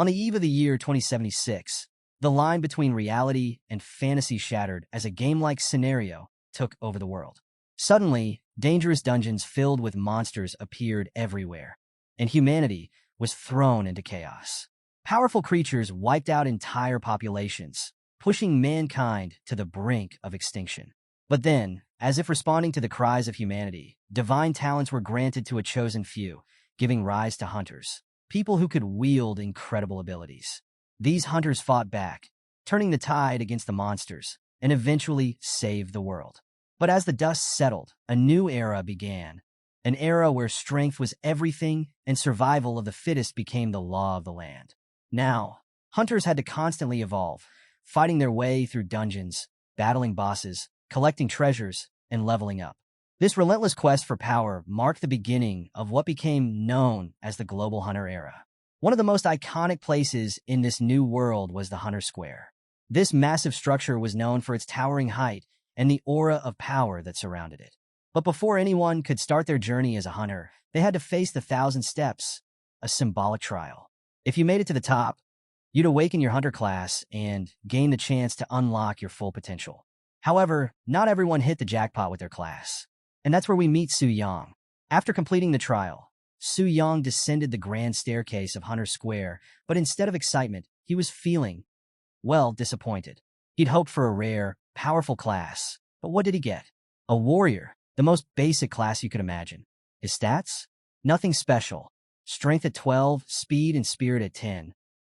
On the eve of the year 2076, the line between reality and fantasy shattered as a game-like scenario took over the world. Suddenly, dangerous dungeons filled with monsters appeared everywhere, and humanity was thrown into chaos. Powerful creatures wiped out entire populations, pushing mankind to the brink of extinction. But then, as if responding to the cries of humanity, divine talents were granted to a chosen few, giving rise to hunters, people who could wield incredible abilities. These hunters fought back, turning the tide against the monsters, and eventually saved the world. But as the dust settled, a new era began, an era where strength was everything and survival of the fittest became the law of the land. Now, hunters had to constantly evolve, fighting their way through dungeons, battling bosses, collecting treasures, and leveling up. This relentless quest for power marked the beginning of what became known as the Global Hunter Era. One of the most iconic places in this new world was the Hunter Square. This massive structure was known for its towering height and the aura of power that surrounded it. But before anyone could start their journey as a hunter, they had to face the 1,000 steps, a symbolic trial. If you made it to the top, you'd awaken your hunter class and gain the chance to unlock your full potential. However, not everyone hit the jackpot with their class. And that's where we meet Su Yang. After completing the trial, Su Yang descended the grand staircase of Hunter Square, but instead of excitement, he was feeling, well, disappointed. He'd hoped for a rare, powerful class, but what did he get? A warrior, the most basic class you could imagine. His stats? Nothing special. Strength at 12, speed and spirit at 10.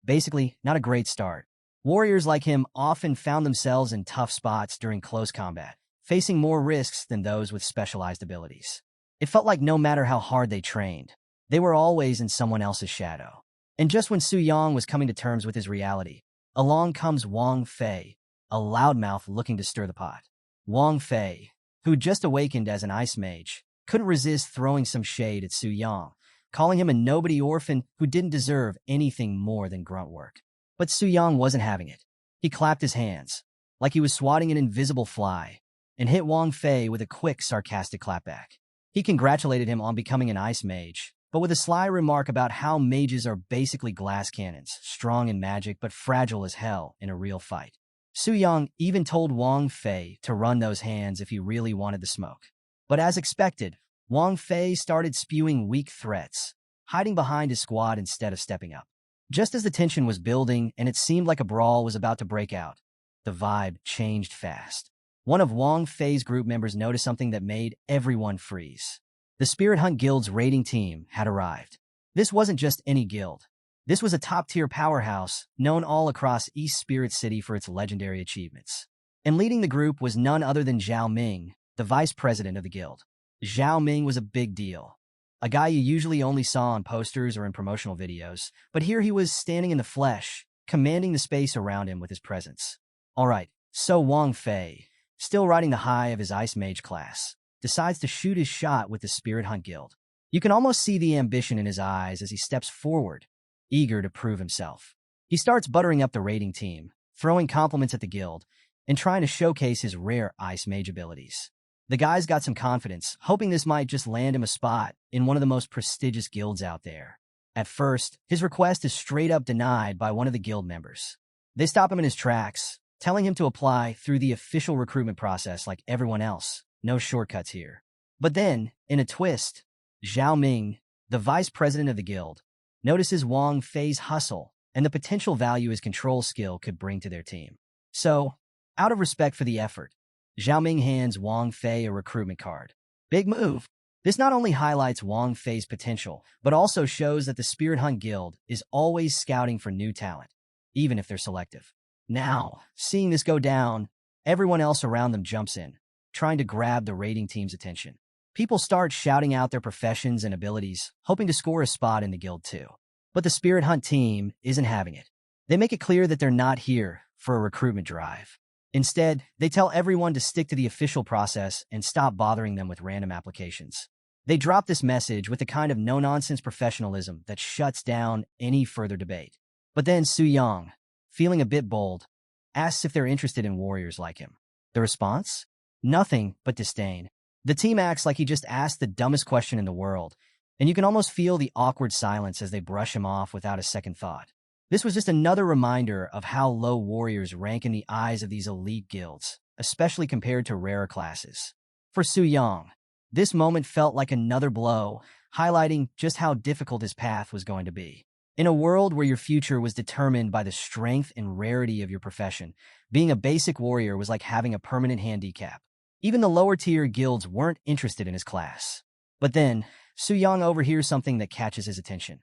Basically, not a great start. Warriors like him often found themselves in tough spots during close combat, facing more risks than those with specialized abilities. It felt like no matter how hard they trained, they were always in someone else's shadow. And just when Su Yang was coming to terms with his reality, along comes Wang Fei, a loudmouth looking to stir the pot. Wang Fei, who'd just awakened as an ice mage, couldn't resist throwing some shade at Su Yang, calling him a nobody orphan who didn't deserve anything more than grunt work. But Su Yang wasn't having it. He clapped his hands, like he was swatting an invisible fly, and hit Wang Fei with a quick, sarcastic clapback. He congratulated him on becoming an ice mage, but with a sly remark about how mages are basically glass cannons, strong in magic but fragile as hell in a real fight. Su Yang even told Wang Fei to run those hands if he really wanted the smoke. But as expected, Wang Fei started spewing weak threats, hiding behind his squad instead of stepping up. Just as the tension was building and it seemed like a brawl was about to break out, the vibe changed fast. One of Wang Fei's group members noticed something that made everyone freeze. The Spirit Hunt Guild's raiding team had arrived. This wasn't just any guild. This was a top-tier powerhouse known all across East Spirit City for its legendary achievements. And leading the group was none other than Zhao Ming, the vice president of the guild. Zhao Ming was a big deal. A guy you usually only saw on posters or in promotional videos, but here he was standing in the flesh, commanding the space around him with his presence. Alright, so Wang Fei, still riding the high of his Ice Mage class, decides to shoot his shot with the Spirit Hunt Guild. You can almost see the ambition in his eyes as he steps forward, eager to prove himself. He starts buttering up the raiding team, throwing compliments at the guild, and trying to showcase his rare Ice Mage abilities. The guy's got some confidence, hoping this might just land him a spot in one of the most prestigious guilds out there. At first, his request is straight up denied by one of the guild members. They stop him in his tracks, telling him to apply through the official recruitment process like everyone else. No shortcuts here. But then, in a twist, Zhao Ming, the vice president of the guild, notices Wang Fei's hustle and the potential value his control skill could bring to their team. So, out of respect for the effort, Zhao Ming hands Wang Fei a recruitment card. Big move. This not only highlights Wang Fei's potential, but also shows that the Spirit Hunt Guild is always scouting for new talent, even if they're selective. Now, seeing this go down, everyone else around them jumps in, trying to grab the raiding team's attention. People start shouting out their professions and abilities, hoping to score a spot in the guild too. But the Spirit Hunt team isn't having it. They make it clear that they're not here for a recruitment drive. Instead, they tell everyone to stick to the official process and stop bothering them with random applications. They drop this message with the kind of no-nonsense professionalism that shuts down any further debate. But then Su Yang, feeling a bit bold, asks if they're interested in warriors like him. The response? Nothing but disdain. The team acts like he just asked the dumbest question in the world, and you can almost feel the awkward silence as they brush him off without a second thought. This was just another reminder of how low warriors rank in the eyes of these elite guilds, especially compared to rarer classes. For Su Yang, this moment felt like another blow, highlighting just how difficult his path was going to be. In a world where your future was determined by the strength and rarity of your profession, being a basic warrior was like having a permanent handicap. Even the lower-tier guilds weren't interested in his class. But then, Su Yang overhears something that catches his attention.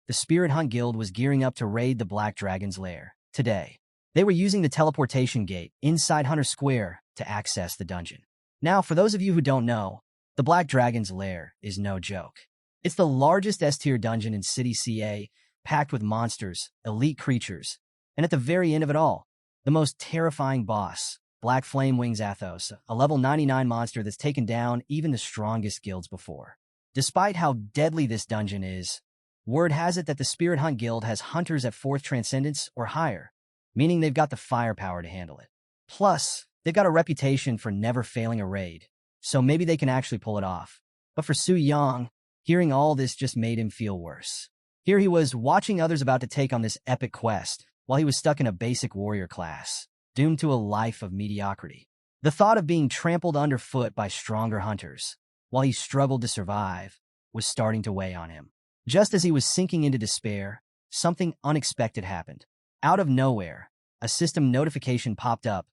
The Spirit Hunt Guild was gearing up to raid the Black Dragon's lair today. They were using the teleportation gate inside Hunter Square to access the dungeon. Now, for those of you who don't know, the Black Dragon's lair is no joke. It's the largest S-tier dungeon in City CA, packed with monsters, elite creatures, and at the very end of it all, the most terrifying boss, Black Flame Wings Athos, a level 99 monster that's taken down even the strongest guilds before. Despite how deadly this dungeon is, word has it that the Spirit Hunt Guild has hunters at 4th Transcendence or higher, meaning they've got the firepower to handle it. Plus, they've got a reputation for never failing a raid, so maybe they can actually pull it off. But for Su Yang, hearing all this just made him feel worse. Here he was, watching others about to take on this epic quest, while he was stuck in a basic warrior class, doomed to a life of mediocrity. The thought of being trampled underfoot by stronger hunters, while he struggled to survive, was starting to weigh on him. Just as he was sinking into despair, something unexpected happened. Out of nowhere, a system notification popped up,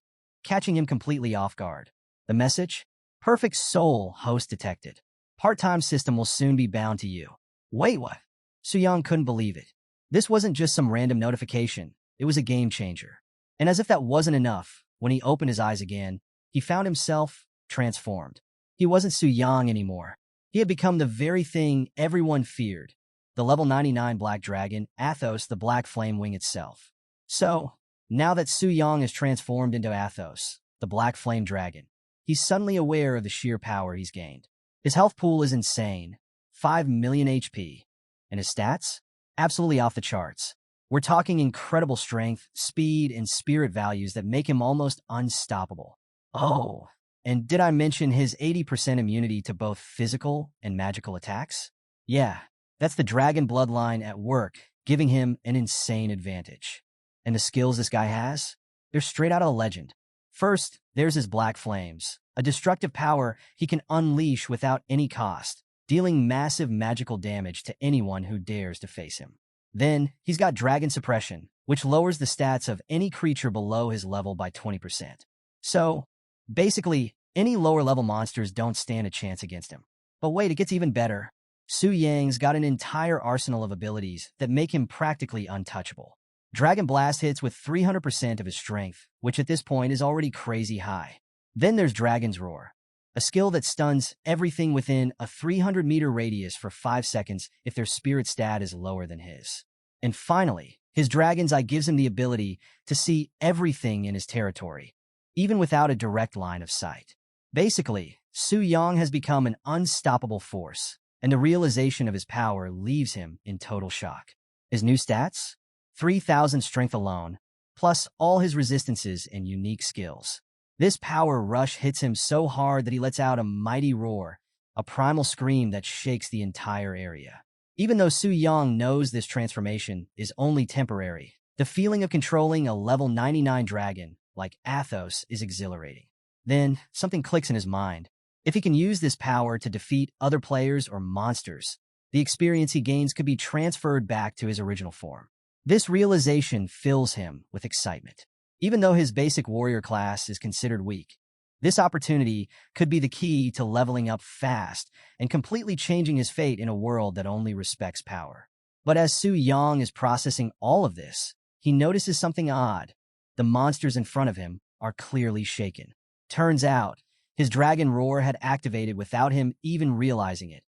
catching him completely off guard. The message? Perfect soul host detected. Part-time system will soon be bound to you. Wait, what? Su Yang couldn't believe it. This wasn't just some random notification. It was a game changer. And as if that wasn't enough, when he opened his eyes again, he found himself transformed. He wasn't Su Yang anymore. He had become the very thing everyone feared. The level 99 Black Dragon, Athos, the Black Flame Wing itself. So, now that Su Yang is transformed into Athos, the Black Flame Dragon, he's suddenly aware of the sheer power he's gained. His health pool is insane, 5 million HP. And his stats? Absolutely off the charts. We're talking incredible strength, speed, and spirit values that make him almost unstoppable. Oh, and did I mention his 80% immunity to both physical and magical attacks? Yeah, that's the dragon bloodline at work, giving him an insane advantage. And the skills this guy has? They're straight out of a legend. First, there's his Black Flames, a destructive power he can unleash without any cost, dealing massive magical damage to anyone who dares to face him. Then, he's got Dragon Suppression, which lowers the stats of any creature below his level by 20%. So, basically, any lower-level monsters don't stand a chance against him. But wait, it gets even better. Su Yang's got an entire arsenal of abilities that make him practically untouchable. Dragon Blast hits with 300% of his strength, which at this point is already crazy high. Then there's Dragon's Roar, a skill that stuns everything within a 300-meter radius for 5 seconds if their spirit stat is lower than his. And finally, his Dragon's Eye gives him the ability to see everything in his territory, even without a direct line of sight. Basically, Su Yang has become an unstoppable force, and the realization of his power leaves him in total shock. His new stats? 3,000 strength alone, plus all his resistances and unique skills. This power rush hits him so hard that he lets out a mighty roar, a primal scream that shakes the entire area. Even though Su Yang knows this transformation is only temporary, the feeling of controlling a level 99 dragon like Athos is exhilarating. Then, something clicks in his mind. If he can use this power to defeat other players or monsters, the experience he gains could be transferred back to his original form. This realization fills him with excitement. Even though his basic warrior class is considered weak, this opportunity could be the key to leveling up fast and completely changing his fate in a world that only respects power. But as Su Yang is processing all of this, he notices something odd. The monsters in front of him are clearly shaken. Turns out, his dragon roar had activated without him even realizing it,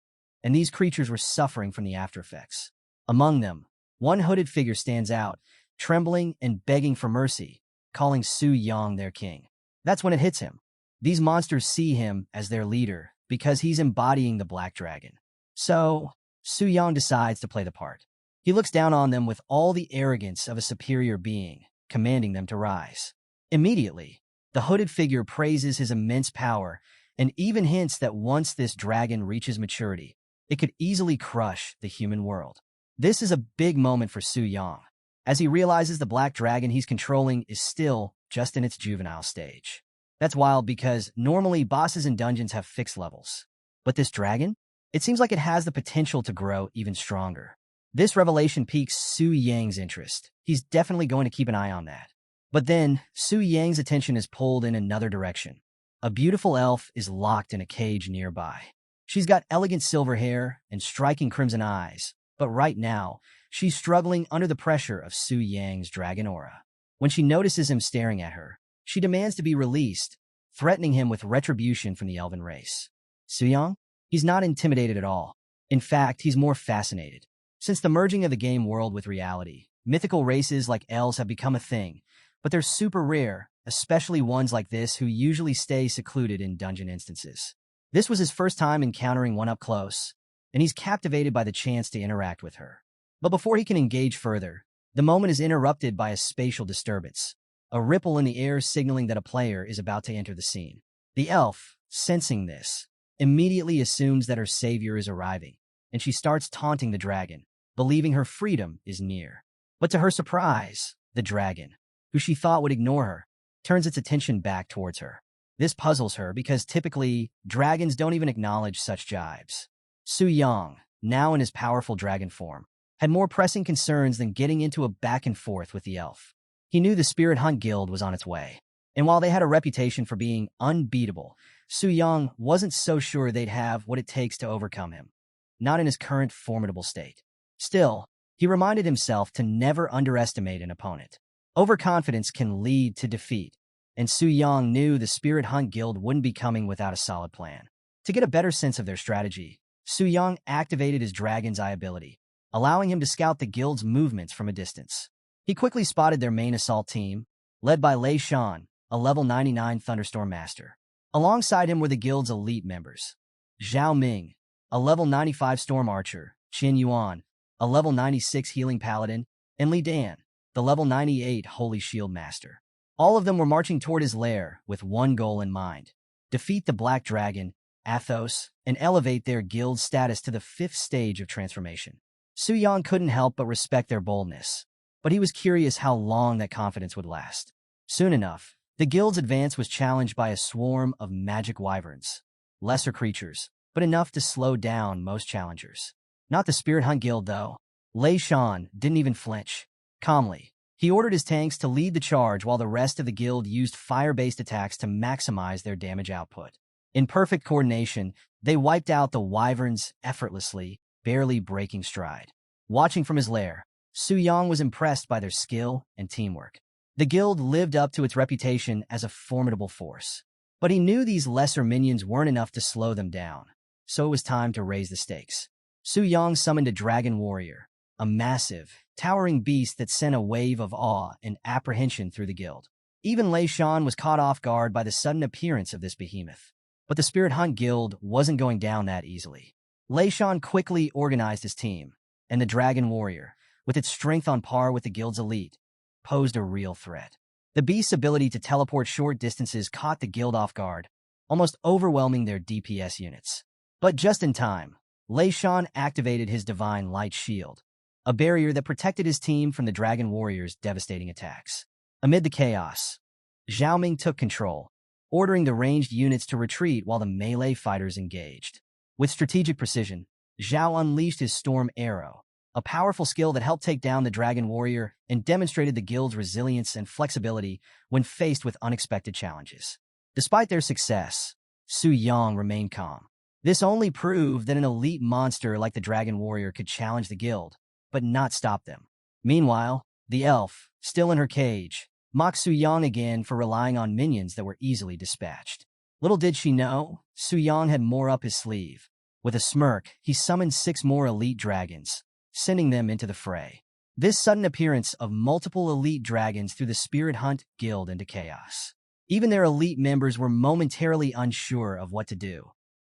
and these creatures were suffering from the aftereffects. Among them, one hooded figure stands out, trembling and begging for mercy, calling Su Yang their king. That's when it hits him. These monsters see him as their leader because he's embodying the Black Dragon. So, Su Yang decides to play the part. He looks down on them with all the arrogance of a superior being, commanding them to rise. Immediately, the hooded figure praises his immense power and even hints that once this dragon reaches maturity, it could easily crush the human world. This is a big moment for Su Yang. as he realizes the black dragon he's controlling is still just in its juvenile stage. That's wild because normally bosses in dungeons have fixed levels. But this dragon? It seems like it has the potential to grow even stronger. This revelation piques Su Yang's interest. He's definitely going to keep an eye on that. But then, Su Yang's attention is pulled in another direction. A beautiful elf is locked in a cage nearby. She's got elegant silver hair and striking crimson eyes, but right now, she's struggling under the pressure of Su Yang's dragon aura. When she notices him staring at her, she demands to be released, threatening him with retribution from the elven race. Su Yang? He's not intimidated at all. In fact, he's more fascinated. Since the merging of the game world with reality, mythical races like elves have become a thing, but they're super rare, especially ones like this who usually stay secluded in dungeon instances. This was his first time encountering one up close, and he's captivated by the chance to interact with her. But before he can engage further, the moment is interrupted by a spatial disturbance, a ripple in the air signaling that a player is about to enter the scene. The elf, sensing this, immediately assumes that her savior is arriving, and she starts taunting the dragon, believing her freedom is near. But to her surprise, the dragon, who she thought would ignore her, turns its attention back towards her. This puzzles her because typically, dragons don't even acknowledge such jibes. Su Yang, now in his powerful dragon form, had more pressing concerns than getting into a back and forth with the elf. He knew the Spirit Hunt Guild was on its way, and while they had a reputation for being unbeatable, Su Yang wasn't so sure they'd have what it takes to overcome him, not in his current formidable state. Still, he reminded himself to never underestimate an opponent. Overconfidence can lead to defeat, and Su Yang knew the Spirit Hunt Guild wouldn't be coming without a solid plan. To get a better sense of their strategy, Su Yang activated his Dragon's Eye ability, allowing him to scout the guild's movements from a distance. He quickly spotted their main assault team, led by Lei Shan, a level 99 Thunderstorm Master. Alongside him were the guild's elite members: Zhao Ming, a level 95 Storm Archer, Qin Yuan, a level 96 Healing Paladin, and Li Dan, the level 98 Holy Shield Master. All of them were marching toward his lair with one goal in mind: defeat the Black Dragon, Athos, and elevate their guild's status to the 5th stage of transformation. Su Yang couldn't help but respect their boldness, but he was curious how long that confidence would last. Soon enough, the guild's advance was challenged by a swarm of magic wyverns, lesser creatures, but enough to slow down most challengers. Not the Spirit Hunt Guild, though. Lei Shan didn't even flinch. Calmly, he ordered his tanks to lead the charge while the rest of the guild used fire-based attacks to maximize their damage output. In perfect coordination, they wiped out the wyverns effortlessly, barely breaking stride. Watching from his lair, Su Yang was impressed by their skill and teamwork. The guild lived up to its reputation as a formidable force. But he knew these lesser minions weren't enough to slow them down, so it was time to raise the stakes. Su Yang summoned a dragon warrior, a massive, towering beast that sent a wave of awe and apprehension through the guild. Even Lei Shan was caught off guard by the sudden appearance of this behemoth. But the Spirit Hunt Guild wasn't going down that easily. Lei Shan quickly organized his team, and the dragon warrior, with its strength on par with the guild's elite, posed a real threat. The beast's ability to teleport short distances caught the guild off guard, almost overwhelming their DPS units. But just in time, Lei Shan activated his Divine Light Shield, a barrier that protected his team from the dragon warrior's devastating attacks. Amid the chaos, Zhao Ming took control, ordering the ranged units to retreat while the melee fighters engaged. With strategic precision, Zhao unleashed his Storm Arrow, a powerful skill that helped take down the dragon warrior and demonstrated the guild's resilience and flexibility when faced with unexpected challenges. Despite their success, Su Yang remained calm. This only proved that an elite monster like the dragon warrior could challenge the guild, but not stop them. Meanwhile, the elf, still in her cage, mocked Su Yang again for relying on minions that were easily dispatched. Little did she know, Su Yang had more up his sleeve. With a smirk, he summoned 6 more elite dragons, sending them into the fray. This sudden appearance of multiple elite dragons threw the Spirit Hunt Guild into chaos. Even their elite members were momentarily unsure of what to do.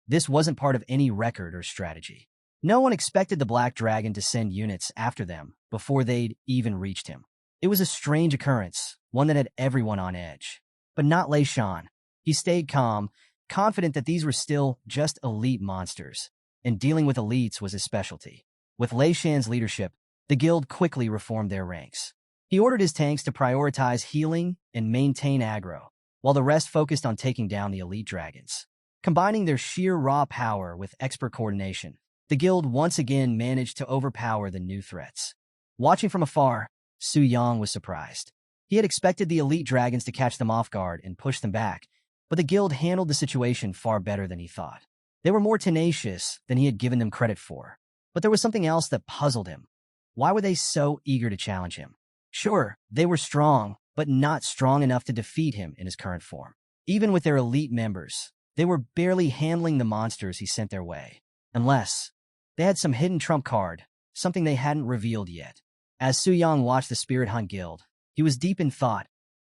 This wasn't part of any record or strategy. No one expected the Black Dragon to send units after them before they'd even reached him. It was a strange occurrence, one that had everyone on edge. But not Lei Shan. He stayed calm, confident that these were still just elite monsters, and dealing with elites was his specialty. With Lei Shan's leadership, the guild quickly reformed their ranks. He ordered his tanks to prioritize healing and maintain aggro, while the rest focused on taking down the elite dragons. Combining their sheer raw power with expert coordination, the guild once again managed to overpower the new threats. Watching from afar, Su Yang was surprised. He had expected the elite dragons to catch them off guard and push them back, but the guild handled the situation far better than he thought. They were more tenacious than he had given them credit for. But there was something else that puzzled him. Why were they so eager to challenge him? Sure, they were strong, but not strong enough to defeat him in his current form. Even with their elite members, they were barely handling the monsters he sent their way. Unless they had some hidden trump card, something they hadn't revealed yet. As Su Yang watched the Spirit Hunt Guild, he was deep in thought,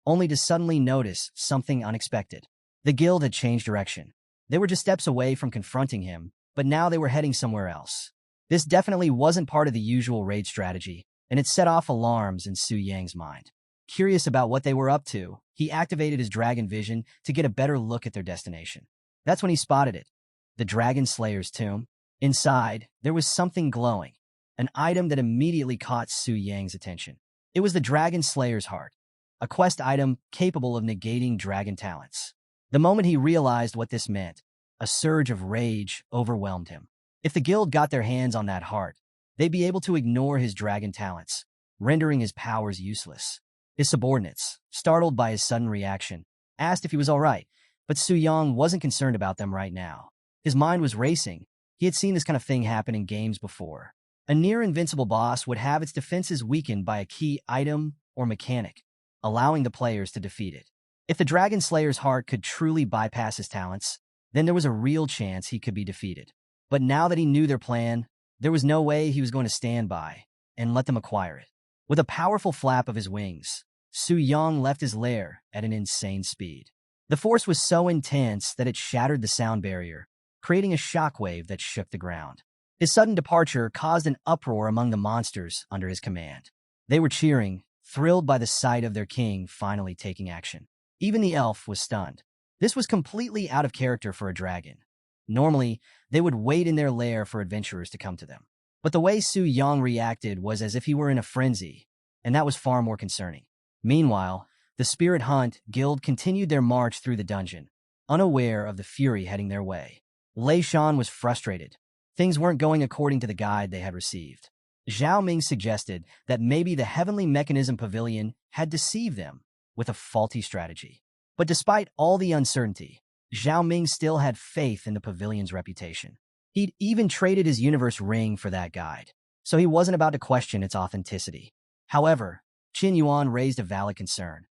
only to suddenly notice something unexpected. The guild had changed direction. They were just steps away from confronting him, but now they were heading somewhere else. This definitely wasn't part of the usual raid strategy, and it set off alarms in Su Yang's mind. Curious about what they were up to, he activated his dragon vision to get a better look at their destination. That's when he spotted it. The Dragon Slayer's tomb. Inside, there was something glowing, an item that immediately caught Su Yang's attention. It was the Dragon Slayer's heart, a quest item capable of negating dragon talents. The moment he realized what this meant, a surge of rage overwhelmed him. If the guild got their hands on that heart, they'd be able to ignore his dragon talents, rendering his powers useless. His subordinates, startled by his sudden reaction, asked if he was all right, but Su Yang wasn't concerned about them right now. His mind was racing. He had seen this kind of thing happen in games before. A near-invincible boss would have its defenses weakened by a key item or mechanic, allowing the players to defeat it. If the Dragon Slayer's heart could truly bypass his talents, then there was a real chance he could be defeated. But now that he knew their plan, there was no way he was going to stand by and let them acquire it. With a powerful flap of his wings, Su Yang left his lair at an insane speed. The force was so intense that it shattered the sound barrier, creating a shockwave that shook the ground. His sudden departure caused an uproar among the monsters under his command. They were cheering, thrilled by the sight of their king finally taking action. Even the elf was stunned. This was completely out of character for a dragon. Normally, they would wait in their lair for adventurers to come to them. But the way Su Yang reacted was as if he were in a frenzy, and that was far more concerning. Meanwhile, the Spirit Hunt Guild continued their march through the dungeon, unaware of the fury heading their way. Lei Shan was frustrated. Things weren't going according to the guide they had received. Zhao Ming suggested that maybe the Heavenly Mechanism Pavilion had deceived them with a faulty strategy. But despite all the uncertainty, Zhao Ming still had faith in the pavilion's reputation. He'd even traded his universe ring for that guide, so he wasn't about to question its authenticity. However, Qin Yuan raised a valid concern.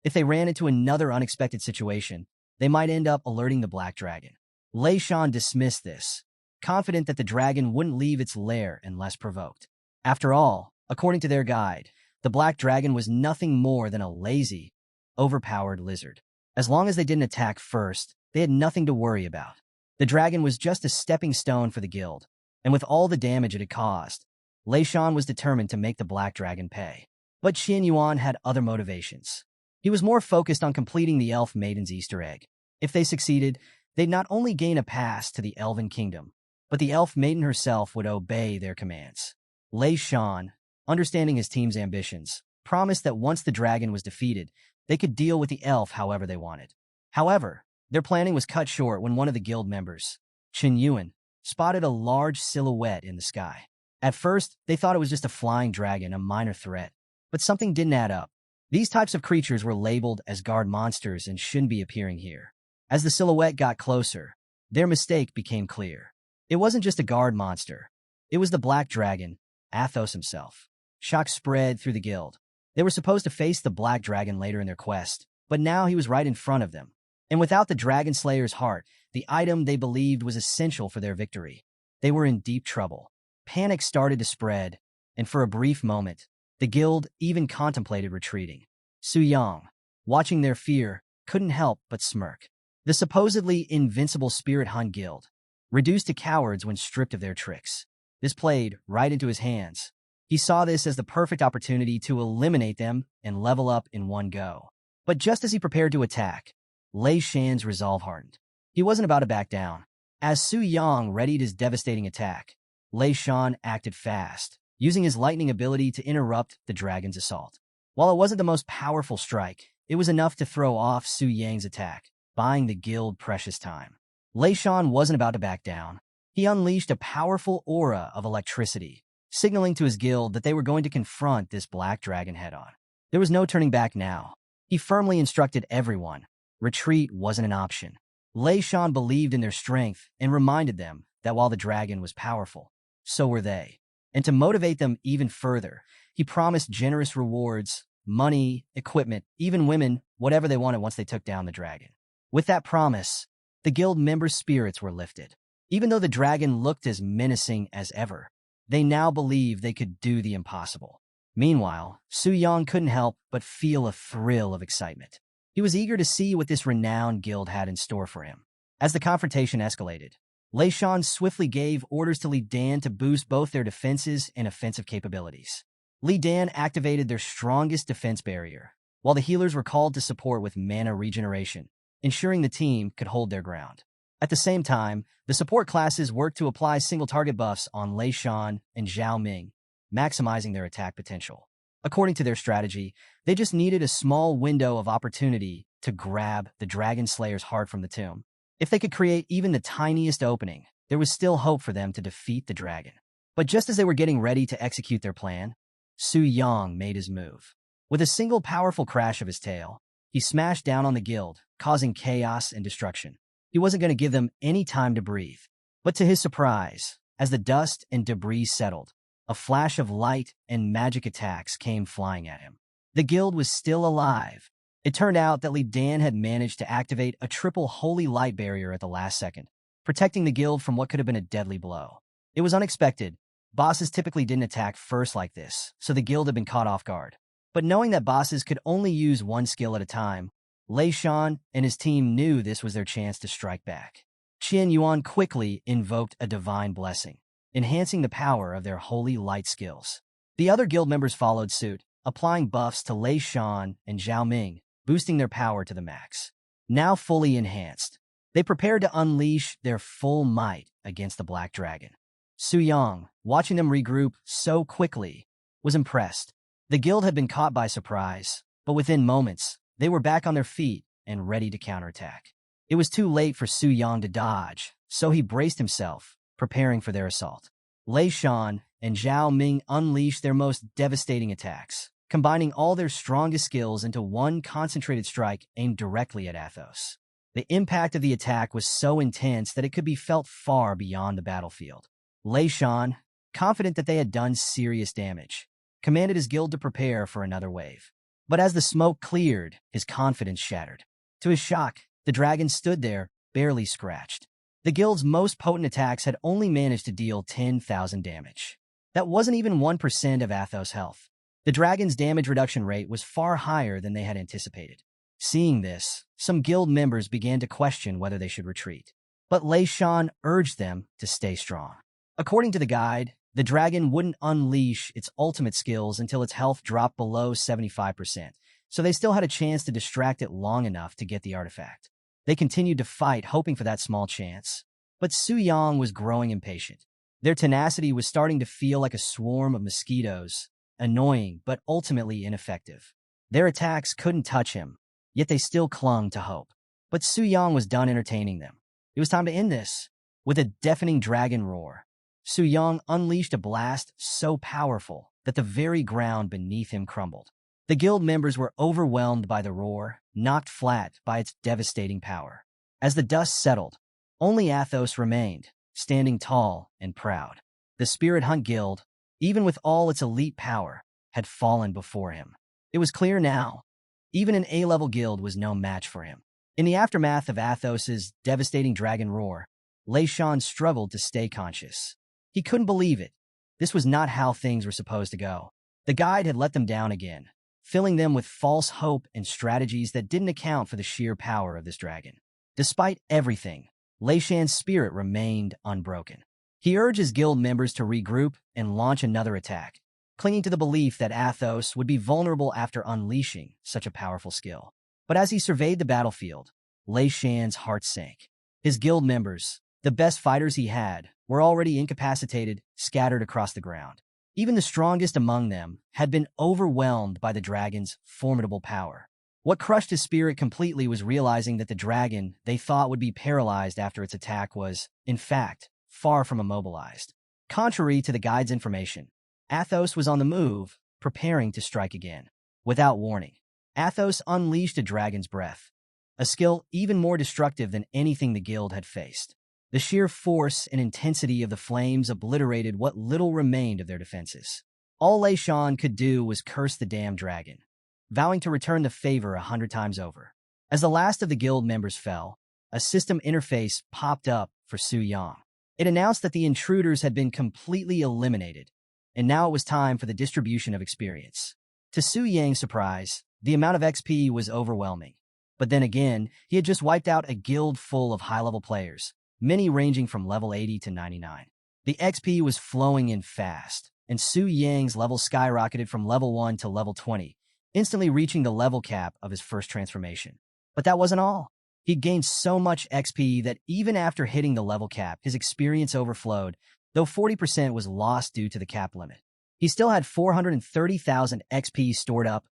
If they ran into another unexpected situation, they might end up alerting the Black Dragon. Lei Shan dismissed this, confident that the dragon wouldn't leave its lair unless provoked. After all, according to their guide, the Black Dragon was nothing more than a lazy, overpowered lizard. As long as they didn't attack first, they had nothing to worry about. The dragon was just a stepping stone for the guild, and with all the damage it had caused, Lei Shan was determined to make the Black Dragon pay. But Qin Yuan had other motivations. He was more focused on completing the Elf Maiden's Easter egg. If they succeeded, they'd not only gain a pass to the Elven Kingdom, but the Elf Maiden herself would obey their commands. Lei Shan, understanding his team's ambitions, promised that once the dragon was defeated, they could deal with the elf however they wanted. However, their planning was cut short when one of the guild members, Chen Yuan, spotted a large silhouette in the sky. At first, they thought it was just a flying dragon, a minor threat, but something didn't add up. These types of creatures were labeled as guard monsters and shouldn't be appearing here. As the silhouette got closer, their mistake became clear. It wasn't just a guard monster. It was the Black Dragon, Athos himself. Shock spread through the guild. They were supposed to face the Black Dragon later in their quest, but now he was right in front of them. And without the Dragon Slayer's heart, the item they believed was essential for their victory, they were in deep trouble. Panic started to spread, and for a brief moment, the guild even contemplated retreating. Su Yang, watching their fear, couldn't help but smirk. The supposedly invincible Spirit Hunt Guild, reduced to cowards when stripped of their tricks. This played right into his hands. He saw this as the perfect opportunity to eliminate them and level up in one go. But just as he prepared to attack, Lei Shan's resolve hardened. He wasn't about to back down. As Su Yang readied his devastating attack, Lei Shan acted fast, using his lightning ability to interrupt the dragon's assault. While it wasn't the most powerful strike, it was enough to throw off Su Yang's attack, buying the guild precious time. Lei Shan wasn't about to back down. He unleashed a powerful aura of electricity, signaling to his guild that they were going to confront this black dragon head-on. There was no turning back now. He firmly instructed everyone. Retreat wasn't an option. Lei Shan believed in their strength and reminded them that while the dragon was powerful, so were they. And to motivate them even further, he promised generous rewards, money, equipment, even women, whatever they wanted once they took down the dragon. With that promise, the guild members' spirits were lifted. Even though the dragon looked as menacing as ever, they now believed they could do the impossible. Meanwhile, Su Yang couldn't help but feel a thrill of excitement. He was eager to see what this renowned guild had in store for him. As the confrontation escalated, Lei Shan swiftly gave orders to Li Dan to boost both their defenses and offensive capabilities. Li Dan activated their strongest defense barrier, while the healers were called to support with mana regeneration, ensuring the team could hold their ground. At the same time, the support classes worked to apply single-target buffs on Lei Shan and Zhao Ming, maximizing their attack potential. According to their strategy, they just needed a small window of opportunity to grab the Dragon Slayer's heart from the tomb. If they could create even the tiniest opening, there was still hope for them to defeat the dragon. But just as they were getting ready to execute their plan, Su Yang made his move. With a single powerful crash of his tail, he smashed down on the guild, causing chaos and destruction. He wasn't going to give them any time to breathe. But to his surprise, as the dust and debris settled, a flash of light and magic attacks came flying at him. The guild was still alive. It turned out that Li Dan had managed to activate a triple holy light barrier at the last second, protecting the guild from what could have been a deadly blow. It was unexpected. Bosses typically didn't attack first like this, so the guild had been caught off guard. But knowing that bosses could only use one skill at a time, Lei Shan and his team knew this was their chance to strike back. Qian Yuan quickly invoked a divine blessing, enhancing the power of their holy light skills. The other guild members followed suit, applying buffs to Lei Shan and Zhao Ming, boosting their power to the max. Now fully enhanced, they prepared to unleash their full might against the Black Dragon. Su Yang, watching them regroup so quickly, was impressed. The guild had been caught by surprise, but within moments, they were back on their feet and ready to counterattack. It was too late for Su Yang to dodge, so he braced himself, preparing for their assault. Lei Shan and Zhao Ming unleashed their most devastating attacks, combining all their strongest skills into one concentrated strike aimed directly at Athos. The impact of the attack was so intense that it could be felt far beyond the battlefield. Lei Shan, confident that they had done serious damage, commanded his guild to prepare for another wave. But as the smoke cleared, his confidence shattered. To his shock, the dragon stood there, barely scratched. The guild's most potent attacks had only managed to deal 10,000 damage. That wasn't even 1% of Athos' health. The dragon's damage reduction rate was far higher than they had anticipated. Seeing this, some guild members began to question whether they should retreat. But Lei Shan urged them to stay strong. According to the guide, the dragon wouldn't unleash its ultimate skills until its health dropped below 75%, so they still had a chance to distract it long enough to get the artifact. They continued to fight, hoping for that small chance. But Su Yang was growing impatient. Their tenacity was starting to feel like a swarm of mosquitoes, annoying but ultimately ineffective. Their attacks couldn't touch him, yet they still clung to hope. But Su Yang was done entertaining them. It was time to end this. With a deafening dragon roar, Su Yang unleashed a blast so powerful that the very ground beneath him crumbled. The guild members were overwhelmed by the roar, knocked flat by its devastating power. As the dust settled, only Athos remained, standing tall and proud. The Spirit Hunt Guild, even with all its elite power, had fallen before him. It was clear now. Even an A-level guild was no match for him. In the aftermath of Athos's devastating dragon roar, Lei Shan struggled to stay conscious. He couldn't believe it. This was not how things were supposed to go. The guide had let them down again, filling them with false hope and strategies that didn't account for the sheer power of this dragon. Despite everything, Lei Shan's spirit remained unbroken. He urged his guild members to regroup and launch another attack, clinging to the belief that Athos would be vulnerable after unleashing such a powerful skill. But as he surveyed the battlefield, Lei Shan's heart sank. His guild members, the best fighters he had, were already incapacitated, scattered across the ground. Even the strongest among them had been overwhelmed by the dragon's formidable power. What crushed his spirit completely was realizing that the dragon they thought would be paralyzed after its attack was, in fact, far from immobilized. Contrary to the guide's information, Athos was on the move, preparing to strike again. Without warning, Athos unleashed a dragon's breath, a skill even more destructive than anything the guild had faced. The sheer force and intensity of the flames obliterated what little remained of their defenses. All Lei Shan could do was curse the damned dragon, vowing to return the favor 100 times over. As the last of the guild members fell, a system interface popped up for Su Yang. It announced that the intruders had been completely eliminated, and now it was time for the distribution of experience. To Su Yang's surprise, the amount of XP was overwhelming. But then again, he had just wiped out a guild full of high-level players, many ranging from level 80 to 99. The XP was flowing in fast, and Su Yang's level skyrocketed from level 1 to level 20, instantly reaching the level cap of his first transformation. But that wasn't all. He'd gained so much XP that even after hitting the level cap, his experience overflowed, though 40% was lost due to the cap limit. He still had 430,000 XP stored up,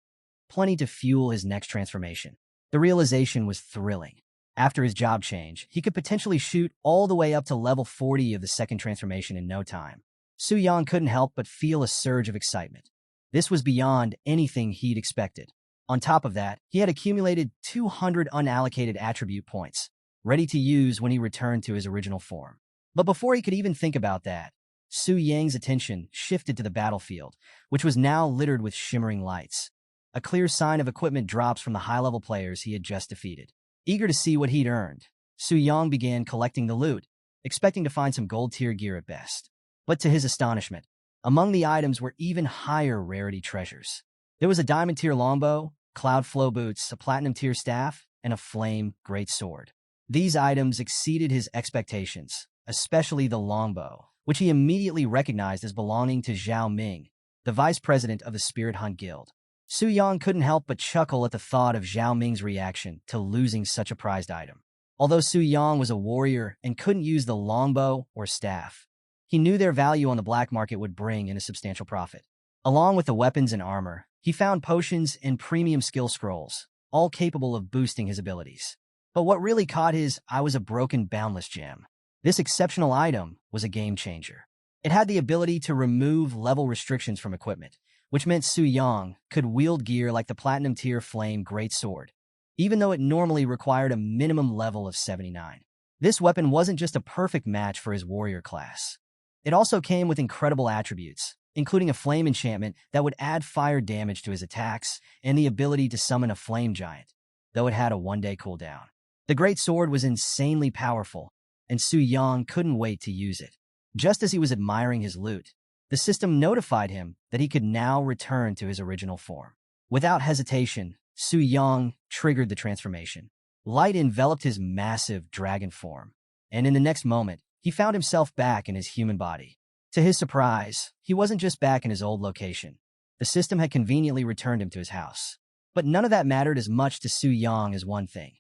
plenty to fuel his next transformation. The realization was thrilling. After his job change, he could potentially shoot all the way up to level 40 of the second transformation in no time. Su Yang couldn't help but feel a surge of excitement. This was beyond anything he'd expected. On top of that, he had accumulated 200 unallocated attribute points, ready to use when he returned to his original form. But before he could even think about that, Su Yang's attention shifted to the battlefield, which was now littered with shimmering lights, a clear sign of equipment drops from the high-level players he had just defeated. Eager to see what he'd earned, Su Yang began collecting the loot, expecting to find some gold-tier gear at best. But to his astonishment, among the items were even higher rarity treasures. There was a diamond-tier longbow, cloud flow boots, a platinum-tier staff, and a flame great sword. These items exceeded his expectations, especially the longbow, which he immediately recognized as belonging to Zhao Ming, the vice president of the Spirit Hunt Guild. Su Yang couldn't help but chuckle at the thought of Zhao Ming's reaction to losing such a prized item. Although Su Yang was a warrior and couldn't use the longbow or staff, he knew their value on the black market would bring in a substantial profit. Along with the weapons and armor, he found potions and premium skill scrolls, all capable of boosting his abilities. But what really caught his eye was a broken boundless gem. This exceptional item was a game changer. It had the ability to remove level restrictions from equipment, which meant Su Yang could wield gear like the platinum-tier flame great sword, even though it normally required a minimum level of 79. This weapon wasn't just a perfect match for his warrior class. It also came with incredible attributes, including a flame enchantment that would add fire damage to his attacks and the ability to summon a flame giant, though it had a one-day cooldown. The great sword was insanely powerful, and Su Yang couldn't wait to use it. Just as he was admiring his loot, the system notified him that he could now return to his original form. Without hesitation, Su Yang triggered the transformation. Light enveloped his massive dragon form, and in the next moment, he found himself back in his human body. To his surprise, he wasn't just back in his old location. The system had conveniently returned him to his house. But none of that mattered as much to Su Yang as one thing.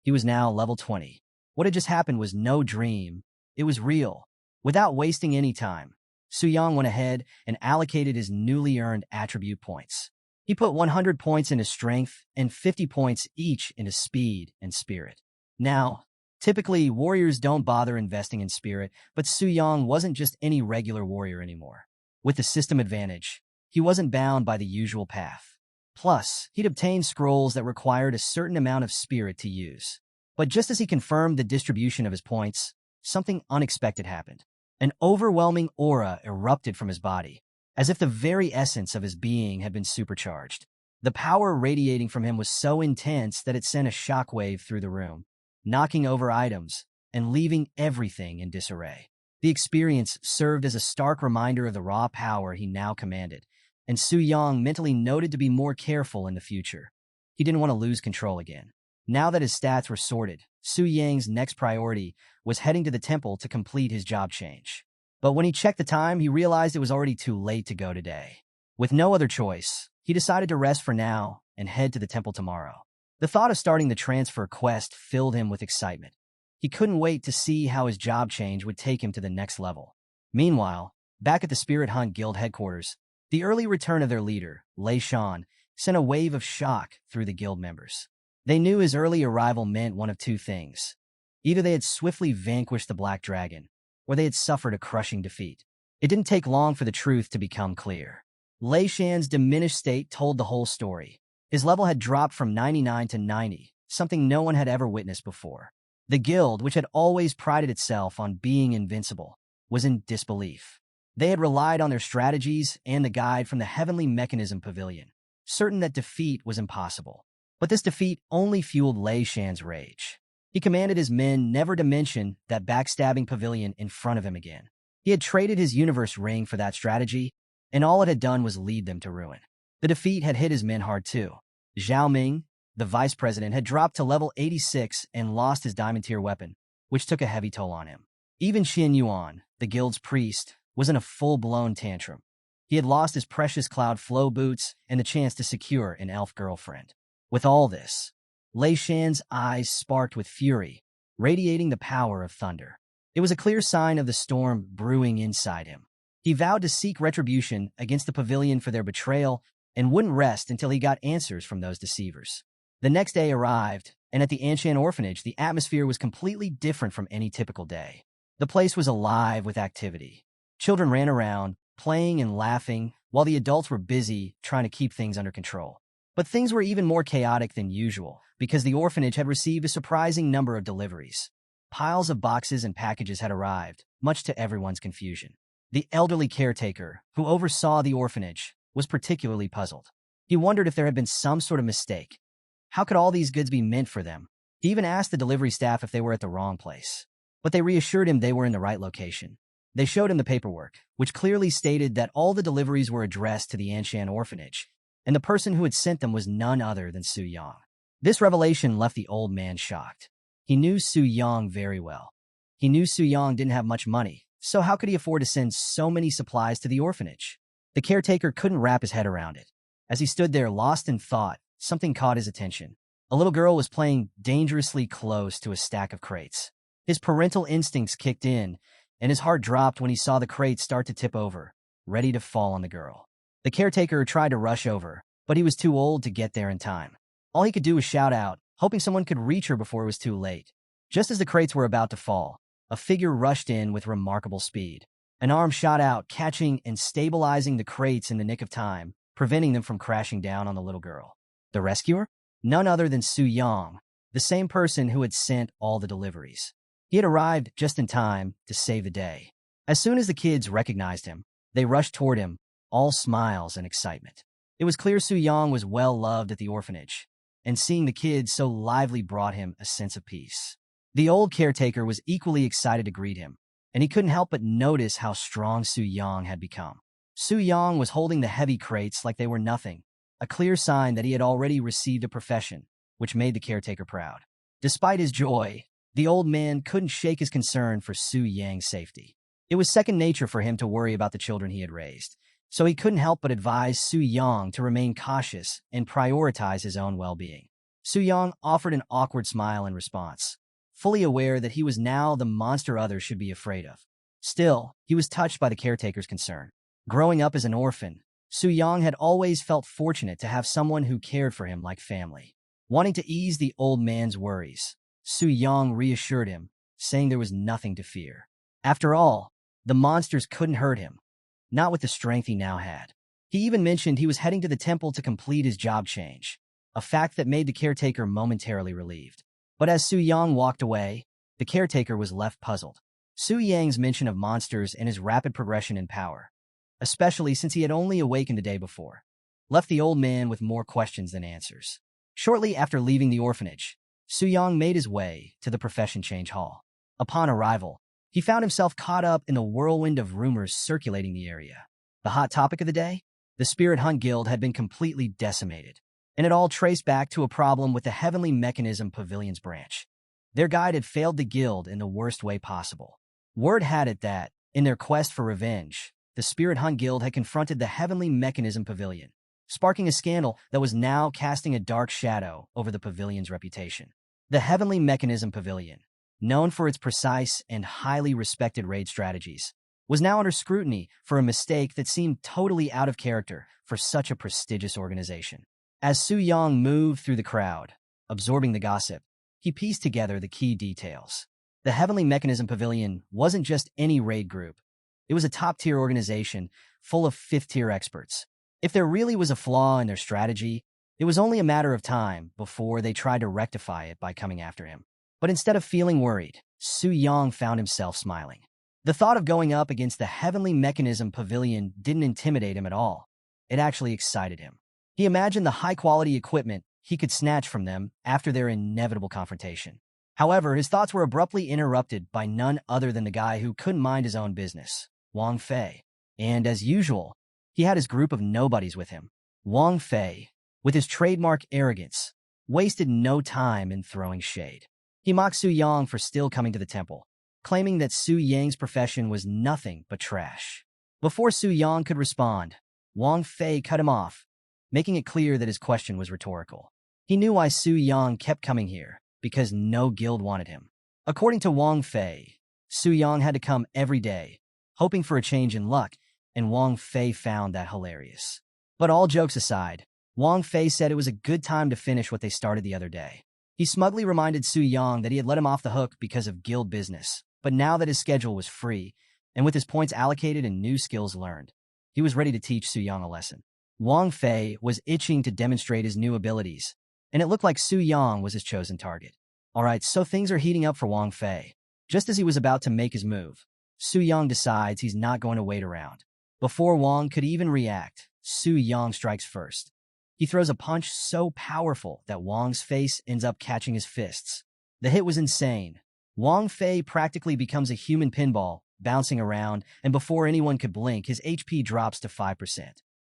He was now level 20. What had just happened was no dream. It was real. Without wasting any time, Su Yang went ahead and allocated his newly earned attribute points. He put 100 points into strength and 50 points each into speed and spirit. Now, typically, warriors don't bother investing in spirit, but Su Yang wasn't just any regular warrior anymore. With the system advantage, he wasn't bound by the usual path. Plus, he'd obtained scrolls that required a certain amount of spirit to use. But just as he confirmed the distribution of his points, something unexpected happened. An overwhelming aura erupted from his body, as if the very essence of his being had been supercharged. The power radiating from him was so intense that it sent a shockwave through the room, knocking over items and leaving everything in disarray. The experience served as a stark reminder of the raw power he now commanded, and Su Yang mentally noted to be more careful in the future. He didn't want to lose control again. Now that his stats were sorted, Su Yang's next priority was heading to the temple to complete his job change. But when he checked the time, he realized it was already too late to go today. With no other choice, he decided to rest for now and head to the temple tomorrow. The thought of starting the transfer quest filled him with excitement. He couldn't wait to see how his job change would take him to the next level. Meanwhile, Back at the Spirit Hunt Guild headquarters, the early return of their leader, Lei Shan, sent a wave of shock through the guild members. They knew his early arrival meant one of two things. Either they had swiftly vanquished the Black Dragon, or they had suffered a crushing defeat. It didn't take long for the truth to become clear. Lei Shan's diminished state told the whole story. His level had dropped from 99 to 90, something no one had ever witnessed before. The guild, which had always prided itself on being invincible, was in disbelief. They had relied on their strategies and the guide from the Heavenly Mechanism Pavilion, certain that defeat was impossible. But this defeat only fueled Lei Shan's rage. He commanded his men never to mention that backstabbing pavilion in front of him again. He had traded his universe ring for that strategy, and all it had done was lead them to ruin. The defeat had hit his men hard too. Zhao Ming, the vice president, had dropped to level 86 and lost his diamond tier weapon, which took a heavy toll on him. Even Xin Yuan, the guild's priest, was in a full-blown tantrum. He had lost his precious cloud flow boots and the chance to secure an elf girlfriend. With all this, Lei Shan's eyes sparked with fury, radiating the power of thunder. It was a clear sign of the storm brewing inside him. He vowed to seek retribution against the pavilion for their betrayal and wouldn't rest until he got answers from those deceivers. The next day arrived, and at the Anshan orphanage, the atmosphere was completely different from any typical day. The place was alive with activity. Children ran around, playing and laughing, while the adults were busy trying to keep things under control. But things were even more chaotic than usual, because the orphanage had received a surprising number of deliveries. Piles of boxes and packages had arrived, much to everyone's confusion. The elderly caretaker, who oversaw the orphanage, was particularly puzzled. He wondered if there had been some sort of mistake. How could all these goods be meant for them? He even asked the delivery staff if they were at the wrong place. But they reassured him they were in the right location. They showed him the paperwork, which clearly stated that all the deliveries were addressed to the Anshan orphanage, and the person who had sent them was none other than Su Yang. This revelation left the old man shocked. He knew Su Yang very well. He knew Su Yang didn't have much money, so how could he afford to send so many supplies to the orphanage? The caretaker couldn't wrap his head around it. As he stood there lost in thought, something caught his attention. A little girl was playing dangerously close to a stack of crates. His parental instincts kicked in, and his heart dropped when he saw the crates start to tip over, ready to fall on the girl. The caretaker tried to rush over, but he was too old to get there in time. All he could do was shout out, hoping someone could reach her before it was too late. Just as the crates were about to fall, a figure rushed in with remarkable speed. An arm shot out, catching and stabilizing the crates in the nick of time, preventing them from crashing down on the little girl. The rescuer? None other than Su Yang, the same person who had sent all the deliveries. He had arrived just in time to save the day. As soon as the kids recognized him, they rushed toward him, all smiles and excitement. It was clear Su Yang was well loved at the orphanage, and seeing the kids so lively brought him a sense of peace. The old caretaker was equally excited to greet him, and he couldn't help but notice how strong Su Yang had become. Su Yang was holding the heavy crates like they were nothing, a clear sign that he had already received a profession, which made the caretaker proud. Despite his joy, the old man couldn't shake his concern for Su Yang's safety. It was second nature for him to worry about the children he had raised, so he couldn't help but advise Su Yang to remain cautious and prioritize his own well-being. Su Yang offered an awkward smile in response, fully aware that he was now the monster others should be afraid of. Still, he was touched by the caretaker's concern. Growing up as an orphan, Su Yang had always felt fortunate to have someone who cared for him like family. Wanting to ease the old man's worries, Su Yang reassured him, saying there was nothing to fear. After all, the monsters couldn't hurt him, not with the strength he now had. He even mentioned he was heading to the temple to complete his job change, a fact that made the caretaker momentarily relieved. But as Su Yang walked away, the caretaker was left puzzled. Su Yang's mention of monsters and his rapid progression in power, especially since he had only awakened the day before, left the old man with more questions than answers. Shortly after leaving the orphanage, Su Yang made his way to the profession change hall. Upon arrival, he found himself caught up in the whirlwind of rumors circulating the area. The hot topic of the day? The Spirit Hunt Guild had been completely decimated, and it all traced back to a problem with the Heavenly Mechanism Pavilion's branch. Their guide had failed the guild in the worst way possible. Word had it that, in their quest for revenge, the Spirit Hunt Guild had confronted the Heavenly Mechanism Pavilion, sparking a scandal that was now casting a dark shadow over the pavilion's reputation. The Heavenly Mechanism Pavilion, known for its precise and highly respected raid strategies, was now under scrutiny for a mistake that seemed totally out of character for such a prestigious organization. As Su Yang moved through the crowd, absorbing the gossip, he pieced together the key details. The Heavenly Mechanism Pavilion wasn't just any raid group. It was a top-tier organization full of fifth-tier experts. If there really was a flaw in their strategy, it was only a matter of time before they tried to rectify it by coming after him. But instead of feeling worried, Su Yang found himself smiling. The thought of going up against the Heavenly Mechanism Pavilion didn't intimidate him at all. It actually excited him. He imagined the high-quality equipment he could snatch from them after their inevitable confrontation. However, his thoughts were abruptly interrupted by none other than the guy who couldn't mind his own business, Wang Fei. And as usual, he had his group of nobodies with him. Wang Fei, with his trademark arrogance, wasted no time in throwing shade. He mocked Su Yang for still coming to the temple, claiming that Su Yang's profession was nothing but trash. Before Su Yang could respond, Wang Fei cut him off, making it clear that his question was rhetorical. He knew why Su Yang kept coming here, because no guild wanted him. According to Wang Fei, Su Yang had to come every day, hoping for a change in luck, and Wang Fei found that hilarious. But all jokes aside, Wang Fei said it was a good time to finish what they started the other day. He smugly reminded Su Yang that he had let him off the hook because of guild business, but now that his schedule was free, and with his points allocated and new skills learned, he was ready to teach Su Yang a lesson. Wang Fei was itching to demonstrate his new abilities, and it looked like Su Yang was his chosen target. Alright, so things are heating up for Wang Fei. Just as he was about to make his move, Su Yang decides he's not going to wait around. Before Wang could even react, Su Yang strikes first. He throws a punch so powerful that Wang's face ends up catching his fists. The hit was insane. Wang Fei practically becomes a human pinball, bouncing around, and before anyone could blink, his HP drops to 5%.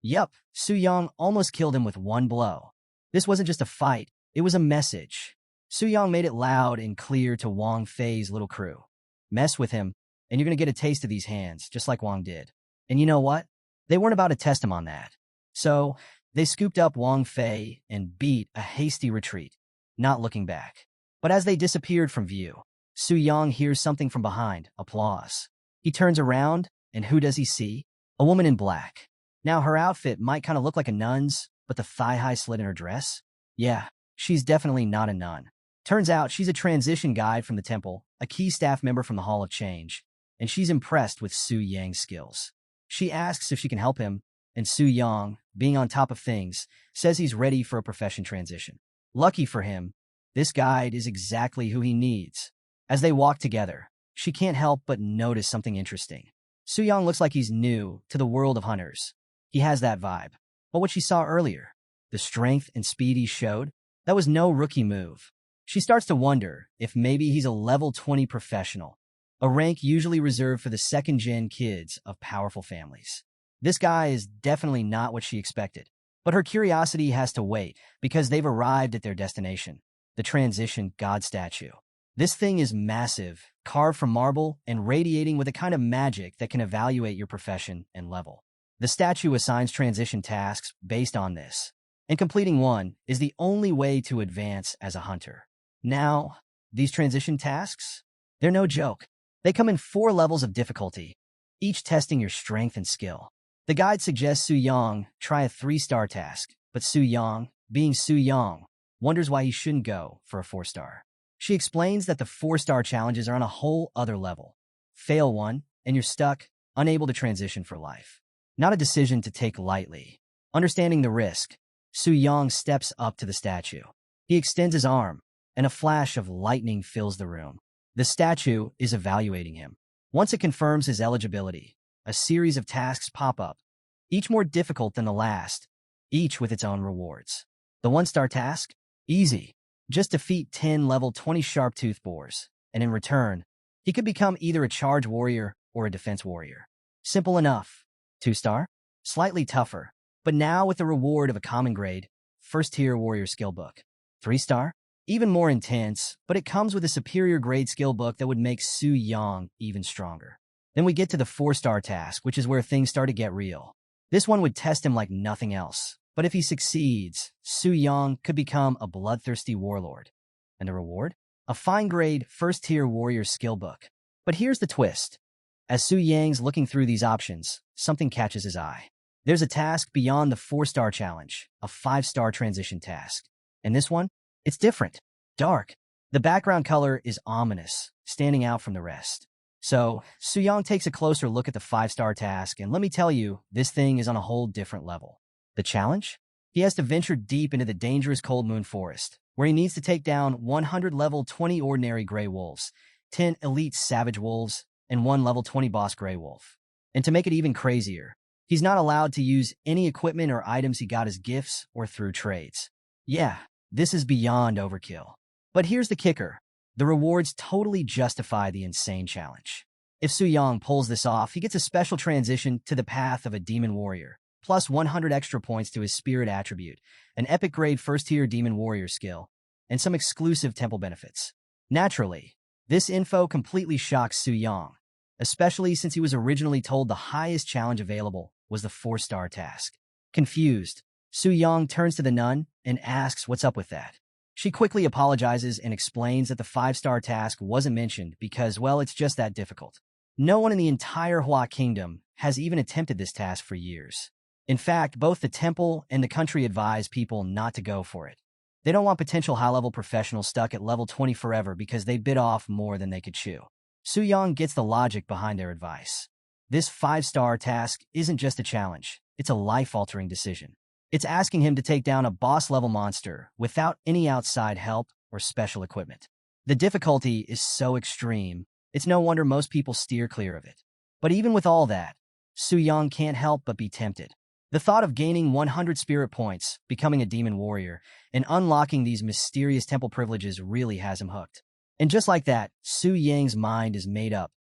Yup, Su Yang almost killed him with one blow. This wasn't just a fight, it was a message. Su Yang made it loud and clear to Wang Fei's little crew. Mess with him, and you're gonna get a taste of these hands, just like Wang did. And you know what? They weren't about to test him on that. So, they scooped up Wang Fei and beat a hasty retreat, not looking back. But as they disappeared from view, Su Yang hears something from behind, applause. He turns around, and who does he see? A woman in black. Now, her outfit might kind of look like a nun's, but the thigh-high slit in her dress? Yeah, she's definitely not a nun. Turns out she's a transition guide from the temple, a key staff member from the Hall of Change, and she's impressed with Su Yang's skills. She asks if she can help him, and Su Yang, being on top of things, says he's ready for a profession transition. Lucky for him, this guide is exactly who he needs. As they walk together, she can't help but notice something interesting. Su Yang looks like he's new to the world of hunters. He has that vibe. But what she saw earlier, the strength and speed he showed, that was no rookie move. She starts to wonder if maybe he's a level 20 professional, a rank usually reserved for the second-gen kids of powerful families. This guy is definitely not what she expected, but her curiosity has to wait because they've arrived at their destination, the transition god statue. This thing is massive, carved from marble, and radiating with a kind of magic that can evaluate your profession and level. The statue assigns transition tasks based on this, and completing one is the only way to advance as a hunter. Now, these transition tasks? They're no joke. They come in 4 levels of difficulty, each testing your strength and skill. The guide suggests Su Yang try a 3-star task, but Su Yang, being Su Yang, wonders why he shouldn't go for a 4-star. She explains that the 4-star challenges are on a whole other level. Fail one, and you're stuck, unable to transition for life. Not a decision to take lightly. Understanding the risk, Su Yang steps up to the statue. He extends his arm, and a flash of lightning fills the room. The statue is evaluating him. Once it confirms his eligibility, a series of tasks pop up, each more difficult than the last, each with its own rewards. The 1-star task? Easy. Just defeat 10 level 20 sharp-tooth boars, and in return, he could become either a charge warrior or a defense warrior. Simple enough. 2-star? Slightly tougher, but now with the reward of a common grade, 1st-tier warrior skill book. 3-star? Even more intense, but it comes with a superior grade skill book that would make Su Yang even stronger. Then we get to the 4-star task, which is where things start to get real. This one would test him like nothing else, but if he succeeds, Su Yang could become a bloodthirsty warlord. And the reward? A fine grade, 1st-tier warrior skill book. But here's the twist. As Su Yang's looking through these options, something catches his eye. There's a task beyond the 4-star challenge, a 5-star transition task. And this one? It's different. Dark. The background color is ominous, standing out from the rest. So, Su Yang takes a closer look at the 5-star task, and let me tell you, this thing is on a whole different level. The challenge? He has to venture deep into the dangerous Cold Moon Forest, where he needs to take down 100 level 20 ordinary gray wolves, 10 elite savage wolves, and 1 level 20 boss gray wolf. And to make it even crazier, he's not allowed to use any equipment or items he got as gifts or through trades. Yeah, this is beyond overkill. But here's the kicker. The rewards totally justify the insane challenge. If Su Yang pulls this off, he gets a special transition to the path of a demon warrior, plus 100 extra points to his spirit attribute, an epic grade first-tier demon warrior skill, and some exclusive temple benefits. Naturally, this info completely shocks Su Yang, especially since he was originally told the highest challenge available was the 4-star task. Confused, Su Yang turns to the nun and asks what's up with that. She quickly apologizes and explains that the 5-star task wasn't mentioned because, well, it's just that difficult. No one in the entire Hua Kingdom has even attempted this task for years. In fact, both the temple and the country advise people not to go for it. They don't want potential high-level professionals stuck at level 20 forever because they bit off more than they could chew. Su Yang gets the logic behind their advice. This 5-star task isn't just a challenge, it's a life-altering decision. It's asking him to take down a boss-level monster without any outside help or special equipment. The difficulty is so extreme, it's no wonder most people steer clear of it. But even with all that, Su Yang can't help but be tempted. The thought of gaining 100 spirit points, becoming a demon warrior, and unlocking these mysterious temple privileges really has him hooked. And just like that, Su Yang's mind is made up.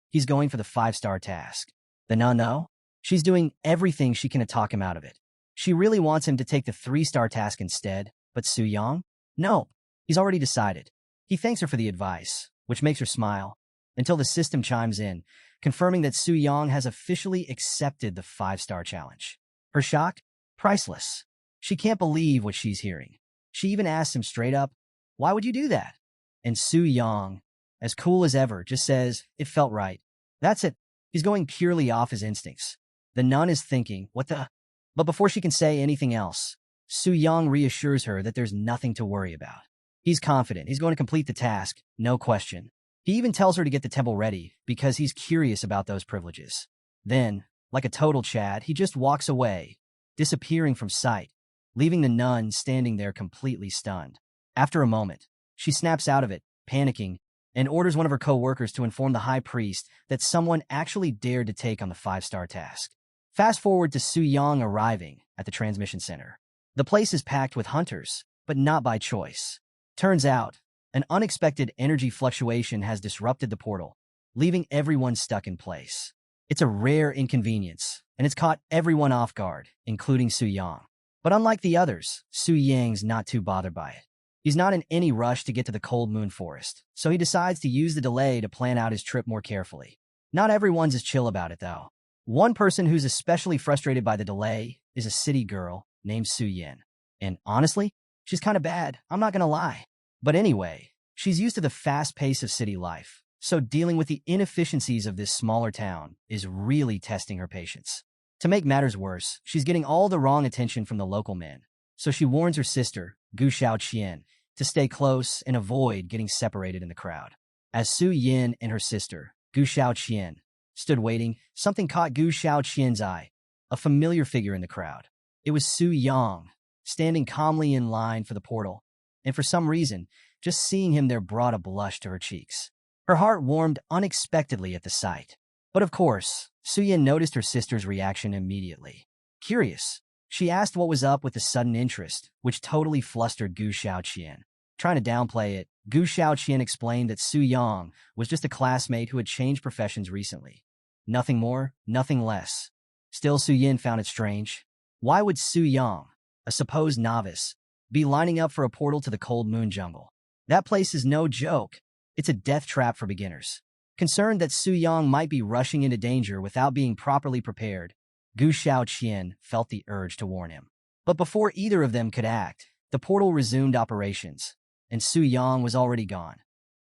He's going for the 5-star task. The nun, though? She's doing everything she can to talk him out of it. She really wants him to take the 3-star task instead, but Su Yang? No, he's already decided. He thanks her for the advice, which makes her smile, until the system chimes in, confirming that Su Yang has officially accepted the 5-star challenge. Her shock? Priceless. She can't believe what she's hearing. She even asks him straight up, "Why would you do that?" And Su Yang, as cool as ever, just says, "It felt right." That's it. He's going purely off his instincts. The nun is thinking, what the? But before she can say anything else, Su Yang reassures her that there's nothing to worry about. He's confident he's going to complete the task, no question. He even tells her to get the temple ready because he's curious about those privileges. Then, like a total Chad, he just walks away, disappearing from sight, leaving the nun standing there completely stunned. After a moment, she snaps out of it, panicking, and orders one of her co-workers to inform the high priest that someone actually dared to take on the 5-star task. Fast forward to Su Yang arriving at the transmission center. The place is packed with hunters, but not by choice. Turns out, an unexpected energy fluctuation has disrupted the portal, leaving everyone stuck in place. It's a rare inconvenience, and it's caught everyone off guard, including Su Yang. But unlike the others, Su Yang's not too bothered by it. He's not in any rush to get to the Cold Moon Forest, so he decides to use the delay to plan out his trip more carefully. Not everyone's as chill about it, though. One person who's especially frustrated by the delay is a city girl named Su Yin. And honestly, she's kind of bad, I'm not gonna lie. But anyway, she's used to the fast pace of city life, so dealing with the inefficiencies of this smaller town is really testing her patience. To make matters worse, she's getting all the wrong attention from the local men, so she warns her sister, Gu Xiaoqian, to stay close and avoid getting separated in the crowd. As Su Yin and her sister, Gu Xiaoqian, stood waiting, something caught Gu Xiaoqian's eye, a familiar figure in the crowd. It was Su Yang, standing calmly in line for the portal, and for some reason, just seeing him there brought a blush to her cheeks. Her heart warmed unexpectedly at the sight. But of course, Su Yin noticed her sister's reaction immediately. Curious, she asked what was up with the sudden interest, which totally flustered Gu Xiaoqian. Trying to downplay it, Gu Xiaoqian explained that Su Yang was just a classmate who had changed professions recently. Nothing more, nothing less. Still, Su Yin found it strange. Why would Su Yang, a supposed novice, be lining up for a portal to the Cold Moon Jungle? That place is no joke. It's a death trap for beginners. Concerned that Su Yang might be rushing into danger without being properly prepared, Gu Xiaoqian felt the urge to warn him. But before either of them could act, the portal resumed operations, and Su Yang was already gone,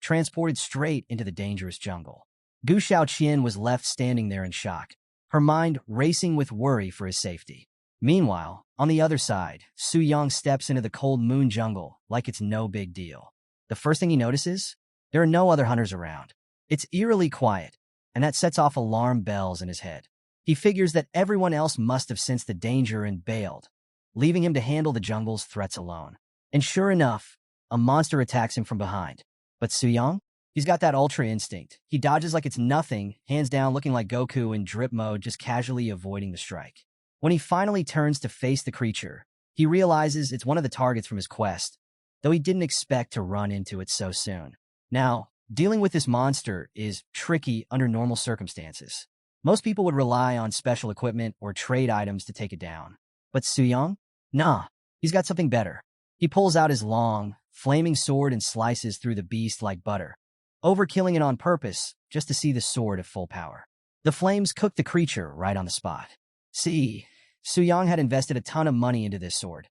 transported straight into the dangerous jungle. Gu Shaoqian was left standing there in shock, her mind racing with worry for his safety. Meanwhile, on the other side, Su Yang steps into the cold moon jungle like it's no big deal. The first thing he notices? There are no other hunters around. It's eerily quiet, and that sets off alarm bells in his head. He figures that everyone else must have sensed the danger and bailed, leaving him to handle the jungle's threats alone. And sure enough, a monster attacks him from behind. But Su Yang? He's got that ultra instinct. He dodges like it's nothing, hands down looking like Goku in drip mode, just casually avoiding the strike. When he finally turns to face the creature, he realizes it's one of the targets from his quest, though he didn't expect to run into it so soon. Now, dealing with this monster is tricky under normal circumstances. Most people would rely on special equipment or trade items to take it down. But Su Yang? Nah, he's got something better. He pulls out his long, flaming sword and slices through the beast like butter, overkilling it on purpose just to see the sword at full power. The flames cook the creature right on the spot. See, Su Yang had invested a ton of money into this sword,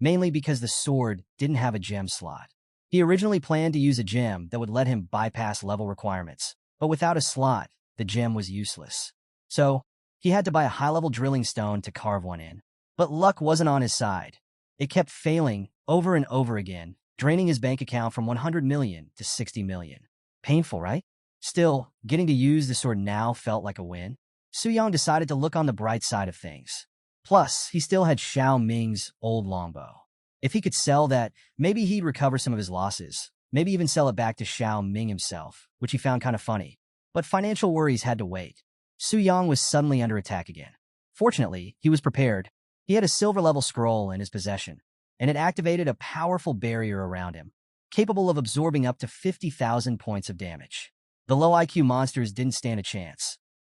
mainly because the sword didn't have a gem slot. He originally planned to use a gem that would let him bypass level requirements, but without a slot, the gem was useless. So, he had to buy a high-level drilling stone to carve one in. But luck wasn't on his side. It kept failing over and over again, draining his bank account from 100 million to 60 million. Painful, right? Still, getting to use the sword now felt like a win. Su Yang decided to look on the bright side of things. Plus, he still had Xiao Ming's old longbow. If he could sell that, maybe he'd recover some of his losses. Maybe even sell it back to Xiao Ming himself, which he found kind of funny. But financial worries had to wait. Su Yang was suddenly under attack again. Fortunately, he was prepared. He had a silver-level scroll in his possession, and it activated a powerful barrier around him, capable of absorbing up to 50,000 points of damage. The low IQ monsters didn't stand a chance.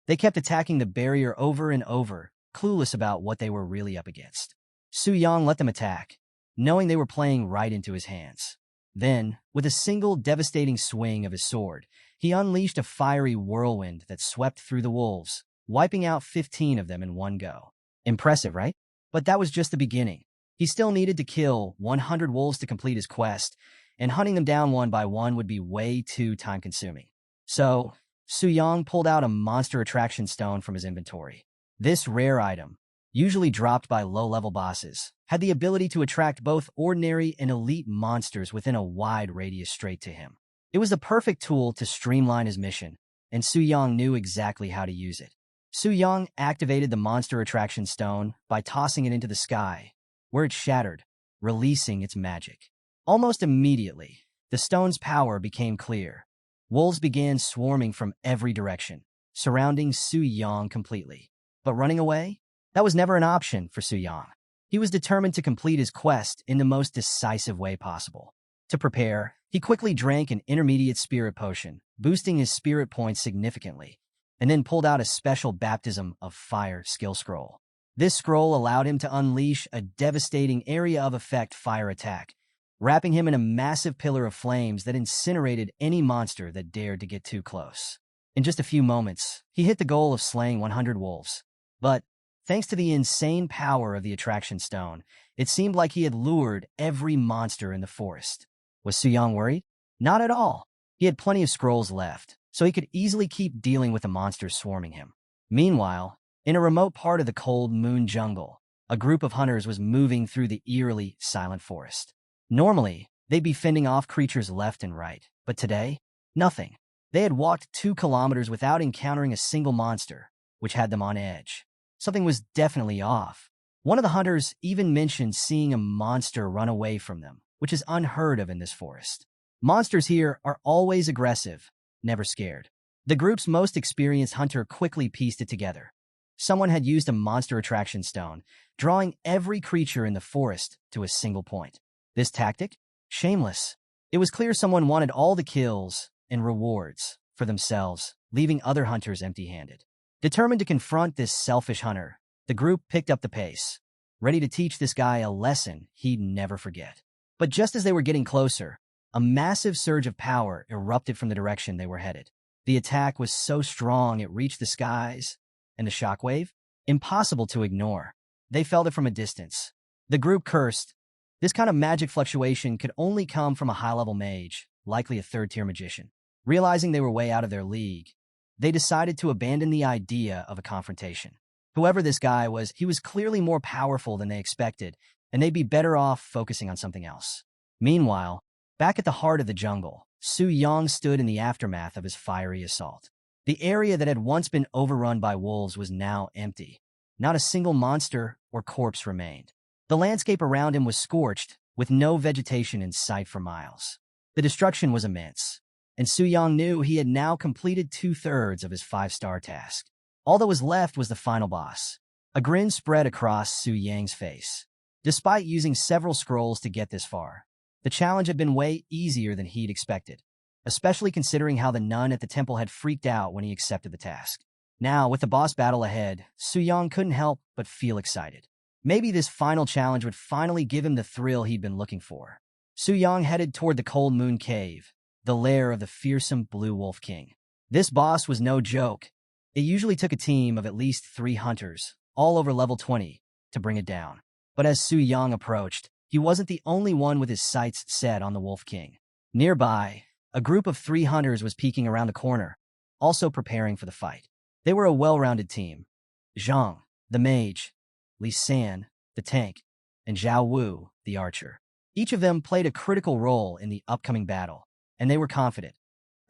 They kept attacking the barrier over and over, clueless about what they were really up against. Su Yang let them attack, knowing they were playing right into his hands. Then, with a single devastating swing of his sword, he unleashed a fiery whirlwind that swept through the wolves, wiping out 15 of them in one go. Impressive, right? But that was just the beginning. He still needed to kill 100 wolves to complete his quest, and hunting them down one by one would be way too time-consuming. So, Su Yang pulled out a monster attraction stone from his inventory. This rare item, usually dropped by low-level bosses, had the ability to attract both ordinary and elite monsters within a wide radius straight to him. It was the perfect tool to streamline his mission, and Su Yang knew exactly how to use it. Su Yang activated the monster attraction stone by tossing it into the sky, where it shattered, releasing its magic. Almost immediately, the stone's power became clear. Wolves began swarming from every direction, surrounding Su Yang completely. But running away? That was never an option for Su Yang. He was determined to complete his quest in the most decisive way possible. To prepare, he quickly drank an intermediate spirit potion, boosting his spirit points significantly, and then pulled out a special baptism of fire skill scroll. This scroll allowed him to unleash a devastating area of effect fire attack, wrapping him in a massive pillar of flames that incinerated any monster that dared to get too close. In just a few moments, he hit the goal of slaying 100 wolves. But, thanks to the insane power of the attraction stone, it seemed like he had lured every monster in the forest. Was Su Yang worried? Not at all. He had plenty of scrolls left, so he could easily keep dealing with the monsters swarming him. Meanwhile, in a remote part of the cold moon jungle, a group of hunters was moving through the eerily silent forest. Normally, they'd be fending off creatures left and right, but today, nothing. They had walked 2 kilometers without encountering a single monster, which had them on edge. Something was definitely off. One of the hunters even mentioned seeing a monster run away from them, which is unheard of in this forest. Monsters here are always aggressive, never scared. The group's most experienced hunter quickly pieced it together. Someone had used a monster attraction stone, drawing every creature in the forest to a single point. This tactic? Shameless. It was clear someone wanted all the kills and rewards for themselves, leaving other hunters empty-handed. Determined to confront this selfish hunter, the group picked up the pace, ready to teach this guy a lesson he'd never forget. But just as they were getting closer, a massive surge of power erupted from the direction they were headed. The attack was so strong it reached the skies, and the shockwave? Impossible to ignore. They felt it from a distance. The group cursed. This kind of magic fluctuation could only come from a high-level mage, likely a third-tier magician. Realizing they were way out of their league, they decided to abandon the idea of a confrontation. Whoever this guy was, he was clearly more powerful than they expected, and they'd be better off focusing on something else. Meanwhile, back at the heart of the jungle, Su Yang stood in the aftermath of his fiery assault. The area that had once been overrun by wolves was now empty. Not a single monster or corpse remained. The landscape around him was scorched, with no vegetation in sight for miles. The destruction was immense, and Su Yang knew he had now completed 2/3 of his 5-star task. All that was left was the final boss. A grin spread across Su Yang's face. Despite using several scrolls to get this far, the challenge had been way easier than he'd expected, especially considering how the nun at the temple had freaked out when he accepted the task. Now, with the boss battle ahead, Su Yang couldn't help but feel excited. Maybe this final challenge would finally give him the thrill he'd been looking for. Su Yang headed toward the Cold Moon Cave, the lair of the fearsome Blue Wolf King. This boss was no joke. It usually took a team of at least 3 hunters, all over level 20, to bring it down. But as Su Yang approached, he wasn't the only one with his sights set on the Wolf King. Nearby, a group of 3 hunters was peeking around the corner, also preparing for the fight. They were a well-rounded team. Zhang, the mage, Li San, the tank, and Zhao Wu, the archer. Each of them played a critical role in the upcoming battle, and they were confident,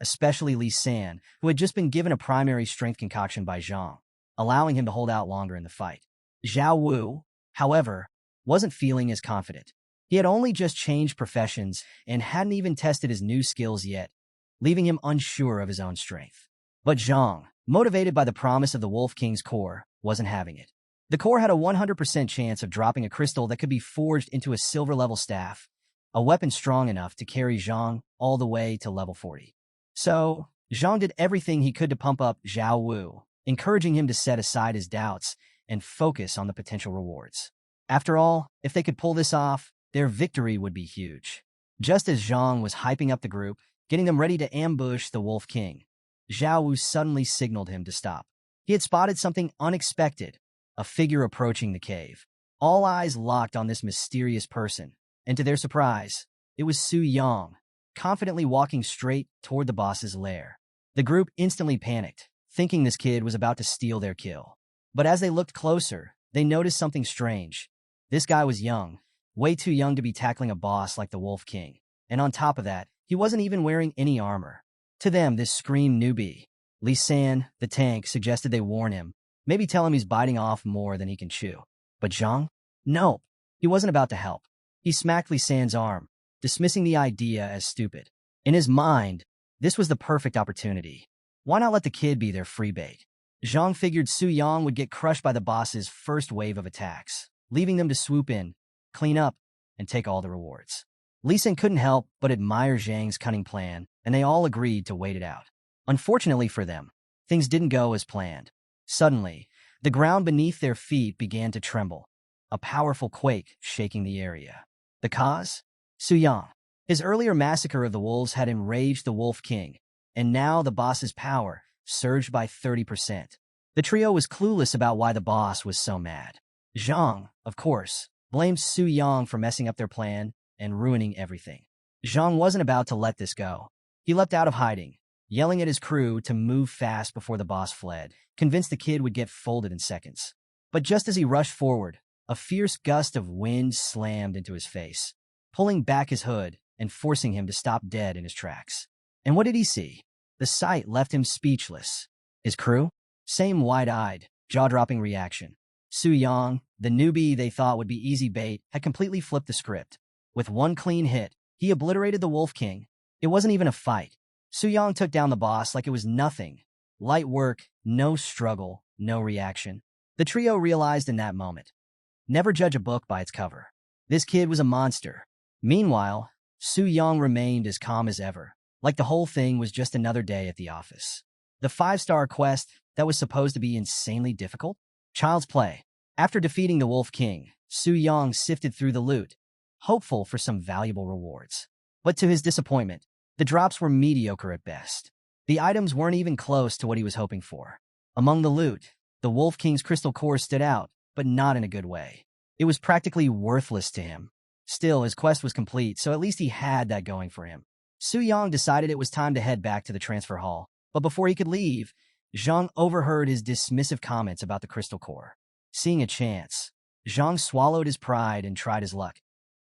especially Li San, who had just been given a primary strength concoction by Zhang, allowing him to hold out longer in the fight. Zhao Wu, however, wasn't feeling as confident. He had only just changed professions and hadn't even tested his new skills yet, leaving him unsure of his own strength. But Zhang, motivated by the promise of the Wolf King's core, wasn't having it. The core had a 100% chance of dropping a crystal that could be forged into a silver-level staff, a weapon strong enough to carry Zhang all the way to level 40. So, Zhang did everything he could to pump up Zhao Wu, encouraging him to set aside his doubts and focus on the potential rewards. After all, if they could pull this off, their victory would be huge. Just as Zhang was hyping up the group, getting them ready to ambush the Wolf King, Zhao Wu suddenly signaled him to stop. He had spotted something unexpected, a figure approaching the cave. All eyes locked on this mysterious person, and to their surprise, it was Su Yang, confidently walking straight toward the boss's lair. The group instantly panicked, thinking this kid was about to steal their kill. But as they looked closer, they noticed something strange. This guy was young, way too young to be tackling a boss like the Wolf King, and on top of that, he wasn't even wearing any armor. To them, this screamed newbie. Li San, the tank, suggested they warn him, maybe tell him he's biting off more than he can chew. But Zhang? No, he wasn't about to help. He smacked Li San's arm, dismissing the idea as stupid. In his mind, this was the perfect opportunity. Why not let the kid be their free bait? Zhang figured Su Yang would get crushed by the boss's first wave of attacks, leaving them to swoop in, clean up, and take all the rewards. Li San couldn't help but admire Zhang's cunning plan, and they all agreed to wait it out. Unfortunately for them, things didn't go as planned. Suddenly, the ground beneath their feet began to tremble, a powerful quake shaking the area. The cause? Su Yang. His earlier massacre of the wolves had enraged the Wolf King, and now the boss's power surged by 30%. The trio was clueless about why the boss was so mad. Zhang, of course, blamed Su Yang for messing up their plan and ruining everything. Zhang wasn't about to let this go. He leapt out of hiding, yelling at his crew to move fast before the boss fled, convinced the kid would get folded in seconds. But just as he rushed forward, a fierce gust of wind slammed into his face, pulling back his hood and forcing him to stop dead in his tracks. And what did he see? The sight left him speechless. His crew? Same wide-eyed, jaw-dropping reaction. Su Yang, the newbie they thought would be easy bait, had completely flipped the script. With one clean hit, he obliterated the Wolf King. It wasn't even a fight. Su Yang took down the boss like it was nothing. Light work, no struggle, no reaction. The trio realized in that moment. Never judge a book by its cover. This kid was a monster. Meanwhile, Su Yang remained as calm as ever, like the whole thing was just another day at the office. The 5-star quest that was supposed to be insanely difficult? Child's play. After defeating the Wolf King, Su Yang sifted through the loot, hopeful for some valuable rewards. But to his disappointment, the drops were mediocre at best. The items weren't even close to what he was hoping for. Among the loot, the Wolf King's crystal core stood out, but not in a good way. It was practically worthless to him. Still, his quest was complete, so at least he had that going for him. Su Yang decided it was time to head back to the transfer hall, but before he could leave, Zhang overheard his dismissive comments about the crystal core. Seeing a chance, Zhang swallowed his pride and tried his luck.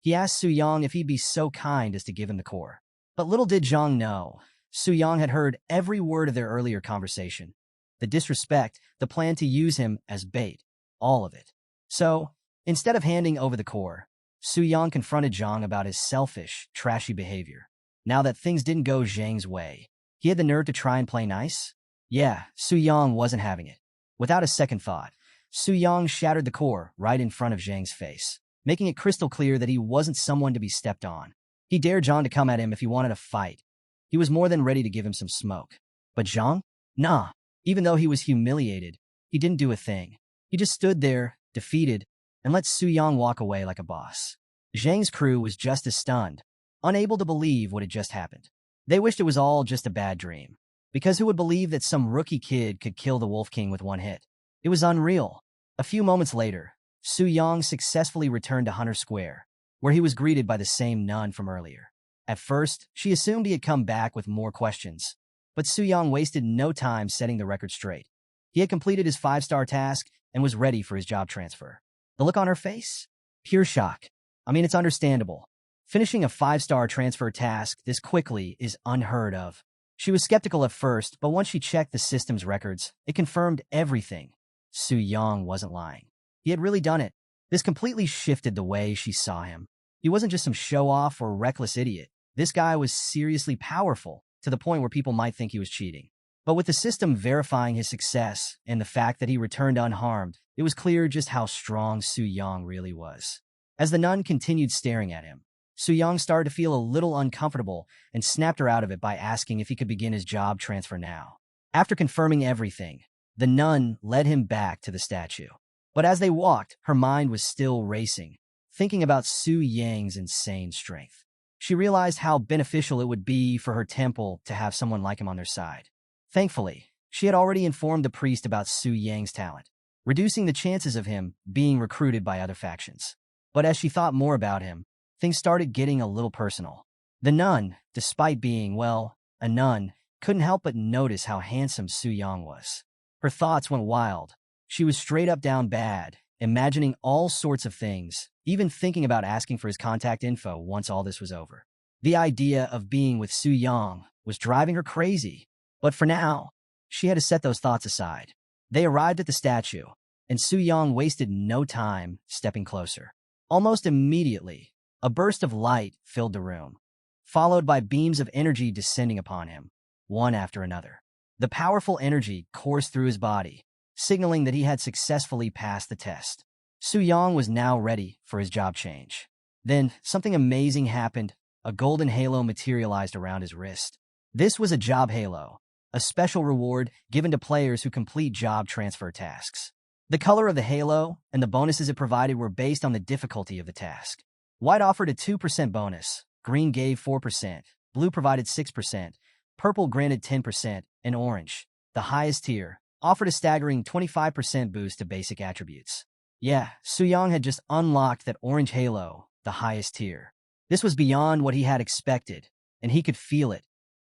He asked Su Yang if he'd be so kind as to give him the core. But little did Zhang know, Su Yang had heard every word of their earlier conversation. The disrespect, the plan to use him as bait, all of it. So, instead of handing over the core, Su Yang confronted Zhang about his selfish, trashy behavior. Now that things didn't go Zhang's way, he had the nerve to try and play nice? Yeah, Su Yang wasn't having it. Without a second thought, Su Yang shattered the core right in front of Zhang's face, making it crystal clear that he wasn't someone to be stepped on. He dared Zhang to come at him if he wanted a fight. He was more than ready to give him some smoke. But Zhang? Nah. Even though he was humiliated, he didn't do a thing. He just stood there, defeated, and let Su Yang walk away like a boss. Zhang's crew was just as stunned, unable to believe what had just happened. They wished it was all just a bad dream, because who would believe that some rookie kid could kill the Wolf King with one hit? It was unreal. A few moments later, Su Yang successfully returned to Hunter Square, where he was greeted by the same nun from earlier. At first, she assumed he had come back with more questions, but Su Yang wasted no time setting the record straight. He had completed his 5-star task and was ready for his job transfer. The look on her face? Pure shock. I mean, it's understandable. Finishing a 5-star transfer task this quickly is unheard of. She was skeptical at first, but once she checked the system's records, it confirmed everything. Su Yang wasn't lying. He had really done it. This completely shifted the way she saw him. He wasn't just some show-off or reckless idiot. This guy was seriously powerful, to the point where people might think he was cheating. But with the system verifying his success and the fact that he returned unharmed, it was clear just how strong Su Yang really was. As the nun continued staring at him, Su Yang started to feel a little uncomfortable and snapped her out of it by asking if he could begin his job transfer now. After confirming everything, the nun led him back to the statue. But as they walked, her mind was still racing, thinking about Su Yang's insane strength. She realized how beneficial it would be for her temple to have someone like him on their side. Thankfully, she had already informed the priest about Su Yang's talent, reducing the chances of him being recruited by other factions. But as she thought more about him, things started getting a little personal. The nun, despite being, well, a nun, couldn't help but notice how handsome Su Yang was. Her thoughts went wild. She was straight up down bad, imagining all sorts of things, even thinking about asking for his contact info once all this was over. The idea of being with Su Yang was driving her crazy, but for now, she had to set those thoughts aside. They arrived at the statue, and Su Yang wasted no time stepping closer. Almost immediately, a burst of light filled the room, followed by beams of energy descending upon him, one after another. The powerful energy coursed through his body, signaling that he had successfully passed the test. Su Yang was now ready for his job change. Then, something amazing happened. A golden halo materialized around his wrist. This was a job halo, a special reward given to players who complete job transfer tasks. The color of the halo and the bonuses it provided were based on the difficulty of the task. White offered a 2% bonus, green gave 4%, blue provided 6%, purple granted 10%, and orange, the highest tier, offered a staggering 25% boost to basic attributes. Yeah, Su Yang had just unlocked that orange halo, the highest tier. This was beyond what he had expected, and he could feel it.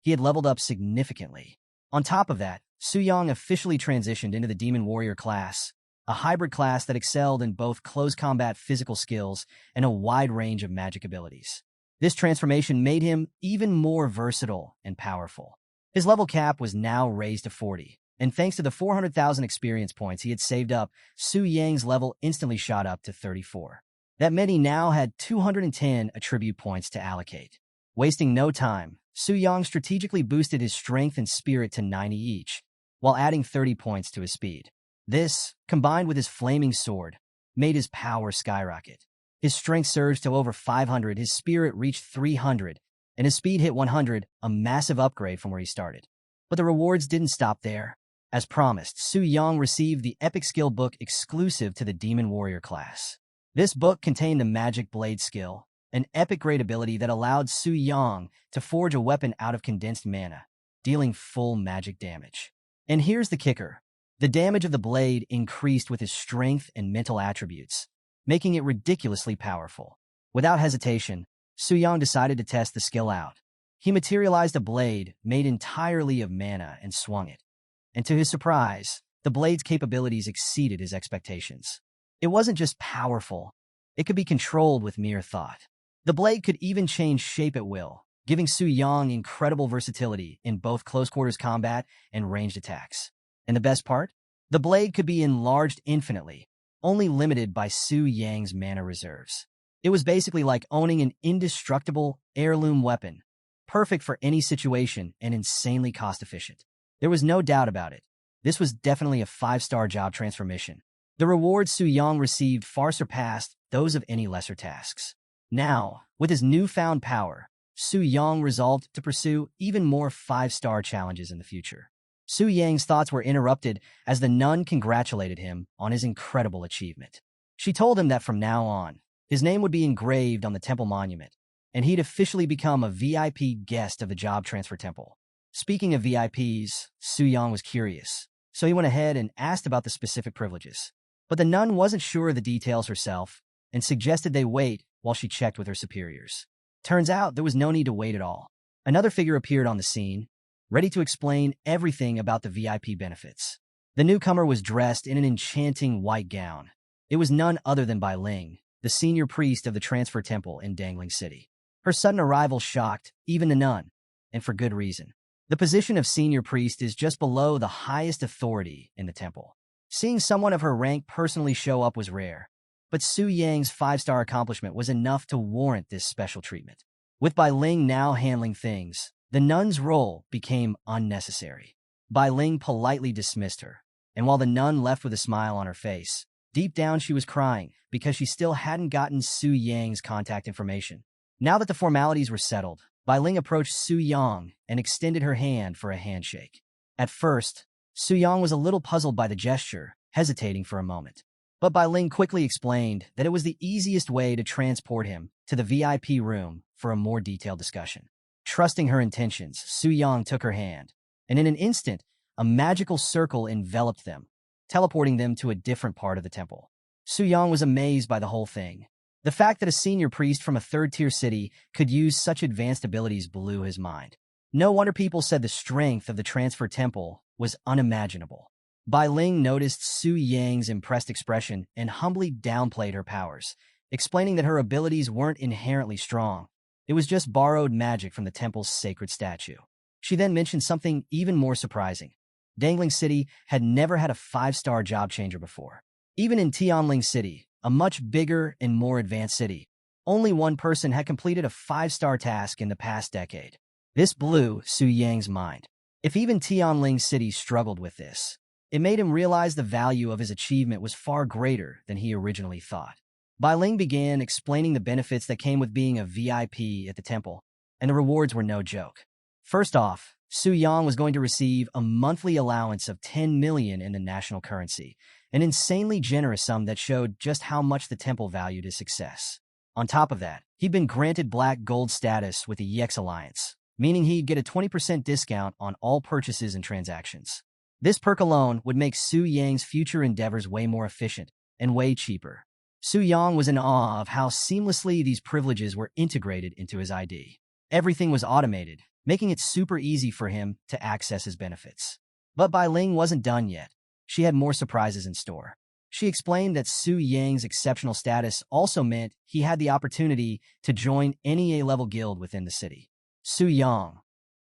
He had leveled up significantly. On top of that, Su Yang officially transitioned into the Demon Warrior class, a hybrid class that excelled in both close combat physical skills and a wide range of magic abilities. This transformation made him even more versatile and powerful. His level cap was now raised to 40. And thanks to the 400,000 experience points he had saved up, Su Yang's level instantly shot up to 34. That meant he now had 210 attribute points to allocate. Wasting no time, Su Yang strategically boosted his strength and spirit to 90 each, while adding 30 points to his speed. This, combined with his flaming sword, made his power skyrocket. His strength surged to over 500, his spirit reached 300, and his speed hit 100, a massive upgrade from where he started. But the rewards didn't stop there. As promised, Su Yang received the Epic Skill Book exclusive to the Demon Warrior class. This book contained the Magic Blade skill, an epic-grade ability that allowed Su Yang to forge a weapon out of condensed mana, dealing full magic damage. And here's the kicker. The damage of the blade increased with his strength and mental attributes, making it ridiculously powerful. Without hesitation, Su Yang decided to test the skill out. He materialized a blade made entirely of mana and swung it. and to his surprise, the blade's capabilities exceeded his expectations. It wasn't just powerful, it could be controlled with mere thought. The blade could even change shape at will, giving Su Yang incredible versatility in both close-quarters combat and ranged attacks. And the best part? The blade could be enlarged infinitely, only limited by Su Yang's mana reserves. It was basically like owning an indestructible heirloom weapon, perfect for any situation and insanely cost-efficient. There was no doubt about it. This was definitely a 5-star job transformation. The rewards Su Yang received far surpassed those of any lesser tasks. Now, with his newfound power, Su Yang resolved to pursue even more 5-star challenges in the future. Su Yang's thoughts were interrupted as the nun congratulated him on his incredible achievement. She told him that from now on, his name would be engraved on the temple monument, and he'd officially become a VIP guest of the Job Transfer Temple. Speaking of VIPs, Su Yang was curious, so he went ahead and asked about the specific privileges. But the nun wasn't sure of the details herself and suggested they wait while she checked with her superiors. Turns out there was no need to wait at all. Another figure appeared on the scene, ready to explain everything about the VIP benefits. The newcomer was dressed in an enchanting white gown. It was none other than Bai Ling, the senior priest of the Transfer Temple in Dangling City. Her sudden arrival shocked even the nun, and for good reason. The position of senior priest is just below the highest authority in the temple. Seeing someone of her rank personally show up was rare, but Su Yang's 5-star accomplishment was enough to warrant this special treatment. With Bai Ling now handling things, the nun's role became unnecessary. Bai Ling politely dismissed her, and while the nun left with a smile on her face, deep down she was crying because she still hadn't gotten Su Yang's contact information. Now that the formalities were settled, Bai Ling approached Su Yang and extended her hand for a handshake. At first, Su Yang was a little puzzled by the gesture, hesitating for a moment. But Bai Ling quickly explained that it was the easiest way to transport him to the VIP room for a more detailed discussion. Trusting her intentions, Su Yang took her hand, and in an instant, a magical circle enveloped them, teleporting them to a different part of the temple. Su Yang was amazed by the whole thing. The fact that a senior priest from a third-tier city could use such advanced abilities blew his mind. No wonder people said the strength of the Transfer Temple was unimaginable. Bai Ling noticed Su Yang's impressed expression and humbly downplayed her powers, explaining that her abilities weren't inherently strong. It was just borrowed magic from the temple's sacred statue. She then mentioned something even more surprising. Dangling City had never had a 5-star job changer before. Even in Tianling City, a much bigger and more advanced city, only one person had completed a 5-star task in the past decade. This blew Su Yang's mind. If even Tianling City struggled with this, it made him realize the value of his achievement was far greater than he originally thought. Bai Ling began explaining the benefits that came with being a VIP at the temple, and the rewards were no joke. First off, Su Yang was going to receive a monthly allowance of 10 million in the national currency, an insanely generous sum that showed just how much the temple valued his success. On top of that, he'd been granted black gold status with the EX Alliance, meaning he'd get a 20% discount on all purchases and transactions. This perk alone would make Su Yang's future endeavors way more efficient and way cheaper. Su Yang was in awe of how seamlessly these privileges were integrated into his ID. Everything was automated, making it super easy for him to access his benefits. But Bai Ling wasn't done yet. She had more surprises in store. She explained that Su Yang's exceptional status also meant he had the opportunity to join any A-level guild within the city. Su Yang,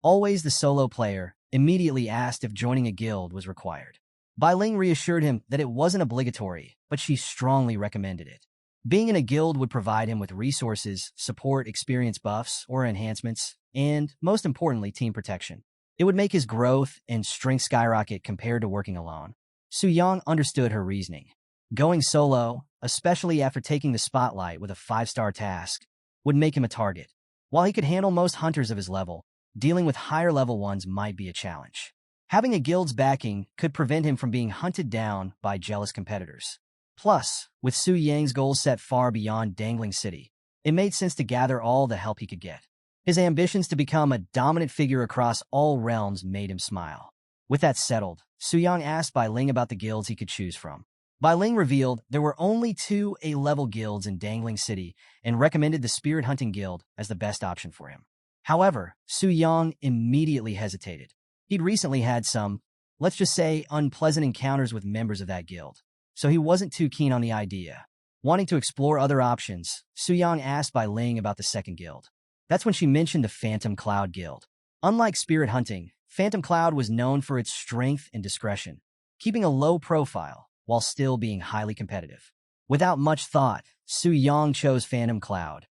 always the solo player, immediately asked if joining a guild was required. Bai Ling reassured him that it wasn't obligatory, but she strongly recommended it. Being in a guild would provide him with resources, support, experience buffs or enhancements, and, most importantly, team protection. It would make his growth and strength skyrocket compared to working alone. Su Yang understood her reasoning. Going solo, especially after taking the spotlight with a 5-star task, would make him a target. While he could handle most hunters of his level, dealing with higher-level ones might be a challenge. Having a guild's backing could prevent him from being hunted down by jealous competitors. Plus, with Su Yang's goals set far beyond Dangling City, it made sense to gather all the help he could get. His ambitions to become a dominant figure across all realms made him smile. With that settled, Su Yang asked Bai Ling about the guilds he could choose from. Bai Ling revealed there were only 2 A-level guilds in Dangling City and recommended the Spirit Hunting Guild as the best option for him. However, Su Yang immediately hesitated. He'd recently had some let's just say, unpleasant encounters with members of that guild. So he wasn't too keen on the idea. Wanting to explore other options, Suyang asked Bai Ling about the second guild. That's when she mentioned the Phantom Cloud Guild. Unlike spirit hunting, Phantom Cloud was known for its strength and discretion, keeping a low profile while still being highly competitive. Without much thought, Suyang chose Phantom Cloud.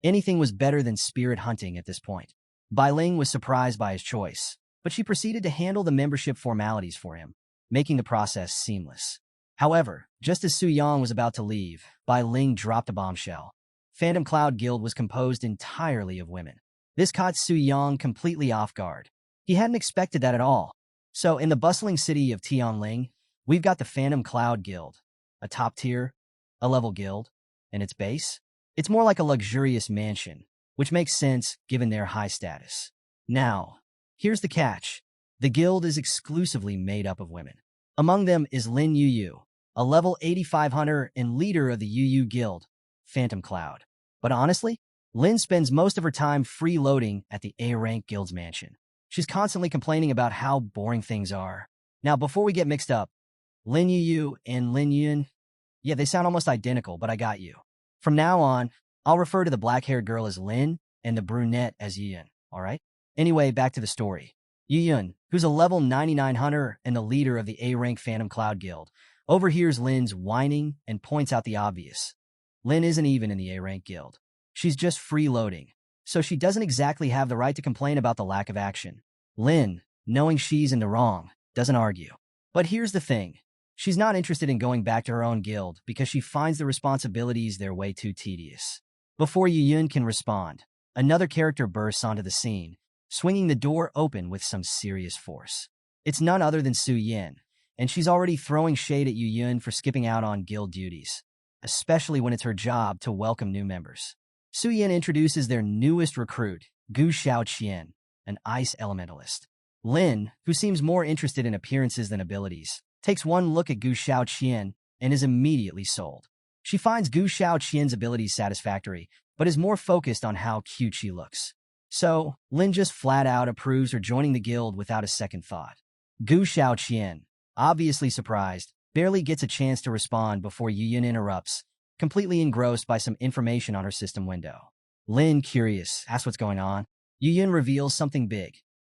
Anything was better than spirit hunting at this point. Bai Ling was surprised by his choice, but she proceeded to handle the membership formalities for him, making the process seamless. However, just as Suyang was about to leave, Bai Ling dropped a bombshell. Phantom Cloud Guild was composed entirely of women. This caught Suyang completely off guard. He hadn't expected that at all. So, in the bustling city of Tianling, we've got the Phantom Cloud Guild, a top tier, a level guild, and its base? It's more like a luxurious mansion, which makes sense given their high status. Now, here's the catch. The guild is exclusively made up of women. Among them is Lin Yu, a level 85 hunter and leader of the Yu Guild, Phantom Cloud. But honestly, Lin spends most of her time freeloading at the A-rank guild's mansion. She's constantly complaining about how boring things are. Now, before we get mixed up, Lin Yu and Lin Yun, yeah, they sound almost identical, but I got you. From now on, I'll refer to the black-haired girl as Lin and the brunette as Yun, alright? Anyway, back to the story. Yun, who's a level 99 hunter and the leader of the A-rank Phantom Cloud Guild, overhears Lin's whining and points out the obvious. Lin isn't even in the A-rank guild. She's just freeloading, so she doesn't exactly have the right to complain about the lack of action. Lin, knowing she's in the wrong, doesn't argue. But here's the thing. She's not interested in going back to her own guild because she finds the responsibilities there way too tedious. Before Yun can respond, another character bursts onto the scene, swinging the door open with some serious force. It's none other than Su Yin, and she's already throwing shade at Yun for skipping out on guild duties, especially when it's her job to welcome new members. Su Yin introduces their newest recruit, Gu Xiaoqian, an ice elementalist. Lin, who seems more interested in appearances than abilities, takes one look at Gu Xiaoqian and is immediately sold. She finds Gu Xiaoqian's abilities satisfactory, but is more focused on how cute she looks. So, Lin just flat out approves her joining the guild without a second thought. Gu Xiaoqian, obviously surprised, barely gets a chance to respond before Yun interrupts, completely engrossed by some information on her system window. Lin, curious, asks what's going on. Yun reveals something big.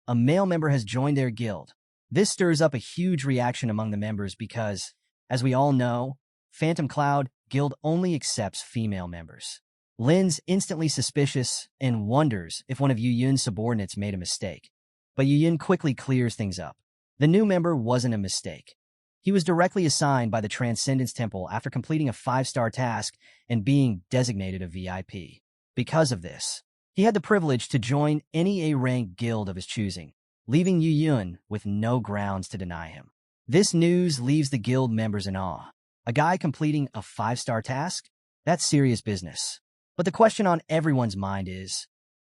A male member has joined their guild. This stirs up a huge reaction among the members because, as we all know, Phantom Cloud Guild only accepts female members. Lin's instantly suspicious and wonders if one of Yun's subordinates made a mistake. But Yun quickly clears things up. The new member wasn't a mistake. He was directly assigned by the Transcendence Temple after completing a 5-star task and being designated a VIP. Because of this, he had the privilege to join any A-rank guild of his choosing, leaving Yun with no grounds to deny him. This news leaves the guild members in awe. A guy completing a 5-star task? That's serious business. But the question on everyone's mind is,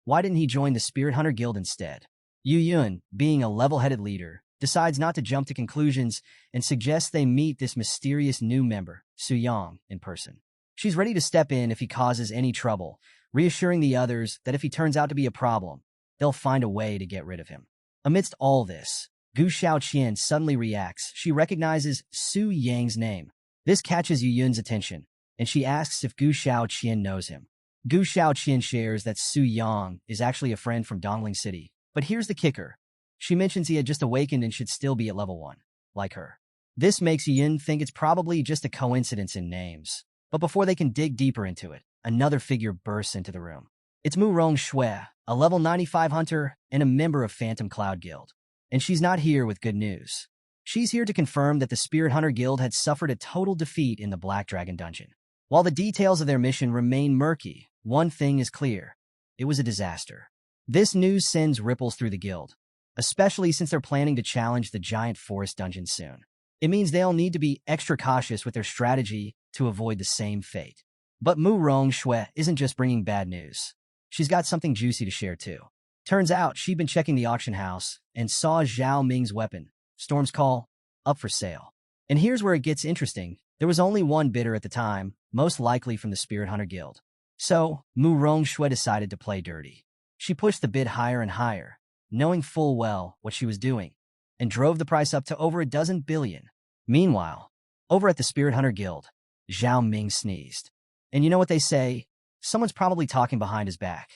why didn't he join the Spirit Hunter Guild instead? Yun, being a level-headed leader, decides not to jump to conclusions and suggests they meet this mysterious new member, Suyang, in person. She's ready to step in if he causes any trouble, reassuring the others that if he turns out to be a problem, they'll find a way to get rid of him. Amidst all this, Gu Xiaoqian suddenly reacts. She recognizes Su Yang's name. This catches Yun's attention, and she asks if Gu Xiaoqian knows him. Gu Xiaoqian shares that Su Yang is actually a friend from Dongling City. But here's the kicker. She mentions he had just awakened and should still be at level 1, like her. This makes Yun think it's probably just a coincidence in names. But before they can dig deeper into it, another figure bursts into the room. It's Mu Rongshui, a level 95 hunter and a member of Phantom Cloud Guild. And she's not here with good news. She's here to confirm that the Spirit Hunter Guild had suffered a total defeat in the Black Dragon Dungeon. While the details of their mission remain murky, one thing is clear. It was a disaster. This news sends ripples through the guild, especially since they're planning to challenge the Giant Forest Dungeon soon. It means they'll need to be extra cautious with their strategy to avoid the same fate. But Mu Rongshui isn't just bringing bad news. She's got something juicy to share too. Turns out she'd been checking the auction house and saw Zhao Ming's weapon, Storm's Call, up for sale. And here's where it gets interesting. There was only one bidder at the time, most likely from the Spirit Hunter Guild. So, Mu Rongshui decided to play dirty. She pushed the bid higher and higher, knowing full well what she was doing. and drove the price up to over a dozen billion. Meanwhile, over at the Spirit Hunter Guild, Zhao Ming sneezed. And you know what they say? Someone's probably talking behind his back.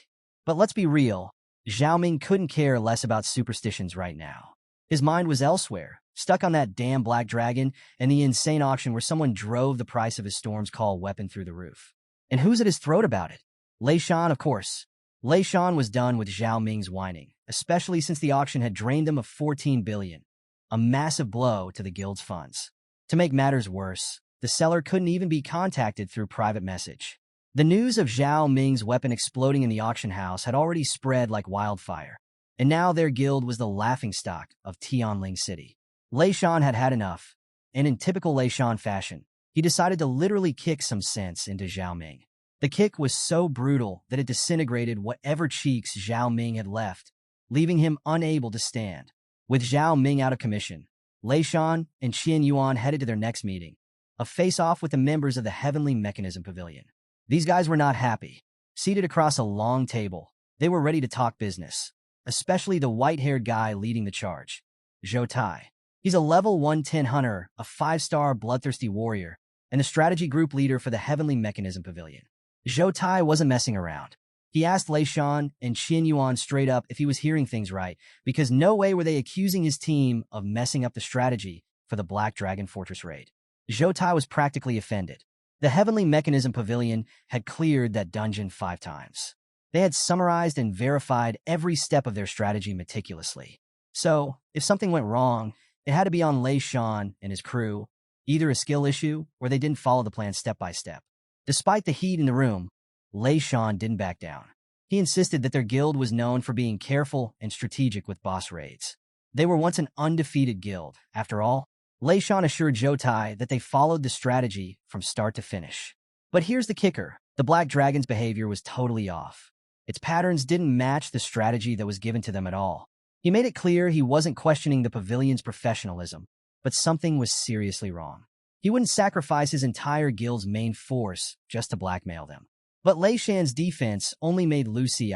But let's be real, Zhao Ming couldn't care less about superstitions right now. His mind was elsewhere, stuck on that damn black dragon and the insane auction where someone drove the price of his Storm's Call weapon through the roof. And who's at his throat about it? Lei Shan, of course. Lei Shan was done with Zhao Ming's whining, especially since the auction had drained him of 14 billion, a massive blow to the guild's funds. To make matters worse, the seller couldn't even be contacted through private message. The news of Zhao Ming's weapon exploding in the auction house had already spread like wildfire, and now their guild was the laughingstock of Tianling City. Lei Shan had had enough, and in typical Lei Shan fashion, he decided to literally kick some sense into Zhao Ming. The kick was so brutal that it disintegrated whatever cheeks Zhao Ming had left, leaving him unable to stand. With Zhao Ming out of commission, Lei Shan and Qian Yuan headed to their next meeting, a face-off with the members of the Heavenly Mechanism Pavilion. These guys were not happy. Seated across a long table, they were ready to talk business, especially the white-haired guy leading the charge, Zhou Tai. He's a level 110 hunter, a 5-star bloodthirsty warrior, and the strategy group leader for the Heavenly Mechanism Pavilion. Zhou Tai wasn't messing around. He asked Lei Shan and Qian Yuan straight up if he was hearing things right, because no way were they accusing his team of messing up the strategy for the Black Dragon Fortress raid. Zhou Tai was practically offended. The Heavenly Mechanism Pavilion had cleared that dungeon 5 times. They had summarized and verified every step of their strategy meticulously. So, if something went wrong, it had to be on Lei Shan and his crew, either a skill issue or they didn't follow the plan step by step. Despite the heat in the room, Lei Shan didn't back down. He insisted that their guild was known for being careful and strategic with boss raids. They were once an undefeated guild, after all. Lei Shan assured Zhou Tai that they followed the strategy from start to finish. But here's the kicker. The Black Dragon's behavior was totally off. Its patterns didn't match the strategy that was given to them at all. He made it clear he wasn't questioning the pavilion's professionalism, but something was seriously wrong. He wouldn't sacrifice his entire guild's main force just to blackmail them. But Lei Shan's defense only made Lu Ci,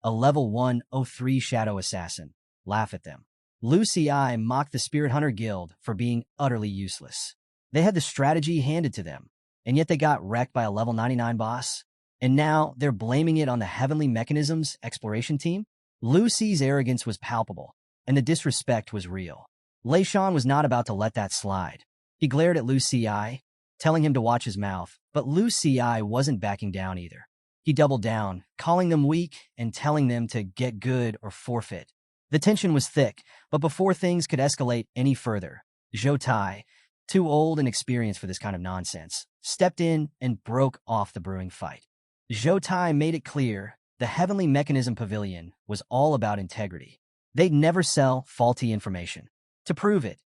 a level 103 shadow assassin, laugh at them. Lu Ci mocked the Spirit Hunter Guild for being utterly useless. They had the strategy handed to them, and yet they got wrecked by a level 99 boss. And now they're blaming it on the Heavenly Mechanisms exploration team? Lu Ci's arrogance was palpable, and the disrespect was real. Lei Shan was not about to let that slide. He glared at Lu Ci, telling him to watch his mouth, but Lu Ci wasn't backing down either. He doubled down, calling them weak and telling them to get good or forfeit. The tension was thick, but before things could escalate any further, Zhou Tai, too old and experienced for this kind of nonsense, stepped in and broke off the brewing fight. Zhou Tai made it clear the Heavenly Mechanism Pavilion was all about integrity. They'd never sell faulty information. To prove it,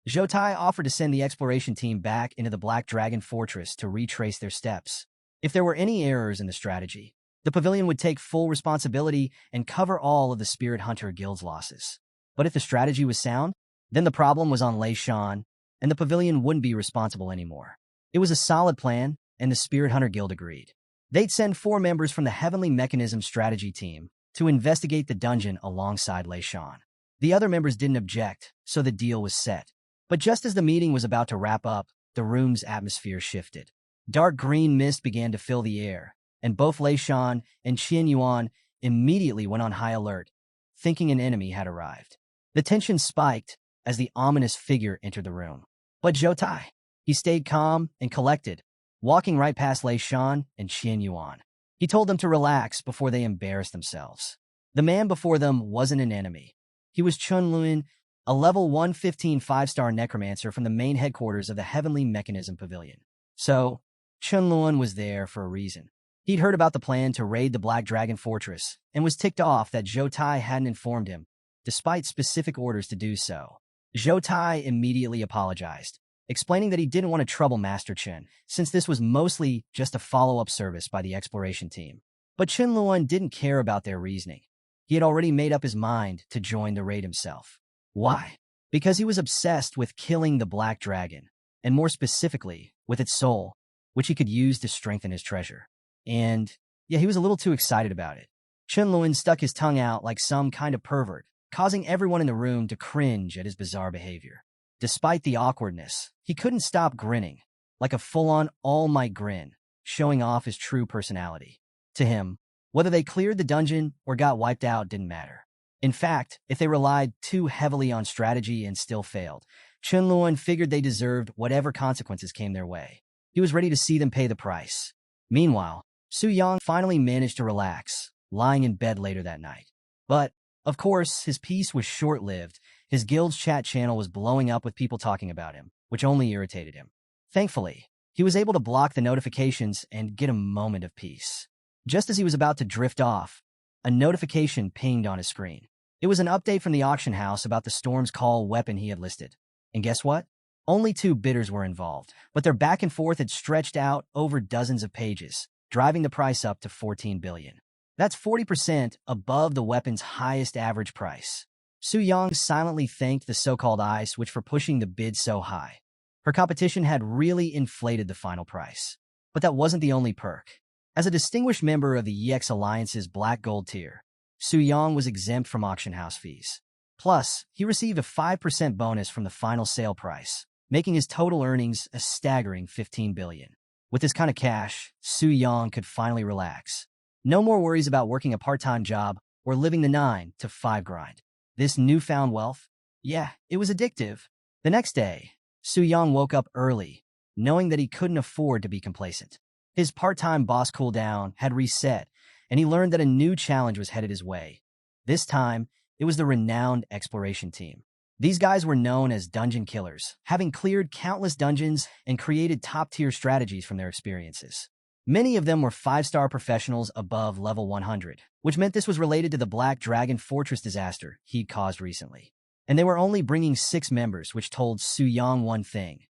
Zhou Tai offered to send the exploration team back into the Black Dragon Fortress to retrace their steps. If there were any errors in the strategy, the pavilion would take full responsibility and cover all of the Spirit Hunter Guild's losses. But if the strategy was sound, then the problem was on Lei Shan, and the pavilion wouldn't be responsible anymore. It was a solid plan, and the Spirit Hunter Guild agreed. They'd send 4 members from the Heavenly Mechanism strategy team to investigate the dungeon alongside Lei Shan. The other members didn't object, so the deal was set. But just as the meeting was about to wrap up, the room's atmosphere shifted. Dark green mist began to fill the air, and both Lei Shan and Qian Yuan immediately went on high alert, thinking an enemy had arrived. The tension spiked as the ominous figure entered the room. But Zhou Tai, he stayed calm and collected, walking right past Lei Shan and Qian Yuan. He told them to relax before they embarrassed themselves. The man before them wasn't an enemy. He was Chun Luan, a level 115 5-star necromancer from the main headquarters of the Heavenly Mechanism Pavilion. So, Chun Luan was there for a reason. He'd heard about the plan to raid the Black Dragon Fortress and was ticked off that Zhou Tai hadn't informed him, despite specific orders to do so. Zhou Tai immediately apologized, explaining that he didn't want to trouble Master Chen, since this was mostly just a follow-up service by the exploration team. But Chun Luan didn't care about their reasoning. He had already made up his mind to join the raid himself. Why? Because he was obsessed with killing the Black Dragon, and more specifically, with its soul, which he could use to strengthen his treasure. And, yeah, he was a little too excited about it. Chun Luan stuck his tongue out like some kind of pervert, causing everyone in the room to cringe at his bizarre behavior. Despite the awkwardness, he couldn't stop grinning, like a full-on All Might grin, showing off his true personality. To him, whether they cleared the dungeon or got wiped out didn't matter. In fact, if they relied too heavily on strategy and still failed, Chunluan figured they deserved whatever consequences came their way. He was ready to see them pay the price. Meanwhile, Su Yang finally managed to relax, lying in bed later that night. But, of course, his peace was short-lived. His guild's chat channel was blowing up with people talking about him, which only irritated him. Thankfully, he was able to block the notifications and get a moment of peace. Just as he was about to drift off, a notification pinged on his screen. It was an update from the auction house about the Storm's Call weapon he had listed. And guess what? Only 2 bidders were involved, but their back and forth had stretched out over dozens of pages, driving the price up to 14 billion. That's 40% above the weapon's highest average price. Su Yang silently thanked the so-called Ice Witch for pushing the bid so high. Her competition had really inflated the final price. But that wasn't the only perk. As a distinguished member of the EX Alliance's Black Gold tier, Su Yang was exempt from auction house fees. Plus, he received a 5% bonus from the final sale price, making his total earnings a staggering 15 billion. With this kind of cash, Su Yang could finally relax. No more worries about working a part-time job or living the 9 to 5 grind. This newfound wealth? Yeah, it was addictive. The next day, Su Yang woke up early, knowing that he couldn't afford to be complacent. His part-time boss cooldown had reset, and he learned that a new challenge was headed his way. This time, it was the renowned exploration team. These guys were known as dungeon killers, having cleared countless dungeons and created top-tier strategies from their experiences. Many of them were 5-star professionals above level 100, which meant this was related to the Black Dragon Fortress disaster he'd caused recently. And they were only bringing 6 members, which told Su Yang one thing.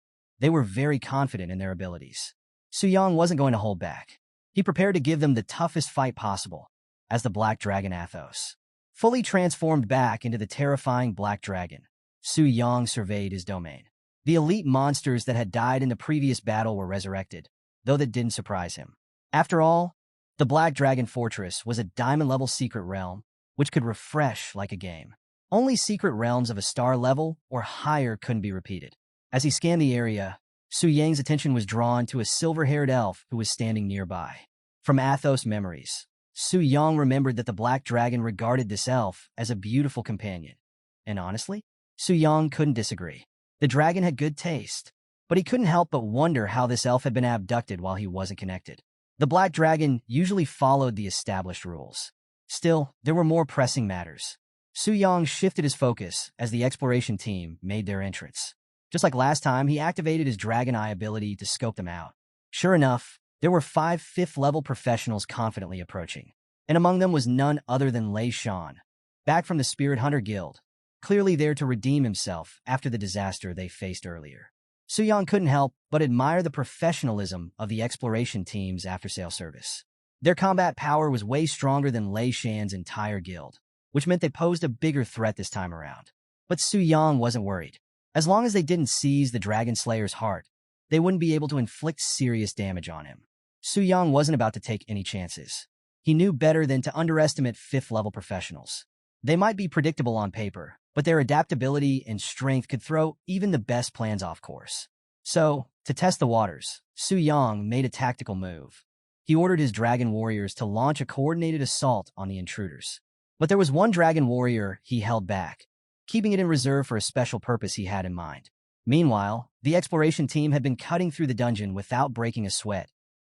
They were very confident in their abilities. Su Yang wasn't going to hold back. He prepared to give them the toughest fight possible, as the Black Dragon Athos. Fully transformed back into the terrifying Black Dragon, Su Yang surveyed his domain. The elite monsters that had died in the previous battle were resurrected, though that didn't surprise him. After all, the Black Dragon Fortress was a diamond-level secret realm, which could refresh like a game. Only secret realms of a star level or higher couldn't be repeated. As he scanned the area, Su Yang's attention was drawn to a silver-haired elf who was standing nearby. From Athos memories, Su Yang remembered that the Black Dragon regarded this elf as a beautiful companion. And honestly, Su Yang couldn't disagree. The dragon had good taste, but he couldn't help but wonder how this elf had been abducted while he wasn't connected. The Black Dragon usually followed the established rules. Still, there were more pressing matters. Su Yang shifted his focus as the exploration team made their entrance. Just like last time, he activated his Dragon Eye ability to scope them out. Sure enough, there were 5 5th-level professionals confidently approaching, and among them was none other than Lei Shan, back from the Spirit Hunter Guild, clearly there to redeem himself after the disaster they faced earlier. Su Yang couldn't help but admire the professionalism of the exploration team's after-sale service. Their combat power was way stronger than Lei Shan's entire guild, which meant they posed a bigger threat this time around. But Su Yang wasn't worried. As long as they didn't seize the Dragon Slayer's heart, they wouldn't be able to inflict serious damage on him. Su Yang wasn't about to take any chances. He knew better than to underestimate 5th-level professionals. They might be predictable on paper, but their adaptability and strength could throw even the best plans off course. So, to test the waters, Su Yang made a tactical move. He ordered his dragon warriors to launch a coordinated assault on the intruders. But there was one dragon warrior he held back, keeping it in reserve for a special purpose he had in mind. Meanwhile, the exploration team had been cutting through the dungeon without breaking a sweat,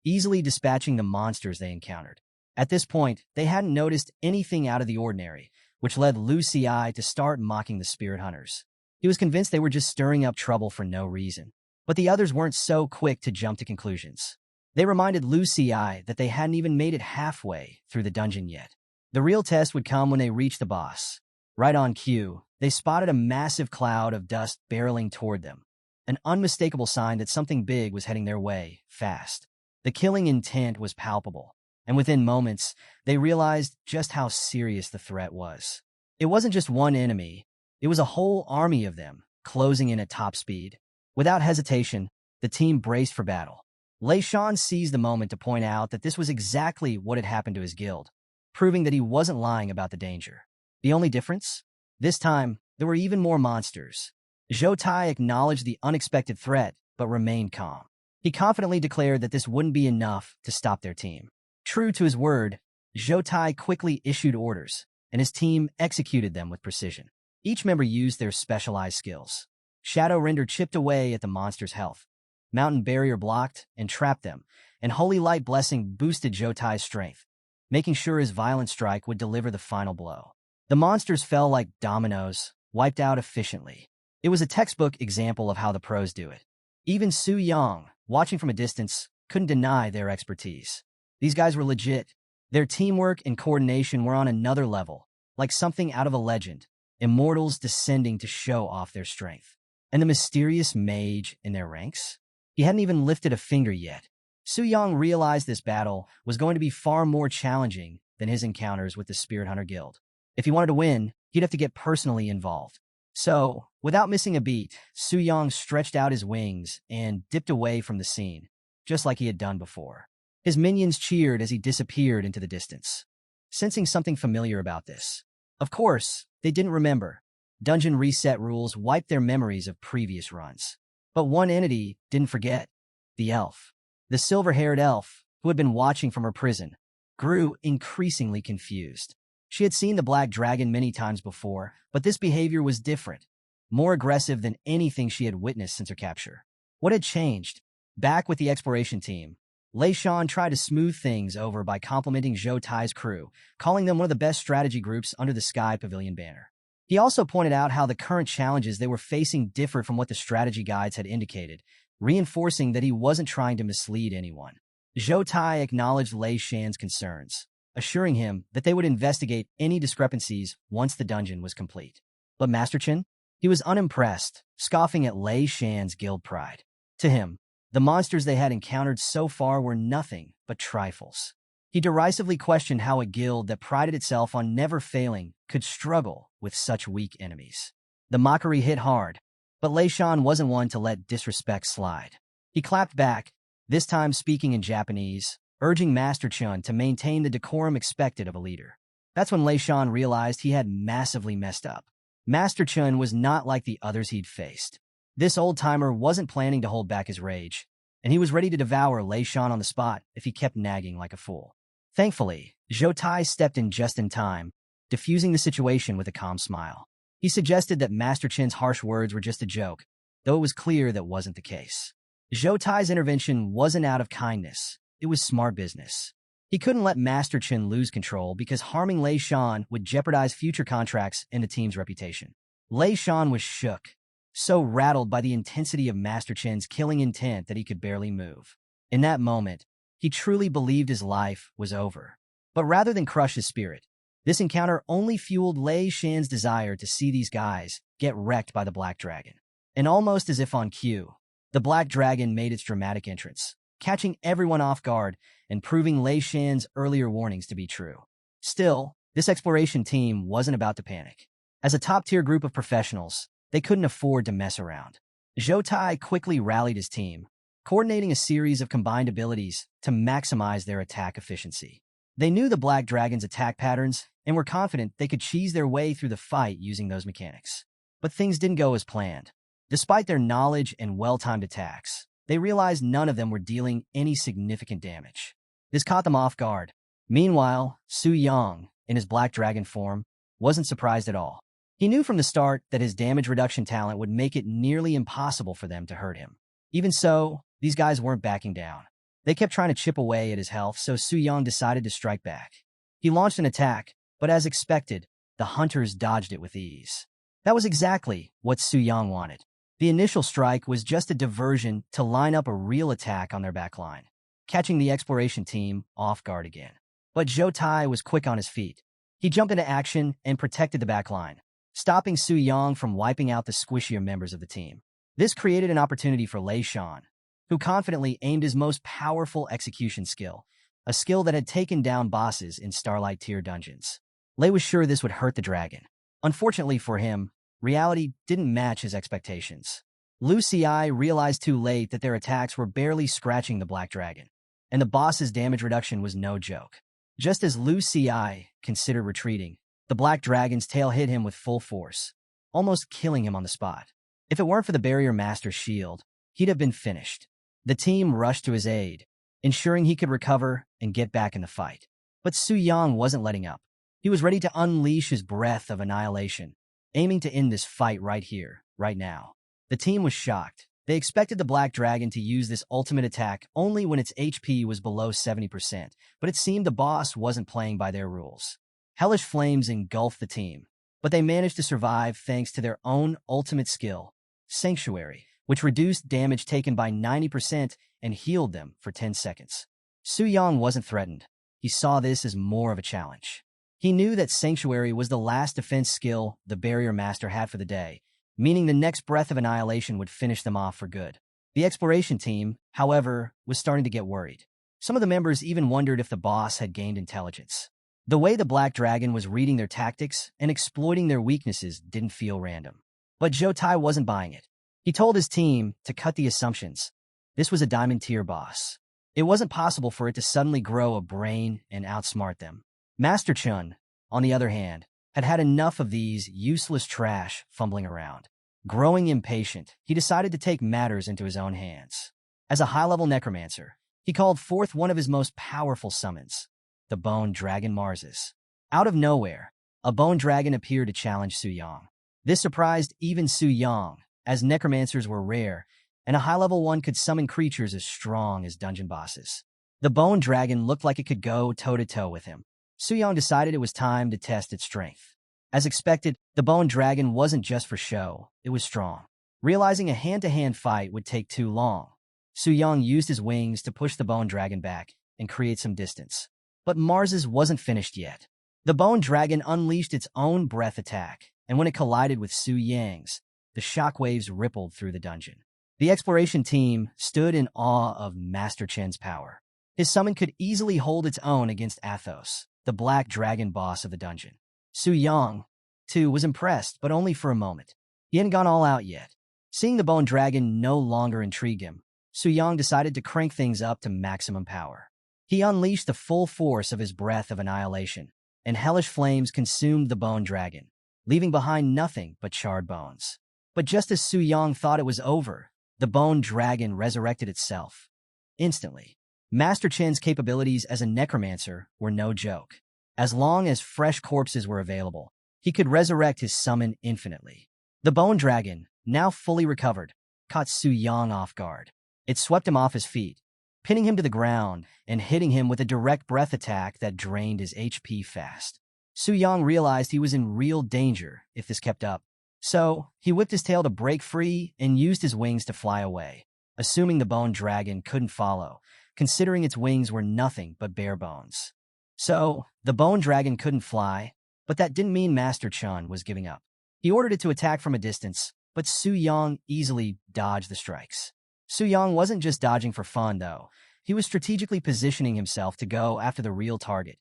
easily dispatching the monsters they encountered. At this point, they hadn't noticed anything out of the ordinary, which led Lu Xi to start mocking the spirit hunters. He was convinced they were just stirring up trouble for no reason. But the others weren't so quick to jump to conclusions. They reminded Lu Xi that they hadn't even made it halfway through the dungeon yet. The real test would come when they reached the boss. Right on cue, they spotted a massive cloud of dust barreling toward them, an unmistakable sign that something big was heading their way, fast. The killing intent was palpable, and within moments, they realized just how serious the threat was. It wasn't just one enemy, it was a whole army of them, closing in at top speed. Without hesitation, the team braced for battle. Lei Shan seized the moment to point out that this was exactly what had happened to his guild, proving that he wasn't lying about the danger. The only difference? This time, there were even more monsters. Zhou Tai acknowledged the unexpected threat, but remained calm. He confidently declared that this wouldn't be enough to stop their team. True to his word, Zhou Tai quickly issued orders, and his team executed them with precision. Each member used their specialized skills. Shadow Render chipped away at the monster's health. Mountain Barrier blocked and trapped them, and Holy Light Blessing boosted Zhou Tai's strength, making sure his violent strike would deliver the final blow. The monsters fell like dominoes, wiped out efficiently. It was a textbook example of how the pros do it. Even Su Yang, watching from a distance, couldn't deny their expertise. These guys were legit. Their teamwork and coordination were on another level, like something out of a legend, immortals descending to show off their strength. And the mysterious mage in their ranks? He hadn't even lifted a finger yet. Su Yang realized this battle was going to be far more challenging than his encounters with the Spirit Hunter Guild. If he wanted to win, he'd have to get personally involved. So, without missing a beat, Su Yang stretched out his wings and dipped away from the scene, just like he had done before. His minions cheered as he disappeared into the distance, sensing something familiar about this. Of course, they didn't remember. Dungeon reset rules wiped their memories of previous runs. But one entity didn't forget: the elf. The silver-haired elf, who had been watching from her prison, grew increasingly confused. She had seen the black dragon many times before, but this behavior was different, more aggressive than anything she had witnessed since her capture. What had changed? Back with the exploration team, Lei Shan tried to smooth things over by complimenting Zhou Tai's crew, calling them one of the best strategy groups under the Sky Pavilion banner. He also pointed out how the current challenges they were facing differed from what the strategy guides had indicated, reinforcing that he wasn't trying to mislead anyone. Zhou Tai acknowledged Lei Shan's concerns, assuring him that they would investigate any discrepancies once the dungeon was complete. But Master Chen? He was unimpressed, scoffing at Lei Shan's guild pride. To him, the monsters they had encountered so far were nothing but trifles. He derisively questioned how a guild that prided itself on never failing could struggle with such weak enemies. The mockery hit hard, but Lei Shan wasn't one to let disrespect slide. He clapped back, this time speaking in Japanese, urging Master Chen to maintain the decorum expected of a leader. That's when Lei Shan realized he had massively messed up. Master Chen was not like the others he'd faced. This old-timer wasn't planning to hold back his rage, and he was ready to devour Lei Shan on the spot if he kept nagging like a fool. Thankfully, Zhou Tai stepped in just in time, diffusing the situation with a calm smile. He suggested that Master Chen's harsh words were just a joke, though it was clear that wasn't the case. Zhou Tai's intervention wasn't out of kindness, it was smart business. He couldn't let Master Chen lose control because harming Lei Shan would jeopardize future contracts and the team's reputation. Lei Shan was shook, so rattled by the intensity of Master Chen's killing intent that he could barely move. In that moment, he truly believed his life was over. But rather than crush his spirit, this encounter only fueled Lei Shan's desire to see these guys get wrecked by the Black Dragon. And almost as if on cue, the Black Dragon made its dramatic entrance, catching everyone off guard and proving Lei Shan's earlier warnings to be true. Still, this exploration team wasn't about to panic. As a top-tier group of professionals, they couldn't afford to mess around. Zhou Tai quickly rallied his team, coordinating a series of combined abilities to maximize their attack efficiency. They knew the Black Dragon's attack patterns and were confident they could cheese their way through the fight using those mechanics. But things didn't go as planned. Despite their knowledge and well-timed attacks, they realized none of them were dealing any significant damage. This caught them off guard. Meanwhile, Su Yang, in his Black Dragon form, wasn't surprised at all. He knew from the start that his damage reduction talent would make it nearly impossible for them to hurt him. Even so, these guys weren't backing down. They kept trying to chip away at his health, so Su Yang decided to strike back. He launched an attack, but as expected, the hunters dodged it with ease. That was exactly what Su Yang wanted. The initial strike was just a diversion to line up a real attack on their backline, catching the exploration team off guard again. But Zhou Tai was quick on his feet. He jumped into action and protected the backline, stopping Su Yang from wiping out the squishier members of the team. This created an opportunity for Lei Shan, who confidently aimed his most powerful execution skill, a skill that had taken down bosses in Starlight tier dungeons. Lei was sure this would hurt the dragon. Unfortunately for him, reality didn't match his expectations. Lu Ci realized too late that their attacks were barely scratching the Black Dragon, and the boss's damage reduction was no joke. Just as Lu Ci considered retreating, The black dragon's tail hit him with full force, almost killing him on the spot. If it weren't for the barrier master's shield, he'd have been finished. The team rushed to his aid, ensuring he could recover and get back in the fight. But Su Yang wasn't letting up. He was ready to unleash his breath of annihilation, aiming to end this fight right here, right now. The team was shocked. They expected the black dragon to use this ultimate attack only when its HP was below 70%, but it seemed the boss wasn't playing by their rules. Hellish flames engulfed the team, but they managed to survive thanks to their own ultimate skill, Sanctuary, which reduced damage taken by 90% and healed them for 10 seconds. Su Yang wasn't threatened. He saw this as more of a challenge. He knew that Sanctuary was the last defense skill the barrier master had for the day, meaning the next breath of annihilation would finish them off for good. The exploration team, however, was starting to get worried. Some of the members even wondered if the boss had gained intelligence. The way the black dragon was reading their tactics and exploiting their weaknesses didn't feel random. But Zhou Tai wasn't buying it. He told his team to cut the assumptions. This was a diamond tier boss. It wasn't possible for it to suddenly grow a brain and outsmart them. Master Chun, on the other hand, had had enough of these useless trash fumbling around. Growing impatient, he decided to take matters into his own hands. As a high-level necromancer, he called forth one of his most powerful summons, the Bone Dragon Marses. Out of nowhere, a bone dragon appeared to challenge Su Yang. This surprised even Su Yang, as necromancers were rare, and a high-level one could summon creatures as strong as dungeon bosses. The bone dragon looked like it could go toe-to-toe with him. Su Yang decided it was time to test its strength. As expected, the bone dragon wasn't just for show, it was strong. Realizing a hand-to-hand fight would take too long, Su Yang used his wings to push the bone dragon back and create some distance. But Mars's wasn't finished yet. The bone dragon unleashed its own breath attack, and when it collided with Su Yang's, the shockwaves rippled through the dungeon. The exploration team stood in awe of Master Chen's power. His summon could easily hold its own against Athos, the black dragon boss of the dungeon. Su Yang, too, was impressed, but only for a moment. He hadn't gone all out yet. Seeing the bone dragon no longer intrigue him, Su Yang decided to crank things up to maximum power. He unleashed the full force of his breath of annihilation, and hellish flames consumed the bone dragon, leaving behind nothing but charred bones. But just as Su Yang thought it was over, the bone dragon resurrected itself. Instantly, Master Chen's capabilities as a necromancer were no joke. As long as fresh corpses were available, he could resurrect his summon infinitely. The bone dragon, now fully recovered, caught Su Yang off guard. It swept him off his feet, pinning him to the ground and hitting him with a direct breath attack that drained his HP fast. Su Yang realized he was in real danger if this kept up. So, he whipped his tail to break free and used his wings to fly away, assuming the bone dragon couldn't follow, considering its wings were nothing but bare bones. So, the bone dragon couldn't fly, but that didn't mean Master Chun was giving up. He ordered it to attack from a distance, but Su Yang easily dodged the strikes. Su Yang wasn't just dodging for fun, though. He was strategically positioning himself to go after the real target,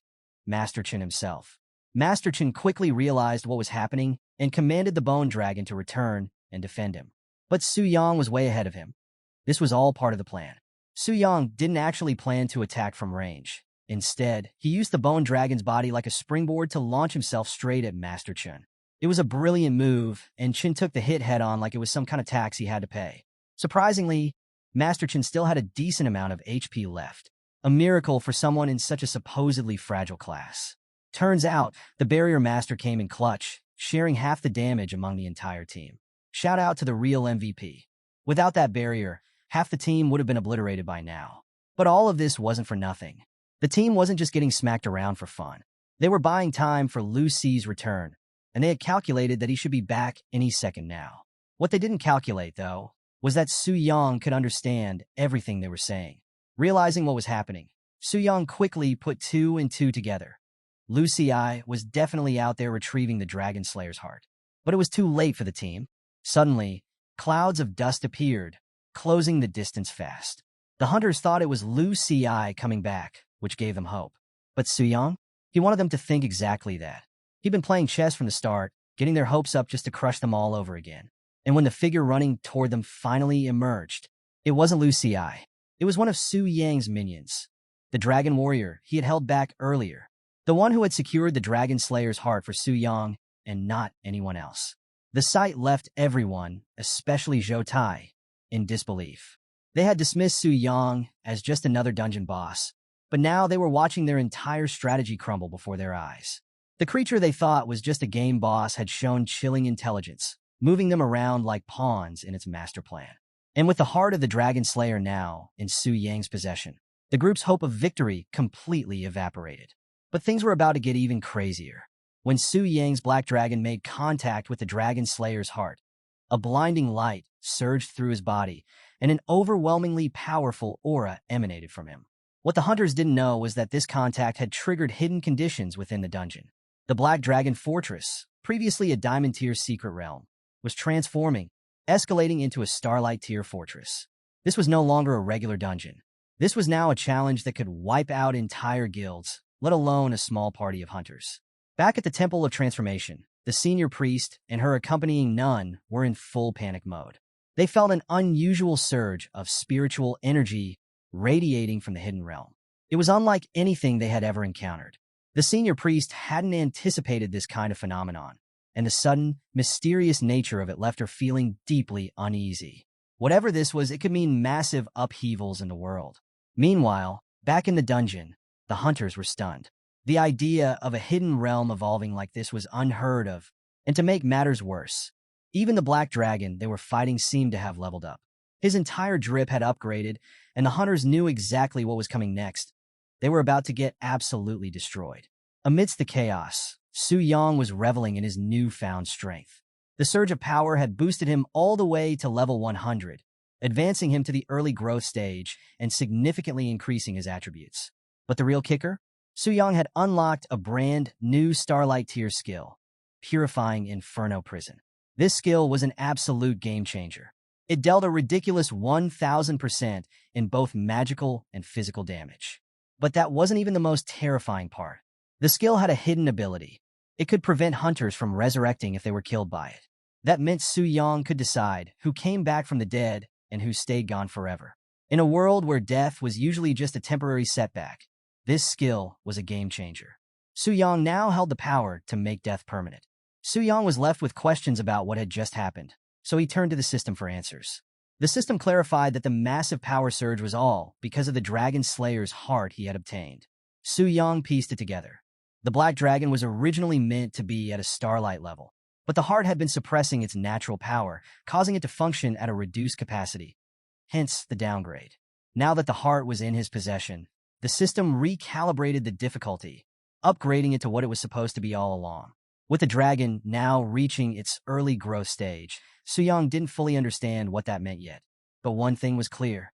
Master Chun himself. Master Chun quickly realized what was happening and commanded the bone dragon to return and defend him. But Su Yang was way ahead of him. This was all part of the plan. Su Yang didn't actually plan to attack from range. Instead, he used the bone dragon's body like a springboard to launch himself straight at Master Chun. It was a brilliant move, and Chun took the hit head-on like it was some kind of tax he had to pay. Surprisingly, Master Chun still had a decent amount of HP left, a miracle for someone in such a supposedly fragile class. Turns out, the barrier master came in clutch, sharing half the damage among the entire team. Shout out to the real MVP. Without that barrier, half the team would have been obliterated by now. But all of this wasn't for nothing. The team wasn't just getting smacked around for fun. They were buying time for Lu Ci's return, and they had calculated that he should be back any second now. What they didn't calculate, though, was that Su Yang could understand everything they were saying. Realizing what was happening, Su Yang quickly put two and two together. Lu Ci was definitely out there retrieving the Dragon Slayer's heart. But it was too late for the team. Suddenly, clouds of dust appeared, closing the distance fast. The hunters thought it was Lu Ci coming back, which gave them hope. But Su Yang? He wanted them to think exactly that. He'd been playing chess from the start, getting their hopes up just to crush them all over again. And when the figure running toward them finally emerged, it wasn't Lu Ci. It was one of Su Yang's minions, the dragon warrior he had held back earlier. the one who had secured the Dragon Slayer's heart for Su Yang and not anyone else. The sight left everyone, especially Zhou Tai, in disbelief. They had dismissed Su Yang as just another dungeon boss, but now they were watching their entire strategy crumble before their eyes. The creature they thought was just a game boss had shown chilling intelligence, moving them around like pawns in its master plan. And with the heart of the Dragon Slayer now in Su Yang's possession, the group's hope of victory completely evaporated. But things were about to get even crazier. When Su Yang's black dragon made contact with the Dragon Slayer's heart, a blinding light surged through his body, and an overwhelmingly powerful aura emanated from him. What the hunters didn't know was that this contact had triggered hidden conditions within the dungeon. The Black Dragon Fortress, previously a Diamond Tier secret realm, was transforming, escalating into a Starlight Tier fortress. This was no longer a regular dungeon. This was now a challenge that could wipe out entire guilds, let alone a small party of hunters. Back at the Temple of Transformation, the senior priest and her accompanying nun were in full panic mode. They felt an unusual surge of spiritual energy radiating from the hidden realm. It was unlike anything they had ever encountered. The senior priest hadn't anticipated this kind of phenomenon, and the sudden, mysterious nature of it left her feeling deeply uneasy. Whatever this was, it could mean massive upheavals in the world. Meanwhile, back in the dungeon, the hunters were stunned. The idea of a hidden realm evolving like this was unheard of, and to make matters worse, even the black dragon they were fighting seemed to have leveled up. His entire drip had upgraded, and the hunters knew exactly what was coming next. They were about to get absolutely destroyed. Amidst the chaos, Su Yang was reveling in his newfound strength. The surge of power had boosted him all the way to level 100, advancing him to the early growth stage and significantly increasing his attributes. But the real kicker? Su Yang had unlocked a brand new Starlight Tier skill, Purifying Inferno Prison. This skill was an absolute game-changer. It dealt a ridiculous 1,000% in both magical and physical damage. But that wasn't even the most terrifying part. The skill had a hidden ability. It could prevent hunters from resurrecting if they were killed by it. That meant Su Yang could decide who came back from the dead and who stayed gone forever. In a world where death was usually just a temporary setback, this skill was a game-changer. Su Yang now held the power to make death permanent. Su Yang was left with questions about what had just happened, so he turned to the system for answers. The system clarified that the massive power surge was all because of the Dragon Slayer's heart he had obtained. Su Yang pieced it together. The Black Dragon was originally meant to be at a Starlight level, but the heart had been suppressing its natural power, causing it to function at a reduced capacity, hence the downgrade. Now that the heart was in his possession, the system recalibrated the difficulty, upgrading it to what it was supposed to be all along. With the dragon now reaching its early growth stage, Su Yang didn't fully understand what that meant yet. But one thing was clear.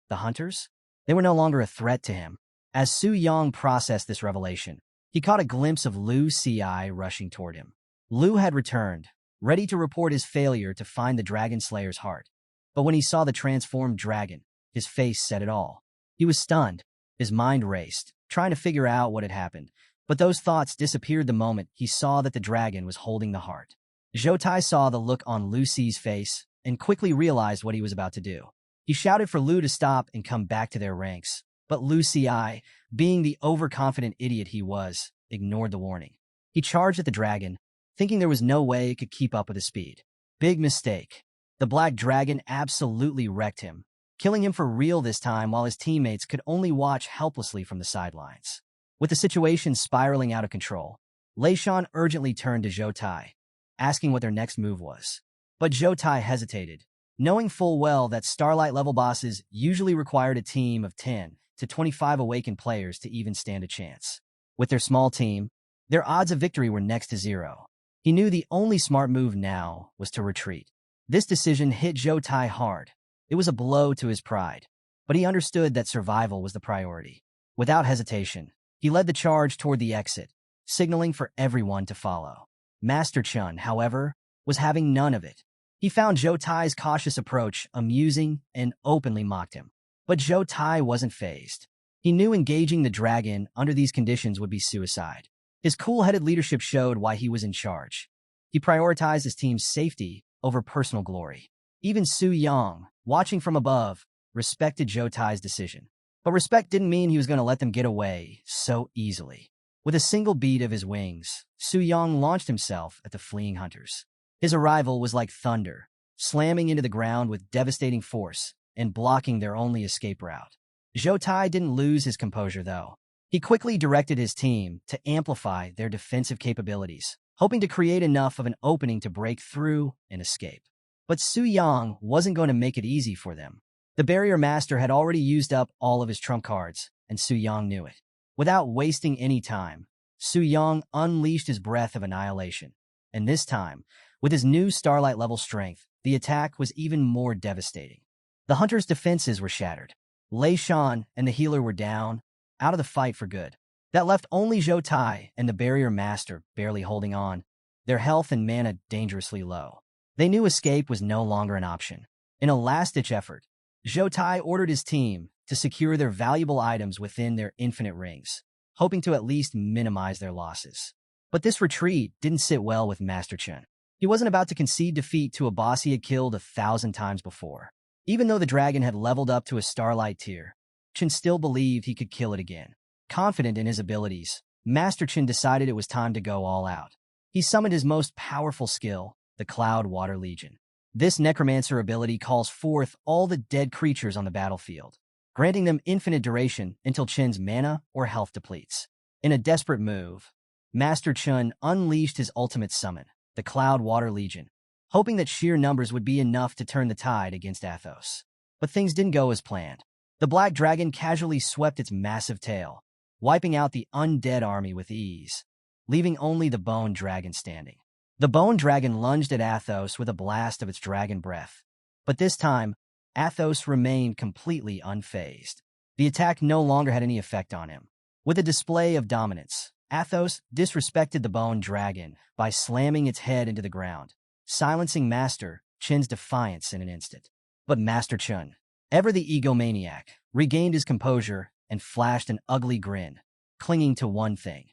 The hunters? They were no longer a threat to him. As Su Yang processed this revelation, he caught a glimpse of Lu Ci rushing toward him. Lu had returned, ready to report his failure to find the Dragon Slayer's heart. But when he saw the transformed dragon, his face said it all. He was stunned. His mind raced, trying to figure out what had happened. But those thoughts disappeared the moment he saw that the dragon was holding the heart. Zhou Tai saw the look on Lu Ci's face and quickly realized what he was about to do. He shouted for Lu to stop and come back to their ranks. But Lu Ci, being the overconfident idiot he was, ignored the warning. He charged at the dragon, thinking there was no way it could keep up with his speed. Big mistake. The black dragon absolutely wrecked him, killing him for real this time while his teammates could only watch helplessly from the sidelines. With the situation spiraling out of control, Lei Shan urgently turned to Zhou Tai, asking what their next move was. But Zhou Tai hesitated, knowing full well that Starlight-level bosses usually required a team of 10 to 25 awakened players to even stand a chance. With their small team, their odds of victory were next to zero. He knew the only smart move now was to retreat. This decision hit Zhou Tai hard. It was a blow to his pride, but he understood that survival was the priority. Without hesitation, he led the charge toward the exit, signaling for everyone to follow. Master Chun, however, was having none of it. He found Zhou Tai's cautious approach amusing and openly mocked him. But Zhou Tai wasn't fazed. He knew engaging the dragon under these conditions would be suicide. His cool-headed leadership showed why he was in charge. He prioritized his team's safety over personal glory. Even Su Yang, watching from above, respected Zhou Tai's decision. But respect didn't mean he was going to let them get away so easily. With a single beat of his wings, Su Yang launched himself at the fleeing hunters. His arrival was like thunder, slamming into the ground with devastating force and blocking their only escape route. Zhou Tai didn't lose his composure, though. He quickly directed his team to amplify their defensive capabilities, hoping to create enough of an opening to break through and escape. But Su Yang wasn't going to make it easy for them. The barrier master had already used up all of his trump cards, and Su Yang knew it. Without wasting any time, Su Yang unleashed his breath of annihilation. And this time, with his new Starlight-level strength, the attack was even more devastating. The hunter's defenses were shattered. Lei Shan and the healer were down, out of the fight for good. That left only Zhou Tai and the barrier master barely holding on, their health and mana dangerously low. They knew escape was no longer an option. In a last-ditch effort, Zhou Tai ordered his team to secure their valuable items within their infinite rings, hoping to at least minimize their losses. But this retreat didn't sit well with Master Chen. He wasn't about to concede defeat to a boss he had killed 1,000 times before. Even though the dragon had leveled up to a Starlight tier, Chen still believed he could kill it again. Confident in his abilities, Master Chen decided it was time to go all out. He summoned his most powerful skill, the Cloud Water Legion. This necromancer ability calls forth all the dead creatures on the battlefield, granting them infinite duration until Chen's mana or health depletes. In a desperate move, Master Chen unleashed his ultimate summon, the Cloud Water Legion, hoping that sheer numbers would be enough to turn the tide against Athos. But things didn't go as planned. The black dragon casually swept its massive tail, wiping out the undead army with ease, leaving only the bone dragon standing. The bone dragon lunged at Athos with a blast of its dragon breath, but this time, Athos remained completely unfazed. The attack no longer had any effect on him. With a display of dominance, Athos disrespected the bone dragon by slamming its head into the ground, silencing Master Chen's defiance in an instant. But Master Chen, ever the egomaniac, regained his composure and flashed an ugly grin, clinging to one thing.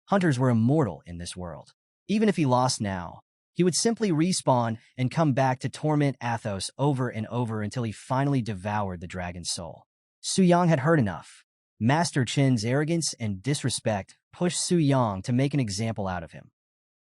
Hunters were immortal in this world. Even if he lost now, he would simply respawn and come back to torment Athos over and over until he finally devoured the dragon's soul. Su Yang had heard enough. Master Chen's arrogance and disrespect pushed Su Yang to make an example out of him.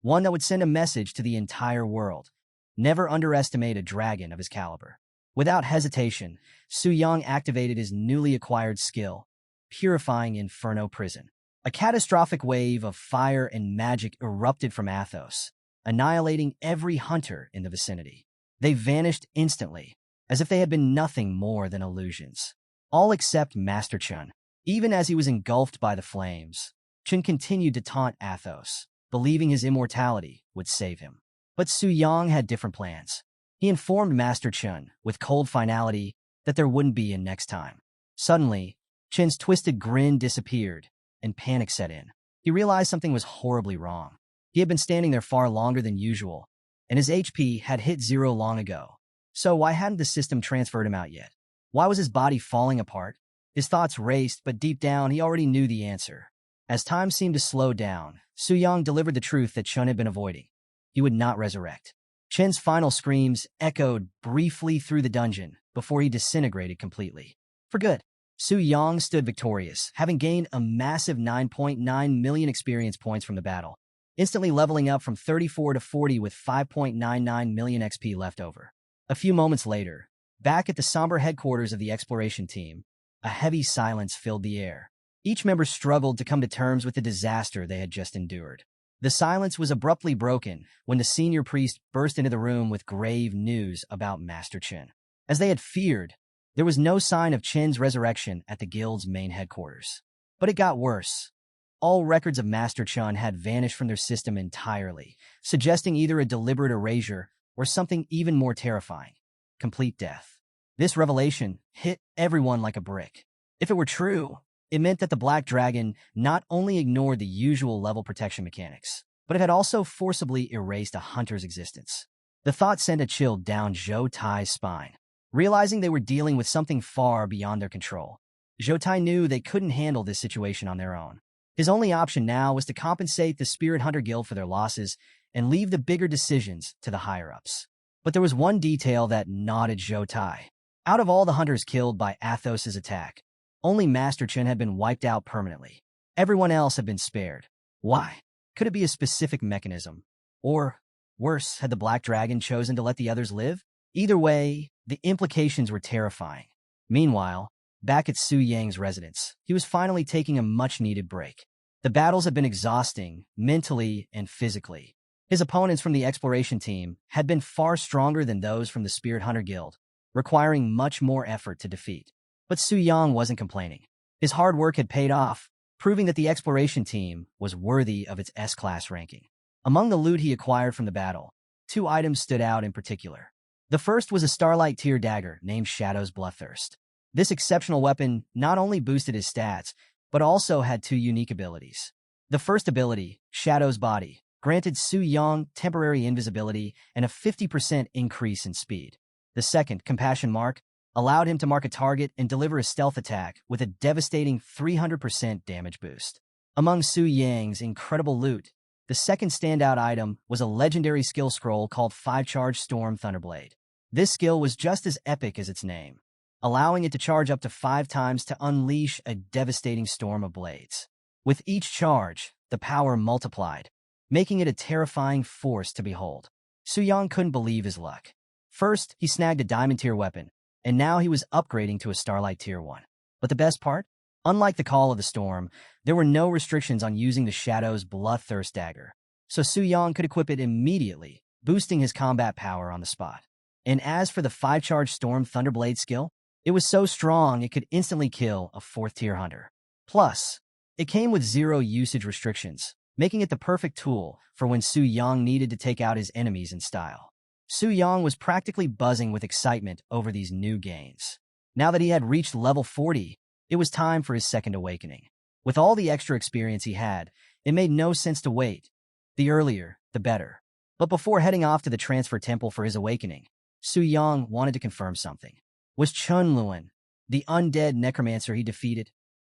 One that would send a message to the entire world. Never underestimate a dragon of his caliber. Without hesitation, Su Yang activated his newly acquired skill, Purifying Inferno Prison. A catastrophic wave of fire and magic erupted from Athos, annihilating every hunter in the vicinity. They vanished instantly, as if they had been nothing more than illusions. All except Master Chen. Even as he was engulfed by the flames, Chen continued to taunt Athos, believing his immortality would save him. But Su Yang had different plans. He informed Master Chen, with cold finality, that there wouldn't be a next time. Suddenly, Chen's twisted grin disappeared, and panic set in. He realized something was horribly wrong. He had been standing there far longer than usual, and his HP had hit 0 long ago. So why hadn't the system transferred him out yet? Why was his body falling apart? His thoughts raced, but deep down he already knew the answer. As time seemed to slow down, Su Yang delivered the truth that Chen had been avoiding. He would not resurrect. Chen's final screams echoed briefly through the dungeon before he disintegrated completely. For good. Su Yang stood victorious, having gained a massive 9.9 million experience points from the battle, instantly leveling up from 34 to 40 with 5.99 million XP left over. A few moments later, back at the somber headquarters of the exploration team, a heavy silence filled the air. Each member struggled to come to terms with the disaster they had just endured. The silence was abruptly broken when the senior priest burst into the room with grave news about Master Chen. As they had feared, there was no sign of Chen's resurrection at the guild's main headquarters. But it got worse. All records of Master Chen had vanished from their system entirely, suggesting either a deliberate erasure or something even more terrifying: complete death. This revelation hit everyone like a brick. If it were true, it meant that the Black Dragon not only ignored the usual level protection mechanics, but it had also forcibly erased a hunter's existence. The thought sent a chill down Zhou Tai's spine. Realizing they were dealing with something far beyond their control, Zhou Tai knew they couldn't handle this situation on their own. His only option now was to compensate the Spirit Hunter Guild for their losses and leave the bigger decisions to the higher-ups. But there was one detail that gnawed Zhou Tai. Out of all the hunters killed by Athos's attack, only Master Chen had been wiped out permanently. Everyone else had been spared. Why? Could it be a specific mechanism? Or, worse, had the Black Dragon chosen to let the others live? Either way, the implications were terrifying. Meanwhile, back at Su Yang's residence, he was finally taking a much-needed break. The battles had been exhausting, mentally and physically. His opponents from the exploration team had been far stronger than those from the Spirit Hunter Guild, requiring much more effort to defeat. But Su Yang wasn't complaining. His hard work had paid off, proving that the exploration team was worthy of its S-class ranking. Among the loot he acquired from the battle, 2 items stood out in particular. The first was a Starlight tier dagger named Shadow's Bloodthirst. This exceptional weapon not only boosted his stats, but also had 2 unique abilities. The first ability, Shadow's Body, granted Su Yang temporary invisibility and a 50% increase in speed. The second, Compassion Mark, allowed him to mark a target and deliver a stealth attack with a devastating 300% damage boost. Among Su Yang's incredible loot, the second standout item was a legendary skill scroll called 5-Charge Storm Thunderblade. This skill was just as epic as its name, allowing it to charge up to 5 times to unleash a devastating storm of blades. With each charge, the power multiplied, making it a terrifying force to behold. Su Yang couldn't believe his luck. First, he snagged a Diamond tier weapon, and now he was upgrading to a Starlight tier 1. But the best part? Unlike the Call of the Storm, there were no restrictions on using the Shadow's Bloodthirst dagger, so Su Yang could equip it immediately, boosting his combat power on the spot. And as for the 5-Charge Storm Thunderblade skill, it was so strong it could instantly kill a 4th tier hunter. Plus, it came with 0 usage restrictions, making it the perfect tool for when Su Yang needed to take out his enemies in style. Su Yang was practically buzzing with excitement over these new gains. Now that he had reached level 40, it was time for his second awakening. With all the extra experience he had, it made no sense to wait. The earlier, the better. But before heading off to the transfer temple for his awakening, Su Yang wanted to confirm something. Was Chun Luan, the undead necromancer he defeated,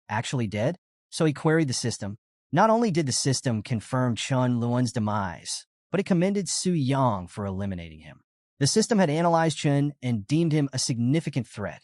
actually dead? So he queried the system. Not only did the system confirm Chun Luan's demise, but it commended Su Yang for eliminating him. The system had analyzed Chun and deemed him a significant threat,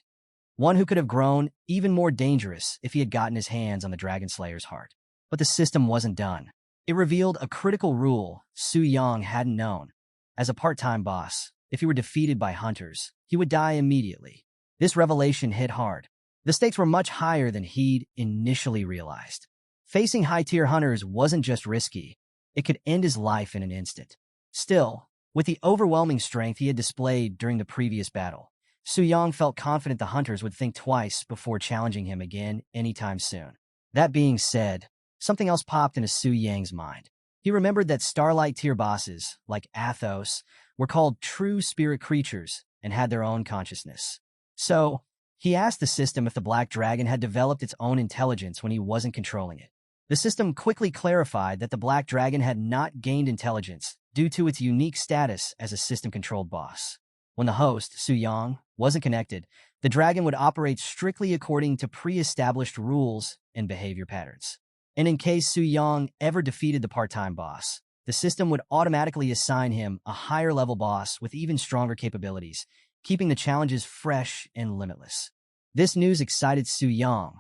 one who could have grown even more dangerous if he had gotten his hands on the Dragon Slayer's heart. But the system wasn't done. It revealed a critical rule Su Yang hadn't known. As a part-time boss, if he were defeated by hunters, he would die immediately. This revelation hit hard. The stakes were much higher than he'd initially realized. Facing high-tier hunters wasn't just risky, it could end his life in an instant. Still, with the overwhelming strength he had displayed during the previous battle, Su Yang felt confident the hunters would think twice before challenging him again anytime soon. That being said, something else popped into Su Yang's mind. He remembered that Starlight tier bosses, like Athos, were called true spirit creatures and had their own consciousness. So, he asked the system if the Black Dragon had developed its own intelligence when he wasn't controlling it. The system quickly clarified that the Black Dragon had not gained intelligence due to its unique status as a system-controlled boss. When the host, Su Yang, wasn't connected, the dragon would operate strictly according to pre-established rules and behavior patterns. And in case Su Yang ever defeated the part-time boss, the system would automatically assign him a higher-level boss with even stronger capabilities, keeping the challenges fresh and limitless. This news excited Su Yang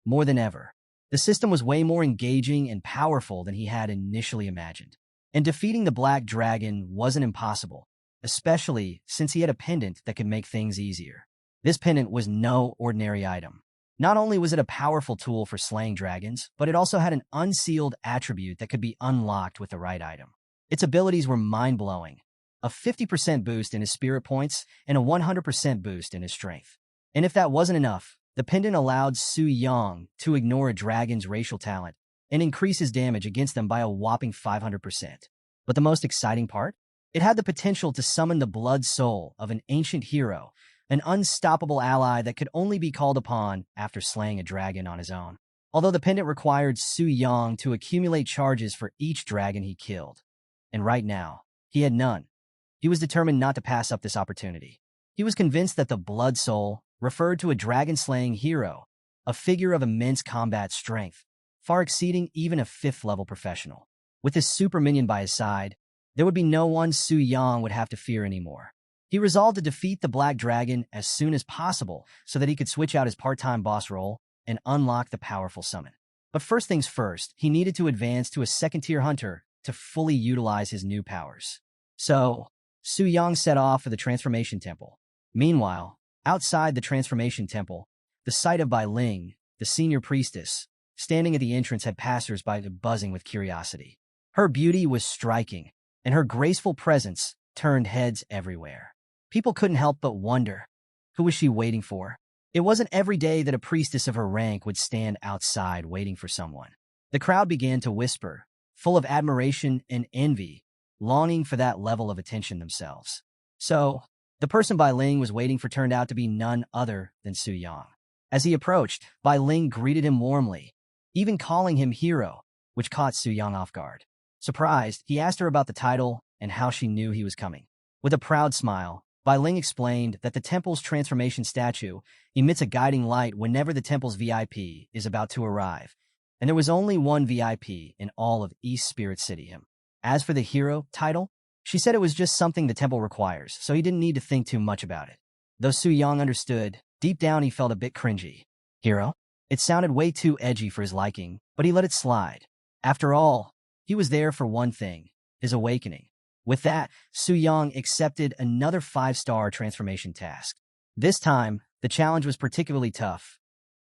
more than ever. The system was way more engaging and powerful than he had initially imagined. And defeating the Black Dragon wasn't impossible, especially since he had a pendant that could make things easier. This pendant was no ordinary item. Not only was it a powerful tool for slaying dragons, but it also had an unsealed attribute that could be unlocked with the right item. Its abilities were mind-blowing. A 50% boost in his spirit points and a 100% boost in his strength. And if that wasn't enough, the pendant allowed Su Yang to ignore a dragon's racial talent and increase his damage against them by a whopping 500%. But the most exciting part? It had the potential to summon the blood soul of an ancient hero, an unstoppable ally that could only be called upon after slaying a dragon on his own. Although the pendant required Su Yang to accumulate charges for each dragon he killed. And right now, he had none. He was determined not to pass up this opportunity. He was convinced that the blood soul referred to a dragon-slaying hero, a figure of immense combat strength, far exceeding even a 5th-level professional. With his super minion by his side, there would be no one Su Yang would have to fear anymore. He resolved to defeat the Black Dragon as soon as possible so that he could switch out his part-time boss role and unlock the powerful summon. But first things first, he needed to advance to a second-tier hunter to fully utilize his new powers. So, Su Yang set off for the Transformation Temple. Meanwhile, outside the Transformation Temple, the sight of Bai Ling, the senior priestess, standing at the entrance had passers-by buzzing with curiosity. Her beauty was striking, and her graceful presence turned heads everywhere. People couldn't help but wonder, who was she waiting for? It wasn't every day that a priestess of her rank would stand outside waiting for someone. The crowd began to whisper, full of admiration and envy, longing for that level of attention themselves. So, the person Bai Ling was waiting for turned out to be none other than Su Yang. As he approached, Bai Ling greeted him warmly, even calling him hero, which caught Su Yang off guard. Surprised, he asked her about the title and how she knew he was coming. With a proud smile, Bai Ling explained that the temple's transformation statue emits a guiding light whenever the temple's VIP is about to arrive, and there was only one VIP in all of East Spirit City. Him. As for the hero title, she said it was just something the temple requires, so he didn't need to think too much about it. Though Su Yang understood, deep down he felt a bit cringy. Hero? It sounded way too edgy for his liking, but he let it slide. After all, he was there for one thing, his awakening. With that, Su Yang accepted another 5-star transformation task. This time, the challenge was particularly tough.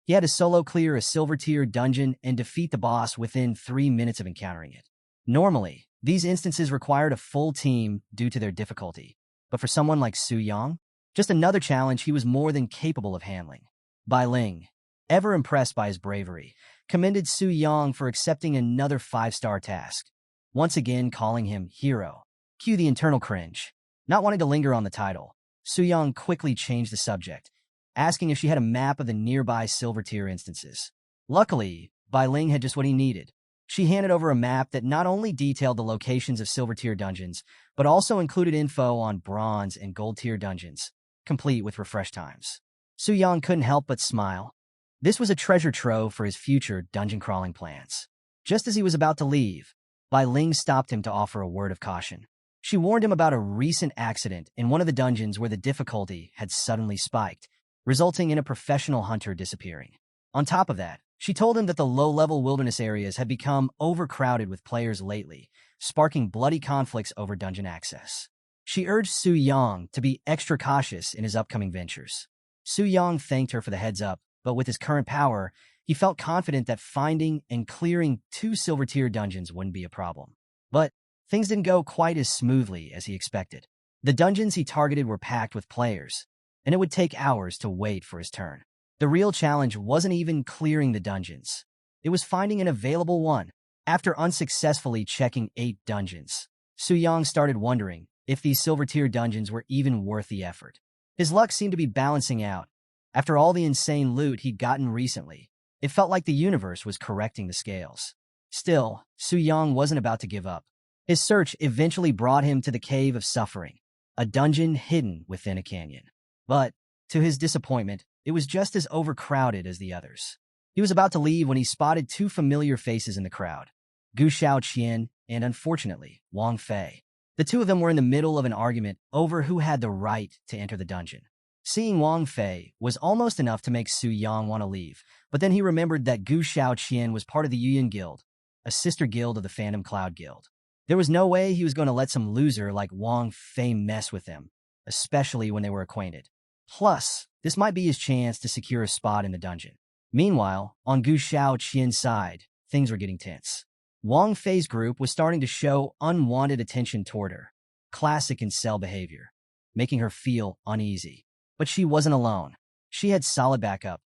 He had to solo clear a silver-tier dungeon and defeat the boss within 3 minutes of encountering it. Normally, these instances required a full team due to their difficulty, but for someone like Su Yang, just another challenge he was more than capable of handling. Bai Ling, ever impressed by his bravery, commended Su Yang for accepting another 5-star task, once again calling him hero. Cue the internal cringe. Not wanting to linger on the title, Su Yang quickly changed the subject, asking if she had a map of the nearby silver-tier instances. Luckily, Bai Ling had just what he needed. She handed over a map that not only detailed the locations of silver-tier dungeons, but also included info on bronze and gold-tier dungeons, complete with refresh times. Su Yang couldn't help but smile. This was a treasure trove for his future dungeon-crawling plans. Just as he was about to leave, Bai Ling stopped him to offer a word of caution. She warned him about a recent accident in one of the dungeons where the difficulty had suddenly spiked, resulting in a professional hunter disappearing. On top of that, she told him that the low-level wilderness areas had become overcrowded with players lately, sparking bloody conflicts over dungeon access. She urged Su Yang to be extra cautious in his upcoming ventures. Su Yang thanked her for the heads-up, but with his current power, he felt confident that finding and clearing 2 silver-tier dungeons wouldn't be a problem. But things didn't go quite as smoothly as he expected. The dungeons he targeted were packed with players, and it would take hours to wait for his turn. The real challenge wasn't even clearing the dungeons. It was finding an available one. After unsuccessfully checking 8 dungeons, Su Yang started wondering if these silver-tier dungeons were even worth the effort. His luck seemed to be balancing out. After all the insane loot he'd gotten recently, it felt like the universe was correcting the scales. Still, Su Yang wasn't about to give up. His search eventually brought him to the Cave of Suffering, a dungeon hidden within a canyon. But, to his disappointment, it was just as overcrowded as the others. He was about to leave when he spotted 2 familiar faces in the crowd, Gu Xiaoqian and, unfortunately, Wang Fei. The 2 of them were in the middle of an argument over who had the right to enter the dungeon. Seeing Wang Fei was almost enough to make Su Yang want to leave, but then he remembered that Gu Xiaoqian was part of the Yuyan Guild, a sister guild of the Phantom Cloud Guild. There was no way he was going to let some loser like Wang Fei mess with him, especially when they were acquainted. Plus, this might be his chance to secure a spot in the dungeon. Meanwhile, on Gu Xiaoqian's side, things were getting tense. Wang Fei's group was starting to show unwanted attention toward her, classic incel behavior, making her feel uneasy. But she wasn't alone. She had solid backup.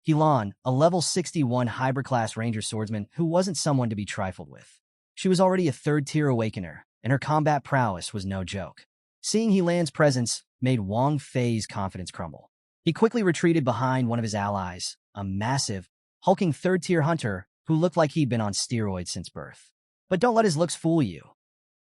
Helan, a level 61 hybrid-class ranger swordsman who wasn't someone to be trifled with. She was already a 3rd-tier awakener, and her combat prowess was no joke. Seeing Helan's presence made Wang Fei's confidence crumble. He quickly retreated behind one of his allies, a massive, hulking 3rd-tier hunter who looked like he'd been on steroids since birth. But don't let his looks fool you.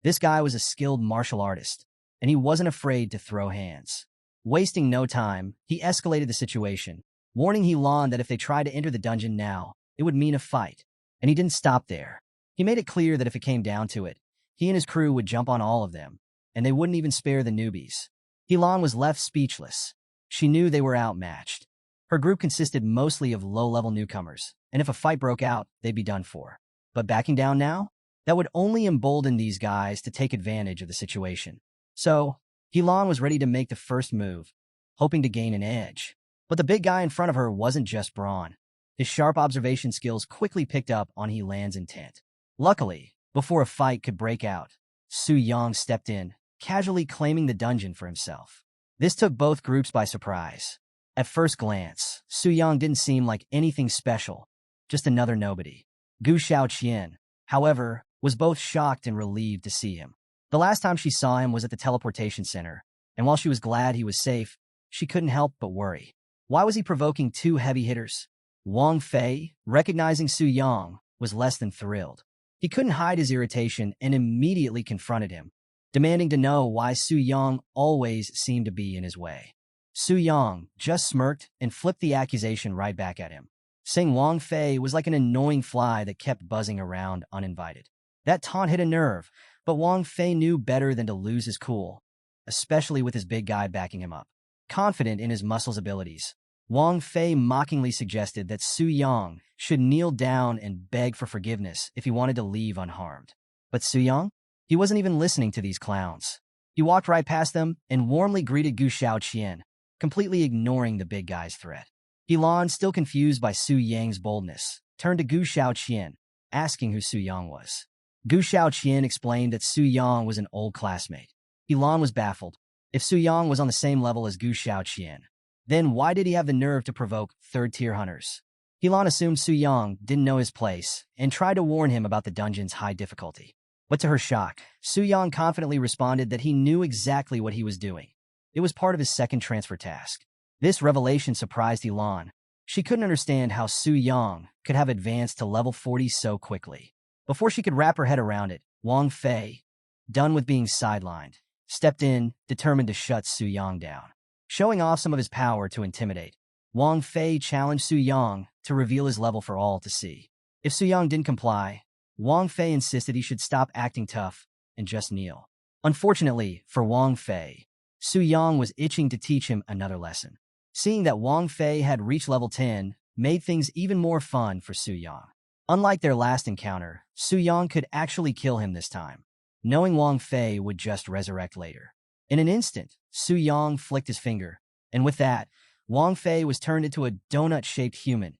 This guy was a skilled martial artist, and he wasn't afraid to throw hands. Wasting no time, he escalated the situation, warning Helan that if they tried to enter the dungeon now, it would mean a fight. And he didn't stop there. He made it clear that if it came down to it, he and his crew would jump on all of them, and they wouldn't even spare the newbies. Helan was left speechless. She knew they were outmatched. Her group consisted mostly of low-level newcomers, and if a fight broke out, they'd be done for. But backing down now? That would only embolden these guys to take advantage of the situation. So, Helan was ready to make the first move, hoping to gain an edge. But the big guy in front of her wasn't just brawn. His sharp observation skills quickly picked up on Helan's intent. Luckily, before a fight could break out, Su Yang stepped in, casually claiming the dungeon for himself. This took both groups by surprise. At first glance, Su Yang didn't seem like anything special, just another nobody. Gu Xiaoqian, however, was both shocked and relieved to see him. The last time she saw him was at the teleportation center, and while she was glad he was safe, she couldn't help but worry. Why was he provoking two heavy hitters? Wang Fei, recognizing Su Yang, was less than thrilled. He couldn't hide his irritation and immediately confronted him, demanding to know why Su Yang always seemed to be in his way. Su Yang just smirked and flipped the accusation right back at him, saying Wang Fei was like an annoying fly that kept buzzing around uninvited. That taunt hit a nerve, but Wang Fei knew better than to lose his cool, especially with his big guy backing him up. Confident in his muscles' abilities, Wang Fei mockingly suggested that Su Yang should kneel down and beg for forgiveness if he wanted to leave unharmed. But Su Yang? He wasn't even listening to these clowns. He walked right past them and warmly greeted Gu Xiaoqian, completely ignoring the big guy's threat. Helan, still confused by Su Yang's boldness, turned to Gu Xiaoqian, asking who Su Yang was. Gu Xiaoqian explained that Su Yang was an old classmate. Helan was baffled. If Su Yang was on the same level as Gu Xiaoqian, then why did he have the nerve to provoke third-tier hunters? Helan assumed Su Yang didn't know his place and tried to warn him about the dungeon's high difficulty. But to her shock, Su Yang confidently responded that he knew exactly what he was doing. It was part of his second transfer task. This revelation surprised Helan. She couldn't understand how Su Yang could have advanced to level 40 so quickly. Before she could wrap her head around it, Wang Fei, done with being sidelined, stepped in, determined to shut Su Yang down. Showing off some of his power to intimidate, Wang Fei challenged Su Yang to reveal his level for all to see. If Su Yang didn't comply, Wang Fei insisted he should stop acting tough and just kneel. Unfortunately for Wang Fei, Su Yang was itching to teach him another lesson. Seeing that Wang Fei had reached level 10 made things even more fun for Su Yang. Unlike their last encounter, Su Yang could actually kill him this time, knowing Wang Fei would just resurrect later. In an instant, Su Yang flicked his finger, and with that, Wang Fei was turned into a donut-shaped human,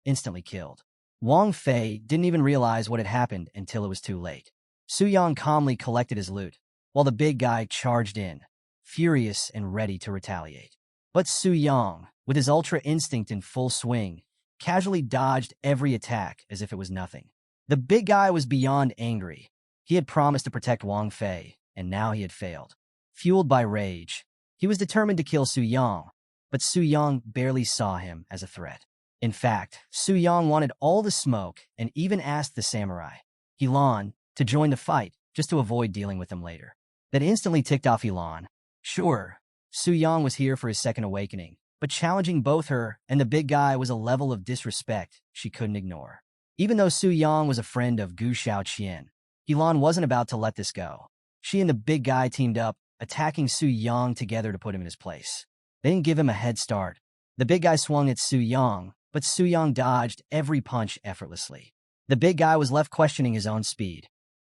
instantly killed. Wang Fei didn't even realize what had happened until it was too late. Su Yang calmly collected his loot, while the big guy charged in, furious and ready to retaliate. But Su Yang, with his ultra instinct in full swing, casually dodged every attack as if it was nothing. The big guy was beyond angry. He had promised to protect Wang Fei, and now he had failed. Fueled by rage, he was determined to kill Su Yang, but Su Yang barely saw him as a threat. In fact, Su Yang wanted all the smoke and even asked the samurai, Helan, to join the fight just to avoid dealing with him later. That instantly ticked off Helan. Sure, Su Yang was here for his second awakening, but challenging both her and the big guy was a level of disrespect she couldn't ignore. Even though Su Yang was a friend of Gu Xiaoqian, Helan wasn't about to let this go. She and the big guy teamed up, attacking Su Yang together to put him in his place. They didn't give him a head start. The big guy swung at Su Yang, but Su Yang dodged every punch effortlessly. The big guy was left questioning his own speed.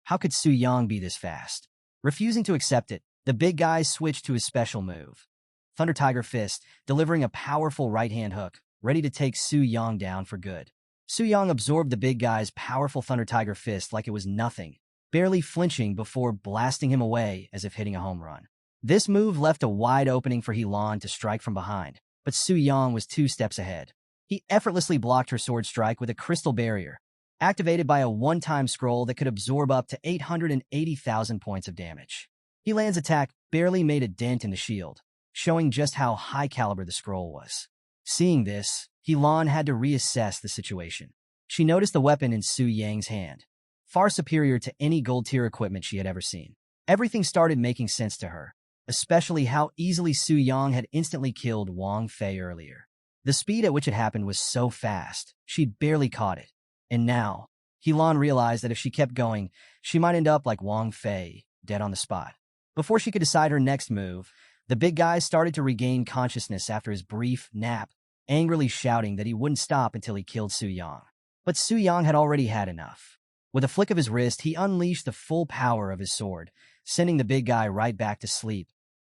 How could Su Yang be this fast? Refusing to accept it, the big guy switched to his special move, Thunder Tiger Fist, delivering a powerful right-hand hook, ready to take Su Yang down for good. Su Yang absorbed the big guy's powerful Thunder Tiger Fist like it was nothing, barely flinching before blasting him away as if hitting a home run. This move left a wide opening for Helan to strike from behind, but Su Yang was 2 steps ahead. He effortlessly blocked her sword strike with a crystal barrier, activated by a one-time scroll that could absorb up to 880,000 points of damage. Helan's attack barely made a dent in the shield, showing just how high caliber the scroll was. Seeing this, Helan had to reassess the situation. She noticed the weapon in Su Yang's hand, far superior to any gold-tier equipment she had ever seen. Everything started making sense to her, especially how easily Su Yang had instantly killed Wang Fei earlier. The speed at which it happened was so fast, she'd barely caught it. And now, Helan realized that if she kept going, she might end up like Wang Fei, dead on the spot. Before she could decide her next move, the big guy started to regain consciousness after his brief nap, angrily shouting that he wouldn't stop until he killed Su Yang. But Su Yang had already had enough. With a flick of his wrist, he unleashed the full power of his sword, sending the big guy right back to sleep.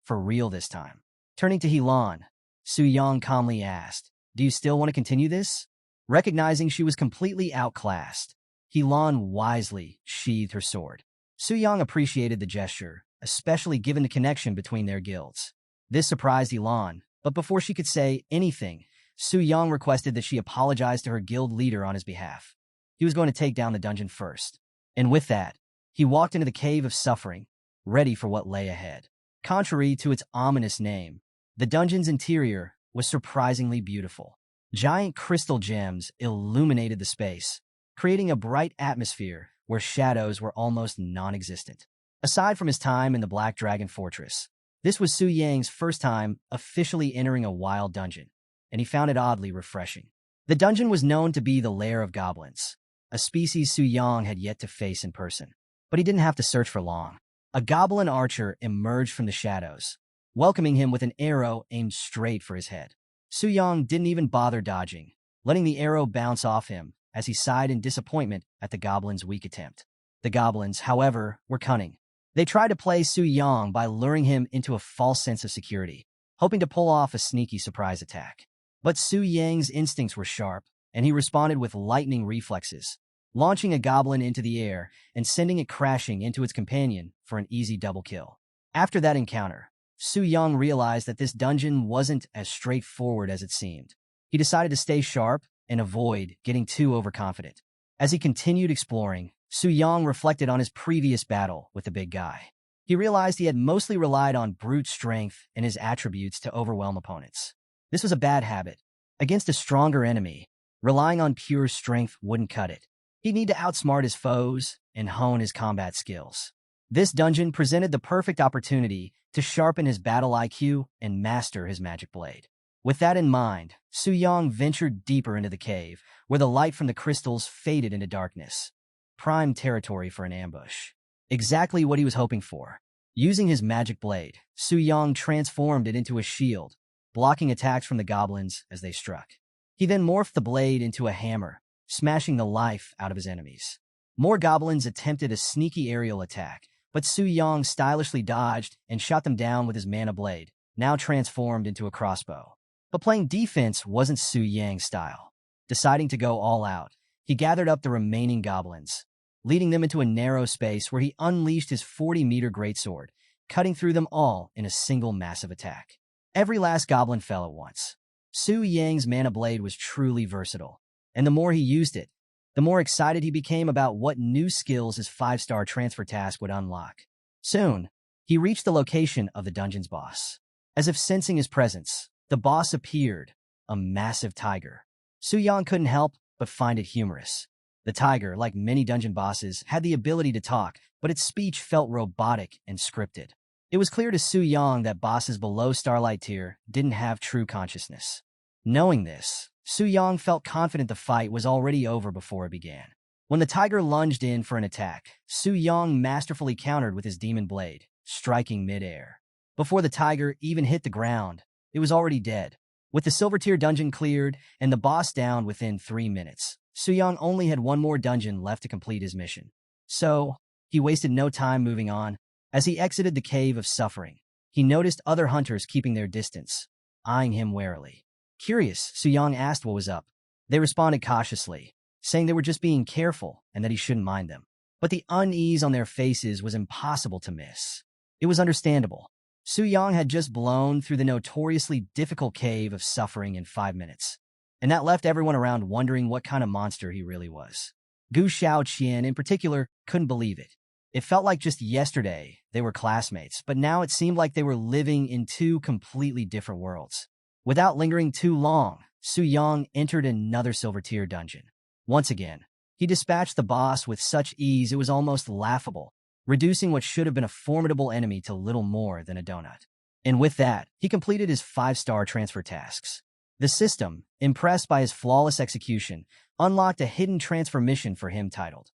For real this time. Turning to Helan, Su Yang calmly asked, "Do you still want to continue this?" Recognizing she was completely outclassed, Helan wisely sheathed her sword. Su Yang appreciated the gesture, especially given the connection between their guilds. This surprised Helan, but before she could say anything, Su Yang requested that she apologize to her guild leader on his behalf. He was going to take down the dungeon first. And with that, he walked into the Cave of Suffering, ready for what lay ahead. Contrary to its ominous name, the dungeon's interior was surprisingly beautiful. Giant crystal gems illuminated the space, creating a bright atmosphere where shadows were almost non-existent. Aside from his time in the Black Dragon Fortress, this was Su Yang's first time officially entering a wild dungeon, and he found it oddly refreshing. The dungeon was known to be the lair of goblins, a species Su Yang had yet to face in person. But he didn't have to search for long. A goblin archer emerged from the shadows, welcoming him with an arrow aimed straight for his head. Su Yang didn't even bother dodging, letting the arrow bounce off him as he sighed in disappointment at the goblin's weak attempt. The goblins, however, were cunning. They tried to play Su Yang by luring him into a false sense of security, hoping to pull off a sneaky surprise attack. But Su Yang's instincts were sharp, and he responded with lightning reflexes, launching a goblin into the air and sending it crashing into its companion for an easy double kill. After that encounter, Su Yang realized that this dungeon wasn't as straightforward as it seemed. He decided to stay sharp and avoid getting too overconfident. As he continued exploring, Su Yang reflected on his previous battle with the big guy. He realized he had mostly relied on brute strength and his attributes to overwhelm opponents. This was a bad habit. Against a stronger enemy, relying on pure strength wouldn't cut it. He'd need to outsmart his foes and hone his combat skills. This dungeon presented the perfect opportunity to sharpen his battle IQ and master his magic blade. With that in mind, Su Yang ventured deeper into the cave, where the light from the crystals faded into darkness. Prime territory for an ambush. Exactly what he was hoping for. Using his magic blade, Su Yang transformed it into a shield, blocking attacks from the goblins as they struck. He then morphed the blade into a hammer, smashing the life out of his enemies. More goblins attempted a sneaky aerial attack, but Su Yang stylishly dodged and shot them down with his mana blade, now transformed into a crossbow. But playing defense wasn't Su Yang's style. Deciding to go all out, he gathered up the remaining goblins, leading them into a narrow space where he unleashed his 40-meter greatsword, cutting through them all in a single massive attack. Every last goblin fell at once. Su Yang's mana blade was truly versatile, and the more he used it, the more excited he became about what new skills his 5-star transfer task would unlock. Soon, he reached the location of the dungeon's boss. As if sensing his presence, the boss appeared, a massive tiger. Su Yang couldn't help but find it humorous. The tiger, like many dungeon bosses, had the ability to talk, but its speech felt robotic and scripted. It was clear to Su Yang that bosses below Starlight tier didn't have true consciousness. Knowing this, Su Yang felt confident the fight was already over before it began. When the tiger lunged in for an attack, Su Yang masterfully countered with his demon blade, striking mid-air. Before the tiger even hit the ground, it was already dead. With the silver tier dungeon cleared and the boss down within 3 minutes, Su Yang only had one more dungeon left to complete his mission. So, he wasted no time moving on. As he exited the Cave of Suffering, he noticed other hunters keeping their distance, eyeing him warily. Curious, Su Yang asked what was up. They responded cautiously, saying they were just being careful and that he shouldn't mind them. But the unease on their faces was impossible to miss. It was understandable. Su Yang had just blown through the notoriously difficult Cave of Suffering in 5 minutes, and that left everyone around wondering what kind of monster he really was. Gu Xiaoqian, in particular, couldn't believe it. It felt like just yesterday they were classmates, but now it seemed like they were living in 2 completely different worlds. Without lingering too long, Su Yang entered another silver tier dungeon. Once again, he dispatched the boss with such ease it was almost laughable, reducing what should have been a formidable enemy to little more than a donut. And with that, he completed his 5-star transfer tasks. The system, impressed by his flawless execution, unlocked a hidden transfer mission for him titled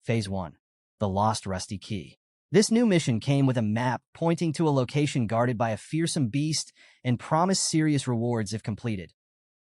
Phase 1. The Lost Rusty Key. This new mission came with a map pointing to a location guarded by a fearsome beast and promised serious rewards if completed.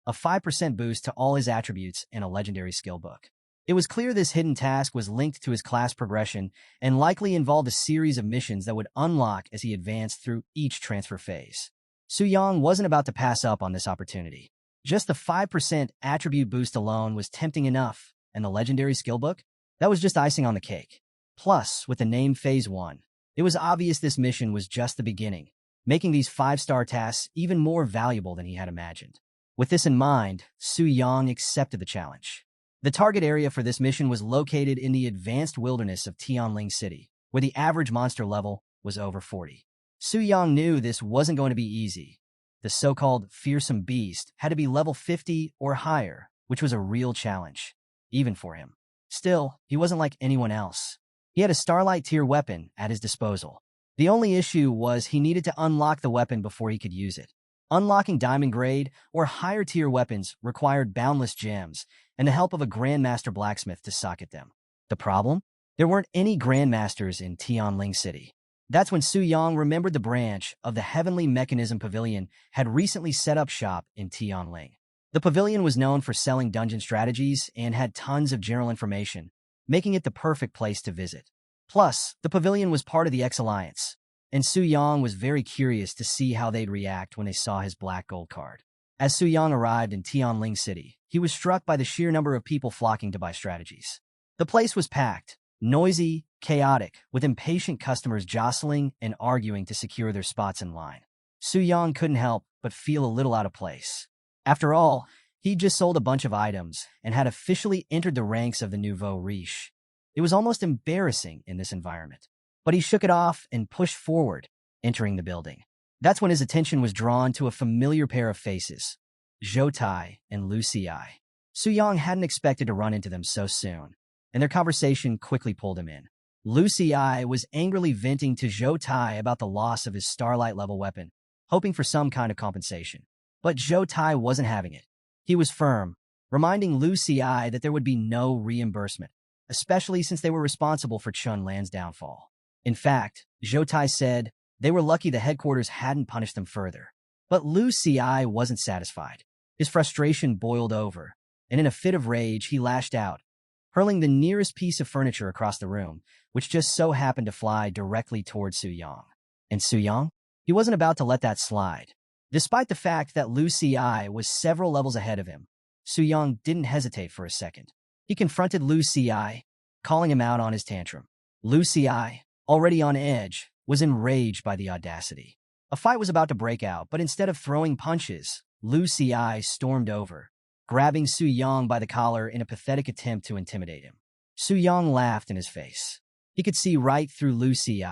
a 5% boost to all his attributes, and a legendary skill book. It was clear this hidden task was linked to his class progression and likely involved a series of missions that would unlock as he advanced through each transfer phase. Su Yang wasn't about to pass up on this opportunity. Just the 5% attribute boost alone was tempting enough, and the legendary skill book? That was just icing on the cake. Plus, with the name Phase 1, it was obvious this mission was just the beginning, making these 5-star tasks even more valuable than he had imagined. With this in mind, Su Yang accepted the challenge. The target area for this mission was located in the advanced wilderness of Tianling City, where the average monster level was over 40. Su Yang knew this wasn't going to be easy. The so-called fearsome beast had to be level 50 or higher, which was a real challenge, even for him. Still, he wasn't like anyone else. He had a Starlight tier weapon at his disposal. The only issue was he needed to unlock the weapon before he could use it. Unlocking diamond grade or higher tier weapons required boundless gems and the help of a Grandmaster blacksmith to socket them. The problem? There weren't any Grandmasters in Tianling City. That's when Su Yang remembered the branch of the Heavenly Mechanism Pavilion had recently set up shop in Tianling. The pavilion was known for selling dungeon strategies and had tons of general information, making it the perfect place to visit. Plus, the pavilion was part of the X-Alliance, and Su Yang was very curious to see how they'd react when they saw his black gold card. As Su Yang arrived in Tianling City, he was struck by the sheer number of people flocking to buy strategies. The place was packed, noisy, chaotic, with impatient customers jostling and arguing to secure their spots in line. Su Yang couldn't help but feel a little out of place. After all, he'd just sold a bunch of items and had officially entered the ranks of the nouveau riche. It was almost embarrassing in this environment. But he shook it off and pushed forward, entering the building. That's when his attention was drawn to a familiar pair of faces, Zhou Tai and Lu Xi. Su Yang hadn't expected to run into them so soon, and their conversation quickly pulled him in. Lu Xi was angrily venting to Zhou Tai about the loss of his Starlight-level weapon, hoping for some kind of compensation. But Zhou Tai wasn't having it. He was firm, reminding Lu Xi that there would be no reimbursement, especially since they were responsible for Chun Lan's downfall. In fact, Zhou Tai said they were lucky the headquarters hadn't punished them further. But Lu Xi wasn't satisfied. His frustration boiled over, and in a fit of rage, he lashed out, hurling the nearest piece of furniture across the room, which just so happened to fly directly toward Su Yang. And Su Yang? He wasn't about to let that slide. Despite the fact that Lu Xi was several levels ahead of him, Su Yang didn't hesitate for a second. He confronted Lu Xi, calling him out on his tantrum. Lu Xi, already on edge, was enraged by the audacity. A fight was about to break out, but instead of throwing punches, Lu Xi stormed over, grabbing Su Yang by the collar in a pathetic attempt to intimidate him. Su Yang laughed in his face. He could see right through Lu Xi.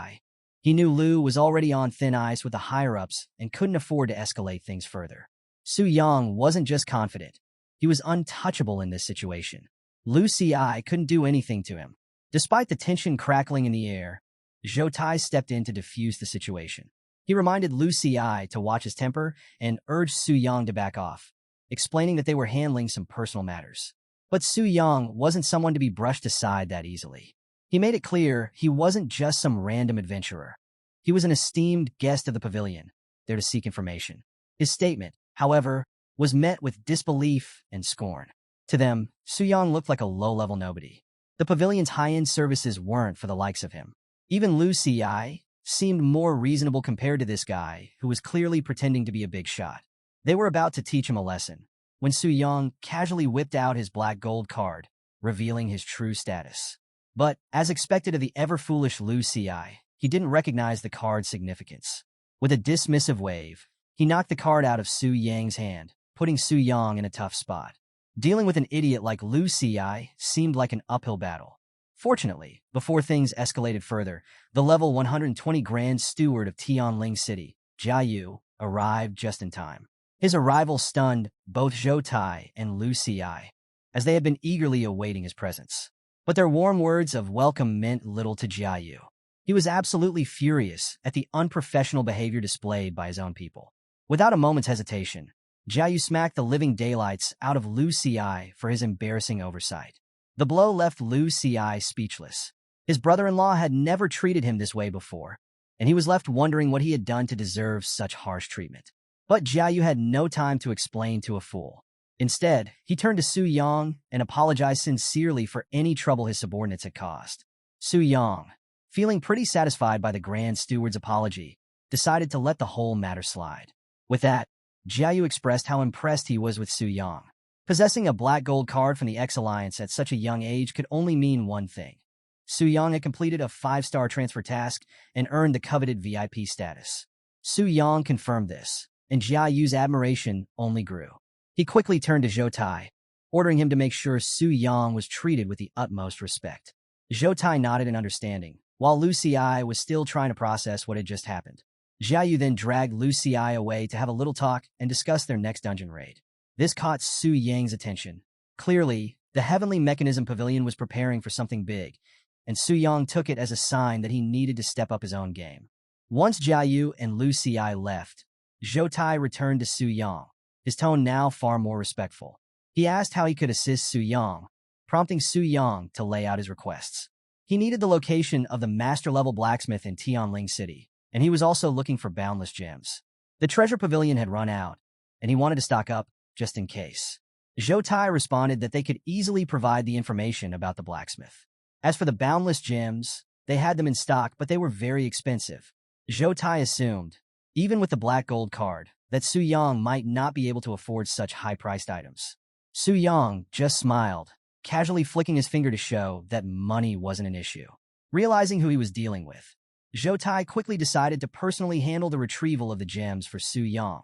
He knew Lu was already on thin ice with the higher-ups and couldn't afford to escalate things further. Su Yang wasn't just confident. He was untouchable in this situation. Lu Xi couldn't do anything to him. Despite the tension crackling in the air, Zhou Tai stepped in to defuse the situation. He reminded Lu Xi to watch his temper and urged Su Yang to back off, explaining that they were handling some personal matters. But Su Yang wasn't someone to be brushed aside that easily. He made it clear he wasn't just some random adventurer. He was an esteemed guest of the pavilion, there to seek information. His statement, however, was met with disbelief and scorn. To them, Su Yang looked like a low-level nobody. The pavilion's high-end services weren't for the likes of him. Even Lu Xi seemed more reasonable compared to this guy, who was clearly pretending to be a big shot. They were about to teach him a lesson, when Su Yang casually whipped out his black gold card, revealing his true status. But, as expected of the ever-foolish Lu Xi, he didn't recognize the card's significance. With a dismissive wave, he knocked the card out of Su Yang's hand, putting Su Yang in a tough spot. Dealing with an idiot like Lu Xi seemed like an uphill battle. Fortunately, before things escalated further, the level 120 Grand Steward of Tianling City, Jia Yu, arrived just in time. His arrival stunned both Zhou Tai and Lu Xi, as they had been eagerly awaiting his presence. But their warm words of welcome meant little to Jia Yu. He was absolutely furious at the unprofessional behavior displayed by his own people. Without a moment's hesitation, Jia Yu smacked the living daylights out of Lu Xi for his embarrassing oversight. The blow left Lu Xi speechless. His brother-in-law had never treated him this way before, and he was left wondering what he had done to deserve such harsh treatment. But Jia Yu had no time to explain to a fool. Instead, he turned to Su Yang and apologized sincerely for any trouble his subordinates had caused. Su Yang, feeling pretty satisfied by the Grand Steward's apology, decided to let the whole matter slide. With that, Jiayu expressed how impressed he was with Su Yang. Possessing a black gold card from the X-Alliance at such a young age could only mean one thing. Su Yang had completed a 5-star transfer task and earned the coveted VIP status. Su Yang confirmed this, and Jiayu's admiration only grew. He quickly turned to Zhou Tai, ordering him to make sure Su Yang was treated with the utmost respect. Zhou Tai nodded in understanding, while Lu Xi was still trying to process what had just happened. Jiayu then dragged Lu Xi away to have a little talk and discuss their next dungeon raid. This caught Su Yang's attention. Clearly, the Heavenly Mechanism Pavilion was preparing for something big, and Su Yang took it as a sign that he needed to step up his own game. Once Jiayu and Lu Xi left, Zhou Tai returned to Su Yang, his tone now far more respectful. He asked how he could assist Su Yang, prompting Su Yang to lay out his requests. He needed the location of the master-level blacksmith in Tianling City, and he was also looking for boundless gems. The treasure pavilion had run out, and he wanted to stock up just in case. Zhou Tai responded that they could easily provide the information about the blacksmith. As for the boundless gems, they had them in stock, but they were very expensive. Zhou Tai assumed, even with the black gold card, that Su Yang might not be able to afford such high-priced items. Su Yang just smiled, casually flicking his finger to show that money wasn't an issue. Realizing who he was dealing with, Zhou Tai quickly decided to personally handle the retrieval of the gems for Su Yang,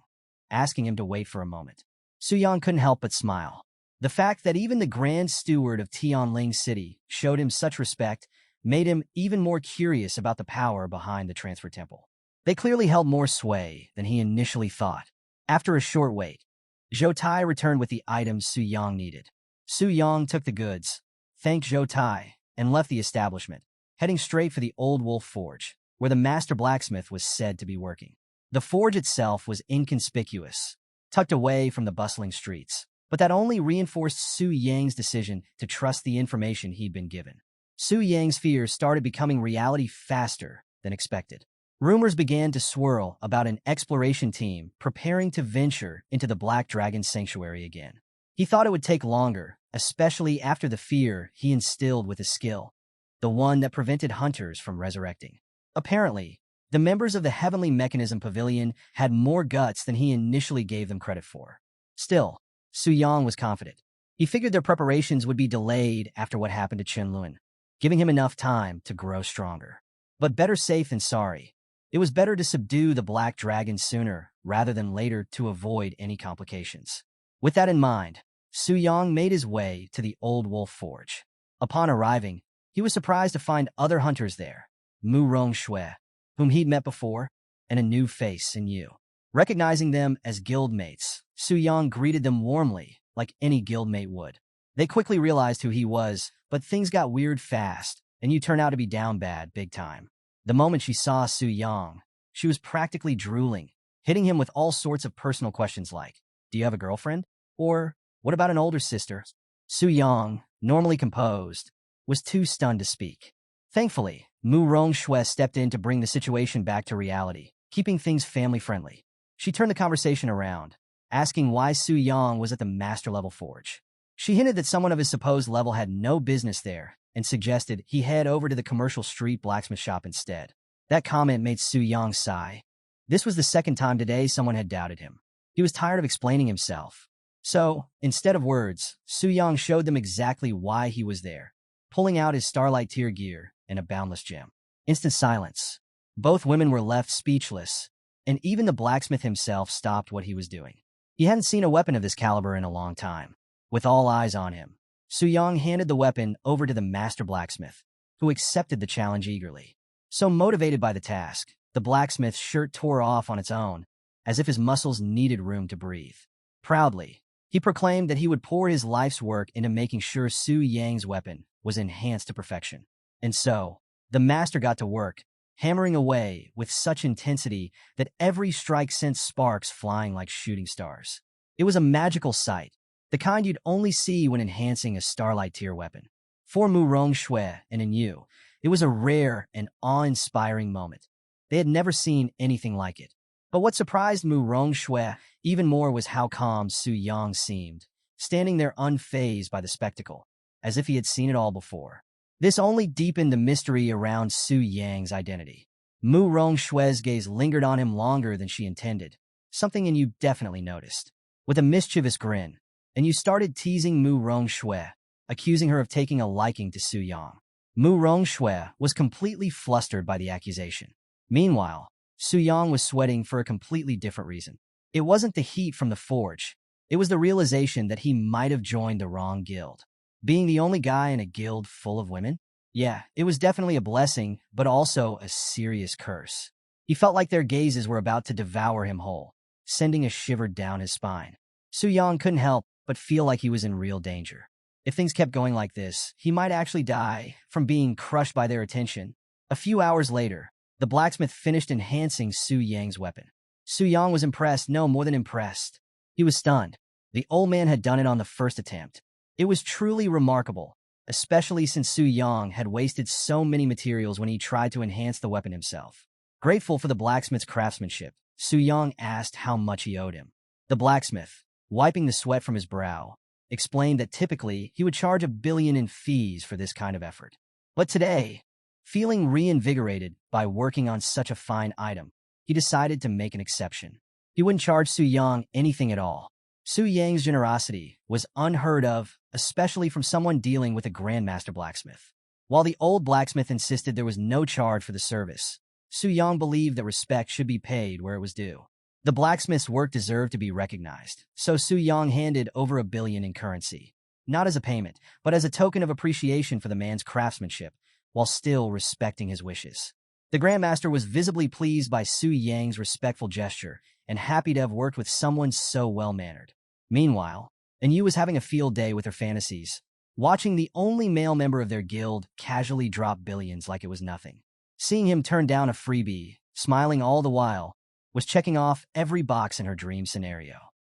asking him to wait for a moment. Su Yang couldn't help but smile. The fact that even the Grand Steward of Tianling City showed him such respect made him even more curious about the power behind the transfer temple. They clearly held more sway than he initially thought. After a short wait, Zhou Tai returned with the items Su Yang needed. Su Yang took the goods, thanked Zhou Tai, and left the establishment, heading straight for the Old Wolf Forge, where the master blacksmith was said to be working. The forge itself was inconspicuous, tucked away from the bustling streets, but that only reinforced Su Yang's decision to trust the information he'd been given. Su Yang's fears started becoming reality faster than expected. Rumors began to swirl about an exploration team preparing to venture into the Black Dragon Sanctuary again. He thought it would take longer, especially after the fear he instilled with his skill, the one that prevented hunters from resurrecting. Apparently, the members of the Heavenly Mechanism Pavilion had more guts than he initially gave them credit for. Still, Su Yang was confident. He figured their preparations would be delayed after what happened to Chen Lun, giving him enough time to grow stronger. But better safe than sorry. It was better to subdue the Black Dragon sooner rather than later to avoid any complications. With that in mind, Su Yang made his way to the Old Wolf Forge. Upon arriving, he was surprised to find other hunters there, Mu Rongshui, whom he'd met before, and a new face in Yu. Recognizing them as guildmates, Su Yang greeted them warmly, like any guildmate would. They quickly realized who he was, but things got weird fast, and Yu turned out to be down bad big time. The moment she saw Su Yang, she was practically drooling, hitting him with all sorts of personal questions like, "Do you have a girlfriend?" Or, "What about an older sister?" Su Yang, normally composed, was too stunned to speak. Thankfully, Mu Rongshui stepped in to bring the situation back to reality, keeping things family-friendly. She turned the conversation around, asking why Su Yang was at the master-level forge. She hinted that someone of his supposed level had no business there and suggested he head over to the commercial street blacksmith shop instead. That comment made Su Yang sigh. This was the second time today someone had doubted him. He was tired of explaining himself. So, instead of words, Su Yang showed them exactly why he was there, pulling out his Starlight tier gear and a boundless gem. Instant silence. Both women were left speechless, and even the blacksmith himself stopped what he was doing. He hadn't seen a weapon of this caliber in a long time. With all eyes on him, Su Yang handed the weapon over to the master blacksmith, who accepted the challenge eagerly. So motivated by the task, the blacksmith's shirt tore off on its own, as if his muscles needed room to breathe. Proudly, he proclaimed that he would pour his life's work into making sure Su Yang's weapon was enhanced to perfection. And so, the master got to work, hammering away with such intensity that every strike sent sparks flying like shooting stars. It was a magical sight, the kind you'd only see when enhancing a Starlight tier weapon. For Mu Rongshui and Yu, it was a rare and awe-inspiring moment. They had never seen anything like it. But what surprised Mu Rongshui even more was how calm Su Yang seemed, standing there unfazed by the spectacle, as if he had seen it all before. This only deepened the mystery around Su Yang's identity. Mu Rongshue's gaze lingered on him longer than she intended, something Yu definitely noticed. With a mischievous grin, Yu started teasing Mu Rongshue, accusing her of taking a liking to Su Yang. Mu Rongshue was completely flustered by the accusation. Meanwhile, Su Yang was sweating for a completely different reason. It wasn't the heat from the forge. It was the realization that he might have joined the wrong guild. Being the only guy in a guild full of women? Yeah, it was definitely a blessing, but also a serious curse. He felt like their gazes were about to devour him whole, sending a shiver down his spine. Su Yang couldn't help but feel like he was in real danger. If things kept going like this, he might actually die from being crushed by their attention. A few hours later, the blacksmith finished enhancing Su Yang's weapon. Su Yang was impressed, no more than impressed. He was stunned. The old man had done it on the first attempt. It was truly remarkable, especially since Su Yang had wasted so many materials when he tried to enhance the weapon himself. Grateful for the blacksmith's craftsmanship, Su Yang asked how much he owed him. The blacksmith, wiping the sweat from his brow, explained that typically he would charge 1 billion in fees for this kind of effort. But today, feeling reinvigorated by working on such a fine item, he decided to make an exception. He wouldn't charge Su Yang anything at all. Su Yang's generosity was unheard of, especially from someone dealing with a grandmaster blacksmith. While the old blacksmith insisted there was no charge for the service, Su Yang believed that respect should be paid where it was due. The blacksmith's work deserved to be recognized, so Su Yang handed over 1 billion in currency, not as a payment, but as a token of appreciation for the man's craftsmanship, while still respecting his wishes. The Grandmaster was visibly pleased by Su Yang's respectful gesture and happy to have worked with someone so well-mannered. Meanwhile, Yu was having a field day with her fantasies, watching the only male member of their guild casually drop billions like it was nothing. Seeing him turn down a freebie, smiling all the while, was checking off every box in her dream scenario.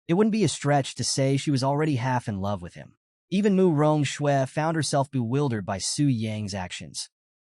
It wouldn't be a stretch to say she was already half in love with him. Even Mu Rongshue found herself bewildered by Su Yang's actions,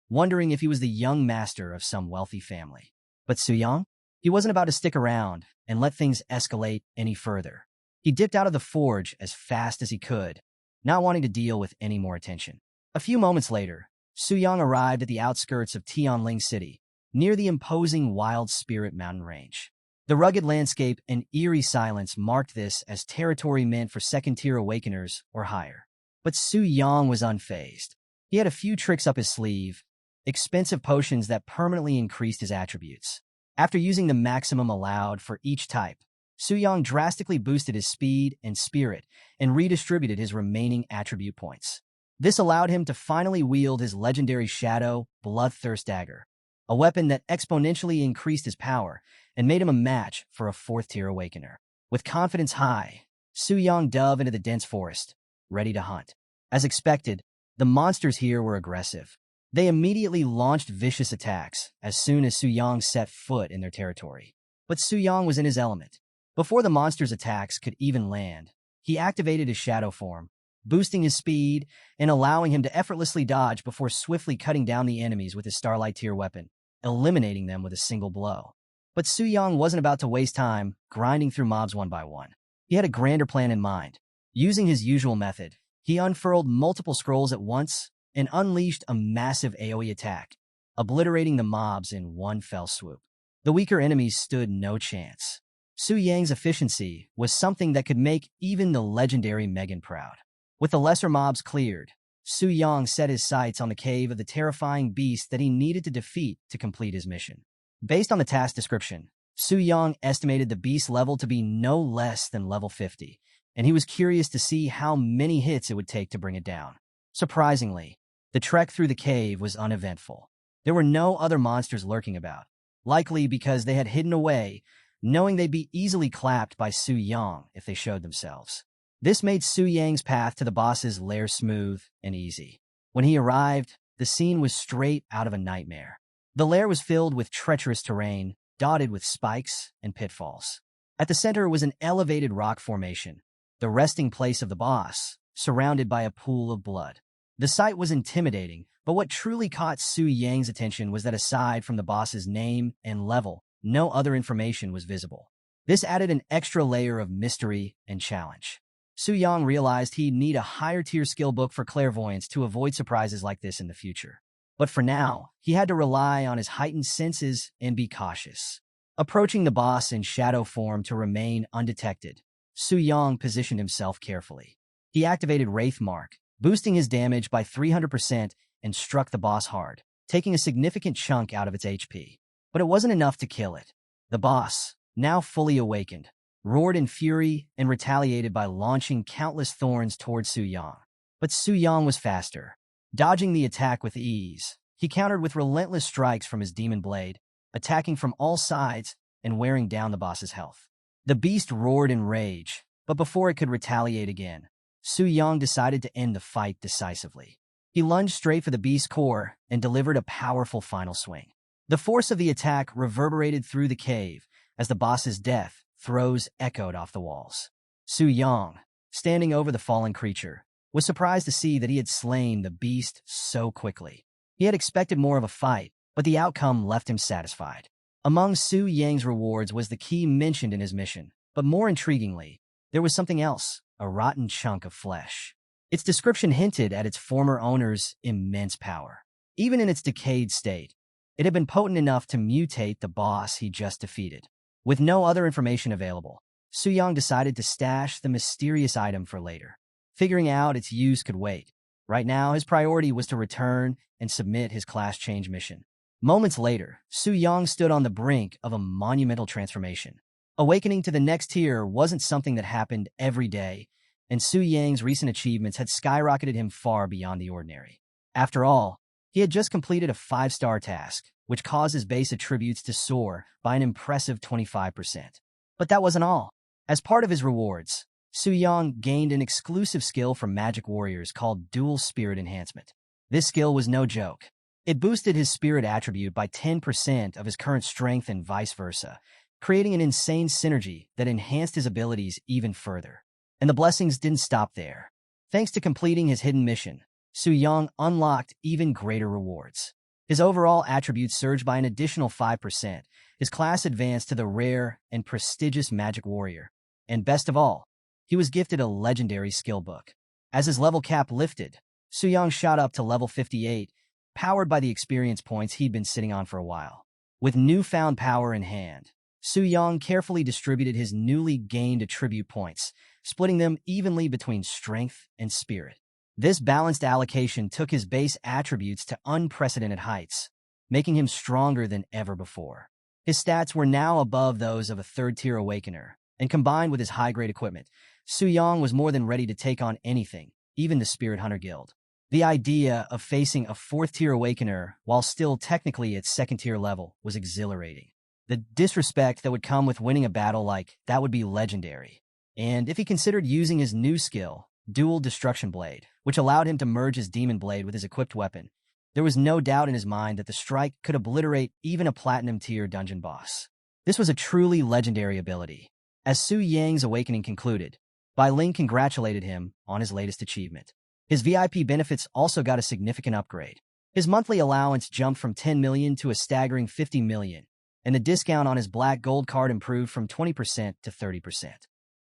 wondering if he was the young master of some wealthy family. But Su Yang? He wasn't about to stick around and let things escalate any further. He dipped out of the forge as fast as he could, not wanting to deal with any more attention. A few moments later, Su Yang arrived at the outskirts of Tianling City, near the imposing Wild Spirit mountain range. The rugged landscape and eerie silence marked this as territory meant for second-tier awakeners or higher. But Su Yang was unfazed. He had a few tricks up his sleeve, expensive potions that permanently increased his attributes. After using the maximum allowed for each type, Su Yang drastically boosted his speed and spirit and redistributed his remaining attribute points. This allowed him to finally wield his legendary Shadow Bloodthirst Dagger, a weapon that exponentially increased his power and made him a match for a 4th-tier awakener. With confidence high, Su Yang dove into the dense forest, ready to hunt. As expected, the monsters here were aggressive. They immediately launched vicious attacks as soon as Su Yang set foot in their territory. But Su Yang was in his element. Before the monsters' attacks could even land, he activated his shadow form, boosting his speed and allowing him to effortlessly dodge before swiftly cutting down the enemies with his Starlight tier weapon, eliminating them with a single blow. But Su Yang wasn't about to waste time grinding through mobs one by one. He had a grander plan in mind. Using his usual method, he unfurled multiple scrolls at once and unleashed a massive AoE attack, obliterating the mobs in one fell swoop. The weaker enemies stood no chance. Su Yang's efficiency was something that could make even the legendary Megan proud. With the lesser mobs cleared, Su Yang set his sights on the cave of the terrifying beast that he needed to defeat to complete his mission. Based on the task description, Su Yang estimated the beast's level to be no less than level 50, and he was curious to see how many hits it would take to bring it down. Surprisingly, the trek through the cave was uneventful. There were no other monsters lurking about, likely because they had hidden away, knowing they'd be easily clapped by Su Yang if they showed themselves. This made Su Yang's path to the boss's lair smooth and easy. When he arrived, the scene was straight out of a nightmare. The lair was filled with treacherous terrain, dotted with spikes and pitfalls. At the center was an elevated rock formation, the resting place of the boss, surrounded by a pool of blood. The sight was intimidating, but what truly caught Su Yang's attention was that aside from the boss's name and level, no other information was visible. This added an extra layer of mystery and challenge. Su Yang realized he'd need a higher-tier skill book for clairvoyance to avoid surprises like this in the future. But for now, he had to rely on his heightened senses and be cautious. Approaching the boss in shadow form to remain undetected, Su Yang positioned himself carefully. He activated Wraith Mark, boosting his damage by 300% and struck the boss hard, taking a significant chunk out of its HP. But it wasn't enough to kill it. The boss, now fully awakened, roared in fury and retaliated by launching countless thorns towards Su Yang. But Su Yang was faster. Dodging the attack with ease, he countered with relentless strikes from his demon blade, attacking from all sides and wearing down the boss's health. The beast roared in rage, but before it could retaliate again, Su Yang decided to end the fight decisively. He lunged straight for the beast's core and delivered a powerful final swing. The force of the attack reverberated through the cave as the boss's death throes echoed off the walls. Su Yang, standing over the fallen creature, was surprised to see that he had slain the beast so quickly. He had expected more of a fight, but the outcome left him satisfied. Among Su Yang's rewards was the key mentioned in his mission, but more intriguingly, there was something else, a rotten chunk of flesh. Its description hinted at its former owner's immense power. Even in its decayed state, it had been potent enough to mutate the boss he just defeated. With no other information available, Su Yang decided to stash the mysterious item for later. Figuring out its use could wait. Right now, his priority was to return and submit his class change mission. Moments later, Su Yang stood on the brink of a monumental transformation. Awakening to the next tier wasn't something that happened every day, and Su Yang's recent achievements had skyrocketed him far beyond the ordinary. After all, he had just completed a 5-star task, which caused his base attributes to soar by an impressive 25%. But that wasn't all. As part of his rewards, Su Yang gained an exclusive skill from magic warriors called Dual Spirit Enhancement. This skill was no joke. It boosted his spirit attribute by 10% of his current strength and vice versa, creating an insane synergy that enhanced his abilities even further. And the blessings didn't stop there. Thanks to completing his hidden mission, Su Yang unlocked even greater rewards. His overall attributes surged by an additional 5%. His class advanced to the rare and prestigious Magic Warrior. And best of all, he was gifted a legendary skill book. As his level cap lifted, Su Yang shot up to level 58, powered by the experience points he'd been sitting on for a while. With newfound power in hand, Su Yang carefully distributed his newly gained attribute points, splitting them evenly between strength and spirit. This balanced allocation took his base attributes to unprecedented heights, making him stronger than ever before. His stats were now above those of a third-tier Awakener, and combined with his high-grade equipment, Su Yang was more than ready to take on anything, even the Spirit Hunter Guild. The idea of facing a fourth-tier Awakener while still technically at second-tier level was exhilarating. The disrespect that would come with winning a battle like that would be legendary. And if he considered using his new skill, Dual Destruction Blade, which allowed him to merge his Demon Blade with his equipped weapon, there was no doubt in his mind that the strike could obliterate even a Platinum-tier dungeon boss. This was a truly legendary ability. As Su Yang's awakening concluded, Bai Ling congratulated him on his latest achievement. His VIP benefits also got a significant upgrade. His monthly allowance jumped from 10 million to a staggering 50 million, and the discount on his Black Gold card improved from 20% to 30%.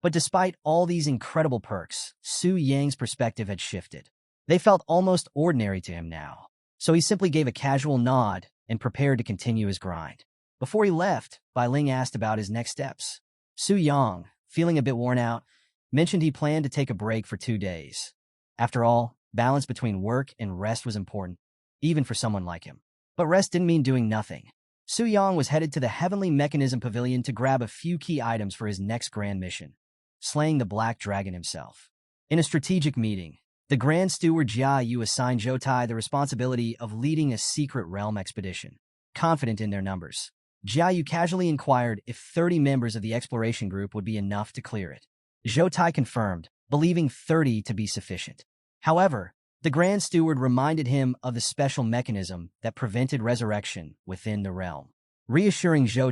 But despite all these incredible perks, Su Yang's perspective had shifted. They felt almost ordinary to him now, so he simply gave a casual nod and prepared to continue his grind. Before he left, Bai Ling asked about his next steps. Su Yang, feeling a bit worn out, mentioned he planned to take a break for 2 days. After all, balance between work and rest was important, even for someone like him. But rest didn't mean doing nothing. Su Yang was headed to the Heavenly Mechanism Pavilion to grab a few key items for his next grand mission, slaying the Black Dragon himself. In a strategic meeting, the Grand Steward Jia Yu assigned Zhou the responsibility of leading a secret realm expedition. Confident in their numbers, Jia Yu casually inquired if 30 members of the exploration group would be enough to clear it. Zhou confirmed, believing 30 to be sufficient. However, the Grand Steward reminded him of the special mechanism that prevented resurrection within the realm. Reassuring Zhou,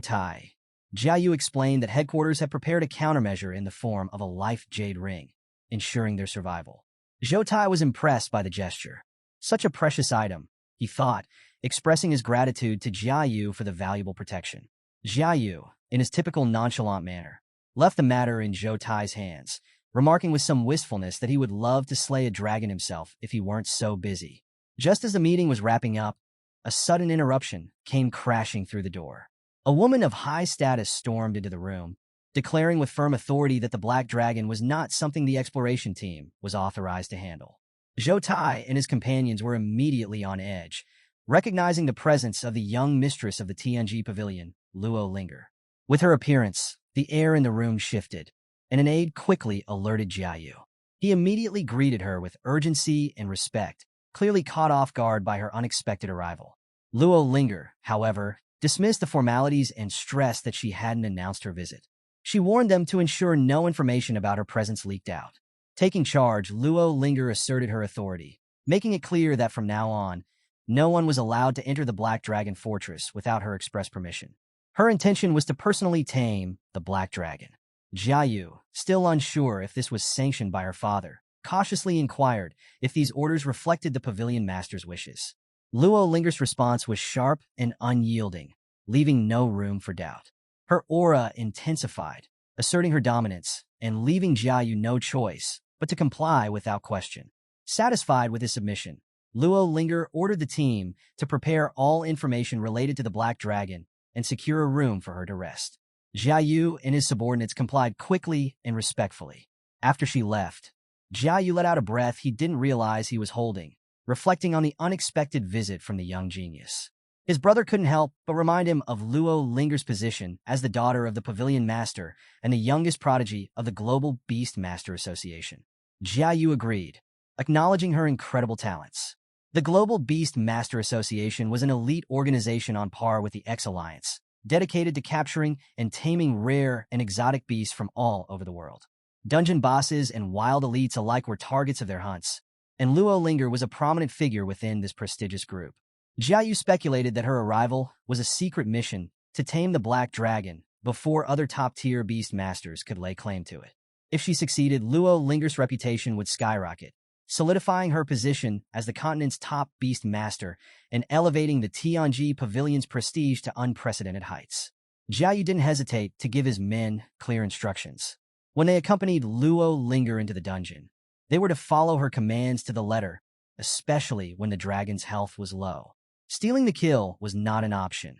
Jia Yu explained that headquarters had prepared a countermeasure in the form of a life jade ring, ensuring their survival. Zhou was impressed by the gesture. Such a precious item, he thought, expressing his gratitude to Jia Yu for the valuable protection. Jia Yu, in his typical nonchalant manner, left the matter in Zhou hands, remarking with some wistfulness that he would love to slay a dragon himself if he weren't so busy. Just as the meeting was wrapping up, a sudden interruption came crashing through the door. A woman of high status stormed into the room, declaring with firm authority that the Black Dragon was not something the exploration team was authorized to handle. Zhou Tai and his companions were immediately on edge, recognizing the presence of the young mistress of the Tianji Pavilion, Luo Linger. With her appearance, the air in the room shifted, and an aide quickly alerted Jiayu. He immediately greeted her with urgency and respect, clearly caught off guard by her unexpected arrival. Luo Linger, however, dismissed the formalities and stressed that she hadn't announced her visit. She warned them to ensure no information about her presence leaked out. Taking charge, Luo Linger asserted her authority, making it clear that from now on, no one was allowed to enter the Black Dragon Fortress without her express permission. Her intention was to personally tame the Black Dragon. Jiayu, still unsure if this was sanctioned by her father, cautiously inquired if these orders reflected the pavilion master's wishes. Luo Linger's response was sharp and unyielding, leaving no room for doubt. Her aura intensified, asserting her dominance and leaving Jiayu no choice but to comply without question. Satisfied with his submission, Luo Linger ordered the team to prepare all information related to the Black Dragon and secure a room for her to rest. Jiayu and his subordinates complied quickly and respectfully. After she left, Jiayu let out a breath he didn't realize he was holding, reflecting on the unexpected visit from the young genius. His brother couldn't help but remind him of Luo Linger's position as the daughter of the Pavilion Master and the youngest prodigy of the Global Beast Master Association. Jiayu agreed, acknowledging her incredible talents. The Global Beast Master Association was an elite organization on par with the X-Alliance, dedicated to capturing and taming rare and exotic beasts from all over the world. Dungeon bosses and wild elites alike were targets of their hunts, and Luo Linger was a prominent figure within this prestigious group. Jiayu speculated that her arrival was a secret mission to tame the Black Dragon before other top-tier beast masters could lay claim to it. If she succeeded, Luo Linger's reputation would skyrocket, solidifying her position as the continent's top beast master and elevating the Tianji Pavilion's prestige to unprecedented heights. Jiayu didn't hesitate to give his men clear instructions. When they accompanied Luo Linger into the dungeon, they were to follow her commands to the letter, especially when the dragon's health was low. Stealing the kill was not an option.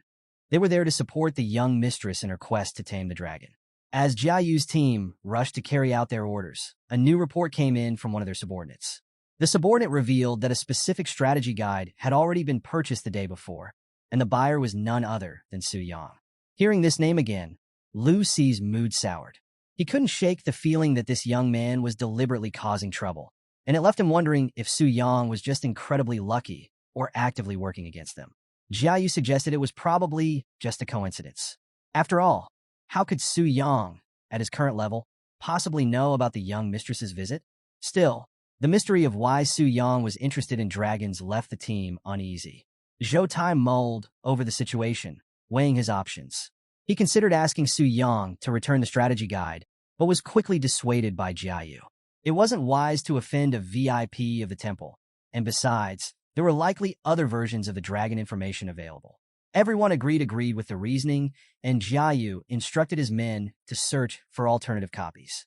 They were there to support the young mistress in her quest to tame the dragon. As Jiayu's team rushed to carry out their orders, a new report came in from one of their subordinates. The subordinate revealed that a specific strategy guide had already been purchased the day before, and the buyer was none other than Su Yang. Hearing this name again, Lu Ci's mood soured. He couldn't shake the feeling that this young man was deliberately causing trouble, and it left him wondering if Su Yang was just incredibly lucky or actively working against them. Jiayu suggested it was probably just a coincidence. After all, how could Su Yang, at his current level, possibly know about the young mistress's visit? Still, the mystery of why Su Yang was interested in dragons left the team uneasy. Zhou Tai mulled over the situation, weighing his options. He considered asking Su Yang to return the strategy guide, but was quickly dissuaded by Jiayu. It wasn't wise to offend a VIP of the temple, and besides, there were likely other versions of the dragon information available. Everyone agreed with the reasoning, and Jiayu instructed his men to search for alternative copies.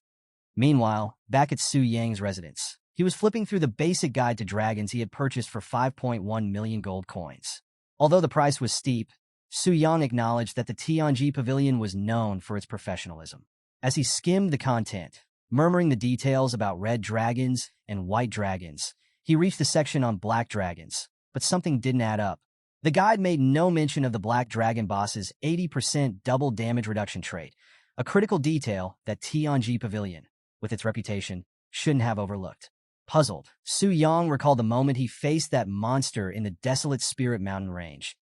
Meanwhile, back at Su Yang's residence, he was flipping through the basic guide to dragons he had purchased for 5.1 million gold coins. Although the price was steep, Su Yang acknowledged that the Tianji Pavilion was known for its professionalism. As he skimmed the content, murmuring the details about red dragons and white dragons, he reached the section on black dragons, but something didn't add up. The guide made no mention of the Black Dragon boss's 80% double damage reduction trait, a critical detail that Tianji Pavilion, with its reputation, shouldn't have overlooked. Puzzled, Su Yang recalled the moment he faced that monster in the desolate Spirit Mountain range,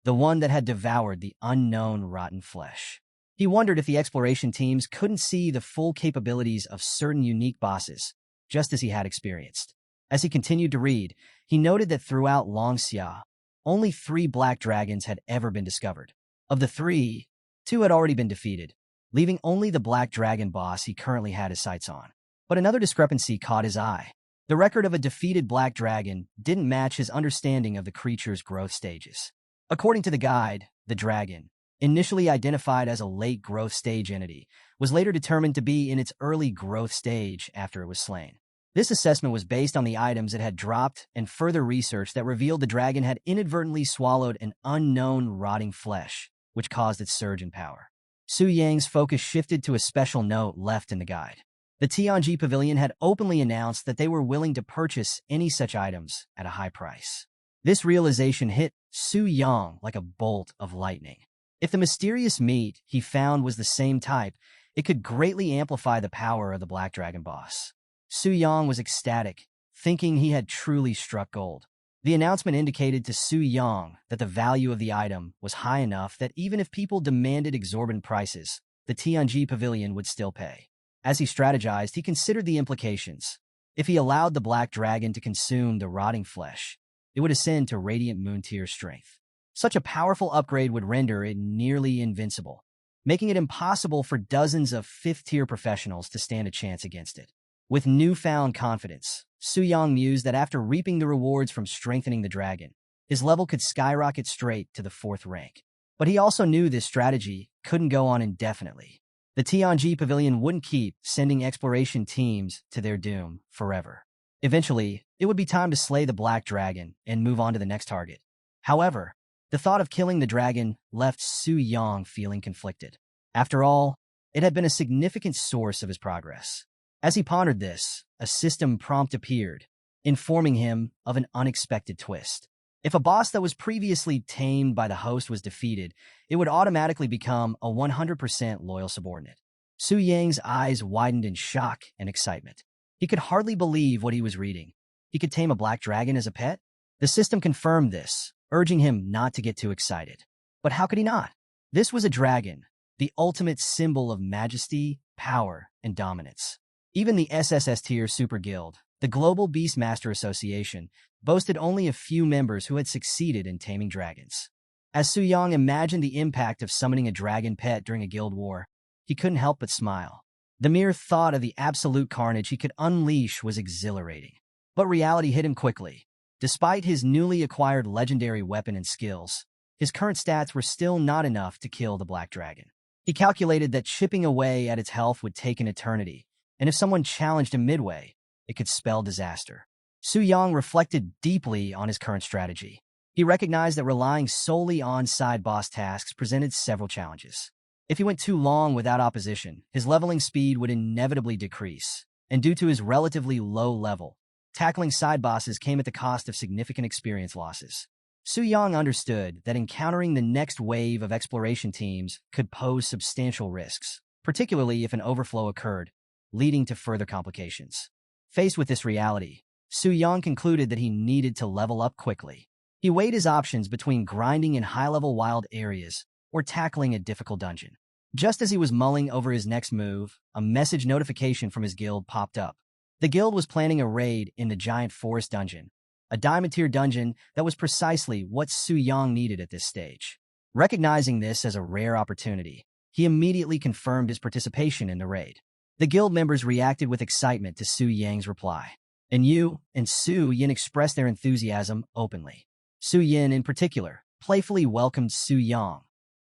the one that had devoured the unknown rotten flesh. He wondered if the exploration teams couldn't see the full capabilities of certain unique bosses, just as he had experienced. As he continued to read, he noted that throughout Longxia, only 3 black dragons had ever been discovered. Of the 3, 2 had already been defeated, leaving only the black dragon boss he currently had his sights on. But another discrepancy caught his eye. The record of a defeated black dragon didn't match his understanding of the creature's growth stages. According to the guide, the dragon, initially identified as a late growth stage entity, was later determined to be in its early growth stage after it was slain. This assessment was based on the items it had dropped and further research that revealed the dragon had inadvertently swallowed an unknown rotting flesh, which caused its surge in power. Su Yang's focus shifted to a special note left in the guide. The Tianji Pavilion had openly announced that they were willing to purchase any such items at a high price. This realization hit Su Yang like a bolt of lightning. If the mysterious meat he found was the same type, it could greatly amplify the power of the Black Dragon boss. Su Yang was ecstatic, thinking he had truly struck gold. The announcement indicated to Su Yang that the value of the item was high enough that even if people demanded exorbitant prices, the Tianji Pavilion would still pay. As he strategized, he considered the implications. If he allowed the Black Dragon to consume the rotting flesh, it would ascend to Radiant Moon tier strength. Such a powerful upgrade would render it nearly invincible, making it impossible for dozens of 5th-tier professionals to stand a chance against it. With newfound confidence, Su Yang mused that after reaping the rewards from strengthening the dragon, his level could skyrocket straight to the 4th rank. But he also knew this strategy couldn't go on indefinitely. The Tianji Pavilion wouldn't keep sending exploration teams to their doom forever. Eventually, it would be time to slay the Black Dragon and move on to the next target. However, the thought of killing the dragon left Su Yang feeling conflicted. After all, it had been a significant source of his progress. As he pondered this, a system prompt appeared, informing him of an unexpected twist. If a boss that was previously tamed by the host was defeated, it would automatically become a 100% loyal subordinate. Su Yang's eyes widened in shock and excitement. He could hardly believe what he was reading. He could tame a black dragon as a pet? The system confirmed this, urging him not to get too excited. But how could he not? This was a dragon, the ultimate symbol of majesty, power, and dominance. Even the SSS tier Super Guild, the Global Beastmaster Association, boasted only a few members who had succeeded in taming dragons. As Su Yang imagined the impact of summoning a dragon pet during a guild war, he couldn't help but smile. The mere thought of the absolute carnage he could unleash was exhilarating. But reality hit him quickly. Despite his newly acquired legendary weapon and skills, his current stats were still not enough to kill the Black Dragon. He calculated that chipping away at its health would take an eternity, and if someone challenged him midway, it could spell disaster. Su Yang reflected deeply on his current strategy. He recognized that relying solely on side boss tasks presented several challenges. If he went too long without opposition, his leveling speed would inevitably decrease, and due to his relatively low level, tackling side bosses came at the cost of significant experience losses. Su Yang understood that encountering the next wave of exploration teams could pose substantial risks, particularly if an overflow occurred, leading to further complications. Faced with this reality, Su Yang concluded that he needed to level up quickly. He weighed his options between grinding in high-level wild areas or tackling a difficult dungeon. Just as he was mulling over his next move, a message notification from his guild popped up. The guild was planning a raid in the Giant Forest Dungeon, a diamond-tier dungeon that was precisely what Su Yang needed at this stage. Recognizing this as a rare opportunity, he immediately confirmed his participation in the raid. The guild members reacted with excitement to Su Yang's reply, and Yu and Su Yin expressed their enthusiasm openly. Su Yin, in particular, playfully welcomed Su Yang,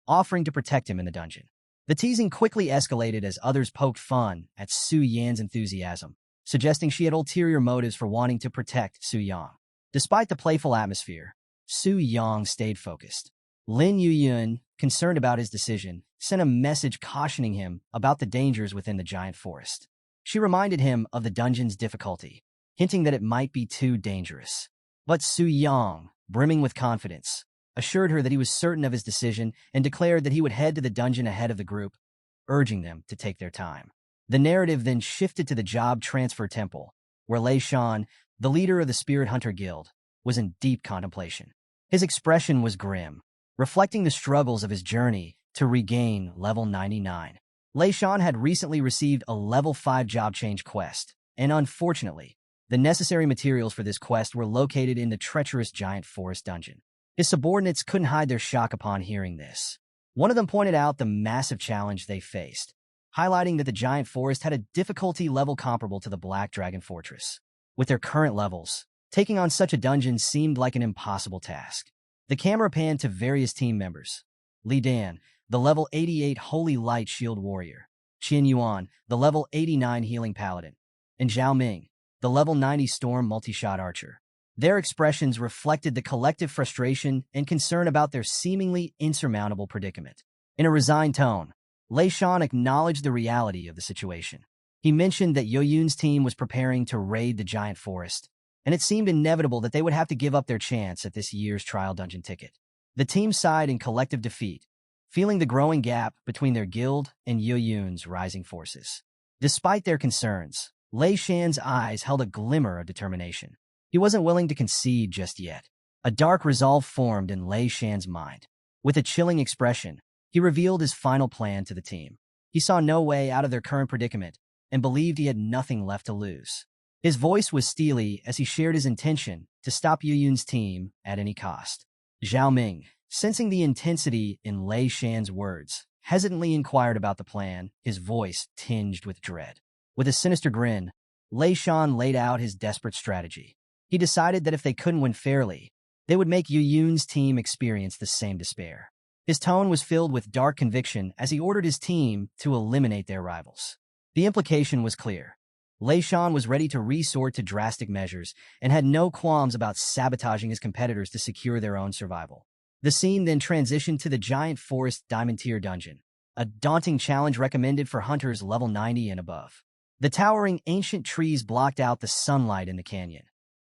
offering to protect him in the dungeon. The teasing quickly escalated as others poked fun at Su Yan's enthusiasm, suggesting she had ulterior motives for wanting to protect Su Yang. Despite the playful atmosphere, Su Yang stayed focused. Lin Yuyun, concerned about his decision, sent a message cautioning him about the dangers within the giant forest. She reminded him of the dungeon's difficulty, hinting that it might be too dangerous. But Su Yang, brimming with confidence, assured her that he was certain of his decision and declared that he would head to the dungeon ahead of the group, urging them to take their time. The narrative then shifted to the Job Transfer Temple, where Lei Shan, the leader of the Spirit Hunter Guild, was in deep contemplation. His expression was grim, reflecting the struggles of his journey to regain level 99. Lei Shan had recently received a level 5 job change quest, and unfortunately, the necessary materials for this quest were located in the treacherous Giant Forest Dungeon. His subordinates couldn't hide their shock upon hearing this. One of them pointed out the massive challenge they faced, highlighting that the Giant Forest had a difficulty level comparable to the Black Dragon Fortress. With their current levels, taking on such a dungeon seemed like an impossible task. The camera panned to various team members. Li Dan, the level 88 Holy Light Shield Warrior, Qin Yuan, the level 89 Healing Paladin, and Zhao Ming, the level 90 Storm Multi-Shot Archer. Their expressions reflected the collective frustration and concern about their seemingly insurmountable predicament. In a resigned tone, Lei Shan acknowledged the reality of the situation. He mentioned that Yoyun's team was preparing to raid the giant forest, and it seemed inevitable that they would have to give up their chance at this year's trial dungeon ticket. The team sighed in collective defeat, feeling the growing gap between their guild and Yoyun's rising forces. Despite their concerns, Lei Shan's eyes held a glimmer of determination. He wasn't willing to concede just yet. A dark resolve formed in Lei Shan's mind. With a chilling expression, he revealed his final plan to the team. He saw no way out of their current predicament and believed he had nothing left to lose. His voice was steely as he shared his intention to stop Yoyun's team at any cost. Zhao Ming, sensing the intensity in Lei Shan's words, hesitantly inquired about the plan, his voice tinged with dread. With a sinister grin, Lei Shan laid out his desperate strategy. He decided that if they couldn't win fairly, they would make Yoyun's team experience the same despair. His tone was filled with dark conviction as he ordered his team to eliminate their rivals. The implication was clear. Lei Shan was ready to resort to drastic measures and had no qualms about sabotaging his competitors to secure their own survival. The scene then transitioned to the giant forest diamond tier dungeon, a daunting challenge recommended for hunters level 90 and above. The towering ancient trees blocked out the sunlight in the canyon,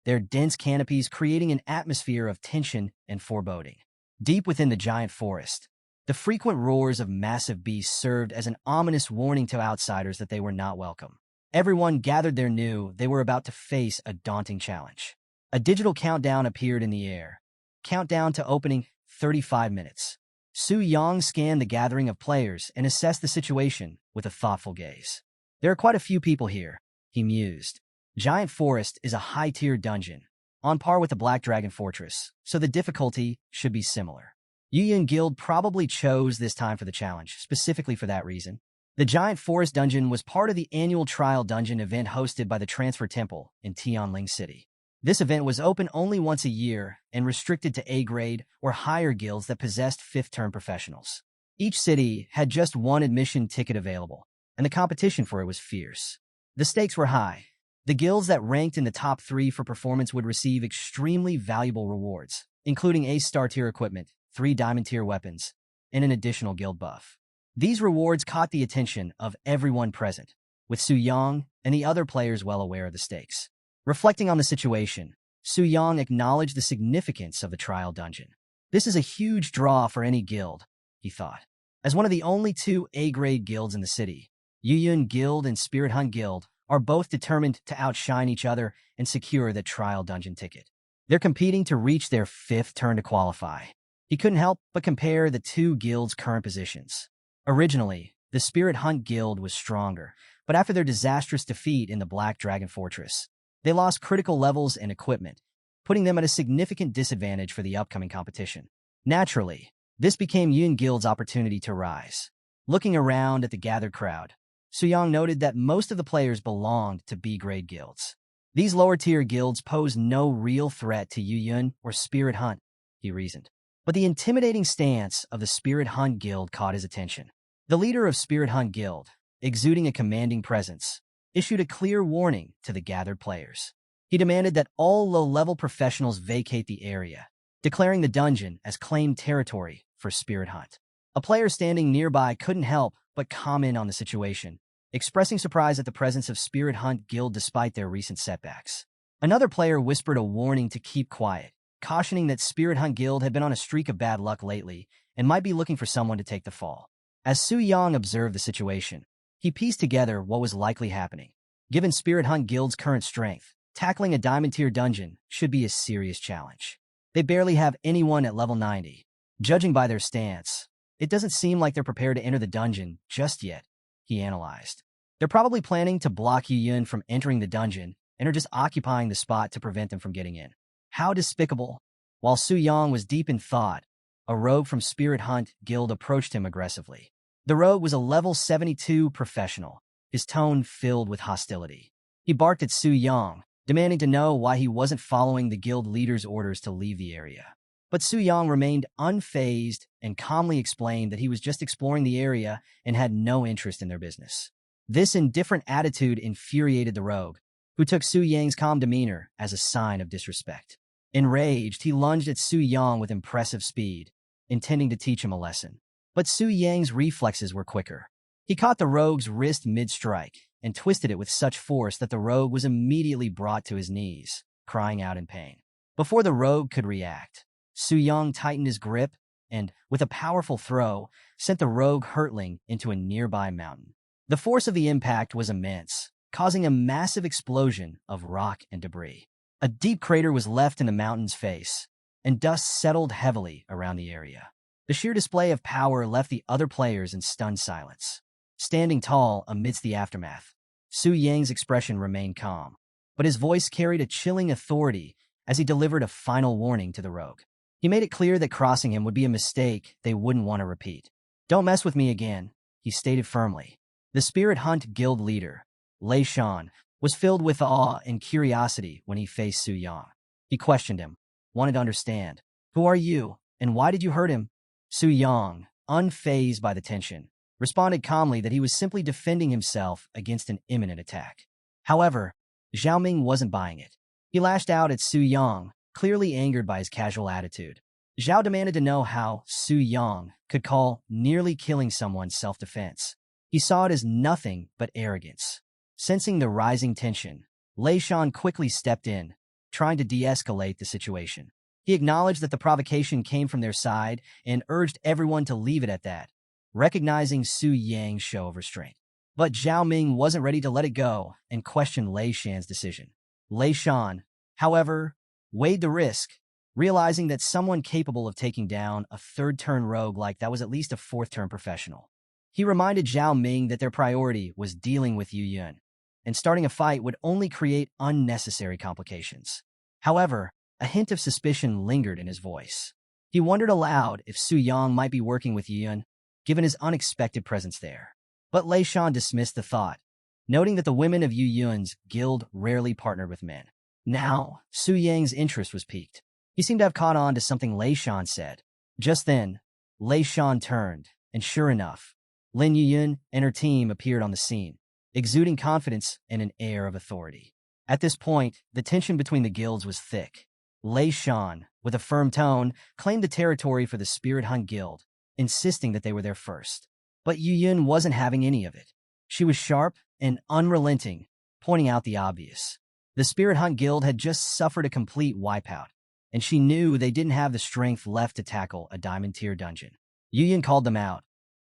their dense canopies creating an atmosphere of tension and foreboding. Deep within the giant forest, the frequent roars of massive beasts served as an ominous warning to outsiders that they were not welcome. Everyone gathered there knew they were about to face a daunting challenge. A digital countdown appeared in the air. Countdown to opening, 35 minutes. Su Yang scanned the gathering of players and assessed the situation with a thoughtful gaze. There are quite a few people here, he mused. Giant Forest is a high-tier dungeon, on par with the Black Dragon Fortress, so the difficulty should be similar. Yoyun Guild probably chose this time for the challenge, specifically for that reason. The Giant Forest Dungeon was part of the annual Trial Dungeon event hosted by the Transfer Temple in Tianling City. This event was open only once a year and restricted to A-grade or higher guilds that possessed fifth-term professionals. Each city had just one admission ticket available, and the competition for it was fierce. The stakes were high. The guilds that ranked in the top 3 for performance would receive extremely valuable rewards, including A-star tier equipment, 3 diamond tier weapons, and an additional guild buff. These rewards caught the attention of everyone present, with Su Yang and the other players well aware of the stakes. Reflecting on the situation, Su Yang acknowledged the significance of the trial dungeon. This is a huge draw for any guild, he thought. As one of the only 2 A-grade guilds in the city, Yoyun Guild and Spirit Hunt Guild are both determined to outshine each other and secure the trial dungeon ticket. They're competing to reach their 5th turn to qualify. He couldn't help but compare the 2 guilds' current positions. Originally, the Spirit Hunt Guild was stronger, but after their disastrous defeat in the Black Dragon Fortress, they lost critical levels and equipment, putting them at a significant disadvantage for the upcoming competition. Naturally, this became Yoyun Guild's opportunity to rise. Looking around at the gathered crowd, Su Yang noted that most of the players belonged to B-grade guilds. These lower-tier guilds pose no real threat to Yoyun or Spirit Hunt, he reasoned. But the intimidating stance of the Spirit Hunt Guild caught his attention. The leader of Spirit Hunt Guild, exuding a commanding presence, issued a clear warning to the gathered players. He demanded that all low-level professionals vacate the area, declaring the dungeon as claimed territory for Spirit Hunt. A player standing nearby couldn't help but comment on the situation, expressing surprise at the presence of Spirit Hunt Guild despite their recent setbacks. Another player whispered a warning to keep quiet, cautioning that Spirit Hunt Guild had been on a streak of bad luck lately and might be looking for someone to take the fall. As Su Yang observed the situation, he pieced together what was likely happening. Given Spirit Hunt Guild's current strength, tackling a diamond-tier dungeon should be a serious challenge. They barely have anyone at level 90. Judging by their stance, it doesn't seem like they're prepared to enter the dungeon just yet, he analyzed. They're probably planning to block Yoyun from entering the dungeon and are just occupying the spot to prevent them from getting in. How despicable. While Su Yang was deep in thought, a rogue from Spirit Hunt Guild approached him aggressively. The rogue was a level 72 professional, his tone filled with hostility. He barked at Su Yang, demanding to know why he wasn't following the guild leader's orders to leave the area. But Su Yang remained unfazed and calmly explained that he was just exploring the area and had no interest in their business. This indifferent attitude infuriated the rogue, who took Su Yang's calm demeanor as a sign of disrespect. Enraged, he lunged at Su Yang with impressive speed, intending to teach him a lesson. But Su Yang's reflexes were quicker. He caught the rogue's wrist mid-strike and twisted it with such force that the rogue was immediately brought to his knees, crying out in pain. Before the rogue could react, Su Yang tightened his grip and, with a powerful throw, sent the rogue hurtling into a nearby mountain. The force of the impact was immense, causing a massive explosion of rock and debris. A deep crater was left in the mountain's face, and dust settled heavily around the area. The sheer display of power left the other players in stunned silence. Standing tall amidst the aftermath, Su Yang's expression remained calm, but his voice carried a chilling authority as he delivered a final warning to the rogue. He made it clear that crossing him would be a mistake they wouldn't want to repeat. "Don't mess with me again," he stated firmly. The Spirit Hunt Guild leader, Lei Shan, was filled with awe and curiosity when he faced Su Yang. He questioned him, wanted to understand. "Who are you, and why did you hurt him?" Su Yang, unfazed by the tension, responded calmly that he was simply defending himself against an imminent attack. However, Zhao Ming wasn't buying it. He lashed out at Su Yang, clearly angered by his casual attitude. Zhao demanded to know how Su Yang could call nearly killing someone self-defense. He saw it as nothing but arrogance. Sensing the rising tension, Lei Shan quickly stepped in, trying to de-escalate the situation. He acknowledged that the provocation came from their side and urged everyone to leave it at that, recognizing Su Yang's show of restraint. But Zhao Ming wasn't ready to let it go and questioned Lei Shan's decision. Lei Shan, however, weighed the risk, realizing that someone capable of taking down a third-turn rogue like that was at least a fourth-turn professional. He reminded Zhao Ming that their priority was dealing with Yu Yun, and starting a fight would only create unnecessary complications. However, a hint of suspicion lingered in his voice. He wondered aloud if Su Yang might be working with Yu Yun, given his unexpected presence there. But Lei Shan dismissed the thought, noting that the women of Yu Yun's guild rarely partnered with men. Now, Su Yang's interest was piqued. He seemed to have caught on to something Lei Shan said. Just then, Lei Shan turned, and sure enough, Lin Yuyun and her team appeared on the scene, exuding confidence and an air of authority. At this point, the tension between the guilds was thick. Lei Shan, with a firm tone, claimed the territory for the Spirit Hunt Guild, insisting that they were there first. But Yuyun wasn't having any of it. She was sharp and unrelenting, pointing out the obvious. The Spirit Hunt Guild had just suffered a complete wipeout, and she knew they didn't have the strength left to tackle a diamond-tier dungeon. Yuyun called them out,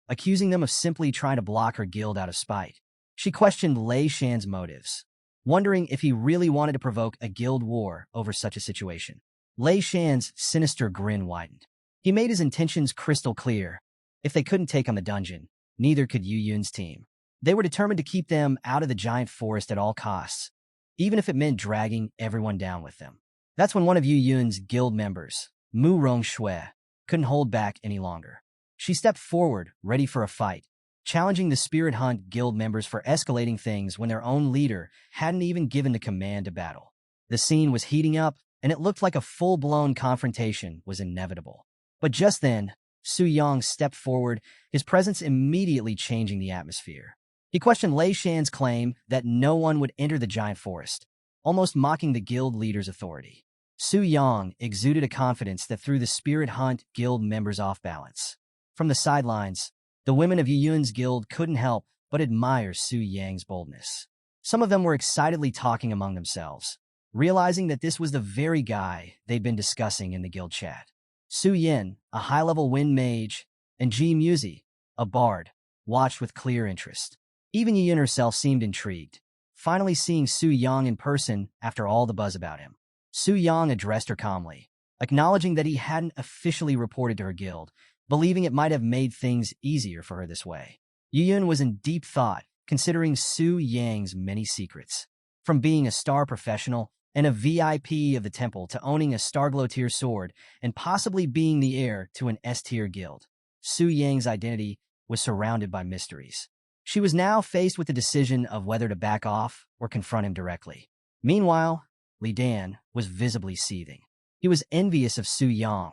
accusing them of simply trying to block her guild out of spite. She questioned Lei Shan's motives, wondering if he really wanted to provoke a guild war over such a situation. Lei Shan's sinister grin widened. He made his intentions crystal clear. If they couldn't take on the dungeon, neither could Yu Yun's team. They were determined to keep them out of the giant forest at all costs, even if it meant dragging everyone down with them. That's when one of Yu Yun's guild members, Mu Rongshui, couldn't hold back any longer. She stepped forward, ready for a fight, challenging the Spirit Hunt Guild members for escalating things when their own leader hadn't even given the command to battle. The scene was heating up, and it looked like a full-blown confrontation was inevitable. But just then, Su Yang stepped forward, his presence immediately changing the atmosphere. He questioned Lei Shan's claim that no one would enter the giant forest, almost mocking the guild leader's authority. Su Yang exuded a confidence that threw the Spirit Hunt Guild members off balance. From the sidelines, the women of Yu Yun's guild couldn't help but admire Su Yang's boldness. Some of them were excitedly talking among themselves, realizing that this was the very guy they'd been discussing in the guild chat. Su Yin, a high-level wind mage, and Ji Muzi, a bard, watched with clear interest. Even Yu Yun herself seemed intrigued, finally seeing Su Yang in person after all the buzz about him. Su Yang addressed her calmly, acknowledging that he hadn't officially reported to her guild, believing it might have made things easier for her this way. Yu Yun was in deep thought, considering Su Yang's many secrets. From being a star professional and a VIP of the temple to owning a Starglow tier sword and possibly being the heir to an S-tier guild, Su Yang's identity was surrounded by mysteries. She was now faced with the decision of whether to back off or confront him directly. Meanwhile, Li Dan was visibly seething. He was envious of Su Yang,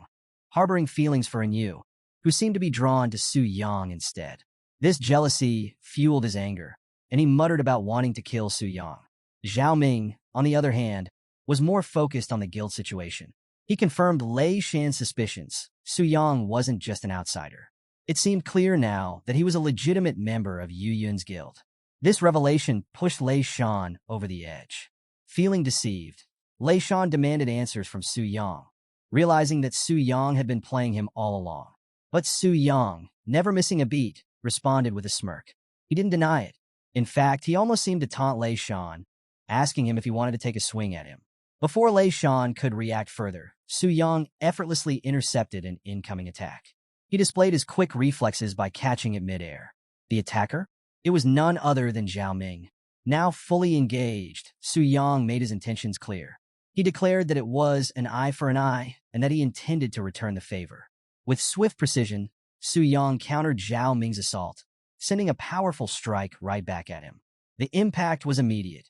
harboring feelings for Yu, who seemed to be drawn to Su Yang instead. This jealousy fueled his anger, and he muttered about wanting to kill Su Yang. Zhao Ming, on the other hand, was more focused on the guild situation. He confirmed Lei Shan's suspicions. Su Yang wasn't just an outsider. It seemed clear now that he was a legitimate member of Yu Yun's guild. This revelation pushed Lei Shan over the edge. Feeling deceived, Lei Shan demanded answers from Su Yang, realizing that Su Yang had been playing him all along. But Su Yang, never missing a beat, responded with a smirk. He didn't deny it. In fact, he almost seemed to taunt Lei Shan, asking him if he wanted to take a swing at him. Before Lei Shan could react further, Su Yang effortlessly intercepted an incoming attack. He displayed his quick reflexes by catching it midair. The attacker? It was none other than Zhao Ming. Now fully engaged, Su Yang made his intentions clear. He declared that it was an eye for an eye and that he intended to return the favor. With swift precision, Su Yang countered Zhao Ming's assault, sending a powerful strike right back at him. The impact was immediate.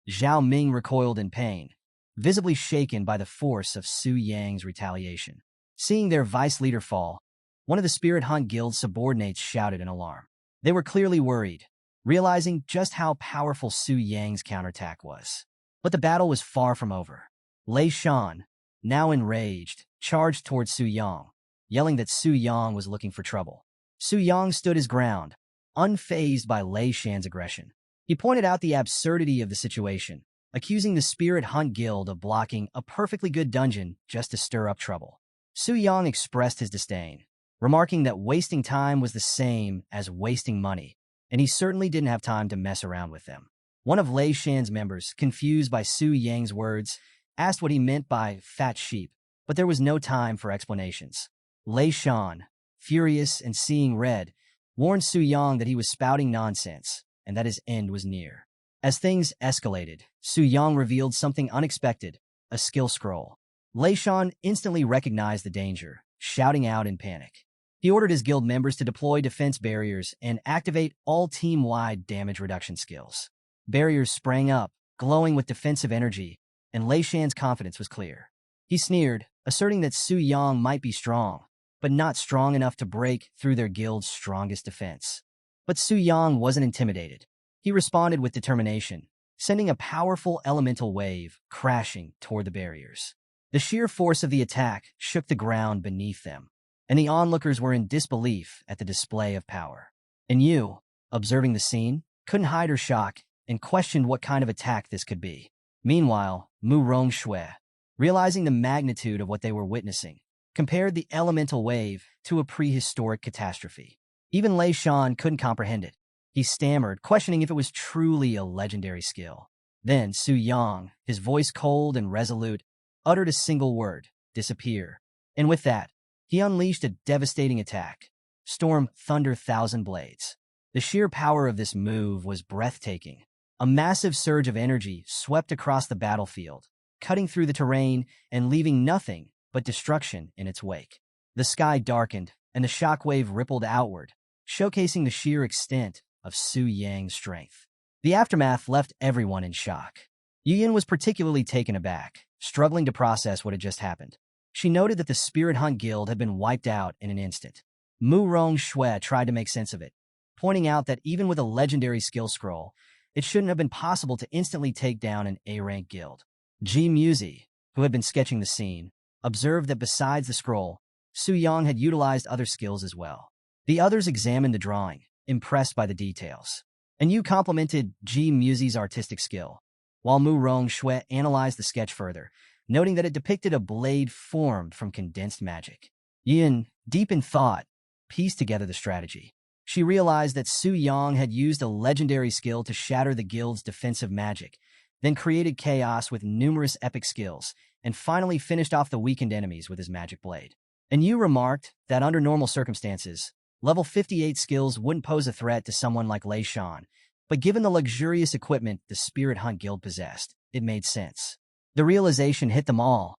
Zhao Ming recoiled in pain, visibly shaken by the force of Su Yang's retaliation. Seeing their vice leader fall, one of the Spirit Hunt Guild's subordinates shouted in alarm. They were clearly worried, realizing just how powerful Su Yang's counterattack was. But the battle was far from over. Lei Shan, now enraged, charged towards Su Yang, yelling that Su Yang was looking for trouble. Su Yang stood his ground, unfazed by Lei Shan's aggression. He pointed out the absurdity of the situation, accusing the Spirit Hunt Guild of blocking a perfectly good dungeon just to stir up trouble. Su Yang expressed his disdain, remarking that wasting time was the same as wasting money, and he certainly didn't have time to mess around with them. One of Lei Shan's members, confused by Su Yang's words, asked what he meant by fat sheep, but there was no time for explanations. Lei Shan, furious and seeing red, warned Su Yang that he was spouting nonsense and that his end was near. As things escalated, Su Yang revealed something unexpected, a skill scroll. Lei Shan instantly recognized the danger, shouting out in panic. He ordered his guild members to deploy defense barriers and activate all team-wide damage reduction skills. Barriers sprang up, glowing with defensive energy, and Lei Shan's confidence was clear. He sneered, asserting that Su Yang might be strong, but not strong enough to break through their guild's strongest defense. But Su Yang wasn't intimidated. He responded with determination, sending a powerful elemental wave crashing toward the barriers. The sheer force of the attack shook the ground beneath them, and the onlookers were in disbelief at the display of power. And Yu, observing the scene, couldn't hide her shock and questioned what kind of attack this could be. Meanwhile, Mu Rongshui, realizing the magnitude of what they were witnessing, compared the elemental wave to a prehistoric catastrophe. Even Lei Shan couldn't comprehend it. He stammered, questioning if it was truly a legendary skill. Then Su Yang, his voice cold and resolute, uttered a single word, disappear. And with that, he unleashed a devastating attack. Storm Thunder Thousand Blades. The sheer power of this move was breathtaking. A massive surge of energy swept across the battlefield, cutting through the terrain and leaving nothing but destruction in its wake. The sky darkened, and the shockwave rippled outward, showcasing the sheer extent of Su Yang's strength. The aftermath left everyone in shock. Yu Yin was particularly taken aback, struggling to process what had just happened. She noted that the Spirit Hunt Guild had been wiped out in an instant. Mu Rongshui tried to make sense of it, pointing out that even with a legendary skill scroll, it shouldn't have been possible to instantly take down an A-rank guild. Ji Muzi, who had been sketching the scene, observed that besides the scroll, Su Yang had utilized other skills as well. The others examined the drawing, impressed by the details. And Yu complimented Ji Muzi's artistic skill, while Mu Rongshui analyzed the sketch further, noting that it depicted a blade formed from condensed magic. Yin, deep in thought, pieced together the strategy. She realized that Su Yang had used a legendary skill to shatter the guild's defensive magic, then created chaos with numerous epic skills, and finally finished off the weakened enemies with his magic blade. And Yu remarked that under normal circumstances, level 58 skills wouldn't pose a threat to someone like Lei Shan, but given the luxurious equipment the Spirit Hunt Guild possessed, it made sense. The realization hit them all.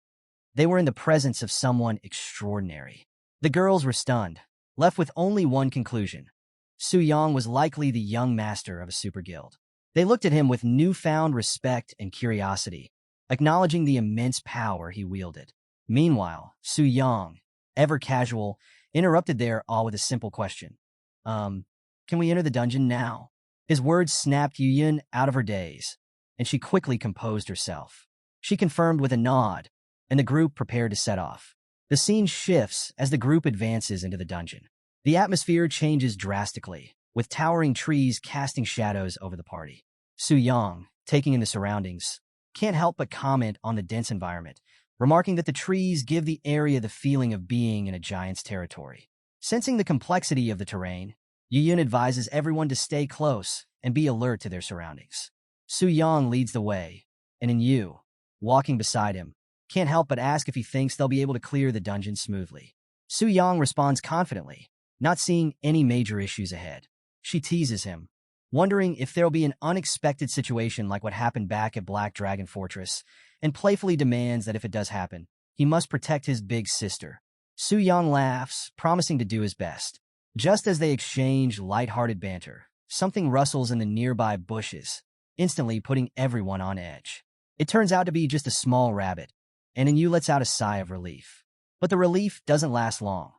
They were in the presence of someone extraordinary. The girls were stunned, left with only one conclusion. Su Yang was likely the young master of a super guild. They looked at him with newfound respect and curiosity, acknowledging the immense power he wielded. Meanwhile, Su Yang, ever casual, interrupted their awe with a simple question. Can we enter the dungeon now? His words snapped Yuyun out of her daze, and she quickly composed herself. She confirmed with a nod, and the group prepared to set off. The scene shifts as the group advances into the dungeon. The atmosphere changes drastically, with towering trees casting shadows over the party. Su Yang, taking in the surroundings, can't help but comment on the dense environment, remarking that the trees give the area the feeling of being in a giant's territory. Sensing the complexity of the terrain, Yuyun advises everyone to stay close and be alert to their surroundings. Su Yang leads the way, and Yu, walking beside him, can't help but ask if he thinks they'll be able to clear the dungeon smoothly. Su Yang responds confidently, not seeing any major issues ahead. She teases him, wondering if there'll be an unexpected situation like what happened back at Black Dragon Fortress, and playfully demands that if it does happen, he must protect his big sister. Su Yang laughs, promising to do his best. Just as they exchange light-hearted banter, something rustles in the nearby bushes, instantly putting everyone on edge. It turns out to be just a small rabbit, and Yu lets out a sigh of relief. But the relief doesn't last long.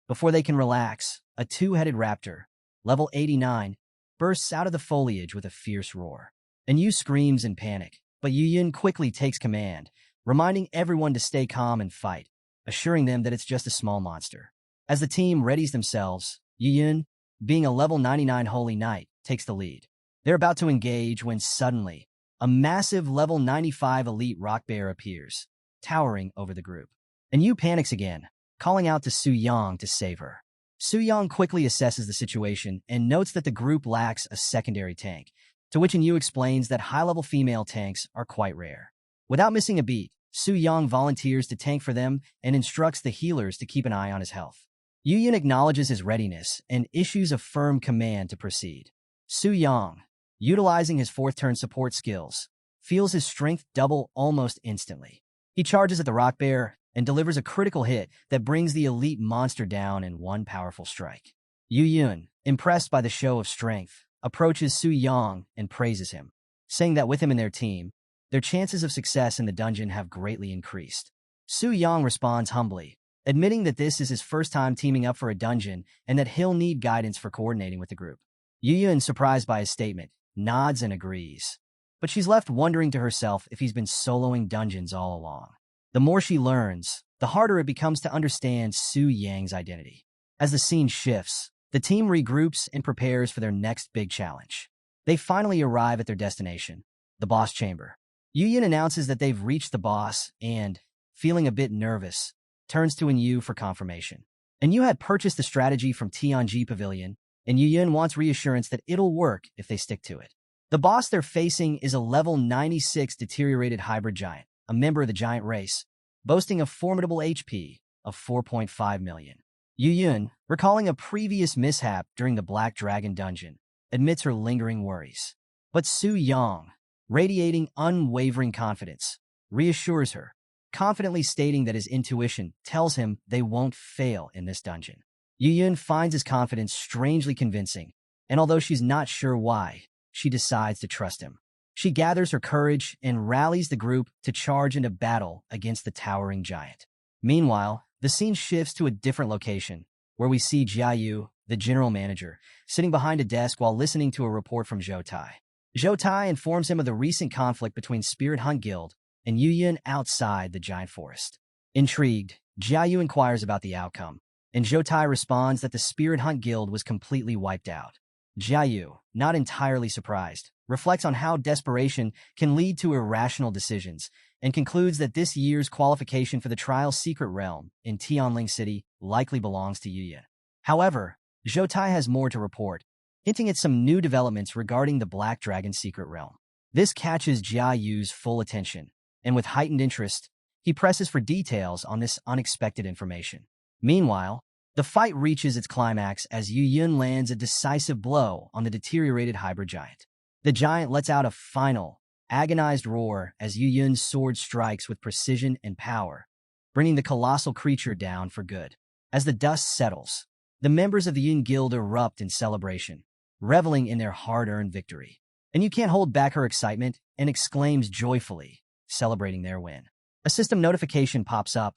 Before they can relax, a two-headed raptor, level 89, bursts out of the foliage with a fierce roar. Yu screams in panic, but Yuyun quickly takes command, reminding everyone to stay calm and fight, assuring them that it's just a small monster. As the team readies themselves, Yuyun, being a level 99 Holy Knight, takes the lead. They're about to engage when suddenly, a massive level 95 elite rock bear appears, towering over the group. Yu panics again, calling out to Su Yang to save her. Su Yang quickly assesses the situation and notes that the group lacks a secondary tank, to which Yu explains that high-level female tanks are quite rare. Without missing a beat, Su Yang volunteers to tank for them and instructs the healers to keep an eye on his health. Yuyun acknowledges his readiness and issues a firm command to proceed. Su Yang, utilizing his fourth-turn support skills, feels his strength double almost instantly. He charges at the rock bear and delivers a critical hit that brings the elite monster down in one powerful strike. Yuyun, impressed by the show of strength, approaches Su Yang and praises him, saying that with him in their team, their chances of success in the dungeon have greatly increased. Su Yang responds humbly, admitting that this is his first time teaming up for a dungeon and that he'll need guidance for coordinating with the group. Yuyun, surprised by his statement, nods and agrees. But she's left wondering to herself if he's been soloing dungeons all along. The more she learns, the harder it becomes to understand Su Yang's identity. As the scene shifts, the team regroups and prepares for their next big challenge. They finally arrive at their destination, the boss chamber. Yuyun announces that they've reached the boss and, feeling a bit nervous, turns to Yu for confirmation. Yu had purchased the strategy from Tianji Pavilion, and Yuyun wants reassurance that it'll work if they stick to it. The boss they're facing is a level 96 deteriorated hybrid giant, a member of the giant race, boasting a formidable HP of 4.5 million. Yuyun, recalling a previous mishap during the Black Dragon dungeon, admits her lingering worries. But Su Yang, radiating unwavering confidence, reassures her, confidently stating that his intuition tells him they won't fail in this dungeon. Yuyun finds his confidence strangely convincing, and although she's not sure why, she decides to trust him. She gathers her courage and rallies the group to charge into battle against the towering giant. Meanwhile, the scene shifts to a different location, where we see Jiayu, the general manager, sitting behind a desk while listening to a report from Zhou Tai. Zhou Tai informs him of the recent conflict between Spirit Hunt Guild and Yuyun outside the giant forest. Intrigued, Jiayu inquires about the outcome, and Zhou Tai responds that the Spirit Hunt Guild was completely wiped out. Jiayu, not entirely surprised, reflects on how desperation can lead to irrational decisions, and concludes that this year's qualification for the trial's secret realm in Tianling City likely belongs to Yuyun. However, Zhou Tai has more to report, hinting at some new developments regarding the Black Dragon secret realm. This catches Jiayu's full attention, and with heightened interest, he presses for details on this unexpected information. Meanwhile, the fight reaches its climax as Yuyun lands a decisive blow on the deteriorated hybrid giant. The giant lets out a final, agonized roar as Yuyun's sword strikes with precision and power, bringing the colossal creature down for good. As the dust settles, the members of the Yun Guild erupt in celebration, reveling in their hard-earned victory. And you can't hold back her excitement and exclaims joyfully, celebrating their win. A system notification pops up,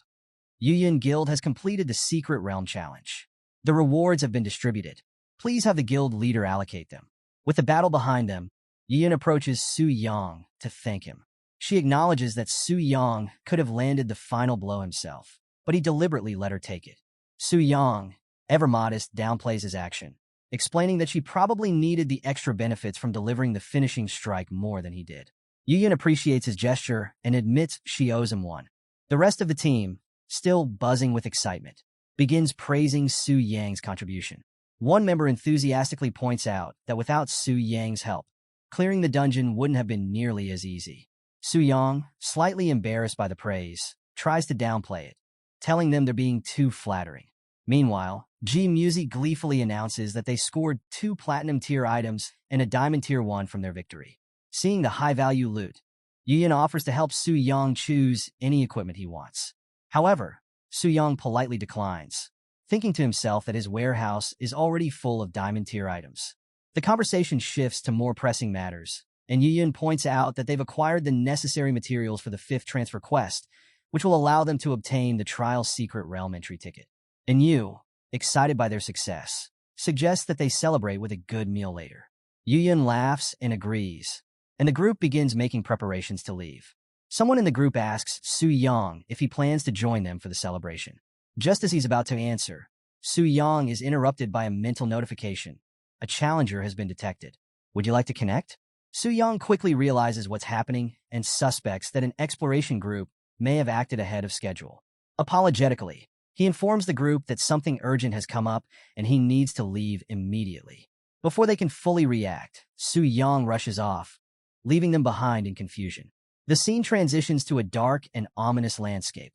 Yuyan Guild has completed the Secret Realm Challenge. The rewards have been distributed. Please have the guild leader allocate them. With the battle behind them, Yuyan approaches Su Yang to thank him. She acknowledges that Su Yang could have landed the final blow himself, but he deliberately let her take it. Su Yang, ever modest, downplays his action, explaining that she probably needed the extra benefits from delivering the finishing strike more than he did. Yuyan appreciates his gesture and admits she owes him one. The rest of the team, still buzzing with excitement, begins praising Su Yang's contribution. One member enthusiastically points out that without Su Yang's help, clearing the dungeon wouldn't have been nearly as easy. Su Yang, slightly embarrassed by the praise, tries to downplay it, telling them they're being too flattering. Meanwhile, G Music gleefully announces that they scored 2 Platinum Tier items and a Diamond Tier 1 from their victory. Seeing the high-value loot, Yuyan offers to help Su Yang choose any equipment he wants. However, Su Yang politely declines, thinking to himself that his warehouse is already full of Diamond Tier items. The conversation shifts to more pressing matters, and Yuyan points out that they've acquired the necessary materials for the 5th transfer quest, which will allow them to obtain the Trial Secret Realm entry ticket. And Yu, excited by their success, suggests that they celebrate with a good meal later. Yuyan laughs and agrees, and the group begins making preparations to leave. Someone in the group asks Su Yang if he plans to join them for the celebration. Just as he's about to answer, Su Yang is interrupted by a mental notification. A challenger has been detected. Would you like to connect? Su Yang quickly realizes what's happening and suspects that an exploration group may have acted ahead of schedule. Apologetically, he informs the group that something urgent has come up and he needs to leave immediately. Before they can fully react, Su Yang rushes off, leaving them behind in confusion. The scene transitions to a dark and ominous landscape,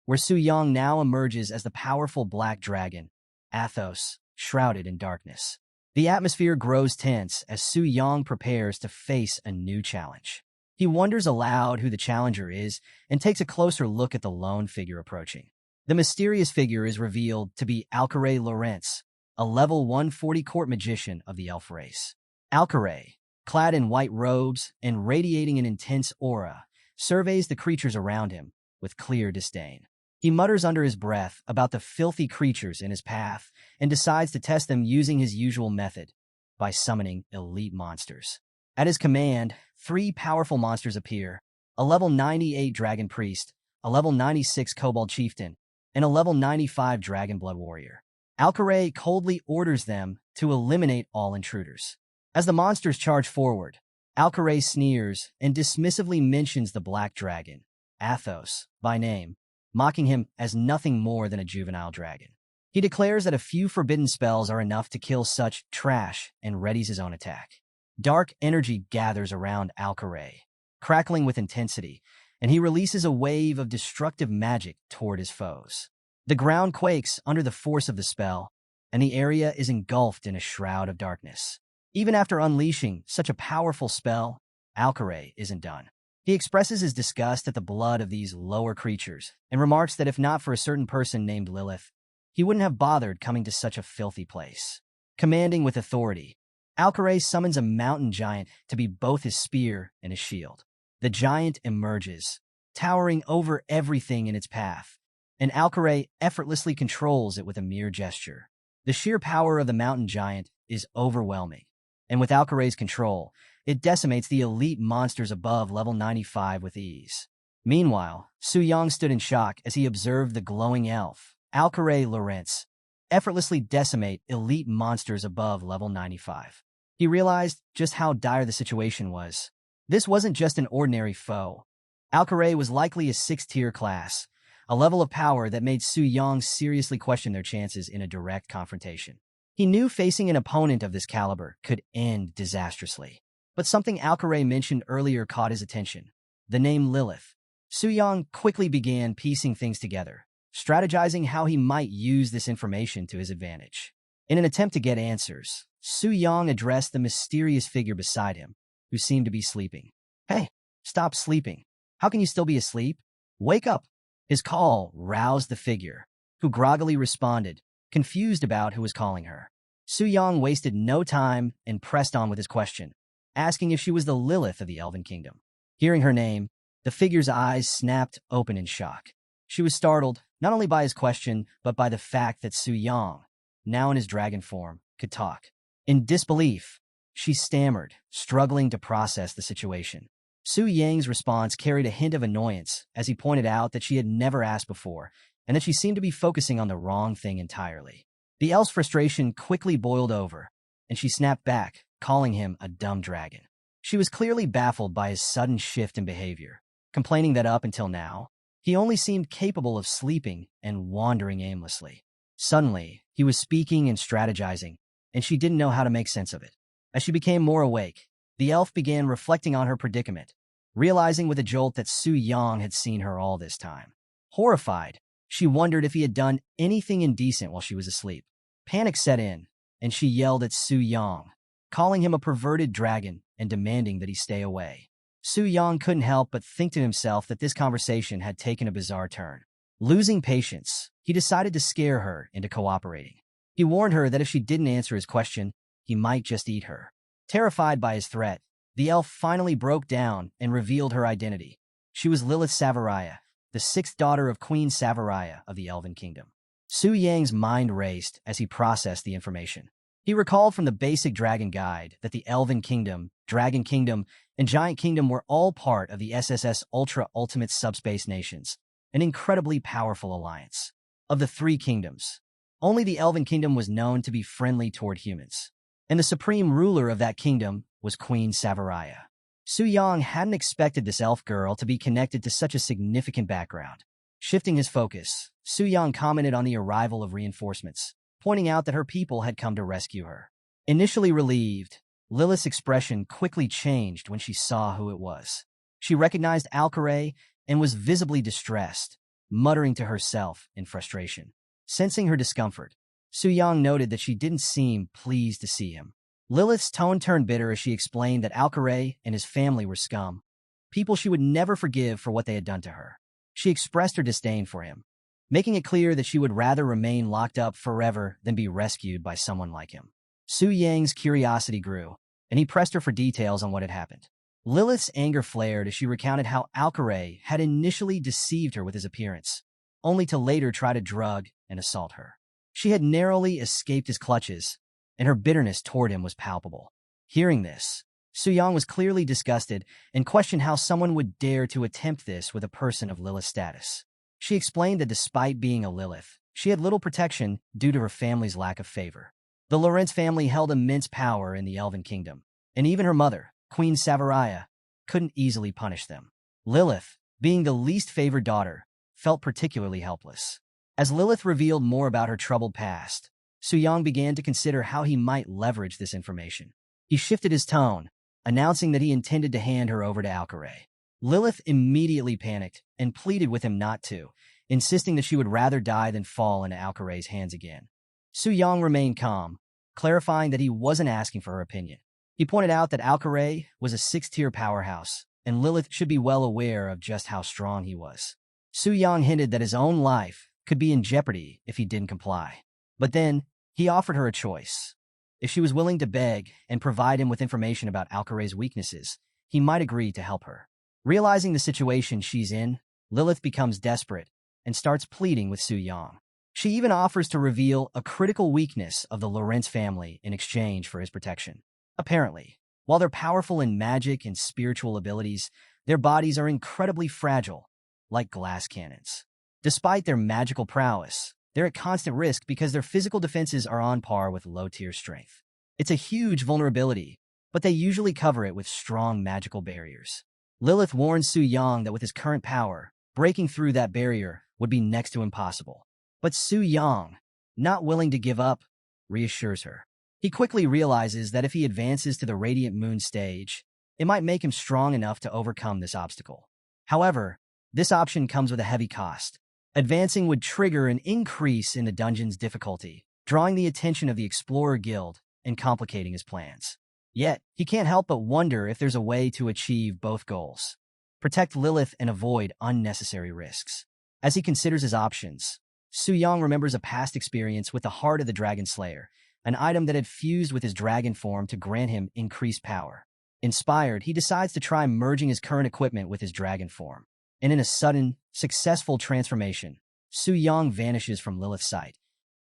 where Su Yang now emerges as the powerful black dragon, Athos, shrouded in darkness. The atmosphere grows tense as Su Yang prepares to face a new challenge. He wonders aloud who the challenger is and takes a closer look at the lone figure approaching. The mysterious figure is revealed to be Alcaray Lawrence, a level 140 court magician of the elf race. Alcaray, clad in white robes and radiating an intense aura, surveys the creatures around him with clear disdain. He mutters under his breath about the filthy creatures in his path and decides to test them using his usual method, by summoning elite monsters. At his command, 3 powerful monsters appear: a level 98 Dragon Priest, a level 96 Kobold Chieftain, and a level 95 Dragon Blood Warrior. Alcaray coldly orders them to eliminate all intruders. As the monsters charge forward, Alcaray sneers and dismissively mentions the Black Dragon, Athos, by name, mocking him as nothing more than a juvenile dragon. He declares that a few forbidden spells are enough to kill such trash and readies his own attack. Dark energy gathers around Alcaray, crackling with intensity, and he releases a wave of destructive magic toward his foes. The ground quakes under the force of the spell, and the area is engulfed in a shroud of darkness. Even after unleashing such a powerful spell, Alcaray isn't done. He expresses his disgust at the blood of these lower creatures and remarks that if not for a certain person named Lilith, he wouldn't have bothered coming to such a filthy place. Commanding with authority, Alcaray summons a mountain giant to be both his spear and his shield. The giant emerges, towering over everything in its path, and Alcaray effortlessly controls it with a mere gesture. The sheer power of the mountain giant is overwhelming, and with Alcaray's control, it decimates the elite monsters above level 95 with ease. Meanwhile, Su Yang stood in shock as he observed the glowing elf, Alcaray Lawrence, effortlessly decimate elite monsters above level 95. He realized just how dire the situation was. This wasn't just an ordinary foe. Alcaray was likely a 6th-tier class, a level of power that made Su Yang seriously question their chances in a direct confrontation. He knew facing an opponent of this caliber could end disastrously. But something Alcaray mentioned earlier caught his attention: the name Lilith. Su Yang quickly began piecing things together, strategizing how he might use this information to his advantage. In an attempt to get answers, Su Yang addressed the mysterious figure beside him, who seemed to be sleeping. "Hey, stop sleeping. How can you still be asleep? Wake up!" His call roused the figure, who groggily responded, confused about who was calling her. Su Yang wasted no time and pressed on with his question, asking if she was the Lilith of the Elven Kingdom. Hearing her name, the figure's eyes snapped open in shock. She was startled not only by his question, but by the fact that Su Yang, now in his dragon form, could talk. In disbelief, she stammered, struggling to process the situation. Su Yang's response carried a hint of annoyance as he pointed out that she had never asked before and that she seemed to be focusing on the wrong thing entirely. The elf's frustration quickly boiled over, and she snapped back, calling him a dumb dragon. She was clearly baffled by his sudden shift in behavior, complaining that up until now, he only seemed capable of sleeping and wandering aimlessly. Suddenly, he was speaking and strategizing, and she didn't know how to make sense of it. As she became more awake, the elf began reflecting on her predicament, realizing with a jolt that Su Yang had seen her all this time. Horrified, she wondered if he had done anything indecent while she was asleep. Panic set in, and she yelled at Su Yang, calling him a perverted dragon and demanding that he stay away. Su Yang couldn't help but think to himself that this conversation had taken a bizarre turn. Losing patience, he decided to scare her into cooperating. He warned her that if she didn't answer his question, he might just eat her. Terrified by his threat, the elf finally broke down and revealed her identity. She was Lilith Savaraya, the sixth daughter of Queen Savaraya of the Elven Kingdom. Su Yang's mind raced as he processed the information. He recalled from the basic Dragon Guide that the Elven Kingdom, Dragon Kingdom, and Giant Kingdom were all part of the SSS Ultra Ultimate Subspace Nations, an incredibly powerful alliance. Of the three kingdoms, only the Elven Kingdom was known to be friendly toward humans, and the supreme ruler of that kingdom was Queen Savaraya. Su Yang hadn't expected this elf girl to be connected to such a significant background. Shifting his focus, Su Yang commented on the arrival of reinforcements, pointing out that her people had come to rescue her. Initially relieved, Lilith's expression quickly changed when she saw who it was. She recognized Alcaray and was visibly distressed, muttering to herself in frustration. Sensing her discomfort, Su Yang noted that she didn't seem pleased to see him. Lilith's tone turned bitter as she explained that Alcaray and his family were scum, people she would never forgive for what they had done to her. She expressed her disdain for him, making it clear that she would rather remain locked up forever than be rescued by someone like him. Su Yang's curiosity grew, and he pressed her for details on what had happened. Lilith's anger flared as she recounted how Alcaray had initially deceived her with his appearance, only to later try to drug and assault her. She had narrowly escaped his clutches, and her bitterness toward him was palpable. Hearing this, Su Yang was clearly disgusted and questioned how someone would dare to attempt this with a person of Lilith's status. She explained that despite being a Lilith, she had little protection due to her family's lack of favor. The Lorentz family held immense power in the Elven Kingdom, and even her mother, Queen Savaraya, couldn't easily punish them. Lilith, being the least favored daughter, felt particularly helpless. As Lilith revealed more about her troubled past, Su Yang began to consider how he might leverage this information. He shifted his tone, announcing that he intended to hand her over to Alcaray. Lilith immediately panicked and pleaded with him not to, insisting that she would rather die than fall into Alcaray's hands again. Su Yang remained calm, clarifying that he wasn't asking for her opinion. He pointed out that Alcaray was a six-tier powerhouse, and Lilith should be well aware of just how strong he was. Su Yang hinted that his own life could be in jeopardy if he didn't comply. But then, he offered her a choice. If she was willing to beg and provide him with information about Alcaray's weaknesses, he might agree to help her. Realizing the situation she's in, Lilith becomes desperate and starts pleading with Su Yang. She even offers to reveal a critical weakness of the Lorentz family in exchange for his protection. Apparently, while they're powerful in magic and spiritual abilities, their bodies are incredibly fragile, like glass cannons. Despite their magical prowess, they're at constant risk because their physical defenses are on par with low-tier strength. It's a huge vulnerability, but they usually cover it with strong magical barriers. Lilith warns Su Yang that with his current power, breaking through that barrier would be next to impossible. But Su Yang, not willing to give up, reassures her. He quickly realizes that if he advances to the Radiant Moon stage, it might make him strong enough to overcome this obstacle. However, this option comes with a heavy cost. Advancing would trigger an increase in the dungeon's difficulty, drawing the attention of the Explorer Guild and complicating his plans. Yet, he can't help but wonder if there's a way to achieve both goals. Protect Lilith and avoid unnecessary risks. As he considers his options, Su Yang remembers a past experience with the Heart of the Dragon Slayer, an item that had fused with his dragon form to grant him increased power. Inspired, he decides to try merging his current equipment with his dragon form. And in a sudden, successful transformation, Su Yang vanishes from Lilith's sight,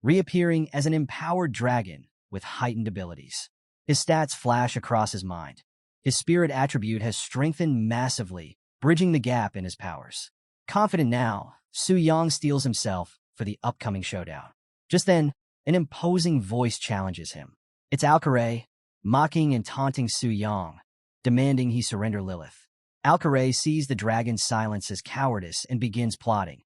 reappearing as an empowered dragon with heightened abilities. His stats flash across his mind. His spirit attribute has strengthened massively, bridging the gap in his powers. Confident now, Su Yang steels himself for the upcoming showdown. Just then, an imposing voice challenges him. It's Alcaray, mocking and taunting Su Yang, demanding he surrender Lilith. Alcaray sees the dragon's silence as cowardice and begins plotting,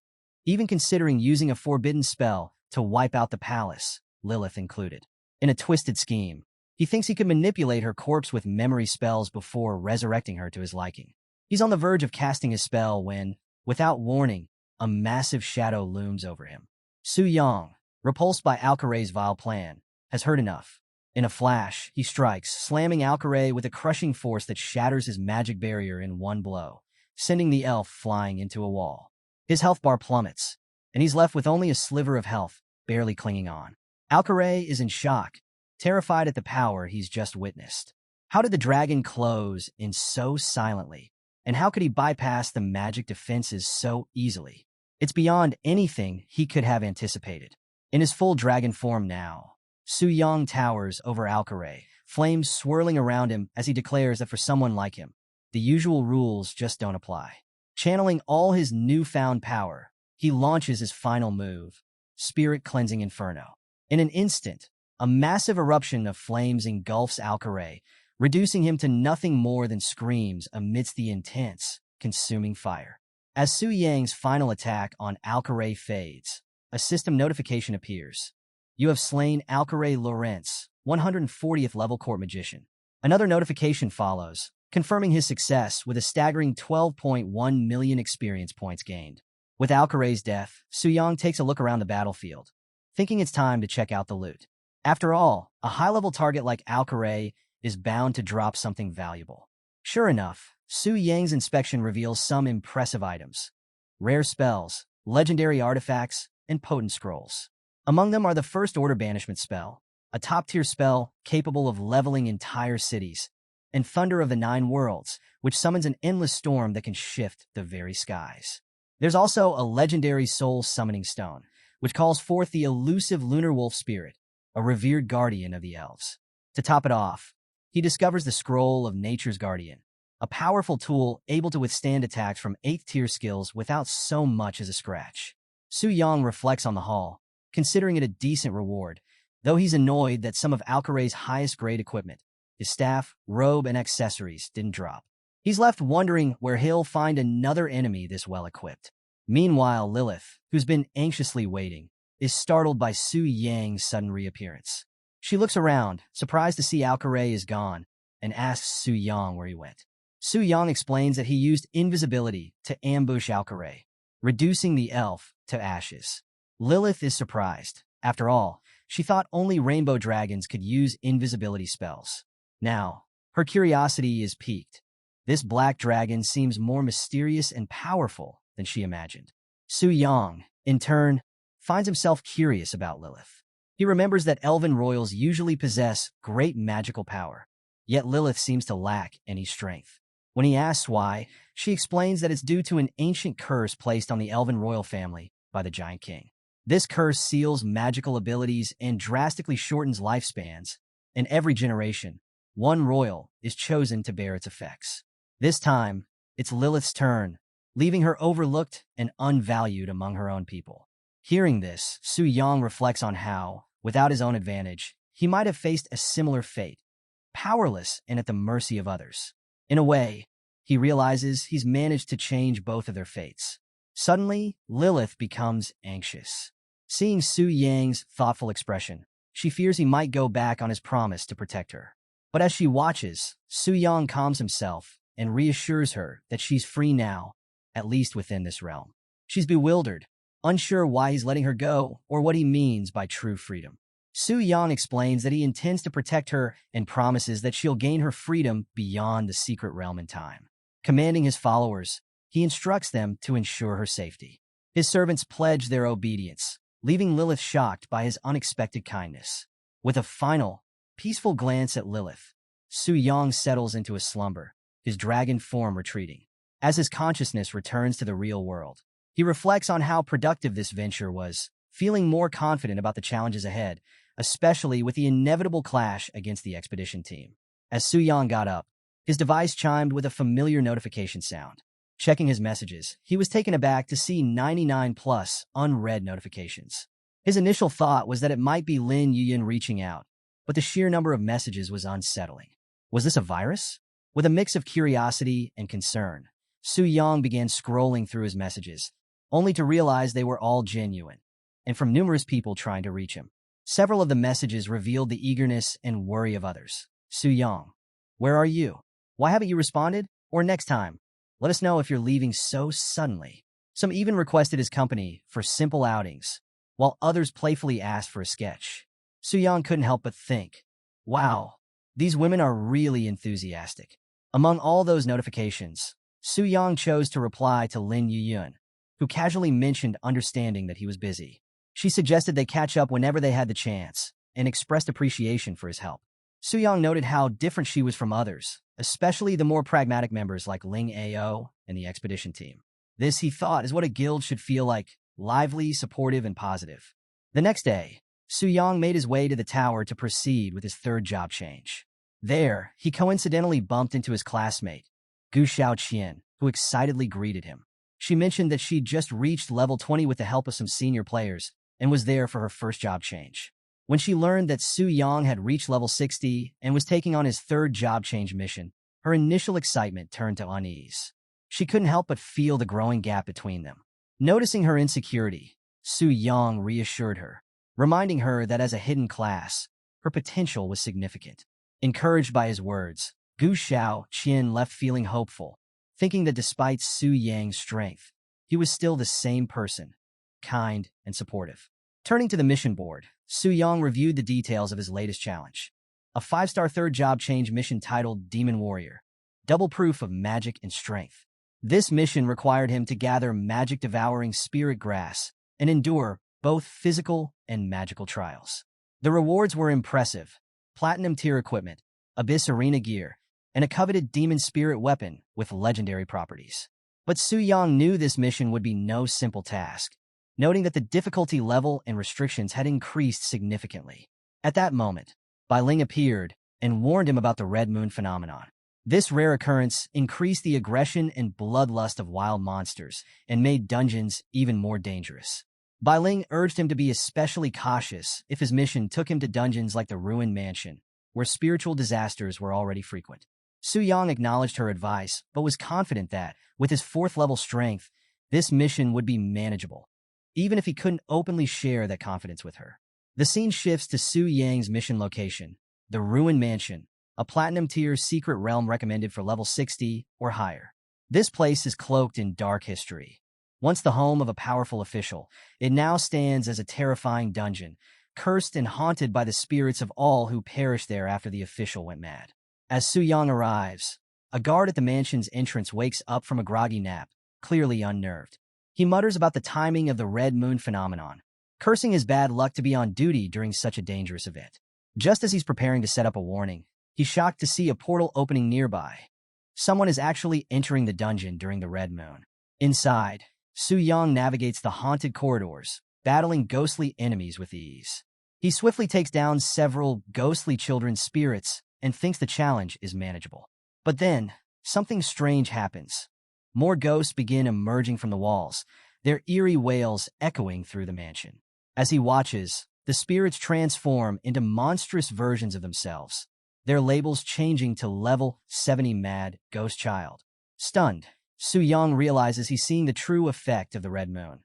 even considering using a forbidden spell to wipe out the palace, Lilith included. In a twisted scheme, he thinks he could manipulate her corpse with memory spells before resurrecting her to his liking. He's on the verge of casting his spell when, without warning, a massive shadow looms over him. Su Yang, repulsed by Alcaray's vile plan, has heard enough. In a flash, he strikes, slamming Alcaray with a crushing force that shatters his magic barrier in one blow, sending the elf flying into a wall. His health bar plummets, and he's left with only a sliver of health, barely clinging on. Alcaray is in shock, terrified at the power he's just witnessed. How did the dragon close in so silently? And how could he bypass the magic defenses so easily? It's beyond anything he could have anticipated. In his full dragon form now, Su Yang towers over Alcaray, flames swirling around him as he declares that for someone like him, the usual rules just don't apply. Channeling all his newfound power, he launches his final move, Spirit Cleansing Inferno. In an instant, a massive eruption of flames engulfs Alcaray, reducing him to nothing more than screams amidst the intense, consuming fire. As Su Yang's final attack on Alcaray fades, a system notification appears. You have slain Alcaray Lawrence, 140th level court magician. Another notification follows, confirming his success with a staggering 12.1 million experience points gained. With Alcaray's death, Su Yang takes a look around the battlefield, thinking it's time to check out the loot. After all, a high-level target like Alcaray is bound to drop something valuable. Sure enough, Su Yang's inspection reveals some impressive items. Rare spells, legendary artifacts, and potent scrolls. Among them are the First Order Banishment spell, a top-tier spell capable of leveling entire cities, and Thunder of the Nine Worlds, which summons an endless storm that can shift the very skies. There's also a legendary soul summoning stone, which calls forth the elusive Lunar Wolf Spirit, a revered guardian of the elves. To top it off, he discovers the Scroll of Nature's Guardian, a powerful tool able to withstand attacks from 8th-tier skills without so much as a scratch. Su Yang reflects on the haul, considering it a decent reward, though he's annoyed that some of Alcaray's highest-grade equipment, his staff, robe, and accessories, didn't drop. He's left wondering where he'll find another enemy this well-equipped. Meanwhile, Lilith, who's been anxiously waiting, is startled by Su Yang's sudden reappearance. She looks around, surprised to see Alcaray is gone, and asks Su Yang where he went. Su Yang explains that he used invisibility to ambush Alcaray, reducing the elf to ashes. Lilith is surprised. After all, she thought only rainbow dragons could use invisibility spells. Now, her curiosity is piqued. This black dragon seems more mysterious and powerful than she imagined. Su Yang, in turn, finds himself curious about Lilith. He remembers that elven royals usually possess great magical power, yet Lilith seems to lack any strength. When he asks why, she explains that it's due to an ancient curse placed on the elven royal family by the Giant King. This curse seals magical abilities and drastically shortens lifespans. In every generation, one royal is chosen to bear its effects. This time, it's Lilith's turn, leaving her overlooked and unvalued among her own people. Hearing this, Su Yang reflects on how, without his own advantage, he might have faced a similar fate, powerless and at the mercy of others. In a way, he realizes he's managed to change both of their fates. Suddenly, Lilith becomes anxious. Seeing Su Yang's thoughtful expression, she fears he might go back on his promise to protect her. But as she watches, Su Yang calms himself and reassures her that she's free now, at least within this realm. She's bewildered, unsure why he's letting her go or what he means by true freedom. Su Yang explains that he intends to protect her and promises that she'll gain her freedom beyond the secret realm in time. Commanding his followers, he instructs them to ensure her safety. His servants pledge their obedience, leaving Lilith shocked by his unexpected kindness. With a final, peaceful glance at Lilith, Su Yang settles into a slumber, his dragon form retreating. As his consciousness returns to the real world, He reflects on how productive this venture was, feeling more confident about the challenges ahead, especially with the inevitable clash against the expedition team. As Su-yang got up, his device chimed with a familiar notification sound. Checking his messages, he was taken aback to see 99 plus unread notifications. His initial thought was that it might be Lin Yuyin reaching out, but the sheer number of messages was unsettling. Was this a virus? With a mix of curiosity and concern, Su-yang began scrolling through his messages, only to realize they were all genuine, and from numerous people trying to reach him. Several of the messages revealed the eagerness and worry of others. Su-yang, where are you? Why haven't you responded? Or next time, let us know if you're leaving so suddenly. Some even requested his company for simple outings, while others playfully asked for a sketch. Su-yang couldn't help but think, wow, these women are really enthusiastic. Among all those notifications, Su-yang chose to reply to Lin Yuyun, who casually mentioned understanding that he was busy. She suggested they catch up whenever they had the chance, and expressed appreciation for his help. Su-yang noted how different she was from others, especially the more pragmatic members like Ling Ao and the expedition team. This, he thought, is what a guild should feel like, lively, supportive, and positive. The next day, Su-yang made his way to the tower to proceed with his third job change. There, he coincidentally bumped into his classmate, Gu Xiaoqian, who excitedly greeted him. She mentioned that she'd just reached level 20 with the help of some senior players and was there for her first job change. When she learned that Su-yang had reached level 60 and was taking on his third job change mission, her initial excitement turned to unease. She couldn't help but feel the growing gap between them. Noticing her insecurity, Su-yang reassured her, reminding her that as a hidden class, her potential was significant. Encouraged by his words, Gu Xiaoqian left feeling hopeful, thinking that despite Su-yang's strength, he was still the same person, kind and supportive. Turning to the mission board, Su-yang reviewed the details of his latest challenge. A 5-star third job change mission titled Demon Warrior, double proof of magic and strength. This mission required him to gather magic-devouring spirit grass and endure both physical and magical trials. The rewards were impressive: platinum tier equipment, abyss arena gear, and a coveted demon spirit weapon with legendary properties. But Su-yang knew this mission would be no simple task, noting that the difficulty level and restrictions had increased significantly. At that moment, Bai Ling appeared and warned him about the Red Moon phenomenon. This rare occurrence increased the aggression and bloodlust of wild monsters and made dungeons even more dangerous. Bai Ling urged him to be especially cautious if his mission took him to dungeons like the Ruined Mansion, where spiritual disasters were already frequent. Su-yang acknowledged her advice, but was confident that, with his 4th-level strength, this mission would be manageable, even if he couldn't openly share that confidence with her. The scene shifts to Su-yang's mission location, the Ruined Mansion, a platinum-tier secret realm recommended for level 60 or higher. This place is cloaked in dark history. Once the home of a powerful official, it now stands as a terrifying dungeon, cursed and haunted by the spirits of all who perished there after the official went mad. As Su-yang arrives, a guard at the mansion's entrance wakes up from a groggy nap, clearly unnerved. He mutters about the timing of the Red Moon phenomenon, cursing his bad luck to be on duty during such a dangerous event. Just as he's preparing to set up a warning, he's shocked to see a portal opening nearby. Someone is actually entering the dungeon during the Red Moon. Inside, Su-yang navigates the haunted corridors, battling ghostly enemies with ease. He swiftly takes down several ghostly children's spirits and thinks the challenge is manageable. But then, something strange happens. More ghosts begin emerging from the walls, their eerie wails echoing through the mansion. As he watches, the spirits transform into monstrous versions of themselves, their labels changing to level 70 Mad Ghost Child. Stunned, Su-yang realizes he's seeing the true effect of the Red Moon.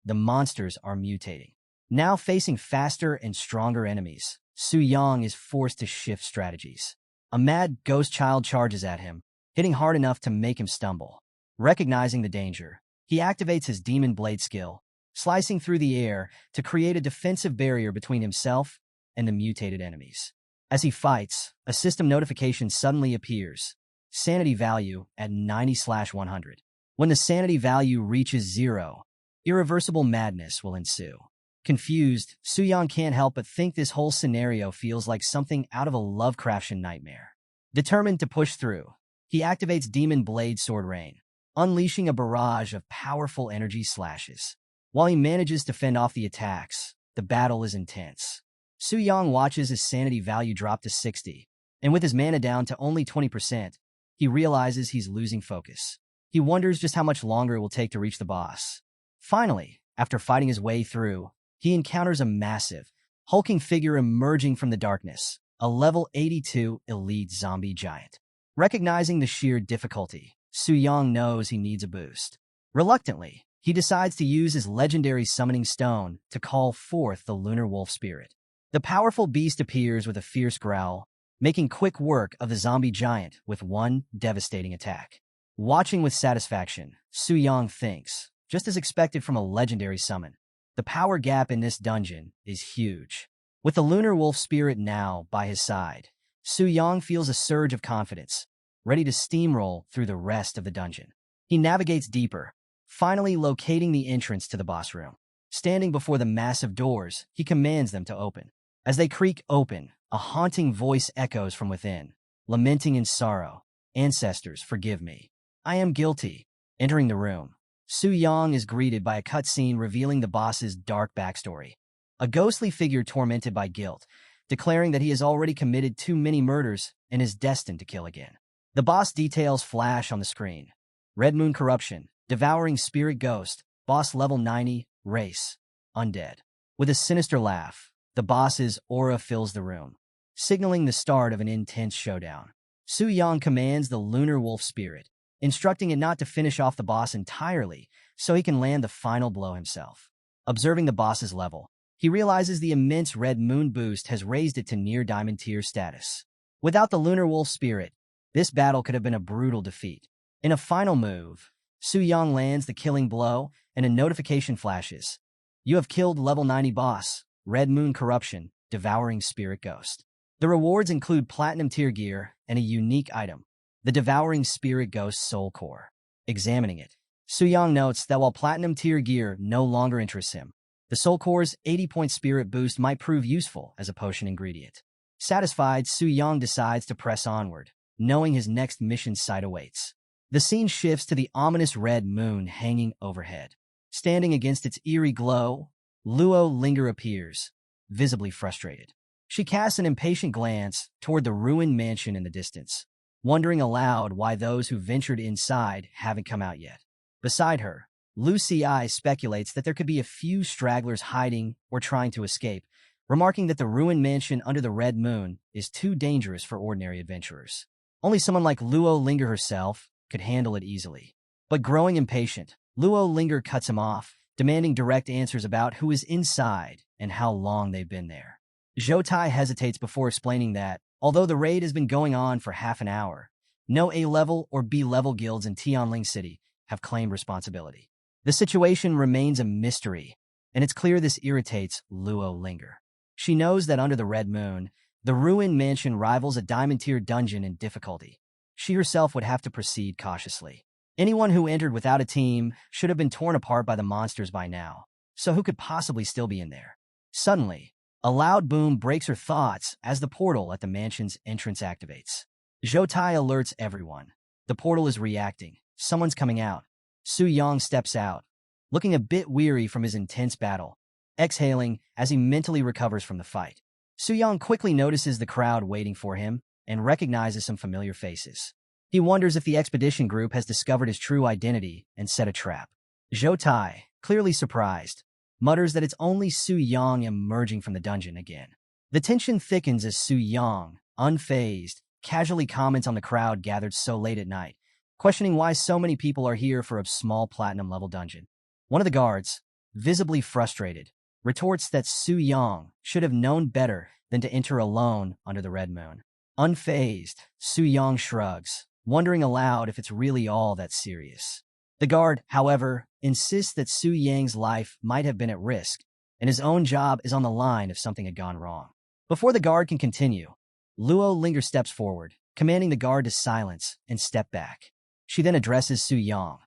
The monsters are mutating. Now facing faster and stronger enemies, Su-yang is forced to shift strategies. A Mad Ghost Child charges at him, hitting hard enough to make him stumble. Recognizing the danger, he activates his Demon Blade skill, slicing through the air to create a defensive barrier between himself and the mutated enemies. As he fights, a system notification suddenly appears. Sanity value at 90/100. When the sanity value reaches 0, irreversible madness will ensue. Confused, Su-yang can't help but think this whole scenario feels like something out of a Lovecraftian nightmare. Determined to push through, he activates Demon Blade Sword Rain, unleashing a barrage of powerful energy slashes. While he manages to fend off the attacks, the battle is intense. Su Yang watches his sanity value drop to 60, and with his mana down to only 20%, he realizes he's losing focus. He wonders just how much longer it will take to reach the boss. Finally, after fighting his way through, he encounters a massive, hulking figure emerging from the darkness, a level 82 elite zombie giant. Recognizing the sheer difficulty, Su Yang knows he needs a boost. Reluctantly, he decides to use his legendary summoning stone to call forth the lunar wolf spirit. The powerful beast appears with a fierce growl, making quick work of the zombie giant with one devastating attack. Watching with satisfaction, Su Yang thinks, just as expected from a legendary summon, the power gap in this dungeon is huge. With the lunar wolf spirit now by his side, Su Yang feels a surge of confidence, ready to steamroll through the rest of the dungeon. He navigates deeper, finally locating the entrance to the boss room. Standing before the massive doors, he commands them to open. As they creak open, a haunting voice echoes from within, lamenting in sorrow, "Ancestors, forgive me. I am guilty." Entering the room, Su Yang is greeted by a cutscene revealing the boss's dark backstory. A ghostly figure tormented by guilt, declaring that he has already committed too many murders and is destined to kill again. The boss details flash on the screen. Red Moon Corruption, Devouring Spirit Ghost, boss level 90, race, undead. With a sinister laugh, the boss's aura fills the room, signaling the start of an intense showdown. Su Yang commands the lunar wolf spirit, instructing it not to finish off the boss entirely so he can land the final blow himself. Observing the boss's level, he realizes the immense red moon boost has raised it to near diamond tier status. Without the lunar wolf spirit, this battle could have been a brutal defeat. In a final move, Su Yang lands the killing blow and a notification flashes. You have killed level 90 boss, Red Moon Corruption, Devouring Spirit Ghost. The rewards include platinum tier gear and a unique item, the Devouring Spirit Ghost Soul Core. Examining it, Su Yang notes that while platinum tier gear no longer interests him, the Soul Core's 80-point spirit boost might prove useful as a potion ingredient. Satisfied, Su Yang decides to press onward, knowing his next mission site awaits. The scene shifts to the ominous red moon hanging overhead. Standing against its eerie glow, Luo Linger appears, visibly frustrated. She casts an impatient glance toward the ruined mansion in the distance, wondering aloud why those who ventured inside haven't come out yet. Beside her, Lu Ci speculates that there could be a few stragglers hiding or trying to escape, remarking that the ruined mansion under the red moon is too dangerous for ordinary adventurers. Only someone like Luo Linger herself could handle it easily. But growing impatient, Luo Linger cuts him off, demanding direct answers about who is inside and how long they've been there. Zhou Tai hesitates before explaining that, although the raid has been going on for half an hour, no A-level or B-level guilds in Tianling City have claimed responsibility. The situation remains a mystery, and it's clear this irritates Luo Linger. She knows that under the red moon, the ruined mansion rivals a diamond-tier dungeon in difficulty. She herself would have to proceed cautiously. Anyone who entered without a team should have been torn apart by the monsters by now, so who could possibly still be in there? Suddenly, a loud boom breaks her thoughts as the portal at the mansion's entrance activates. Zhou Tai alerts everyone. The portal is reacting. Someone's coming out. Su Yang steps out, looking a bit weary from his intense battle, exhaling as he mentally recovers from the fight. Su Yang quickly notices the crowd waiting for him and recognizes some familiar faces. He wonders if the expedition group has discovered his true identity and set a trap. Zhou Tai, clearly surprised, mutters that it's only Su Yang emerging from the dungeon again. The tension thickens as Su Yang, unfazed, casually comments on the crowd gathered so late at night, questioning why so many people are here for a small platinum-level dungeon. One of the guards, visibly frustrated, retorts that Su Yang should have known better than to enter alone under the red moon. Unfazed, Su Yang shrugs, wondering aloud if it's really all that serious. The guard, however, insists that Su Yang's life might have been at risk, and his own job is on the line if something had gone wrong. Before the guard can continue, Luo Linger steps forward, commanding the guard to silence and step back. She then addresses Su Yang,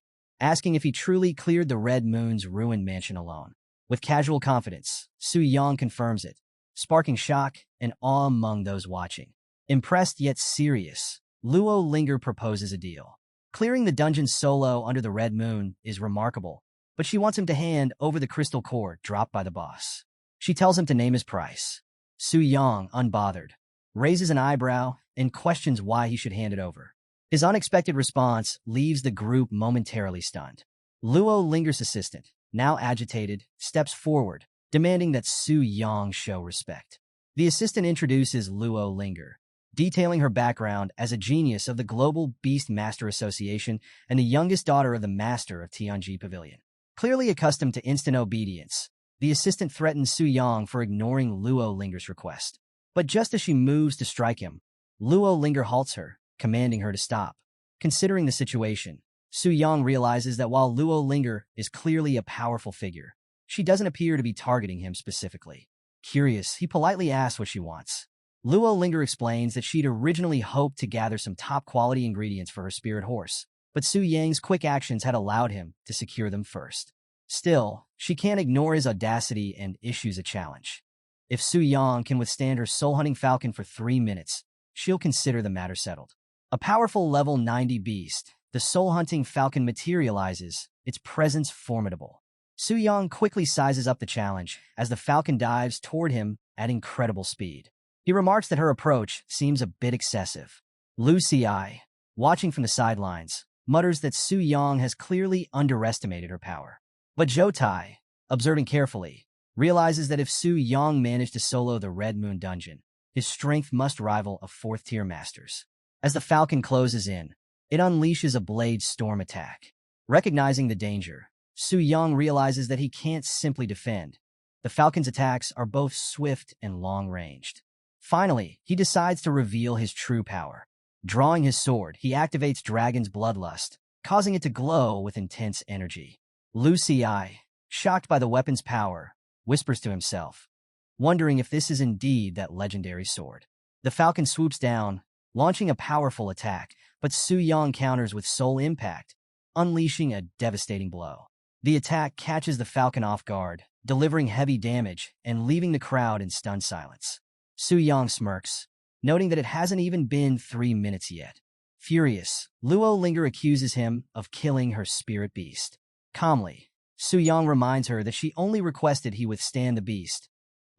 asking if he truly cleared the Red Moon's ruined mansion alone. With casual confidence, Su Yang confirms it, sparking shock and awe among those watching. Impressed yet serious, Luo Linger proposes a deal. Clearing the dungeon solo under the red moon is remarkable, but she wants him to hand over the crystal core dropped by the boss. She tells him to name his price. Su Yang, unbothered, raises an eyebrow and questions why he should hand it over. His unexpected response leaves the group momentarily stunned. Luo Linger's assistant, now agitated, steps forward, demanding that Su Yang show respect. The assistant introduces Luo Linger, detailing her background as a genius of the Global Beast Master Association and the youngest daughter of the master of Tianji Pavilion. Clearly accustomed to instant obedience, the assistant threatens Su Yang for ignoring Luo Linger's request. But just as she moves to strike him, Luo Linger halts her, commanding her to stop. Considering the situation, Su Yang realizes that while Luo Linger is clearly a powerful figure, she doesn't appear to be targeting him specifically. Curious, he politely asks what she wants. Luo Linger explains that she'd originally hoped to gather some top-quality ingredients for her spirit horse, but Su Yang's quick actions had allowed him to secure them first. Still, she can't ignore his audacity and issues a challenge. If Su Yang can withstand her soul-hunting falcon for 3 minutes, she'll consider the matter settled. A powerful level 90 beast, the soul-hunting falcon materializes, its presence formidable. Su Yang quickly sizes up the challenge as the falcon dives toward him at incredible speed. He remarks that her approach seems a bit excessive. Lu Ci, watching from the sidelines, mutters that Su Yang has clearly underestimated her power. But Zhou Tai, observing carefully, realizes that if Su Yang managed to solo the Red Moon dungeon, his strength must rival a 4th-tier master's. As the falcon closes in, it unleashes a blade storm attack. Recognizing the danger, Su Yang realizes that he can't simply defend. The falcon's attacks are both swift and long-ranged. Finally, he decides to reveal his true power. Drawing his sword, he activates Dragon's Bloodlust, causing it to glow with intense energy. Lu Ci, shocked by the weapon's power, whispers to himself, wondering if this is indeed that legendary sword. The falcon swoops down, launching a powerful attack, but Su Yang counters with Soul Impact, unleashing a devastating blow. The attack catches the falcon off guard, delivering heavy damage and leaving the crowd in stunned silence. Su Yang smirks, noting that it hasn't even been 3 minutes yet. Furious, Luo Linger accuses him of killing her spirit beast. Calmly, Su Yang reminds her that she only requested he withstand the beast,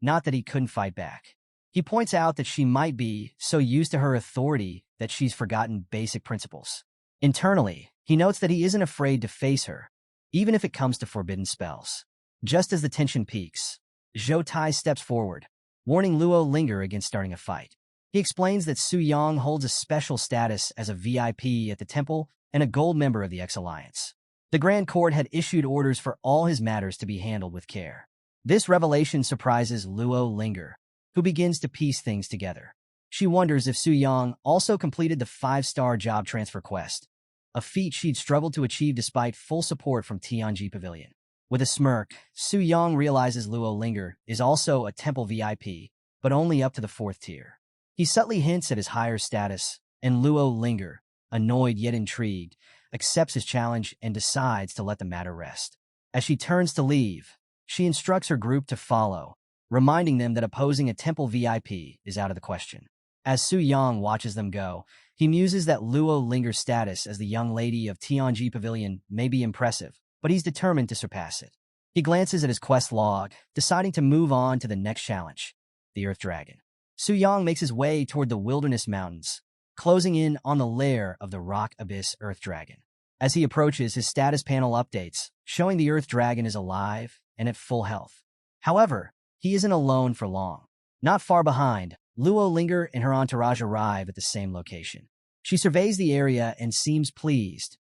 not that he couldn't fight back. He points out that she might be so used to her authority that she's forgotten basic principles. Internally, he notes that he isn't afraid to face her, even if it comes to forbidden spells. Just as the tension peaks, Zhou Tai steps forward, warning Luo Linger against starting a fight. He explains that Su Yang holds a special status as a VIP at the temple and a gold member of the X-Alliance. The Grand Court had issued orders for all his matters to be handled with care. This revelation surprises Luo Linger, who begins to piece things together. She wonders if Su Yang also completed the 5-star job transfer quest, a feat she'd struggled to achieve despite full support from Tianji Pavilion. With a smirk, Su Yang realizes Luo Linger is also a temple VIP, but only up to the 4th tier. He subtly hints at his higher status, and Luo Linger, annoyed yet intrigued, accepts his challenge and decides to let the matter rest. As she turns to leave, she instructs her group to follow, reminding them that opposing a temple VIP is out of the question. As Su Yang watches them go, he muses that Luo Linger's status as the young lady of Tianji Pavilion may be impressive, but he's determined to surpass it. He glances at his quest log, deciding to move on to the next challenge, the Earth Dragon. Su Yang makes his way toward the Wilderness Mountains, closing in on the lair of the Rock Abyss Earth Dragon. As he approaches, his status panel updates, showing the Earth Dragon is alive and at full health. However, he isn't alone for long. Not far behind, Luo Linger and her entourage arrive at the same location. She surveys the area and seems pleased.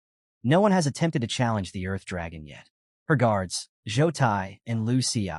No one has attempted to challenge the Earth Dragon yet. Her guards, Zhou Tai and Lu Ci,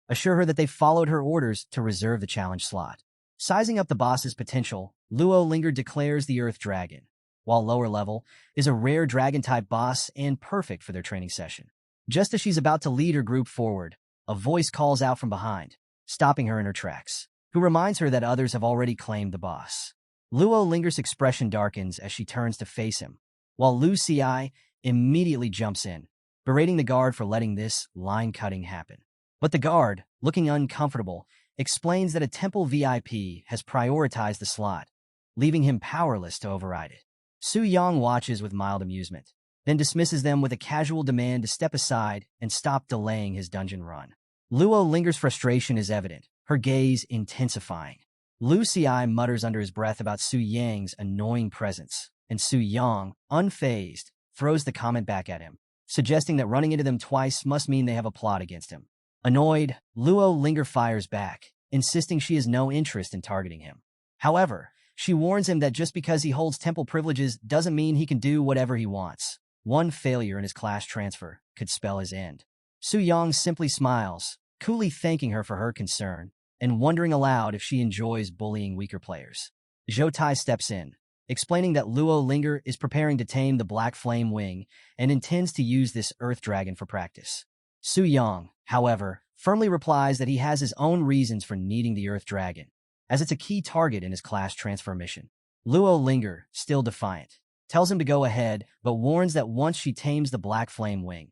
assure her that they followed her orders to reserve the challenge slot. Sizing up the boss's potential, Luo Linger declares the Earth Dragon, while lower level, is a rare dragon-type boss and perfect for their training session. Just as she's about to lead her group forward, a voice calls out from behind, stopping her in her tracks, who reminds her that others have already claimed the boss. Luo Linger's expression darkens as she turns to face him, while Lu Ci immediately jumps in, berating the guard for letting this line-cutting happen. But the guard, looking uncomfortable, explains that a temple VIP has prioritized the slot, leaving him powerless to override it. Su Yang watches with mild amusement, then dismisses them with a casual demand to step aside and stop delaying his dungeon run. Luo Linger's frustration is evident, her gaze intensifying. Lu Xi mutters under his breath about Su Yang's annoying presence, and Su Yang, unfazed, throws the comment back at him, suggesting that running into them twice must mean they have a plot against him. Annoyed, Luo Linger fires back, insisting she has no interest in targeting him. However, she warns him that just because he holds temple privileges doesn't mean he can do whatever he wants. One failure in his class transfer could spell his end. Su Yang simply smiles, coolly thanking her for her concern, and wondering aloud if she enjoys bullying weaker players. Zhou Tai steps in, explaining that Luo Linger is preparing to tame the Black Flame Wing and intends to use this Earth Dragon for practice. Su Yang, however, firmly replies that he has his own reasons for needing the Earth Dragon, as it's a key target in his class transfer mission. Luo Linger, still defiant, tells him to go ahead, but warns that once she tames the Black Flame Wing,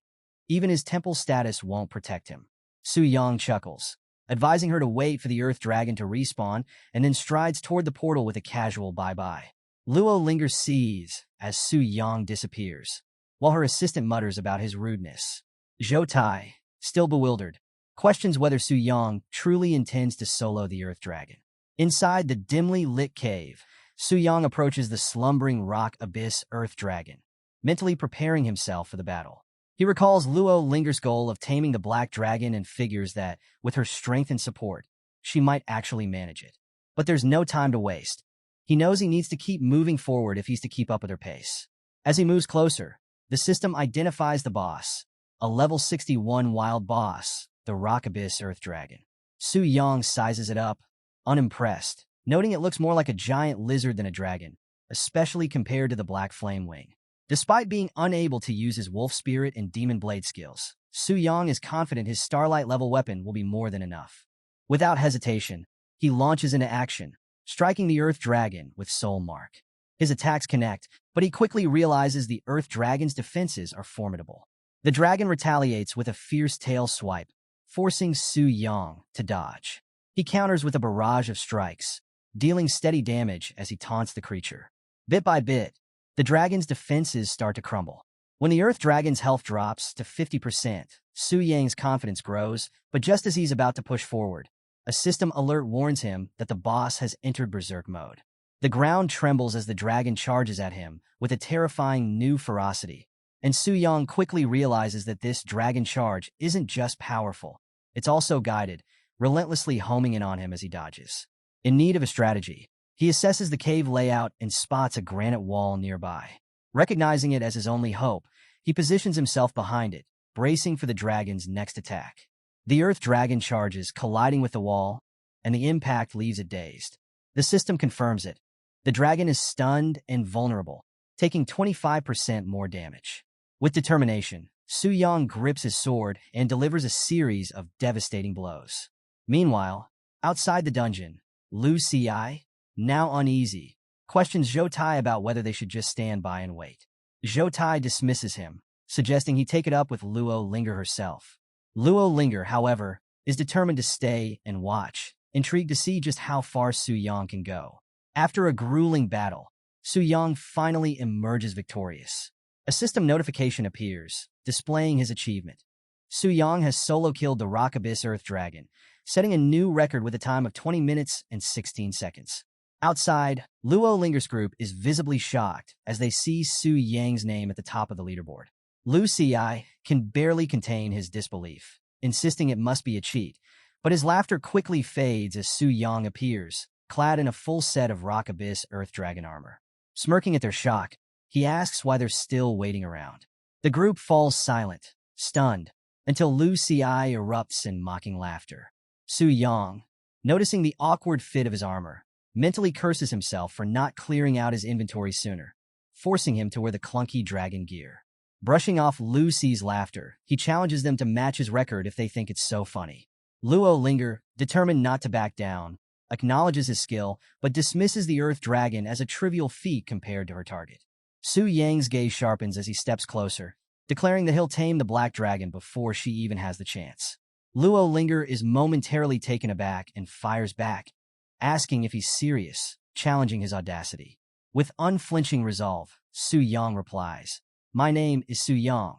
even his temple status won't protect him. Su Yang chuckles, advising her to wait for the Earth Dragon to respawn, and then strides toward the portal with a casual bye-bye. Luo Linger sees as Su Yang disappears, while her assistant mutters about his rudeness. Zhou Tai, still bewildered, questions whether Su Yang truly intends to solo the Earth Dragon. Inside the dimly lit cave, Su Yang approaches the slumbering rock abyss Earth Dragon, mentally preparing himself for the battle. He recalls Luo Linger's goal of taming the Black Dragon and figures that, with her strength and support, she might actually manage it. But there's no time to waste. He knows he needs to keep moving forward if he's to keep up with her pace. As he moves closer, the system identifies the boss, a level 61 wild boss, the Rock Abyss Earth Dragon. Su Yang sizes it up, unimpressed, noting it looks more like a giant lizard than a dragon, especially compared to the Black Flame Wing. Despite being unable to use his Wolf Spirit and Demon Blade skills, Su Yang is confident his Starlight-level weapon will be more than enough. Without hesitation, he launches into action, striking the Earth Dragon with Soul Mark. His attacks connect, but he quickly realizes the Earth Dragon's defenses are formidable. The dragon retaliates with a fierce tail swipe, forcing Su Yang to dodge. He counters with a barrage of strikes, dealing steady damage as he taunts the creature. Bit by bit, the dragon's defenses start to crumble. When the Earth Dragon's health drops to 50%, Su Yang's confidence grows, but just as he's about to push forward, a system alert warns him that the boss has entered Berserk mode. The ground trembles as the dragon charges at him with a terrifying new ferocity, and Su Yang quickly realizes that this dragon charge isn't just powerful, it's also guided, relentlessly homing in on him as he dodges. In need of a strategy, he assesses the cave layout and spots a granite wall nearby. Recognizing it as his only hope, he positions himself behind it, bracing for the dragon's next attack. The Earth Dragon charges, colliding with the wall, and the impact leaves it dazed. The system confirms it. The dragon is stunned and vulnerable, taking 25% more damage. With determination, Su Yang grips his sword and delivers a series of devastating blows. Meanwhile, outside the dungeon, Lu Xi, now uneasy, questions Zhou Tai about whether they should just stand by and wait. Zhou Tai dismisses him, suggesting he take it up with Luo Linger herself. Luo Linger, however, is determined to stay and watch, intrigued to see just how far Su Yang can go. After a grueling battle, Su Yang finally emerges victorious. A system notification appears, displaying his achievement. Su Yang has solo killed the Rock Abyss Earth Dragon, setting a new record with a time of 20 minutes and 16 seconds. Outside, Luo Linger's group is visibly shocked as they see Su Yang's name at the top of the leaderboard. Lu Xi can barely contain his disbelief, insisting it must be a cheat, but his laughter quickly fades as Su Yang appears, clad in a full set of Rock Abyss Earth Dragon armor. Smirking at their shock, he asks why they're still waiting around. The group falls silent, stunned, until Lu Xi erupts in mocking laughter. Su Yang, noticing the awkward fit of his armor, mentally curses himself for not clearing out his inventory sooner, forcing him to wear the clunky dragon gear. Brushing off Lu Xi's laughter, he challenges them to match his record if they think it's so funny. Luo Linger, determined not to back down, acknowledges his skill, but dismisses the Earth Dragon as a trivial feat compared to her target. Su Yang's gaze sharpens as he steps closer, declaring that he'll tame the Black Dragon before she even has the chance. Luo Linger is momentarily taken aback and fires back, asking if he's serious, challenging his audacity. With unflinching resolve, Su Yang replies, "My name is Su Yang.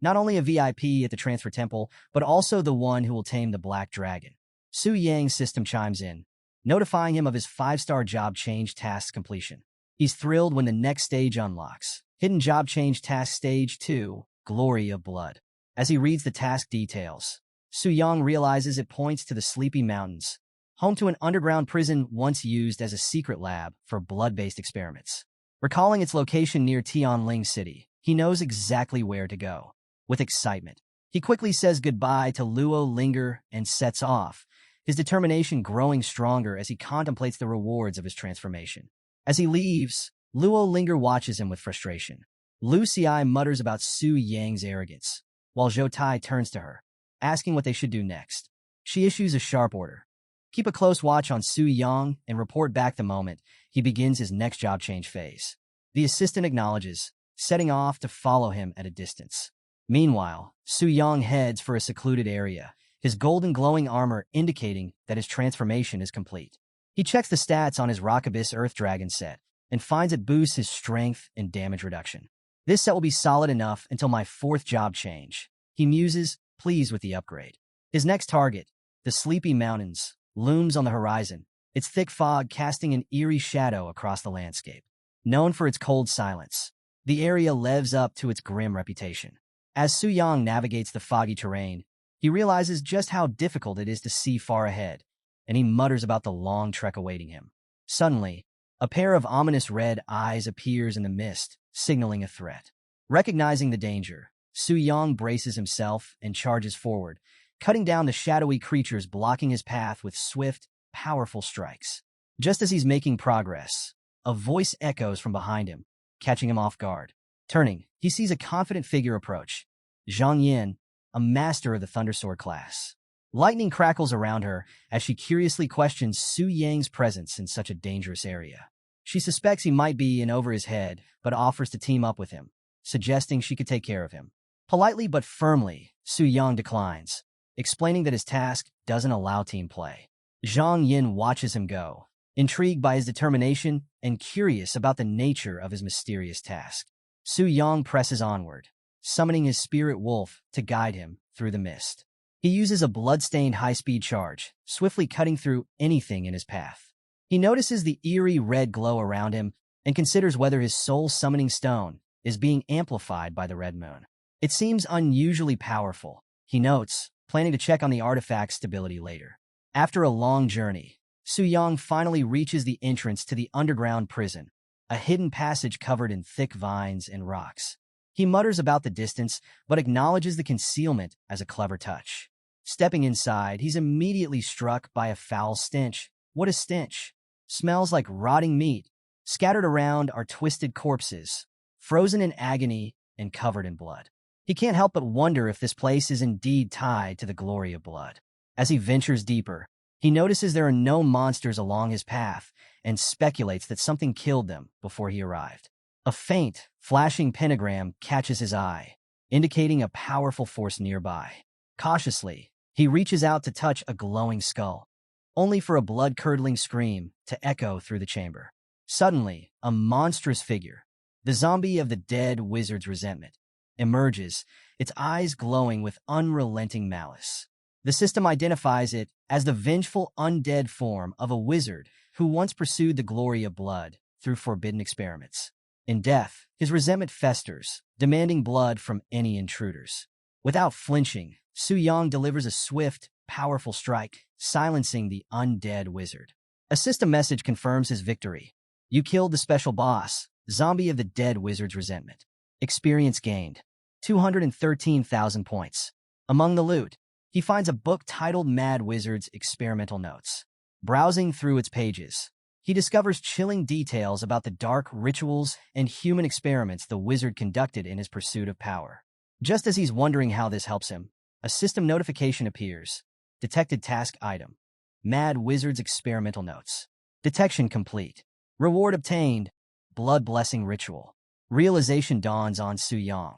Not only a VIP at the Transfer Temple, but also the one who will tame the Black Dragon." Su Yang's system chimes in, notifying him of his 5-star job change task completion. He's thrilled when the next stage unlocks. Hidden Job Change Task Stage 2, Glory of Blood. As he reads the task details, Su Yang realizes it points to the Sleepy Mountains, home to an underground prison once used as a secret lab for blood-based experiments. Recalling its location near Tianling City, he knows exactly where to go. With excitement, he quickly says goodbye to Luo Linger and sets off, his determination growing stronger as he contemplates the rewards of his transformation. As he leaves, Luo Linger watches him with frustration. Lu Xi mutters about Su Yang's arrogance, while Zhou Tai turns to her, asking what they should do next. She issues a sharp order: keep a close watch on Su Yang and report back the moment he begins his next job change phase. The assistant acknowledges, setting off to follow him at a distance. Meanwhile, Su Yang heads for a secluded area, his golden glowing armor indicating that his transformation is complete. He checks the stats on his Rock Abyss Earth Dragon set and finds it boosts his strength and damage reduction. This set will be solid enough until my 4th job change, he muses, pleased with the upgrade. His next target, the Sleepy Mountains, looms on the horizon, its thick fog casting an eerie shadow across the landscape. Known for its cold silence, the area lives up to its grim reputation. As Su Yang navigates the foggy terrain, he realizes just how difficult it is to see far ahead, and he mutters about the long trek awaiting him. Suddenly, a pair of ominous red eyes appears in the mist, signaling a threat. Recognizing the danger, Su Yang braces himself and charges forward, cutting down the shadowy creatures blocking his path with swift, powerful strikes. Just as he's making progress, a voice echoes from behind him, catching him off guard. Turning, he sees a confident figure approach, Zhang Yin, a master of the Thundersword class. Lightning crackles around her as she curiously questions Su Yang's presence in such a dangerous area. She suspects he might be in over his head, but offers to team up with him, suggesting she could take care of him. Politely but firmly, Su Yang declines, explaining that his task doesn't allow team play. Zhang Yin watches him go, intrigued by his determination and curious about the nature of his mysterious task. Su Yang presses onward, summoning his spirit wolf to guide him through the mist. He uses a blood-stained high-speed charge, swiftly cutting through anything in his path. He notices the eerie red glow around him and considers whether his soul summoning stone is being amplified by the red moon. It seems unusually powerful, he notes, planning to check on the artifact's stability later. After a long journey, Su Yang finally reaches the entrance to the underground prison, a hidden passage covered in thick vines and rocks. He mutters about the distance, but acknowledges the concealment as a clever touch. Stepping inside, he's immediately struck by a foul stench. What a stench! Smells like rotting meat. Scattered around are twisted corpses, frozen in agony and covered in blood. He can't help but wonder if this place is indeed tied to the glory of blood. As he ventures deeper, he notices there are no monsters along his path and speculates that something killed them before he arrived. A faint, flashing pentagram catches his eye, indicating a powerful force nearby. Cautiously, he reaches out to touch a glowing skull, only for a blood-curdling scream to echo through the chamber. Suddenly, a monstrous figure, the zombie of the dead wizard's resentment, emerges, its eyes glowing with unrelenting malice. The system identifies it as the vengeful undead form of a wizard who once pursued the glory of blood through forbidden experiments. In death, his resentment festers, demanding blood from any intruders. Without flinching, Su Yang delivers a swift, powerful strike, silencing the undead wizard. A system message confirms his victory. You killed the special boss, zombie of the dead wizard's resentment. Experience gained, 213,000 points. Among the loot, he finds a book titled Mad Wizard's Experimental Notes. Browsing through its pages, he discovers chilling details about the dark rituals and human experiments the wizard conducted in his pursuit of power. Just as he's wondering how this helps him, a system notification appears. Detected task item. Mad Wizard's Experimental Notes. Detection complete. Reward obtained. Blood Blessing Ritual. Realization dawns on Su Yang.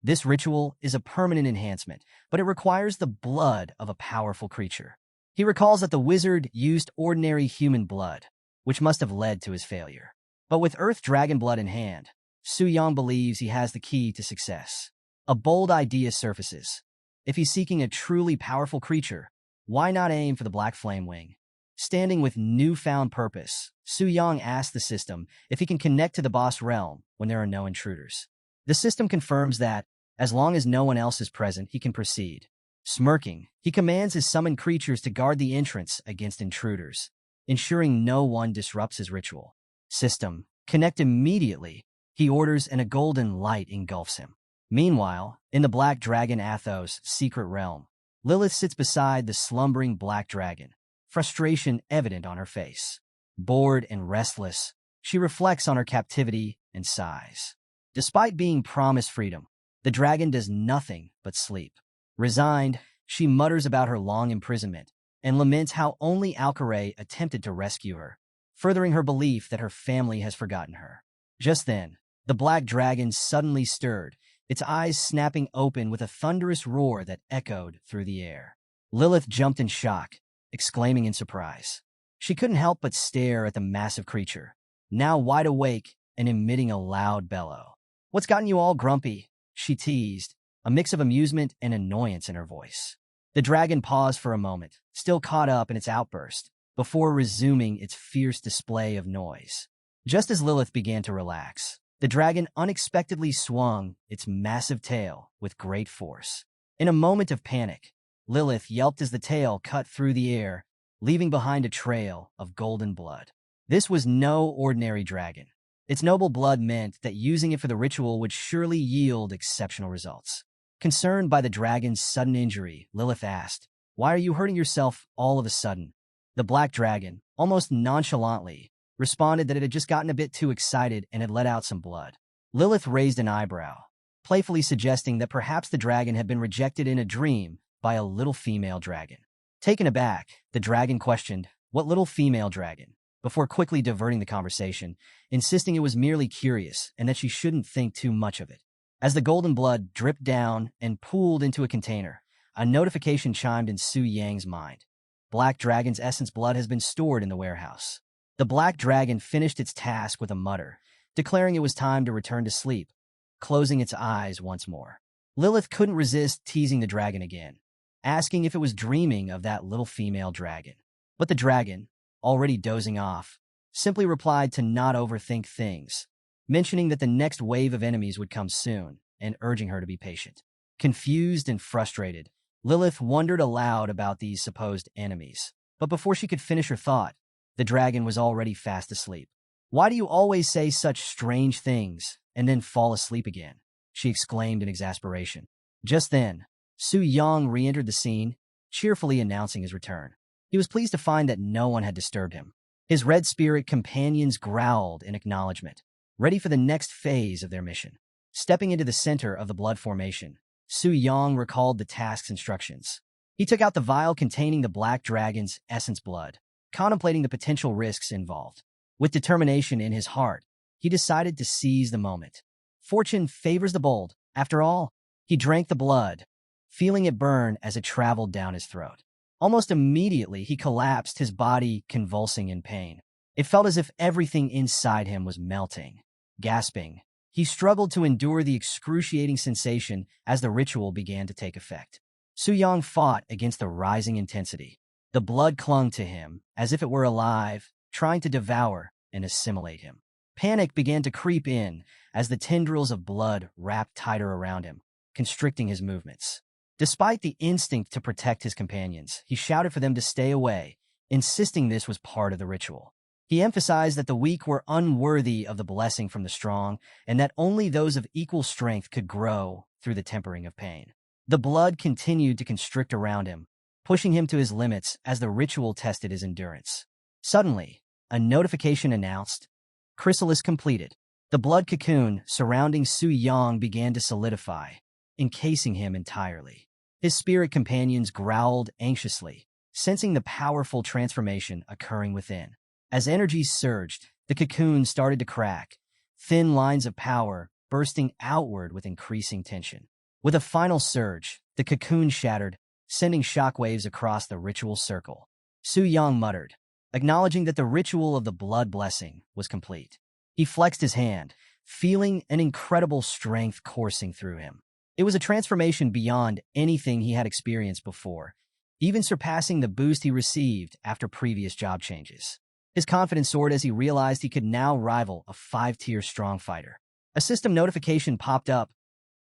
This ritual is a permanent enhancement, but it requires the blood of a powerful creature. He recalls that the wizard used ordinary human blood, which must have led to his failure. But with Earth Dragon blood in hand, Su Yang believes he has the key to success. A bold idea surfaces. If he's seeking a truly powerful creature, why not aim for the Black Flame Wing? Standing with newfound purpose, Su Yang asks the system if he can connect to the boss realm when there are no intruders. The system confirms that, as long as no one else is present, he can proceed. Smirking, he commands his summoned creatures to guard the entrance against intruders, ensuring no one disrupts his ritual. System, connect immediately, he orders, and a golden light engulfs him. Meanwhile, in the Black Dragon Athos' secret realm, Lilith sits beside the slumbering Black Dragon, frustration evident on her face. Bored and restless, she reflects on her captivity and sighs. Despite being promised freedom, the dragon does nothing but sleep. Resigned, she mutters about her long imprisonment and laments how only Alcaray attempted to rescue her, furthering her belief that her family has forgotten her. Just then, the Black Dragon suddenly stirred, its eyes snapping open with a thunderous roar that echoed through the air. Lilith jumped in shock, exclaiming in surprise. She couldn't help but stare at the massive creature, now wide awake and emitting a loud bellow. "What's gotten you all grumpy?" she teased, a mix of amusement and annoyance in her voice. The dragon paused for a moment, still caught up in its outburst, before resuming its fierce display of noise. Just as Lilith began to relax, the dragon unexpectedly swung its massive tail with great force. In a moment of panic, Lilith yelped as the tail cut through the air, leaving behind a trail of golden blood. This was no ordinary dragon. Its noble blood meant that using it for the ritual would surely yield exceptional results. Concerned by the dragon's sudden injury, Lilith asked, "Why are you hurting yourself all of a sudden?" The Black Dragon, almost nonchalantly, responded that it had just gotten a bit too excited and had let out some blood. Lilith raised an eyebrow, playfully suggesting that perhaps the dragon had been rejected in a dream by a little female dragon. Taken aback, the dragon questioned, "What little female dragon?" before quickly diverting the conversation, insisting it was merely curious and that she shouldn't think too much of it. As the golden blood dripped down and pooled into a container, a notification chimed in Su Yang's mind. Black Dragon's essence blood has been stored in the warehouse. The Black Dragon finished its task with a mutter, declaring it was time to return to sleep, closing its eyes once more. Lilith couldn't resist teasing the dragon again, asking if it was dreaming of that little female dragon. But the dragon, already dozing off, simply replied to not overthink things, mentioning that the next wave of enemies would come soon and urging her to be patient. Confused and frustrated, Lilith wondered aloud about these supposed enemies. But before she could finish her thought, the dragon was already fast asleep. "Why do you always say such strange things and then fall asleep again?" she exclaimed in exasperation. Just then, Su Yang re-entered the scene, cheerfully announcing his return. He was pleased to find that no one had disturbed him. His red spirit companions growled in acknowledgement, ready for the next phase of their mission. Stepping into the center of the blood formation, Su Yang recalled the task's instructions. He took out the vial containing the Black Dragon's essence blood, contemplating the potential risks involved. With determination in his heart, he decided to seize the moment. Fortune favors the bold. After all, he drank the blood, feeling it burn as it traveled down his throat. Almost immediately, he collapsed, his body convulsing in pain. It felt as if everything inside him was melting. Gasping, he struggled to endure the excruciating sensation as the ritual began to take effect. Su Yang fought against the rising intensity. The blood clung to him as if it were alive, trying to devour and assimilate him. Panic began to creep in as the tendrils of blood wrapped tighter around him, constricting his movements. Despite the instinct to protect his companions, he shouted for them to stay away, insisting this was part of the ritual. He emphasized that the weak were unworthy of the blessing from the strong, and that only those of equal strength could grow through the tempering of pain. The blood continued to constrict around him, pushing him to his limits as the ritual tested his endurance. Suddenly, a notification announced, "Chrysalis completed." The blood cocoon surrounding Su Yang began to solidify, encasing him entirely. His spirit companions growled anxiously, sensing the powerful transformation occurring within. As energy surged, the cocoon started to crack, thin lines of power bursting outward with increasing tension. With a final surge, the cocoon shattered, sending shockwaves across the ritual circle. Su Yang muttered, acknowledging that the ritual of the blood blessing was complete. He flexed his hand, feeling an incredible strength coursing through him. It was a transformation beyond anything he had experienced before, even surpassing the boost he received after previous job changes. His confidence soared as he realized he could now rival a 5-tier strong fighter. A system notification popped up,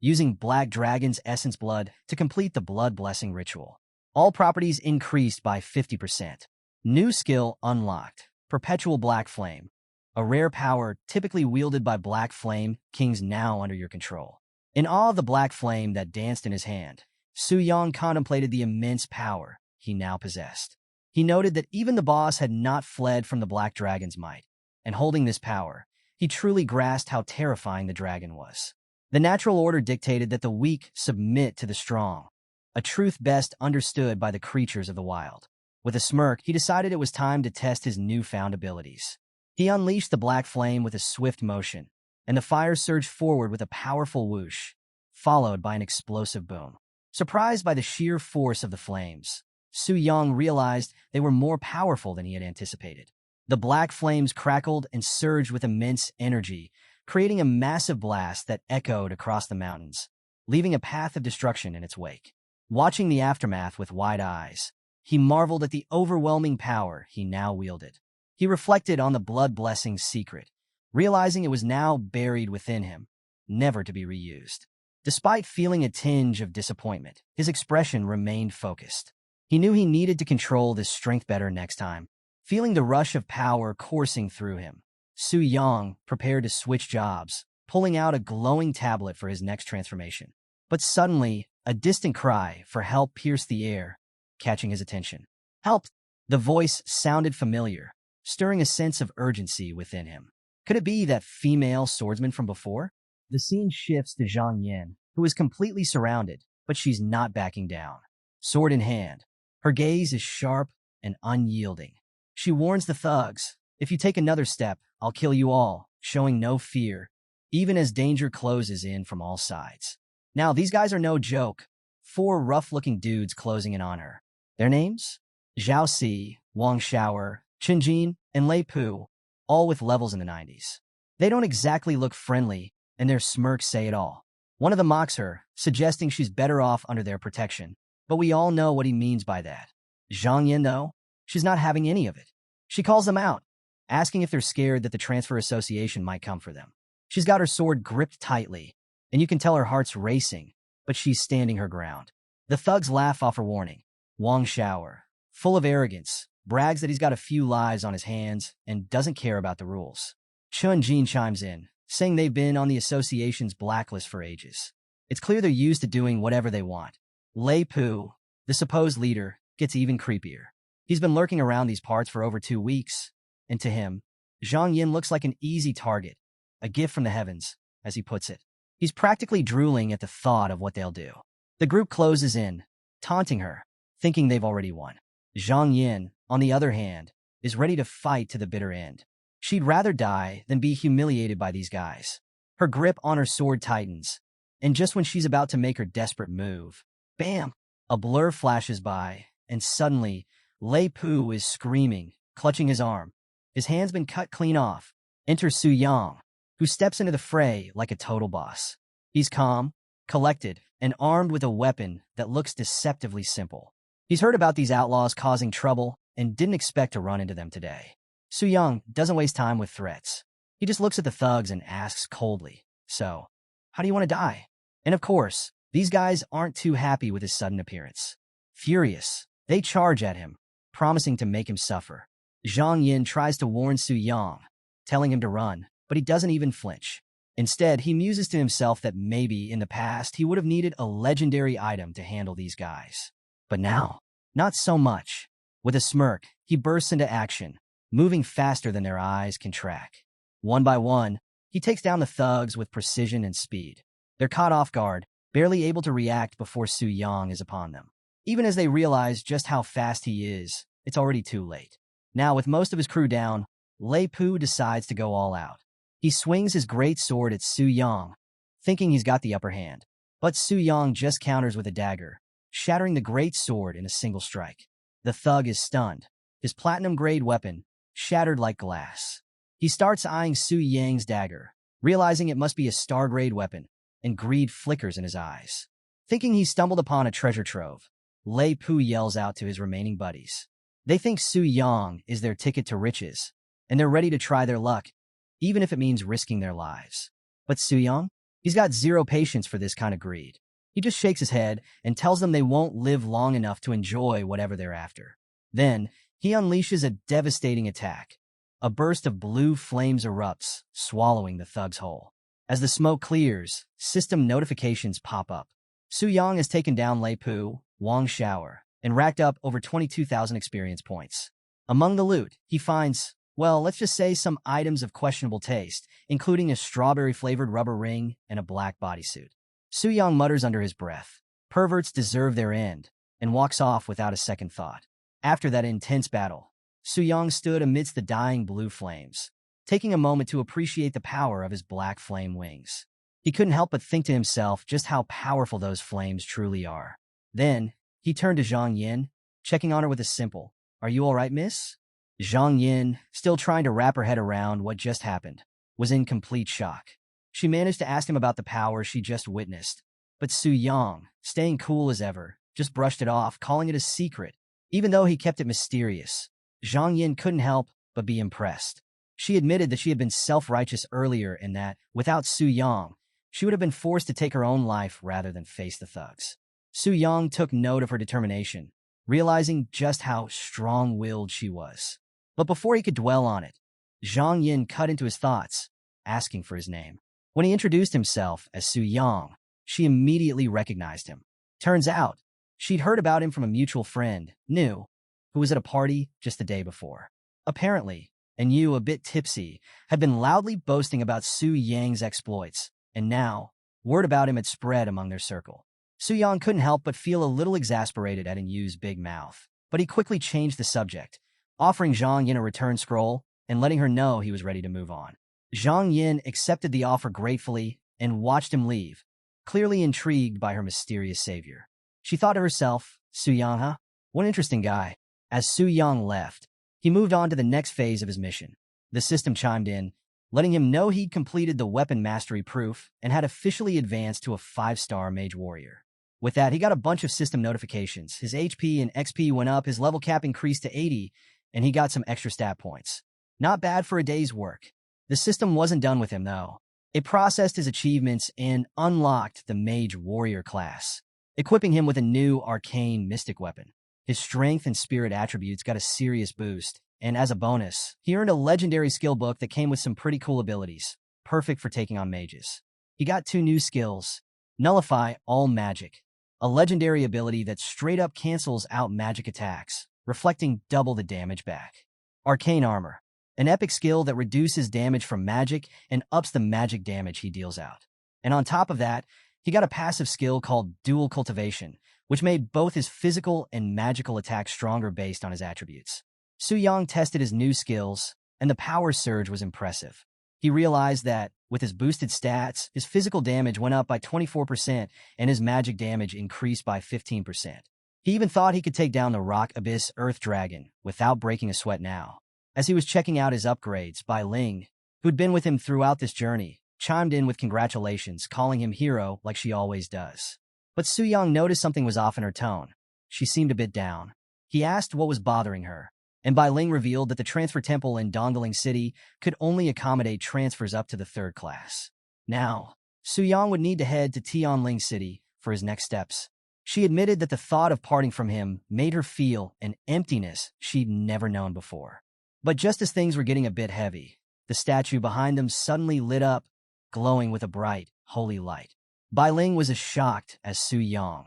using Black Dragon's essence blood to complete the blood blessing ritual. All properties increased by 50%. New skill unlocked, Perpetual Black Flame, a rare power typically wielded by Black Flame Kings now under your control. In awe of the Black Flame that danced in his hand, Su Yang contemplated the immense power he now possessed. He noted that even the boss had not fled from the Black Dragon's might, and holding this power, he truly grasped how terrifying the dragon was. The natural order dictated that the weak submit to the strong, a truth best understood by the creatures of the wild. With a smirk, he decided it was time to test his newfound abilities. He unleashed the Black Flame with a swift motion, and the fire surged forward with a powerful whoosh, followed by an explosive boom. Surprised by the sheer force of the flames, Su Yang realized they were more powerful than he had anticipated. The black flames crackled and surged with immense energy, creating a massive blast that echoed across the mountains, leaving a path of destruction in its wake. Watching the aftermath with wide eyes, he marveled at the overwhelming power he now wielded. He reflected on the blood blessing's secret, realizing it was now buried within him, never to be reused. Despite feeling a tinge of disappointment, his expression remained focused. He knew he needed to control this strength better next time. Feeling the rush of power coursing through him, Su Yang prepared to switch jobs, pulling out a glowing tablet for his next transformation. But suddenly, a distant cry for help pierced the air, catching his attention. "Help!" The voice sounded familiar, stirring a sense of urgency within him. Could it be that female swordsman from before? The scene shifts to Zhang Yin, who is completely surrounded, but she's not backing down. Sword in hand, her gaze is sharp and unyielding. She warns the thugs, "If you take another step, I'll kill you all," showing no fear, even as danger closes in from all sides. Now, these guys are no joke. 4 rough-looking dudes closing in on her. Their names? Zhao Si, Wang Xiaoer, Chen Jin, and Lei Pu, all with levels in the 90s. They don't exactly look friendly, and their smirks say it all. One of them mocks her, suggesting she's better off under their protection, but we all know what he means by that. Zhang Yin, though, she's not having any of it. She calls them out, asking if they're scared that the transfer association might come for them. She's got her sword gripped tightly, and you can tell her heart's racing, but she's standing her ground. The thugs laugh off her warning. Wang Xiaoer, full of arrogance, brags that he's got a few lives on his hands and doesn't care about the rules. Chen Jin chimes in, saying they've been on the association's blacklist for ages. It's clear they're used to doing whatever they want. Lei Pu, the supposed leader, gets even creepier. He's been lurking around these parts for over 2 weeks, and to him, Zhang Yin looks like an easy target, a gift from the heavens, as he puts it. He's practically drooling at the thought of what they'll do. The group closes in, taunting her, thinking they've already won. Zhang Yin, on the other hand, is ready to fight to the bitter end. She'd rather die than be humiliated by these guys. Her grip on her sword tightens, and just when she's about to make her desperate move, bam! A blur flashes by, and suddenly, Lei Pu is screaming, clutching his arm. His hand's been cut clean off. Enter Su Yang, who steps into the fray like a total boss. He's calm, collected, and armed with a weapon that looks deceptively simple. He's heard about these outlaws causing trouble and didn't expect to run into them today. Su Yang doesn't waste time with threats. He just looks at the thugs and asks coldly, "So, how do you want to die?" And of course, these guys aren't too happy with his sudden appearance. Furious, they charge at him, promising to make him suffer. Zhang Yin tries to warn Su Yang, telling him to run, but he doesn't even flinch. Instead, he muses to himself that maybe in the past he would have needed a legendary item to handle these guys. But now, not so much. With a smirk, he bursts into action, moving faster than their eyes can track. One by one, he takes down the thugs with precision and speed. They're caught off guard, barely able to react before Su Yang is upon them. Even as they realize just how fast he is, it's already too late. Now, with most of his crew down, Lei Pu decides to go all out. He swings his great sword at Su Yang, thinking he's got the upper hand. But Su Yang just counters with a dagger, shattering the great sword in a single strike. The thug is stunned, his platinum-grade weapon shattered like glass. He starts eyeing Su Yang's dagger, realizing it must be a star-grade weapon, and greed flickers in his eyes. Thinking he stumbled upon a treasure trove, Lei Pu yells out to his remaining buddies. They think Su Yang is their ticket to riches, and they're ready to try their luck, even if it means risking their lives. But Su Yang? He's got zero patience for this kind of greed. He just shakes his head and tells them they won't live long enough to enjoy whatever they're after. Then, he unleashes a devastating attack. A burst of blue flames erupts, swallowing the thug's whole. As the smoke clears, system notifications pop up. Su Yang has taken down Lei Pu, Wang Xiaoer, and racked up over 22,000 experience points. Among the loot, he finds, well, let's just say some items of questionable taste, including a strawberry-flavored rubber ring and a black bodysuit. Su Yang mutters under his breath, "Perverts deserve their end," and walks off without a second thought. After that intense battle, Su Yang stood amidst the dying blue flames, taking a moment to appreciate the power of his black flame wings. He couldn't help but think to himself just how powerful those flames truly are. Then, he turned to Zhang Yin, checking on her with a simple, "Are you all right, miss?" Zhang Yin, still trying to wrap her head around what just happened, was in complete shock. She managed to ask him about the power she just witnessed, but Su Yang, staying cool as ever, just brushed it off, calling it a secret. Even though he kept it mysterious, Zhang Yin couldn't help but be impressed. She admitted that she had been self-righteous earlier and that, without Su Yang, she would have been forced to take her own life rather than face the thugs. Su Yang took note of her determination, realizing just how strong-willed she was. But before he could dwell on it, Zhang Yin cut into his thoughts, asking for his name. When he introduced himself as Su Yang, she immediately recognized him. Turns out, she'd heard about him from a mutual friend, Nu, who was at a party just the day before. Apparently, and Yu, a bit tipsy, had been loudly boasting about Su Yang's exploits, and now, word about him had spread among their circle. Su Yang couldn't help but feel a little exasperated at Yu's big mouth, but he quickly changed the subject, offering Zhang Yin a return scroll and letting her know he was ready to move on. Zhang Yin accepted the offer gratefully and watched him leave, clearly intrigued by her mysterious savior. She thought to herself, "Su Yang, huh? What an interesting guy." As Su Yang left, he moved on to the next phase of his mission. The system chimed in, letting him know he'd completed the weapon mastery proof and had officially advanced to a 5-star mage warrior. With that, he got a bunch of system notifications. His HP and XP went up, his level cap increased to 80, and he got some extra stat points. Not bad for a day's work. The system wasn't done with him, though. It processed his achievements and unlocked the mage warrior class, equipping him with a new arcane mystic weapon. His strength and spirit attributes got a serious boost, and as a bonus, he earned a legendary skill book that came with some pretty cool abilities, perfect for taking on mages. He got 2 new skills: Nullify All Magic, a legendary ability that straight up cancels out magic attacks, reflecting double the damage back. Arcane Armor, an epic skill that reduces damage from magic and ups the magic damage he deals out. And on top of that, he got a passive skill called Dual Cultivation, which made both his physical and magical attacks stronger based on his attributes. Su Yang tested his new skills, and the power surge was impressive. He realized that, with his boosted stats, his physical damage went up by 24% and his magic damage increased by 15%. He even thought he could take down the Rock Abyss Earth Dragon without breaking a sweat now. As he was checking out his upgrades, Bai Ling, who'd been with him throughout this journey, chimed in with congratulations, calling him hero like she always does. But Su Yang noticed something was off in her tone. She seemed a bit down. He asked what was bothering her, and Bai Ling revealed that the transfer temple in Dongling City could only accommodate transfers up to the 3rd class. Now, Su Yang would need to head to Tianling City for his next steps. She admitted that the thought of parting from him made her feel an emptiness she'd never known before. But just as things were getting a bit heavy, the statue behind them suddenly lit up, glowing with a bright, holy light. Bai Ling was as shocked as Su Yang,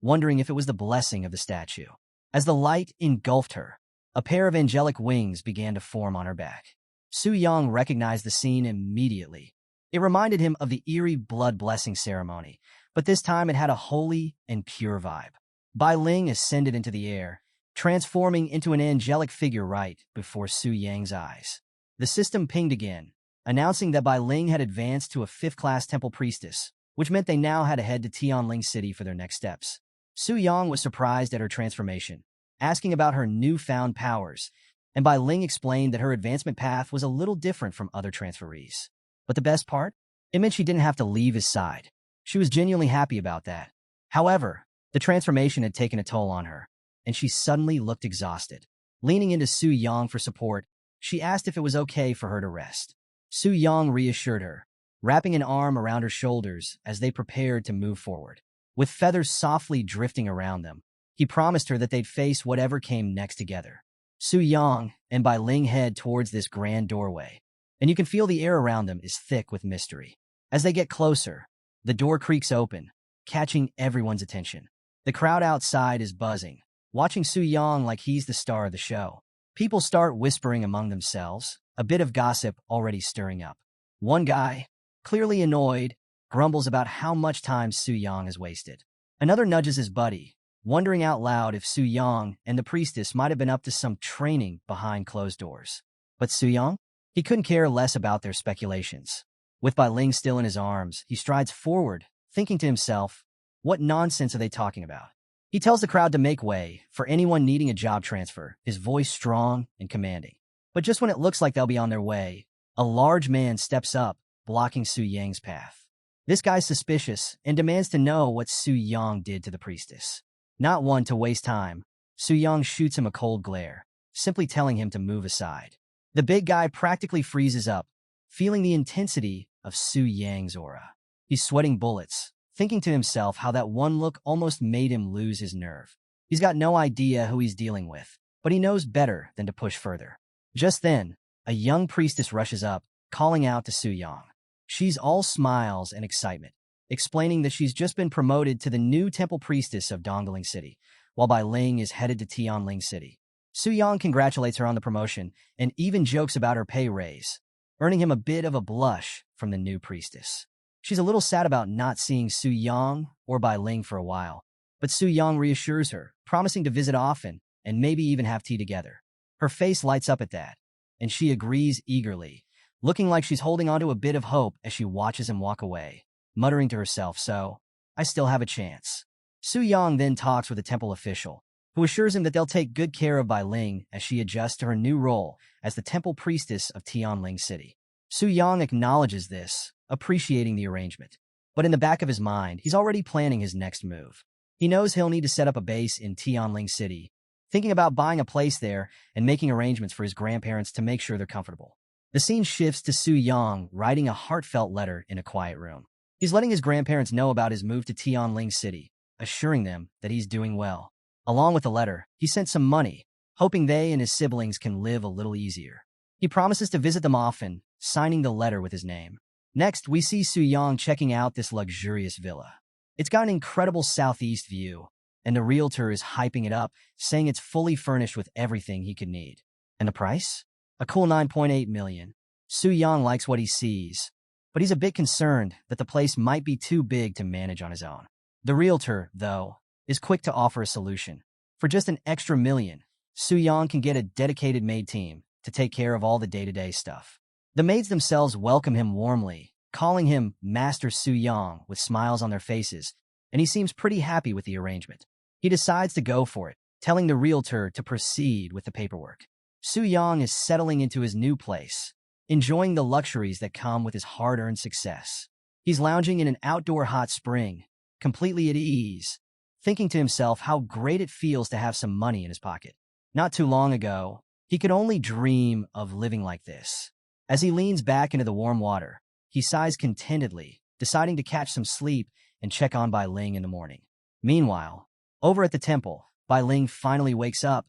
wondering if it was the blessing of the statue. As the light engulfed her, a pair of angelic wings began to form on her back. Su Yang recognized the scene immediately. It reminded him of the eerie blood blessing ceremony, but this time it had a holy and pure vibe. Bai Ling ascended into the air, transforming into an angelic figure right before Su Yang's eyes. The system pinged again, announcing that Bai Ling had advanced to a 5th-class temple priestess, which meant they now had to head to Tianling City for their next steps. Su Yang was surprised at her transformation, asking about her newfound powers, and Bai Ling explained that her advancement path was a little different from other transferees. But the best part? It meant she didn't have to leave his side. She was genuinely happy about that. However, the transformation had taken a toll on her, and she suddenly looked exhausted. Leaning into Su Yang for support, she asked if it was okay for her to rest. Su Yang reassured her, wrapping an arm around her shoulders as they prepared to move forward. With feathers softly drifting around them, he promised her that they'd face whatever came next together. Su Yang and Bai Ling head towards this grand doorway, and you can feel the air around them is thick with mystery. As they get closer, the door creaks open, catching everyone's attention. The crowd outside is buzzing, watching Su Yang like he's the star of the show. People start whispering among themselves, a bit of gossip already stirring up. One guy, clearly annoyed, grumbles about how much time Su Yang has wasted. Another nudges his buddy, wondering out loud if Su Yang and the priestess might have been up to some training behind closed doors. But Su Yang? He couldn't care less about their speculations. With Bai Ling still in his arms, he strides forward, thinking to himself, what nonsense are they talking about? He tells the crowd to make way for anyone needing a job transfer, his voice strong and commanding. But just when it looks like they'll be on their way, a large man steps up, blocking Su Yang's path. This guy's suspicious and demands to know what Su Yang did to the priestess. Not one to waste time, Su Yang shoots him a cold glare, simply telling him to move aside. The big guy practically freezes up, feeling the intensity of Su Yang's aura. He's sweating bullets, thinking to himself how that one look almost made him lose his nerve. He's got no idea who he's dealing with, but he knows better than to push further. Just then, a young priestess rushes up, calling out to Su Yang. She's all smiles and excitement, explaining that she's just been promoted to the new temple priestess of Dongling City, while Bai Ling is headed to Tianling City. Su Yang congratulates her on the promotion and even jokes about her pay raise, earning him a bit of a blush from the new priestess. She's a little sad about not seeing Su Yang or Bai Ling for a while, but Su Yang reassures her, promising to visit often and maybe even have tea together. Her face lights up at that, and she agrees eagerly, looking like she's holding onto a bit of hope as she watches him walk away, muttering to herself, so, I still have a chance. Su Yang then talks with a temple official, who assures him that they'll take good care of Bai Ling as she adjusts to her new role as the temple priestess of Tianling City. Su Yang acknowledges this, appreciating the arrangement. But in the back of his mind, he's already planning his next move. He knows he'll need to set up a base in Tianling City, thinking about buying a place there and making arrangements for his grandparents to make sure they're comfortable. The scene shifts to Su Yang writing a heartfelt letter in a quiet room. He's letting his grandparents know about his move to Tianling City, assuring them that he's doing well. Along with the letter, he sent some money, hoping they and his siblings can live a little easier. He promises to visit them often, signing the letter with his name. Next, we see Su Yang checking out this luxurious villa. It's got an incredible southeast view, and the realtor is hyping it up, saying it's fully furnished with everything he could need. And the price? A cool 9.8 million. Su Yang likes what he sees, but he's a bit concerned that the place might be too big to manage on his own. The realtor, though, is quick to offer a solution. For just an extra million, Su Yang can get a dedicated maid team to take care of all the day-to-day stuff. The maids themselves welcome him warmly, calling him Master Su Yang with smiles on their faces, and he seems pretty happy with the arrangement. He decides to go for it, telling the realtor to proceed with the paperwork. Su Yang is settling into his new place, enjoying the luxuries that come with his hard-earned success. He's lounging in an outdoor hot spring, completely at ease, thinking to himself how great it feels to have some money in his pocket. Not too long ago, he could only dream of living like this. As he leans back into the warm water, he sighs contentedly, deciding to catch some sleep and check on Bai Ling in the morning. Meanwhile, over at the temple, Bai Ling finally wakes up,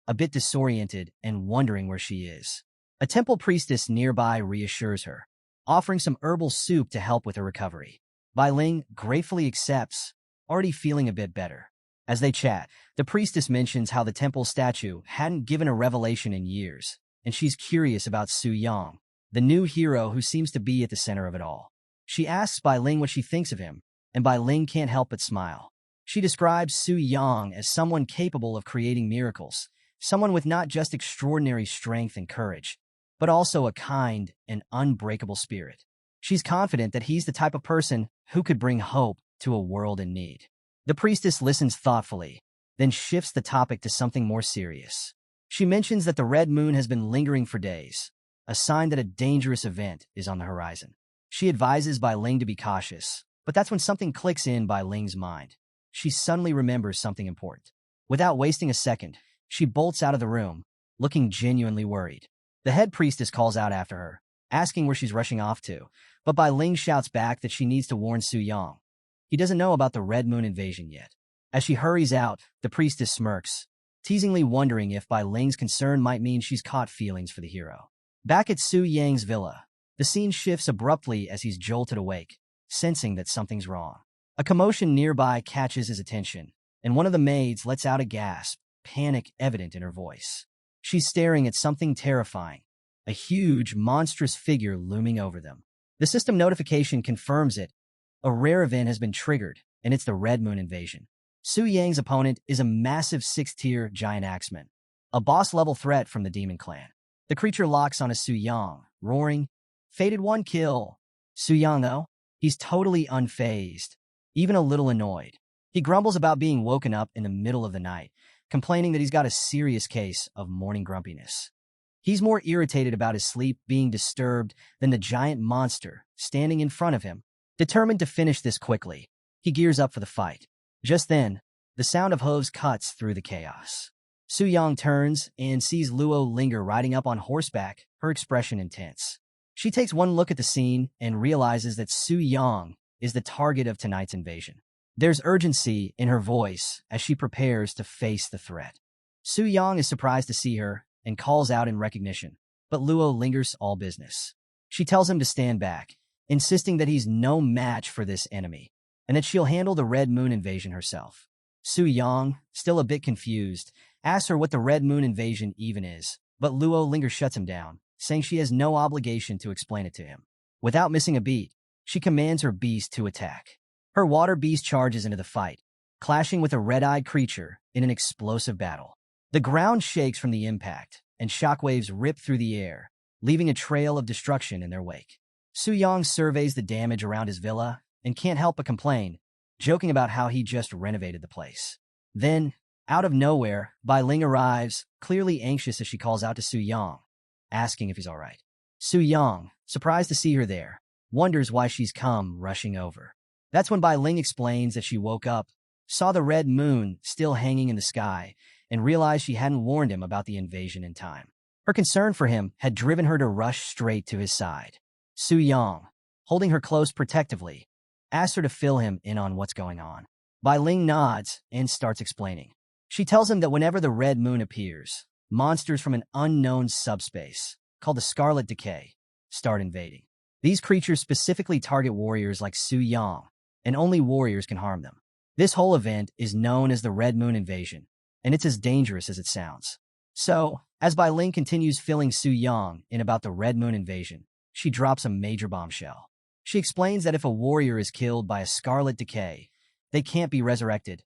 a bit disoriented and wondering where she is. A temple priestess nearby reassures her, offering some herbal soup to help with her recovery. Bai Ling gratefully accepts, already feeling a bit better. As they chat, the priestess mentions how the temple statue hadn't given a revelation in years, and she's curious about Su Yang, the new hero who seems to be at the center of it all. She asks Bai Ling what she thinks of him, and Bai Ling can't help but smile. She describes Su Yang as someone capable of creating miracles, someone with not just extraordinary strength and courage, but also a kind and unbreakable spirit. She's confident that he's the type of person who could bring hope to a world in need. The priestess listens thoughtfully, then shifts the topic to something more serious. She mentions that the red moon has been lingering for days, a sign that a dangerous event is on the horizon. She advises Bai Ling to be cautious, but that's when something clicks in Bai Ling's mind. She suddenly remembers something important. Without wasting a second, she bolts out of the room, looking genuinely worried. The head priestess calls out after her, asking where she's rushing off to, but Bai Ling shouts back that she needs to warn Su Yang. He doesn't know about the Red Moon invasion yet. As she hurries out, the priestess smirks, teasingly wondering if Bai Ling's concern might mean she's caught feelings for the hero. Back at Su Yang's villa, the scene shifts abruptly as he's jolted awake, sensing that something's wrong. A commotion nearby catches his attention, and one of the maids lets out a gasp, panic evident in her voice. She's staring at something terrifying, a huge, monstrous figure looming over them. The system notification confirms it. A rare event has been triggered, and it's the Red Moon invasion. Su Yang's opponent is a massive 6th-tier giant axeman, a boss-level threat from the demon clan. The creature locks onto Su Yang, roaring, "Fated one kill." Su Yang, though, he's totally unfazed, even a little annoyed. He grumbles about being woken up in the middle of the night, complaining that he's got a serious case of morning grumpiness. He's more irritated about his sleep being disturbed than the giant monster standing in front of him. Determined to finish this quickly, he gears up for the fight. Just then, the sound of hooves cuts through the chaos. Su Yang turns and sees Luo linger riding up on horseback, her expression intense. She takes one look at the scene and realizes that Su Yang is the target of tonight's invasion. There's urgency in her voice as she prepares to face the threat. Su Yang is surprised to see her and calls out in recognition, but Luo lingers all business. She tells him to stand back, insisting that he's no match for this enemy, and that she'll handle the Red Moon invasion herself. Su Yang, still a bit confused, asks her what the Red Moon invasion even is, but Luo Linger shuts him down, saying she has no obligation to explain it to him. Without missing a beat, she commands her beast to attack. Her water beast charges into the fight, clashing with a red-eyed creature in an explosive battle. The ground shakes from the impact, and shockwaves rip through the air, leaving a trail of destruction in their wake. Su Yang surveys the damage around his villa and can't help but complain, joking about how he just renovated the place. Then, out of nowhere, Bai Ling arrives, clearly anxious as she calls out to Su Yang, asking if he's all right. Su Yang, surprised to see her there, wonders why she's come rushing over. That's when Bai Ling explains that she woke up, saw the red moon still hanging in the sky, and realized she hadn't warned him about the invasion in time. Her concern for him had driven her to rush straight to his side. Su Yang, holding her close protectively, asks her to fill him in on what's going on. Bai Ling nods and starts explaining. She tells him that whenever the red moon appears, monsters from an unknown subspace, called the Scarlet Decay, start invading. These creatures specifically target warriors like Su Yang, and only warriors can harm them. This whole event is known as the Red Moon Invasion, and it's as dangerous as it sounds. So, as Bai Ling continues filling Su Yang in about the Red Moon Invasion, she drops a major bombshell. She explains that if a warrior is killed by a Scarlet Decay, they can't be resurrected.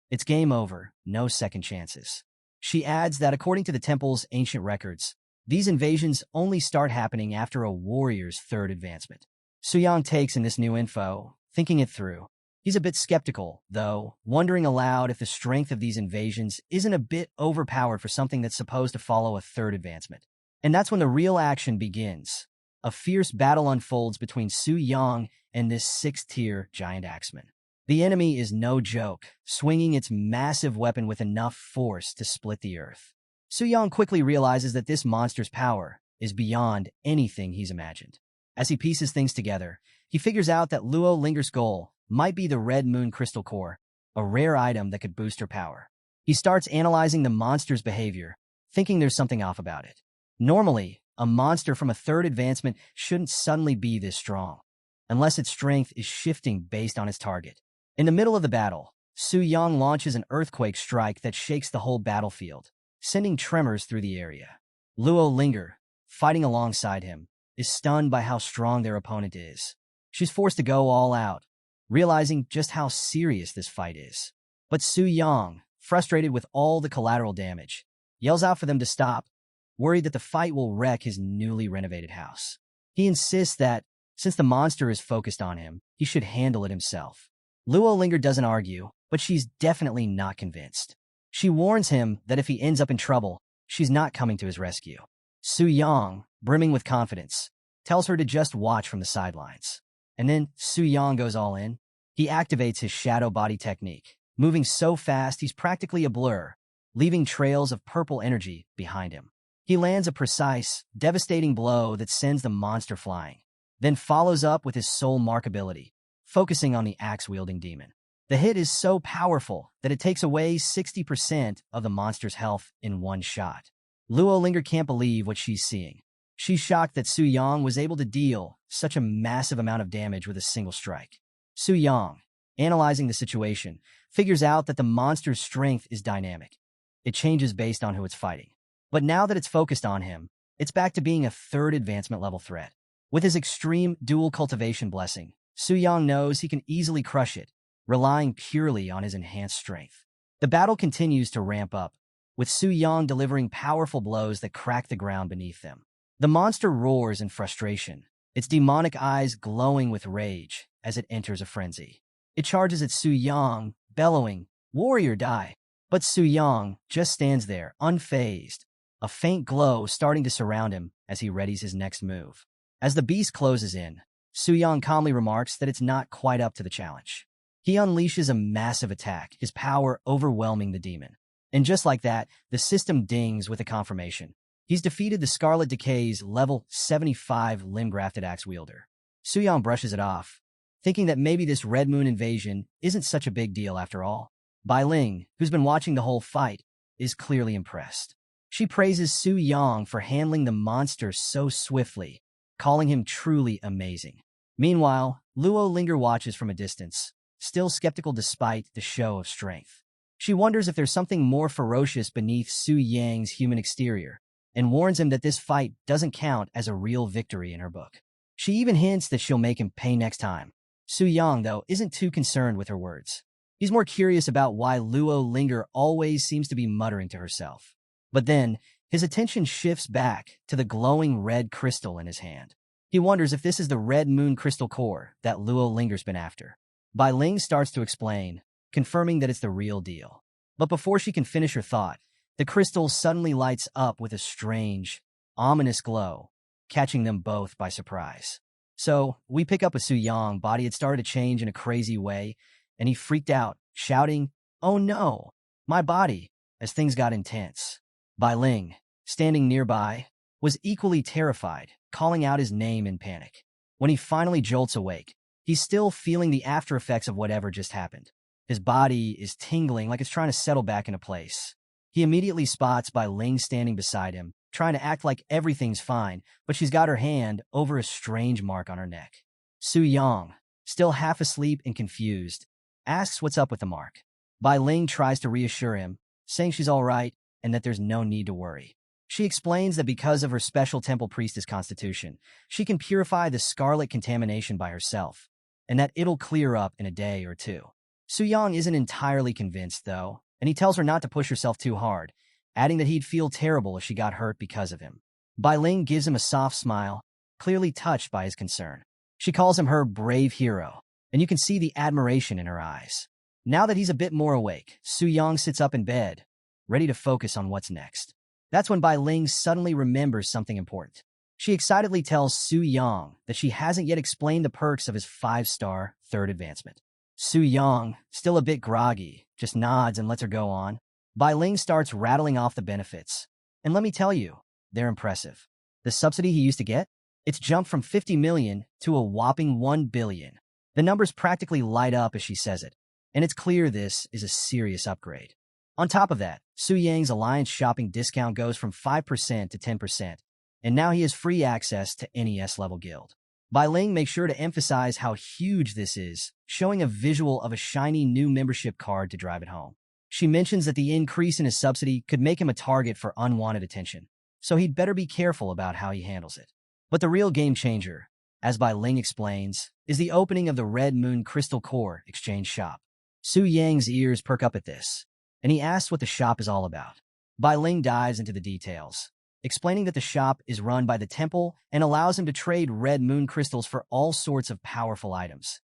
It's game over, no second chances. She adds that according to the temple's ancient records, these invasions only start happening after a warrior's third advancement. Su Yang takes in this new info, thinking it through. He's a bit skeptical, though, wondering aloud if the strength of these invasions isn't a bit overpowered for something that's supposed to follow a third advancement. And that's when the real action begins. A fierce battle unfolds between Su Yang and this 6th-tier giant axeman. The enemy is no joke, swinging its massive weapon with enough force to split the earth. Su Yang quickly realizes that this monster's power is beyond anything he's imagined. As he pieces things together, he figures out that Luo Linger's goal might be the Red Moon Crystal Core, a rare item that could boost her power. He starts analyzing the monster's behavior, thinking there's something off about it. Normally, a monster from a third advancement shouldn't suddenly be this strong, unless its strength is shifting based on its target. In the middle of the battle, Su Yang launches an earthquake strike that shakes the whole battlefield, sending tremors through the area. Luo Linger, fighting alongside him, is stunned by how strong their opponent is. She's forced to go all out, realizing just how serious this fight is. But Su Yang, frustrated with all the collateral damage, yells out for them to stop, worried that the fight will wreck his newly renovated house. He insists that, since the monster is focused on him, he should handle it himself. Luo Linger doesn't argue, but she's definitely not convinced. She warns him that if he ends up in trouble, she's not coming to his rescue. Su Yang, brimming with confidence, tells her to just watch from the sidelines. And then Su Yang goes all in. He activates his shadow body technique, moving so fast he's practically a blur, leaving trails of purple energy behind him. He lands a precise, devastating blow that sends the monster flying, then follows up with his soul mark ability, focusing on the axe-wielding demon. The hit is so powerful that it takes away 60% of the monster's health in one shot. Luo Linger can't believe what she's seeing. She's shocked that Su Yang was able to deal such a massive amount of damage with a single strike. Su Yang, analyzing the situation, figures out that the monster's strength is dynamic. It changes based on who it's fighting. But now that it's focused on him, it's back to being a third advancement level threat. With his extreme dual cultivation blessing, Su Yang knows he can easily crush it, relying purely on his enhanced strength. The battle continues to ramp up, with Su Yang delivering powerful blows that crack the ground beneath them. The monster roars in frustration, its demonic eyes glowing with rage as it enters a frenzy. It charges at Su Yang, bellowing, "Warrior, die!" But Su Yang just stands there, unfazed, a faint glow starting to surround him as he readies his next move. As the beast closes in, Su Yang calmly remarks that it's not quite up to the challenge. He unleashes a massive attack, his power overwhelming the demon. And just like that, the system dings with a confirmation. He's defeated the Scarlet Decay's level 75 limb-grafted axe wielder. Su Yang brushes it off, thinking that maybe this Red Moon invasion isn't such a big deal after all. Bai Ling, who's been watching the whole fight, is clearly impressed. She praises Su Yang for handling the monster so swiftly, calling him truly amazing. Meanwhile, Luo Linger watches from a distance, still skeptical despite the show of strength. She wonders if there's something more ferocious beneath Su Yang's human exterior, and warns him that this fight doesn't count as a real victory in her book. She even hints that she'll make him pay next time. Su Yang, though, isn't too concerned with her words. He's more curious about why Luo Linger always seems to be muttering to herself. But then, his attention shifts back to the glowing red crystal in his hand. He wonders if this is the Red Moon crystal core that Luo Linger's been after. Bai Ling starts to explain, confirming that it's the real deal. But before she can finish her thought, the crystal suddenly lights up with a strange, ominous glow, catching them both by surprise. So, we pick up a Su Yang body had started to change in a crazy way, and he freaked out, shouting, "Oh no, my body," as things got intense. Bai Ling, standing nearby, was equally terrified, calling out his name in panic. When he finally jolts awake, he's still feeling the after effects of whatever just happened. His body is tingling like it's trying to settle back into place. He immediately spots Bai Ling standing beside him, trying to act like everything's fine, but she's got her hand over a strange mark on her neck. Su Yang, still half asleep and confused, asks what's up with the mark. Bai Ling tries to reassure him, saying she's all right and that there's no need to worry. She explains that because of her special temple priestess constitution, she can purify the scarlet contamination by herself, and that it'll clear up in a day or two. Su Yang isn't entirely convinced, though, and he tells her not to push herself too hard, adding that he'd feel terrible if she got hurt because of him. Bai Ling gives him a soft smile, clearly touched by his concern. She calls him her brave hero, and you can see the admiration in her eyes. Now that he's a bit more awake, Su Yang sits up in bed, ready to focus on what's next. That's when Bai Ling suddenly remembers something important. She excitedly tells Su Yang that she hasn't yet explained the perks of his 5-star third advancement. Su Yang, still a bit groggy, just nods and lets her go on. Bai Ling starts rattling off the benefits. And let me tell you, they're impressive. The subsidy he used to get? It's jumped from 50 million to a whopping 1 billion. The numbers practically light up as she says it, and it's clear this is a serious upgrade. On top of that, Su Yang's Alliance shopping discount goes from 5% to 10%, and now he has free access to NES-level guild. Bai Ling makes sure to emphasize how huge this is, showing a visual of a shiny new membership card to drive it home. She mentions that the increase in his subsidy could make him a target for unwanted attention, so he'd better be careful about how he handles it. But the real game changer, as Bai Ling explains, is the opening of the Red Moon Crystal Core exchange shop. Su Yang's ears perk up at this, and he asks what the shop is all about. Bai Ling dives into the details, explaining that the shop is run by the temple and allows him to trade Red Moon crystals for all sorts of powerful items.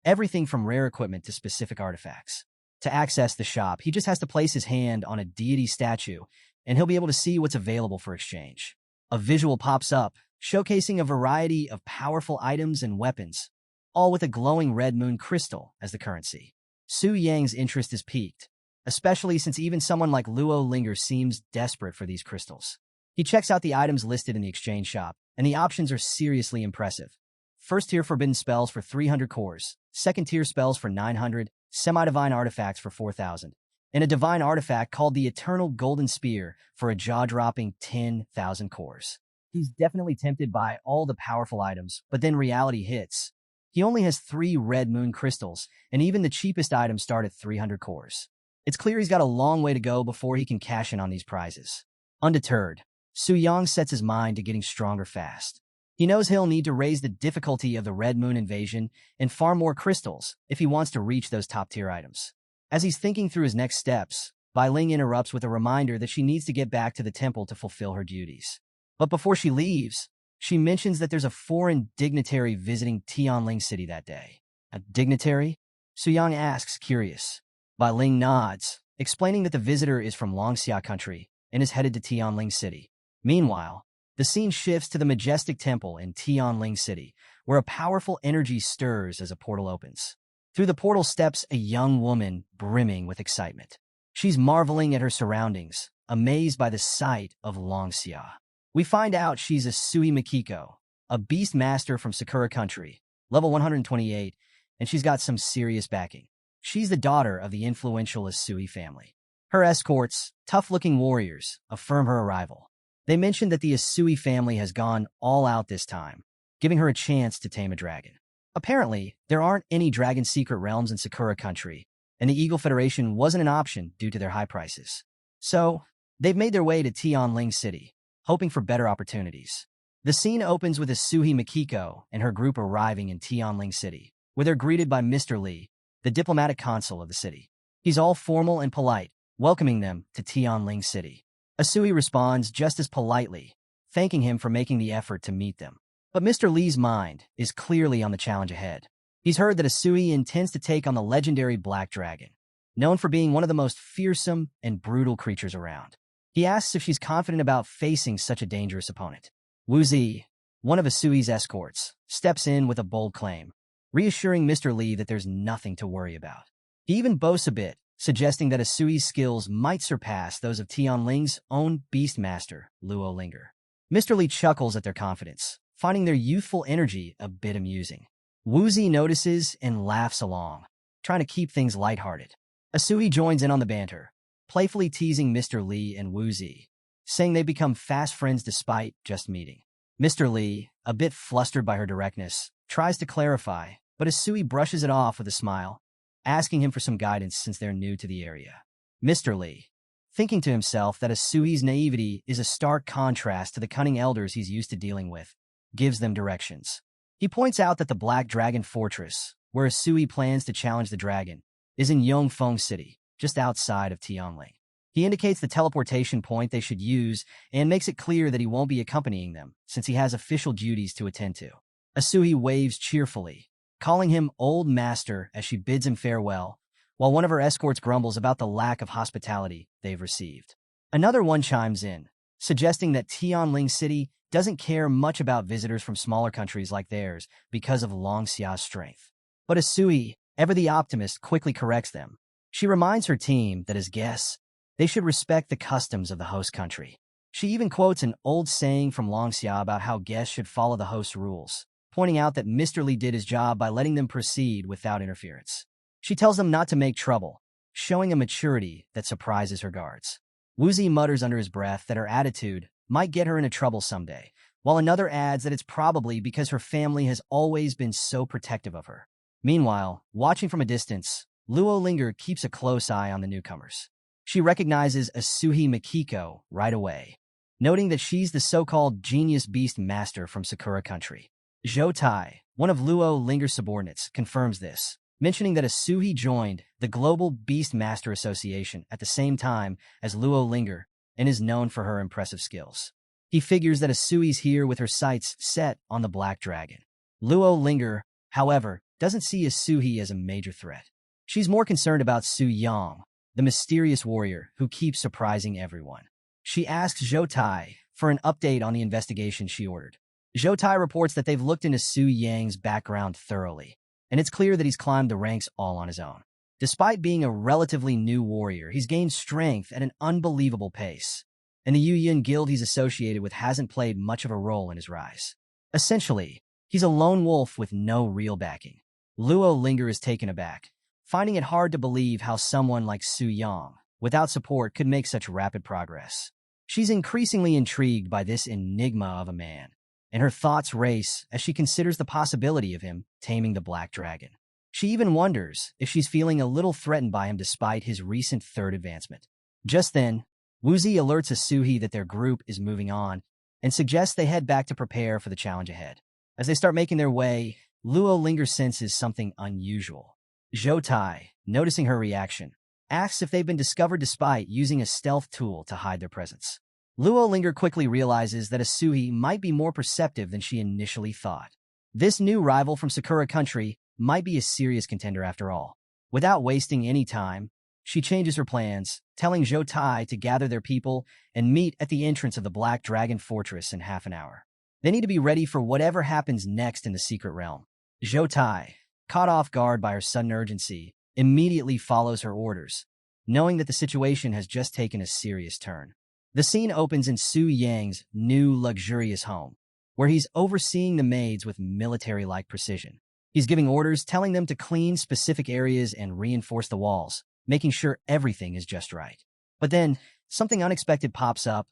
Everything from rare equipment to specific artifacts. To access the shop, he just has to place his hand on a deity statue, and he'll be able to see what's available for exchange. A visual pops up, showcasing a variety of powerful items and weapons, all with a glowing red moon crystal as the currency. Su Yang's interest is piqued, especially since even someone like Luo Linger seems desperate for these crystals. He checks out the items listed in the exchange shop, and the options are seriously impressive. First-tier forbidden spells for 300 cores, second-tier spells for 900, semi-divine artifacts for 4,000, and a divine artifact called the Eternal Golden Spear for a jaw-dropping 10,000 cores. He's definitely tempted by all the powerful items, but then reality hits. He only has 3 red moon crystals, and even the cheapest items start at 300 cores. It's clear he's got a long way to go before he can cash in on these prizes. Undeterred, Su Yang sets his mind to getting stronger fast. He knows he'll need to raise the difficulty of the Red Moon invasion and farm more crystals if he wants to reach those top-tier items. As he's thinking through his next steps, Bai Ling interrupts with a reminder that she needs to get back to the temple to fulfill her duties. But before she leaves, she mentions that there's a foreign dignitary visiting Tianling City that day. A dignitary? Su Yang asks, curious. Bai Ling nods, explaining that the visitor is from Longxia country and is headed to Tianling City. Meanwhile, the scene shifts to the majestic temple in Tianling City, where a powerful energy stirs as a portal opens. Through the portal steps a young woman brimming with excitement. She's marveling at her surroundings, amazed by the sight of Longxia. We find out she's a Sui Mikiko, a beast master from Sakura country, level 128, and she's got some serious backing. She's the daughter of the influential Asui family. Her escorts, tough-looking warriors, affirm her arrival. They mention that the Asui family has gone all out this time, giving her a chance to tame a dragon. Apparently, there aren't any dragon secret realms in Sakura country, and the Eagle Federation wasn't an option due to their high prices. So, they've made their way to Tianling City, hoping for better opportunities. The scene opens with Asui Mikiko and her group arriving in Tianling City, where they're greeted by Mr. Li, the diplomatic consul of the city. He's all formal and polite, welcoming them to Tianling City. Asui responds just as politely, thanking him for making the effort to meet them. But Mr. Li's mind is clearly on the challenge ahead. He's heard that Asui intends to take on the legendary Black Dragon, known for being one of the most fearsome and brutal creatures around. He asks if she's confident about facing such a dangerous opponent. Wu Zi, one of Asui's escorts, steps in with a bold claim, reassuring Mr. Li that there's nothing to worry about. He even boasts a bit, suggesting that Asui's skills might surpass those of Tianling's own beastmaster, Luo Linger. Mr. Li chuckles at their confidence, finding their youthful energy a bit amusing. Wu Zi notices and laughs along, trying to keep things lighthearted. Asui joins in on the banter, playfully teasing Mr. Li and Wu Zi, saying they've become fast friends despite just meeting. Mr. Li, a bit flustered by her directness, tries to clarify, but Asui brushes it off with a smile, asking him for some guidance since they're new to the area. Mr. Li, thinking to himself that Asui's naivety is a stark contrast to the cunning elders he's used to dealing with, gives them directions. He points out that the Black Dragon Fortress, where Asui plans to challenge the dragon, is in Yongfeng City, just outside of Tianling. He indicates the teleportation point they should use and makes it clear that he won't be accompanying them since he has official duties to attend to. Asui waves cheerfully, calling him Old Master as she bids him farewell, while one of her escorts grumbles about the lack of hospitality they've received. Another one chimes in, suggesting that Tianling City doesn't care much about visitors from smaller countries like theirs because of Longxia's strength. But Asui, ever the optimist, quickly corrects them. She reminds her team that as guests, they should respect the customs of the host country. She even quotes an old saying from Longxia about how guests should follow the host's rules, pointing out that Mr. Li did his job by letting them proceed without interference. She tells them not to make trouble, showing a maturity that surprises her guards. Wu Zi mutters under his breath that her attitude might get her into trouble someday, while another adds that it's probably because her family has always been so protective of her. Meanwhile, watching from a distance, Luo Linger keeps a close eye on the newcomers. She recognizes Asui Mikiko right away, noting that she's the so-called genius beast master from Sakura country. Zhou Tai, one of Luo Linger's subordinates, confirms this, mentioning that Asui joined the Global Beast Master Association at the same time as Luo Linger and is known for her impressive skills. He figures that Asui's here with her sights set on the Black Dragon. Luo Linger, however, doesn't see Asui as a major threat. She's more concerned about Su Yang, the mysterious warrior who keeps surprising everyone. She asks Zhou Tai for an update on the investigation she ordered. Zhou Tai reports that they've looked into Su Yang's background thoroughly, and it's clear that he's climbed the ranks all on his own. Despite being a relatively new warrior, he's gained strength at an unbelievable pace, and the Yu Yun guild he's associated with hasn't played much of a role in his rise. Essentially, he's a lone wolf with no real backing. Luo Linger is taken aback, finding it hard to believe how someone like Su Yang, without support, could make such rapid progress. She's increasingly intrigued by this enigma of a man, and her thoughts race as she considers the possibility of him taming the Black Dragon. She even wonders if she's feeling a little threatened by him despite his recent third advancement. Just then, Wuzi alerts Asuhi that their group is moving on and suggests they head back to prepare for the challenge ahead. As they start making their way, Luo Linger senses something unusual. Zhou Tai, noticing her reaction, asks if they've been discovered despite using a stealth tool to hide their presence. Luo Linger quickly realizes that Asuhi might be more perceptive than she initially thought. This new rival from Sakura country might be a serious contender after all. Without wasting any time, she changes her plans, telling Zhou Tai to gather their people and meet at the entrance of the Black Dragon Fortress in half an hour. They need to be ready for whatever happens next in the secret realm. Zhou Tai, caught off guard by her sudden urgency, immediately follows her orders, knowing that the situation has just taken a serious turn. The scene opens in Su Yang's new luxurious home, where he's overseeing the maids with military-like precision. He's giving orders, telling them to clean specific areas and reinforce the walls, making sure everything is just right. But then, something unexpected pops up,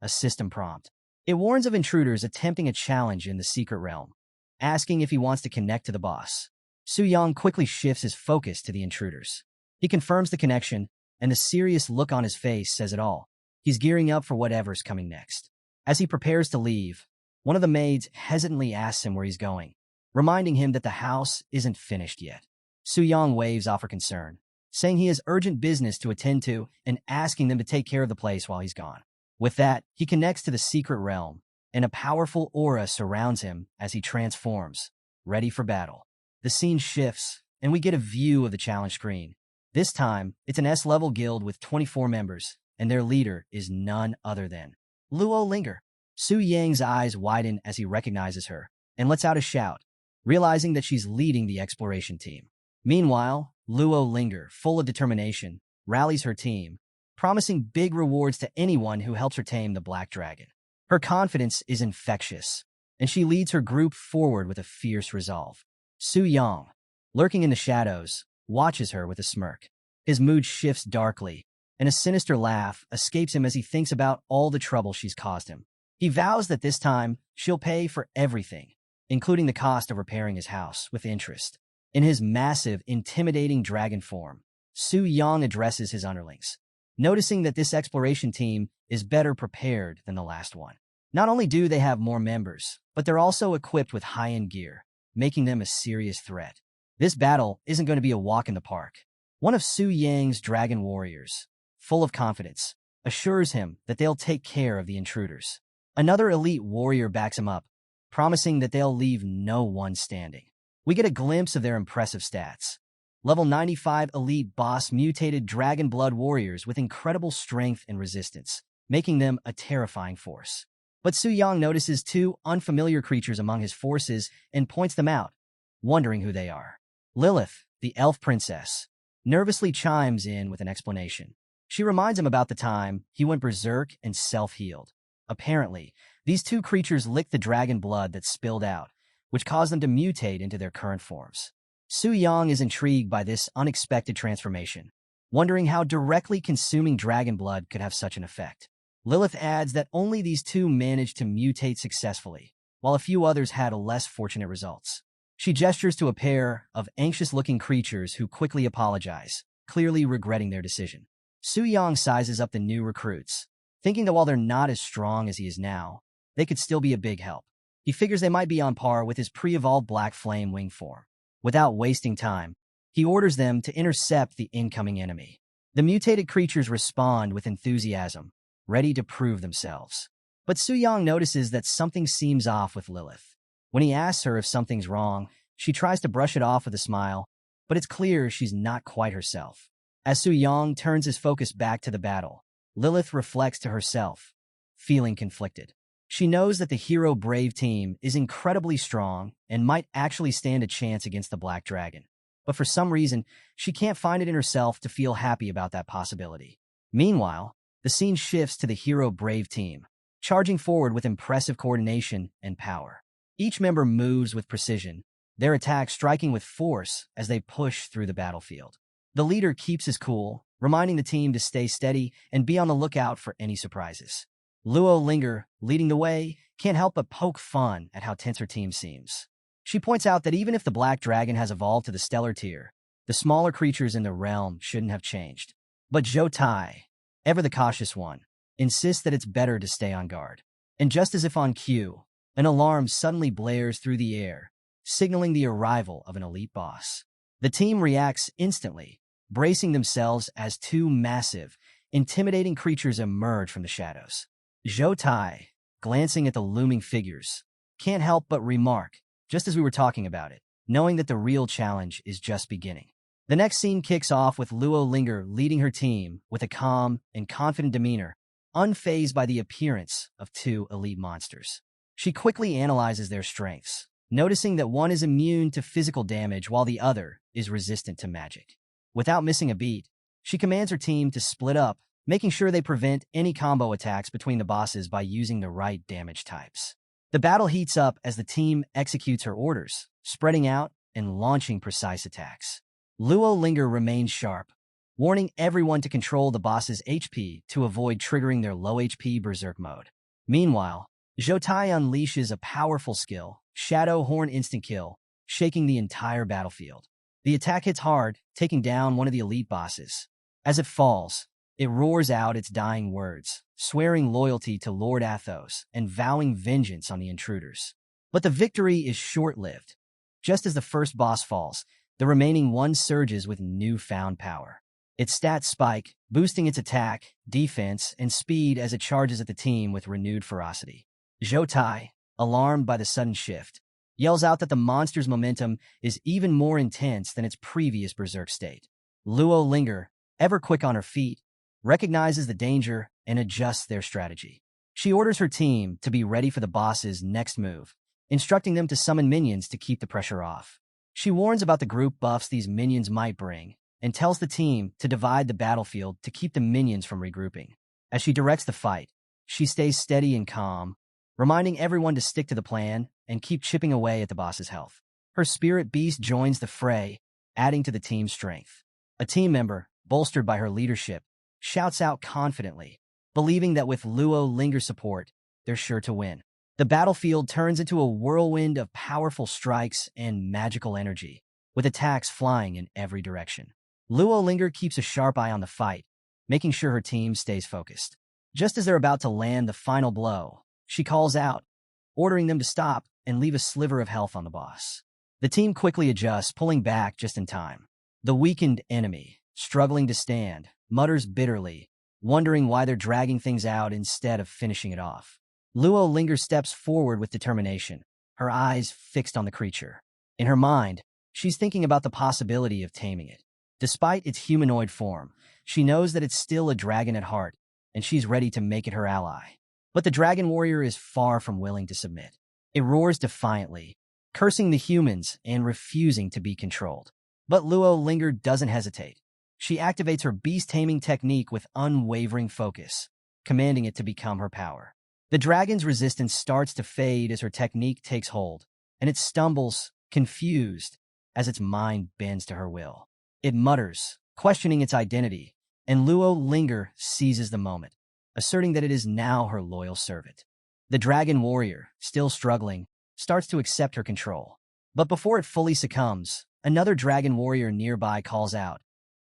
a system prompt. It warns of intruders attempting a challenge in the secret realm, asking if he wants to connect to the boss. Su Yang quickly shifts his focus to the intruders. He confirms the connection, and the serious look on his face says it all. He's gearing up for whatever's coming next. As he prepares to leave, one of the maids hesitantly asks him where he's going, reminding him that the house isn't finished yet. Su Yang waves off her concern, saying he has urgent business to attend to and asking them to take care of the place while he's gone. With that, he connects to the secret realm, and a powerful aura surrounds him as he transforms, ready for battle. The scene shifts, and we get a view of the challenge screen. This time, it's an S-level guild with 24 members, and their leader is none other than Luo Linger. Su Yang's eyes widen as he recognizes her, and lets out a shout, realizing that she's leading the exploration team. Meanwhile, Luo Linger, full of determination, rallies her team, promising big rewards to anyone who helps her tame the Black Dragon. Her confidence is infectious, and she leads her group forward with a fierce resolve. Su Yang, lurking in the shadows, watches her with a smirk. His mood shifts darkly, and a sinister laugh escapes him as he thinks about all the trouble she's caused him. He vows that this time, she'll pay for everything, including the cost of repairing his house, with interest. In his massive, intimidating dragon form, Su Yang addresses his underlings, noticing that this exploration team is better prepared than the last one. Not only do they have more members, but they're also equipped with high-end gear, making them a serious threat. This battle isn't going to be a walk in the park. One of Su Yang's dragon warriors, full of confidence, assures him that they'll take care of the intruders. Another elite warrior backs him up, promising that they'll leave no one standing. We get a glimpse of their impressive stats. Level 95 elite boss mutated dragon blood warriors with incredible strength and resistance, making them a terrifying force. But Su Yang notices two unfamiliar creatures among his forces and points them out, wondering who they are. Lilith, the elf princess, nervously chimes in with an explanation. She reminds him about the time he went berserk and self-healed. Apparently, these two creatures licked the dragon blood that spilled out, which caused them to mutate into their current forms. Su Yang is intrigued by this unexpected transformation, wondering how directly consuming dragon blood could have such an effect. Lilith adds that only these two managed to mutate successfully, while a few others had less fortunate results. She gestures to a pair of anxious-looking creatures who quickly apologize, clearly regretting their decision. Su Yang sizes up the new recruits, thinking that while they're not as strong as he is now, they could still be a big help. He figures they might be on par with his pre-evolved Black Flame wing form. Without wasting time, he orders them to intercept the incoming enemy. The mutated creatures respond with enthusiasm, ready to prove themselves. But Su Yang notices that something seems off with Lilith. When he asks her if something's wrong, she tries to brush it off with a smile, but it's clear she's not quite herself. As Su Yang turns his focus back to the battle, Lilith reflects to herself, feeling conflicted. She knows that the Hero Brave team is incredibly strong and might actually stand a chance against the Black Dragon. But for some reason, she can't find it in herself to feel happy about that possibility. Meanwhile, the scene shifts to the Hero Brave team, charging forward with impressive coordination and power. Each member moves with precision, their attacks striking with force as they push through the battlefield. The leader keeps his cool, reminding the team to stay steady and be on the lookout for any surprises. Luo Linger, leading the way, can't help but poke fun at how tense her team seems. She points out that even if the Black Dragon has evolved to the Stellar tier, the smaller creatures in the realm shouldn't have changed. But Zhou Tai, ever the cautious one, insists that it's better to stay on guard. And just as if on cue, an alarm suddenly blares through the air, signaling the arrival of an elite boss. The team reacts instantly, bracing themselves as two massive, intimidating creatures emerge from the shadows. Zhou Tai, glancing at the looming figures, can't help but remark, just as we were talking about it, knowing that the real challenge is just beginning. The next scene kicks off with Luo Linger leading her team with a calm and confident demeanor, unfazed by the appearance of two elite monsters. She quickly analyzes their strengths, noticing that one is immune to physical damage while the other is resistant to magic. Without missing a beat, she commands her team to split up, making sure they prevent any combo attacks between the bosses by using the right damage types. The battle heats up as the team executes her orders, spreading out and launching precise attacks. Luo Linger remains sharp, warning everyone to control the boss's HP to avoid triggering their low HP berserk mode. Meanwhile, Zhou Tai unleashes a powerful skill, Shadow Horn Instant Kill, shaking the entire battlefield. The attack hits hard, taking down one of the elite bosses. As it falls, it roars out its dying words, swearing loyalty to Lord Athos and vowing vengeance on the intruders. But the victory is short-lived. Just as the first boss falls, the remaining one surges with newfound power. Its stats spike, boosting its attack, defense, and speed as it charges at the team with renewed ferocity. Zhou Tai, alarmed by the sudden shift, yells out that the monster's momentum is even more intense than its previous berserk state. Luo Linger, ever quick on her feet, recognizes the danger and adjusts their strategy. She orders her team to be ready for the boss's next move, instructing them to summon minions to keep the pressure off. She warns about the group buffs these minions might bring, and tells the team to divide the battlefield to keep the minions from regrouping. As she directs the fight, she stays steady and calm, reminding everyone to stick to the plan and keep chipping away at the boss's health. Her spirit beast joins the fray, adding to the team's strength. A team member, bolstered by her leadership, shouts out confidently, believing that with Luo Linger's support, they're sure to win. The battlefield turns into a whirlwind of powerful strikes and magical energy, with attacks flying in every direction. Luo Linger keeps a sharp eye on the fight, making sure her team stays focused. Just as they're about to land the final blow, she calls out, ordering them to stop and leave a sliver of health on the boss. The team quickly adjusts, pulling back just in time. The weakened enemy, struggling to stand, mutters bitterly, wondering why they're dragging things out instead of finishing it off. Luo Linger steps forward with determination, her eyes fixed on the creature. In her mind, she's thinking about the possibility of taming it. Despite its humanoid form, she knows that it's still a dragon at heart, and she's ready to make it her ally. But the dragon warrior is far from willing to submit. It roars defiantly, cursing the humans and refusing to be controlled. But Luo Linger doesn't hesitate. She activates her beast-taming technique with unwavering focus, commanding it to become her power. The dragon's resistance starts to fade as her technique takes hold, and it stumbles, confused, as its mind bends to her will. It mutters, questioning its identity, and Luo Linger seizes the moment, asserting that it is now her loyal servant. The dragon warrior, still struggling, starts to accept her control. But before it fully succumbs, another dragon warrior nearby calls out,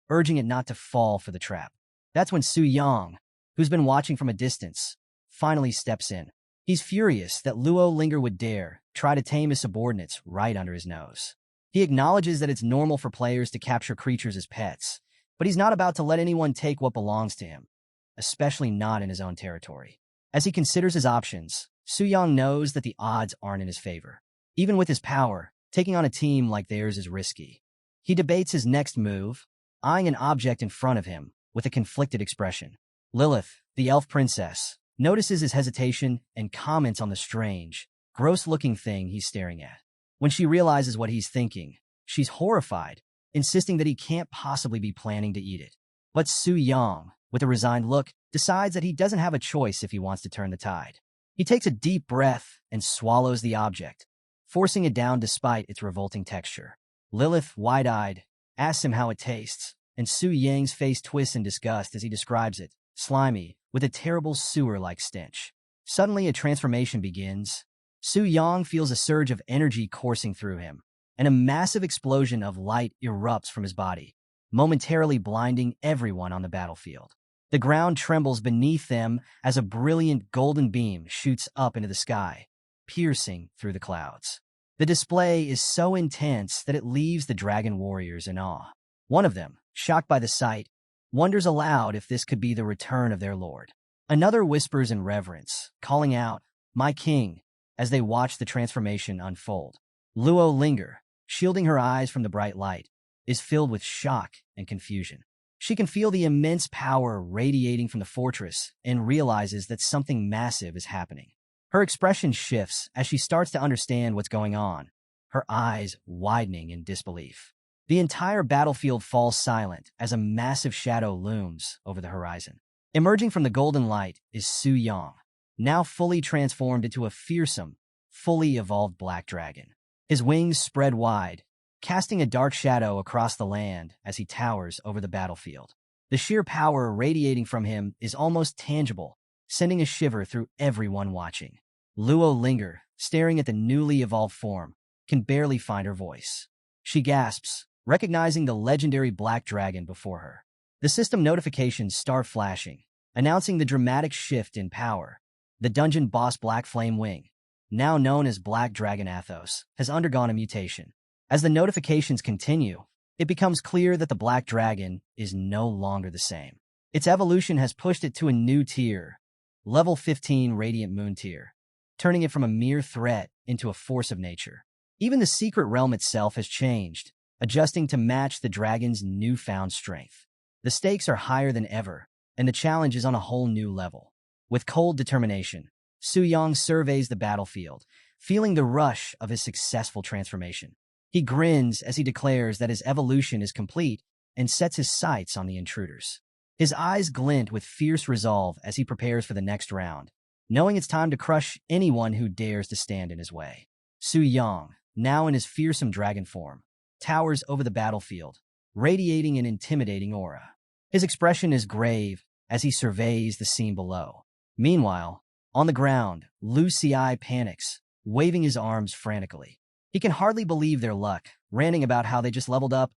urging it not to fall for the trap. That's when Su Yang, who's been watching from a distance, finally steps in. He's furious that Luo Linger would dare try to tame his subordinates right under his nose. He acknowledges that it's normal for players to capture creatures as pets, but he's not about to let anyone take what belongs to him, especially not in his own territory. As he considers his options, Su Yang knows that the odds aren't in his favor. Even with his power, taking on a team like theirs is risky. He debates his next move, eyeing an object in front of him with a conflicted expression. Lilith, the elf princess, notices his hesitation and comments on the strange, gross-looking thing he's staring at. When she realizes what he's thinking, she's horrified, insisting that he can't possibly be planning to eat it. But Su Yang, with a resigned look, decides that he doesn't have a choice if he wants to turn the tide. He takes a deep breath and swallows the object, forcing it down despite its revolting texture. Lilith, wide-eyed, asks him how it tastes, and Su Yang's face twists in disgust as he describes it, slimy, with a terrible sewer-like stench. Suddenly, a transformation begins. Su Yang feels a surge of energy coursing through him, and a massive explosion of light erupts from his body, momentarily blinding everyone on the battlefield. The ground trembles beneath them as a brilliant golden beam shoots up into the sky, piercing through the clouds. The display is so intense that it leaves the dragon warriors in awe. One of them, shocked by the sight, wonders aloud if this could be the return of their lord. Another whispers in reverence, calling out, "My king," as they watch the transformation unfold. Luo Linger, shielding her eyes from the bright light, is filled with shock and confusion. She can feel the immense power radiating from the fortress and realizes that something massive is happening. Her expression shifts as she starts to understand what's going on, her eyes widening in disbelief. The entire battlefield falls silent as a massive shadow looms over the horizon. Emerging from the golden light is Su Yang, now fully transformed into a fearsome, fully evolved black dragon. His wings spread wide, casting a dark shadow across the land as he towers over the battlefield. The sheer power radiating from him is almost tangible, sending a shiver through everyone watching. Luo Linger, staring at the newly evolved form, can barely find her voice. She gasps, recognizing the legendary black dragon before her. The system notifications start flashing, announcing the dramatic shift in power. The dungeon boss Black Flame Wing, now known as Black Dragon Athos, has undergone a mutation. As the notifications continue, it becomes clear that the Black Dragon is no longer the same. Its evolution has pushed it to a new tier, level 15 Radiant Moon tier, turning it from a mere threat into a force of nature. Even the secret realm itself has changed, adjusting to match the dragon's newfound strength. The stakes are higher than ever, and the challenge is on a whole new level. With cold determination, Su Yang surveys the battlefield, feeling the rush of his successful transformation. He grins as he declares that his evolution is complete and sets his sights on the intruders. His eyes glint with fierce resolve as he prepares for the next round, knowing it's time to crush anyone who dares to stand in his way. Su Yang, now in his fearsome dragon form, towers over the battlefield, radiating an intimidating aura. His expression is grave as he surveys the scene below. Meanwhile, on the ground, Lu Xi panics, waving his arms frantically. He can hardly believe their luck, ranting about how they just leveled up,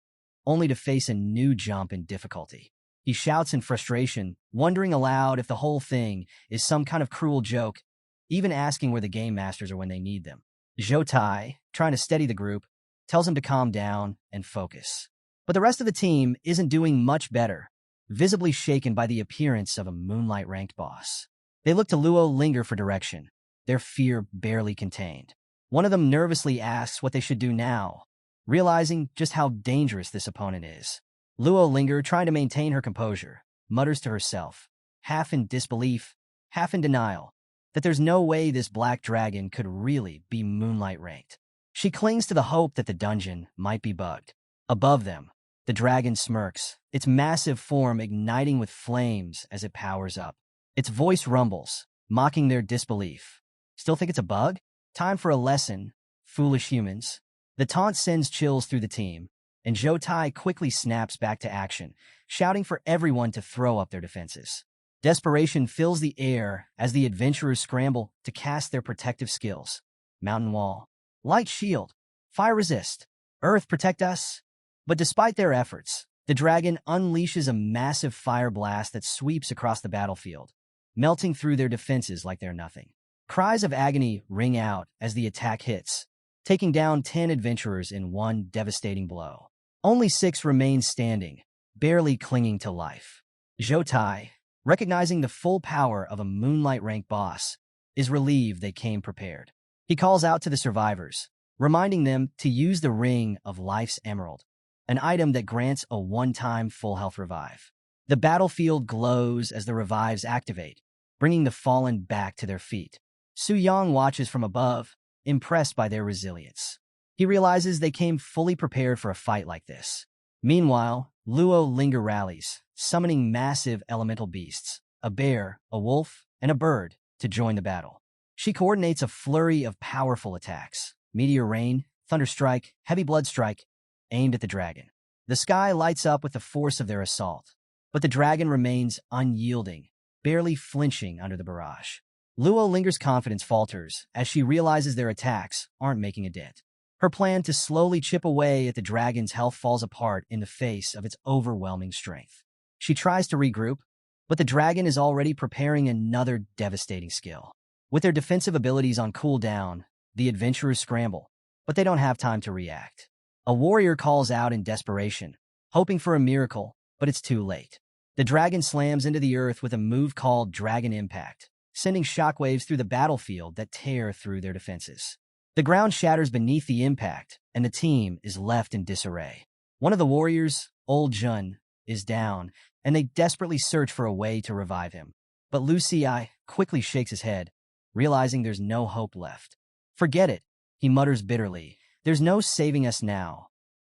only to face a new jump in difficulty. He shouts in frustration, wondering aloud if the whole thing is some kind of cruel joke, even asking where the game masters are when they need them. Zhou Tai, trying to steady the group, tells him to calm down and focus. But the rest of the team isn't doing much better, visibly shaken by the appearance of a Moonlight-ranked boss. They look to Luo Linger for direction, their fear barely contained. One of them nervously asks what they should do now, realizing just how dangerous this opponent is. Luo Linger, trying to maintain her composure, mutters to herself, half in disbelief, half in denial, that there's no way this black dragon could really be Moonlight-ranked. She clings to the hope that the dungeon might be bugged. Above them, the dragon smirks, its massive form igniting with flames as it powers up. Its voice rumbles, mocking their disbelief. Still think it's a bug? Time for a lesson, foolish humans. The taunt sends chills through the team, and Zhou Tai quickly snaps back to action, shouting for everyone to throw up their defenses. Desperation fills the air as the adventurers scramble to cast their protective skills. Mountain Wall, Light Shield, Fire Resist, Earth Protect Us. But despite their efforts, the dragon unleashes a massive fire blast that sweeps across the battlefield, melting through their defenses like they're nothing. Cries of agony ring out as the attack hits, taking down 10 adventurers in one devastating blow. Only 6 remain standing, barely clinging to life. Zhou Tai, recognizing the full power of a Moonlight-ranked boss, is relieved they came prepared. He calls out to the survivors, reminding them to use the Ring of Life's Emerald, an item that grants a one-time full health revive. The battlefield glows as the revives activate, bringing the fallen back to their feet. Su Yang watches from above, impressed by their resilience. He realizes they came fully prepared for a fight like this. Meanwhile, Luo Linger rallies, summoning massive elemental beasts, a bear, a wolf, and a bird, to join the battle. She coordinates a flurry of powerful attacks: meteor rain, thunder strike, heavy blood strike, aimed at the dragon. The sky lights up with the force of their assault, but the dragon remains unyielding, barely flinching under the barrage. Luo Linger's confidence falters as she realizes their attacks aren't making a dent. Her plan to slowly chip away at the dragon's health falls apart in the face of its overwhelming strength. She tries to regroup, but the dragon is already preparing another devastating skill. With their defensive abilities on cooldown, the adventurers scramble, but they don't have time to react. A warrior calls out in desperation, hoping for a miracle, but it's too late. The dragon slams into the earth with a move called Dragon Impact, sending shockwaves through the battlefield that tear through their defenses. The ground shatters beneath the impact, and the team is left in disarray. One of the warriors, Old Jun, is down, and they desperately search for a way to revive him. But Lu Ci quickly shakes his head, realizing there's no hope left. "Forget it," he mutters bitterly. "There's no saving us now.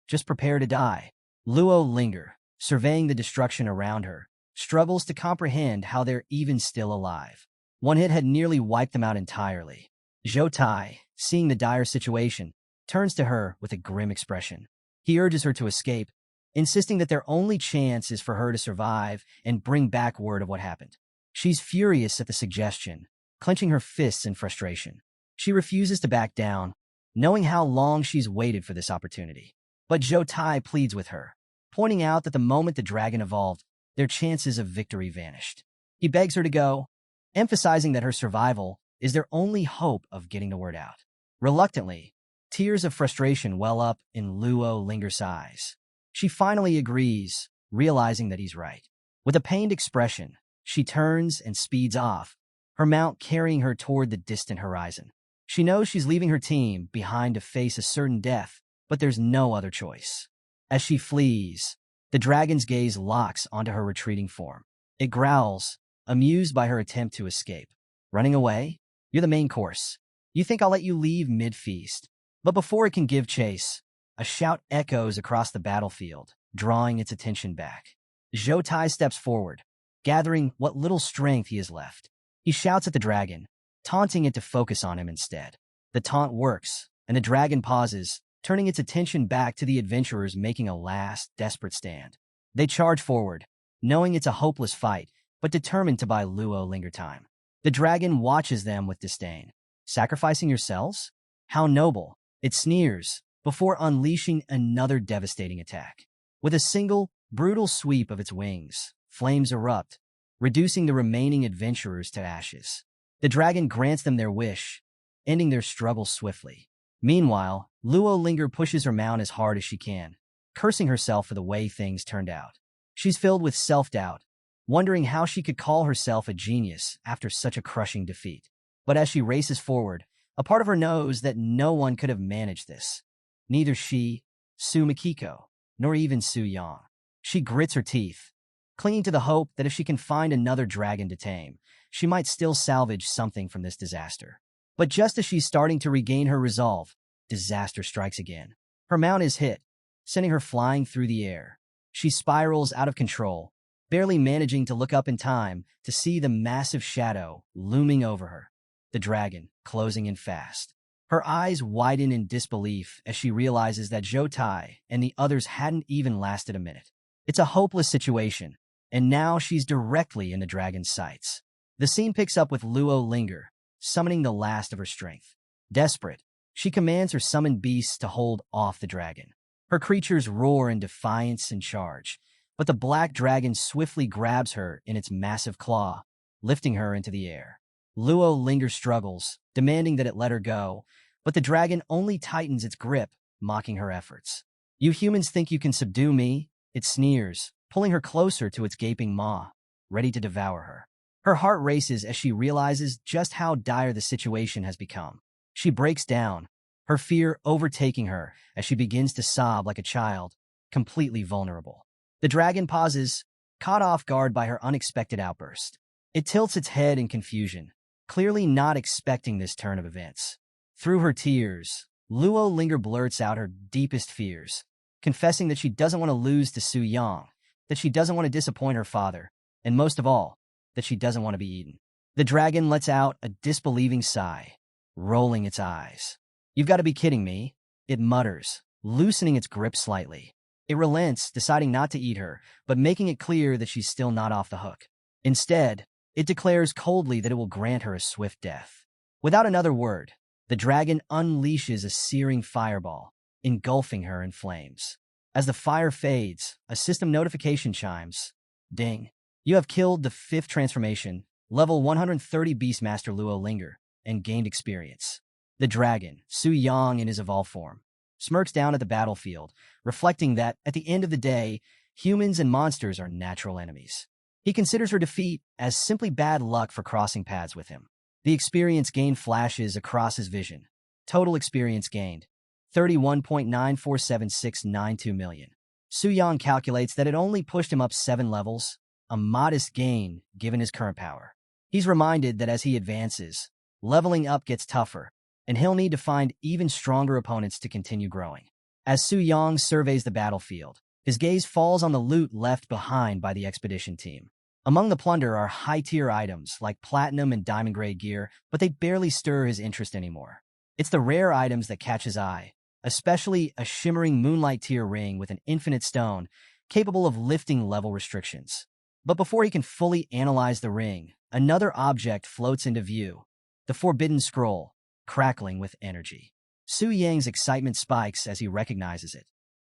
Just prepare to die." Luo Linger, surveying the destruction around her, struggles to comprehend how they're even still alive. One hit had nearly wiped them out entirely. Zhou Tai, seeing the dire situation, turns to her with a grim expression. He urges her to escape, insisting that their only chance is for her to survive and bring back word of what happened. She's furious at the suggestion, clenching her fists in frustration. She refuses to back down, knowing how long she's waited for this opportunity. But Zhou Tai pleads with her, pointing out that the moment the dragon evolved, their chances of victory vanished. He begs her to go, emphasizing that her survival is their only hope of getting the word out. Reluctantly, tears of frustration well up in Luo Linger's eyes. She finally agrees, realizing that he's right. With a pained expression, she turns and speeds off, her mount carrying her toward the distant horizon. She knows she's leaving her team behind to face a certain death, but there's no other choice. As she flees, the dragon's gaze locks onto her retreating form. It growls, amused by her attempt to escape. "Running away? You're the main course. You think I'll let you leave mid-feast?" But before it can give chase, a shout echoes across the battlefield, drawing its attention back. Zhou Tai steps forward, gathering what little strength he has left. He shouts at the dragon, taunting it to focus on him instead. The taunt works, and the dragon pauses, turning its attention back to the adventurers making a last, desperate stand. They charge forward, knowing it's a hopeless fight, but determined to buy Luo Linger time. The dragon watches them with disdain. "Sacrificing yourselves? How noble," it sneers, before unleashing another devastating attack. With a single, brutal sweep of its wings, flames erupt, reducing the remaining adventurers to ashes. The dragon grants them their wish, ending their struggle swiftly. Meanwhile, Luo Linger pushes her mount as hard as she can, cursing herself for the way things turned out. She's filled with self-doubt, wondering how she could call herself a genius after such a crushing defeat. But as she races forward, a part of her knows that no one could have managed this. Neither she, Su Mikiko, nor even Su Yang. She grits her teeth, clinging to the hope that if she can find another dragon to tame, she might still salvage something from this disaster. But just as she's starting to regain her resolve, disaster strikes again. Her mount is hit, sending her flying through the air. She spirals out of control, barely managing to look up in time to see the massive shadow looming over her, the dragon closing in fast. Her eyes widen in disbelief as she realizes that Zhou Tai and the others hadn't even lasted a minute. It's a hopeless situation, and now she's directly in the dragon's sights. The scene picks up with Luo Linger, summoning the last of her strength. Desperate, she commands her summoned beasts to hold off the dragon. Her creatures roar in defiance and charge, but the black dragon swiftly grabs her in its massive claw, lifting her into the air. Luo Linger struggles, demanding that it let her go, but the dragon only tightens its grip, mocking her efforts. "You humans think you can subdue me?" it sneers, pulling her closer to its gaping maw, ready to devour her. Her heart races as she realizes just how dire the situation has become. She breaks down, her fear overtaking her as she begins to sob like a child, completely vulnerable. The dragon pauses, caught off guard by her unexpected outburst. It tilts its head in confusion, clearly not expecting this turn of events. Through her tears, Luo Linger blurts out her deepest fears, confessing that she doesn't want to lose to Su Yang, that she doesn't want to disappoint her father, and most of all, that she doesn't want to be eaten. The dragon lets out a disbelieving sigh, rolling its eyes. "You've got to be kidding me," it mutters, loosening its grip slightly. It relents, deciding not to eat her, but making it clear that she's still not off the hook. Instead, it declares coldly that it will grant her a swift death. Without another word, the dragon unleashes a searing fireball, engulfing her in flames. As the fire fades, a system notification chimes. Ding. You have killed the 5th transformation, level 130 Beastmaster Luo Linger, and gained experience. The dragon, Su Yang in his evolved form, smirks down at the battlefield, reflecting that, at the end of the day, humans and monsters are natural enemies. He considers her defeat as simply bad luck for crossing paths with him. The experience gain flashes across his vision. Total experience gained, 31.9476992 million. Su Yang calculates that it only pushed him up 7 levels, a modest gain given his current power. He's reminded that as he advances, leveling up gets tougher, and he'll need to find even stronger opponents to continue growing. As Su Yang surveys the battlefield, his gaze falls on the loot left behind by the expedition team. Among the plunder are high-tier items like platinum and diamond-grade gear, but they barely stir his interest anymore. It's the rare items that catch his eye, especially a shimmering moonlight-tier ring with an infinite stone capable of lifting level restrictions. But before he can fully analyze the ring, another object floats into view, the Forbidden Scroll, crackling with energy. Su Yang's excitement spikes as he recognizes it.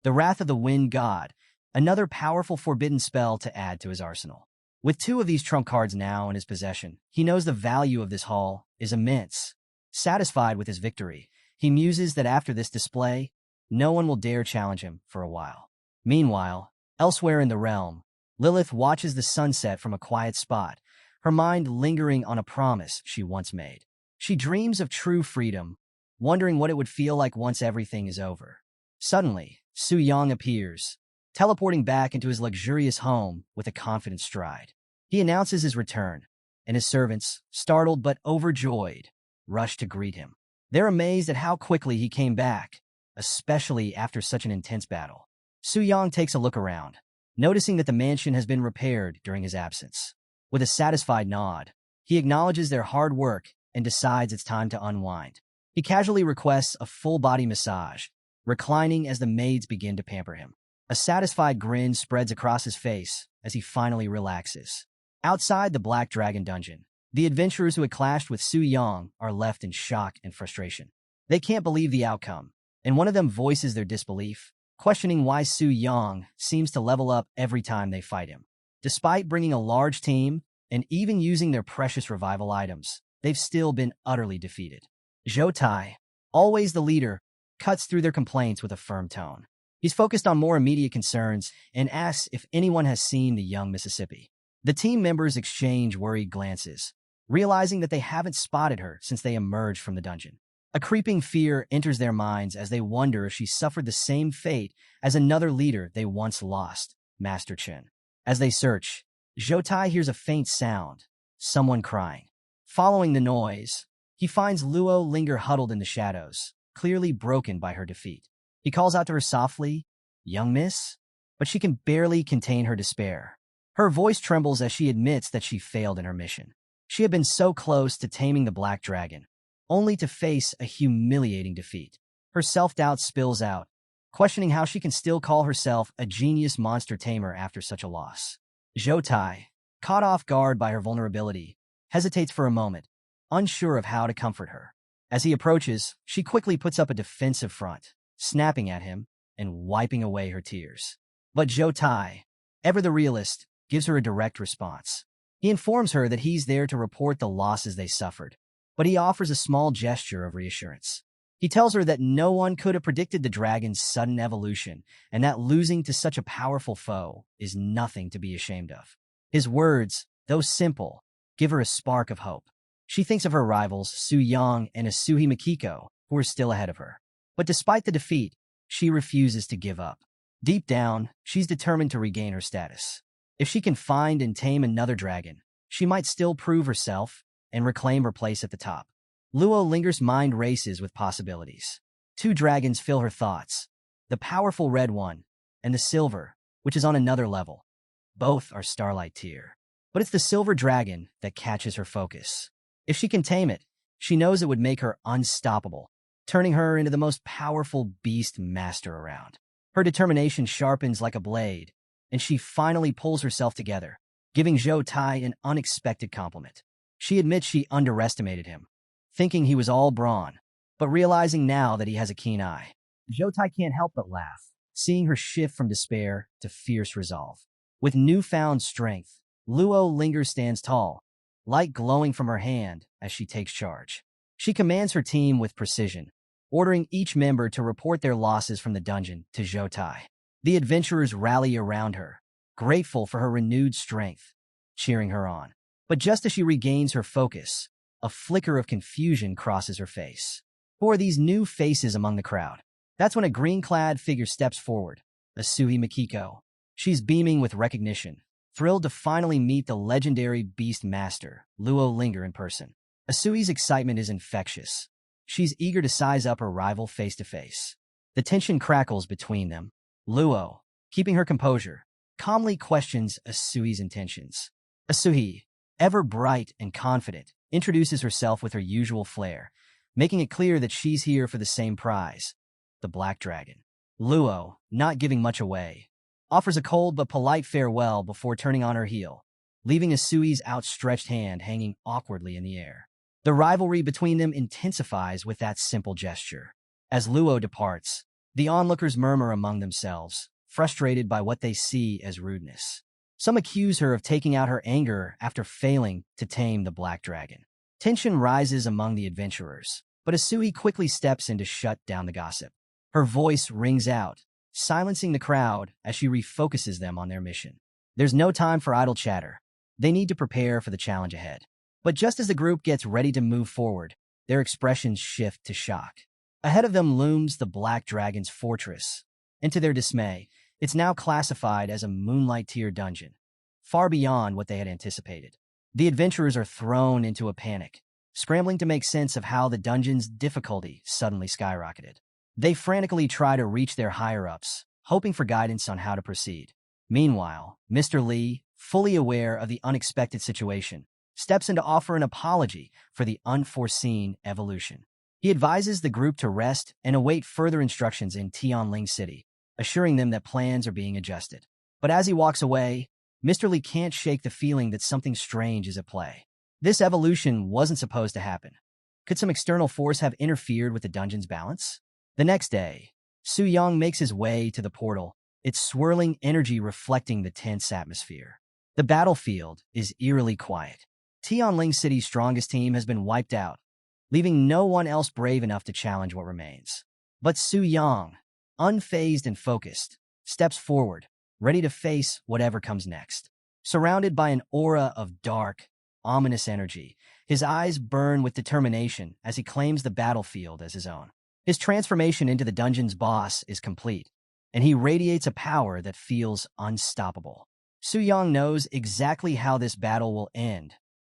The Wrath of the Wind God, another powerful forbidden spell to add to his arsenal. With 2 of these trump cards now in his possession, he knows the value of this haul is immense. Satisfied with his victory, he muses that after this display, no one will dare challenge him for a while. Meanwhile, elsewhere in the realm, Lilith watches the sunset from a quiet spot, her mind lingering on a promise she once made. She dreams of true freedom, wondering what it would feel like once everything is over. Suddenly, Su Yang appears, teleporting back into his luxurious home with a confident stride. He announces his return, and his servants, startled but overjoyed, rush to greet him. They're amazed at how quickly he came back, especially after such an intense battle. Su Yang takes a look around, noticing that the mansion has been repaired during his absence. With a satisfied nod, he acknowledges their hard work and decides it's time to unwind. He casually requests a full-body massage, reclining as the maids begin to pamper him. A satisfied grin spreads across his face as he finally relaxes. Outside the Black Dragon dungeon, the adventurers who had clashed with Su Yang are left in shock and frustration. They can't believe the outcome, and one of them voices their disbelief, questioning why Su Yang seems to level up every time they fight him. Despite bringing a large team and even using their precious revival items, they've still been utterly defeated. Zhou Tai, always the leader, cuts through their complaints with a firm tone. He's focused on more immediate concerns and asks if anyone has seen the young Mississippi. The team members exchange worried glances, realizing that they haven't spotted her since they emerged from the dungeon. A creeping fear enters their minds as they wonder if she suffered the same fate as another leader they once lost, Master Chen. As they search, Zhou Tai hears a faint sound, someone crying. Following the noise, he finds Luo Linger huddled in the shadows, clearly broken by her defeat. He calls out to her softly, "Young miss?" But she can barely contain her despair. Her voice trembles as she admits that she failed in her mission. She had been so close to taming the Black Dragon, only to face a humiliating defeat. Her self-doubt spills out, questioning how she can still call herself a genius monster tamer after such a loss. Zhou Tai, caught off guard by her vulnerability, hesitates for a moment, unsure of how to comfort her. As he approaches, she quickly puts up a defensive front, snapping at him and wiping away her tears. But Zhou Tai, ever the realist, gives her a direct response. He informs her that he's there to report the losses they suffered, but he offers a small gesture of reassurance. He tells her that no one could have predicted the dragon's sudden evolution, and that losing to such a powerful foe is nothing to be ashamed of. His words, though simple, give her a spark of hope. She thinks of her rivals, Su Yang and Asuhi Mikiko, who are still ahead of her. But despite the defeat, she refuses to give up. Deep down, she's determined to regain her status. If she can find and tame another dragon, she might still prove herself and reclaim her place at the top. Luo lingers, mind races with possibilities. Two dragons fill her thoughts, the powerful red one and the silver, which is on another level. Both are starlight tier. But it's the silver dragon that catches her focus. If she can tame it, she knows it would make her unstoppable, turning her into the most powerful beast master around. Her determination sharpens like a blade, and she finally pulls herself together, giving Zhou Tai an unexpected compliment. She admits she underestimated him, thinking he was all brawn, but realizing now that he has a keen eye. Zhou Tai can't help but laugh, seeing her shift from despair to fierce resolve. With newfound strength, Luo lingers, stands tall, light glowing from her hand as she takes charge. She commands her team with precision, ordering each member to report their losses from the dungeon to Zhou Tai. The adventurers rally around her, grateful for her renewed strength, cheering her on. But just as she regains her focus, a flicker of confusion crosses her face. Who are these new faces among the crowd? That's when a green-clad figure steps forward, Asui Mikiko. She's beaming with recognition, thrilled to finally meet the legendary beast master, Luo Linger, in person. Asui's excitement is infectious. She's eager to size up her rival face to face. The tension crackles between them. Luo, keeping her composure, calmly questions Asui's intentions. Asui, ever bright and confident, introduces herself with her usual flair, making it clear that she's here for the same prize, the Black Dragon. Luo, not giving much away, offers a cold but polite farewell before turning on her heel, leaving Asui's outstretched hand hanging awkwardly in the air. The rivalry between them intensifies with that simple gesture. As Luo departs, the onlookers murmur among themselves, frustrated by what they see as rudeness. Some accuse her of taking out her anger after failing to tame the Black Dragon. Tension rises among the adventurers, but Asui quickly steps in to shut down the gossip. Her voice rings out, silencing the crowd as she refocuses them on their mission. There's no time for idle chatter. They need to prepare for the challenge ahead. But just as the group gets ready to move forward, their expressions shift to shock. Ahead of them looms the Black Dragon's fortress, and to their dismay, it's now classified as a Moonlight Tier dungeon, far beyond what they had anticipated. The adventurers are thrown into a panic, scrambling to make sense of how the dungeon's difficulty suddenly skyrocketed. They frantically try to reach their higher-ups, hoping for guidance on how to proceed. Meanwhile, Mr. Lee, fully aware of the unexpected situation, steps in to offer an apology for the unforeseen evolution. He advises the group to rest and await further instructions in Tianling City, assuring them that plans are being adjusted. But as he walks away, Mr. Lee can't shake the feeling that something strange is at play. This evolution wasn't supposed to happen. Could some external force have interfered with the dungeon's balance? The next day, Su Yang makes his way to the portal, its swirling energy reflecting the tense atmosphere. The battlefield is eerily quiet. Tianling City's strongest team has been wiped out, leaving no one else brave enough to challenge what remains. But Su Yang, unfazed and focused, steps forward, ready to face whatever comes next. Surrounded by an aura of dark, ominous energy, his eyes burn with determination as he claims the battlefield as his own. His transformation into the dungeon's boss is complete, and he radiates a power that feels unstoppable. Su Yang knows exactly how this battle will end,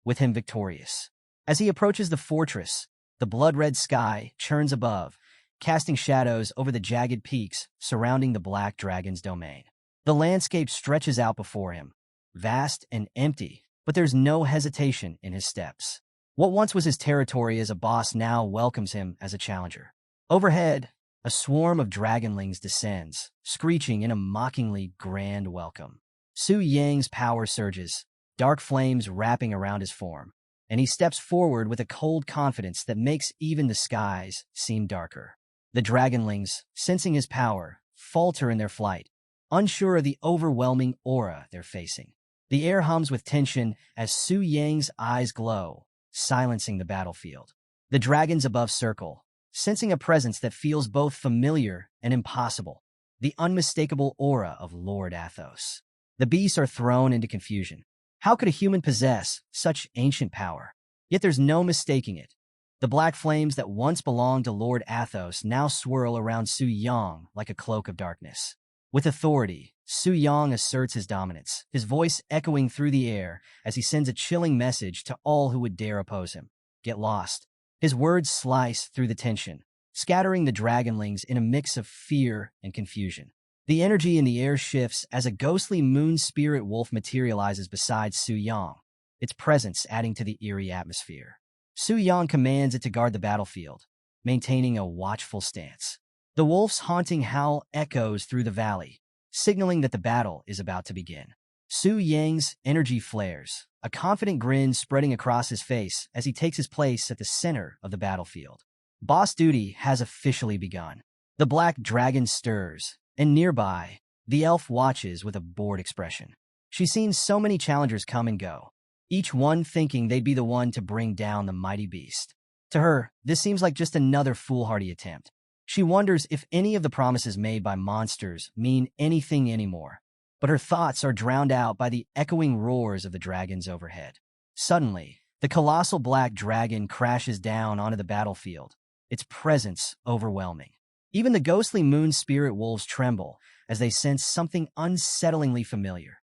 with him victorious. As he approaches the fortress, the blood-red sky churns above, casting shadows over the jagged peaks surrounding the Black Dragon's domain. The landscape stretches out before him, vast and empty, but there's no hesitation in his steps. What once was his territory as a boss now welcomes him as a challenger. Overhead, a swarm of dragonlings descends, screeching in a mockingly grand welcome. Su Yang's power surges, dark flames wrapping around his form, and he steps forward with a cold confidence that makes even the skies seem darker. The dragonlings, sensing his power, falter in their flight, unsure of the overwhelming aura they're facing. The air hums with tension as Su Yang's eyes glow, silencing the battlefield. The dragons above circle, sensing a presence that feels both familiar and impossible, the unmistakable aura of Lord Athos. The beasts are thrown into confusion. How could a human possess such ancient power? Yet there's no mistaking it. The black flames that once belonged to Lord Athos now swirl around Su Yang like a cloak of darkness. With authority, Su Yang asserts his dominance, his voice echoing through the air as he sends a chilling message to all who would dare oppose him. Get lost. His words slice through the tension, scattering the dragonlings in a mix of fear and confusion. The energy in the air shifts as a ghostly moon spirit wolf materializes beside Su Yang, its presence adding to the eerie atmosphere. Su Yang commands it to guard the battlefield, maintaining a watchful stance. The wolf's haunting howl echoes through the valley, signaling that the battle is about to begin. Su Yang's energy flares, a confident grin spreading across his face as he takes his place at the center of the battlefield. Boss duty has officially begun. The black dragon stirs, and nearby, the elf watches with a bored expression. She's seen so many challengers come and go, each one thinking they'd be the one to bring down the mighty beast. To her, this seems like just another foolhardy attempt. She wonders if any of the promises made by monsters mean anything anymore, but her thoughts are drowned out by the echoing roars of the dragons overhead. Suddenly, the colossal black dragon crashes down onto the battlefield, its presence overwhelming. Even the ghostly moon spirit wolves tremble as they sense something unsettlingly familiar.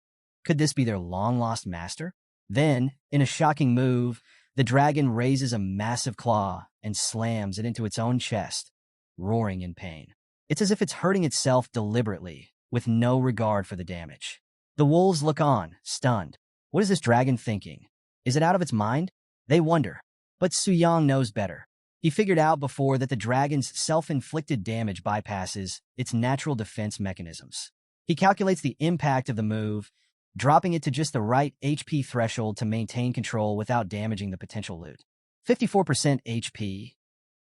Could this be their long-lost master? Then, in a shocking move, the dragon raises a massive claw and slams it into its own chest, roaring in pain. It's as if it's hurting itself deliberately, with no regard for the damage. The wolves look on, stunned. What is this dragon thinking? Is it out of its mind? They wonder. But Su Yang knows better. He figured out before that the dragon's self-inflicted damage bypasses its natural defense mechanisms. He calculates the impact of the move, dropping it to just the right HP threshold to maintain control without damaging the potential loot. 54% HP.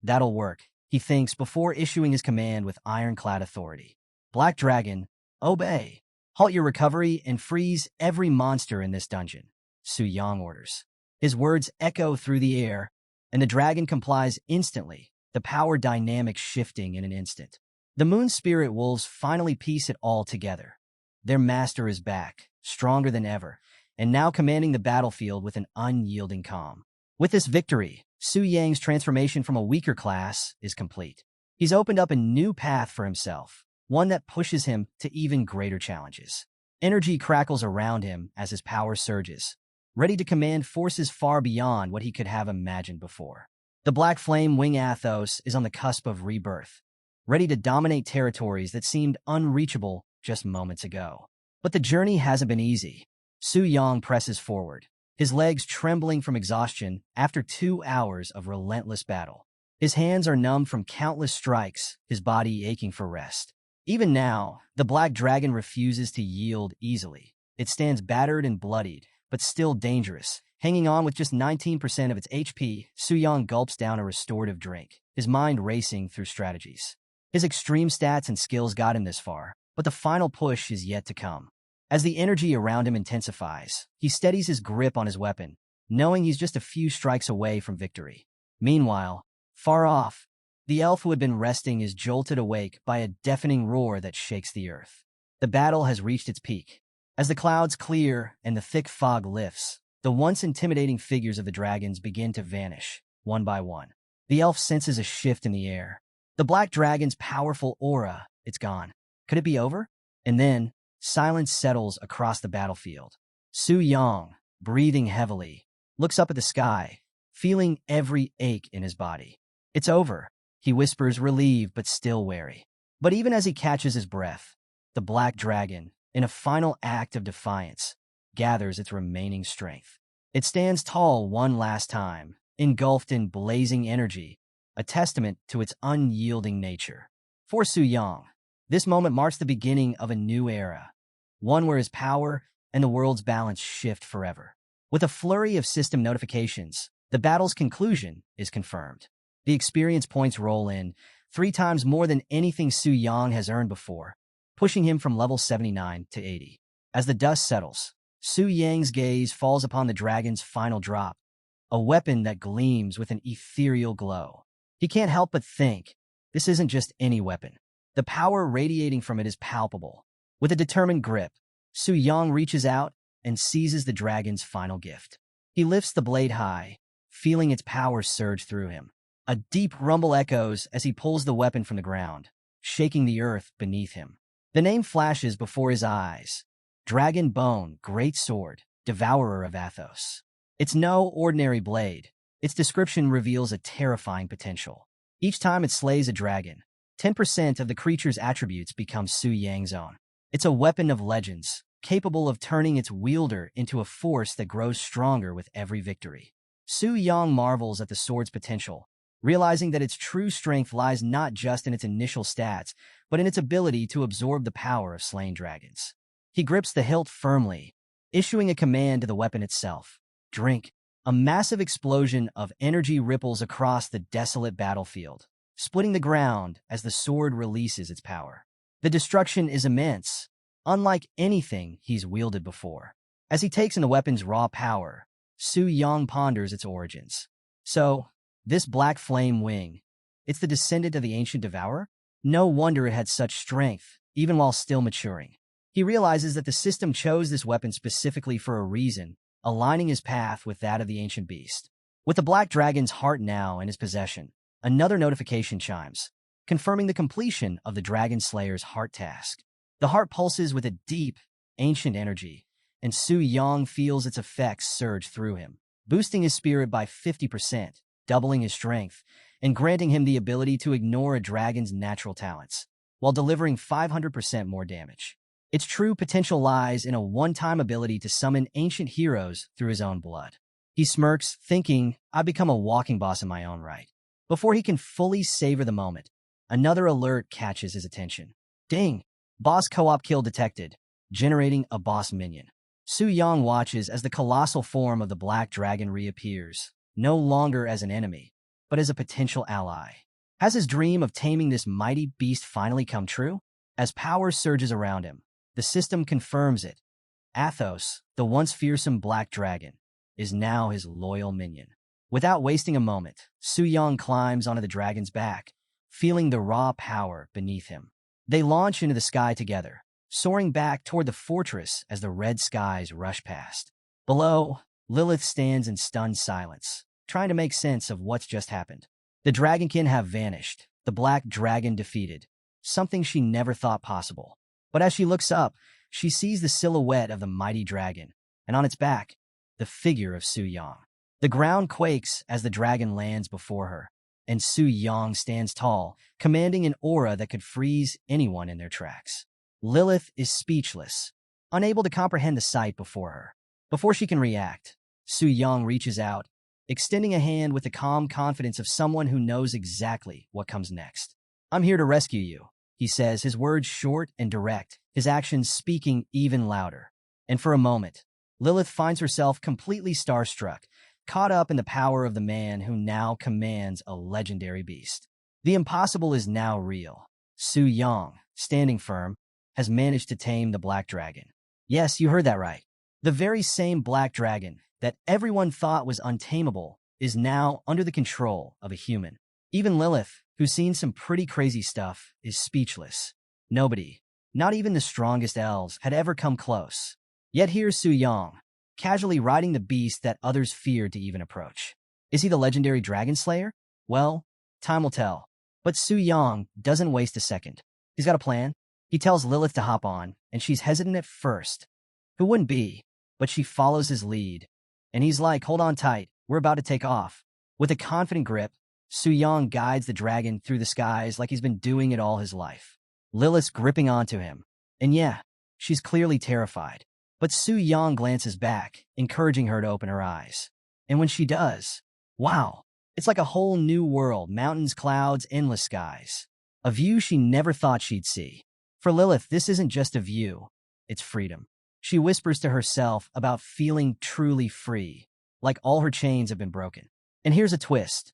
That'll work, he thinks before issuing his command with ironclad authority. Black Dragon, obey. Halt your recovery and freeze every monster in this dungeon, Su Yang orders. His words echo through the air, and the dragon complies instantly, the power dynamic shifting in an instant. The moon spirit wolves finally piece it all together. Their master is back, stronger than ever, and now commanding the battlefield with an unyielding calm. With this victory, Su Yang's transformation from a weaker class is complete. He's opened up a new path for himself, one that pushes him to even greater challenges. Energy crackles around him as his power surges, ready to command forces far beyond what he could have imagined before. The Black Flame Wing Athos is on the cusp of rebirth, ready to dominate territories that seemed unreachable just moments ago. But the journey hasn't been easy. Su Yang presses forward, his legs trembling from exhaustion after 2 hours of relentless battle. His hands are numb from countless strikes, his body aching for rest. Even now, the black dragon refuses to yield easily. It stands battered and bloodied, but still dangerous. Hanging on with just 19% of its HP, Su Yang gulps down a restorative drink, his mind racing through strategies. His extreme stats and skills got him this far, but the final push is yet to come. As the energy around him intensifies, he steadies his grip on his weapon, knowing he's just a few strikes away from victory. Meanwhile, far off, the elf who had been resting is jolted awake by a deafening roar that shakes the earth. The battle has reached its peak. As the clouds clear and the thick fog lifts, the once intimidating figures of the dragons begin to vanish, one by one. The elf senses a shift in the air. The black dragon's powerful aura, it's gone. Could it be over? And then, silence settles across the battlefield. Su Yang, breathing heavily, looks up at the sky, feeling every ache in his body. It's over, he whispers, relieved but still wary. But even as he catches his breath, the black dragon, in a final act of defiance, gathers its remaining strength. It stands tall one last time, engulfed in blazing energy, a testament to its unyielding nature. For Su Yang, this moment marks the beginning of a new era, one where his power and the world's balance shift forever. With a flurry of system notifications, the battle's conclusion is confirmed. The experience points roll in, 3 times more than anything Su Yang has earned before, pushing him from level 79 to 80. As the dust settles, Su Yang's gaze falls upon the dragon's final drop, a weapon that gleams with an ethereal glow. He can't help but think, this isn't just any weapon. The power radiating from it is palpable. With a determined grip, Su Yang reaches out and seizes the dragon's final gift. He lifts the blade high, feeling its power surge through him. A deep rumble echoes as he pulls the weapon from the ground, shaking the earth beneath him. The name flashes before his eyes. Dragon Bone, Great Sword, Devourer of Athos. It's no ordinary blade. Its description reveals a terrifying potential. Each time it slays a dragon, 10% of the creature's attributes become Su Yang's own. It's a weapon of legends, capable of turning its wielder into a force that grows stronger with every victory. Su Yang marvels at the sword's potential, realizing that its true strength lies not just in its initial stats, but in its ability to absorb the power of slain dragons. He grips the hilt firmly, issuing a command to the weapon itself. Drink. A massive explosion of energy ripples across the desolate battlefield, splitting the ground as the sword releases its power. The destruction is immense, unlike anything he's wielded before. As he takes in the weapon's raw power, Su Yang ponders its origins. So, this black flame wing, it's the descendant of the ancient devourer? No wonder it had such strength, even while still maturing. He realizes that the system chose this weapon specifically for a reason, aligning his path with that of the ancient beast. With the black dragon's heart now in his possession, another notification chimes, confirming the completion of the dragon slayer's heart task. The heart pulses with a deep, ancient energy, and Su Yang feels its effects surge through him, boosting his spirit by 50%, doubling his strength, and granting him the ability to ignore a dragon's natural talents, while delivering 500% more damage. Its true potential lies in a one-time ability to summon ancient heroes through his own blood. He smirks, thinking, I've become a walking boss in my own right. Before he can fully savor the moment, another alert catches his attention. Ding! Boss co-op kill detected, generating a boss minion. Su Yang watches as the colossal form of the black dragon reappears, no longer as an enemy, but as a potential ally. Has his dream of taming this mighty beast finally come true? As power surges around him, the system confirms it. Athos, the once fearsome black dragon, is now his loyal minion. Without wasting a moment, Su Yang climbs onto the dragon's back, feeling the raw power beneath him. They launch into the sky together, soaring back toward the fortress as the red skies rush past. Below, Lilith stands in stunned silence, trying to make sense of what's just happened. The dragonkin have vanished, the black dragon defeated, something she never thought possible. But as she looks up, she sees the silhouette of the mighty dragon, and on its back, the figure of Su Yang. The ground quakes as the dragon lands before her, and Su Yang stands tall, commanding an aura that could freeze anyone in their tracks. Lilith is speechless, unable to comprehend the sight before her. Before she can react, Su Yang reaches out, extending a hand with the calm confidence of someone who knows exactly what comes next. I'm here to rescue you, he says, his words short and direct, his actions speaking even louder. And for a moment, Lilith finds herself completely starstruck, caught up in the power of the man who now commands a legendary beast. The impossible is now real. Su Yang, standing firm, has managed to tame the black dragon. Yes, you heard that right. The very same black dragon that everyone thought was untamable is now under the control of a human. Even Lilith, who's seen some pretty crazy stuff, is speechless. Nobody, not even the strongest elves, had ever come close. Yet here's Su Yang, casually riding the beast that others feared to even approach. Is he the legendary dragon slayer? Well, time will tell. But Su Yang doesn't waste a second. He's got a plan. He tells Lilith to hop on, and she's hesitant at first. Who wouldn't be? But she follows his lead. And he's like, hold on tight, we're about to take off. With a confident grip, Su Yang guides the dragon through the skies like he's been doing it all his life. Lilith's gripping onto him. And yeah, she's clearly terrified. But Su Yang glances back, encouraging her to open her eyes. And when she does, wow, it's like a whole new world, mountains, clouds, endless skies. A view she never thought she'd see. For Lilith, this isn't just a view, it's freedom. She whispers to herself about feeling truly free, like all her chains have been broken. And here's a twist.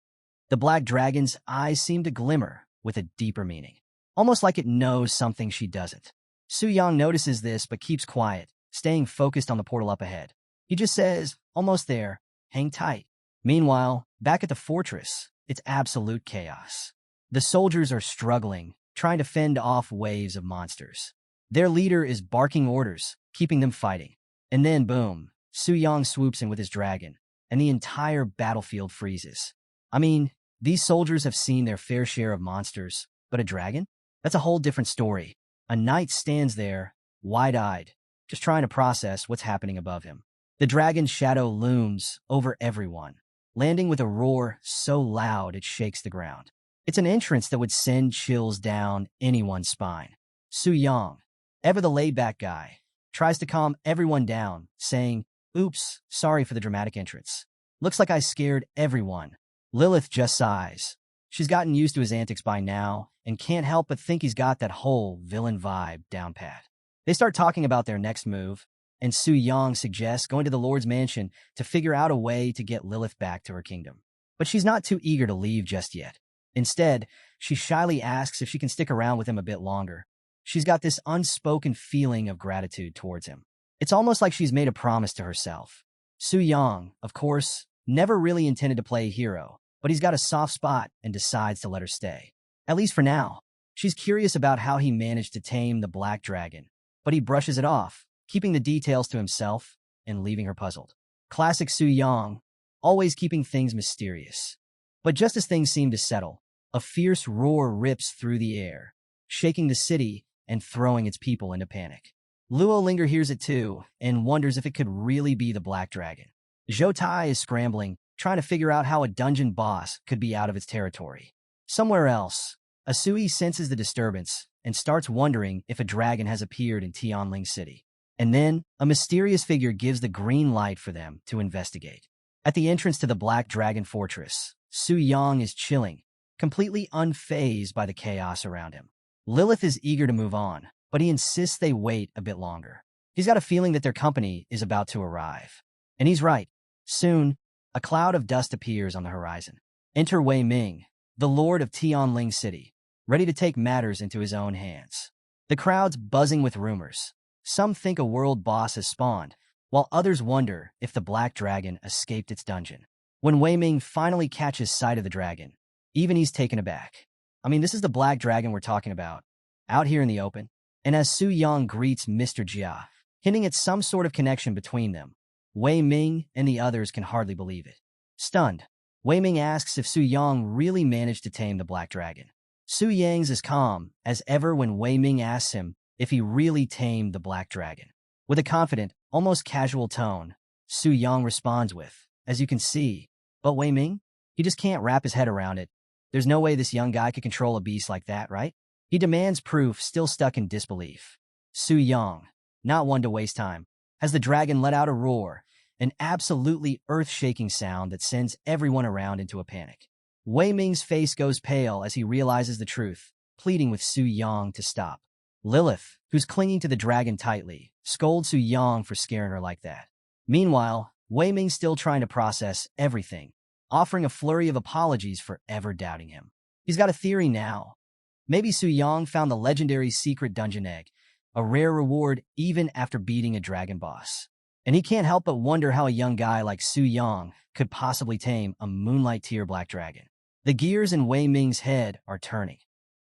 The black dragon's eyes seem to glimmer with a deeper meaning, almost like it knows something she doesn't. Su Yang notices this but keeps quiet, staying focused on the portal up ahead. He just says, almost there, hang tight. Meanwhile, back at the fortress, it's absolute chaos. The soldiers are struggling, trying to fend off waves of monsters. Their leader is barking orders, keeping them fighting. And then, boom, Su Yang swoops in with his dragon, and the entire battlefield freezes. I mean, these soldiers have seen their fair share of monsters, but a dragon? That's a whole different story. A knight stands there, wide-eyed, just trying to process what's happening above him. The dragon's shadow looms over everyone, landing with a roar so loud it shakes the ground. It's an entrance that would send chills down anyone's spine. Su Yang, ever the laid-back guy, tries to calm everyone down, saying, "Oops, sorry for the dramatic entrance. Looks like I scared everyone." Lilith just sighs. She's gotten used to his antics by now and can't help but think he's got that whole villain vibe down pat. They start talking about their next move, and Su Yang suggests going to the Lord's mansion to figure out a way to get Lilith back to her kingdom. But she's not too eager to leave just yet. Instead, she shyly asks if she can stick around with him a bit longer. She's got this unspoken feeling of gratitude towards him. It's almost like she's made a promise to herself. Su Yang, of course, never really intended to play a hero, but he's got a soft spot and decides to let her stay. At least for now. She's curious about how he managed to tame the black dragon, but he brushes it off, keeping the details to himself and leaving her puzzled. Classic Su Yang, always keeping things mysterious. But just as things seem to settle, a fierce roar rips through the air, shaking the city and throwing its people into panic. Luo Linger hears it too and wonders if it could really be the black dragon. Zhou Tai is scrambling, trying to figure out how a dungeon boss could be out of its territory. Somewhere else, Asui senses the disturbance and starts wondering if a dragon has appeared in Tianling City. And then, a mysterious figure gives the green light for them to investigate. At the entrance to the Black Dragon Fortress, Su Yang is chilling, completely unfazed by the chaos around him. Lilith is eager to move on, but he insists they wait a bit longer. He's got a feeling that their company is about to arrive. And he's right. Soon, a cloud of dust appears on the horizon. Enter Wei Ming, the lord of Tianling City, ready to take matters into his own hands. The crowd's buzzing with rumors. Some think a world boss has spawned, while others wonder if the Black Dragon escaped its dungeon. When Wei Ming finally catches sight of the dragon, even he's taken aback. I mean, this is the Black Dragon we're talking about, out here in the open. And as Su Yang greets Mr. Jia, hinting at some sort of connection between them, Wei Ming and the others can hardly believe it. Stunned, Wei Ming asks if Su Yang really managed to tame the Black Dragon. Su Yang's as calm as ever when Wei Ming asks him if he really tamed the Black Dragon. With a confident, almost casual tone, Su Yang responds with, "As you can see, but Wei Ming? He just can't wrap his head around it. There's no way this young guy could control a beast like that, right?" He demands proof, still stuck in disbelief. Su Yang, not one to waste time, has the dragon let out a roar, an absolutely earth-shaking sound that sends everyone around into a panic. Wei Ming's face goes pale as he realizes the truth, pleading with Su Yang to stop. Lilith, who's clinging to the dragon tightly, scolds Su Yang for scaring her like that. Meanwhile, Wei Ming's still trying to process everything, offering a flurry of apologies for ever doubting him. He's got a theory now. Maybe Su Yang found the legendary secret dungeon egg, a rare reward even after beating a dragon boss. And he can't help but wonder how a young guy like Su Yang could possibly tame a Moonlight Tier Black Dragon. The gears in Wei Ming's head are turning.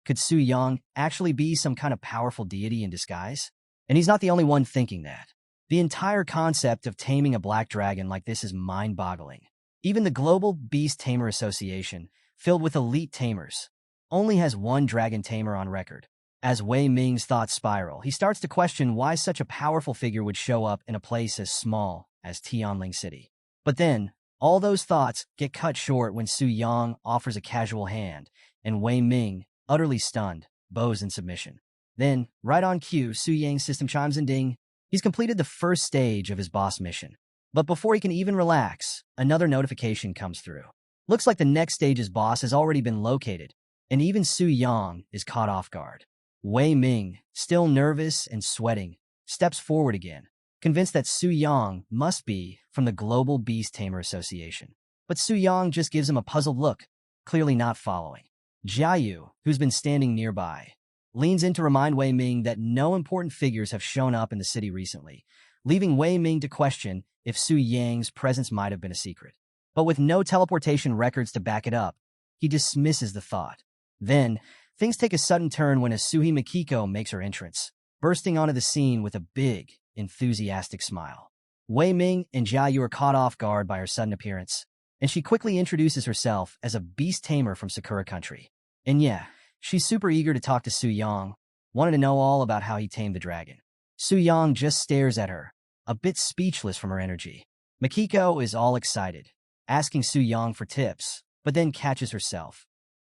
Could Su Yang actually be some kind of powerful deity in disguise? And he's not the only one thinking that. The entire concept of taming a black dragon like this is mind-boggling. Even the Global Beast Tamer Association, filled with elite tamers, only has one dragon tamer on record. As Wei Ming's thoughts spiral, he starts to question why such a powerful figure would show up in a place as small as Tianling City. But then, all those thoughts get cut short when Su Yang offers a casual hand, and Wei Ming, utterly stunned, bows in submission. Then, right on cue, Su Yang's system chimes and ding. He's completed the first stage of his boss mission. But before he can even relax, another notification comes through. Looks like the next stage's boss has already been located, and even Su Yang is caught off guard. Wei Ming, still nervous and sweating, steps forward again, convinced that Su Yang must be from the Global Beast Tamer Association. But Su Yang just gives him a puzzled look, clearly not following. Jiayu, who's been standing nearby, leans in to remind Wei Ming that no important figures have shown up in the city recently, leaving Wei Ming to question if Su Yang's presence might have been a secret. But with no teleportation records to back it up, he dismisses the thought. Then, things take a sudden turn when Asuhi Mikiko makes her entrance, bursting onto the scene with a big, enthusiastic smile. Wei Ming and Jiayu are caught off guard by her sudden appearance, and she quickly introduces herself as a beast tamer from Sakura Country. And yeah, she's super eager to talk to Su Yang, wanted to know all about how he tamed the dragon. Su-yang just stares at her, a bit speechless from her energy. Makiko is all excited, asking Su-yang for tips, but then catches herself.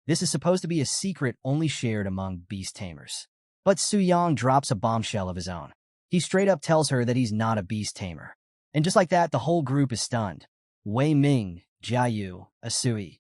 This is supposed to be a secret only shared among beast tamers. But Su-yang drops a bombshell of his own. He straight up tells her that he's not a beast tamer. And just like that, the whole group is stunned. Wei Ming, Jia Yu, Asui.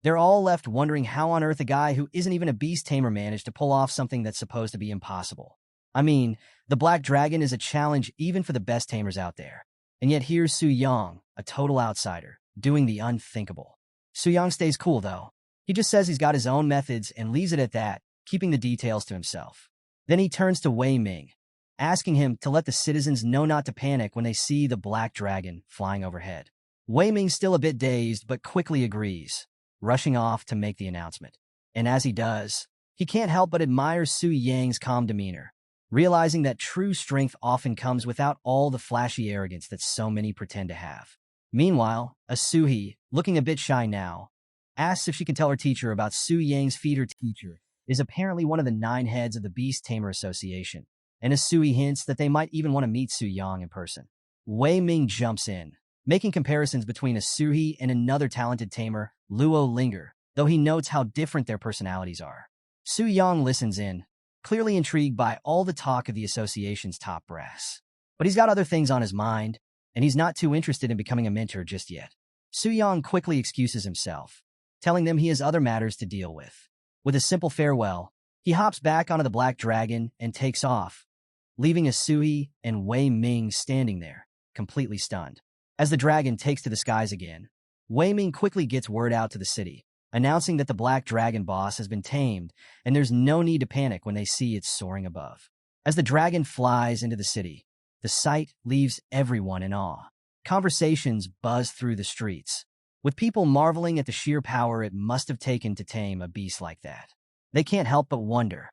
They're all left wondering how on earth a guy who isn't even a beast tamer managed to pull off something that's supposed to be impossible. I mean, the Black Dragon is a challenge even for the best tamers out there. And yet here's Su-yang, a total outsider, doing the unthinkable. Su-yang stays cool, though. He just says he's got his own methods and leaves it at that, keeping the details to himself. Then he turns to Wei Ming, asking him to let the citizens know not to panic when they see the Black Dragon flying overhead. Wei Ming's still a bit dazed, but quickly agrees, rushing off to make the announcement. And as he does, he can't help but admire Su-yang's calm demeanor, realizing that true strength often comes without all the flashy arrogance that so many pretend to have. Meanwhile, Asuhi, looking a bit shy now, asks if she can tell her teacher about Su-yang's feat. Her teacher is apparently one of the 9 heads of the Beast Tamer Association, and Asui hints that they might even want to meet Su-yang in person. Wei Ming jumps in, making comparisons between Asuhi and another talented tamer, Luo Linger, though he notes how different their personalities are. Su-yang listens in, clearly intrigued by all the talk of the association's top brass. But he's got other things on his mind, and he's not too interested in becoming a mentor just yet. Su-yang quickly excuses himself, telling them he has other matters to deal with. With a simple farewell, he hops back onto the Black Dragon and takes off, leaving Asui and Wei Ming standing there, completely stunned. As the dragon takes to the skies again, Wei Ming quickly gets word out to the city, announcing that the Black Dragon boss has been tamed and there's no need to panic when they see it soaring above. As the dragon flies into the city, the sight leaves everyone in awe. Conversations buzz through the streets, with people marveling at the sheer power it must have taken to tame a beast like that. They can't help but wonder,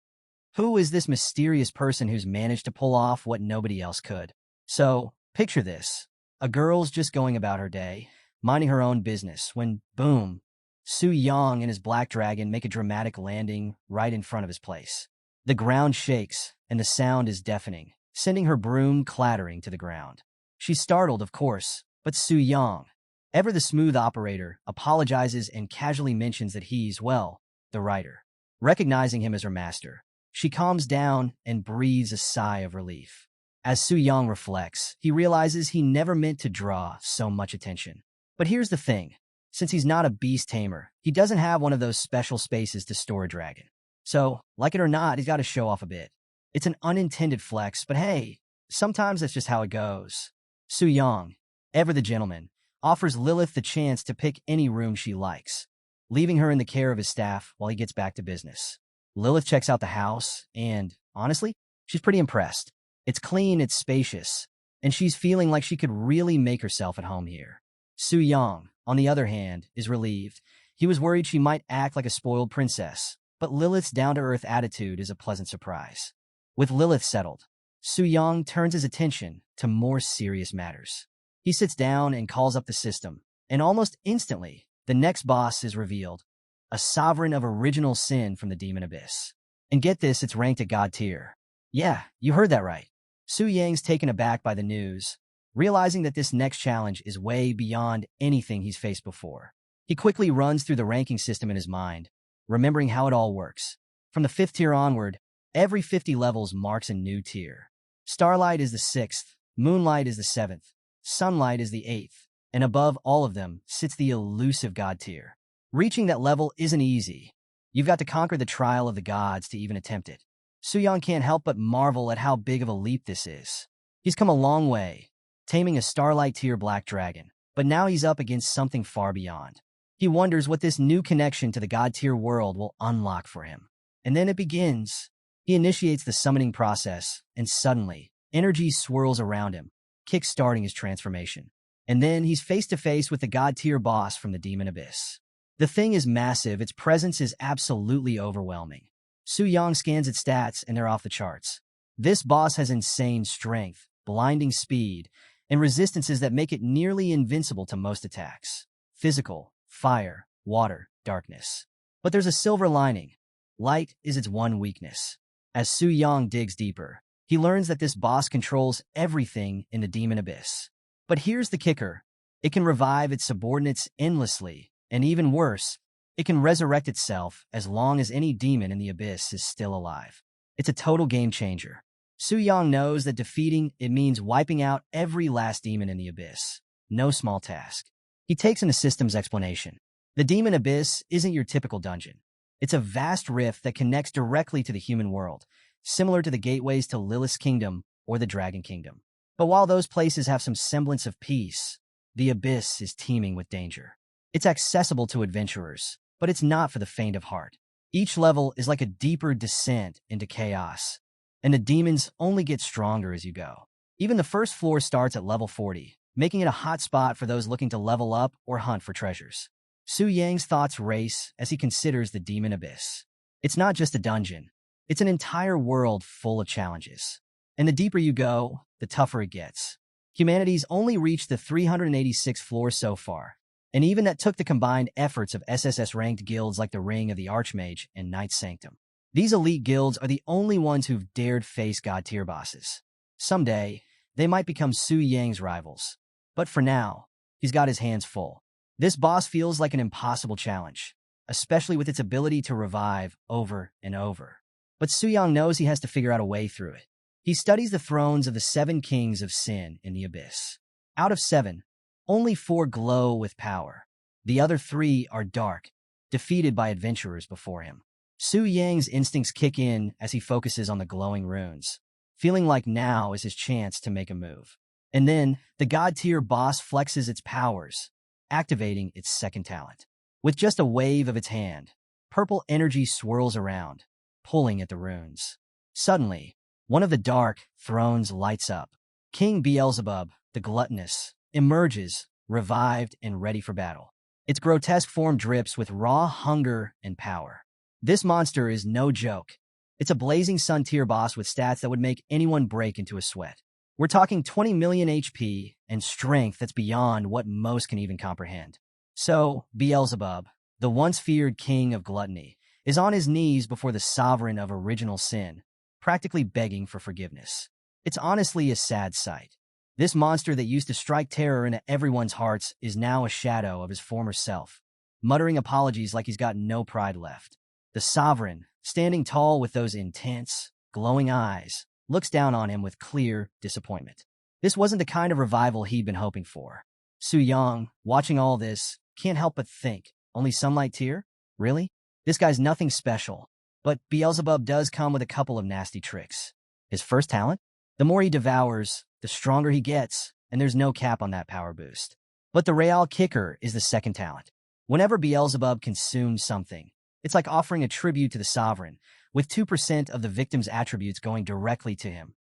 who is this mysterious person who's managed to pull off what nobody else could? So, picture this. A girl's just going about her day, minding her own business, when, boom, Su-yang and his Black Dragon make a dramatic landing right in front of his place. The ground shakes, and the sound is deafening, sending her broom clattering to the ground. She's startled, of course, but Su-yang, ever the smooth operator, apologizes and casually mentions that he's, well, the writer. Recognizing him as her master, she calms down and breathes a sigh of relief. As Su-yang reflects, he realizes he never meant to draw so much attention. But here's the thing. Since he's not a beast tamer, he doesn't have one of those special spaces to store a dragon. So, like it or not, he's got to show off a bit. It's an unintended flex, but hey, sometimes that's just how it goes. Su-yang, ever the gentleman, offers Lilith the chance to pick any room she likes, leaving her in the care of his staff while he gets back to business. Lilith checks out the house, and, honestly, she's pretty impressed. It's clean, it's spacious, and she's feeling like she could really make herself at home here. Su-yang, on the other hand, is relieved. He was worried she might act like a spoiled princess, but Lilith's down-to-earth attitude is a pleasant surprise. With Lilith settled, Su-yang turns his attention to more serious matters. He sits down and calls up the system, and almost instantly, the next boss is revealed, a sovereign of original sin from the demon abyss. And get this, it's ranked at God tier. Yeah, you heard that right. Su-yang's taken aback by the news, realizing that this next challenge is way beyond anything he's faced before. He quickly runs through the ranking system in his mind, remembering how it all works. From the 5th tier onward, every 50 levels marks a new tier. Starlight is the 6th, Moonlight is the 7th, Sunlight is the 8th, and above all of them sits the elusive God tier. Reaching that level isn't easy. You've got to conquer the trial of the gods to even attempt it. Su-yang can't help but marvel at how big of a leap this is. He's come a long way, taming a Starlight tier Black Dragon, but now he's up against something far beyond. He wonders what this new connection to the God tier world will unlock for him. And then it begins. He initiates the summoning process, and suddenly, energy swirls around him, kick-starting his transformation. And then he's face-to-face with the God tier boss from the demon abyss. The thing is massive, its presence is absolutely overwhelming. Su-yang scans its stats, and they're off the charts. This boss has insane strength, blinding speed, and resistances that make it nearly invincible to most attacks. Physical, fire, water, darkness. But there's a silver lining. Light is its one weakness. As Su Yang digs deeper, he learns that this boss controls everything in the demon abyss. But here's the kicker. It can revive its subordinates endlessly, and even worse, it can resurrect itself as long as any demon in the abyss is still alive. It's a total game changer. Su Yang knows that defeating it means wiping out every last demon in the abyss. No small task. He takes in a systems explanation. The demon abyss isn't your typical dungeon. It's a vast rift that connects directly to the human world, similar to the gateways to Lilith's kingdom or the Dragon Kingdom. But while those places have some semblance of peace, the abyss is teeming with danger. It's accessible to adventurers, but it's not for the faint of heart. Each level is like a deeper descent into chaos, and the demons only get stronger as you go. Even the first floor starts at level 40, making it a hot spot for those looking to level up or hunt for treasures. Su Yang's thoughts race as he considers the demon abyss. It's not just a dungeon. It's an entire world full of challenges. And the deeper you go, the tougher it gets. Humanity's only reached the 386th floor so far, and even that took the combined efforts of SSS-ranked guilds like the Ring of the Archmage and Knight's Sanctum. These elite guilds are the only ones who've dared face god-tier bosses. Someday, they might become Su Yang's rivals. But for now, he's got his hands full. This boss feels like an impossible challenge, especially with its ability to revive over and over. But Su Yang knows he has to figure out a way through it. He studies the thrones of the 7 kings of sin in the abyss. Out of 7, only 4 glow with power. The other 3 are dark, defeated by adventurers before him. Su Yang's instincts kick in as he focuses on the glowing runes, feeling like now is his chance to make a move. And then, the god-tier boss flexes its powers, activating its second talent. With just a wave of its hand, purple energy swirls around, pulling at the runes. Suddenly, one of the dark thrones lights up. King Beelzebub, the gluttonous, emerges, revived and ready for battle. Its grotesque form drips with raw hunger and power. This monster is no joke. It's a blazing sun tier boss with stats that would make anyone break into a sweat. We're talking 20 million HP and strength that's beyond what most can even comprehend. So, Beelzebub, the once feared king of gluttony, is on his knees before the sovereign of original sin, practically begging for forgiveness. It's honestly a sad sight. This monster that used to strike terror into everyone's hearts is now a shadow of his former self, muttering apologies like he's got no pride left. The sovereign, standing tall with those intense, glowing eyes, looks down on him with clear disappointment. This wasn't the kind of revival he'd been hoping for. Su Yang, watching all this, can't help but think, only sunlight tier? Really? This guy's nothing special. But Beelzebub does come with a couple of nasty tricks. His first talent? The more he devours, the stronger he gets, and there's no cap on that power boost. But the real kicker is the second talent. Whenever Beelzebub consumes something, it's like offering a tribute to the sovereign, with 2% of the victim's attributes going directly to him,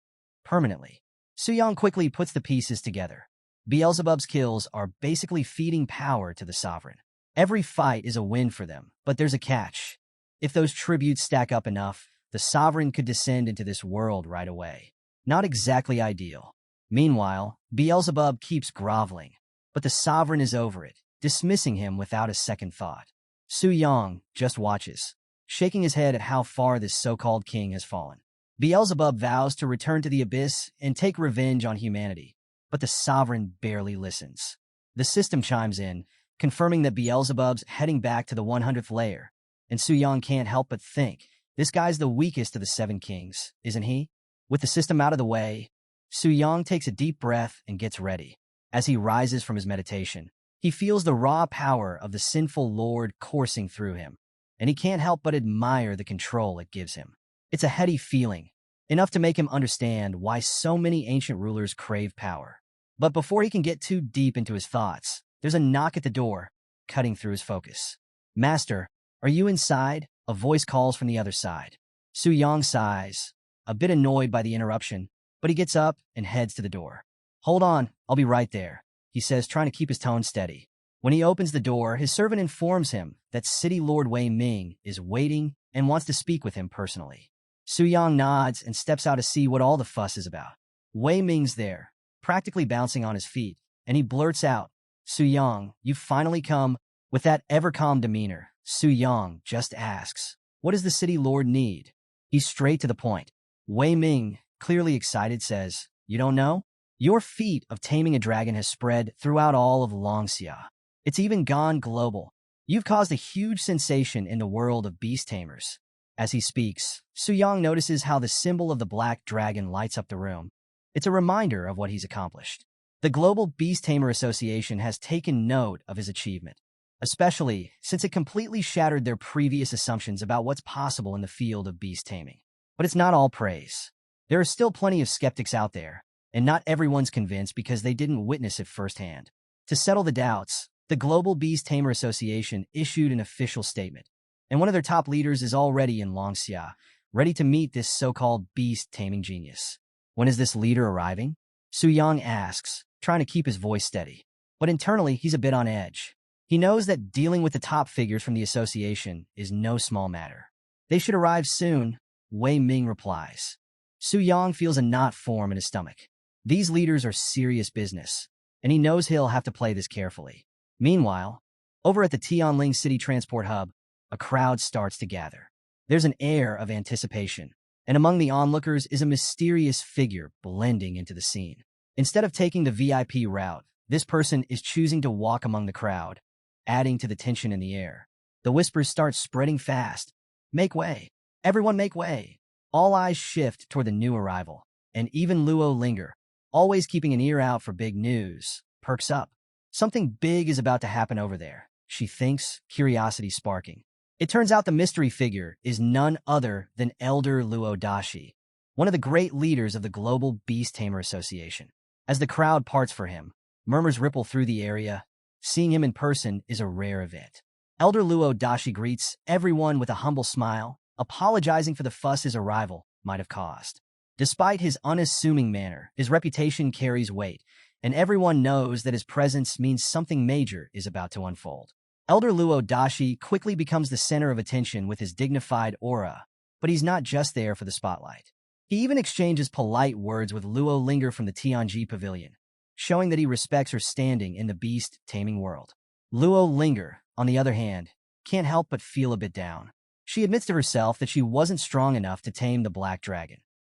permanently. Su Yang quickly puts the pieces together. Beelzebub's kills are basically feeding power to the sovereign. Every fight is a win for them, but there's a catch. If those tributes stack up enough, the sovereign could descend into this world right away. Not exactly ideal. Meanwhile, Beelzebub keeps groveling, but the sovereign is over it, dismissing him without a second thought. Su Yang just watches, shaking his head at how far this so-called king has fallen. Beelzebub vows to return to the abyss and take revenge on humanity, but the sovereign barely listens. The system chimes in, confirming that Beelzebub's heading back to the 100th layer, and Su Yang can't help but think, this guy's the weakest of the 7 kings, isn't he? With the system out of the way, Su Yang takes a deep breath and gets ready. As he rises from his meditation, he feels the raw power of the sinful lord coursing through him, and he can't help but admire the control it gives him. It's a heady feeling, enough to make him understand why so many ancient rulers crave power. But before he can get too deep into his thoughts, there's a knock at the door, cutting through his focus. "Master, are you inside?" A voice calls from the other side. Su Yang sighs, a bit annoyed by the interruption, but he gets up and heads to the door. "Hold on, I'll be right there," he says, trying to keep his tone steady. When he opens the door, his servant informs him that City Lord Wei Ming is waiting and wants to speak with him personally. Su Yang nods and steps out to see what all the fuss is about. Wei Ming's there, practically bouncing on his feet, and he blurts out, "Su Yang, you've finally come." With that ever-calm demeanor, Su Yang just asks, "What does the city lord need?" He's straight to the point. Wei Ming, clearly excited, says, "You don't know? Your feat of taming a dragon has spread throughout all of Longxia. It's even gone global. You've caused a huge sensation in the world of beast tamers." As he speaks, Su Yang notices how the symbol of the black dragon lights up the room. It's a reminder of what he's accomplished. The Global Beast Tamer Association has taken note of his achievement, especially since it completely shattered their previous assumptions about what's possible in the field of beast taming. But it's not all praise. There are still plenty of skeptics out there, and not everyone's convinced because they didn't witness it firsthand. To settle the doubts, the Global Beast Tamer Association issued an official statement, and one of their top leaders is already in Longxia, ready to meet this so-called beast taming genius. When is this leader arriving? Su Yang asks, trying to keep his voice steady. But internally, he's a bit on edge. He knows that dealing with the top figures from the association is no small matter. They should arrive soon, Wei Ming replies. Su Yang feels a knot form in his stomach. These leaders are serious business, and he knows he'll have to play this carefully. Meanwhile, over at the Tianling City Transport Hub, a crowd starts to gather. There's an air of anticipation, and among the onlookers is a mysterious figure blending into the scene. Instead of taking the VIP route, this person is choosing to walk among the crowd, adding to the tension in the air. The whispers start spreading fast. "Make way! Everyone make way!" All eyes shift toward the new arrival, and even Luo Linger, always keeping an ear out for big news, perks up. Something big is about to happen over there, she thinks, curiosity sparking. It turns out the mystery figure is none other than Elder Luo Dashi, one of the great leaders of the Global Beast Tamer Association. As the crowd parts for him, murmurs ripple through the area. Seeing him in person is a rare event. Elder Luo Dashi greets everyone with a humble smile, apologizing for the fuss his arrival might have caused. Despite his unassuming manner, his reputation carries weight, and everyone knows that his presence means something major is about to unfold. Elder Luo Dashi quickly becomes the center of attention with his dignified aura, but he's not just there for the spotlight. He even exchanges polite words with Luo Linger from the Tianji Pavilion, showing that he respects her standing in the beast-taming world. Luo Linger, on the other hand, can't help but feel a bit down. She admits to herself that she wasn't strong enough to tame the black dragon,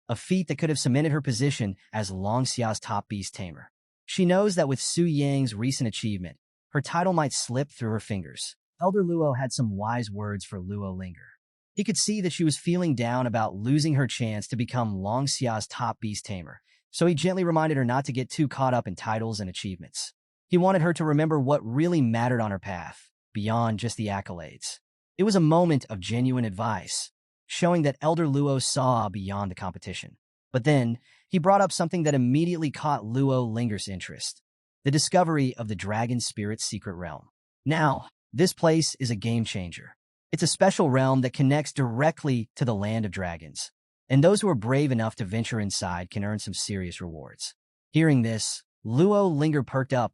a feat that could have cemented her position as Longxia's top beast tamer. She knows that with Su Yang's recent achievement, her title might slip through her fingers. Elder Luo had some wise words for Luo Linger. He could see that she was feeling down about losing her chance to become Longxia's top beast tamer, so he gently reminded her not to get too caught up in titles and achievements. He wanted her to remember what really mattered on her path, beyond just the accolades. It was a moment of genuine advice, showing that Elder Luo saw beyond the competition. But then, he brought up something that immediately caught Luo Linger's interest: the discovery of the Dragon Spirit's secret realm. Now, this place is a game changer. It's a special realm that connects directly to the land of dragons, and those who are brave enough to venture inside can earn some serious rewards. Hearing this, Luo Linger perked up.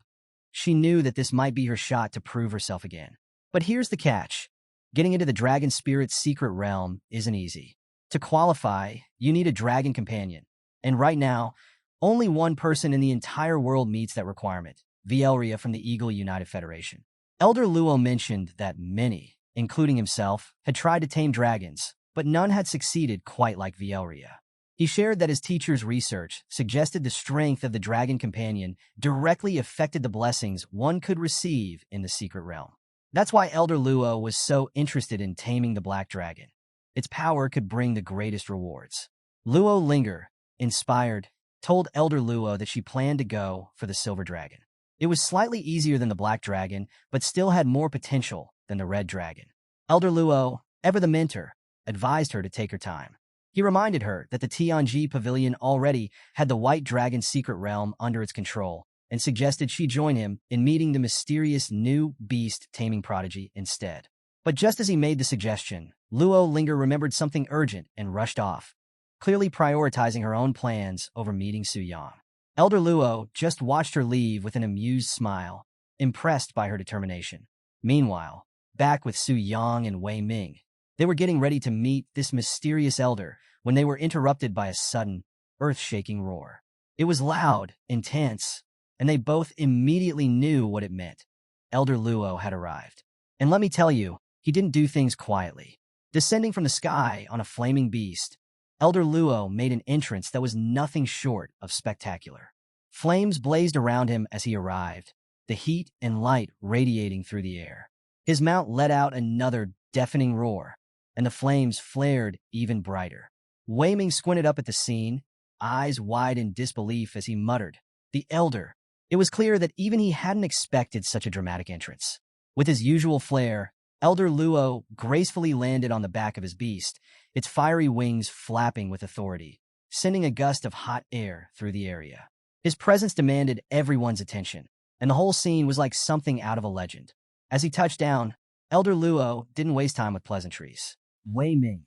She knew that this might be her shot to prove herself again. But here's the catch. Getting into the Dragon Spirit's secret realm isn't easy. To qualify, you need a dragon companion. And right now, only one person in the entire world meets that requirement: Vielria from the Eagle United Federation. Elder Luo mentioned that many, including himself, had tried to tame dragons, but none had succeeded quite like Vielria. He shared that his teacher's research suggested the strength of the dragon companion directly affected the blessings one could receive in the secret realm. That's why Elder Luo was so interested in taming the black dragon. Its power could bring the greatest rewards. Luo Linger, inspired, told Elder Luo that she planned to go for the silver dragon. It was slightly easier than the black dragon, but still had more potential than the red dragon. Elder Luo, ever the mentor, advised her to take her time. He reminded her that the Tianji Pavilion already had the white dragon's secret realm under its control, and suggested she join him in meeting the mysterious new beast-taming prodigy instead. But just as he made the suggestion, Luo Linger remembered something urgent and rushed off, clearly prioritizing her own plans over meeting Su Yang. Elder Luo just watched her leave with an amused smile, impressed by her determination. Meanwhile, back with Su Yang and Wei Ming, they were getting ready to meet this mysterious elder when they were interrupted by a sudden, earth-shaking roar. It was loud, intense, and they both immediately knew what it meant. Elder Luo had arrived. And let me tell you, he didn't do things quietly. Descending from the sky on a flaming beast, Elder Luo made an entrance that was nothing short of spectacular. Flames blazed around him as he arrived, the heat and light radiating through the air. His mount let out another deafening roar, and the flames flared even brighter. Wei Ming squinted up at the scene, eyes wide in disbelief as he muttered, "The Elder." It was clear that even he hadn't expected such a dramatic entrance. With his usual flair, Elder Luo gracefully landed on the back of his beast, its fiery wings flapping with authority, sending a gust of hot air through the area. His presence demanded everyone's attention, and the whole scene was like something out of a legend. As he touched down, Elder Luo didn't waste time with pleasantries. Wei Ming,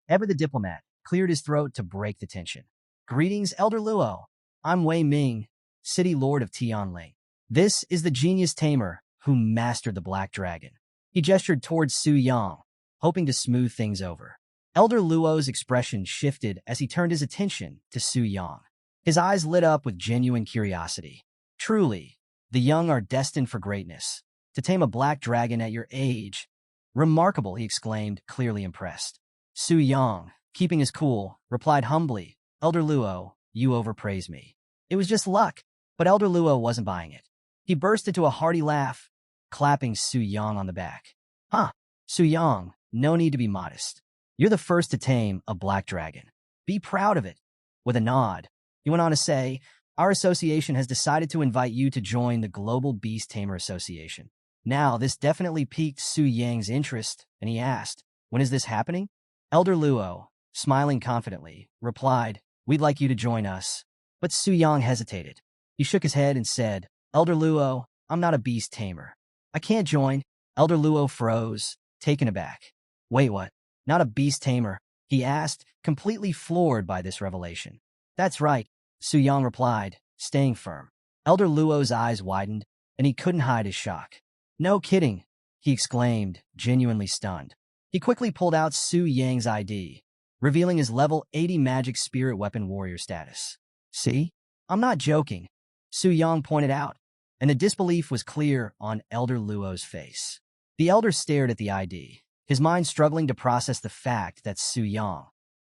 ever the diplomat, cleared his throat to break the tension. "Greetings, Elder Luo. I'm Wei Ming, City Lord of Tianling. This is the genius tamer who mastered the Black Dragon." He gestured towards Su Yang, hoping to smooth things over. Elder Luo's expression shifted as he turned his attention to Su Yang. His eyes lit up with genuine curiosity. "Truly, the young are destined for greatness. To tame a black dragon at your age. Remarkable," he exclaimed, clearly impressed. Su Yang, keeping his cool, replied humbly, "Elder Luo, you overpraise me. It was just luck." But Elder Luo wasn't buying it. He burst into a hearty laugh, clapping Su Yang on the back. "Huh, Su Yang, no need to be modest. You're the first to tame a black dragon. Be proud of it." With a nod, he went on to say, "Our association has decided to invite you to join the Global Beast Tamer Association." Now, this definitely piqued Su Yang's interest, and he asked, "When is this happening?" Elder Luo, smiling confidently, replied, "We'd like you to join us." But Su Yang hesitated. He shook his head and said, "Elder Luo, I'm not a beast tamer. I can't join." Elder Luo froze, taken aback. "Wait, what? Not a beast tamer?" he asked, completely floored by this revelation. "That's right," Su Yang replied, staying firm. Elder Luo's eyes widened, and he couldn't hide his shock. "No kidding," he exclaimed, genuinely stunned. He quickly pulled out Su Yang's ID, revealing his level 80 magic spirit weapon warrior status. "See? I'm not joking," Su Yang pointed out, and the disbelief was clear on Elder Luo's face. The elder stared at the ID, his mind struggling to process the fact that Su Yang,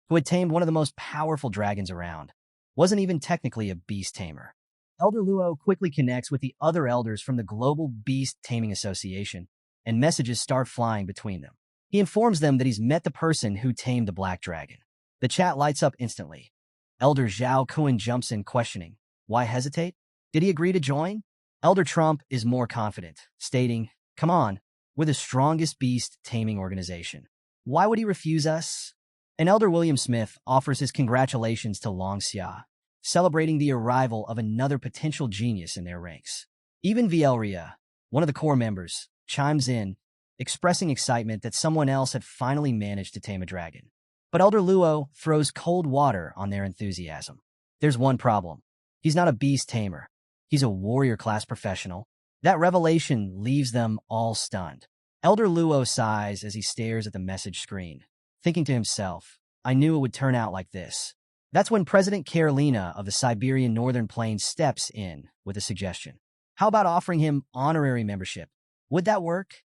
who had tamed one of the most powerful dragons around, wasn't even technically a beast tamer. Elder Luo quickly connects with the other elders from the Global Beast Taming Association, and messages start flying between them. He informs them that he's met the person who tamed the Black Dragon. The chat lights up instantly. Elder Zhao Kuan jumps in questioning, "Why hesitate? Did he agree to join?" Elder Trump is more confident, stating, "Come on, we're the strongest beast taming organization. Why would he refuse us?" And Elder William Smith offers his congratulations to Long Xia, celebrating the arrival of another potential genius in their ranks. Even Vielria, one of the core members, chimes in, expressing excitement that someone else had finally managed to tame a dragon. But Elder Luo throws cold water on their enthusiasm. There's one problem. He's not a beast tamer. He's a warrior-class professional. That revelation leaves them all stunned. Elder Luo sighs as he stares at the message screen, thinking to himself, "I knew it would turn out like this." That's when President Carolina of the Siberian Northern Plains steps in with a suggestion. How about offering him honorary membership? Would that work?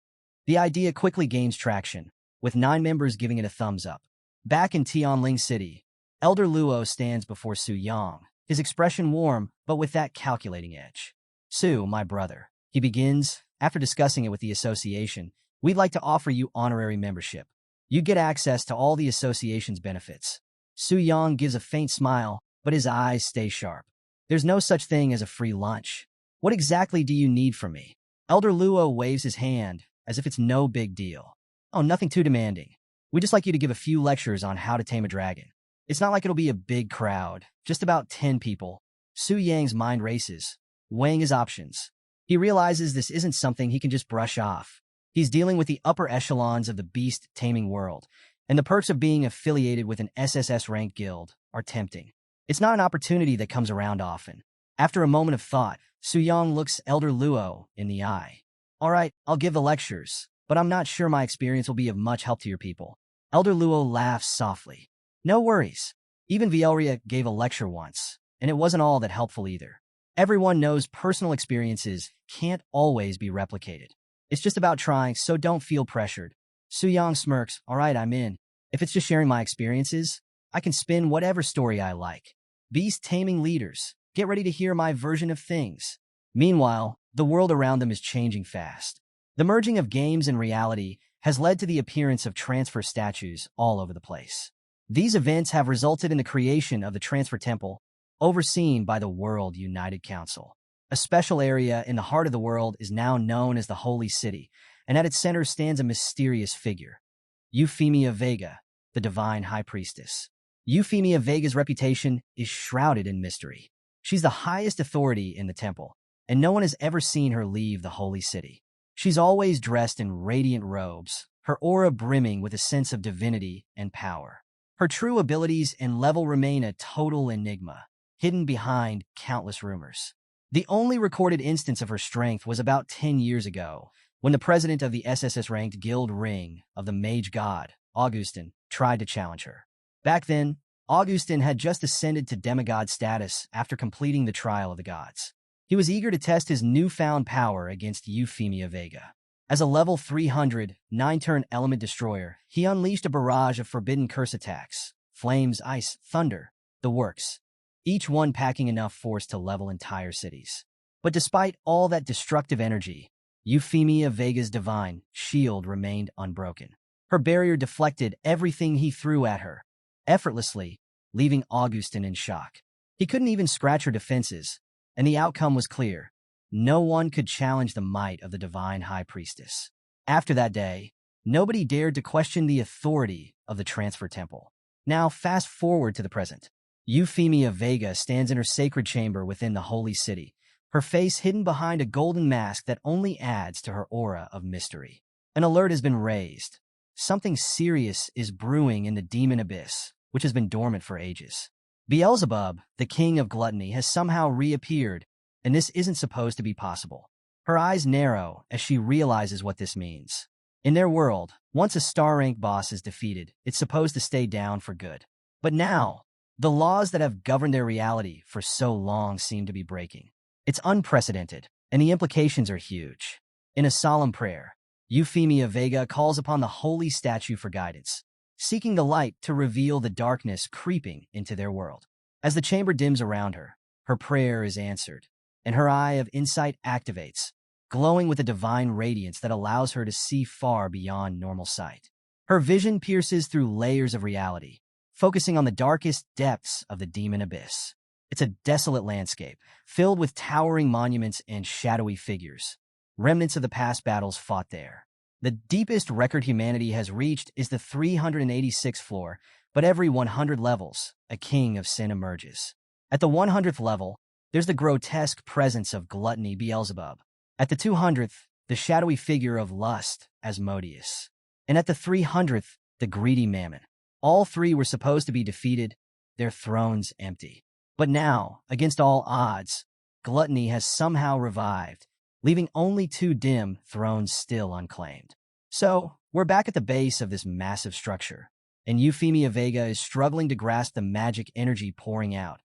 The idea quickly gains traction, with 9 members giving it a thumbs up. Back in Tianling City, Elder Luo stands before Su Yang, his expression warm, but with that calculating edge. "Su, my brother," he begins, after discussing it with the association, "we'd like to offer you honorary membership. You get access to all the association's benefits." Su Yang gives a faint smile, but his eyes stay sharp. "There's no such thing as a free lunch. What exactly do you need from me?" Elder Luo waves his hand, as if it's no big deal. "Oh, nothing too demanding. We'd just like you to give a few lectures on how to tame a dragon. It's not like it'll be a big crowd, just about 10 people. Su Yang's mind races, weighing his options. He realizes this isn't something he can just brush off. He's dealing with the upper echelons of the beast taming world, and the perks of being affiliated with an SSS-ranked guild are tempting. It's not an opportunity that comes around often. After a moment of thought, Su Yang looks Elder Luo in the eye. "All right, I'll give the lectures, but I'm not sure my experience will be of much help to your people." Elder Luo laughs softly. "No worries. Even Vielria gave a lecture once, and it wasn't all that helpful either. Everyone knows personal experiences can't always be replicated. It's just about trying, so don't feel pressured." Suyang smirks. All right, I'm in. If it's just sharing my experiences, I can spin whatever story I like. Beast taming leaders, get ready to hear my version of things. Meanwhile, the world around them is changing fast. The merging of games and reality has led to the appearance of transfer statues all over the place. These events have resulted in the creation of the Transfer Temple, overseen by the World United Council. A special area in the heart of the world is now known as the Holy City, and at its center stands a mysterious figure, Euphemia Vega, the Divine High Priestess. Euphemia Vega's reputation is shrouded in mystery. She's the highest authority in the temple, and no one has ever seen her leave the Holy City. She's always dressed in radiant robes, her aura brimming with a sense of divinity and power. Her true abilities and level remain a total enigma, hidden behind countless rumors. The only recorded instance of her strength was about 10 years ago, when the president of the SSS-ranked Guild Ring of the Mage God, Augustin, tried to challenge her. Back then, Augustin had just ascended to demigod status after completing the Trial of the Gods. He was eager to test his newfound power against Euphemia Vega. As a level 300, 9-turn element destroyer, he unleashed a barrage of forbidden curse attacks, flames, ice, thunder, the works, each one packing enough force to level entire cities. But despite all that destructive energy, Euphemia Vega's divine shield remained unbroken. Her barrier deflected everything he threw at her, effortlessly, leaving Augustin in shock. He couldn't even scratch her defenses, and the outcome was clear. No one could challenge the might of the Divine High Priestess. After that day, nobody dared to question the authority of the Transfer Temple. Now, fast forward to the present. Euphemia Vega stands in her sacred chamber within the Holy City, her face hidden behind a golden mask that only adds to her aura of mystery. An alert has been raised. Something serious is brewing in the demon abyss, which has been dormant for ages. Beelzebub, the king of gluttony, has somehow reappeared, and this isn't supposed to be possible. Her eyes narrow as she realizes what this means. In their world, once a star-ranked boss is defeated, it's supposed to stay down for good. But now, the laws that have governed their reality for so long seem to be breaking. It's unprecedented, and the implications are huge. In a solemn prayer, Euphemia Vega calls upon the holy statue for guidance, seeking the light to reveal the darkness creeping into their world. As the chamber dims around her, her prayer is answered, and her eye of insight activates, glowing with a divine radiance that allows her to see far beyond normal sight. Her vision pierces through layers of reality, focusing on the darkest depths of the demon abyss. It's a desolate landscape, filled with towering monuments and shadowy figures, remnants of the past battles fought there. The deepest record humanity has reached is the 386th floor, but every 100 levels, a king of sin emerges. At the 100th level, there's the grotesque presence of gluttony Beelzebub. At the 200th, the shadowy figure of lust Asmodeus. And at the 300th, the greedy Mammon. All three were supposed to be defeated, their thrones empty. But now, against all odds, gluttony has somehow revived, leaving only two dim thrones still unclaimed. So, we're back at the base of this massive structure, and Euphemia Vega is struggling to grasp the magic energy pouring out.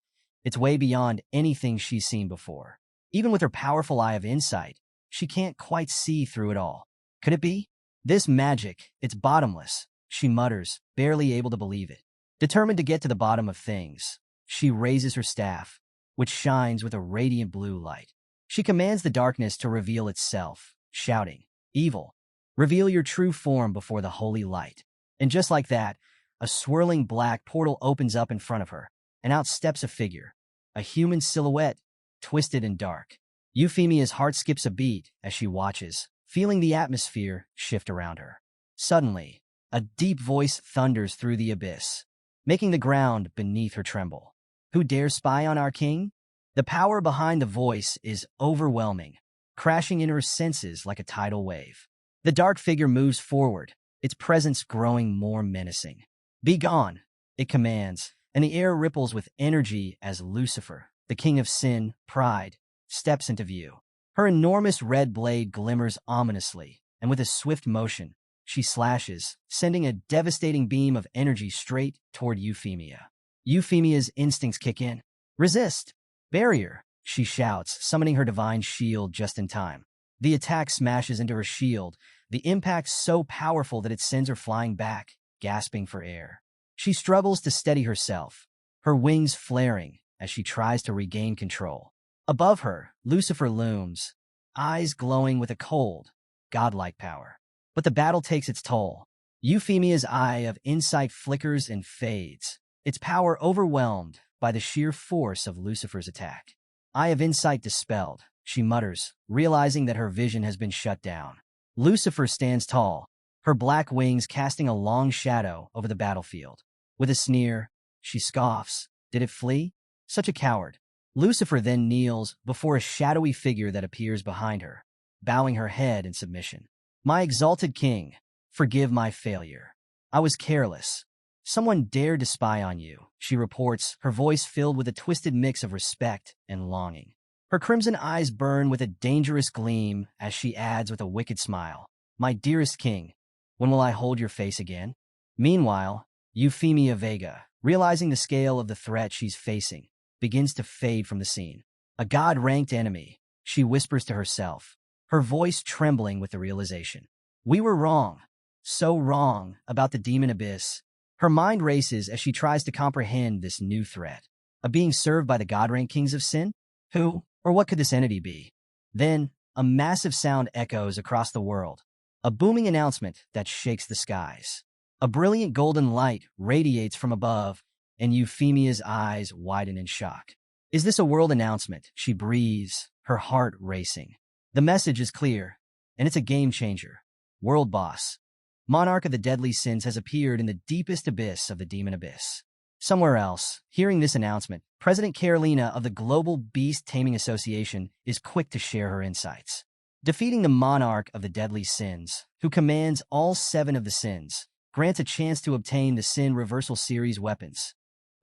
It's way beyond anything she's seen before. Even with her powerful eye of insight, she can't quite see through it all. Could it be? This magic, it's bottomless, she mutters, barely able to believe it. Determined to get to the bottom of things, she raises her staff, which shines with a radiant blue light. She commands the darkness to reveal itself, shouting, "Evil, reveal your true form before the holy light." And just like that, a swirling black portal opens up in front of her, and out steps a figure, a human silhouette, twisted and dark. Euphemia's heart skips a beat as she watches, feeling the atmosphere shift around her. Suddenly, a deep voice thunders through the abyss, making the ground beneath her tremble. Who dares spy on our king? The power behind the voice is overwhelming, crashing in her senses like a tidal wave. The dark figure moves forward, its presence growing more menacing. "Be gone," it commands, and the air ripples with energy as Lucifer, the king of sin, pride, steps into view. Her enormous red blade glimmers ominously, and with a swift motion, she slashes, sending a devastating beam of energy straight toward Euphemia. Euphemia's instincts kick in. "Resist! Barrier!" she shouts, summoning her divine shield just in time. The attack smashes into her shield, the impact so powerful that it sends her flying back, gasping for air. She struggles to steady herself, her wings flaring as she tries to regain control. Above her, Lucifer looms, eyes glowing with a cold, godlike power. But the battle takes its toll. Euphemia's eye of insight flickers and fades, its power overwhelmed by the sheer force of Lucifer's attack. Eye of insight dispelled, she mutters, realizing that her vision has been shut down. Lucifer stands tall, her black wings casting a long shadow over the battlefield. With a sneer, she scoffs. Did it flee? Such a coward. Lucifer then kneels before a shadowy figure that appears behind her, bowing her head in submission. My exalted king, forgive my failure. I was careless. Someone dared to spy on you, she reports, her voice filled with a twisted mix of respect and longing. Her crimson eyes burn with a dangerous gleam as she adds with a wicked smile, my dearest king, when will I hold your face again? Meanwhile, Euphemia Vega, realizing the scale of the threat she's facing, begins to fade from the scene. A god-ranked enemy, she whispers to herself, her voice trembling with the realization. We were wrong, so wrong about the demon abyss. Her mind races as she tries to comprehend this new threat. A being served by the god-ranked kings of sin? Who, or what could this entity be? Then, a massive sound echoes across the world, a booming announcement that shakes the skies. A brilliant golden light radiates from above, and Euphemia's eyes widen in shock. Is this a world announcement? She breathes, her heart racing. The message is clear, and it's a game changer. World boss, monarch of the deadly sins, has appeared in the deepest abyss of the demon abyss. Somewhere else, hearing this announcement, President Carolina of the Global Beast Taming Association is quick to share her insights. Defeating the monarch of the deadly sins, who commands all 7 of the sins, grants a chance to obtain the Sin Reversal Series weapons,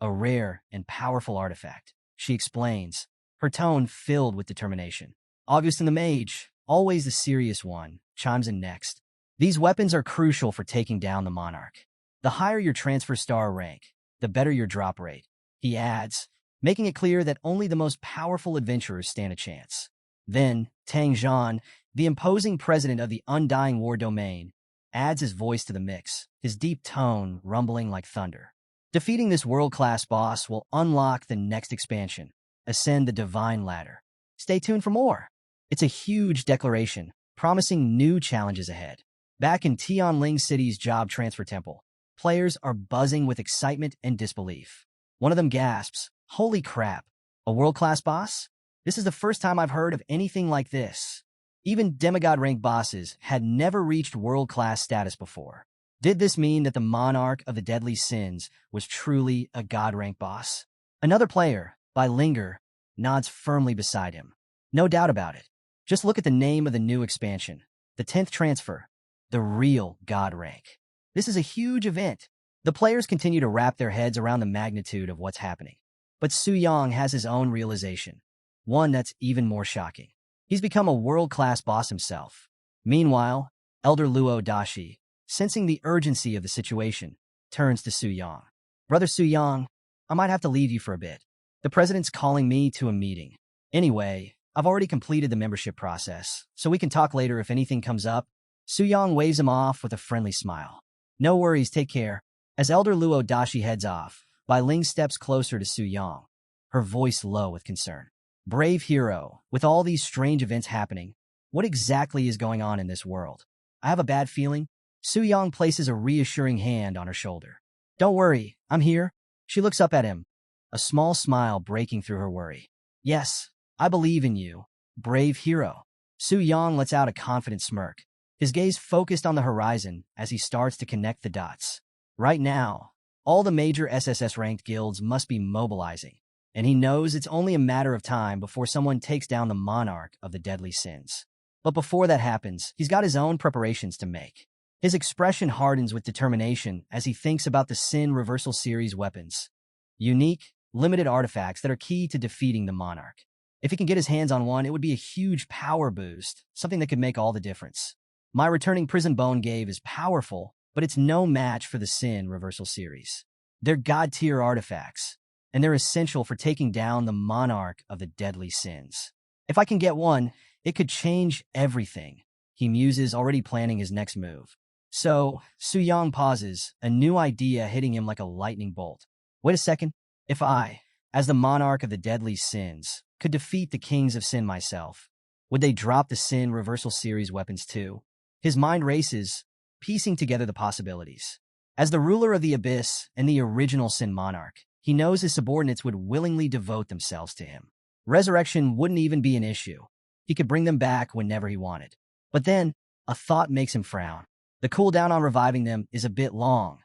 a rare and powerful artifact, she explains, her tone filled with determination. Augustin the Mage, always the serious one, chimes in next. These weapons are crucial for taking down the monarch. The higher your transfer star rank, the better your drop rate, he adds, making it clear that only the most powerful adventurers stand a chance. Then, Tang Zhan, the imposing president of the Undying War Domain, adds his voice to the mix, his deep tone rumbling like thunder. Defeating this world-class boss will unlock the next expansion, Ascend the Divine Ladder. Stay tuned for more. It's a huge declaration, promising new challenges ahead. Back in Tianling City's job transfer temple, players are buzzing with excitement and disbelief. One of them gasps, holy crap, a world-class boss? This is the first time I've heard of anything like this. Even demigod-ranked bosses had never reached world-class status before. Did this mean that the monarch of the deadly sins was truly a god-ranked boss? Another player, by Linger, nods firmly beside him. No doubt about it. Just look at the name of the new expansion, the 10th transfer, the real god rank. This is a huge event. The players continue to wrap their heads around the magnitude of what's happening. But Su Yang has his own realization, one that's even more shocking. He's become a world-class boss himself. Meanwhile, Elder Luo Dashi, sensing the urgency of the situation, turns to Su Yang. Brother Su Yang, I might have to leave you for a bit. The president's calling me to a meeting. Anyway, I've already completed the membership process, so we can talk later if anything comes up. Su Yang waves him off with a friendly smile. No worries, take care. As Elder Luo Dashi heads off, Bai Ling steps closer to Su Yang, her voice low with concern. Brave hero, with all these strange events happening, what exactly is going on in this world? I have a bad feeling. Su Yang places a reassuring hand on her shoulder. Don't worry, I'm here. She looks up at him, a small smile breaking through her worry. Yes, I believe in you, brave hero. Su Yang lets out a confident smirk, his gaze focused on the horizon as he starts to connect the dots. Right now, all the major SSS-ranked guilds must be mobilizing, and he knows it's only a matter of time before someone takes down the monarch of the deadly sins. But before that happens, he's got his own preparations to make. His expression hardens with determination as he thinks about the Sin Reversal Series weapons. Unique, limited artifacts that are key to defeating the monarch. If he can get his hands on one, it would be a huge power boost, something that could make all the difference. My returning Prison Bone Gave is powerful, but it's no match for the Sin Reversal Series. They're god-tier artifacts, and they're essential for taking down the monarch of the deadly sins. If I can get one, it could change everything. he muses, already planning his next move. So, Su Yang pauses, a new idea hitting him like a lightning bolt. Wait a second. If I, as the monarch of the deadly sins, could defeat the kings of sin myself, would they drop the sin reversal series weapons too? His mind races, piecing together the possibilities. As the ruler of the abyss and the original sin monarch, he knows his subordinates would willingly devote themselves to him. Resurrection wouldn't even be an issue. He could bring them back whenever he wanted. But then, a thought makes him frown. The cooldown on reviving them is a bit long.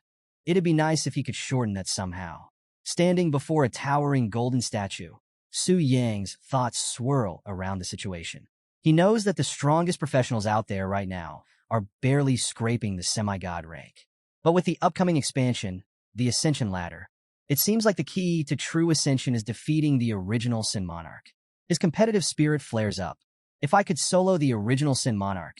It'd be nice if he could shorten that somehow. Standing before a towering golden statue, Su Yang's thoughts swirl around the situation. He knows that the strongest professionals out there right now are barely scraping the semi-god rank. But with the upcoming expansion, the Ascension Ladder, it seems like the key to true ascension is defeating the original Sin Monarch. His competitive spirit flares up. If I could solo the original Sin Monarch,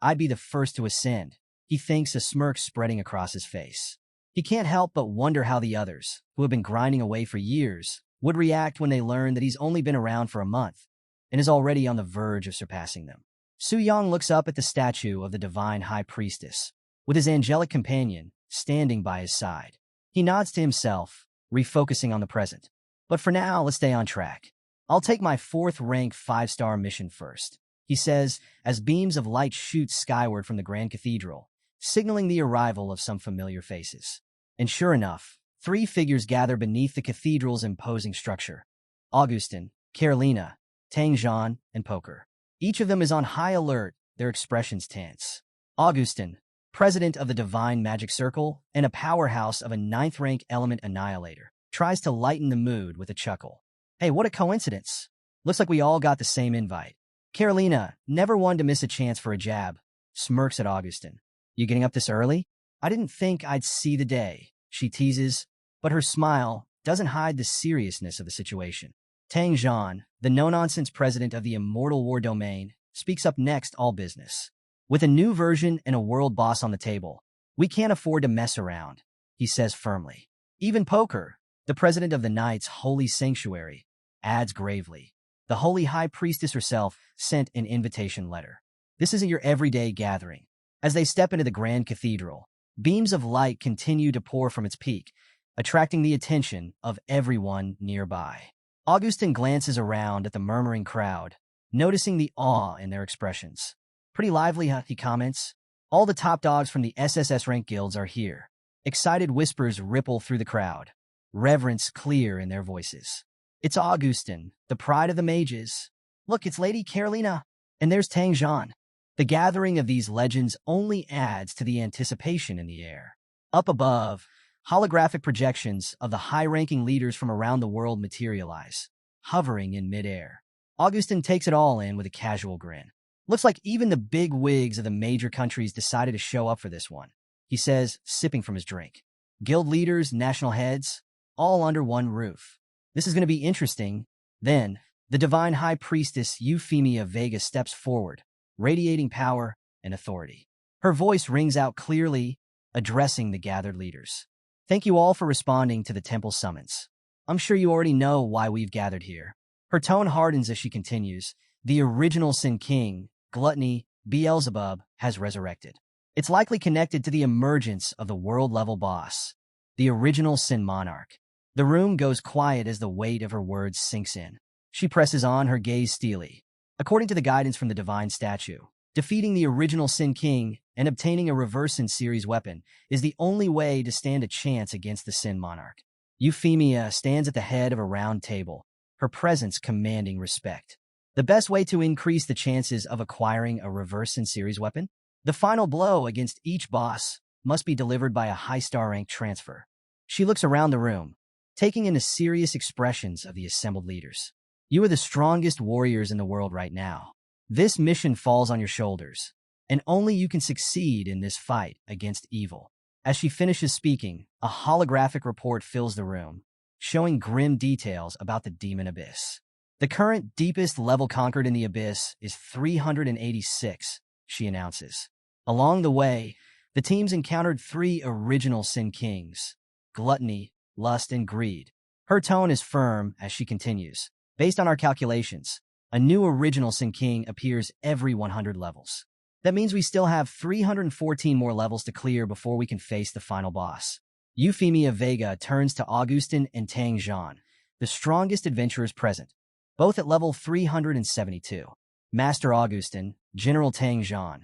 I'd be the first to ascend, he thinks, a smirk spreading across his face. He can't help but wonder how the others, who have been grinding away for years, would react when they learn that he's only been around for a month and is already on the verge of surpassing them. Su Yang looks up at the statue of the divine high priestess, with his angelic companion standing by his side. He nods to himself, refocusing on the present. But for now, let's stay on track. I'll take my 4th-rank 5-star mission first, he says, as beams of light shoot skyward from the Grand Cathedral, signaling the arrival of some familiar faces. And sure enough, 3 figures gather beneath the cathedral's imposing structure. Augustin, Carolina, Tang Zhan, and Poker. Each of them is on high alert, their expressions tense. Augustin, president of the Divine Magic Circle and a powerhouse of a 9th-rank element annihilator, tries to lighten the mood with a chuckle. Hey, what a coincidence. Looks like we all got the same invite. Carolina, never one to miss a chance for a jab, smirks at Augustin. You getting up this early? I didn't think I'd see the day, she teases, but her smile doesn't hide the seriousness of the situation. Tang Zhan, the no-nonsense president of the Immortal War Domain, speaks up next, all business. With a new version and a world boss on the table, we can't afford to mess around, he says firmly. Even Poker, the president of the Knight's Holy Sanctuary, adds gravely. The Holy High Priestess herself sent an invitation letter. This isn't your everyday gathering. As they step into the Grand Cathedral, beams of light continue to pour from its peak, attracting the attention of everyone nearby. Augustin glances around at the murmuring crowd, noticing the awe in their expressions. Pretty lively, huh? He comments. All the top dogs from the SSS rank guilds are here. Excited whispers ripple through the crowd, reverence clear in their voices. It's Augustin, the pride of the mages. Look, it's Lady Carolina. And there's Tang Zhan. The gathering of these legends only adds to the anticipation in the air. Up above, holographic projections of the high-ranking leaders from around the world materialize, hovering in midair. Augustin takes it all in with a casual grin. Looks like even the big wigs of the major countries decided to show up for this one, he says, sipping from his drink. Guild leaders, national heads, all under one roof. This is going to be interesting. Then, the divine high priestess Euphemia Vega steps forward, radiating power and authority. Her voice rings out clearly, addressing the gathered leaders. Thank you all for responding to the temple summons. I'm sure you already know why we've gathered here. Her tone hardens as she continues. The original Sin King, Gluttony, Beelzebub, has resurrected. It's likely connected to the emergence of the world-level boss, the original Sin Monarch. The room goes quiet as the weight of her words sinks in. She presses on, her gaze steely. According to the guidance from the divine statue, defeating the original Sin King and obtaining a reverse Sin series weapon is the only way to stand a chance against the Sin Monarch. Euphemia stands at the head of a round table, her presence commanding respect. The best way to increase the chances of acquiring a reverse Sin series weapon? The final blow against each boss must be delivered by a high-star rank transfer. She looks around the room, taking in the serious expressions of the assembled leaders. You are the strongest warriors in the world right now. This mission falls on your shoulders, and only you can succeed in this fight against evil. As she finishes speaking, a holographic report fills the room, showing grim details about the Demon Abyss. The current deepest level conquered in the Abyss is 386, she announces. Along the way, the teams encountered 3 original Sin Kings, Gluttony, Lust, and Greed. Her tone is firm as she continues. Based on our calculations, a new original Sin King appears every 100 levels. That means we still have 314 more levels to clear before we can face the final boss. Euphemia Vega turns to Augustin and Tang Zhan, the strongest adventurers present, both at level 372. Master Augustin, General Tang Zhan,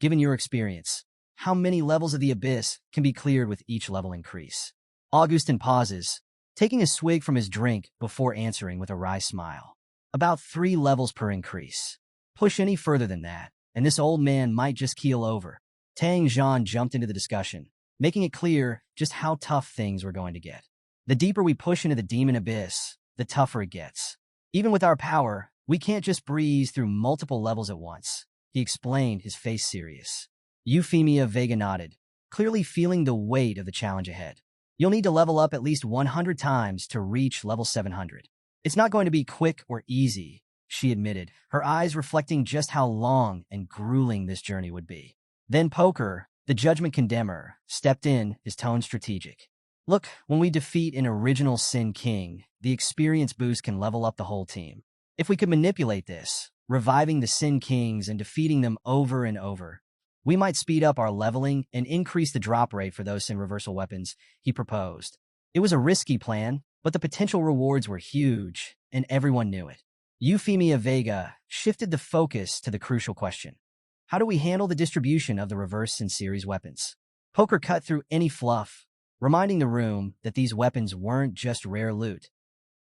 given your experience, how many levels of the abyss can be cleared with each level increase? Augustin pauses, taking a swig from his drink before answering with a wry smile. About 3 levels per increase. Push any further than that, and this old man might just keel over. Tang Zhan jumped into the discussion, making it clear just how tough things were going to get. The deeper we push into the demon abyss, the tougher it gets. Even with our power, we can't just breeze through multiple levels at once, he explained, his face serious. Euphemia Vega nodded, clearly feeling the weight of the challenge ahead. You'll need to level up at least 100 times to reach level 700. It's not going to be quick or easy, she admitted, her eyes reflecting just how long and grueling this journey would be. Then Poker, the judgment condemner, stepped in, his tone strategic. Look, when we defeat an original Sin King, the experience boost can level up the whole team. If we could manipulate this, reviving the Sin Kings and defeating them over and over, we might speed up our leveling and increase the drop rate for those Sin reversal weapons, he proposed. It was a risky plan, but the potential rewards were huge, and everyone knew it. Euphemia Vega shifted the focus to the crucial question. How do we handle the distribution of the reverse Sin series weapons? Poker cut through any fluff, reminding the room that these weapons weren't just rare loot.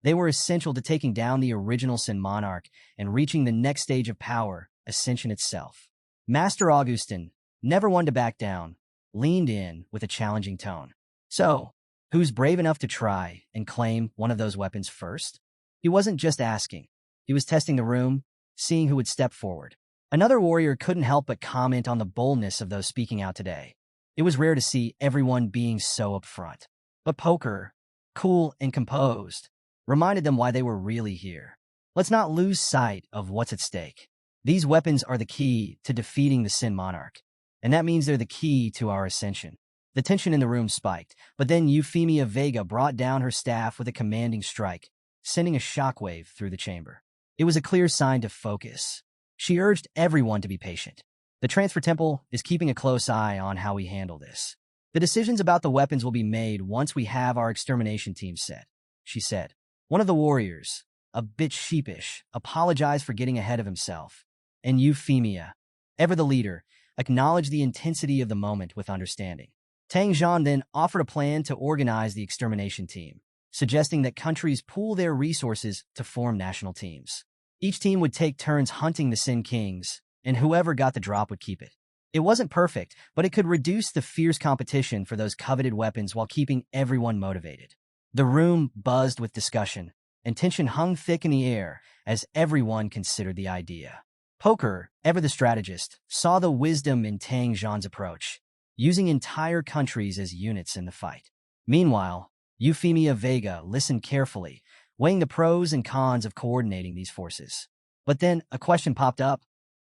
They were essential to taking down the original Sin Monarch and reaching the next stage of power, Ascension itself. Master Augustin, never one to back down, leaned in with a challenging tone. So, who's brave enough to try and claim one of those weapons first? He wasn't just asking. He was testing the room, seeing who would step forward. Another warrior couldn't help but comment on the boldness of those speaking out today. It was rare to see everyone being so upfront. But Poker, cool and composed, reminded them why they were really here. Let's not lose sight of what's at stake. These weapons are the key to defeating the Sin Monarch, and that means they're the key to our ascension. The tension in the room spiked, but then Euphemia Vega brought down her staff with a commanding strike, sending a shockwave through the chamber. It was a clear sign to focus. She urged everyone to be patient. The Transfer Temple is keeping a close eye on how we handle this. The decisions about the weapons will be made once we have our extermination team set, she said. One of the warriors, a bit sheepish, apologized for getting ahead of himself. And Euphemia, ever the leader, acknowledged the intensity of the moment with understanding. Tang Zhan then offered a plan to organize the extermination team, suggesting that countries pool their resources to form national teams. Each team would take turns hunting the Sin Kings, and whoever got the drop would keep it. It wasn't perfect, but it could reduce the fierce competition for those coveted weapons while keeping everyone motivated. The room buzzed with discussion, and tension hung thick in the air as everyone considered the idea. Poker, ever the strategist, saw the wisdom in Tang Zhan's approach, using entire countries as units in the fight. Meanwhile, Euphemia Vega listened carefully, weighing the pros and cons of coordinating these forces. But then a question popped up.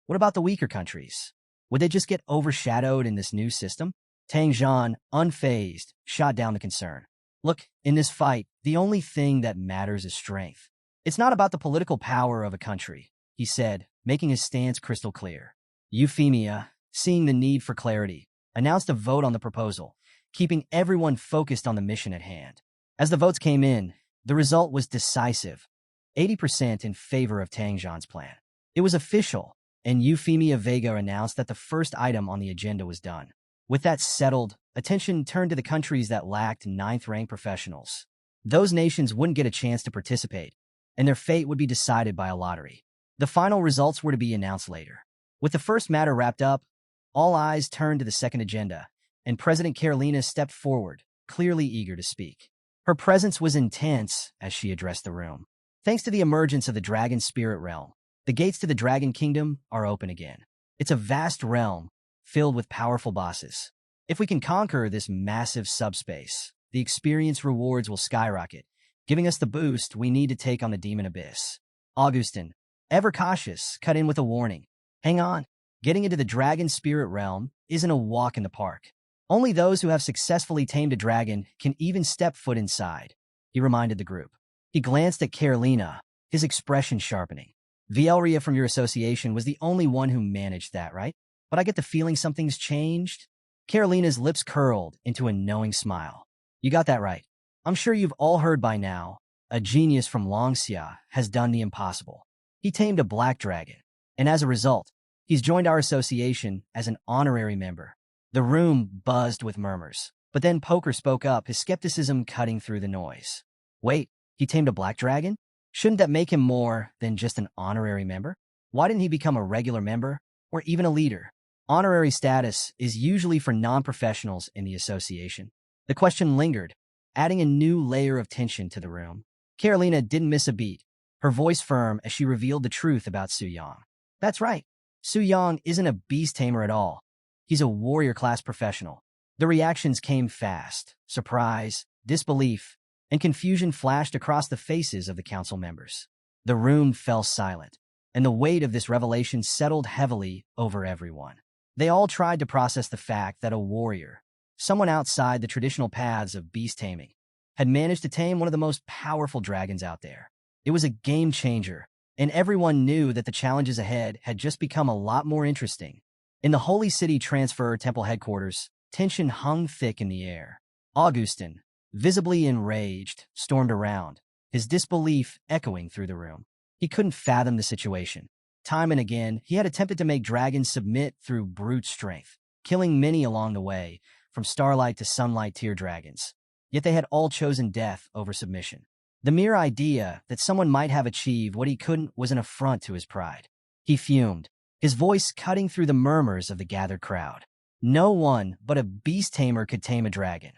What about the weaker countries? Would they just get overshadowed in this new system? Tang Zhan, unfazed, shot down the concern. Look, in this fight, the only thing that matters is strength. It's not about the political power of a country, he said, making his stance crystal clear. Euphemia, seeing the need for clarity, announced a vote on the proposal, keeping everyone focused on the mission at hand. As the votes came in, the result was decisive, 80% in favor of Tang Zhan's plan. It was official, and Euphemia Vega announced that the first item on the agenda was done. With that settled, attention turned to the countries that lacked 9th-rank professionals. Those nations wouldn't get a chance to participate, and their fate would be decided by a lottery. The final results were to be announced later. With the first matter wrapped up, all eyes turned to the second agenda, and President Carolina stepped forward, clearly eager to speak. Her presence was intense as she addressed the room. Thanks to the emergence of the Dragon Spirit Realm, the gates to the Dragon Kingdom are open again. It's a vast realm, filled with powerful bosses. If we can conquer this massive subspace, the experience rewards will skyrocket, giving us the boost we need to take on the Demon Abyss. Augustin, ever cautious, cut in with a warning. Hang on. Getting into the Dragon Spirit Realm isn't a walk in the park. Only those who have successfully tamed a dragon can even step foot inside, he reminded the group. He glanced at Carolina, his expression sharpening. Vielria from your association was the only one who managed that, right? but I get the feeling something's changed. Carolina's lips curled into a knowing smile. You got that right. I'm sure you've all heard by now, a genius from Longxia has done the impossible. He tamed a black dragon, and as a result, he's joined our association as an honorary member. The room buzzed with murmurs, but then Poker spoke up, his skepticism cutting through the noise. Wait, he tamed a black dragon? Shouldn't that make him more than just an honorary member? Why didn't he become a regular member, or even a leader? Honorary status is usually for non-professionals in the association. The question lingered, adding a new layer of tension to the room. Carolina didn't miss a beat, her voice firm as she revealed the truth about Su Yang. That's right, Su Yang isn't a beast tamer at all. He's a warrior-class professional. The reactions came fast. Surprise, disbelief, and confusion flashed across the faces of the council members. The room fell silent, and the weight of this revelation settled heavily over everyone. They all tried to process the fact that a warrior, someone outside the traditional paths of beast taming, had managed to tame one of the most powerful dragons out there. It was a game changer, and everyone knew that the challenges ahead had just become a lot more interesting. In the Holy City Transfer Temple headquarters, tension hung thick in the air. Augustin, visibly enraged, stormed around, his disbelief echoing through the room. He couldn't fathom the situation. Time and again, he had attempted to make dragons submit through brute strength, killing many along the way, from starlight to sunlight tier dragons. Yet they had all chosen death over submission. The mere idea that someone might have achieved what he couldn't was an affront to his pride. He fumed, his voice cutting through the murmurs of the gathered crowd. No one but a beast tamer could tame a dragon.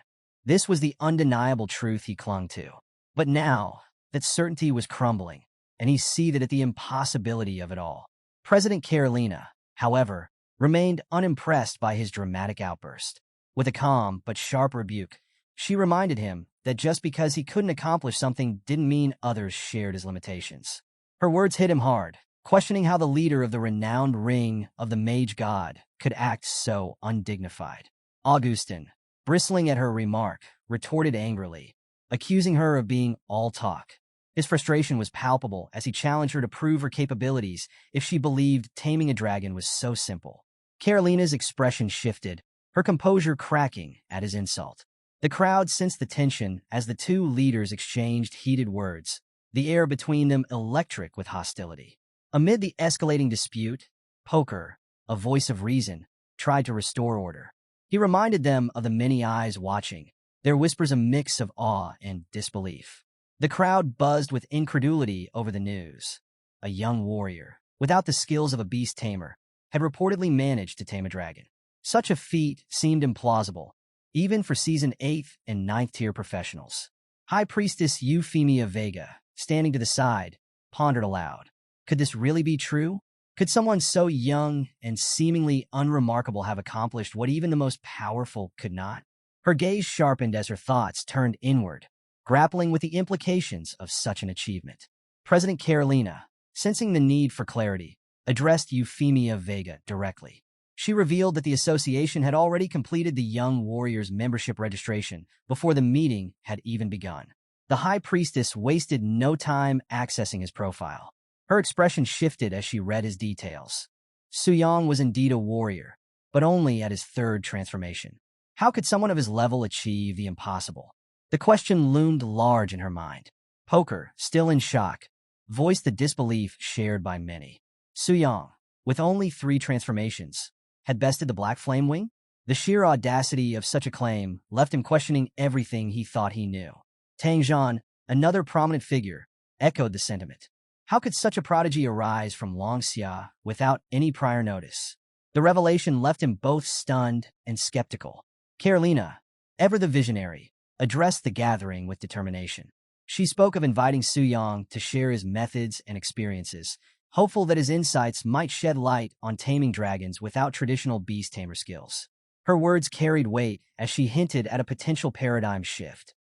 This was the undeniable truth he clung to. But now, that certainty was crumbling, and he seethed at the impossibility of it all. President Carolina, however, remained unimpressed by his dramatic outburst. With a calm but sharp rebuke, she reminded him that just because he couldn't accomplish something didn't mean others shared his limitations. Her words hit him hard, questioning how the leader of the renowned ring of the mage god could act so undignified. Augustin, bristling at her remark, retorted angrily, accusing her of being all talk. His frustration was palpable as he challenged her to prove her capabilities if she believed taming a dragon was so simple. Carolina's expression shifted, her composure cracking at his insult. The crowd sensed the tension as the two leaders exchanged heated words, the air between them electric with hostility. Amid the escalating dispute, Poker, a voice of reason, tried to restore order. He reminded them of the many eyes watching, their whispers a mix of awe and disbelief. The crowd buzzed with incredulity over the news. A young warrior, without the skills of a beast tamer, had reportedly managed to tame a dragon. Such a feat seemed implausible, even for Season 8th and 9th tier professionals. High Priestess Euphemia Vega, standing to the side, pondered aloud. Could this really be true? Could someone so young and seemingly unremarkable have accomplished what even the most powerful could not? Her gaze sharpened as her thoughts turned inward, grappling with the implications of such an achievement. President Carolina, sensing the need for clarity, addressed Euphemia Vega directly. She revealed that the association had already completed the young warrior's membership registration before the meeting had even begun. The High Priestess wasted no time accessing his profile. Her expression shifted as she read his details. Su Yang was indeed a warrior, but only at his third transformation. How could someone of his level achieve the impossible? The question loomed large in her mind. Poker, still in shock, voiced the disbelief shared by many. Su Yang, with only 3 transformations, had bested the Black Flame Wing? The sheer audacity of such a claim left him questioning everything he thought he knew. Tang Zhan, another prominent figure, echoed the sentiment. How could such a prodigy arise from Longxia without any prior notice? The revelation left him both stunned and skeptical. Carolina, ever the visionary, addressed the gathering with determination. She spoke of inviting Su Yang to share his methods and experiences, hopeful that his insights might shed light on taming dragons without traditional beast tamer skills. Her words carried weight as she hinted at a potential paradigm shift,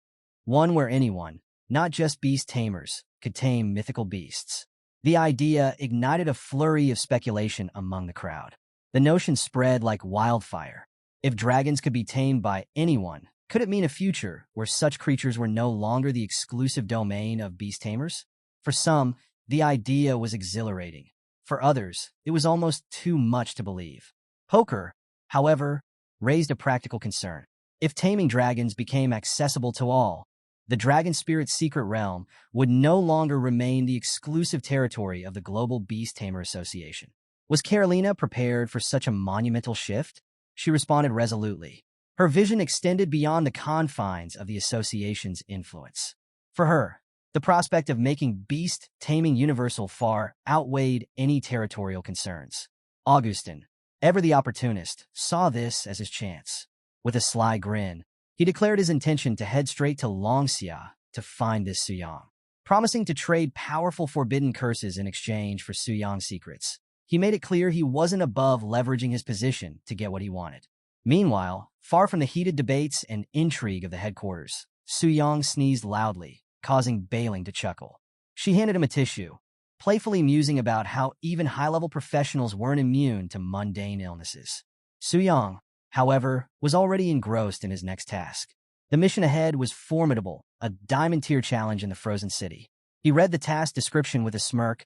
one where anyone, not just beast tamers, could tame mythical beasts. The idea ignited a flurry of speculation among the crowd. The notion spread like wildfire. If dragons could be tamed by anyone, could it mean a future where such creatures were no longer the exclusive domain of beast tamers? For some, the idea was exhilarating. For others, it was almost too much to believe. Poker, however, raised a practical concern. If taming dragons became accessible to all, the dragon spirit's secret realm would no longer remain the exclusive territory of the Global Beast Tamer Association. Was Carolina prepared for such a monumental shift? She responded resolutely. Her vision extended beyond the confines of the association's influence. For her, the prospect of making beast taming universal far outweighed any territorial concerns. Augustin, ever the opportunist, saw this as his chance. With a sly grin, he declared his intention to head straight to Longxia to find this Suyang, promising to trade powerful forbidden curses in exchange for Suyang's secrets. He made it clear he wasn't above leveraging his position to get what he wanted. Meanwhile, far from the heated debates and intrigue of the headquarters, Suyang sneezed loudly, causing Bailing to chuckle. She handed him a tissue, playfully musing about how even high-level professionals weren't immune to mundane illnesses. Suyang, however, was already engrossed in his next task. The mission ahead was formidable, a diamond-tier challenge in the frozen city. He read the task description with a smirk,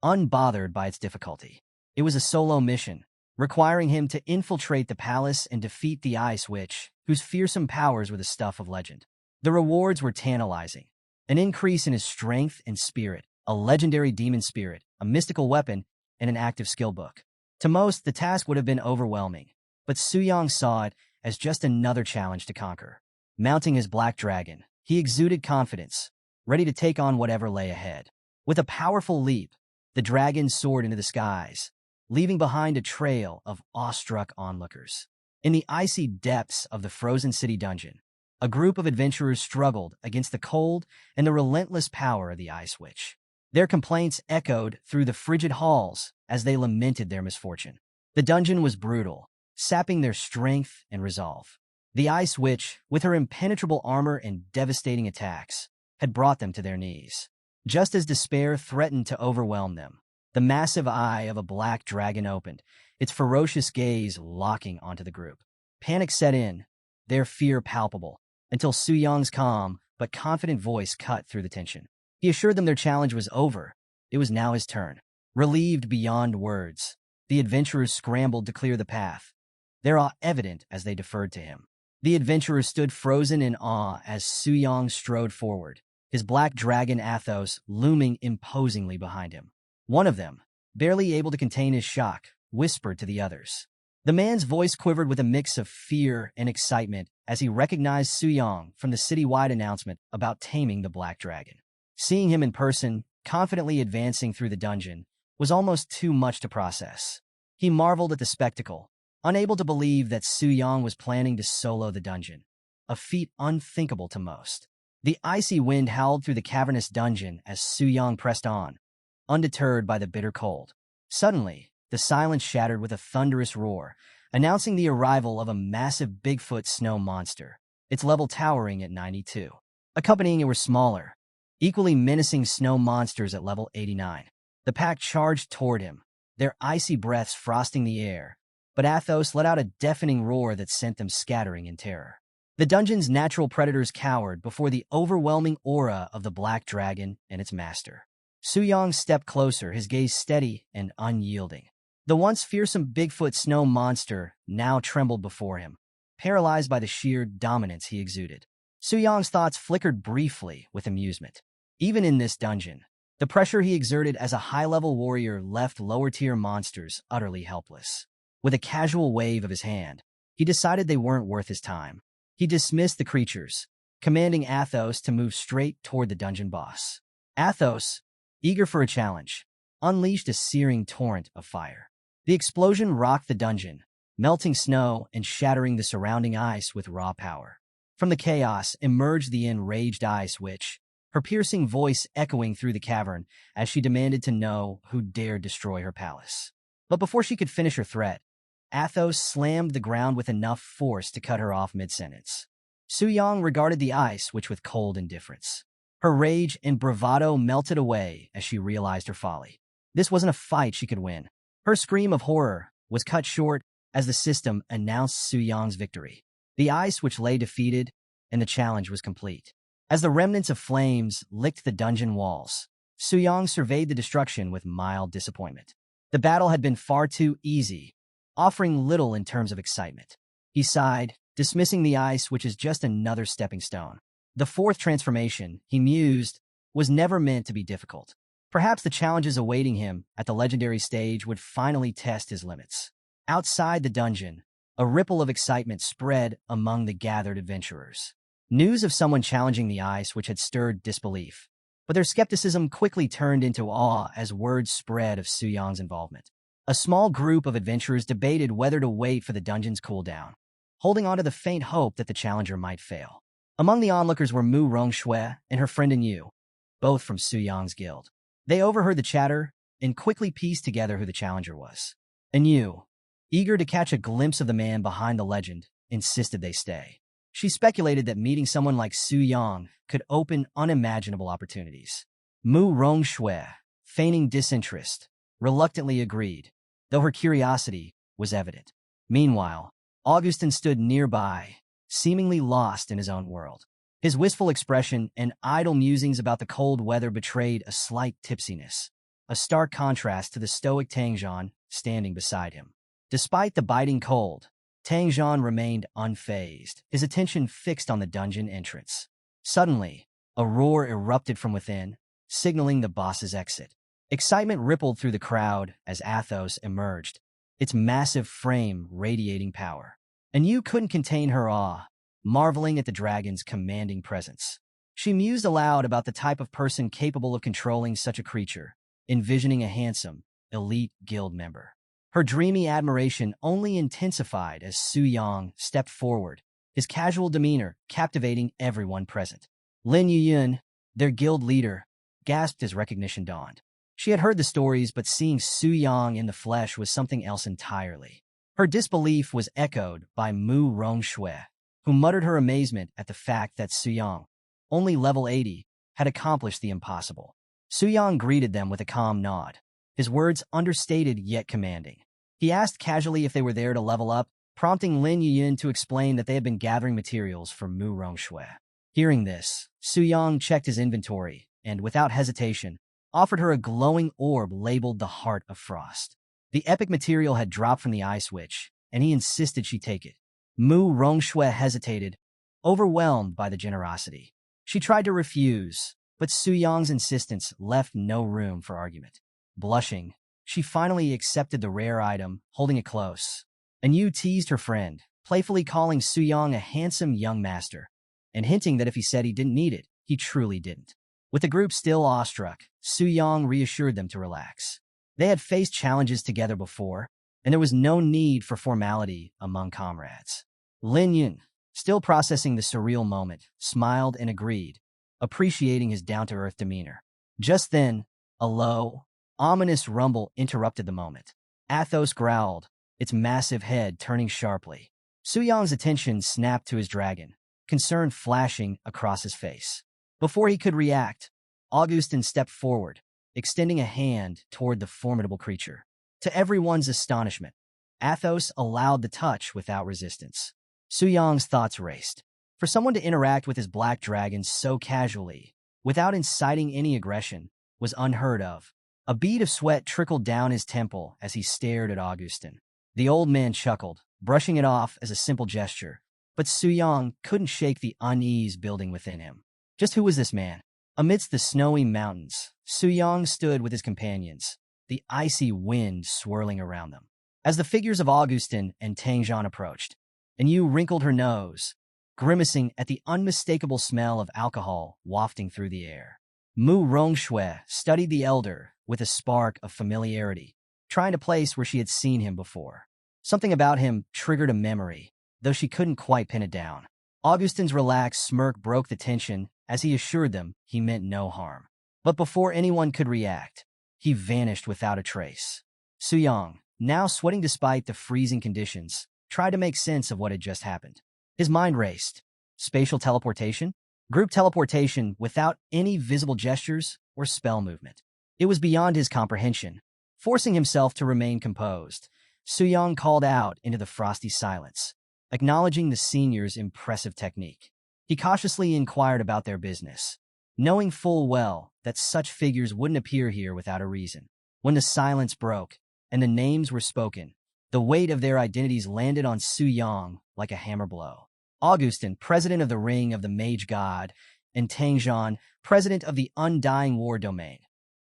unbothered by its difficulty. It was a solo mission, requiring him to infiltrate the palace and defeat the Ice Witch, whose fearsome powers were the stuff of legend. The rewards were tantalizing. An increase in his strength and spirit, a legendary demon spirit, a mystical weapon, and an active skill book. To most, the task would have been overwhelming, but Suyang saw it as just another challenge to conquer. Mounting his black dragon, he exuded confidence, ready to take on whatever lay ahead. With a powerful leap, the dragon soared into the skies, leaving behind a trail of awestruck onlookers. In the icy depths of the frozen city dungeon, a group of adventurers struggled against the cold and the relentless power of the Ice Witch. Their complaints echoed through the frigid halls as they lamented their misfortune. The dungeon was brutal, sapping their strength and resolve. The Ice Witch, with her impenetrable armor and devastating attacks, had brought them to their knees. Just as despair threatened to overwhelm them, the massive eye of a black dragon opened, its ferocious gaze locking onto the group. Panic set in, their fear palpable, until Suyang's calm but confident voice cut through the tension. He assured them their challenge was over. It was now his turn. Relieved beyond words, the adventurers scrambled to clear the path, their awe evident as they deferred to him. The adventurers stood frozen in awe as Suyang strode forward, his black dragon Athos looming imposingly behind him. One of them, barely able to contain his shock, whispered to the others. The man's voice quivered with a mix of fear and excitement as he recognized Suyang from the citywide announcement about taming the black dragon. Seeing him in person, confidently advancing through the dungeon, was almost too much to process. He marveled at the spectacle, unable to believe that Suyang was planning to solo the dungeon, a feat unthinkable to most. The icy wind howled through the cavernous dungeon as Suyang pressed on, undeterred by the bitter cold. Suddenly, the silence shattered with a thunderous roar, announcing the arrival of a massive Bigfoot snow monster, its level towering at 92. Accompanying it were smaller, equally menacing snow monsters at level 89. The pack charged toward him, their icy breaths frosting the air, but Athos let out a deafening roar that sent them scattering in terror. The dungeon's natural predators cowered before the overwhelming aura of the black dragon and its master. Suyang stepped closer, his gaze steady and unyielding. The once fearsome Bigfoot snow monster now trembled before him, paralyzed by the sheer dominance he exuded. Suyang's thoughts flickered briefly with amusement. Even in this dungeon, the pressure he exerted as a high-level warrior left lower-tier monsters utterly helpless. With a casual wave of his hand, he decided they weren't worth his time. He dismissed the creatures, commanding Athos to move straight toward the dungeon boss. Athos, eager for a challenge, unleashed a searing torrent of fire. The explosion rocked the dungeon, melting snow and shattering the surrounding ice with raw power. From the chaos emerged the enraged Ice Witch, her piercing voice echoing through the cavern as she demanded to know who dared destroy her palace. But before she could finish her threat, Athos slammed the ground with enough force to cut her off mid-sentence. Suyang regarded the Ice Witch with cold indifference. Her rage and bravado melted away as she realized her folly. This wasn't a fight she could win. Her scream of horror was cut short as the system announced Suyang's victory. The Ice Witch lay defeated, and the challenge was complete. As the remnants of flames licked the dungeon walls, Suyang surveyed the destruction with mild disappointment. The battle had been far too easy, offering little in terms of excitement. He sighed, dismissing the ice, which is just another stepping stone. The fourth transformation, he mused, was never meant to be difficult. Perhaps the challenges awaiting him at the legendary stage would finally test his limits. Outside the dungeon, a ripple of excitement spread among the gathered adventurers. News of someone challenging the ice which had stirred disbelief, but their skepticism quickly turned into awe as word spread of Su Yang's involvement. A small group of adventurers debated whether to wait for the dungeon's cooldown, holding on to the faint hope that the challenger might fail. Among the onlookers were Mu Rongshui and her friend Yu, both from Su Yang's guild. They overheard the chatter and quickly pieced together who the challenger was. Yu, eager to catch a glimpse of the man behind the legend, insisted they stay. She speculated that meeting someone like Su Yang could open unimaginable opportunities. Mu Rongshui, feigning disinterest, reluctantly agreed, though her curiosity was evident. Meanwhile, Augustin stood nearby, seemingly lost in his own world. His wistful expression and idle musings about the cold weather betrayed a slight tipsiness, a stark contrast to the stoic Tang Zhan standing beside him. Despite the biting cold, Tang Zhan remained unfazed, his attention fixed on the dungeon entrance. Suddenly, a roar erupted from within, signaling the boss's exit. Excitement rippled through the crowd as Athos emerged, its massive frame radiating power. And Yu couldn't contain her awe, marveling at the dragon's commanding presence. She mused aloud about the type of person capable of controlling such a creature, envisioning a handsome, elite guild member. Her dreamy admiration only intensified as Su Yang stepped forward, his casual demeanor captivating everyone present. Lin Yuyun, their guild leader, gasped as recognition dawned. She had heard the stories, but seeing Su Yang in the flesh was something else entirely. Her disbelief was echoed by Mu Rongshui, who muttered her amazement at the fact that Su Yang, only level 80, had accomplished the impossible. Su Yang greeted them with a calm nod, his words understated yet commanding. He asked casually if they were there to level up, prompting Lin Yuyun to explain that they had been gathering materials for Mu Rongshui. Hearing this, Su Yang checked his inventory and, without hesitation, offered her a glowing orb labeled the Heart of Frost. The epic material had dropped from the ice witch, and he insisted she take it. Mu Rongshui hesitated, overwhelmed by the generosity. She tried to refuse, but Su Yang's insistence left no room for argument. Blushing, she finally accepted the rare item, holding it close. And Yu teased her friend, playfully calling Su Yang a handsome young master, and hinting that if he said he didn't need it, he truly didn't. With the group still awestruck, Su Yang reassured them to relax. They had faced challenges together before, and there was no need for formality among comrades. Lin Yun, still processing the surreal moment, smiled and agreed, appreciating his down-to-earth demeanor. Just then, a low, ominous rumble interrupted the moment. Athos growled, its massive head turning sharply. Su Yang's attention snapped to his dragon, concern flashing across his face. Before he could react, Augustin stepped forward, extending a hand toward the formidable creature. To everyone's astonishment, Athos allowed the touch without resistance. Su Yang's thoughts raced. For someone to interact with his black dragon so casually, without inciting any aggression, was unheard of. A bead of sweat trickled down his temple as he stared at Augustin. The old man chuckled, brushing it off as a simple gesture, but Su Yang couldn't shake the unease building within him. Just who was this man? Amidst the snowy mountains, Su Yang stood with his companions, the icy wind swirling around them. As the figures of Augustin and Tang Zhan approached, and Yu wrinkled her nose, grimacing at the unmistakable smell of alcohol wafting through the air. Mu Rongshui studied the elder with a spark of familiarity, trying to place where she had seen him before. Something about him triggered a memory, though she couldn't quite pin it down. Augustin's relaxed smirk broke the tension as he assured them he meant no harm. But before anyone could react, he vanished without a trace. Su Yang, now sweating despite the freezing conditions, tried to make sense of what had just happened. His mind raced. Spatial teleportation? Group teleportation without any visible gestures or spell movement. It was beyond his comprehension. Forcing himself to remain composed, Su Yang called out into the frosty silence, acknowledging the senior's impressive technique. He cautiously inquired about their business, knowing full well that such figures wouldn't appear here without a reason. When the silence broke and the names were spoken, The weight of their identities landed on Su Yang like a hammer blow. Augustin, president of the Ring of the Mage God, and Tang Zhan, president of the Undying War Domain.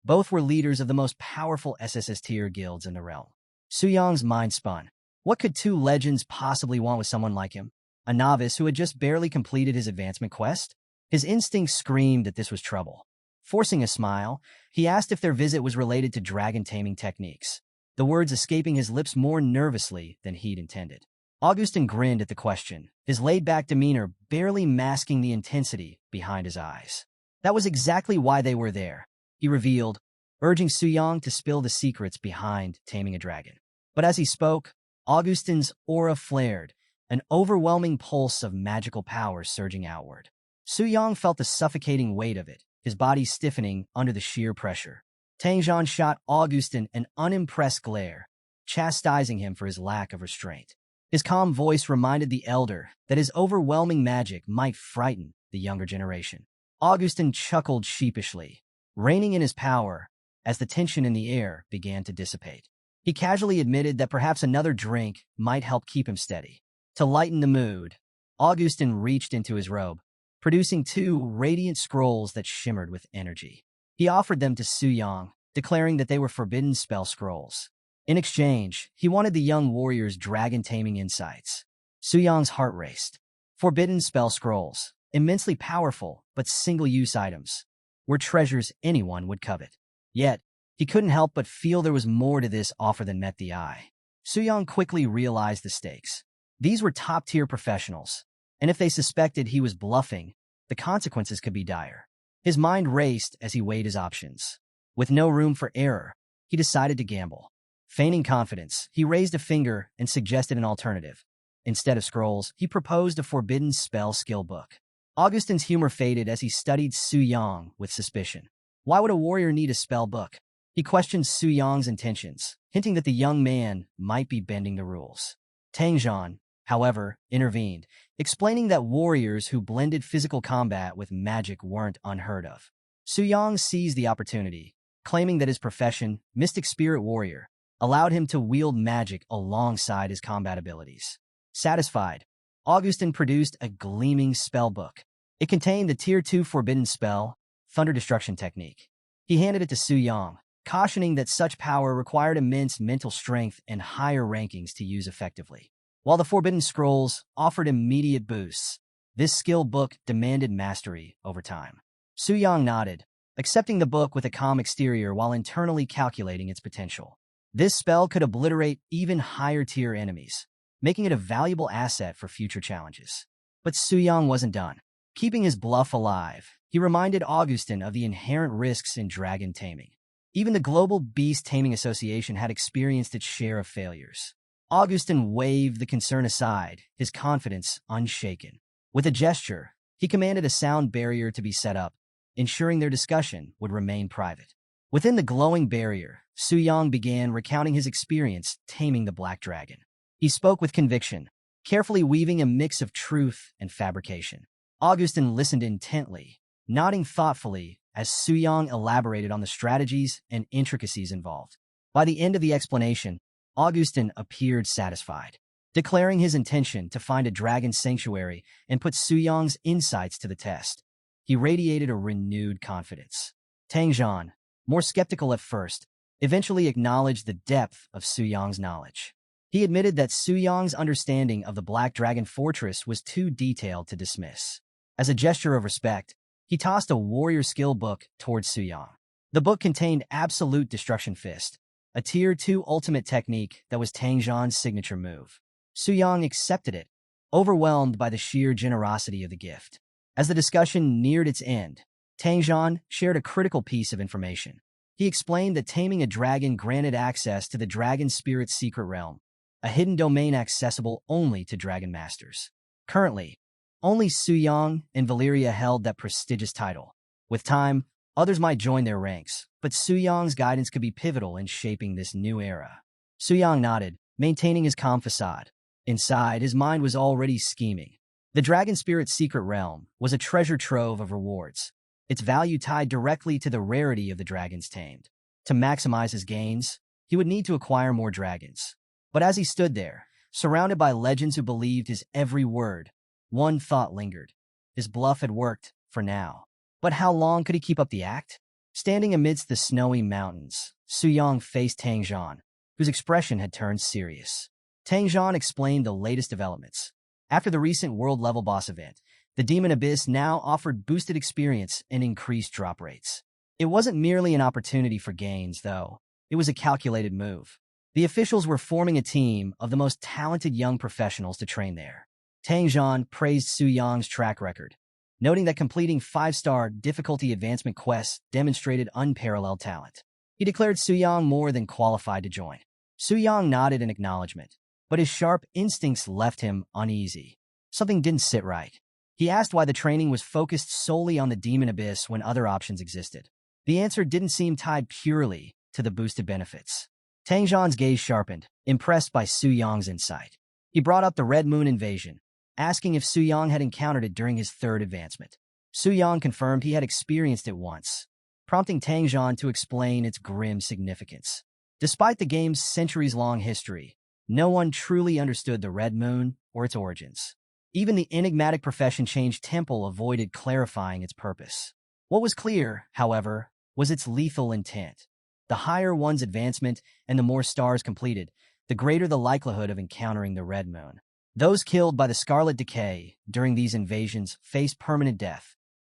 Both were leaders of the most powerful SSS tier guilds in the realm. Su Yang's mind spun. What could two legends possibly want with someone like him? A novice who had just barely completed his advancement quest? His instincts screamed that this was trouble. Forcing a smile, he asked if their visit was related to dragon taming techniques, the words escaping his lips more nervously than he'd intended. Augustin grinned at the question, his laid-back demeanor barely masking the intensity behind his eyes. That was exactly why they were there, he revealed, urging Su Yang to spill the secrets behind taming a dragon. But as he spoke, Augustin's aura flared, an overwhelming pulse of magical power surging outward. Su Yang felt the suffocating weight of it, his body stiffening under the sheer pressure. Tang Zhan shot Augustin an unimpressed glare, chastising him for his lack of restraint. His calm voice reminded the elder that his overwhelming magic might frighten the younger generation. Augustin chuckled sheepishly, reining in his power as the tension in the air began to dissipate. He casually admitted that perhaps another drink might help keep him steady. To lighten the mood, Augustin reached into his robe, producing two radiant scrolls that shimmered with energy. He offered them to Su Yang, declaring that they were forbidden spell scrolls. In exchange, he wanted the young warrior's dragon-taming insights. Su Yang's heart raced. Forbidden spell scrolls, immensely powerful but single-use items, were treasures anyone would covet. Yet, he couldn't help but feel there was more to this offer than met the eye. Su Yang quickly realized the stakes. These were top-tier professionals, and if they suspected he was bluffing, the consequences could be dire. His mind raced as he weighed his options. With no room for error, he decided to gamble. Feigning confidence, he raised a finger and suggested an alternative. Instead of scrolls, he proposed a forbidden spell skill book. Augustin's humor faded as he studied Su Yang with suspicion. Why would a warrior need a spell book? He questioned Su Yang's intentions, hinting that the young man might be bending the rules. Tang Zhan, however, intervened, explaining that warriors who blended physical combat with magic weren't unheard of. Su Yang seized the opportunity, claiming that his profession, Mystic Spirit Warrior, allowed him to wield magic alongside his combat abilities. Satisfied, Augustin produced a gleaming spell book. It contained the Tier 2 forbidden spell, Thunder Destruction Technique. He handed it to Su Yang, cautioning that such power required immense mental strength and higher rankings to use effectively. While the Forbidden Scrolls offered immediate boosts, this skill book demanded mastery over time. Su Yang nodded, accepting the book with a calm exterior while internally calculating its potential. This spell could obliterate even higher-tier enemies, making it a valuable asset for future challenges. But Su Yang wasn't done. Keeping his bluff alive, he reminded Augustin of the inherent risks in dragon taming. Even the Global Beast Taming Association had experienced its share of failures. Augustin waved the concern aside, his confidence unshaken. With a gesture, he commanded a sound barrier to be set up, ensuring their discussion would remain private. Within the glowing barrier, Su Yang began recounting his experience taming the black dragon. He spoke with conviction, carefully weaving a mix of truth and fabrication. Augustin listened intently, nodding thoughtfully as Su Yang elaborated on the strategies and intricacies involved. By the end of the explanation, Augustin appeared satisfied, declaring his intention to find a dragon sanctuary and put Su Yang's insights to the test. He radiated a renewed confidence. Tang Zhan, more skeptical at first, eventually acknowledged the depth of Su Yang's knowledge. He admitted that Su Yang's understanding of the Black Dragon Fortress was too detailed to dismiss. As a gesture of respect, he tossed a warrior skill book towards Su Yang. The book contained Absolute Destruction Fist, a Tier 2 ultimate technique that was Tang Zhan's signature move. Su Yang accepted it, overwhelmed by the sheer generosity of the gift. As the discussion neared its end, Tang Zhan shared a critical piece of information. He explained that taming a dragon granted access to the Dragon Spirit's secret realm, a hidden domain accessible only to dragon masters. Currently, only Su Yang and Valeria held that prestigious title. With time, others might join their ranks, but Su Yang's guidance could be pivotal in shaping this new era. Su Yang nodded, maintaining his calm facade. Inside, his mind was already scheming. The Dragon Spirit's secret realm was a treasure trove of rewards, its value tied directly to the rarity of the dragons tamed. To maximize his gains, he would need to acquire more dragons. But as he stood there, surrounded by legends who believed his every word, one thought lingered. His bluff had worked, for now. But how long could he keep up the act? Standing amidst the snowy mountains, Su Yang faced Tang Zhan, whose expression had turned serious. Tang Zhan explained the latest developments. After the recent world-level boss event, the Demon Abyss now offered boosted experience and increased drop rates. It wasn't merely an opportunity for gains, though. It was a calculated move. The officials were forming a team of the most talented young professionals to train there. Tang Zhan praised Su Yang's track record, noting that completing 5-star difficulty advancement quests demonstrated unparalleled talent. He declared Su Yang more than qualified to join. Su Yang nodded in acknowledgement, but his sharp instincts left him uneasy. Something didn't sit right. He asked why the training was focused solely on the Demon Abyss when other options existed. The answer didn't seem tied purely to the boosted benefits. Tang Zhan's gaze sharpened, impressed by Su Yang's insight. He brought up the Red Moon invasion, asking if Su Yang had encountered it during his third advancement. Su Yang confirmed he had experienced it once, prompting Tang Zhan to explain its grim significance. Despite the game's centuries-long history, no one truly understood the Red Moon or its origins. Even the enigmatic Profession Change Temple avoided clarifying its purpose. What was clear, however, was its lethal intent. The higher one's advancement and the more stars completed, the greater the likelihood of encountering the Red Moon. Those killed by the Scarlet Decay during these invasions faced permanent death,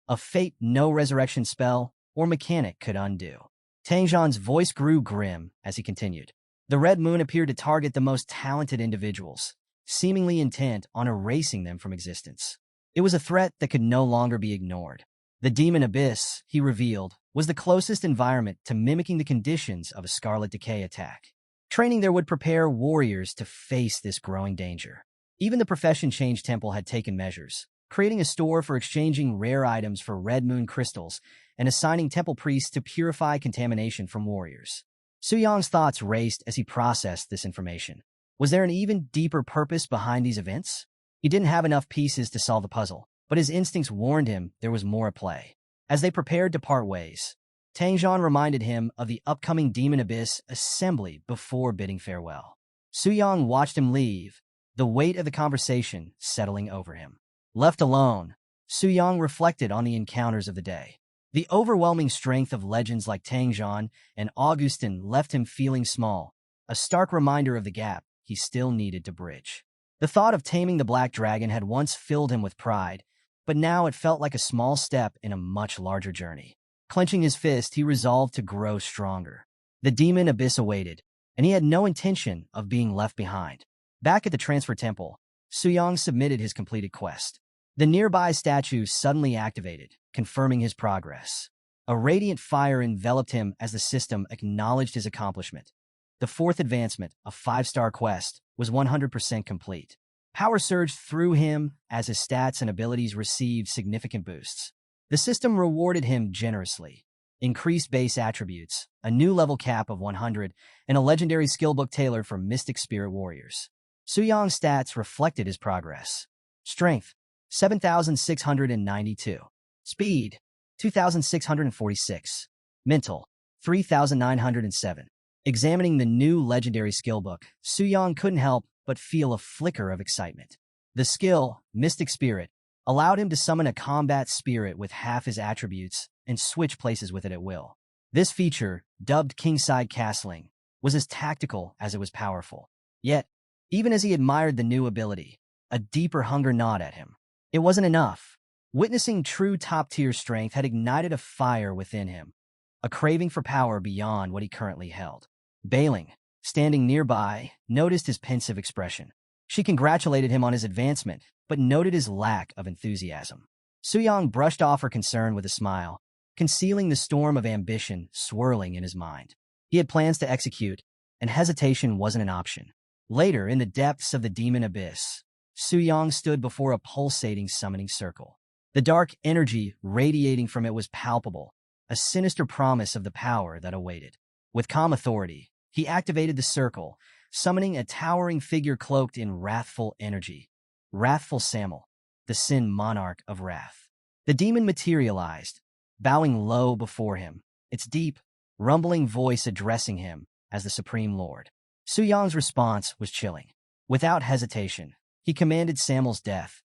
a fate no resurrection spell or mechanic could undo. Tang Zhan's voice grew grim as he continued. The Red Moon appeared to target the most talented individuals, seemingly intent on erasing them from existence. It was a threat that could no longer be ignored. The Demon Abyss, he revealed, was the closest environment to mimicking the conditions of a Scarlet Decay attack. Training there would prepare warriors to face this growing danger. Even the Profession Change Temple had taken measures, creating a store for exchanging rare items for Red Moon crystals and assigning temple priests to purify contamination from warriors. Su Yang's thoughts raced as he processed this information. Was there an even deeper purpose behind these events? He didn't have enough pieces to solve the puzzle, but his instincts warned him there was more at play. As they prepared to part ways, Tang Zhan reminded him of the upcoming Demon Abyss assembly before bidding farewell. Su Yang watched him leave, the weight of the conversation settling over him. Left alone, Su Yang reflected on the encounters of the day. The overwhelming strength of legends like Tang Zhan and Augustin left him feeling small, a stark reminder of the gap he still needed to bridge. The thought of taming the Black Dragon had once filled him with pride, but now it felt like a small step in a much larger journey. Clenching his fist, he resolved to grow stronger. The Demon Abyss awaited, and he had no intention of being left behind. Back at the Transfer Temple, Su Yang submitted his completed quest. The nearby statue suddenly activated, confirming his progress. A radiant fire enveloped him as the system acknowledged his accomplishment. The fourth advancement, a 5-star quest, was 100% complete. Power surged through him as his stats and abilities received significant boosts. The system rewarded him generously. Increased base attributes, a new level cap of 100, and a legendary skill book tailored for Mystic Spirit Warriors. Su Yang's stats reflected his progress. Strength, 7,692. Speed, 2,646. Mental, 3,907. Examining the new legendary skill book, Su Yang couldn't help but feel a flicker of excitement. The skill, Mystic Spirit, allowed him to summon a combat spirit with half his attributes and switch places with it at will. This feature, dubbed Kingside Castling, was as tactical as it was powerful. Yet, even as he admired the new ability, a deeper hunger gnawed at him. It wasn't enough. Witnessing true top-tier strength had ignited a fire within him, a craving for power beyond what he currently held. Bailing, standing nearby, noticed his pensive expression. She congratulated him on his advancement, but noted his lack of enthusiasm. Su Yang brushed off her concern with a smile, concealing the storm of ambition swirling in his mind. He had plans to execute, and hesitation wasn't an option. Later, in the depths of the Demon Abyss, Su Yang stood before a pulsating summoning circle. The dark energy radiating from it was palpable, a sinister promise of the power that awaited. With calm authority, he activated the circle, summoning a towering figure cloaked in wrathful energy. Wrathful Samel, the Sin Monarch of Wrath. The demon materialized, bowing low before him, its deep, rumbling voice addressing him as the Supreme Lord. Su Yang's response was chilling. Without hesitation, he commanded Samuel's death,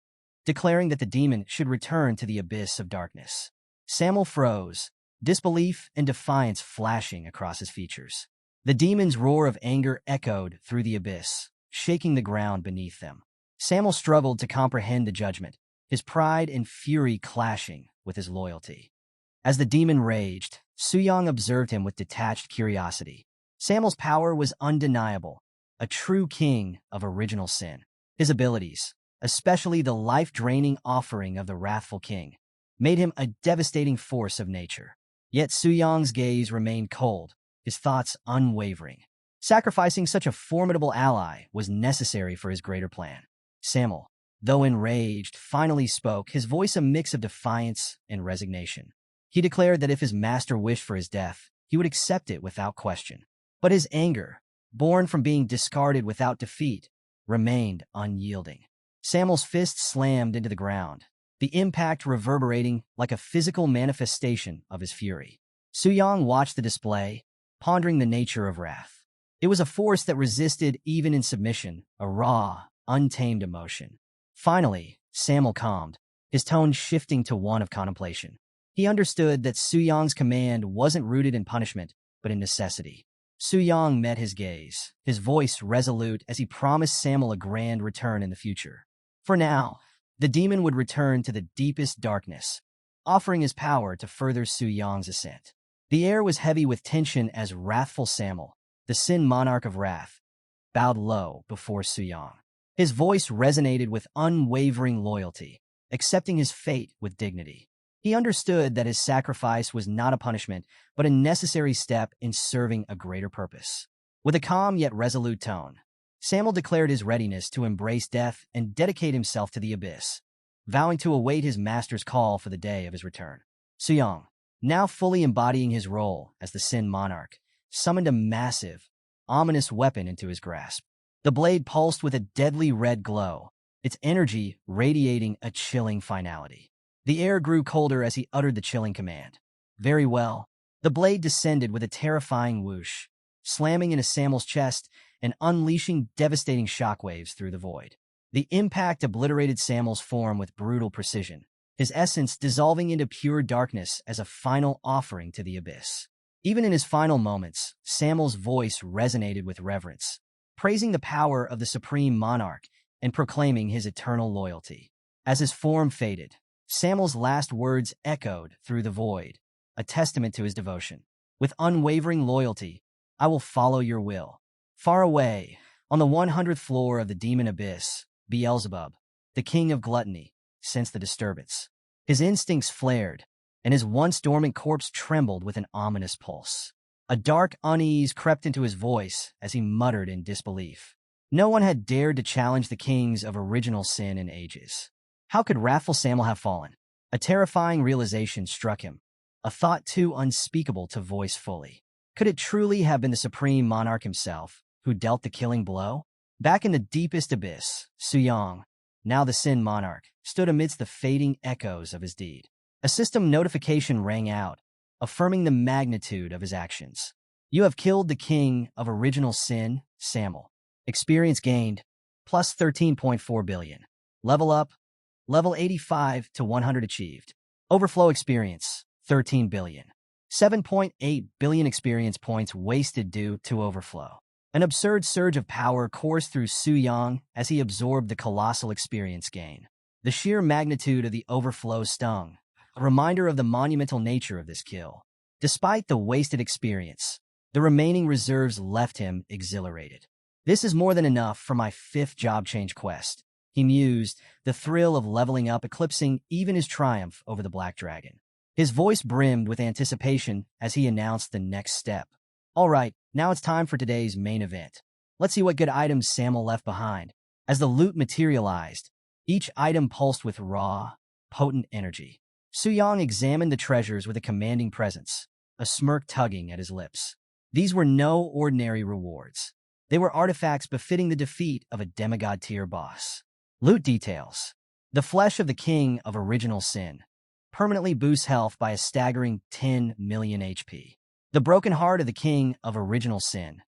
declaring that the demon should return to the abyss of darkness. Samuel froze, disbelief and defiance flashing across his features. The demon's roar of anger echoed through the abyss, shaking the ground beneath them. Samuel struggled to comprehend the judgment, his pride and fury clashing with his loyalty. As the demon raged, Su Yang observed him with detached curiosity. Samuel's power was undeniable, a true king of original sin. His abilities, especially the life-draining offering of the wrathful king, made him a devastating force of nature. Yet Su Yang's gaze remained cold, his thoughts unwavering. Sacrificing such a formidable ally was necessary for his greater plan. Samuel, though enraged, finally spoke, his voice a mix of defiance and resignation. He declared that if his master wished for his death, he would accept it without question. But his anger, born from being discarded without defeat, remained unyielding. Samuel's fist slammed into the ground, the impact reverberating like a physical manifestation of his fury. Su Yang watched the display, pondering the nature of wrath. It was a force that resisted even in submission, a raw, untamed emotion. Finally, Samuel calmed, his tone shifting to one of contemplation. He understood that Su Yang's command wasn't rooted in punishment, but in necessity. Su Yang met his gaze, his voice resolute as he promised Samuel a grand return in the future. For now, the demon would return to the deepest darkness, offering his power to further Su Yang's ascent. The air was heavy with tension as wrathful Samuel, the Sin Monarch of Wrath, bowed low before Su Yang. His voice resonated with unwavering loyalty, accepting his fate with dignity. He understood that his sacrifice was not a punishment, but a necessary step in serving a greater purpose. With a calm yet resolute tone, Samuel declared his readiness to embrace death and dedicate himself to the abyss, vowing to await his master's call for the day of his return. Su Yang, now fully embodying his role as the Sin Monarch, summoned a massive, ominous weapon into his grasp. The blade pulsed with a deadly red glow, its energy radiating a chilling finality. The air grew colder as he uttered the chilling command. Very well. The blade descended with a terrifying whoosh, slamming into Samuel's chest and unleashing devastating shockwaves through the void. The impact obliterated Samuel's form with brutal precision, his essence dissolving into pure darkness as a final offering to the abyss. Even in his final moments, Samuel's voice resonated with reverence, praising the power of the supreme monarch and proclaiming his eternal loyalty. As his form faded, Samuel's last words echoed through the void, a testament to his devotion. With unwavering loyalty, I will follow your will. Far away, on the 100th floor of the demon abyss, Beelzebub, the king of gluttony, sensed the disturbance. His instincts flared, and his once dormant corpse trembled with an ominous pulse. A dark unease crept into his voice as he muttered in disbelief. No one had dared to challenge the kings of original sin in ages. How could wrathful Samuel have fallen? A terrifying realization struck him, a thought too unspeakable to voice fully. Could it truly have been the supreme monarch himself who dealt the killing blow? Back in the deepest abyss, Su Yang, now the Sin Monarch, stood amidst the fading echoes of his deed. A system notification rang out, affirming the magnitude of his actions. You have killed the king of original sin, Samuel. Experience gained, plus 13.4 billion. Level up, level 85 to 100 achieved. Overflow experience, 13 billion. 7.8 billion experience points wasted due to overflow. An absurd surge of power coursed through Su Yang as he absorbed the colossal experience gain. The sheer magnitude of the overflow stung, a reminder of the monumental nature of this kill. Despite the wasted experience, the remaining reserves left him exhilarated. This is more than enough for my 5th job change quest, he mused, the thrill of leveling up eclipsing even his triumph over the Black Dragon. His voice brimmed with anticipation as he announced the next step. All right, now it's time for today's main event. Let's see what good items Samuel left behind. As the loot materialized, each item pulsed with raw, potent energy. Su Yang examined the treasures with a commanding presence, a smirk tugging at his lips. These were no ordinary rewards. They were artifacts befitting the defeat of a demigod-tier boss. Loot details. The flesh of the king of original sin permanently boosts health by a staggering 10 million HP. The broken heart of the king of original sin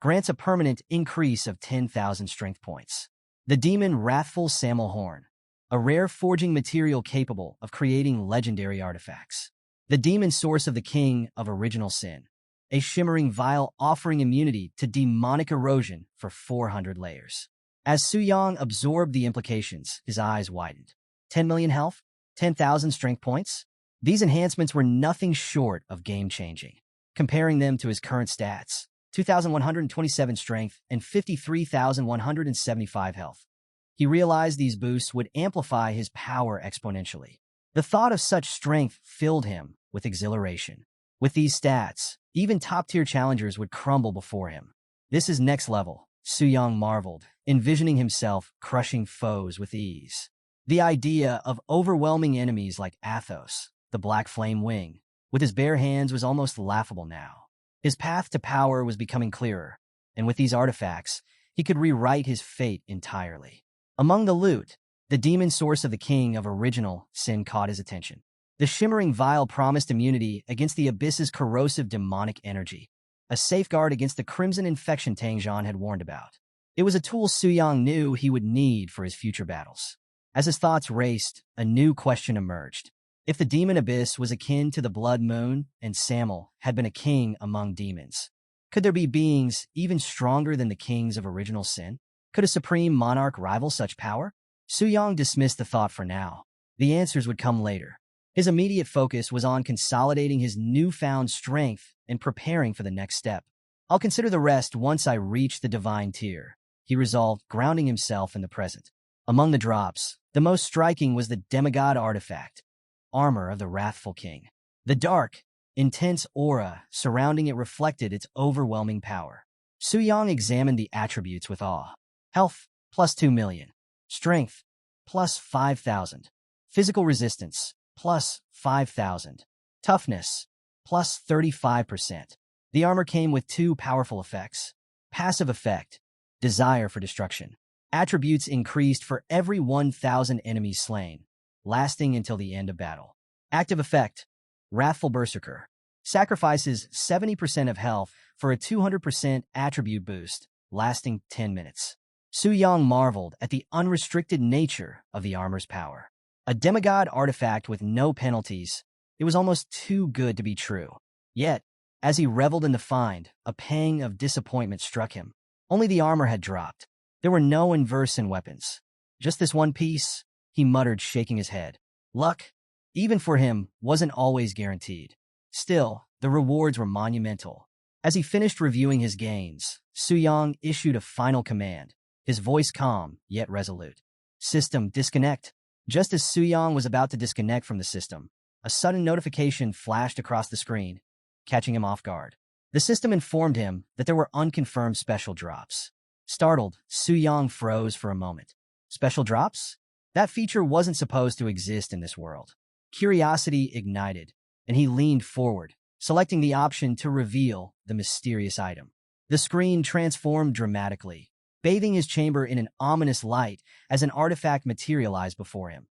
grants a permanent increase of 10,000 strength points. The demon Wrathful Samel Horn, a rare forging material capable of creating legendary artifacts. The demon source of the king of original sin, a shimmering vial offering immunity to demonic erosion for 400 layers. As Su Yang absorbed the implications, his eyes widened. 10 million health? 10,000 strength points? These enhancements were nothing short of game-changing. Comparing them to his current stats, 2,127 strength and 53,175 health, he realized these boosts would amplify his power exponentially. The thought of such strength filled him with exhilaration. With these stats, even top-tier challengers would crumble before him. This is next level, Su Yang marveled, envisioning himself crushing foes with ease. The idea of overwhelming enemies like Athos, the Black Flame Wing, with his bare hands was almost laughable now. His path to power was becoming clearer, and with these artifacts, he could rewrite his fate entirely. Among the loot, the demon source of the king of original sin caught his attention. The shimmering vial promised immunity against the abyss's corrosive demonic energy, a safeguard against the crimson infection Tang Zhan had warned about. It was a tool Su Yang knew he would need for his future battles. As his thoughts raced, a new question emerged. If the demon abyss was akin to the blood moon and Samel had been a king among demons, could there be beings even stronger than the kings of original sin? Could a supreme monarch rival such power? Su Yang dismissed the thought for now. The answers would come later. His immediate focus was on consolidating his newfound strength and preparing for the next step. I'll consider the rest once I reach the divine tier, he resolved, grounding himself in the present. Among the drops, the most striking was the demigod artifact, Armor of the Wrathful King. The dark, intense aura surrounding it reflected its overwhelming power. Su Yang examined the attributes with awe. Health, plus 2 million. Strength, plus 5,000. Physical resistance, plus 5,000. Toughness, plus 35%. The armor came with two powerful effects. Passive effect, desire for destruction. Attributes increased for every 1,000 enemies slain, lasting until the end of battle. Active effect, Wrathful Berserker. Sacrifices 70% of health for a 200% attribute boost, lasting 10 minutes. Su Yang marveled at the unrestricted nature of the armor's power. A demigod artifact with no penalties, it was almost too good to be true. Yet, as he reveled in the find, a pang of disappointment struck him. Only the armor had dropped. There were no inversion weapons. Just this one piece, he muttered, shaking his head. Luck, even for him, wasn't always guaranteed. Still, the rewards were monumental. As he finished reviewing his gains, Su Yang issued a final command, his voice calm, yet resolute. System disconnect. Just as Su Yang was about to disconnect from the system, a sudden notification flashed across the screen, catching him off guard. The system informed him that there were unconfirmed special drops. Startled, Su Yang froze for a moment. Special drops? That feature wasn't supposed to exist in this world. Curiosity ignited, and he leaned forward, selecting the option to reveal the mysterious item. The screen transformed dramatically, bathing his chamber in an ominous light as an artifact materialized before him.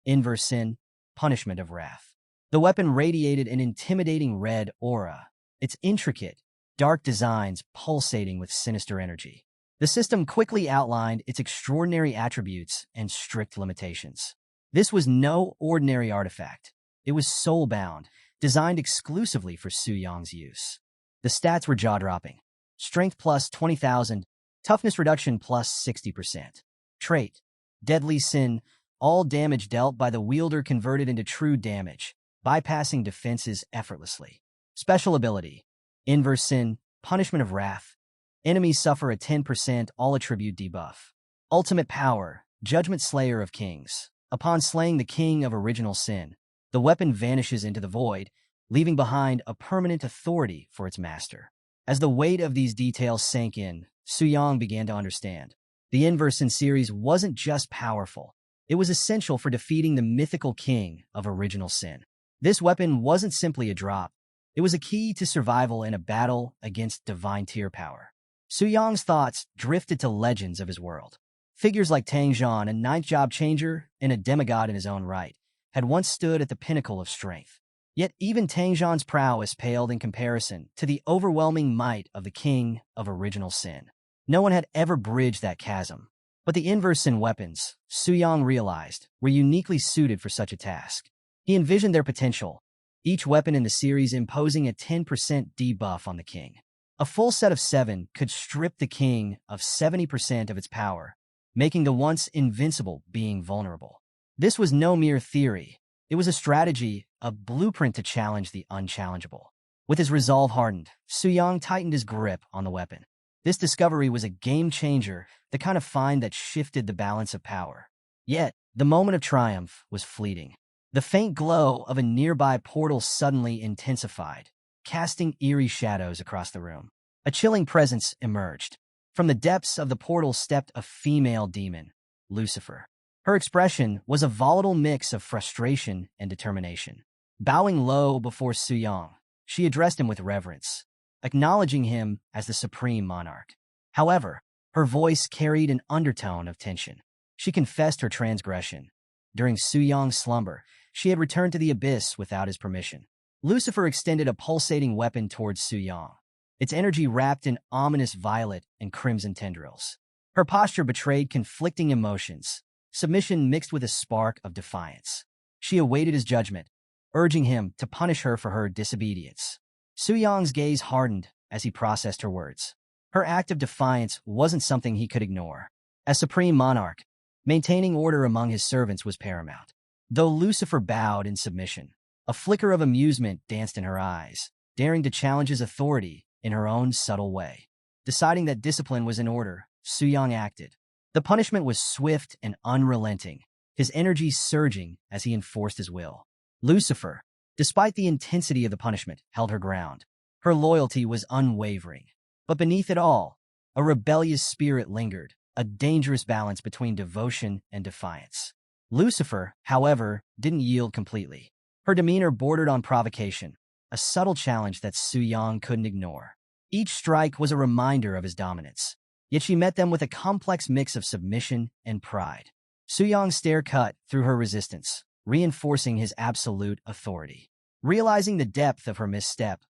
Inverse Sin, Punishment of Wrath. The weapon radiated an intimidating red aura, its intricate, dark designs pulsating with sinister energy. The system quickly outlined its extraordinary attributes and strict limitations. This was no ordinary artifact. It was soul-bound, designed exclusively for Su Yang's use. The stats were jaw-dropping. Strength plus 20,000, toughness reduction plus 60%. Trait, Deadly Sin, all damage dealt by the wielder converted into true damage, bypassing defenses effortlessly. Special ability, Inverse Sin, Punishment of Wrath. Enemies suffer a 10% all-attribute debuff. Ultimate power, Judgment Slayer of Kings. Upon slaying the king of original sin, the weapon vanishes into the void, leaving behind a permanent authority for its master. As the weight of these details sank in, Su Yang began to understand. The Inverse Sin series wasn't just powerful. It was essential for defeating the mythical king of original sin. This weapon wasn't simply a drop. It was a key to survival in a battle against divine tier power. Su Yang's thoughts drifted to legends of his world. Figures like Tang Zhan, a ninth job changer and a demigod in his own right, had once stood at the pinnacle of strength. Yet even Tangzhan's prowess paled in comparison to the overwhelming might of the king of original sin. No one had ever bridged that chasm. But the inverse sin weapons, Suyang realized, were uniquely suited for such a task. He envisioned their potential, each weapon in the series imposing a 10% debuff on the king. A full set of 7 could strip the king of 70% of its power, making the once invincible being vulnerable. This was no mere theory. It was a strategy, a blueprint to challenge the unchallengeable. With his resolve hardened, Suyang tightened his grip on the weapon. This discovery was a game-changer, the kind of find that shifted the balance of power. Yet, the moment of triumph was fleeting. The faint glow of a nearby portal suddenly intensified, casting eerie shadows across the room. A chilling presence emerged. From the depths of the portal stepped a female demon, Lucifer. Her expression was a volatile mix of frustration and determination. Bowing low before Suyang, she addressed him with reverence, acknowledging him as the supreme monarch. However, her voice carried an undertone of tension. She confessed her transgression. During Suyang's slumber, she had returned to the abyss without his permission. Lucifer extended a pulsating weapon towards Suyang, its energy wrapped in ominous violet and crimson tendrils. Her posture betrayed conflicting emotions, submission mixed with a spark of defiance. She awaited his judgment, urging him to punish her for her disobedience. Suyang's gaze hardened as he processed her words. Her act of defiance wasn't something he could ignore. As supreme monarch, maintaining order among his servants was paramount. Though Lucifer bowed in submission, a flicker of amusement danced in her eyes, daring to challenge his authority in her own subtle way. Deciding that discipline was in order, Suyang acted. The punishment was swift and unrelenting, his energy surging as he enforced his will. Lucifer, despite the intensity of the punishment, held her ground. Her loyalty was unwavering. But beneath it all, a rebellious spirit lingered, a dangerous balance between devotion and defiance. Lucifer, however, didn't yield completely. Her demeanor bordered on provocation, a subtle challenge that Suyang couldn't ignore. Each strike was a reminder of his dominance, yet she met them with a complex mix of submission and pride. Suyang's stare cut through her resistance, reinforcing his absolute authority. Realizing the depth of her misstep,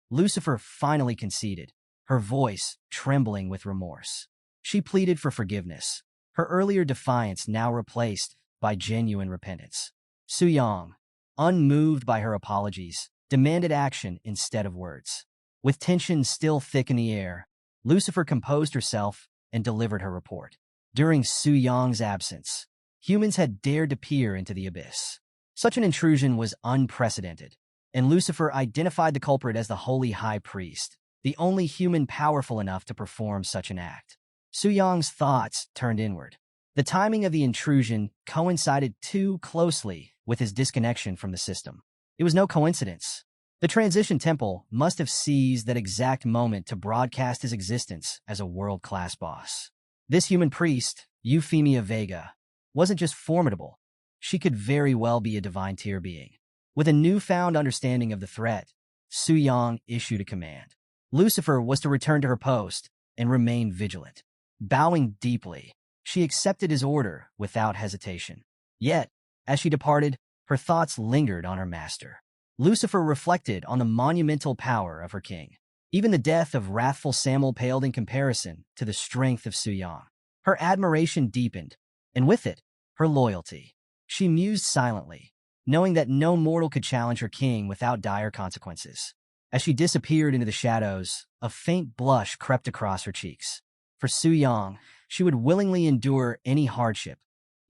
Lucifer finally conceded, her voice trembling with remorse. She pleaded for forgiveness, her earlier defiance now replaced by genuine repentance. Suyang, unmoved by her apologies, demanded action instead of words. With tension still thick in the air, Lucifer composed herself and delivered her report. During Suyang's absence, humans had dared to peer into the abyss. Such an intrusion was unprecedented, and Lucifer identified the culprit as the Holy High Priest, the only human powerful enough to perform such an act. Suyang's thoughts turned inward. The timing of the intrusion coincided too closely with his disconnection from the system. It was no coincidence. The transition temple must have seized that exact moment to broadcast his existence as a world-class boss. This human priest, Euphemia Vega, wasn't just formidable. She could very well be a divine tier being. With a newfound understanding of the threat, Suyang issued a command. Lucifer was to return to her post and remain vigilant. Bowing deeply, she accepted his order without hesitation. Yet, as she departed, her thoughts lingered on her master. Lucifer reflected on the monumental power of her king. Even the death of wrathful Samuel paled in comparison to the strength of Suyang. Her admiration deepened, and with it, her loyalty. She mused silently, knowing that no mortal could challenge her king without dire consequences. As she disappeared into the shadows, a faint blush crept across her cheeks. For Suyang, she would willingly endure any hardship,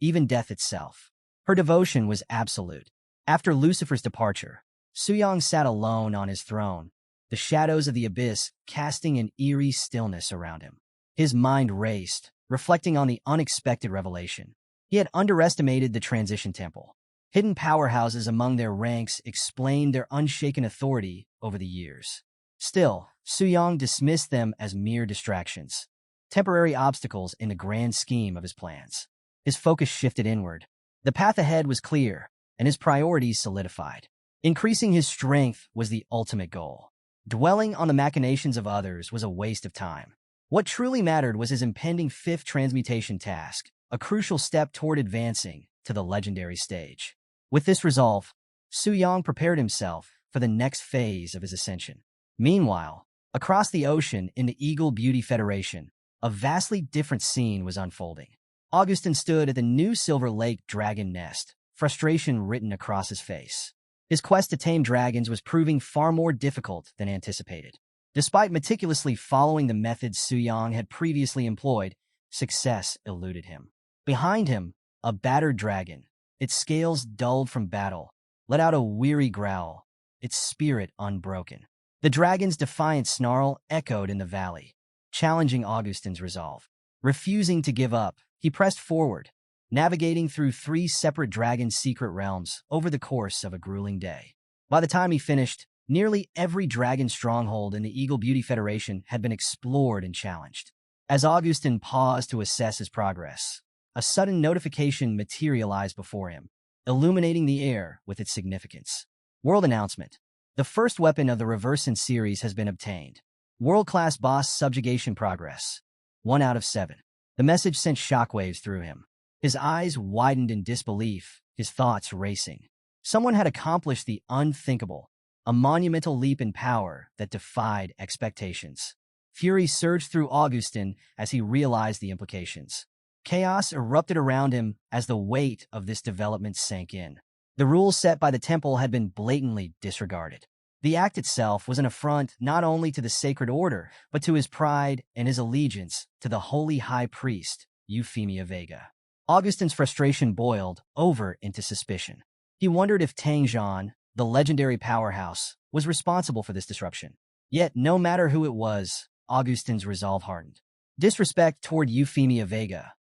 even death itself. Her devotion was absolute. After Lucifer's departure, Suyang sat alone on his throne, the shadows of the abyss casting an eerie stillness around him. His mind raced, reflecting on the unexpected revelation. He had underestimated the transition temple. Hidden powerhouses among their ranks explained their unshaken authority over the years. Still, Suyang dismissed them as mere distractions, temporary obstacles in the grand scheme of his plans. His focus shifted inward. The path ahead was clear, and his priorities solidified. Increasing his strength was the ultimate goal. Dwelling on the machinations of others was a waste of time. What truly mattered was his impending 5th transmutation task, a crucial step toward advancing to the legendary stage. With this resolve, Su Yang prepared himself for the next phase of his ascension. Meanwhile, across the ocean in the Eagle Beauty Federation, a vastly different scene was unfolding. Augustin stood at the new Silver Lake dragon nest, frustration written across his face. His quest to tame dragons was proving far more difficult than anticipated. Despite meticulously following the methods Su Yang had previously employed, success eluded him. Behind him, a battered dragon, its scales dulled from battle, let out a weary growl, its spirit unbroken. The dragon's defiant snarl echoed in the valley, challenging Augustin's resolve. Refusing to give up, he pressed forward, navigating through 3 separate dragon secret realms over the course of a grueling day. By the time he finished, nearly every dragon stronghold in the Eagle Beauty Federation had been explored and challenged. As Augustin paused to assess his progress, a sudden notification materialized before him, illuminating the air with its significance. World announcement. The first weapon of the Reverse Sin series has been obtained. World-class boss subjugation progress. 1 out of 7. The message sent shockwaves through him. His eyes widened in disbelief, his thoughts racing. Someone had accomplished the unthinkable, a monumental leap in power that defied expectations. Fury surged through Augustin as he realized the implications. Chaos erupted around him as the weight of this development sank in. The rules set by the temple had been blatantly disregarded. The act itself was an affront not only to the sacred order, but to his pride and his allegiance to the holy high priest, Euphemia Vega. Augustin's frustration boiled over into suspicion. He wondered if Tang Zhan, the legendary powerhouse, was responsible for this disruption. Yet, no matter who it was, Augustin's resolve hardened. Disrespect toward Euphemia Vega,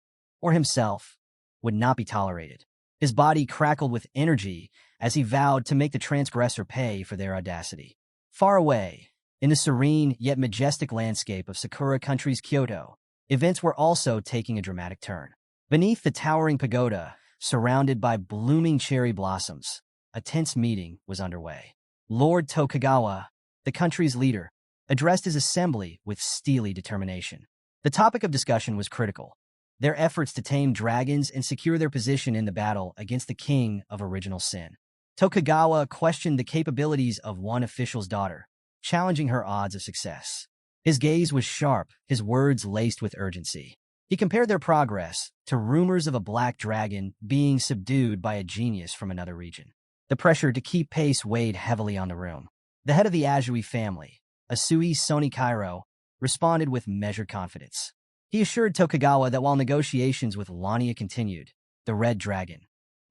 or himself, would not be tolerated. His body crackled with energy as he vowed to make the transgressor pay for their audacity. Far away, in the serene yet majestic landscape of Sakura Country's Kyoto, events were also taking a dramatic turn. Beneath the towering pagoda, surrounded by blooming cherry blossoms, a tense meeting was underway. Lord Tokugawa, the country's leader, addressed his assembly with steely determination. The topic of discussion was critical: their efforts to tame dragons and secure their position in the battle against the king of original sin. Tokugawa questioned the capabilities of one official's daughter, challenging her odds of success. His gaze was sharp, his words laced with urgency. He compared their progress to rumors of a black dragon being subdued by a genius from another region. The pressure to keep pace weighed heavily on the room. The head of the Azui family, Asui Sonikairo, responded with measured confidence. He assured Tokugawa that while negotiations with Lania continued, the red dragon,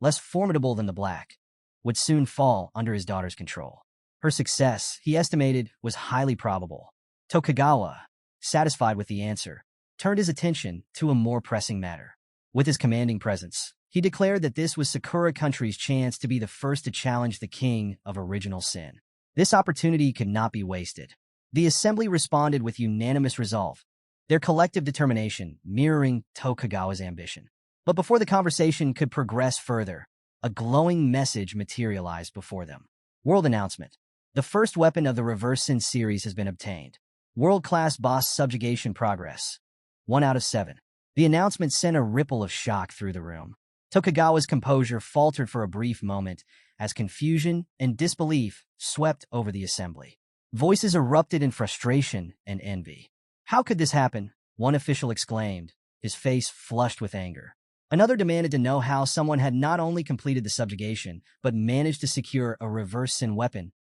less formidable than the black, would soon fall under his daughter's control. Her success, he estimated, was highly probable. Tokugawa, satisfied with the answer, turned his attention to a more pressing matter. With his commanding presence, he declared that this was Sakura Country's chance to be the first to challenge the king of original sin. This opportunity could not be wasted. The assembly responded with unanimous resolve, their collective determination mirroring Tokugawa's ambition. But before the conversation could progress further, a glowing message materialized before them. World announcement. The first weapon of the Reverse Sin series has been obtained. World-class boss subjugation progress. 1 out of 7. The announcement sent a ripple of shock through the room. Tokugawa's composure faltered for a brief moment as confusion and disbelief swept over the assembly. Voices erupted in frustration and envy. How could this happen? One official exclaimed, his face flushed with anger. Another demanded to know how someone had not only completed the subjugation, but managed to secure a Reverse Sin weapon,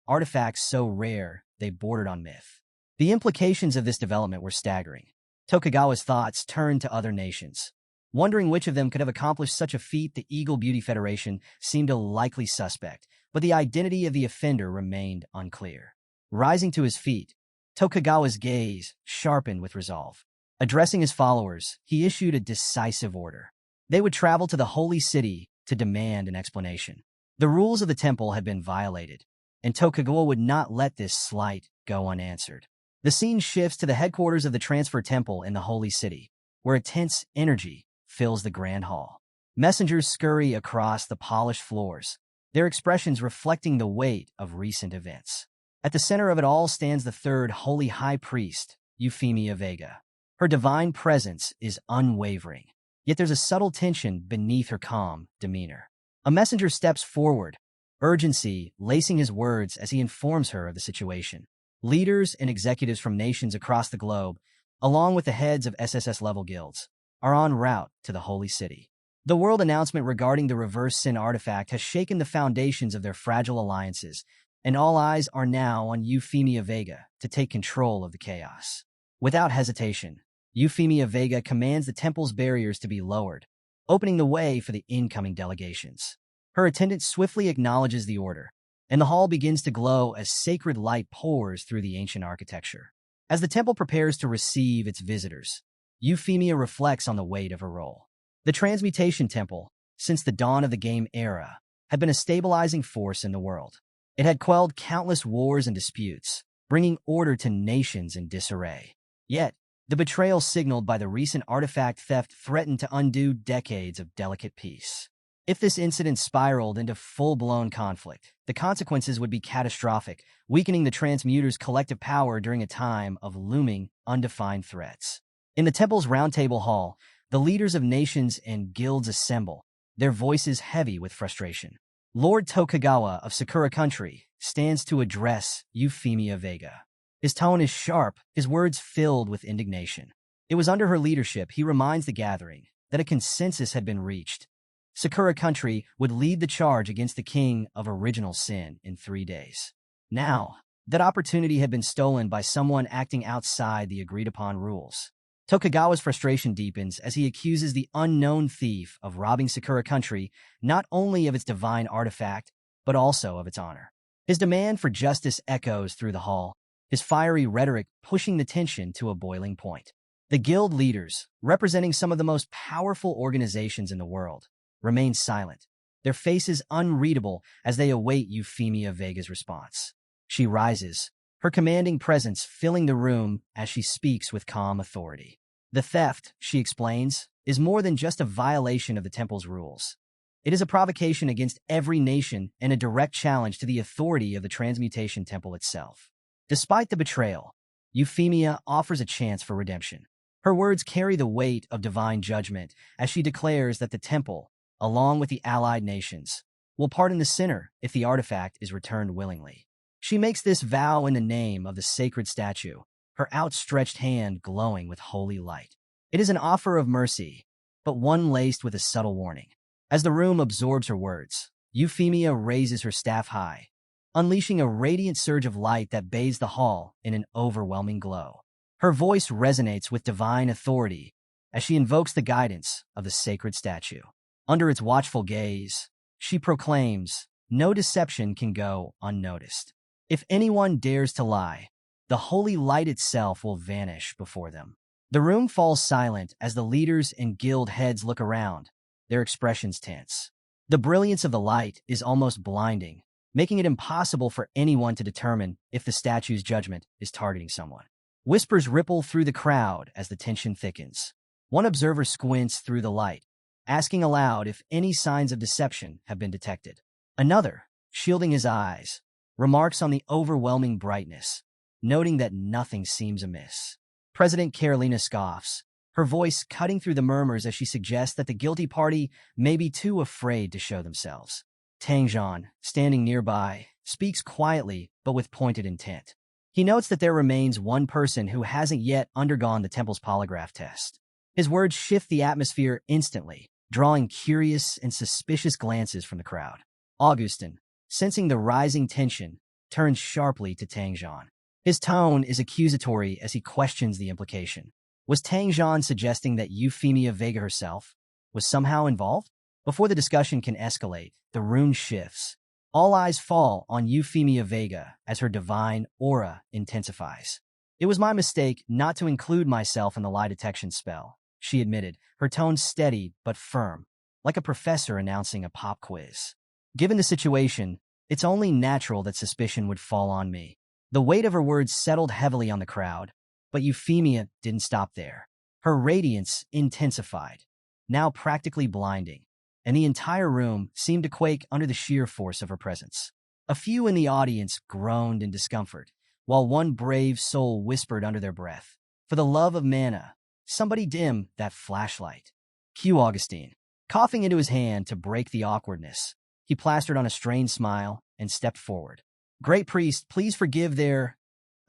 artifacts so rare they bordered on myth. The implications of this development were staggering. Tokugawa's thoughts turned to other nations. Wondering which of them could have accomplished such a feat, the Eagle Beauty Federation seemed a likely suspect, but the identity of the offender remained unclear. Rising to his feet, Tokugawa's gaze sharpened with resolve. Addressing his followers, he issued a decisive order. They would travel to the holy city to demand an explanation. The rules of the temple had been violated, and Tokugawa would not let this slight go unanswered. The scene shifts to the headquarters of the Transfer Temple in the holy city, where a tense energy fills the grand hall. Messengers scurry across the polished floors, their expressions reflecting the weight of recent events. At the center of it all stands the third holy high priest, Euphemia Vega. Her divine presence is unwavering, yet there's a subtle tension beneath her calm demeanor. A messenger steps forward, urgency lacing his words as he informs her of the situation. Leaders and executives from nations across the globe, along with the heads of SSS-level guilds, are en route to the Holy City. The world announcement regarding the reverse sin artifact has shaken the foundations of their fragile alliances, and all eyes are now on Euphemia Vega to take control of the chaos. Without hesitation, Euphemia Vega commands the temple's barriers to be lowered, opening the way for the incoming delegations. Her attendant swiftly acknowledges the order, and the hall begins to glow as sacred light pours through the ancient architecture. As the temple prepares to receive its visitors, Euphemia reflects on the weight of her role. The Transmutation Temple, since the dawn of the game era, had been a stabilizing force in the world. It had quelled countless wars and disputes, bringing order to nations in disarray. Yet, the betrayal signaled by the recent artifact theft threatened to undo decades of delicate peace. If this incident spiraled into full-blown conflict, the consequences would be catastrophic, weakening the Transmuter's collective power during a time of looming, undefined threats. In the temple's roundtable hall, the leaders of nations and guilds assemble, their voices heavy with frustration. Lord Tokugawa of Sakura Country stands to address Euphemia Vega. His tone is sharp, his words filled with indignation. It was under her leadership, he reminds the gathering, that a consensus had been reached. Sakura Country would lead the charge against the king of original sin in 3 days. Now, that opportunity had been stolen by someone acting outside the agreed-upon rules. Tokugawa's frustration deepens as he accuses the unknown thief of robbing Sakura Country not only of its divine artifact, but also of its honor. His demand for justice echoes through the hall, his fiery rhetoric pushing the tension to a boiling point. The guild leaders, representing some of the most powerful organizations in the world, remain silent, their faces unreadable as they await Euphemia Vega's response. She rises, her commanding presence filling the room as she speaks with calm authority. The theft, she explains, is more than just a violation of the temple's rules. It is a provocation against every nation and a direct challenge to the authority of the Transmutation Temple itself. Despite the betrayal, Euphemia offers a chance for redemption. Her words carry the weight of divine judgment as she declares that the temple, along with the allied nations, will pardon the sinner if the artifact is returned willingly. She makes this vow in the name of the sacred statue, her outstretched hand glowing with holy light. It is an offer of mercy, but one laced with a subtle warning. As the room absorbs her words, Euphemia raises her staff high, unleashing a radiant surge of light that bathes the hall in an overwhelming glow. Her voice resonates with divine authority as she invokes the guidance of the sacred statue. Under its watchful gaze, she proclaims, "No deception can go unnoticed. If anyone dares to lie, the holy light itself will vanish before them." The room falls silent as the leaders and guild heads look around, their expressions tense. The brilliance of the light is almost blinding, making it impossible for anyone to determine if the statue's judgment is targeting someone. Whispers ripple through the crowd as the tension thickens. One observer squints through the light, asking aloud if any signs of deception have been detected. Another, shielding his eyes, remarks on the overwhelming brightness, noting that nothing seems amiss. President Carolina scoffs, her voice cutting through the murmurs as she suggests that the guilty party may be too afraid to show themselves. Tangjeon, standing nearby, speaks quietly but with pointed intent. He notes that there remains one person who hasn't yet undergone the temple's polygraph test. His words shift the atmosphere instantly, drawing curious and suspicious glances from the crowd. Augustin, sensing the rising tension, turns sharply to Tangjeon. His tone is accusatory as he questions the implication. Was Tangjeon suggesting that Euphemia Vega herself was somehow involved? Before the discussion can escalate, the room shifts. All eyes fall on Euphemia Vega as her divine aura intensifies. "It was my mistake not to include myself in the lie detection spell," she admitted, her tone steady but firm, like a professor announcing a pop quiz. "Given the situation, it's only natural that suspicion would fall on me." The weight of her words settled heavily on the crowd, but Euphemia didn't stop there. Her radiance intensified, now practically blinding, and the entire room seemed to quake under the sheer force of her presence. A few in the audience groaned in discomfort, while one brave soul whispered under their breath, "For the love of mana, somebody dim that flashlight." Q. Augustine, coughing into his hand to break the awkwardness. He plastered on a strained smile and stepped forward. Great priest, please forgive their,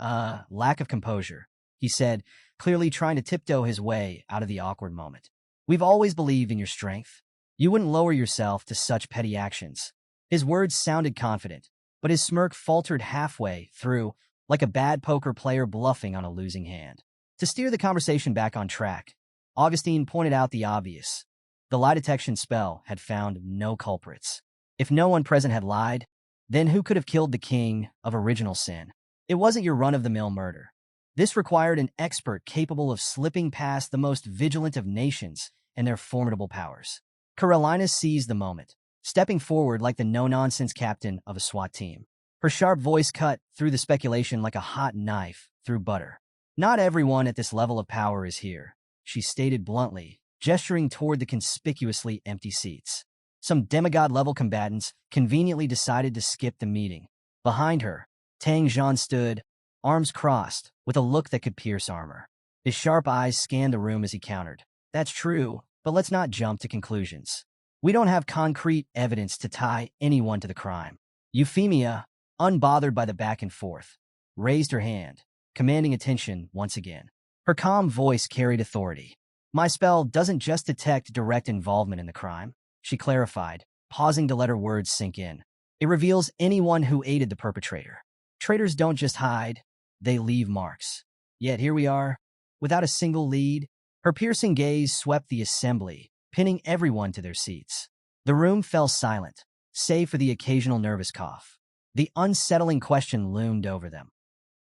lack of composure, he said, clearly trying to tiptoe his way out of the awkward moment. We've always believed in your strength. You wouldn't lower yourself to such petty actions. His words sounded confident, but his smirk faltered halfway through, like a bad poker player bluffing on a losing hand. To steer the conversation back on track, Augustine pointed out the obvious. The lie detection spell had found no culprits. If no one present had lied, then who could have killed the king of original sin? It wasn't your run-of-the-mill murder. This required an expert capable of slipping past the most vigilant of nations and their formidable powers. Carolina seized the moment, stepping forward like the no-nonsense captain of a SWAT team. Her sharp voice cut through the speculation like a hot knife through butter. Not everyone at this level of power is here, she stated bluntly, gesturing toward the conspicuously empty seats. Some demigod-level combatants conveniently decided to skip the meeting. Behind her, Tang Zhan stood, arms crossed, with a look that could pierce armor. His sharp eyes scanned the room as he countered. That's true, but let's not jump to conclusions. We don't have concrete evidence to tie anyone to the crime. Euphemia, unbothered by the back and forth, raised her hand, commanding attention once again. Her calm voice carried authority. My spell doesn't just detect direct involvement in the crime, she clarified, pausing to let her words sink in. It reveals anyone who aided the perpetrator. Traitors don't just hide, they leave marks. Yet here we are, without a single lead. Her piercing gaze swept the assembly, pinning everyone to their seats. The room fell silent, save for the occasional nervous cough. The unsettling question loomed over them.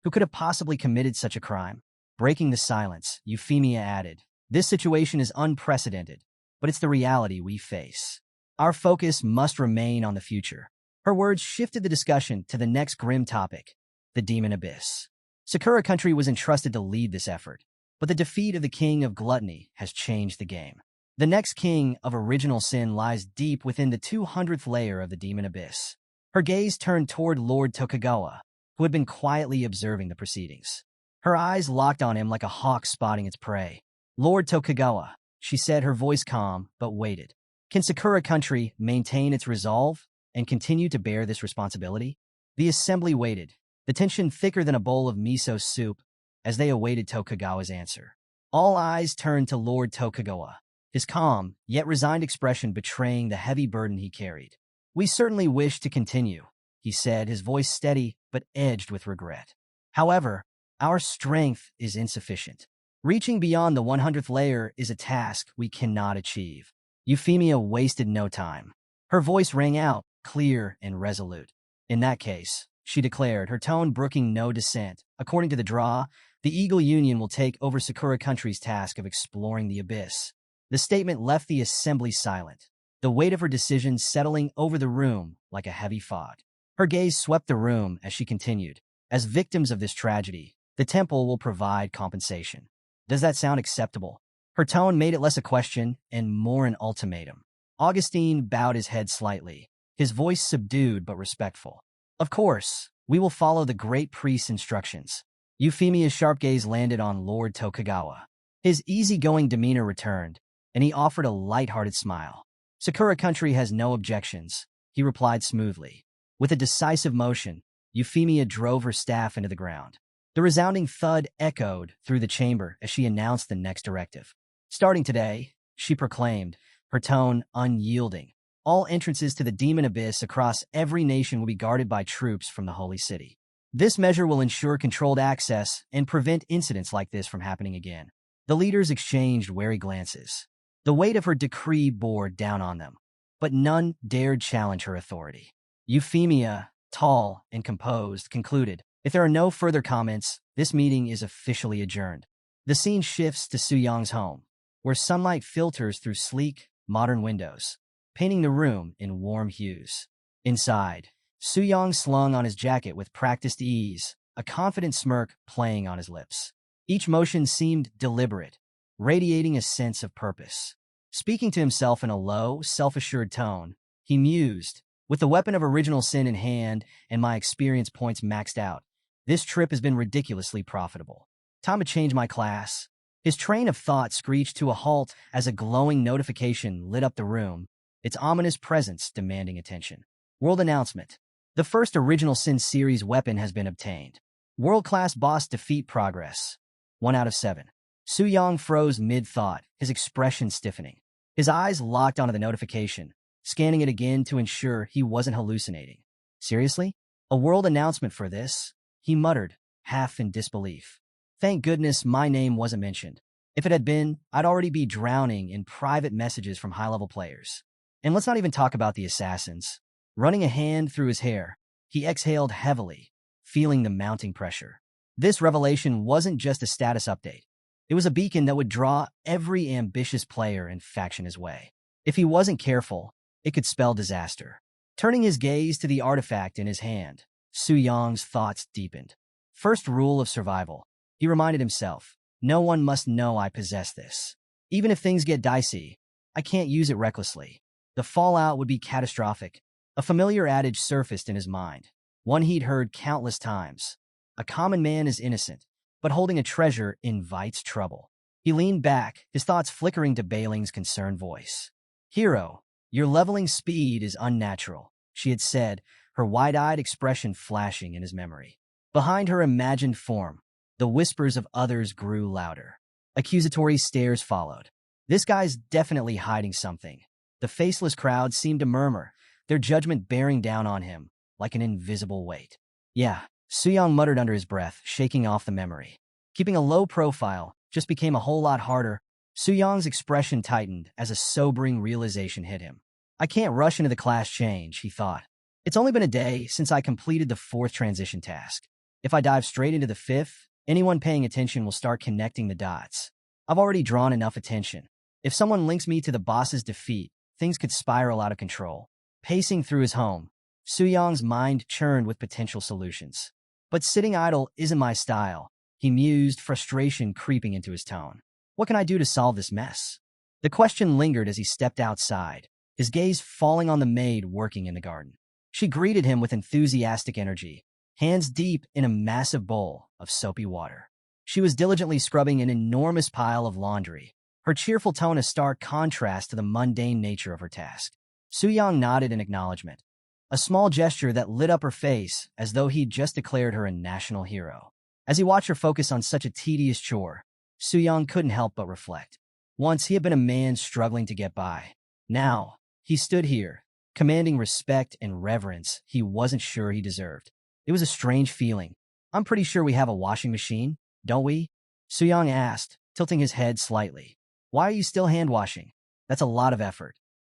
Who could have possibly committed such a crime? Breaking the silence, Euphemia added, this situation is unprecedented, but it's the reality we face. Our focus must remain on the future. Her words shifted the discussion to the next grim topic, the Demon Abyss. Sakura Country was entrusted to lead this effort, but the defeat of the King of Gluttony has changed the game. The next king of original sin lies deep within the 200th layer of the Demon Abyss. Her gaze turned toward Lord Tokugawa, who had been quietly observing the proceedings. Her eyes locked on him like a hawk spotting its prey. Lord Tokugawa, she said, her voice calm but weighted. Can Sakura Country maintain its resolve and continue to bear this responsibility? The assembly waited, the tension thicker than a bowl of miso soup, as they awaited Tokugawa's answer. All eyes turned to Lord Tokugawa, his calm, yet resigned expression betraying the heavy burden he carried. We certainly wish to continue, he said, his voice steady but edged with regret. However, our strength is insufficient. Reaching beyond the 100th layer is a task we cannot achieve. Euphemia wasted no time. Her voice rang out, clear and resolute. In that case, she declared, her tone brooking no dissent, according to the draw, the Eagle Union will take over Sakura Country's task of exploring the abyss. The statement left the assembly silent, the weight of her decision settling over the room like a heavy fog. Her gaze swept the room as she continued. As victims of this tragedy, the temple will provide compensation. Does that sound acceptable? Her tone made it less a question and more an ultimatum. Augustine bowed his head slightly, his voice subdued but respectful. Of course, we will follow the great priest's instructions. Euphemia's sharp gaze landed on Lord Tokugawa. His easygoing demeanor returned, and he offered a light-hearted smile. Sakura Country has no objections, he replied smoothly. With a decisive motion, Euphemia drove her staff into the ground. The resounding thud echoed through the chamber as she announced the next directive. Starting today, she proclaimed, her tone unyielding, all entrances to the Demon Abyss across every nation will be guarded by troops from the Holy City. This measure will ensure controlled access and prevent incidents like this from happening again. The leaders exchanged wary glances. The weight of her decree bore down on them, but none dared challenge her authority. Euphemia, tall and composed, concluded, if there are no further comments, this meeting is officially adjourned. The scene shifts to Suyang's home, where sunlight filters through sleek, modern windows, painting the room in warm hues. Inside, Suyang slung on his jacket with practiced ease, a confident smirk playing on his lips. Each motion seemed deliberate, radiating a sense of purpose. Speaking to himself in a low, self-assured tone, he mused, with the weapon of original sin in hand and my experience points maxed out, this trip has been ridiculously profitable. Time to change my class. His train of thought screeched to a halt as a glowing notification lit up the room, its ominous presence demanding attention. World announcement. The first original Sin series weapon has been obtained. World-class boss defeat progress. 1 out of 7. Su Yang froze mid-thought, his expression stiffening. His eyes locked onto the notification, scanning it again to ensure he wasn't hallucinating. Seriously? A world announcement for this? He muttered, half in disbelief. Thank goodness my name wasn't mentioned. If it had been, I'd already be drowning in private messages from high-level players. And let's not even talk about the assassins. Running a hand through his hair, he exhaled heavily, feeling the mounting pressure. This revelation wasn't just a status update. It was a beacon that would draw every ambitious player and faction his way. If he wasn't careful, it could spell disaster. Turning his gaze to the artifact in his hand, Su Yang's thoughts deepened. First rule of survival, he reminded himself. No one must know I possess this. Even if things get dicey, I can't use it recklessly. The fallout would be catastrophic. A familiar adage surfaced in his mind, one he'd heard countless times. A common man is innocent, but holding a treasure invites trouble. He leaned back, his thoughts flickering to Bailing's concerned voice. Hero, your leveling speed is unnatural, she had said, her wide-eyed expression flashing in his memory. Behind her imagined form, the whispers of others grew louder. Accusatory stares followed. This guy's definitely hiding something. The faceless crowd seemed to murmur, their judgment bearing down on him like an invisible weight. Yeah, Su Yang muttered under his breath, shaking off the memory. Keeping a low profile just became a whole lot harder. Su Yang's expression tightened as a sobering realization hit him. I can't rush into the class change, he thought. It's only been a day since I completed the 4th transition task. If I dive straight into the 5th, anyone paying attention will start connecting the dots. I've already drawn enough attention. If someone links me to the boss's defeat, things could spiral out of control. Pacing through his home, Su Yang's mind churned with potential solutions. But sitting idle isn't my style, he mused, frustration creeping into his tone. What can I do to solve this mess? The question lingered as he stepped outside, his gaze falling on the maid working in the garden. She greeted him with enthusiastic energy, hands deep in a massive bowl of soapy water. She was diligently scrubbing an enormous pile of laundry, her cheerful tone a stark contrast to the mundane nature of her task. Su Yang nodded in acknowledgement, a small gesture that lit up her face as though he'd just declared her a national hero. As he watched her focus on such a tedious chore, Su Yang couldn't help but reflect. Once he had been a man struggling to get by. Now, he stood here, commanding respect and reverence he wasn't sure he deserved. It was a strange feeling. I'm pretty sure we have a washing machine, don't we? Su Yang asked, tilting his head slightly. Why are you still hand-washing? That's a lot of effort.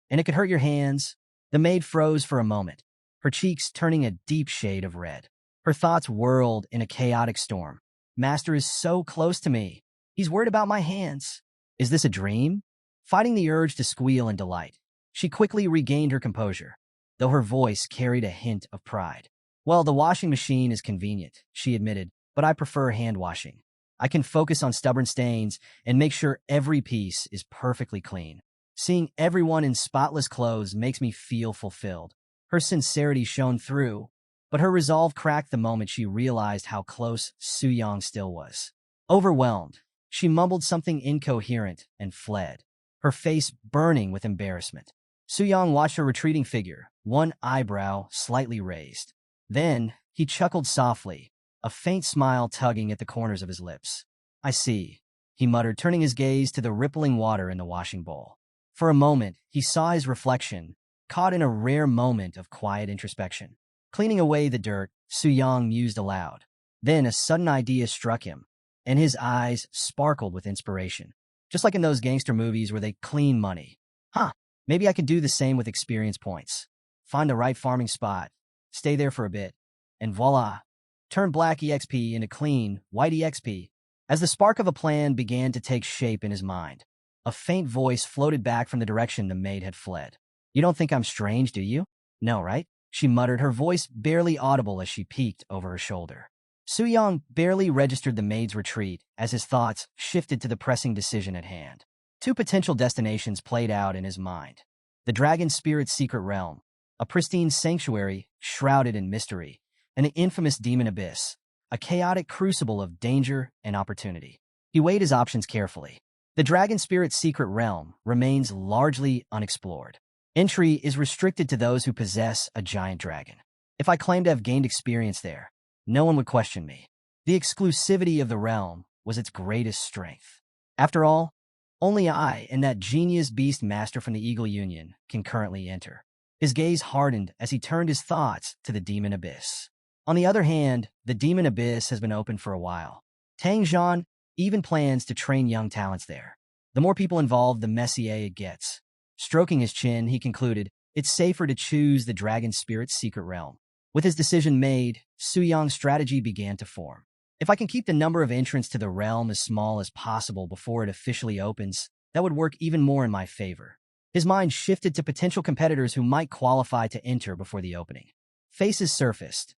And it could hurt your hands. The maid froze for a moment, her cheeks turning a deep shade of red. Her thoughts whirled in a chaotic storm. Master is so close to me. He's worried about my hands. Is this a dream? Fighting the urge to squeal in delight, she quickly regained her composure, though her voice carried a hint of pride. Well, the washing machine is convenient, she admitted, but I prefer hand washing. I can focus on stubborn stains and make sure every piece is perfectly clean. Seeing everyone in spotless clothes makes me feel fulfilled. Her sincerity shone through, but her resolve cracked the moment she realized how close Su Yang still was. Overwhelmed, she mumbled something incoherent and fled, her face burning with embarrassment. Su Yang watched her retreating figure, one eyebrow slightly raised. Then, he chuckled softly, a faint smile tugging at the corners of his lips. I see, he muttered, turning his gaze to the rippling water in the washing bowl. For a moment, he saw his reflection, caught in a rare moment of quiet introspection. Cleaning away the dirt, Su Yang mused aloud. Then a sudden idea struck him, and his eyes sparkled with inspiration. Just like in those gangster movies where they clean money. Maybe I could do the same with experience points. Find the right farming spot, stay there for a bit, and voila! Turn black EXP into clean, white EXP. As the spark of a plan began to take shape in his mind, a faint voice floated back from the direction the maid had fled. You don't think I'm strange, do you? No, right? She muttered, her voice barely audible as she peeked over her shoulder. Su Yang barely registered the maid's retreat as his thoughts shifted to the pressing decision at hand. 2 potential destinations played out in his mind. The Dragon Spirit's secret realm, a pristine sanctuary shrouded in mystery, and the infamous Demon Abyss, a chaotic crucible of danger and opportunity. He weighed his options carefully. The Dragon Spirit's secret realm remains largely unexplored. Entry is restricted to those who possess a giant dragon. If I claim to have gained experience there, no one would question me. The exclusivity of the realm was its greatest strength. After all, only I and that genius beast master from the Eagle Union can currently enter. His gaze hardened as he turned his thoughts to the Demon Abyss. On the other hand, the Demon Abyss has been open for a while. Tang Zhan even plans to train young talents there. The more people involved, the messier it gets. Stroking his chin, he concluded, it's safer to choose the Dragon Spirit's secret realm. With his decision made, Su Yang's strategy began to form. If I can keep the number of entrants to the realm as small as possible before it officially opens, that would work even more in my favor. His mind shifted to potential competitors who might qualify to enter before the opening. Faces surfaced.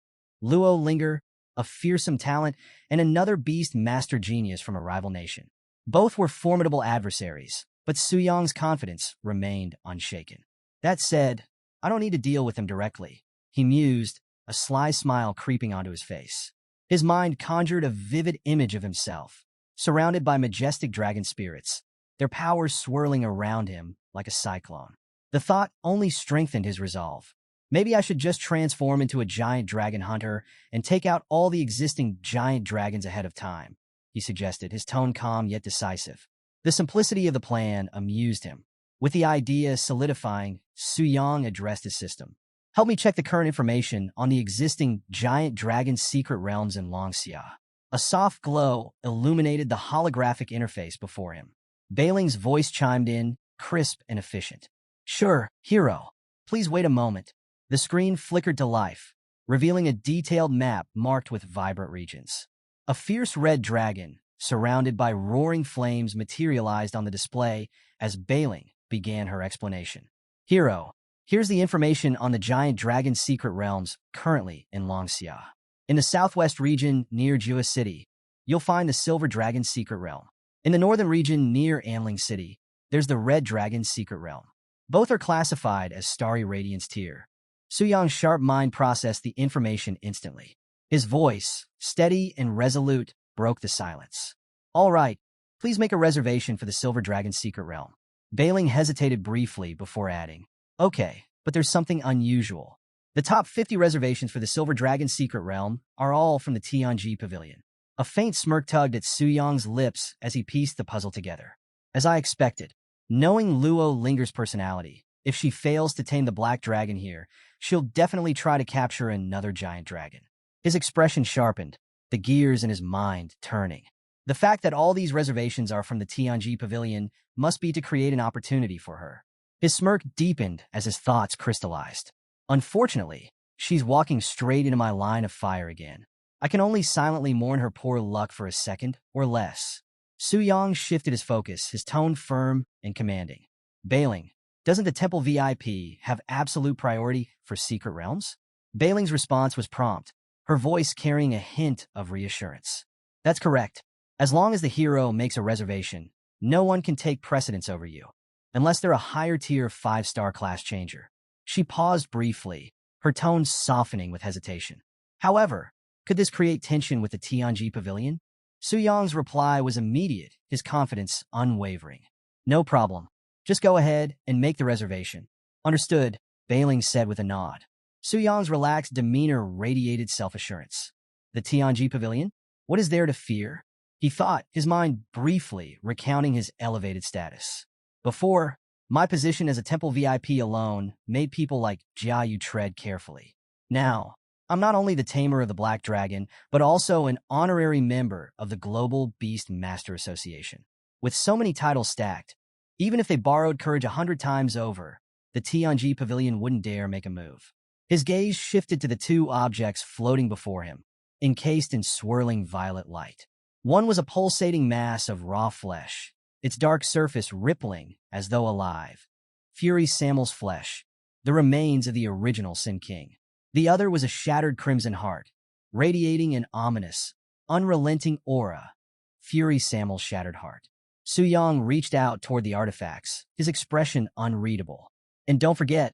Luo Linger, a fearsome talent, and another beast master genius from a rival nation. Both were formidable adversaries, but Su Yang's confidence remained unshaken. That said, I don't need to deal with them directly, he mused, a sly smile creeping onto his face. His mind conjured a vivid image of himself, surrounded by majestic dragon spirits, their powers swirling around him like a cyclone. The thought only strengthened his resolve. Maybe I should just transform into a giant dragon hunter and take out all the existing giant dragons ahead of time, he suggested, his tone calm yet decisive. The simplicity of the plan amused him. With the idea solidifying, Su Yang addressed his system. Help me check the current information on the existing giant dragon secret realms in Longxia. A soft glow illuminated the holographic interface before him. Bailing's voice chimed in, crisp and efficient. Sure, hero. Please wait a moment. The screen flickered to life, revealing a detailed map marked with vibrant regions. A fierce red dragon, surrounded by roaring flames, materialized on the display as Bailing began her explanation. Hero, here's the information on the giant dragon secret realms currently in Longxia. In the southwest region near Jua City, you'll find the Silver Dragon Secret Realm. In the northern region near Anling City, there's the Red Dragon Secret Realm. Both are classified as Starry Radiance tier. Su Yang's sharp mind processed the information instantly. His voice, steady and resolute, broke the silence. All right, please make a reservation for the Silver Dragon Secret Realm. Bailing hesitated briefly before adding, okay, but there's something unusual. The top 50 reservations for the Silver Dragon Secret Realm are all from the Tianji Pavilion. A faint smirk tugged at Su Yang's lips as he pieced the puzzle together. As I expected, knowing Luo Linger's personality, if she fails to tame the Black Dragon here, she'll definitely try to capture another giant dragon. His expression sharpened, the gears in his mind turning. The fact that all these reservations are from the Tianji Pavilion must be to create an opportunity for her. His smirk deepened as his thoughts crystallized. Unfortunately, she's walking straight into my line of fire again. I can only silently mourn her poor luck for a second or less. Su Yang shifted his focus, his tone firm and commanding. Bailing, doesn't the Temple VIP have absolute priority for secret realms? Bailing's response was prompt, her voice carrying a hint of reassurance. That's correct. As long as the hero makes a reservation, no one can take precedence over you, unless they're a higher-tier 5-star class changer. She paused briefly, her tone softening with hesitation. However, could this create tension with the Tianji Pavilion? Su Yang's reply was immediate, his confidence unwavering. No problem. Just go ahead and make the reservation. Understood, Bailing said with a nod. Su Yang's relaxed demeanor radiated self-assurance. The Tianji Pavilion? What is there to fear? He thought, his mind briefly recounting his elevated status. Before, my position as a Temple VIP alone made people like Jia Yu tread carefully. Now, I'm not only the tamer of the Black Dragon, but also an honorary member of the Global Beast Master Association. With so many titles stacked, even if they borrowed courage 100 times over, the Tianji Pavilion wouldn't dare make a move. His gaze shifted to the two objects floating before him, encased in swirling violet light. One was a pulsating mass of raw flesh, its dark surface rippling as though alive. Fury Samuel's flesh, the remains of the original Sin King. The other was a shattered crimson heart, radiating an ominous, unrelenting aura. Fury Samuel's shattered heart. Su Yang reached out toward the artifacts, his expression unreadable. And don't forget,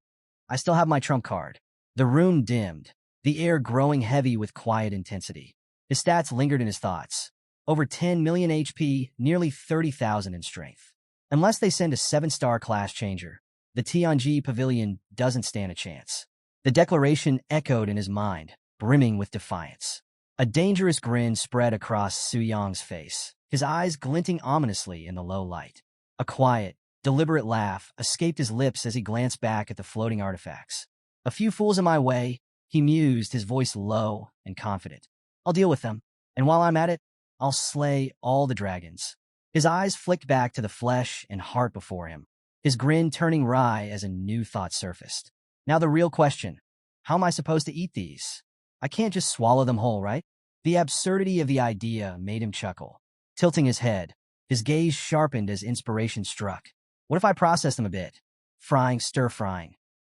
I still have my trump card. The room dimmed, the air growing heavy with quiet intensity. His stats lingered in his thoughts. Over 10 million HP, nearly 30,000 in strength. Unless they send a 7-star class changer, The Tianji Pavilion doesn't stand a chance. The declaration echoed in his mind, brimming with defiance. A dangerous grin spread across Su Yang's face, his eyes glinting ominously in the low light. A quiet, deliberate laugh escaped his lips as he glanced back at the floating artifacts. A few fools in my way, he mused, his voice low and confident. I'll deal with them, and while I'm at it, I'll slay all the dragons. His eyes flicked back to the flesh and heart before him, his grin turning wry as a new thought surfaced. Now the real question, how am I supposed to eat these? I can't just swallow them whole, right? The absurdity of the idea made him chuckle. Tilting his head, his gaze sharpened as inspiration struck. What if I process them a bit? Frying, stir-frying.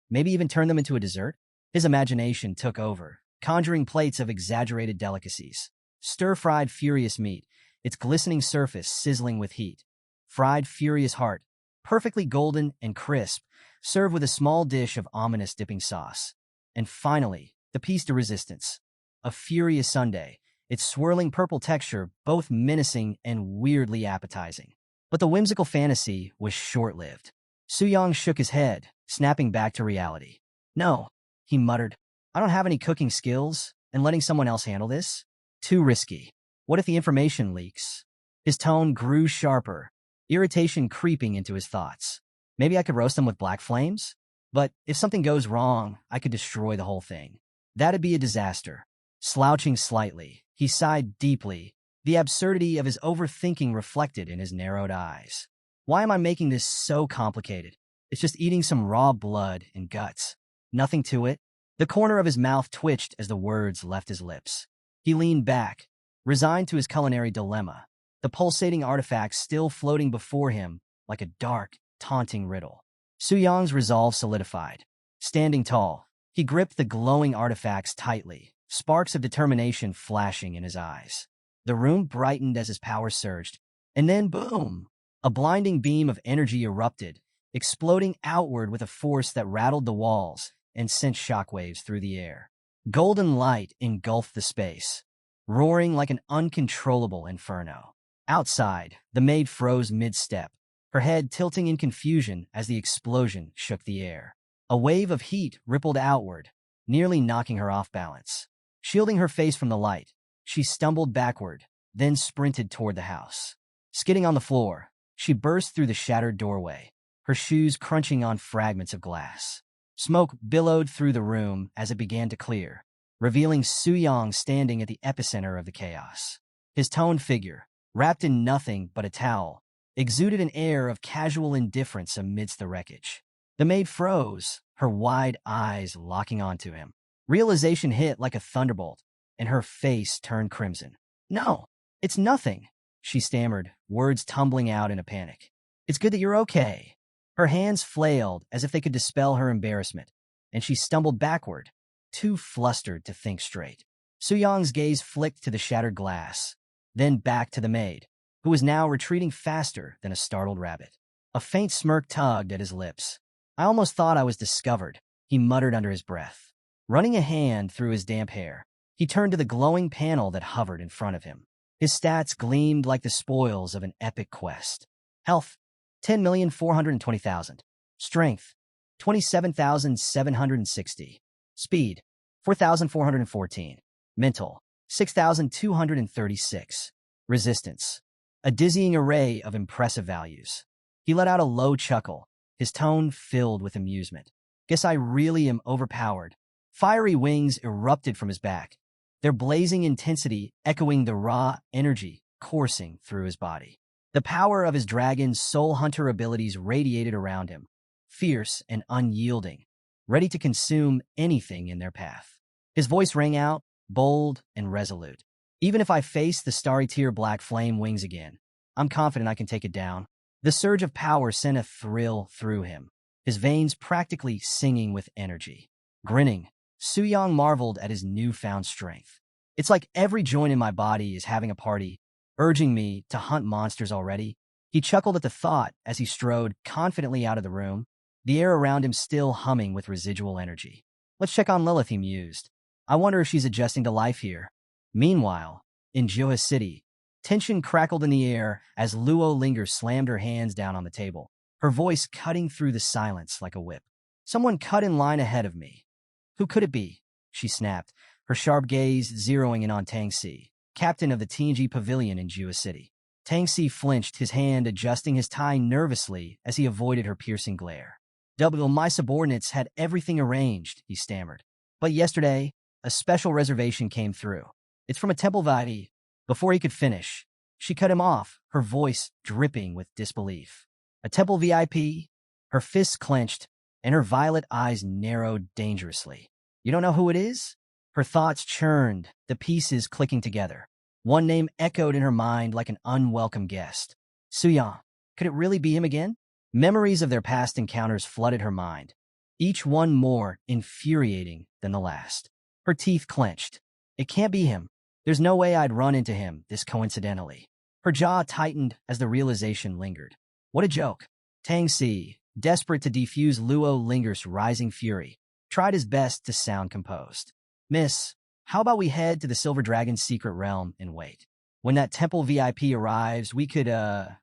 Maybe even turn them into a dessert? His imagination took over, conjuring plates of exaggerated delicacies. Stir-fried furious meat, its glistening surface sizzling with heat. Fried furious heart, perfectly golden and crisp, served with a small dish of ominous dipping sauce. And finally, the piece de resistance. A furious sundae, its swirling purple texture both menacing and weirdly appetizing. But the whimsical fantasy was short-lived. Su Yang shook his head, snapping back to reality. No, he muttered. I don't have any cooking skills, and letting someone else handle this? Too risky. What if the information leaks? His tone grew sharper, irritation creeping into his thoughts. Maybe I could roast them with black flames? But if something goes wrong, I could destroy the whole thing. That'd be a disaster. Slouching slightly, he sighed deeply, the absurdity of his overthinking reflected in his narrowed eyes. Why am I making this so complicated? It's just eating some raw blood and guts. Nothing to it. The corner of his mouth twitched as the words left his lips. He leaned back, resigned to his culinary dilemma, the pulsating artifacts still floating before him like a dark, taunting riddle. Su Yang's resolve solidified. Standing tall, he gripped the glowing artifacts tightly, sparks of determination flashing in his eyes. The room brightened as his power surged, and then boom! A blinding beam of energy erupted, exploding outward with a force that rattled the walls and sent shockwaves through the air. Golden light engulfed the space, roaring like an uncontrollable inferno. Outside, the maid froze mid-step, her head tilting in confusion as the explosion shook the air. A wave of heat rippled outward, nearly knocking her off balance. Shielding her face from the light, she stumbled backward, then sprinted toward the house. Skidding on the floor, she burst through the shattered doorway, her shoes crunching on fragments of glass. Smoke billowed through the room as it began to clear, revealing Su Yang standing at the epicenter of the chaos. His toned figure, wrapped in nothing but a towel, exuded an air of casual indifference amidst the wreckage. The maid froze, her wide eyes locking onto him. Realization hit like a thunderbolt, and her face turned crimson. No, it's nothing, she stammered, words tumbling out in a panic. It's good that you're okay. Her hands flailed as if they could dispel her embarrassment, and she stumbled backward, too flustered to think straight. Su Yang's gaze flicked to the shattered glass, then back to the maid, who was now retreating faster than a startled rabbit. A faint smirk tugged at his lips. I almost thought I was discovered, he muttered under his breath. Running a hand through his damp hair, he turned to the glowing panel that hovered in front of him. His stats gleamed like the spoils of an epic quest. Health, 10,420,000. Strength, 27,760. Speed, 4,414. Mental, 6,236. Resistance, a dizzying array of impressive values. He let out a low chuckle, his tone filled with amusement. Guess I really am overpowered. Fiery wings erupted from his back, their blazing intensity echoing the raw energy coursing through his body. The power of his dragon's soul hunter abilities radiated around him, fierce and unyielding, ready to consume anything in their path. His voice rang out, bold and resolute. Even if I face the starry tier black flame wings again, I'm confident I can take it down. The surge of power sent a thrill through him, his veins practically singing with energy. Grinning, Su Yang marveled at his newfound strength. It's like every joint in my body is having a party, urging me to hunt monsters already. He chuckled at the thought as he strode confidently out of the room, the air around him still humming with residual energy. Let's check on Lilith, he mused. I wonder if she's adjusting to life here. Meanwhile, in Johor City, tension crackled in the air as Luo Linger slammed her hands down on the table, her voice cutting through the silence like a whip. Someone cut in line ahead of me. Who could it be? She snapped, her sharp gaze zeroing in on Tangxi, captain of the TNG pavilion in Jua City. Tangxi flinched, his hand adjusting his tie nervously as he avoided her piercing glare. My subordinates had everything arranged, he stammered. But yesterday, a special reservation came through. It's from a temple VIP. Before he could finish, she cut him off, her voice dripping with disbelief. A temple VIP? Her fists clenched, and her violet eyes narrowed dangerously. You don't know who it is? Her thoughts churned, the pieces clicking together. One name echoed in her mind like an unwelcome guest. Suyang. Could it really be him again? Memories of their past encounters flooded her mind, each one more infuriating than the last. Her teeth clenched. It can't be him. There's no way I'd run into him this coincidentally. Her jaw tightened as the realization lingered. What a joke. Tangxi, desperate to defuse Luo Linger's rising fury, tried his best to sound composed. Miss, how about we head to the Silver Dragon's secret realm and wait? When that temple VIP arrives, we could,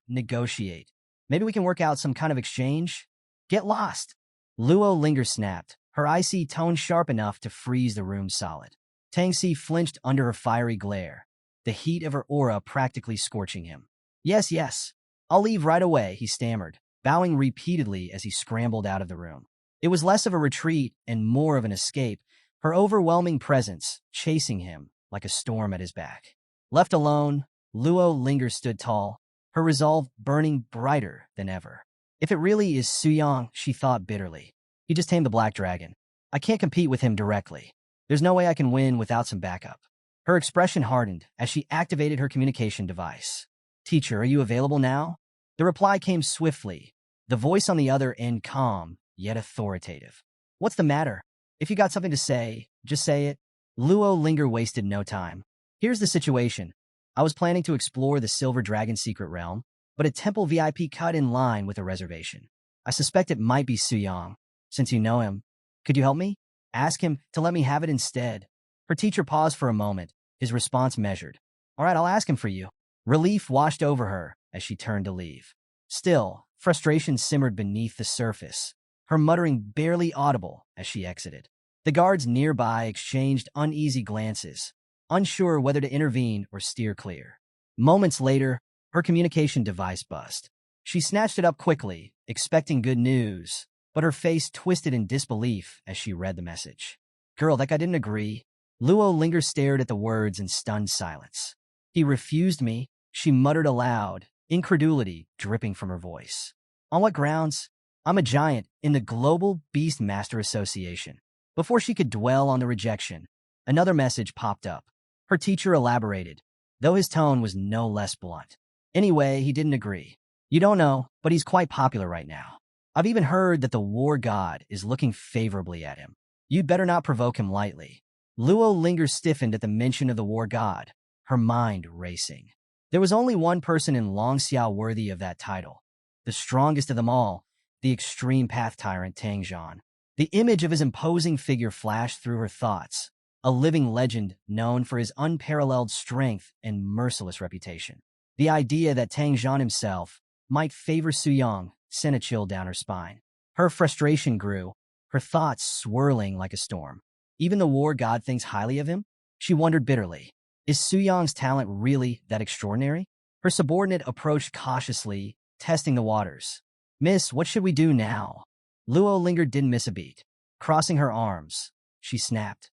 negotiate. Maybe we can work out some kind of exchange? Get lost. Luo Linger snapped, her icy tone sharp enough to freeze the room solid. Tangxi flinched under her fiery glare, the heat of her aura practically scorching him. Yes. I'll leave right away, he stammered, bowing repeatedly as he scrambled out of the room. It was less of a retreat and more of an escape, her overwhelming presence chasing him like a storm at his back. Left alone, Luo Linger stood tall, her resolve burning brighter than ever. If it really is Suyang, she thought bitterly. He just tamed the Black Dragon. I can't compete with him directly. There's no way I can win without some backup. Her expression hardened as she activated her communication device. Teacher, are you available now? The reply came swiftly, the voice on the other end calm, yet authoritative. What's the matter? If you got something to say, just say it. Luo Linger wasted no time. Here's the situation. I was planning to explore the Silver Dragon's secret realm, but a temple VIP cut in line with a reservation. I suspect it might be Suyang. Since you know him, could you help me? Ask him to let me have it instead. Her teacher paused for a moment, his response measured. All right, I'll ask him for you. Relief washed over her as she turned to leave. Still, frustration simmered beneath the surface, her muttering barely audible as she exited. The guards nearby exchanged uneasy glances, unsure whether to intervene or steer clear. Moments later, her communication device buzzed. She snatched it up quickly, expecting good news, but her face twisted in disbelief as she read the message. Girl, that guy didn't agree. Luo Linger stared at the words in stunned silence. He refused me, she muttered aloud, incredulity dripping from her voice. On what grounds? I'm a giant in the Global Beastmaster Association. Before she could dwell on the rejection, another message popped up. Her teacher elaborated, though his tone was no less blunt. Anyway, he didn't agree. You don't know, but he's quite popular right now. I've even heard that the war god is looking favorably at him. You'd better not provoke him lightly. Luo Linger stiffened at the mention of the war god, her mind racing. There was only one person in Longxiao worthy of that title, the strongest of them all, the extreme path tyrant Tang Zhan. The image of his imposing figure flashed through her thoughts, a living legend known for his unparalleled strength and merciless reputation. The idea that Tang Zhan himself might favor Suyang sent a chill down her spine. Her frustration grew, her thoughts swirling like a storm. Even the war god thinks highly of him? She wondered bitterly. Is Suyang's talent really that extraordinary? Her subordinate approached cautiously, testing the waters. Miss, what should we do now? Luo Linger didn't miss a beat. Crossing her arms, she snapped.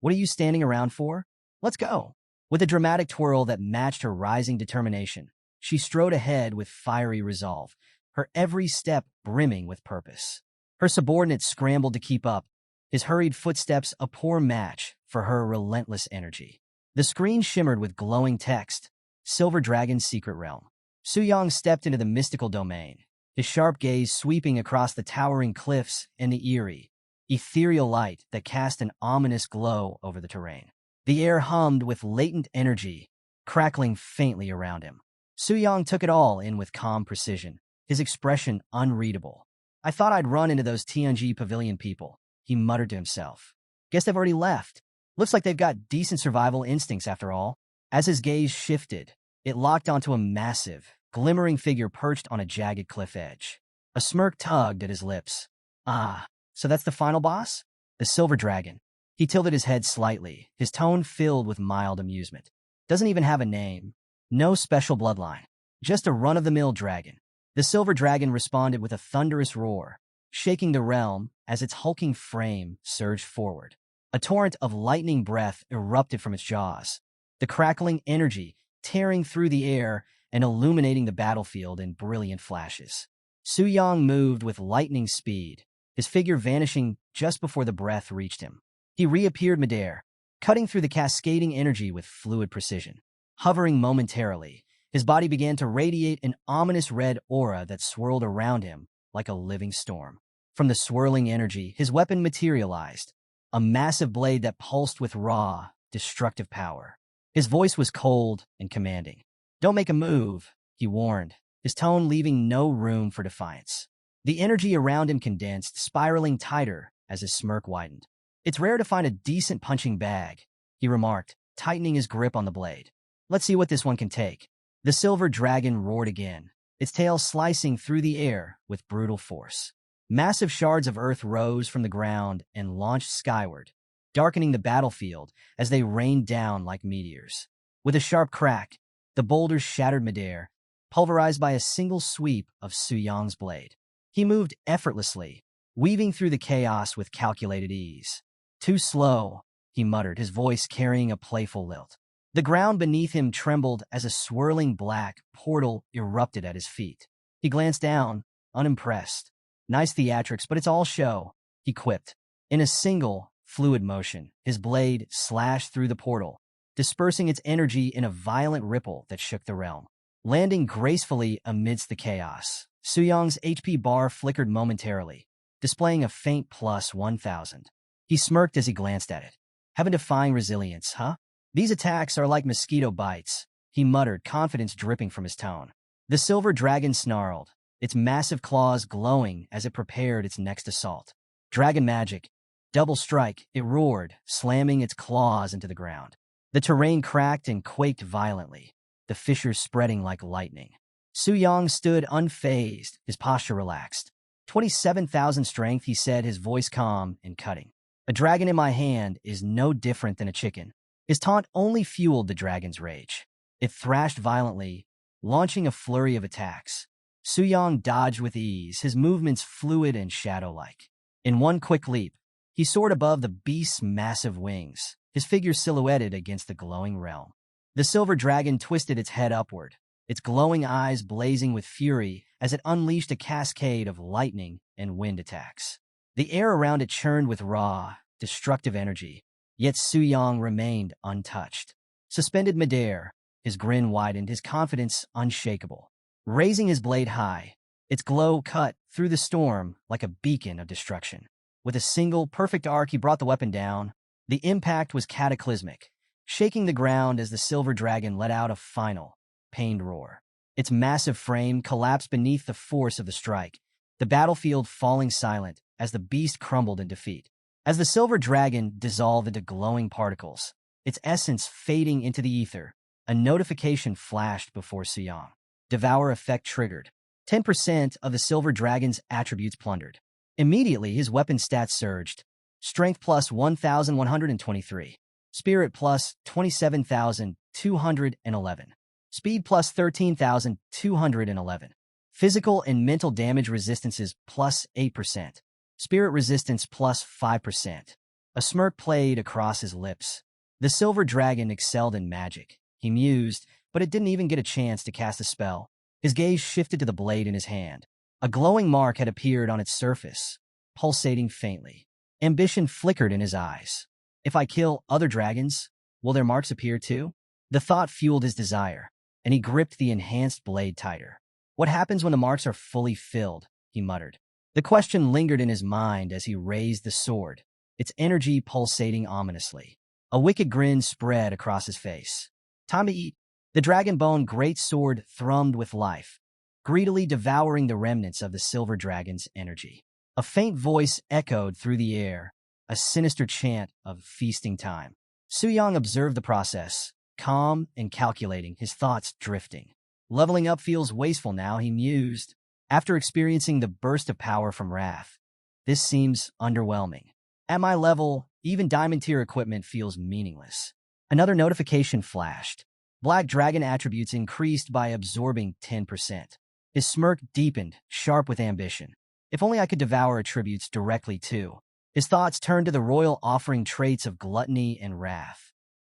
What are you standing around for? Let's go. With a dramatic twirl that matched her rising determination, she strode ahead with fiery resolve, her every step brimming with purpose. Her subordinate scrambled to keep up, his hurried footsteps a poor match for her relentless energy. The screen shimmered with glowing text, Silver Dragon's secret realm. Suyang stepped into the mystical domain, his sharp gaze sweeping across the towering cliffs and the eerie, ethereal light that cast an ominous glow over the terrain. The air hummed with latent energy, crackling faintly around him. Suyang took it all in with calm precision, his expression unreadable. I thought I'd run into those TNG pavilion people, he muttered to himself. Guess they've already left. Looks like they've got decent survival instincts after all. As his gaze shifted, it locked onto a massive, glimmering figure perched on a jagged cliff edge. A smirk tugged at his lips. Ah, so that's the final boss? The silver dragon. He tilted his head slightly, his tone filled with mild amusement. Doesn't even have a name. No special bloodline. Just a run-of-the-mill dragon. The silver dragon responded with a thunderous roar, shaking the realm as its hulking frame surged forward. A torrent of lightning breath erupted from its jaws, the crackling energy tearing through the air and illuminating the battlefield in brilliant flashes. Su Yang moved with lightning speed, his figure vanishing just before the breath reached him. He reappeared midair, cutting through the cascading energy with fluid precision. Hovering momentarily, his body began to radiate an ominous red aura that swirled around him like a living storm. From the swirling energy, his weapon materialized, a massive blade that pulsed with raw, destructive power. His voice was cold and commanding. "Don't make a move," he warned, his tone leaving no room for defiance. The energy around him condensed, spiraling tighter as his smirk widened. "It's rare to find a decent punching bag," he remarked, tightening his grip on the blade. "Let's see what this one can take." The silver dragon roared again, its tail slicing through the air with brutal force. Massive shards of earth rose from the ground and launched skyward, darkening the battlefield as they rained down like meteors. With a sharp crack, the boulders shattered midair, pulverized by a single sweep of Su Yang's blade. He moved effortlessly, weaving through the chaos with calculated ease. "Too slow," he muttered, his voice carrying a playful lilt. The ground beneath him trembled as a swirling black portal erupted at his feet. He glanced down, unimpressed. "Nice theatrics, but it's all show," he quipped. In a single, fluid motion, his blade slashed through the portal, dispersing its energy in a violent ripple that shook the realm. Landing gracefully amidst the chaos, Su Yang's HP bar flickered momentarily, displaying a faint plus 1,000. He smirked as he glanced at it. "Have a defying resilience, huh? These attacks are like mosquito bites," he muttered, confidence dripping from his tone. The silver dragon snarled, its massive claws glowing as it prepared its next assault. "Dragon magic. Double strike," it roared, slamming its claws into the ground. The terrain cracked and quaked violently, the fissures spreading like lightning. Su Yang stood unfazed, his posture relaxed. 27,000 strength, he said, his voice calm and cutting. "A dragon in my hand is no different than a chicken." His taunt only fueled the dragon's rage. It thrashed violently, launching a flurry of attacks. Su Yang dodged with ease, his movements fluid and shadow-like. In one quick leap, he soared above the beast's massive wings, his figure silhouetted against the glowing realm. The silver dragon twisted its head upward, its glowing eyes blazing with fury as it unleashed a cascade of lightning and wind attacks. The air around it churned with raw, destructive energy, yet Su Yang remained untouched. Suspended midair, his grin widened, his confidence unshakable. Raising his blade high, its glow cut through the storm like a beacon of destruction. With a single, perfect arc, he brought the weapon down. The impact was cataclysmic, shaking the ground as the silver dragon let out a final, pained roar. Its massive frame collapsed beneath the force of the strike, the battlefield falling silent as the beast crumbled in defeat. As the silver dragon dissolved into glowing particles, its essence fading into the ether, a notification flashed before Su Yang. Devour effect triggered. 10% of the silver dragon's attributes plundered. Immediately, his weapon stats surged. Strength plus 1,123. Spirit plus 27,211. Speed plus 13,211. Physical and mental damage resistances plus 8%. Spirit resistance plus 5%. A smirk played across his lips. The silver dragon excelled in magic, he mused, but it didn't even get a chance to cast a spell. His gaze shifted to the blade in his hand. A glowing mark had appeared on its surface, pulsating faintly. Ambition flickered in his eyes. If I kill other dragons, will their marks appear too? The thought fueled his desire, and he gripped the enhanced blade tighter. What happens when the marks are fully filled? He muttered. The question lingered in his mind as he raised the sword, its energy pulsating ominously. A wicked grin spread across his face. "Time to eat." The dragon-bone great sword thrummed with life, greedily devouring the remnants of the silver dragon's energy. A faint voice echoed through the air, a sinister chant of feasting time. Su Yang observed the process, calm and calculating, his thoughts drifting. Leveling up feels wasteful now, he mused. After experiencing the burst of power from Wrath, this seems underwhelming. At my level, even diamond tier equipment feels meaningless. Another notification flashed. Black Dragon attributes increased by absorbing 10%. His smirk deepened, sharp with ambition. If only I could devour attributes directly too. His thoughts turned to the royal offering traits of gluttony and wrath,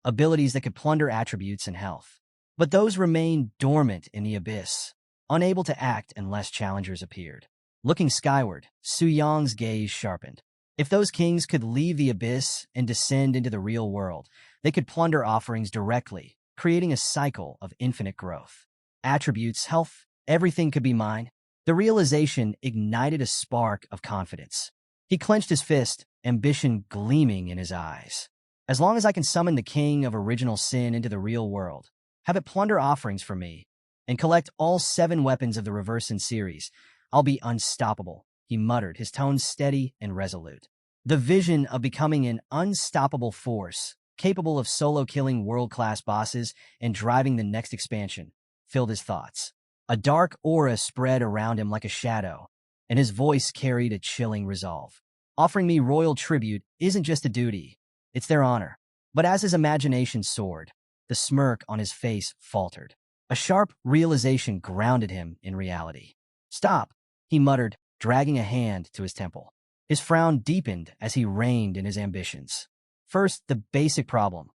abilities that could plunder attributes and health. But those remained dormant in the abyss, unable to act unless challengers appeared. Looking skyward, Su Yang's gaze sharpened. If those kings could leave the abyss and descend into the real world, they could plunder offerings directly, creating a cycle of infinite growth. Attributes, health, everything could be mine. The realization ignited a spark of confidence. He clenched his fist, ambition gleaming in his eyes. As long as I can summon the king of original sin into the real world, have it plunder offerings for me, and collect all 7 weapons of the Reverse Sin series, I'll be unstoppable, he muttered, his tone steady and resolute. The vision of becoming an unstoppable force, capable of solo-killing world-class bosses and driving the next expansion, filled his thoughts. A dark aura spread around him like a shadow, and his voice carried a chilling resolve. Offering me royal tribute isn't just a duty, it's their honor. But as his imagination soared, the smirk on his face faltered. A sharp realization grounded him in reality. Stop, he muttered, dragging a hand to his temple. His frown deepened as he reined in his ambitions. First, the basic problem.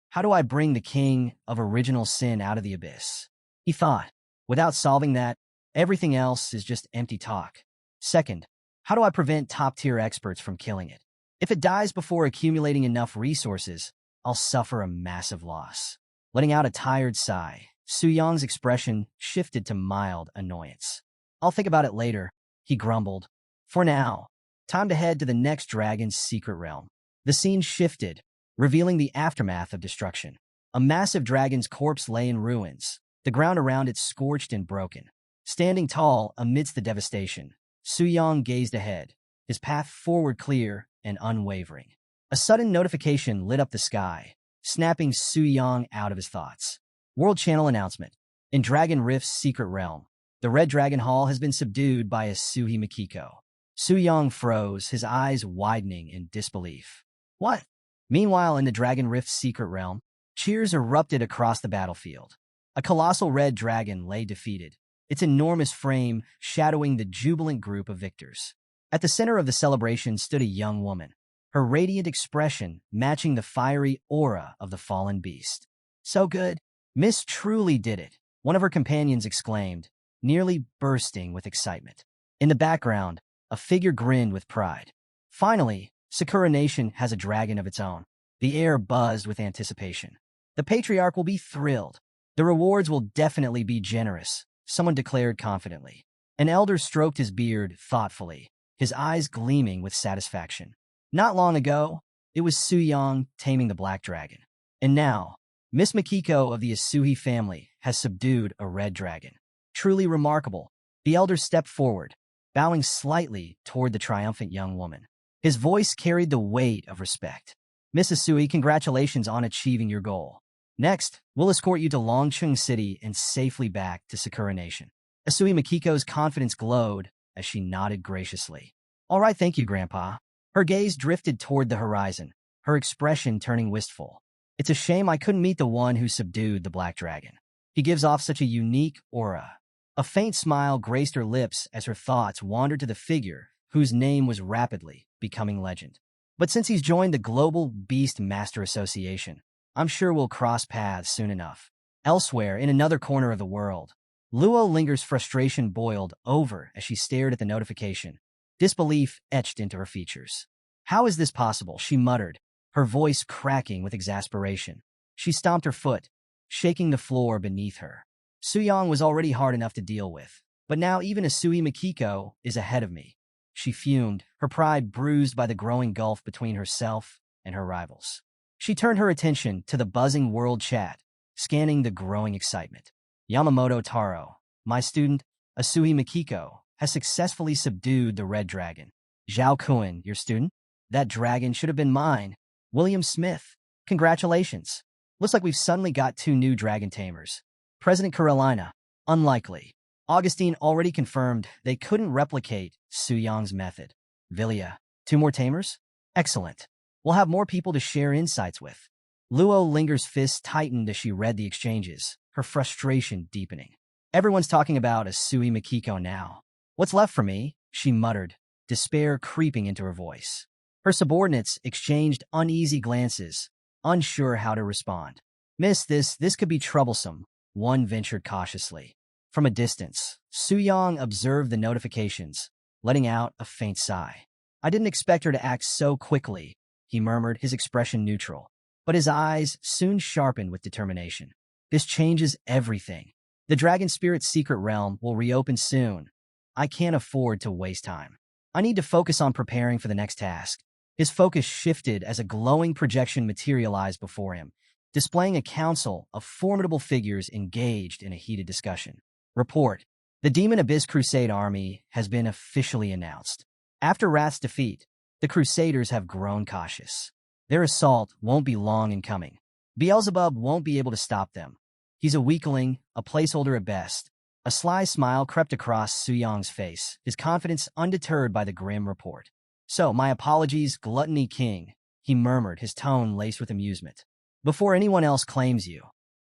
How do I bring the king of original sin out of the abyss? He thought. Without solving that, everything else is just empty talk. Second, how do I prevent top-tier experts from killing it? If it dies before accumulating enough resources, I'll suffer a massive loss. Letting out a tired sigh, Su Yang's expression shifted to mild annoyance. I'll think about it later, he grumbled. For now, time to head to the next dragon's secret realm. The scene shifted, revealing the aftermath of destruction. A massive dragon's corpse lay in ruins, the ground around it scorched and broken. Standing tall amidst the devastation, Su Yang gazed ahead, his path forward clear and unwavering. A sudden notification lit up the sky, snapping Su Yang out of his thoughts. World Channel announcement. In Dragon Rift's secret realm, the Red Dragon Hall has been subdued by a Suhi Makiko. Su Yang froze, his eyes widening in disbelief. What? Meanwhile, in the Dragon Rift's secret realm, cheers erupted across the battlefield. A colossal red dragon lay defeated, its enormous frame shadowing the jubilant group of victors. At the center of the celebration stood a young woman, her radiant expression matching the fiery aura of the fallen beast. So good. Miss truly did it, one of her companions exclaimed, nearly bursting with excitement. In the background, a figure grinned with pride. Finally, Sakura Nation has a dragon of its own. The air buzzed with anticipation. The patriarch will be thrilled. The rewards will definitely be generous, someone declared confidently. An elder stroked his beard thoughtfully, his eyes gleaming with satisfaction. Not long ago, it was Su Yang taming the black dragon. And now, Miss Makiko of the Asuhi family has subdued a red dragon. Truly remarkable. The elder stepped forward, bowing slightly toward the triumphant young woman. His voice carried the weight of respect. Miss Asui, congratulations on achieving your goal. Next, we'll escort you to Longcheng City and safely back to Sakura Nation. Asui Makiko's confidence glowed as she nodded graciously. All right, thank you, Grandpa. Her gaze drifted toward the horizon, her expression turning wistful. It's a shame I couldn't meet the one who subdued the black dragon. He gives off such a unique aura. A faint smile graced her lips as her thoughts wandered to the figure whose name was rapidly becoming legend. But since he's joined the Global Beast Master Association, I'm sure we'll cross paths soon enough. Elsewhere, in another corner of the world, Luo Linger's frustration boiled over as she stared at the notification. Disbelief etched into her features. How is this possible? She muttered, her voice cracking with exasperation. She stomped her foot, shaking the floor beneath her. Su Yang was already hard enough to deal with, but now even Asui Makiko is ahead of me. She fumed, her pride bruised by the growing gulf between herself and her rivals. She turned her attention to the buzzing world chat, scanning the growing excitement. Yamamoto Taro, my student, Asui Makiko, has successfully subdued the red dragon. Zhao Kun, your student? That dragon should have been mine. William Smith, congratulations. Looks like we've suddenly got 2 new dragon tamers. President Carolina, unlikely. Augustine already confirmed they couldn't replicate Su Yang's method. Villia, 2 more tamers? Excellent. We'll have more people to share insights with. Luo Linger's fists tightened as she read the exchanges, her frustration deepening. Everyone's talking about a Sui Makiko now. What's left for me? She muttered, despair creeping into her voice. Her subordinates exchanged uneasy glances, unsure how to respond. Miss, this could be troublesome, one ventured cautiously. From a distance, Su Yang observed the notifications, letting out a faint sigh. I didn't expect her to act so quickly, he murmured, his expression neutral. But his eyes soon sharpened with determination. This changes everything. The Dragon Spirit's secret realm will reopen soon. I can't afford to waste time. I need to focus on preparing for the next task. His focus shifted as a glowing projection materialized before him, displaying a council of formidable figures engaged in a heated discussion. Report. The Demon Abyss Crusade Army has been officially announced. After Wrath's defeat, the Crusaders have grown cautious. Their assault won't be long in coming. Beelzebub won't be able to stop them. He's a weakling, a placeholder at best. A sly smile crept across Su Yang's face, his confidence undeterred by the grim report. So, my apologies, Gluttony King, he murmured, his tone laced with amusement. Before anyone else claims you,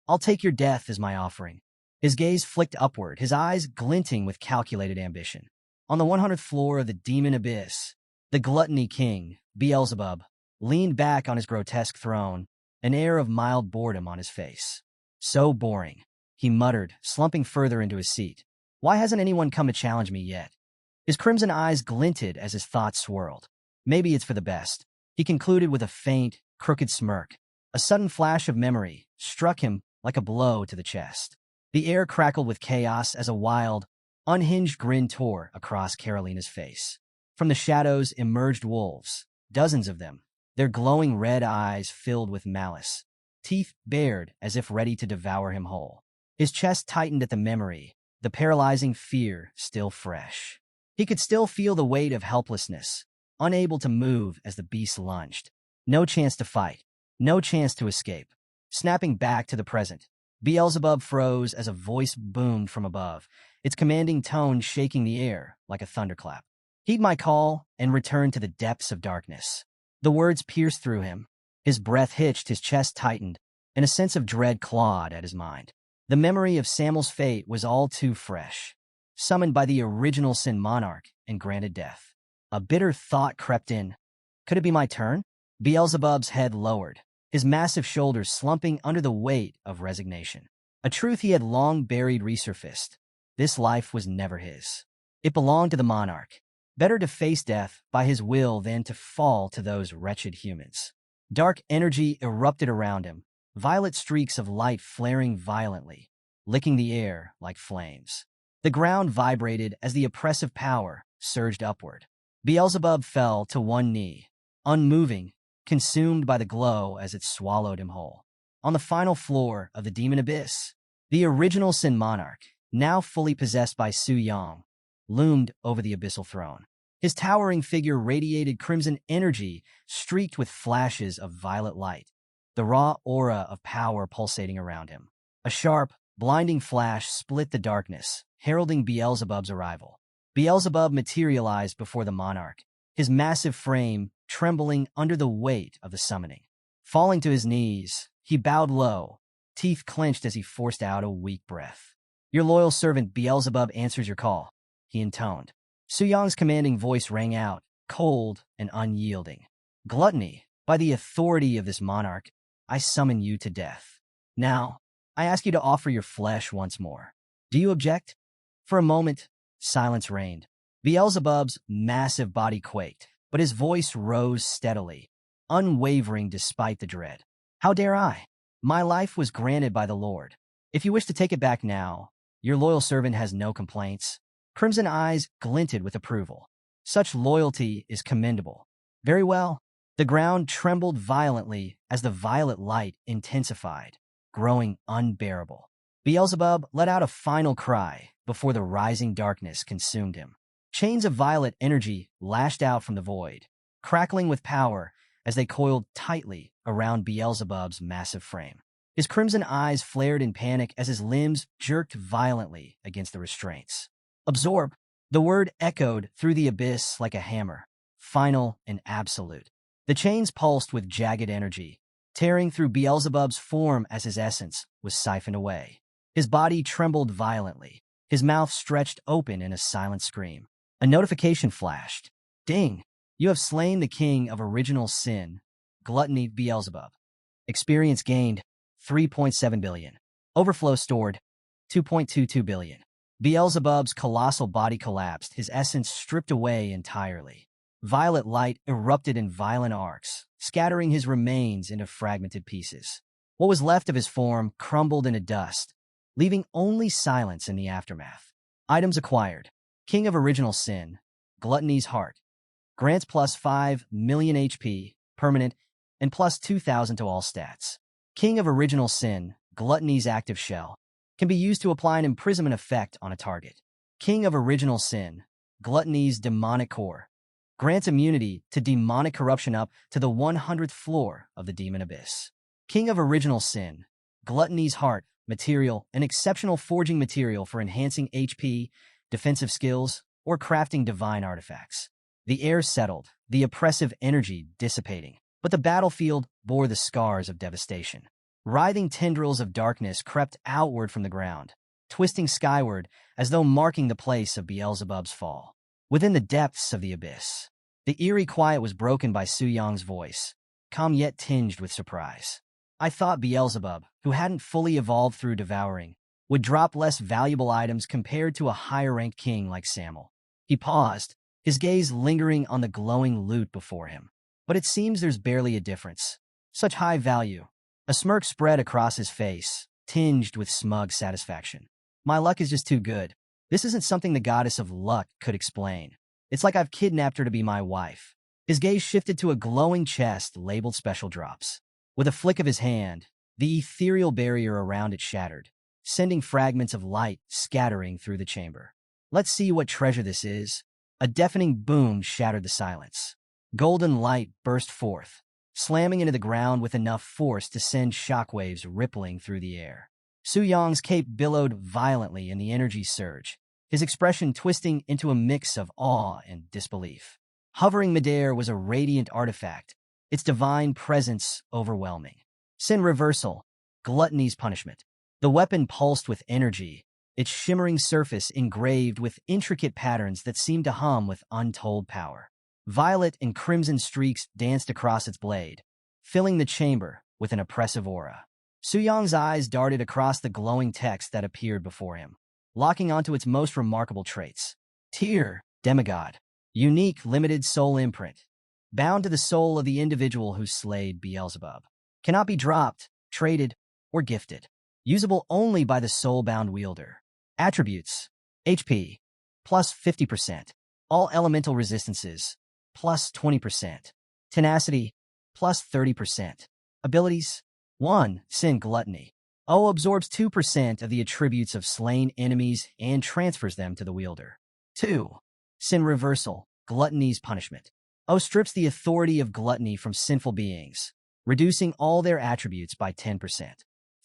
I'll take your death as my offering. His gaze flicked upward, his eyes glinting with calculated ambition. On the 100th floor of the Demon Abyss, the Gluttony King, Beelzebub, leaned back on his grotesque throne, an air of mild boredom on his face. So boring, he muttered, slumping further into his seat. Why hasn't anyone come to challenge me yet? His crimson eyes glinted as his thoughts swirled. Maybe it's for the best, he concluded with a faint, crooked smirk. A sudden flash of memory struck him like a blow to the chest. The air crackled with chaos as a wild, unhinged grin tore across Carolina's face. From the shadows emerged wolves, dozens of them, their glowing red eyes filled with malice, teeth bared as if ready to devour him whole. His chest tightened at the memory, the paralyzing fear still fresh. He could still feel the weight of helplessness, unable to move as the beast lunged. No chance to fight, no chance to escape. Snapping back to the present, Beelzebub froze as a voice boomed from above, its commanding tone shaking the air like a thunderclap. Heed my call and return to the depths of darkness. The words pierced through him. His breath hitched, his chest tightened, and a sense of dread clawed at his mind. The memory of Samuel's fate was all too fresh. Summoned by the original Sin Monarch and granted death. A bitter thought crept in. Could it be my turn? Beelzebub's head lowered, his massive shoulders slumping under the weight of resignation. A truth he had long buried resurfaced. This life was never his. It belonged to the monarch. Better to face death by his will than to fall to those wretched humans. Dark energy erupted around him, violet streaks of light flaring violently, licking the air like flames. The ground vibrated as the oppressive power surged upward. Beelzebub fell to one knee, unmoving, consumed by the glow as it swallowed him whole. On the final floor of the Demon Abyss, the original Sin Monarch, now fully possessed by Su Yang, loomed over the abyssal throne. His towering figure radiated crimson energy streaked with flashes of violet light, the raw aura of power pulsating around him. A sharp, blinding flash split the darkness, heralding Beelzebub's arrival. Beelzebub materialized before the monarch, his massive frame trembling under the weight of the summoning. Falling to his knees, he bowed low, teeth clenched as he forced out a weak breath. Your loyal servant Beelzebub answers your call, he intoned. Su Yang's commanding voice rang out, cold and unyielding. Gluttony, by the authority of this monarch, I summon you to death. Now, I ask you to offer your flesh once more. Do you object? For a moment, silence reigned. Beelzebub's massive body quaked, but his voice rose steadily, unwavering despite the dread. How dare I? My life was granted by the Lord. If you wish to take it back now, your loyal servant has no complaints. Crimson eyes glinted with approval. Such loyalty is commendable. Very well. The ground trembled violently as the violet light intensified, growing unbearable. Beelzebub let out a final cry before the rising darkness consumed him. Chains of violet energy lashed out from the void, crackling with power as they coiled tightly around Beelzebub's massive frame. His crimson eyes flared in panic as his limbs jerked violently against the restraints. Absorb. The word echoed through the abyss like a hammer, final and absolute. The chains pulsed with jagged energy, tearing through Beelzebub's form as his essence was siphoned away. His body trembled violently, his mouth stretched open in a silent scream. A notification flashed. Ding! You have slain the king of original sin, Gluttony Beelzebub. Experience gained, 3.7 billion. Overflow stored, 2.22 billion. Beelzebub's colossal body collapsed, his essence stripped away entirely. Violet light erupted in violent arcs, scattering his remains into fragmented pieces. What was left of his form crumbled into dust, leaving only silence in the aftermath. Items acquired. King of Original Sin, Gluttony's Heart. Grants plus 5 million HP, permanent, and plus 2,000 to all stats. King of Original Sin, Gluttony's Active Shell. Can be used to apply an imprisonment effect on a target. King of Original Sin, Gluttony's Demonic Core. Grants immunity to demonic corruption up to the 100th floor of the Demon Abyss. King of Original Sin, Gluttony's Heart. Material, an exceptional forging material for enhancing HP, defensive skills, or crafting divine artifacts. The air settled, the oppressive energy dissipating, but the battlefield bore the scars of devastation. Writhing tendrils of darkness crept outward from the ground, twisting skyward as though marking the place of Beelzebub's fall. Within the depths of the abyss, the eerie quiet was broken by Su Yang's voice, calm yet tinged with surprise. I thought Beelzebub, who hadn't fully evolved through devouring, would drop less valuable items compared to a higher-ranked king like Samuel. He paused, his gaze lingering on the glowing loot before him. But it seems there's barely a difference. Such high value. A smirk spread across his face, tinged with smug satisfaction. My luck is just too good. This isn't something the goddess of luck could explain. It's like I've kidnapped her to be my wife. His gaze shifted to a glowing chest labeled Special Drops. With a flick of his hand, the ethereal barrier around it shattered, sending fragments of light scattering through the chamber. Let's see what treasure this is. A deafening boom shattered the silence. Golden light burst forth, slamming into the ground with enough force to send shockwaves rippling through the air. Su Yang's cape billowed violently in the energy surge, his expression twisting into a mix of awe and disbelief. Hovering midair was a radiant artifact, its divine presence overwhelming. Sin Reversal, Gluttony's Punishment. The weapon pulsed with energy, its shimmering surface engraved with intricate patterns that seemed to hum with untold power. Violet and crimson streaks danced across its blade, filling the chamber with an oppressive aura. Su Yang's eyes darted across the glowing text that appeared before him, locking onto its most remarkable traits. Tier, Demigod. Unique limited soul imprint. Bound to the soul of the individual who slayed Beelzebub. Cannot be dropped, traded, or gifted. Usable only by the soul-bound wielder. Attributes. HP. Plus 50%. All elemental resistances. Plus 20%. Tenacity. Plus 30%. Abilities. 1. Sin Gluttony. O absorbs 2% of the attributes of slain enemies and transfers them to the wielder. 2. Sin Reversal. Gluttony's Punishment. O strips the authority of gluttony from sinful beings, reducing all their attributes by 10%.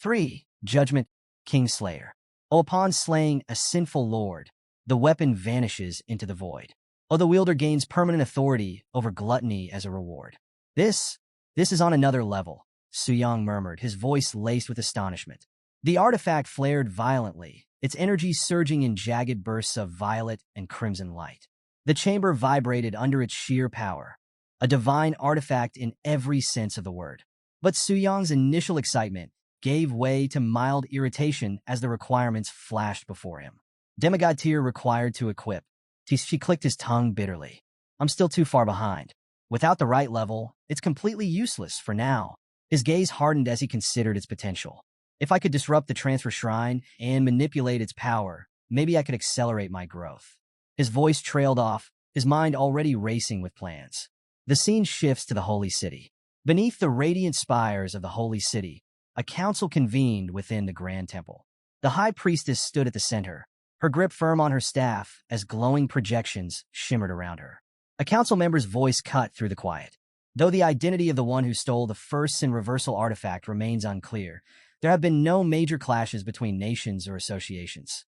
3. Judgment, Kingslayer. O upon slaying a sinful lord, the weapon vanishes into the void. O the wielder gains permanent authority over gluttony as a reward. This is on another level, Su Yang murmured, his voice laced with astonishment. The artifact flared violently, its energy surging in jagged bursts of violet and crimson light. The chamber vibrated under its sheer power, a divine artifact in every sense of the word. But Su Yang's initial excitement gave way to mild irritation as the requirements flashed before him. Demigod tier required to equip. She clicked his tongue bitterly. I'm still too far behind. Without the right level, it's completely useless for now. His gaze hardened as he considered its potential. If I could disrupt the transfer shrine and manipulate its power, maybe I could accelerate my growth. His voice trailed off, his mind already racing with plans. The scene shifts to the Holy City. Beneath the radiant spires of the Holy City, a council convened within the Grand Temple. The High Priestess stood at the center, her grip firm on her staff as glowing projections shimmered around her. A council member's voice cut through the quiet. Though the identity of the one who stole the first Sin reversal artifact remains unclear, there have been no major clashes between nations or associations.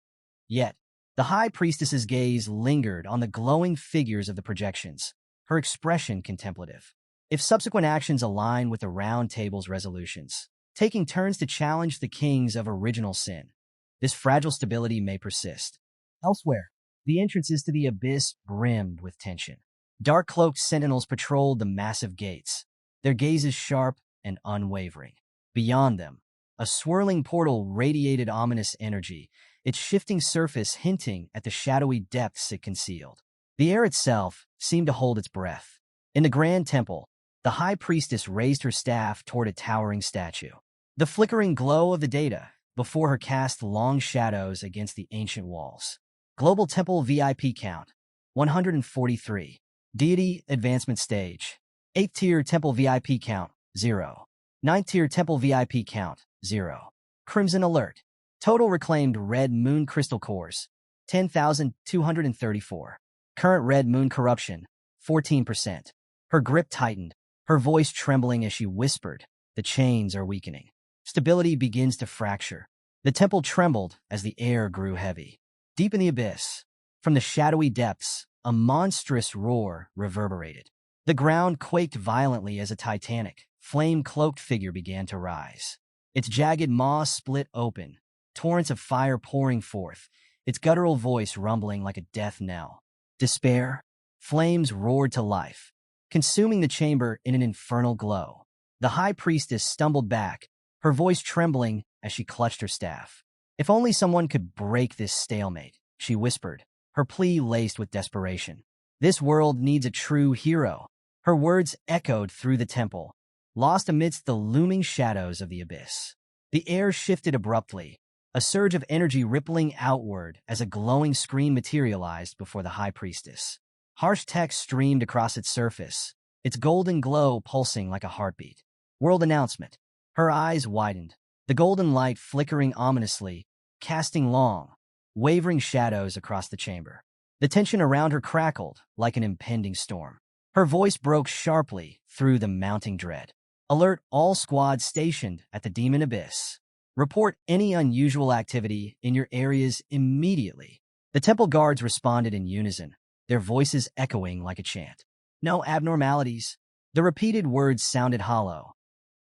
Yet, the High Priestess's gaze lingered on the glowing figures of the projections, her expression contemplative. If subsequent actions align with the Round Table's resolutions, taking turns to challenge the kings of original sin, this fragile stability may persist. Elsewhere, the entrances to the abyss brimmed with tension. Dark-cloaked sentinels patrolled the massive gates, their gazes sharp and unwavering. Beyond them, a swirling portal radiated ominous energy, its shifting surface hinting at the shadowy depths it concealed. The air itself seemed to hold its breath. In the grand temple, the high priestess raised her staff toward a towering statue. The flickering glow of the data before her cast long shadows against the ancient walls. Global Temple VIP count, 143. Deity Advancement Stage. 8th Tier Temple VIP count, 0. 9th Tier Temple VIP count, 0. Crimson Alert. Total reclaimed Red Moon Crystal Cores, 10,234. Current Red Moon Corruption, 14%. Her grip tightened, her voice trembling as she whispered, "The chains are weakening. Stability begins to fracture." The temple trembled as the air grew heavy. Deep in the abyss, from the shadowy depths, a monstrous roar reverberated. The ground quaked violently as a titanic, flame-cloaked figure began to rise. Its jagged maw split open, torrents of fire pouring forth, its guttural voice rumbling like a death knell. Despair, flames roared to life, consuming the chamber in an infernal glow. The high priestess stumbled back, her voice trembling as she clutched her staff. "If only someone could break this stalemate," she whispered, her plea laced with desperation. "This world needs a true hero." Her words echoed through the temple, lost amidst the looming shadows of the abyss. The air shifted abruptly, a surge of energy rippling outward as a glowing screen materialized before the high priestess. Harsh text streamed across its surface, its golden glow pulsing like a heartbeat. World announcement. Her eyes widened, the golden light flickering ominously, casting long, wavering shadows across the chamber. The tension around her crackled like an impending storm. Her voice broke sharply through the mounting dread. "Alert all squads stationed at the Demon Abyss. Report any unusual activity in your areas immediately." The temple guards responded in unison, their voices echoing like a chant. "No abnormalities." The repeated words sounded hollow,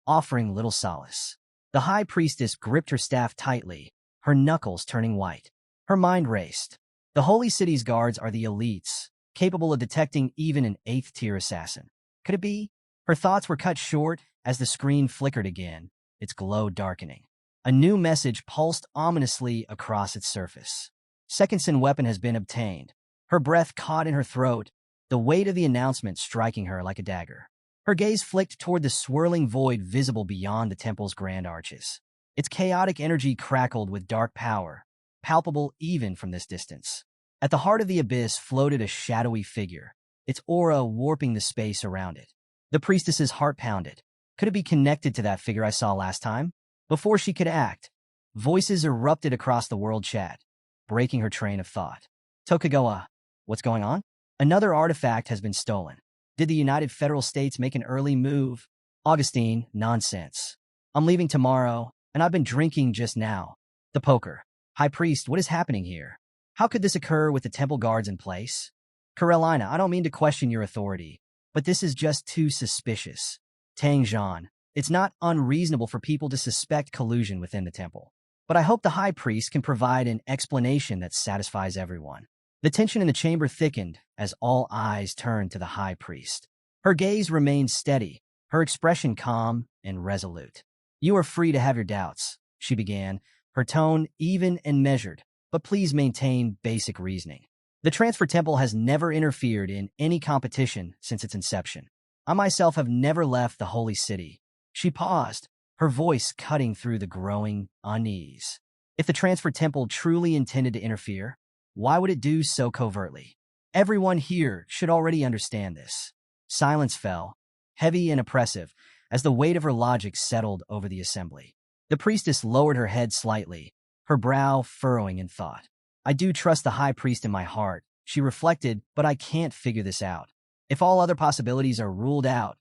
offering little solace. The high priestess gripped her staff tightly, her knuckles turning white. Her mind raced. The Holy City's guards are the elites, capable of detecting even an 8th-tier assassin. Could it be? Her thoughts were cut short as the screen flickered again, its glow darkening. A new message pulsed ominously across its surface. "Second Sin weapon has been obtained." Her breath caught in her throat, the weight of the announcement striking her like a dagger. Her gaze flicked toward the swirling void visible beyond the temple's grand arches. Its chaotic energy crackled with dark power, palpable even from this distance. At the heart of the abyss floated a shadowy figure, its aura warping the space around it. The priestess's heart pounded. Could it be connected to that figure I saw last time? Before she could act, voices erupted across the world chat, breaking her train of thought. "Tokugawa, what's going on? Another artifact has been stolen. Did the United Federal States make an early move?" "Augustine, nonsense. I'm leaving tomorrow, and I've been drinking just now." The poker. "High Priest, what is happening here? How could this occur with the temple guards in place?" "Carolina, I don't mean to question your authority, but this is just too suspicious." Tang Zhan, "It's not unreasonable for people to suspect collusion within the temple, but I hope the High Priest can provide an explanation that satisfies everyone." The tension in the chamber thickened as all eyes turned to the High Priest. Her gaze remained steady, her expression calm and resolute. "You are free to have your doubts," she began, her tone even and measured, "but please maintain basic reasoning. The Transfer Temple has never interfered in any competition since its inception. I myself have never left the Holy City." She paused, her voice cutting through the growing unease. If the Transfer Temple truly intended to interfere, why would it do so covertly? Everyone here should already understand this. Silence fell, heavy and oppressive, as the weight of her logic settled over the assembly. The priestess lowered her head slightly, her brow furrowing in thought. "I do trust the High Priest in my heart," she reflected, "but I can't figure this out. If all other possibilities are ruled out,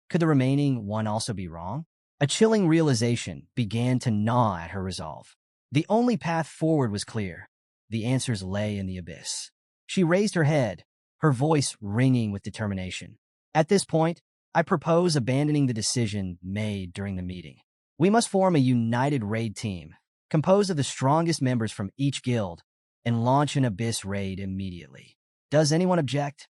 Could the remaining one also be wrong? A chilling realization began to gnaw at her resolve. The only path forward was clear. The answers lay in the abyss. She raised her head, her voice ringing with determination. At this point, I propose abandoning the decision made during the meeting. We must form a united raid team, composed of the strongest members from each guild, and launch an abyss raid immediately. Does anyone object?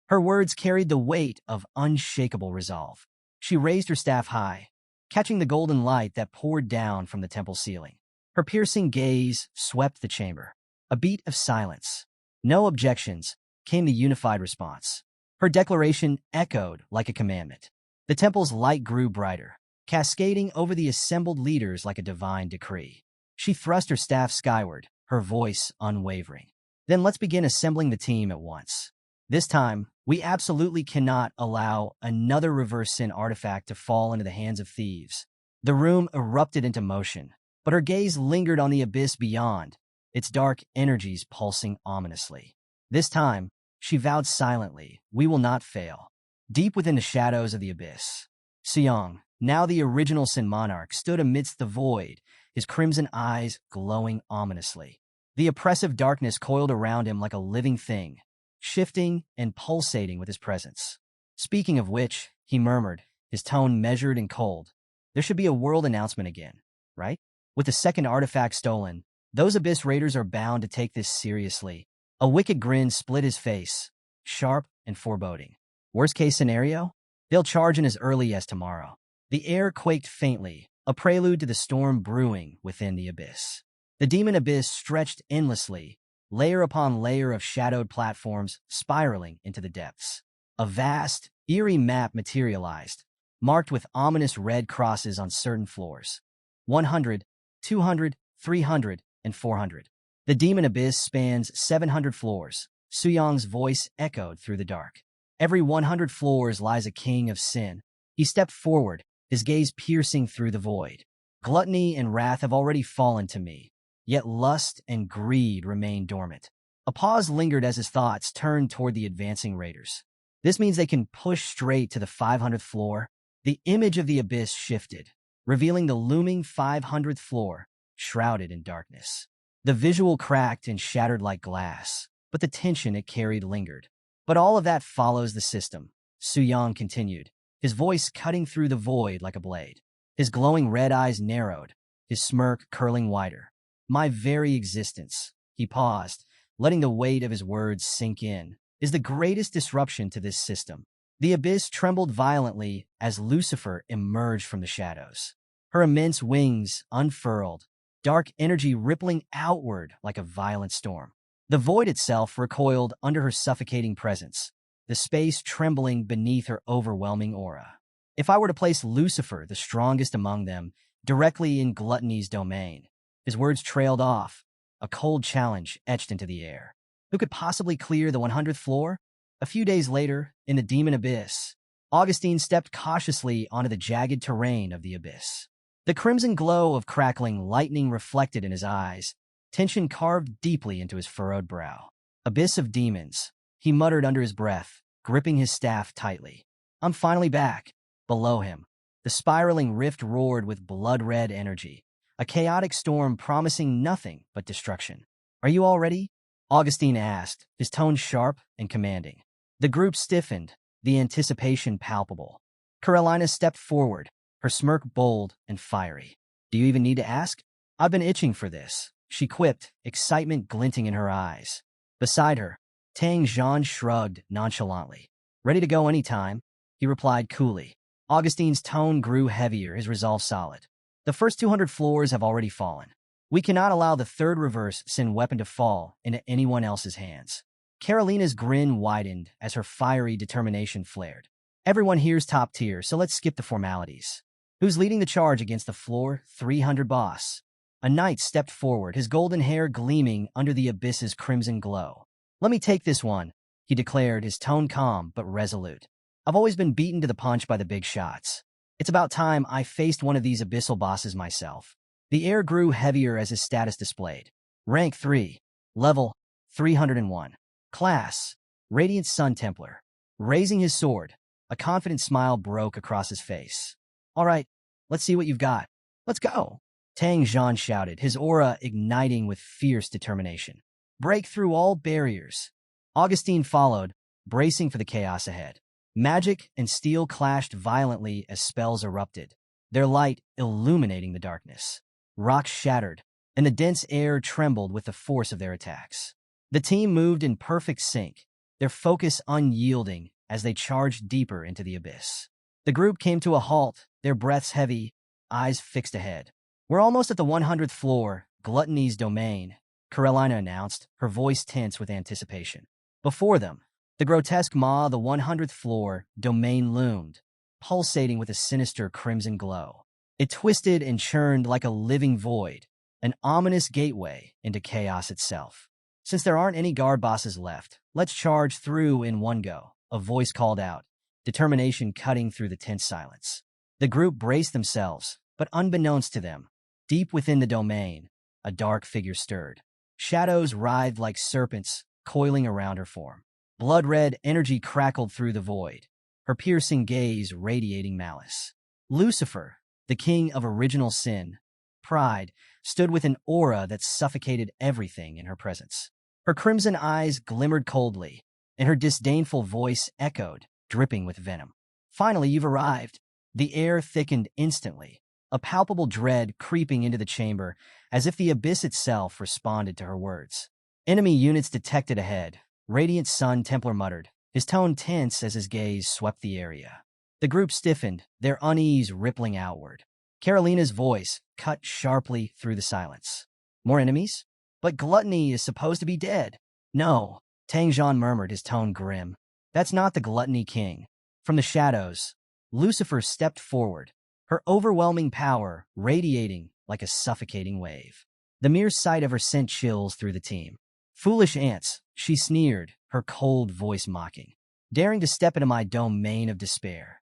Her words carried the weight of unshakable resolve. She raised her staff high, catching the golden light that poured down from the temple ceiling. Her piercing gaze swept the chamber. A beat of silence. No objections, came the unified response. Her declaration echoed like a commandment. The temple's light grew brighter, cascading over the assembled leaders like a divine decree. She thrust her staff skyward, her voice unwavering. Then let's begin assembling the team at once. This time, we absolutely cannot allow another reverse sin artifact to fall into the hands of thieves. The room erupted into motion, but her gaze lingered on the abyss beyond, its dark energies pulsing ominously. This time, she vowed silently, we will not fail. Deep within the shadows of the abyss, Suyong, now the original Sin Monarch, stood amidst the void, his crimson eyes glowing ominously. The oppressive darkness coiled around him like a living thing, shifting and pulsating with his presence. Speaking of which, he murmured, his tone measured and cold, there should be a world announcement again, right? With the second artifact stolen, those Abyss Raiders are bound to take this seriously. A wicked grin split his face, sharp and foreboding. Worst case scenario? They'll charge in as early as tomorrow. The air quaked faintly, a prelude to the storm brewing within the abyss. The demon abyss stretched endlessly, layer upon layer of shadowed platforms spiraling into the depths. A vast, eerie map materialized, marked with ominous red crosses on certain floors. 100, 200, 300, and 400. The demon abyss spans 700 floors. Suyong's voice echoed through the dark. Every 100 floors lies a king of sin. He stepped forward, his gaze piercing through the void. Gluttony and wrath have already fallen to me, yet lust and greed remain dormant. A pause lingered as his thoughts turned toward the advancing raiders. This means they can push straight to the 500th floor. The image of the abyss shifted, revealing the looming 500th floor, shrouded in darkness. The visual cracked and shattered like glass, but the tension it carried lingered. But all of that follows the system, Suyong continued, his voice cutting through the void like a blade. His glowing red eyes narrowed, his smirk curling wider. My very existence, he paused, letting the weight of his words sink in, is the greatest disruption to this system. The abyss trembled violently as Lucifer emerged from the shadows. Her immense wings unfurled, dark energy rippling outward like a violent storm. The void itself recoiled under her suffocating presence, the space trembling beneath her overwhelming aura. If I were to place Lucifer, the strongest among them, directly in Gluttony's domain, his words trailed off, a cold challenge etched into the air. Who could possibly clear the 100th floor? A few days later, in the demon abyss, Augustine stepped cautiously onto the jagged terrain of the abyss. The crimson glow of crackling lightning reflected in his eyes, tension carved deeply into his furrowed brow. Abyss of demons, he muttered under his breath, gripping his staff tightly. I'm finally back. Below him, the spiraling rift roared with blood-red energy, a chaotic storm promising nothing but destruction. Are you all ready? Augustine asked, his tone sharp and commanding. The group stiffened, the anticipation palpable. Carolina stepped forward, her smirk bold and fiery. Do you even need to ask? I've been itching for this, she quipped, excitement glinting in her eyes. Beside her, Tang Zhan shrugged nonchalantly. Ready to go anytime, he replied coolly. Augustine's tone grew heavier, his resolve solid. The first 200 floors have already fallen. We cannot allow the third reverse sin weapon to fall into anyone else's hands. Carolina's grin widened as her fiery determination flared. Everyone here's top tier, so let's skip the formalities. Who's leading the charge against the floor 300 boss? A knight stepped forward, his golden hair gleaming under the abyss's crimson glow. Let me take this one, he declared, his tone calm but resolute. I've always been beaten to the punch by the big shots. It's about time I faced one of these abyssal bosses myself. The air grew heavier as his status displayed. Rank 3. Level 301. Class: Radiant Sun Templar. Raising his sword, A confident smile broke across his face. All right, let's see what you've got. Let's go. Tang Zhan shouted, his aura igniting with fierce determination. Break through all barriers. Augustine followed, bracing for the chaos ahead. Magic and steel clashed violently as spells erupted, their light illuminating the darkness. Rocks shattered, and the dense air trembled with the force of their attacks. The team moved in perfect sync, their focus unyielding as they charged deeper into the abyss. The group came to a halt, their breaths heavy, eyes fixed ahead. We're almost at the 100th floor, Gluttony's domain, Carolina announced, her voice tense with anticipation. Before them, the grotesque maw, the 100th floor, domain loomed, pulsating with a sinister crimson glow. It twisted and churned like a living void, an ominous gateway into chaos itself. Since there aren't any guard bosses left, let's charge through in one go, a voice called out, determination cutting through the tense silence. The group braced themselves, but unbeknownst to them, deep within the domain, a dark figure stirred. Shadows writhed like serpents, coiling around her form. Blood-red energy crackled through the void, her piercing gaze radiating malice. Lucifer, the king of original sin, pride, stood with an aura that suffocated everything in her presence. Her crimson eyes glimmered coldly, and her disdainful voice echoed, dripping with venom. Finally, you've arrived. The air thickened instantly, a palpable dread creeping into the chamber, as if the abyss itself responded to her words. Enemy units detected ahead, Radiant Sun Templar muttered, his tone tense as his gaze swept the area. The group stiffened, their unease rippling outward. Carolina's voice cut sharply through the silence. More enemies? But Gluttony is supposed to be dead. No, Tang Zhan murmured, his tone grim. That's not the Gluttony King. From the shadows, Lucifer stepped forward, her overwhelming power radiating like a suffocating wave. The mere sight of her sent chills through the team. Foolish ants, she sneered, her cold voice mocking. Daring to step into my domain of despair.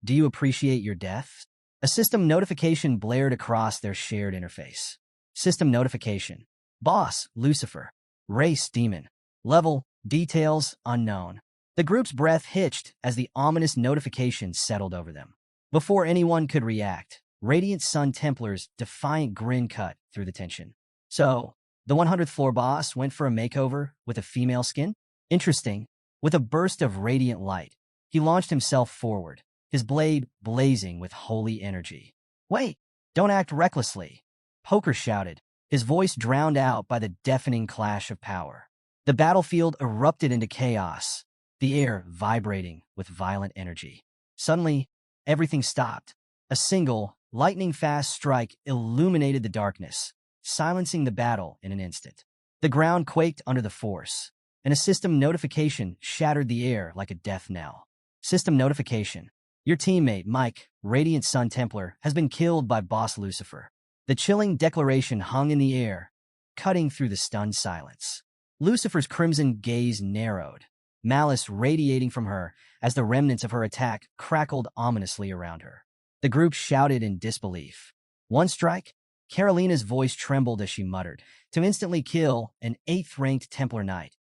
Do you appreciate your death? A system notification blared across their shared interface. System notification. Boss, Lucifer. Race, demon. Level, details, unknown. The group's breath hitched as the ominous notification settled over them. Before anyone could react, Radiant Sun Templar's defiant grin cut through the tension. So, the 100th floor boss went for a makeover with a female skin? Interesting. With a burst of radiant light, he launched himself forward, his blade blazing with holy energy. Wait, don't act recklessly, Poker shouted, his voice drowned out by the deafening clash of power. The battlefield erupted into chaos, the air vibrating with violent energy. Suddenly, everything stopped. A single, lightning-fast strike illuminated the darkness, silencing the battle in an instant. The ground quaked under the force, and a system notification shattered the air like a death knell. System notification. Your teammate, Mike, Radiant Sun Templar, has been killed by Boss Lucifer. The chilling declaration hung in the air, cutting through the stunned silence. Lucifer's crimson gaze narrowed, malice radiating from her as the remnants of her attack crackled ominously around her. The group shouted in disbelief. One strike? Carolina's voice trembled as she muttered, to instantly kill an 8th-ranked Templar Knight.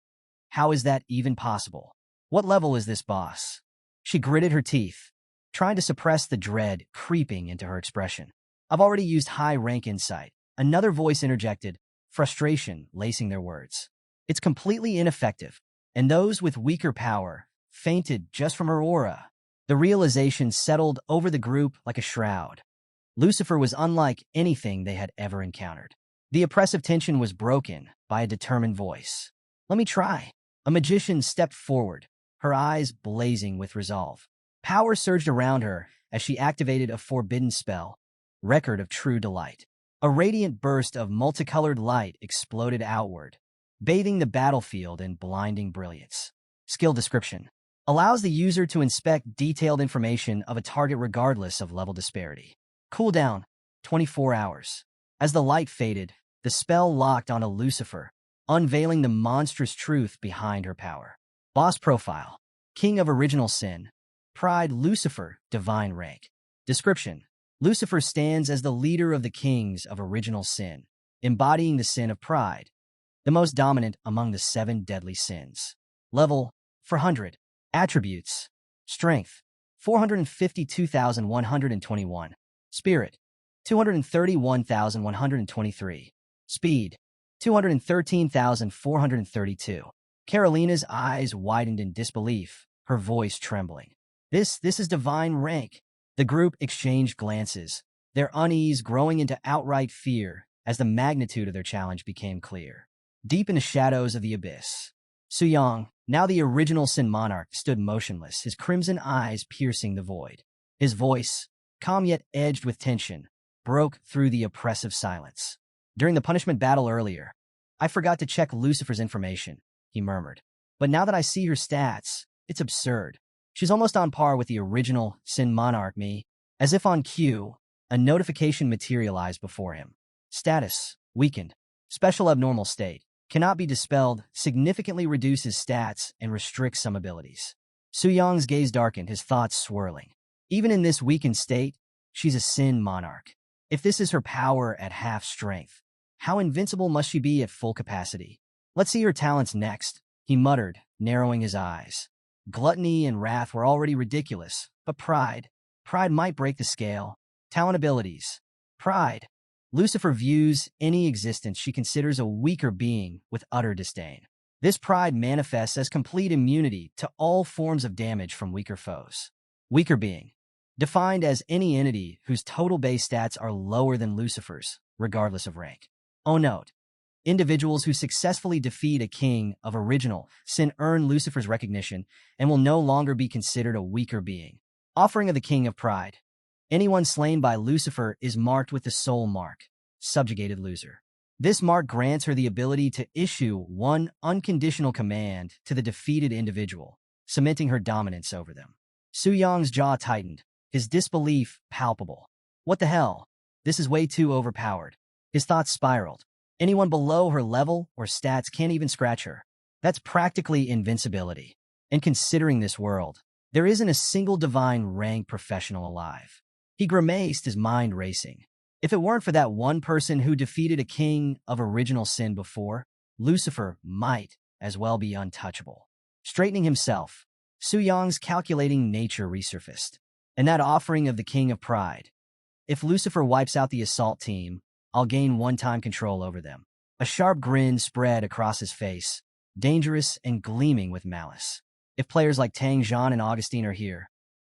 How is that even possible? What level is this boss? She gritted her teeth, trying to suppress the dread creeping into her expression. I've already used high-rank insight. Another voice interjected, frustration lacing their words. It's completely ineffective, and those with weaker power fainted just from her aura. The realization settled over the group like a shroud. Lucifer was unlike anything they had ever encountered. The oppressive tension was broken by a determined voice. Let me try. A magician stepped forward, her eyes blazing with resolve. Power surged around her as she activated a forbidden spell, Record of True Delight. A radiant burst of multicolored light exploded outward, bathing the battlefield in blinding brilliance. Skill description. Allows the user to inspect detailed information of a target regardless of level disparity. Cooldown, 24 hours. As the light faded, the spell locked onto Lucifer, unveiling the monstrous truth behind her power. Boss profile. King of Original Sin. Pride Lucifer, divine rank. Description. Lucifer stands as the leader of the kings of original sin, embodying the sin of pride, the most dominant among the 7 deadly sins. Level, 400. Attributes. Strength, 452,121. Spirit, 231,123. Speed, 213,432. Carolina's eyes widened in disbelief, her voice trembling. This is divine rank. The group exchanged glances, their unease growing into outright fear as the magnitude of their challenge became clear. Deep in the shadows of the abyss, Suyang, now the original Sin Monarch, stood motionless, his crimson eyes piercing the void. His voice, calm yet edged with tension, broke through the oppressive silence. During the punishment battle earlier, I forgot to check Lucifer's information, he murmured. But now that I see her stats, it's absurd. She's almost on par with the original Sin Monarch me. As if on cue, a notification materialized before him. Status, weakened. Special abnormal state. Cannot be dispelled, significantly reduces stats, and restricts some abilities. Suyang's gaze darkened, his thoughts swirling. Even in this weakened state, she's a Sin Monarch. If this is her power at half strength, how invincible must she be at full capacity? Let's see her talents next, he muttered, narrowing his eyes. Gluttony and wrath were already ridiculous, but pride might break the scale. Talent abilities. Pride. Lucifer views any existence she considers a weaker being with utter disdain. This pride manifests as complete immunity to all forms of damage from weaker foes. Weaker being. Defined as any entity whose total base stats are lower than Lucifer's, regardless of rank. Oh, note. Individuals who successfully defeat a king of original sin earn Lucifer's recognition and will no longer be considered a weaker being. Offering of the King of Pride. Anyone slain by Lucifer is marked with the soul mark, subjugated loser. This mark grants her the ability to issue one unconditional command to the defeated individual, cementing her dominance over them. Suyang's jaw tightened, his disbelief palpable. What the hell? This is way too overpowered. His thoughts spiraled. Anyone below her level or stats can't even scratch her. That's practically invincibility. And considering this world, there isn't a single divine rank professional alive. He grimaced, his mind racing. If it weren't for that one person who defeated a king of original sin before, Lucifer might as well be untouchable. Straightening himself, Suyang's calculating nature resurfaced. And that offering of the King of Pride. If Lucifer wipes out the assault team, I'll gain one-time control over them. A sharp grin spread across his face, dangerous and gleaming with malice. If players like Tang Zhan and Augustine are here,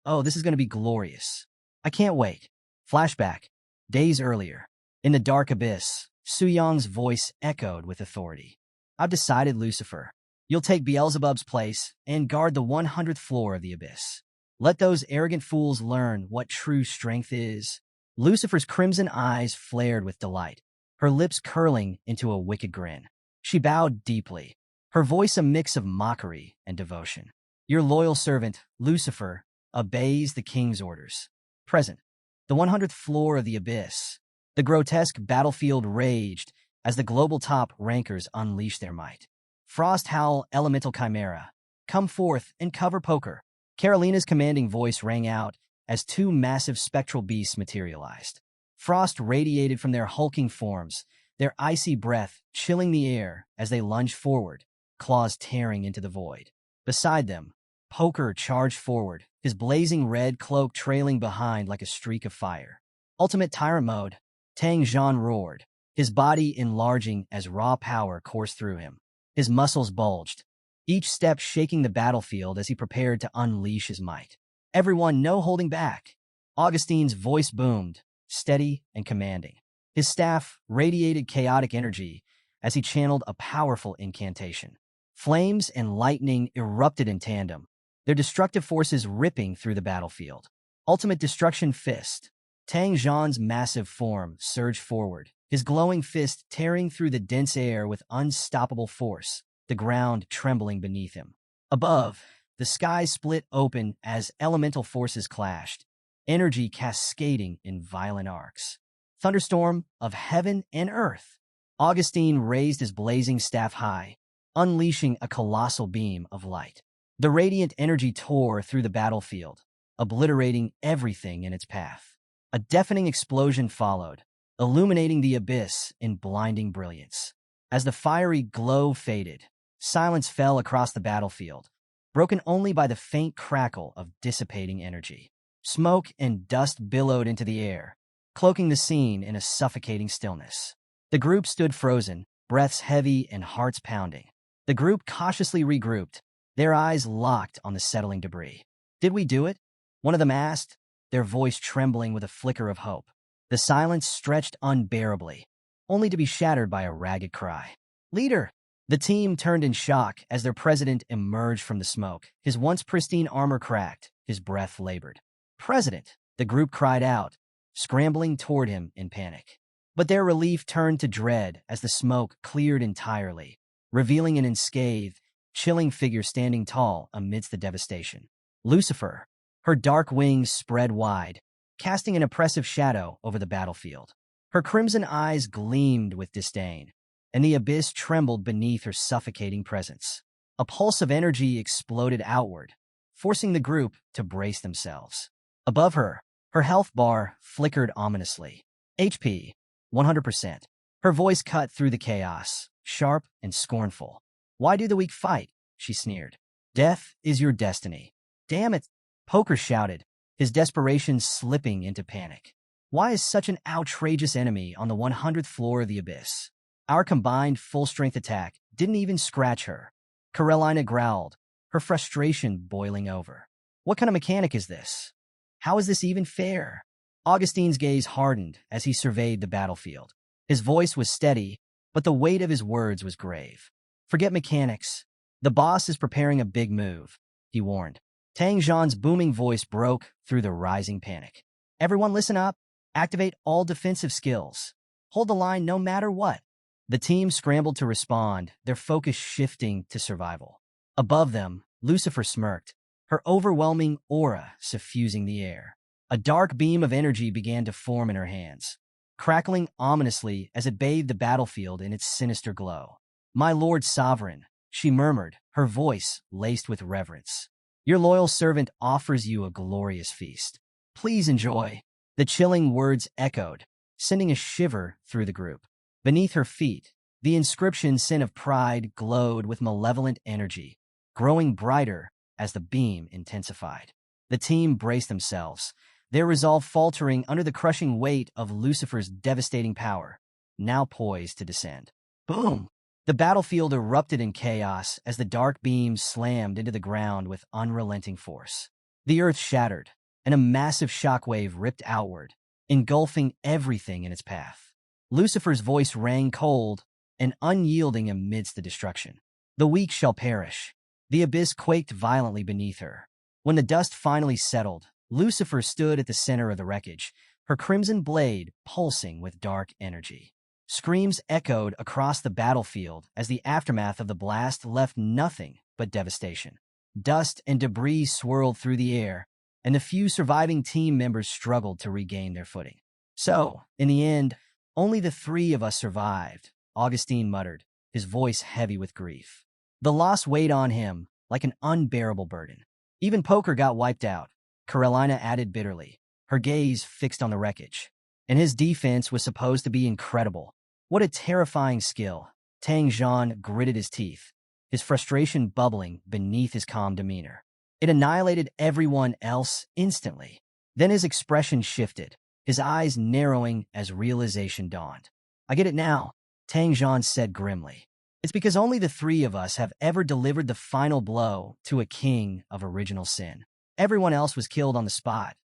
oh, this is going to be glorious. I can't wait. Flashback. Days earlier. In the dark abyss, Suyang's voice echoed with authority. I've decided, Lucifer. You'll take Beelzebub's place and guard the 100th floor of the abyss. Let those arrogant fools learn what true strength is. Lucifer's crimson eyes flared with delight, her lips curling into a wicked grin. She bowed deeply, her voice a mix of mockery and devotion. Your loyal servant, Lucifer, obeys the king's orders. Present. The 100th floor of the abyss. The grotesque battlefield raged as the global top rankers unleashed their might. Frost Howl Elemental Chimera. Come forth and cover poker. Carolina's commanding voice rang out as two massive spectral beasts materialized. Frost radiated from their hulking forms, their icy breath chilling the air as they lunged forward, claws tearing into the void. Beside them, Poker charged forward, his blazing red cloak trailing behind like a streak of fire. Ultimate Tyrant Mode, Tang Zhan roared, his body enlarging as raw power coursed through him. His muscles bulged, each step shaking the battlefield as he prepared to unleash his might. Everyone, no holding back. Augustine's voice boomed, steady and commanding. His staff radiated chaotic energy as he channeled a powerful incantation. Flames and lightning erupted in tandem, their destructive forces ripping through the battlefield. Ultimate Destruction Fist. Tang Zhan's massive form surged forward, his glowing fist tearing through the dense air with unstoppable force, the ground trembling beneath him. Above, the sky split open as elemental forces clashed, energy cascading in violent arcs. Thunderstorm of heaven and earth. Augustine raised his blazing staff high, unleashing a colossal beam of light. The radiant energy tore through the battlefield, obliterating everything in its path. A deafening explosion followed, illuminating the abyss in blinding brilliance. As the fiery glow faded, silence fell across the battlefield, broken only by the faint crackle of dissipating energy. Smoke and dust billowed into the air, cloaking the scene in a suffocating stillness. The group stood frozen, breaths heavy and hearts pounding. The group cautiously regrouped, their eyes locked on the settling debris. "Did we do it?" one of them asked, their voice trembling with a flicker of hope. The silence stretched unbearably, only to be shattered by a ragged cry. "Leader!" The team turned in shock as their president emerged from the smoke, his once pristine armor cracked, his breath labored. "President!" the group cried out, scrambling toward him in panic. But their relief turned to dread as the smoke cleared entirely, revealing an unscathed, chilling figure standing tall amidst the devastation. Lucifer, her dark wings spread wide, casting an oppressive shadow over the battlefield. Her crimson eyes gleamed with disdain, and the abyss trembled beneath her suffocating presence. A pulse of energy exploded outward, forcing the group to brace themselves. Above her, her health bar flickered ominously. HP, 100%. Her voice cut through the chaos, sharp and scornful. "Why do the weak fight?" she sneered. "Death is your destiny." "Damn it!" Poker shouted, his desperation slipping into panic. "Why is such an outrageous enemy on the 100th floor of the abyss? Our combined full-strength attack didn't even scratch her." Carolina growled, her frustration boiling over. "What kind of mechanic is this? How is this even fair?" Augustine's gaze hardened as he surveyed the battlefield. His voice was steady, but the weight of his words was grave. "Forget mechanics. The boss is preparing a big move," he warned. Tang Zhan's booming voice broke through the rising panic. "Everyone listen up. Activate all defensive skills. Hold the line no matter what." The team scrambled to respond, their focus shifting to survival. Above them, Lucifer smirked, her overwhelming aura suffusing the air. A dark beam of energy began to form in her hands, crackling ominously as it bathed the battlefield in its sinister glow. "My Lord Sovereign," she murmured, her voice laced with reverence. "Your loyal servant offers you a glorious feast. Please enjoy." The chilling words echoed, sending a shiver through the group. Beneath her feet, the inscription "Sin of Pride" glowed with malevolent energy, growing brighter as the beam intensified. The team braced themselves, their resolve faltering under the crushing weight of Lucifer's devastating power, now poised to descend. Boom! The battlefield erupted in chaos as the dark beams slammed into the ground with unrelenting force. The earth shattered, and a massive shockwave ripped outward, engulfing everything in its path. Lucifer's voice rang cold and unyielding amidst the destruction. "The weak shall perish." The abyss quaked violently beneath her. When the dust finally settled, Lucifer stood at the center of the wreckage, her crimson blade pulsing with dark energy. Screams echoed across the battlefield as the aftermath of the blast left nothing but devastation. Dust and debris swirled through the air, and the few surviving team members struggled to regain their footing. "So, in the end, only the three of us survived," Augustine muttered, his voice heavy with grief. The loss weighed on him like an unbearable burden. "Even Poker got wiped out," Carolina added bitterly, her gaze fixed on the wreckage. "And his defense was supposed to be incredible. What a terrifying skill." Tang Zhan gritted his teeth, his frustration bubbling beneath his calm demeanor. "It annihilated everyone else instantly." Then his expression shifted, his eyes narrowing as realization dawned. "I get it now," Tang Zhan said grimly. "It's because only the three of us have ever delivered the final blow to a king of original sin. Everyone else was killed on the spot.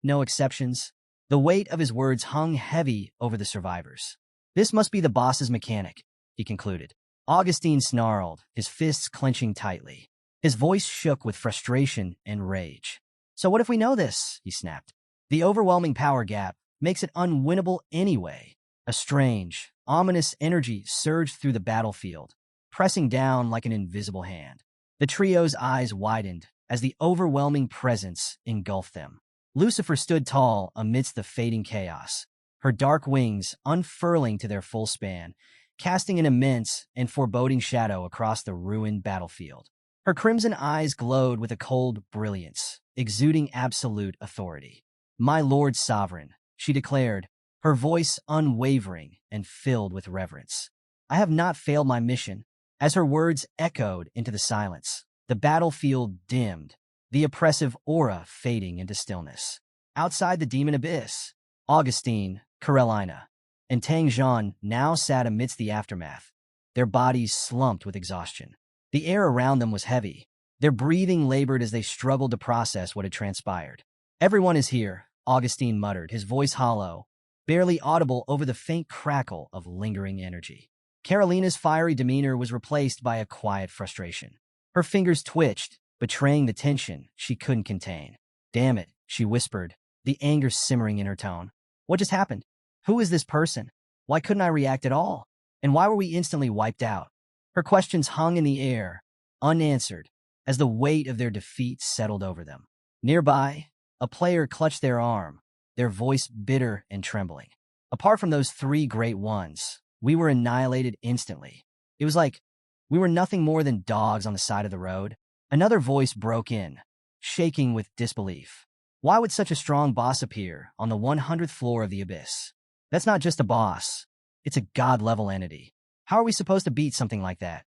No exceptions." The weight of his words hung heavy over the survivors. "This must be the boss's mechanic," he concluded. Augustine snarled, his fists clenching tightly. His voice shook with frustration and rage. "So what if we know this?" he snapped. "The overwhelming power gap makes it unwinnable anyway." A strange, ominous energy surged through the battlefield, pressing down like an invisible hand. The trio's eyes widened as the overwhelming presence engulfed them. Lucifer stood tall amidst the fading chaos, her dark wings unfurling to their full span, casting an immense and foreboding shadow across the ruined battlefield. Her crimson eyes glowed with a cold brilliance, exuding absolute authority. "My Lord Sovereign," she declared, her voice unwavering and filled with reverence. "I have not failed my mission." As her words echoed into the silence, The battlefield dimmed, the oppressive aura fading into stillness. Outside the demon abyss, Augustine, Carolina, and Tang Zhan now sat amidst the aftermath, their bodies slumped with exhaustion. The air around them was heavy. Their breathing labored as they struggled to process what had transpired. "Everyone is here," Augustine muttered, his voice hollow, barely audible over the faint crackle of lingering energy. Carolina's fiery demeanor was replaced by a quiet frustration. Her fingers twitched, betraying the tension she couldn't contain. "Damn it," she whispered, the anger simmering in her tone. "What just happened? Who is this person? Why couldn't I react at all? And why were we instantly wiped out?" Her questions hung in the air, unanswered, as the weight of their defeat settled over them. Nearby, a player clutched their arm, their voice bitter and trembling. "Apart from those three great ones, we were annihilated instantly. It was like we were nothing more than dogs on the side of the road." Another voice broke in, shaking with disbelief. "Why would such a strong boss appear on the 100th floor of the abyss? That's not just a boss. It's a god-level entity. How are we supposed to beat something like that?"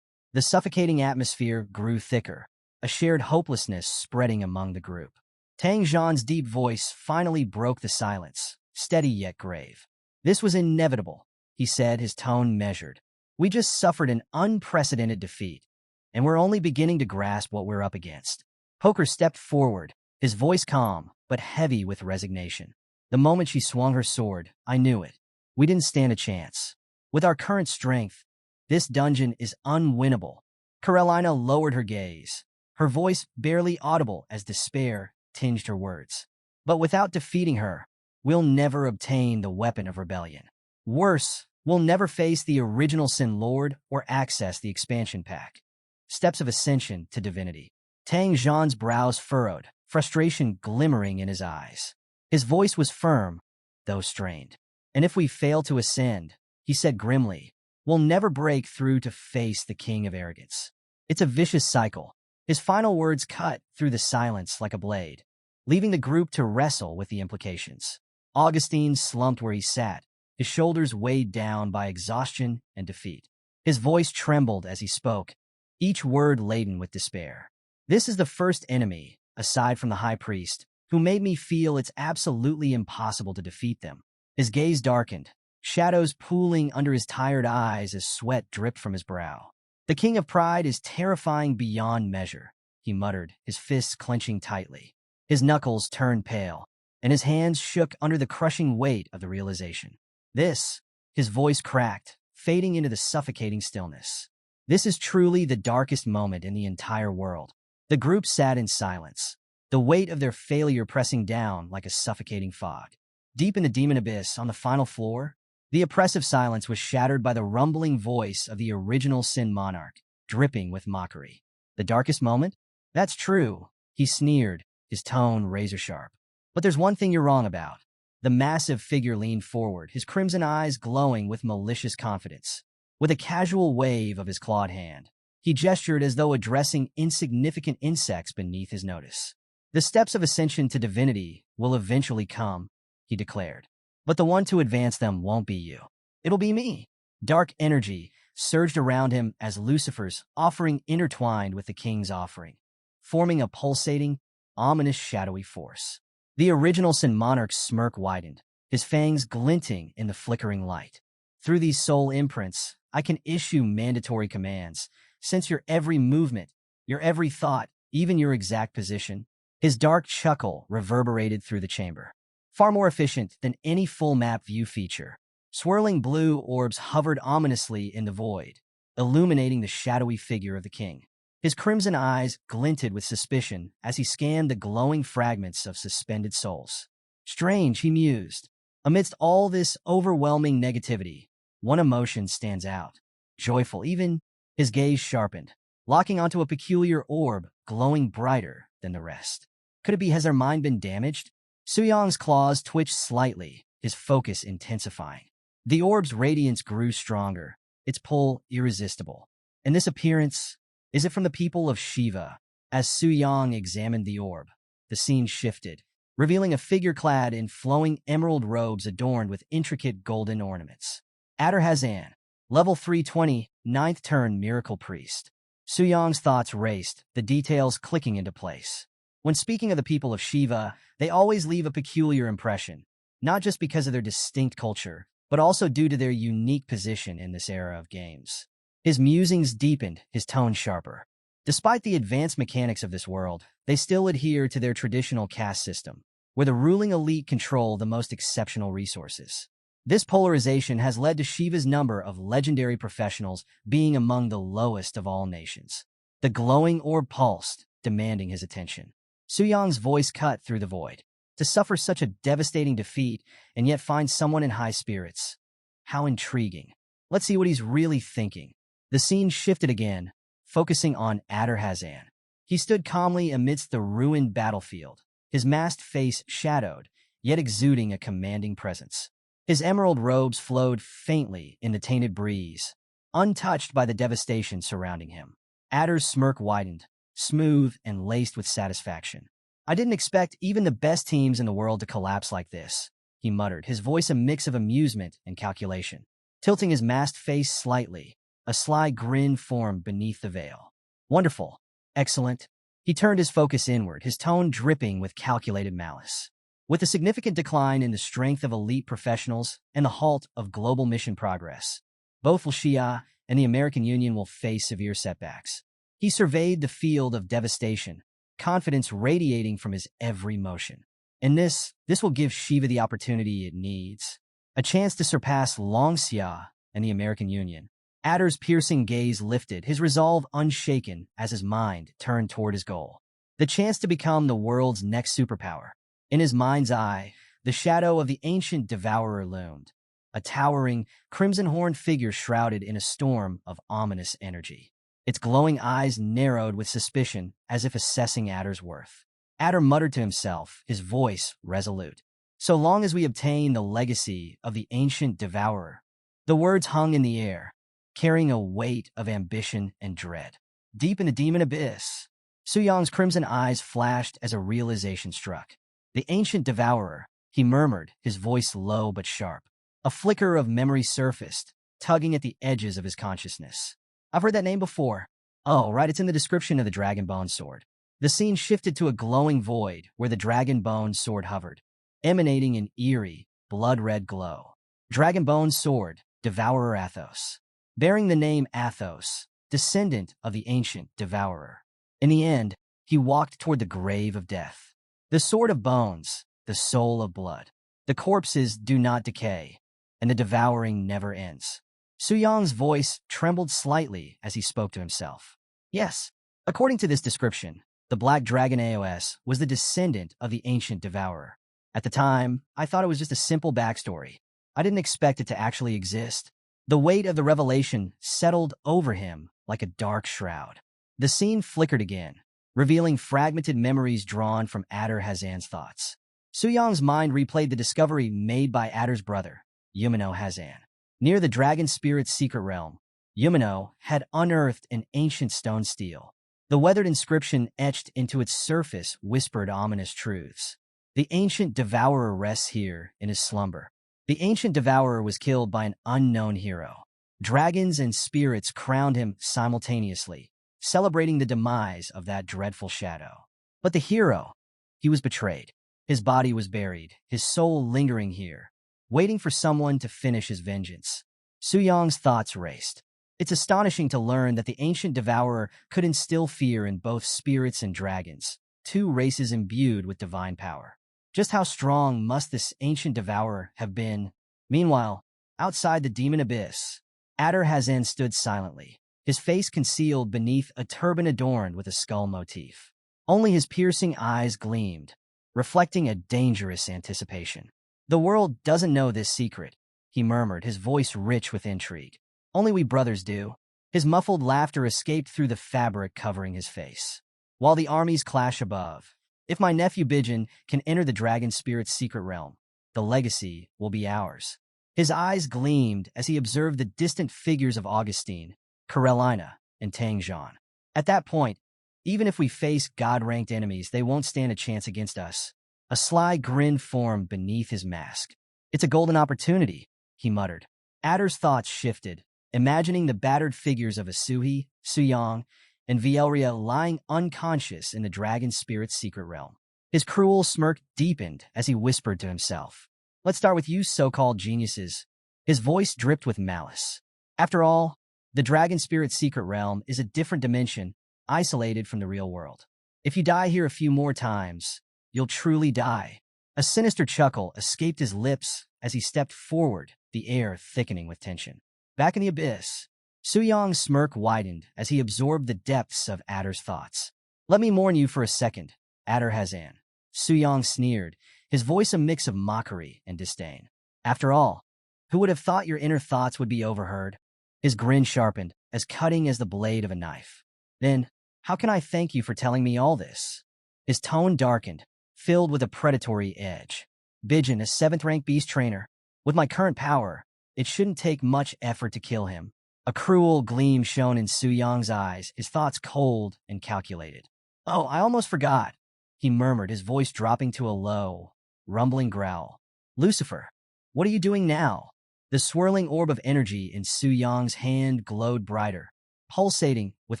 The suffocating atmosphere grew thicker, a shared hopelessness spreading among the group. Tang Zhan's deep voice finally broke the silence, steady yet grave. "This was inevitable," he said, his tone measured. "We just suffered an unprecedented defeat, and we're only beginning to grasp what we're up against." Poker stepped forward, his voice calm, but heavy with resignation. "The moment she swung her sword, I knew it. We didn't stand a chance. With our current strength, this dungeon is unwinnable." Carolina lowered her gaze, her voice barely audible as despair tinged her words. "But without defeating her, we'll never obtain the weapon of rebellion. Worse, we'll never face the original Sin Lord or access the expansion pack. Steps of Ascension to Divinity." Tang Zhan's brows furrowed, frustration glimmering in his eyes. His voice was firm, though strained. "And if we fail to ascend," he said grimly, "we'll never break through to face the king of arrogance. It's a vicious cycle." His final words cut through the silence like a blade, leaving the group to wrestle with the implications. Augustine slumped where he sat, his shoulders weighed down by exhaustion and defeat. His voice trembled as he spoke, each word laden with despair. "This is the first enemy, aside from the High Priest, who made me feel it's absolutely impossible to defeat them." His gaze darkened, shadows pooling under his tired eyes as sweat dripped from his brow. "The King of Pride is terrifying beyond measure," he muttered, his fists clenching tightly. His knuckles turned pale, and his hands shook under the crushing weight of the realization. His voice cracked, fading into the suffocating stillness. "This is truly the darkest moment in the entire world." The group sat in silence, the weight of their failure pressing down like a suffocating fog. Deep in the demon abyss on the final floor, the oppressive silence was shattered by the rumbling voice of the original Sin Monarch, dripping with mockery. "The darkest moment? That's true," he sneered, his tone razor-sharp. "But there's one thing you're wrong about." The massive figure leaned forward, his crimson eyes glowing with malicious confidence. With a casual wave of his clawed hand, he gestured as though addressing insignificant insects beneath his notice. "The steps of ascension to divinity will eventually come," he declared. "But the one to advance them won't be you. It'll be me." Dark energy surged around him as Lucifer's offering intertwined with the king's offering, forming a pulsating, ominous shadowy force. The original Sin Monarch's smirk widened, his fangs glinting in the flickering light. "Through these soul imprints, I can issue mandatory commands, sense your every movement, your every thought, even your exact position." His dark chuckle reverberated through the chamber. Far more efficient than any full map view feature. Swirling blue orbs hovered ominously in the void, illuminating the shadowy figure of the king. His crimson eyes glinted with suspicion as he scanned the glowing fragments of suspended souls. "Strange," he mused. "Amidst all this overwhelming negativity, one emotion stands out. Joyful, even." His gaze sharpened, locking onto a peculiar orb glowing brighter than the rest. Could it be, has their mind been damaged? Suyong's claws twitched slightly, his focus intensifying. The orb's radiance grew stronger, its pull irresistible. "And this appearance, is it from the people of Shiva?" As Suyong examined the orb, the scene shifted, revealing a figure clad in flowing emerald robes adorned with intricate golden ornaments. Adder Hazan, level 320, 9th turn Miracle Priest. Suyong's thoughts raced, the details clicking into place. When speaking of the people of Shiva, they always leave a peculiar impression, not just because of their distinct culture, but also due to their unique position in this era of games. His musings deepened, his tone sharper. Despite the advanced mechanics of this world, they still adhere to their traditional caste system, where the ruling elite control the most exceptional resources. This polarization has led to Shiva's number of legendary professionals being among the lowest of all nations. The glowing orb pulsed, demanding his attention. Suyong's voice cut through the void. To suffer such a devastating defeat and yet find someone in high spirits. How intriguing. Let's see what he's really thinking. The scene shifted again, focusing on Adder Hazan. He stood calmly amidst the ruined battlefield, his masked face shadowed, yet exuding a commanding presence. His emerald robes flowed faintly in the tainted breeze, untouched by the devastation surrounding him. Adder's smirk widened, smooth and laced with satisfaction. I didn't expect even the best teams in the world to collapse like this, he muttered, his voice a mix of amusement and calculation. Tilting his masked face slightly, a sly grin formed beneath the veil. Wonderful. Excellent. He turned his focus inward, his tone dripping with calculated malice. With a significant decline in the strength of elite professionals and the halt of global mission progress, both Xia and the American Union will face severe setbacks. He surveyed the field of devastation, confidence radiating from his every motion. And this will give Shiva the opportunity it needs. A chance to surpass Xia and the American Union. Adder's piercing gaze lifted, his resolve unshaken as his mind turned toward his goal. The chance to become the world's next superpower. In his mind's eye, the shadow of the ancient devourer loomed, a towering, crimson-horned figure shrouded in a storm of ominous energy. Its glowing eyes narrowed with suspicion as if assessing Adder's worth. Adder muttered to himself, his voice resolute. So long as we obtain the legacy of the ancient devourer. The words hung in the air, carrying a weight of ambition and dread. Deep in the demon abyss, Suyong's crimson eyes flashed as a realization struck. The ancient devourer, he murmured, his voice low but sharp. A flicker of memory surfaced, tugging at the edges of his consciousness. I've heard that name before. Oh, right, it's in the description of the Dragon Bone Sword. The scene shifted to a glowing void where the Dragon Bone Sword hovered, emanating an eerie, blood-red glow. Dragon Bone Sword, Devourer Athos. Bearing the name Athos, descendant of the ancient devourer. In the end, he walked toward the grave of death. The sword of bones, the soul of blood. The corpses do not decay, and the devouring never ends. Suyong's voice trembled slightly as he spoke to himself. Yes, according to this description, the Black Dragon AOS was the descendant of the ancient devourer. At the time, I thought it was just a simple backstory. I didn't expect it to actually exist. The weight of the revelation settled over him like a dark shroud. The scene flickered again, revealing fragmented memories drawn from Adder Hazan's thoughts. Suyong's mind replayed the discovery made by Adder's brother, Yumino Hazan. Near the dragon spirit's secret realm, Yumino had unearthed an ancient stone stele. The weathered inscription etched into its surface whispered ominous truths. The ancient devourer rests here in his slumber. The ancient devourer was killed by an unknown hero. Dragons and spirits crowned him simultaneously, celebrating the demise of that dreadful shadow. But the hero, he was betrayed. His body was buried, his soul lingering here, waiting for someone to finish his vengeance. Suyong's thoughts raced. It's astonishing to learn that the ancient devourer could instill fear in both spirits and dragons, two races imbued with divine power. Just how strong must this ancient devourer have been? Meanwhile, outside the demon abyss, Adder Hazan stood silently, his face concealed beneath a turban adorned with a skull motif. Only his piercing eyes gleamed, reflecting a dangerous anticipation. The world doesn't know this secret, he murmured, his voice rich with intrigue. Only we brothers do. His muffled laughter escaped through the fabric covering his face. While the armies clash above, if my nephew Bijan can enter the dragon spirit's secret realm, the legacy will be ours. His eyes gleamed as he observed the distant figures of Augustine, Karelina, and Tangzhan. At that point, even if we face God-ranked enemies, they won't stand a chance against us. A sly grin formed beneath his mask. It's a golden opportunity, he muttered. Adder's thoughts shifted, imagining the battered figures of Asuhi, Suyong, and Vielria lying unconscious in the dragon spirit's secret realm. His cruel smirk deepened as he whispered to himself, "Let's start with you so-called geniuses." His voice dripped with malice. After all, the dragon spirit's secret realm is a different dimension, isolated from the real world. If you die here a few more times, you'll truly die. A sinister chuckle escaped his lips as he stepped forward, the air thickening with tension. Back in the abyss, Suyong's smirk widened as he absorbed the depths of Adder's thoughts. "Let me warn you for a second, Adder Hazan." Suyong sneered, his voice a mix of mockery and disdain. "After all, who would have thought your inner thoughts would be overheard?" His grin sharpened, as cutting as the blade of a knife. "Then, how can I thank you for telling me all this?" His tone darkened, filled with a predatory edge. "Bijin, a 7th-rank beast trainer. With my current power, it shouldn't take much effort to kill him." A cruel gleam shone in Suyong's eyes, his thoughts cold and calculated. "Oh, I almost forgot," he murmured, his voice dropping to a low, rumbling growl. "Lucifer, what are you doing now?" The swirling orb of energy in Suyong's hand glowed brighter, pulsating with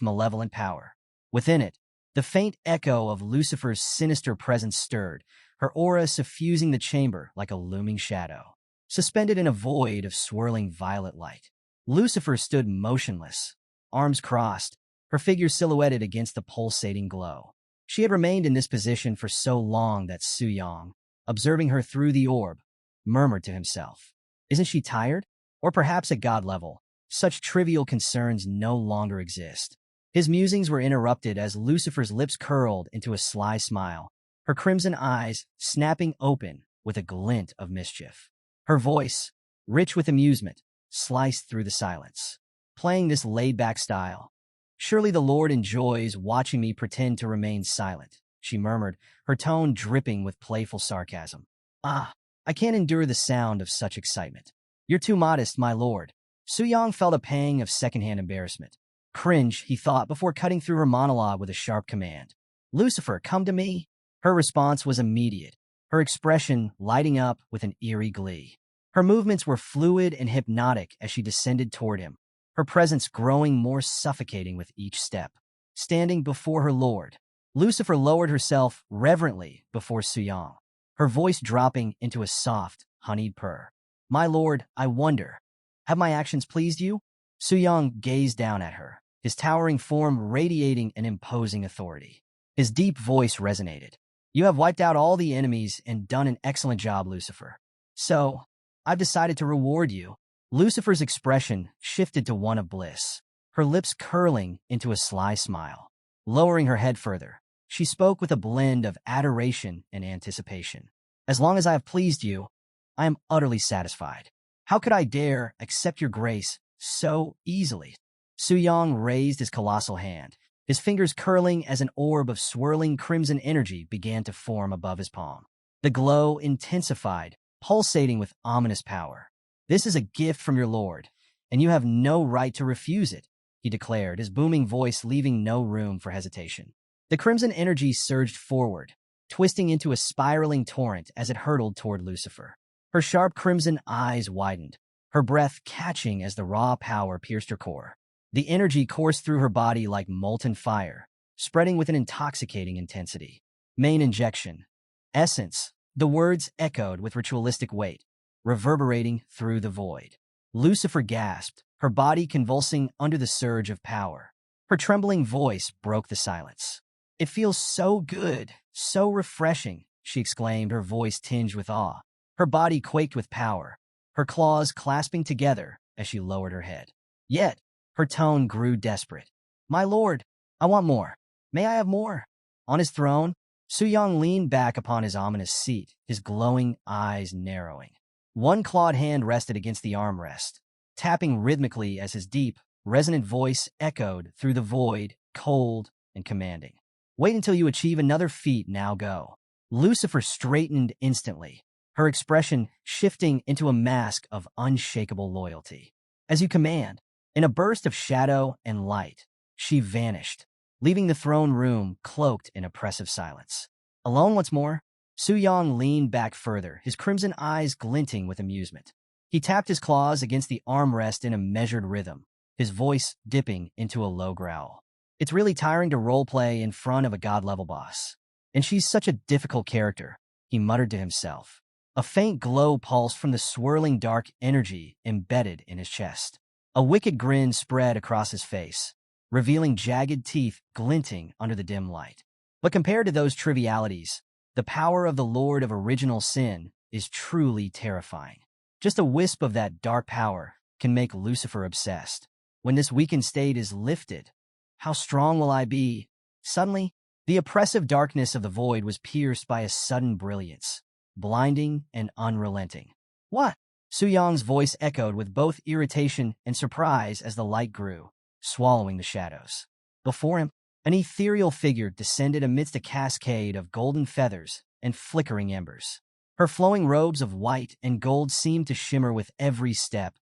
malevolent power. Within it, the faint echo of Lucifer's sinister presence stirred, her aura suffusing the chamber like a looming shadow. Suspended in a void of swirling violet light, Lucifer stood motionless, arms crossed, her figure silhouetted against the pulsating glow. She had remained in this position for so long that Suyong, observing her through the orb, murmured to himself, "Isn't she tired? Or perhaps at God level, such trivial concerns no longer exist." His musings were interrupted as Lucifer's lips curled into a sly smile, her crimson eyes snapping open with a glint of mischief. Her voice, rich with amusement, sliced through the silence. "Playing this laid-back style. Surely the Lord enjoys watching me pretend to remain silent," she murmured, her tone dripping with playful sarcasm. "Ah, I can't endure the sound of such excitement." "You're too modest, my lord." Suyong felt a pang of secondhand embarrassment. Cringe, he thought, before cutting through her monologue with a sharp command. "Lucifer, come to me." Her response was immediate, her expression lighting up with an eerie glee. Her movements were fluid and hypnotic as she descended toward him, her presence growing more suffocating with each step. Standing before her lord, Lucifer lowered herself reverently before Suyong, her voice dropping into a soft, honeyed purr. "My lord, I wonder, have my actions pleased you?" Suyong gazed down at her, his towering form radiating an imposing authority. His deep voice resonated. "You have wiped out all the enemies and done an excellent job, Lucifer. So, I've decided to reward you." Lucifer's expression shifted to one of bliss, her lips curling into a sly smile. Lowering her head further, she spoke with a blend of adoration and anticipation. "As long as I have pleased you, I am utterly satisfied. How could I dare accept your grace so easily?" Suyong raised his colossal hand, his fingers curling as an orb of swirling crimson energy began to form above his palm. The glow intensified, pulsating with ominous power. "This is a gift from your lord, and you have no right to refuse it," he declared, his booming voice leaving no room for hesitation. The crimson energy surged forward, twisting into a spiraling torrent as it hurtled toward Lucifer. Her sharp crimson eyes widened, her breath catching as the raw power pierced her core. The energy coursed through her body like molten fire, spreading with an intoxicating intensity. "Main injection. Essence." The words echoed with ritualistic weight, reverberating through the void. Lucifer gasped, her body convulsing under the surge of power. Her trembling voice broke the silence. "It feels so good, so refreshing," she exclaimed, her voice tinged with awe. Her body quaked with power, her claws clasping together as she lowered her head. Yet, her tone grew desperate. "My lord, I want more. May I have more?" On his throne, Suyong leaned back upon his ominous seat, his glowing eyes narrowing. One clawed hand rested against the armrest, tapping rhythmically as his deep, resonant voice echoed through the void, cold and commanding. "Wait until you achieve another feat, now go." Lucifer straightened instantly, her expression shifting into a mask of unshakable loyalty. "As you command." In a burst of shadow and light, she vanished, leaving the throne room cloaked in oppressive silence. Alone once more, Suyong leaned back further, his crimson eyes glinting with amusement. He tapped his claws against the armrest in a measured rhythm, his voice dipping into a low growl. It's really tiring to roleplay in front of a god-level boss. And she's such a difficult character, he muttered to himself. A faint glow pulsed from the swirling dark energy embedded in his chest. A wicked grin spread across his face, revealing jagged teeth glinting under the dim light. But compared to those trivialities, the power of the Lord of Original Sin is truly terrifying. Just a wisp of that dark power can make Lucifer obsessed. When this weakened state is lifted, how strong will I be? Suddenly, the oppressive darkness of the void was pierced by a sudden brilliance, blinding and unrelenting. What? Suyang's voice echoed with both irritation and surprise as the light grew, swallowing the shadows. Before him, an ethereal figure descended amidst a cascade of golden feathers and flickering embers. Her flowing robes of white and gold seemed to shimmer with every step,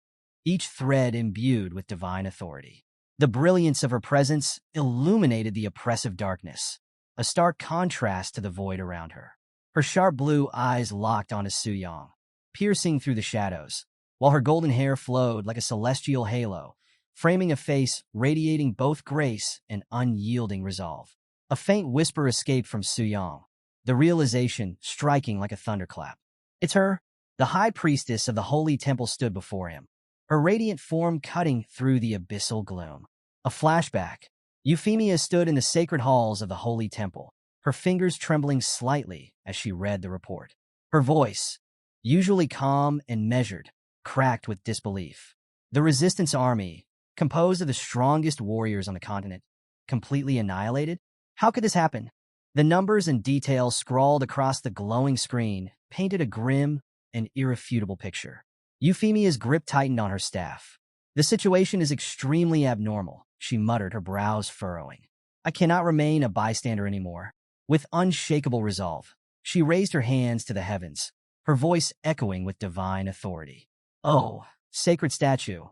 each thread imbued with divine authority. The brilliance of her presence illuminated the oppressive darkness, a stark contrast to the void around her. Her sharp blue eyes locked onto Suyang, piercing through the shadows, while her golden hair flowed like a celestial halo, framing a face radiating both grace and unyielding resolve. A faint whisper escaped from Suyang, the realization striking like a thunderclap. It's her. The high priestess of the holy temple stood before him, her radiant form cutting through the abyssal gloom. A flashback. Euphemia stood in the sacred halls of the holy temple, her fingers trembling slightly as she read the report. Her voice, usually calm and measured, cracked with disbelief. The resistance army, composed of the strongest warriors on the continent, completely annihilated? How could this happen? The numbers and details scrawled across the glowing screen painted a grim and irrefutable picture. Euphemia's grip tightened on her staff. The situation is extremely abnormal, she muttered, her brows furrowing. I cannot remain a bystander anymore. With unshakable resolve, she raised her hands to the heavens, her voice echoing with divine authority. Oh, sacred statue,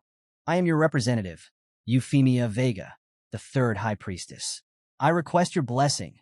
I am your representative, Euphemia Vega, the third high priestess. I request your blessing.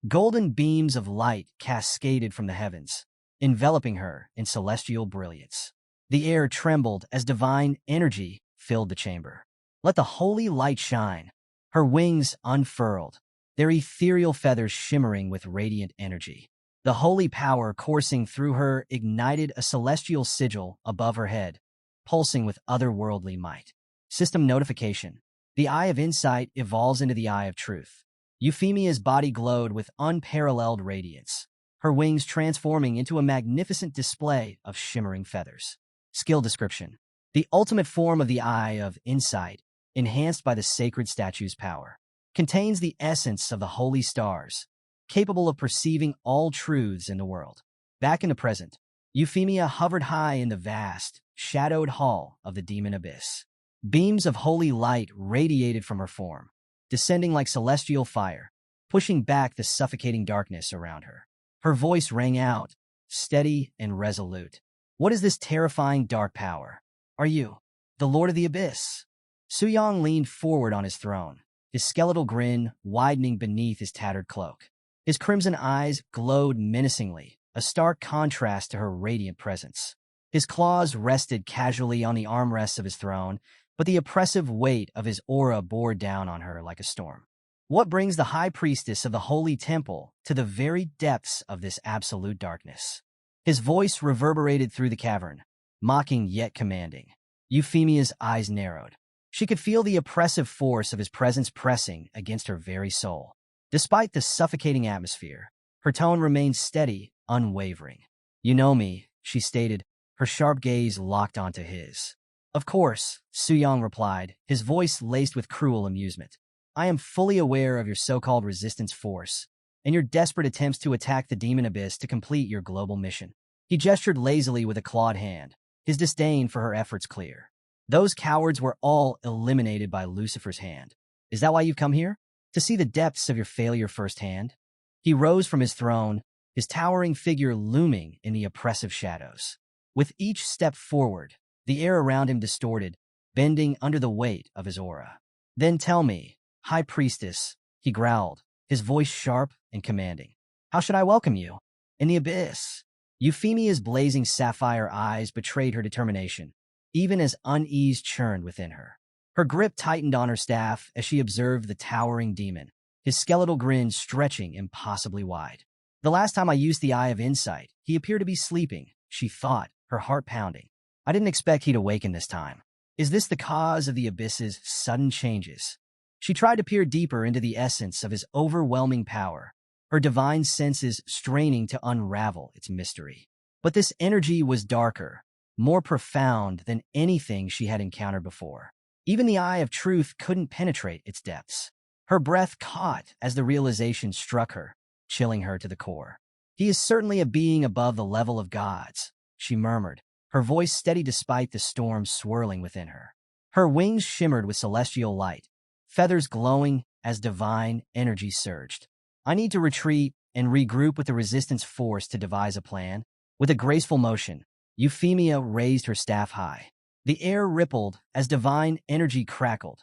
Golden beams of light cascaded from the heavens, enveloping her in celestial brilliance. The air trembled as divine energy filled the chamber. Let the holy light shine. Her wings unfurled, their ethereal feathers shimmering with radiant energy. The holy power coursing through her ignited a celestial sigil above her head, pulsing with otherworldly might. System notification. The Eye of Insight evolves into the Eye of Truth. Euphemia's body glowed with unparalleled radiance, her wings transforming into a magnificent display of shimmering feathers. Skill description. The ultimate form of the Eye of Insight, enhanced by the sacred statue's power, contains the essence of the holy stars, capable of perceiving all truths in the world. Back in the present, Euphemia hovered high in the vast, shadowed hall of the demon abyss. Beams of holy light radiated from her form, descending like celestial fire, pushing back the suffocating darkness around her. Her voice rang out, steady and resolute. What is this terrifying dark power? Are you the Lord of the Abyss? Suyang leaned forward on his throne, his skeletal grin widening beneath his tattered cloak. His crimson eyes glowed menacingly, a stark contrast to her radiant presence. His claws rested casually on the armrests of his throne, but the oppressive weight of his aura bore down on her like a storm. What brings the high priestess of the holy temple to the very depths of this absolute darkness? His voice reverberated through the cavern, mocking yet commanding. Euphemia's eyes narrowed. She could feel the oppressive force of his presence pressing against her very soul. Despite the suffocating atmosphere, her tone remained steady, unwavering. You know me, she stated, her sharp gaze locked onto his. Of course, Suyang replied, his voice laced with cruel amusement. I am fully aware of your so-called resistance force, and your desperate attempts to attack the demon abyss to complete your global mission. He gestured lazily with a clawed hand, his disdain for her efforts clear. Those cowards were all eliminated by Lucifer's hand. Is that why you've come here? To see the depths of your failure firsthand? He rose from his throne, his towering figure looming in the oppressive shadows. With each step forward, the air around him distorted, bending under the weight of his aura. Then tell me, High Priestess, he growled, his voice sharp and commanding. How should I welcome you? In the abyss. Euphemia's blazing sapphire eyes betrayed her determination, even as unease churned within her. Her grip tightened on her staff as she observed the towering demon, his skeletal grin stretching impossibly wide. The last time I used the Eye of Insight, he appeared to be sleeping, she thought, her heart pounding. I didn't expect he'd awaken this time. Is this the cause of the abyss's sudden changes? She tried to peer deeper into the essence of his overwhelming power, her divine senses straining to unravel its mystery. But this energy was darker, more profound than anything she had encountered before. Even the Eye of Truth couldn't penetrate its depths. Her breath caught as the realization struck her, chilling her to the core. He is certainly a being above the level of gods, she murmured, her voice steady despite the storm swirling within her. Her wings shimmered with celestial light, feathers glowing as divine energy surged. I need to retreat and regroup with the resistance force to devise a plan. With a graceful motion, Euphemia raised her staff high. The air rippled as divine energy crackled,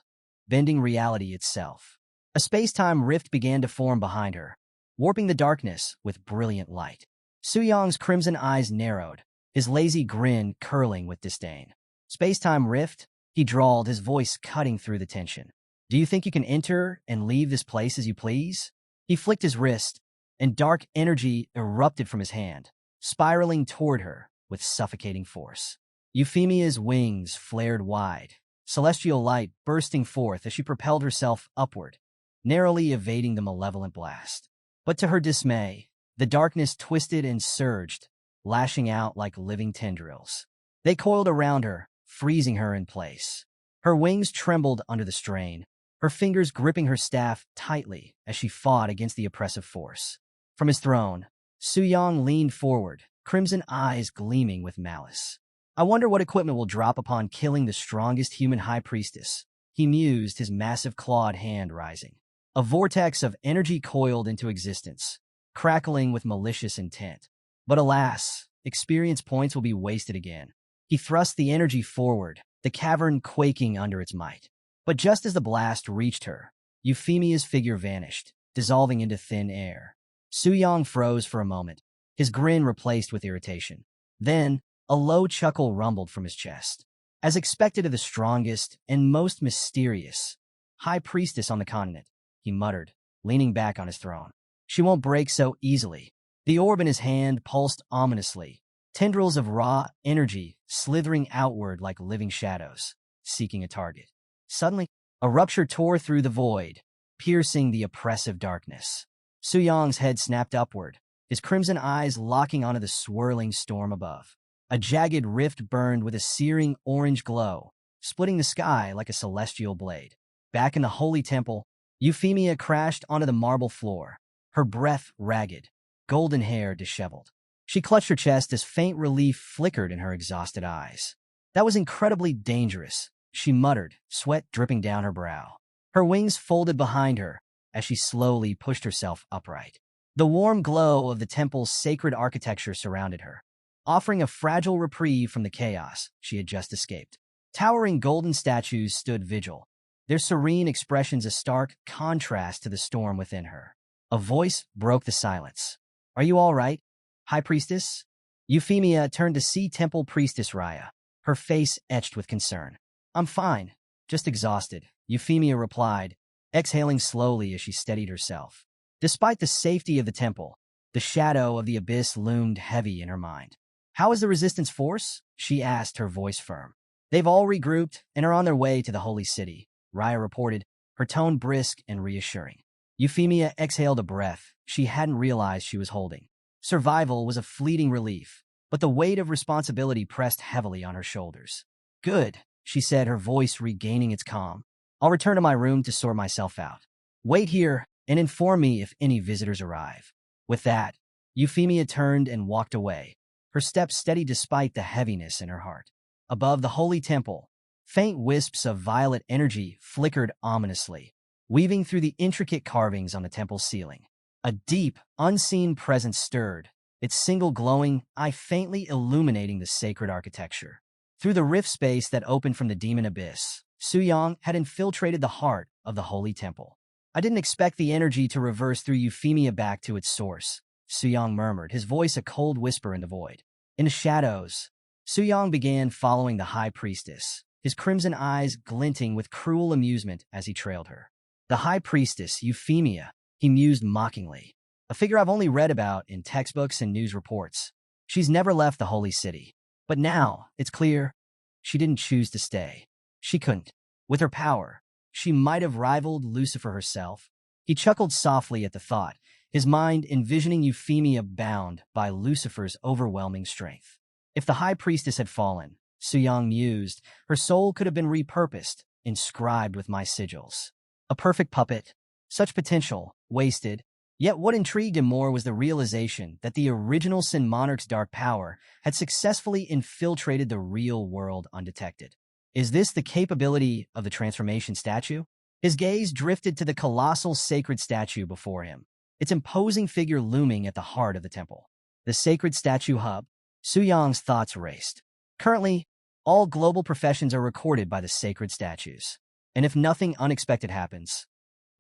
bending reality itself. A space-time rift began to form behind her, warping the darkness with brilliant light. Suyong's crimson eyes narrowed, his lazy grin curling with disdain. Space-time rift? He drawled, his voice cutting through the tension. Do you think you can enter and leave this place as you please? He flicked his wrist, and dark energy erupted from his hand, spiraling toward her with suffocating force. Euphemia's wings flared wide, celestial light bursting forth as she propelled herself upward, narrowly evading the malevolent blast. But to her dismay, the darkness twisted and surged, lashing out like living tendrils. They coiled around her, freezing her in place. Her wings trembled under the strain, her fingers gripping her staff tightly as she fought against the oppressive force. From his throne, Suyong leaned forward, crimson eyes gleaming with malice. I wonder what equipment will drop upon killing the strongest human high priestess, he mused, his massive clawed hand rising. A vortex of energy coiled into existence, crackling with malicious intent. But alas, experience points will be wasted again. He thrust the energy forward, the cavern quaking under its might. But just as the blast reached her, Euphemia's figure vanished, dissolving into thin air. Suyong froze for a moment, his grin replaced with irritation. Then, a low chuckle rumbled from his chest. As expected of the strongest and most mysterious high priestess on the continent, he muttered, leaning back on his throne. She won't break so easily. The orb in his hand pulsed ominously, tendrils of raw energy slithering outward like living shadows, seeking a target. Suddenly, a rupture tore through the void, piercing the oppressive darkness. Suyong's head snapped upward, his crimson eyes locking onto the swirling storm above. A jagged rift burned with a searing orange glow, splitting the sky like a celestial blade. Back in the holy temple, Euphemia crashed onto the marble floor, her breath ragged, golden hair disheveled. She clutched her chest as faint relief flickered in her exhausted eyes. That was incredibly dangerous, she muttered, sweat dripping down her brow. Her wings folded behind her as she slowly pushed herself upright. The warm glow of the temple's sacred architecture surrounded her, offering a fragile reprieve from the chaos she had just escaped. Towering golden statues stood vigil, their serene expressions a stark contrast to the storm within her. A voice broke the silence. Are you all right, High Priestess? Euphemia turned to see Temple Priestess Raya, her face etched with concern. I'm fine, just exhausted, Euphemia replied, exhaling slowly as she steadied herself. Despite the safety of the temple, the shadow of the abyss loomed heavy in her mind. How is the resistance force? She asked, her voice firm. They've all regrouped and are on their way to the holy city, Raya reported, her tone brisk and reassuring. Euphemia exhaled a breath she hadn't realized she was holding. Survival was a fleeting relief, but the weight of responsibility pressed heavily on her shoulders. Good, she said, her voice regaining its calm. I'll return to my room to sort myself out. Wait here and inform me if any visitors arrive. With that, Euphemia turned and walked away, her steps steady despite the heaviness in her heart. Above the holy temple, faint wisps of violet energy flickered ominously, weaving through the intricate carvings on the temple's ceiling. A deep, unseen presence stirred, its single glowing eye faintly illuminating the sacred architecture. Through the rift space that opened from the demon abyss, Suyong had infiltrated the heart of the holy temple. I didn't expect the energy to reverse through Euphemia back to its source, Suyong murmured, his voice a cold whisper in the void. In the shadows, Suyong began following the high priestess, his crimson eyes glinting with cruel amusement as he trailed her. The High Priestess, Euphemia, he mused mockingly. A figure I've only read about in textbooks and news reports. She's never left the holy city. But now, it's clear, she didn't choose to stay. She couldn't. With her power, she might have rivaled Lucifer herself. He chuckled softly at the thought, his mind envisioning Euphemia bound by Lucifer's overwhelming strength. If the High Priestess had fallen, Suyang mused, her soul could have been repurposed, inscribed with my sigils. A perfect puppet, such potential, wasted. Yet what intrigued him more was the realization that the original Sin Monarch's dark power had successfully infiltrated the real world undetected. Is this the capability of the transformation statue? His gaze drifted to the colossal sacred statue before him, its imposing figure looming at the heart of the temple. The sacred statue hub? Suyang's thoughts raced. Currently, all global professions are recorded by the sacred statues. And if nothing unexpected happens,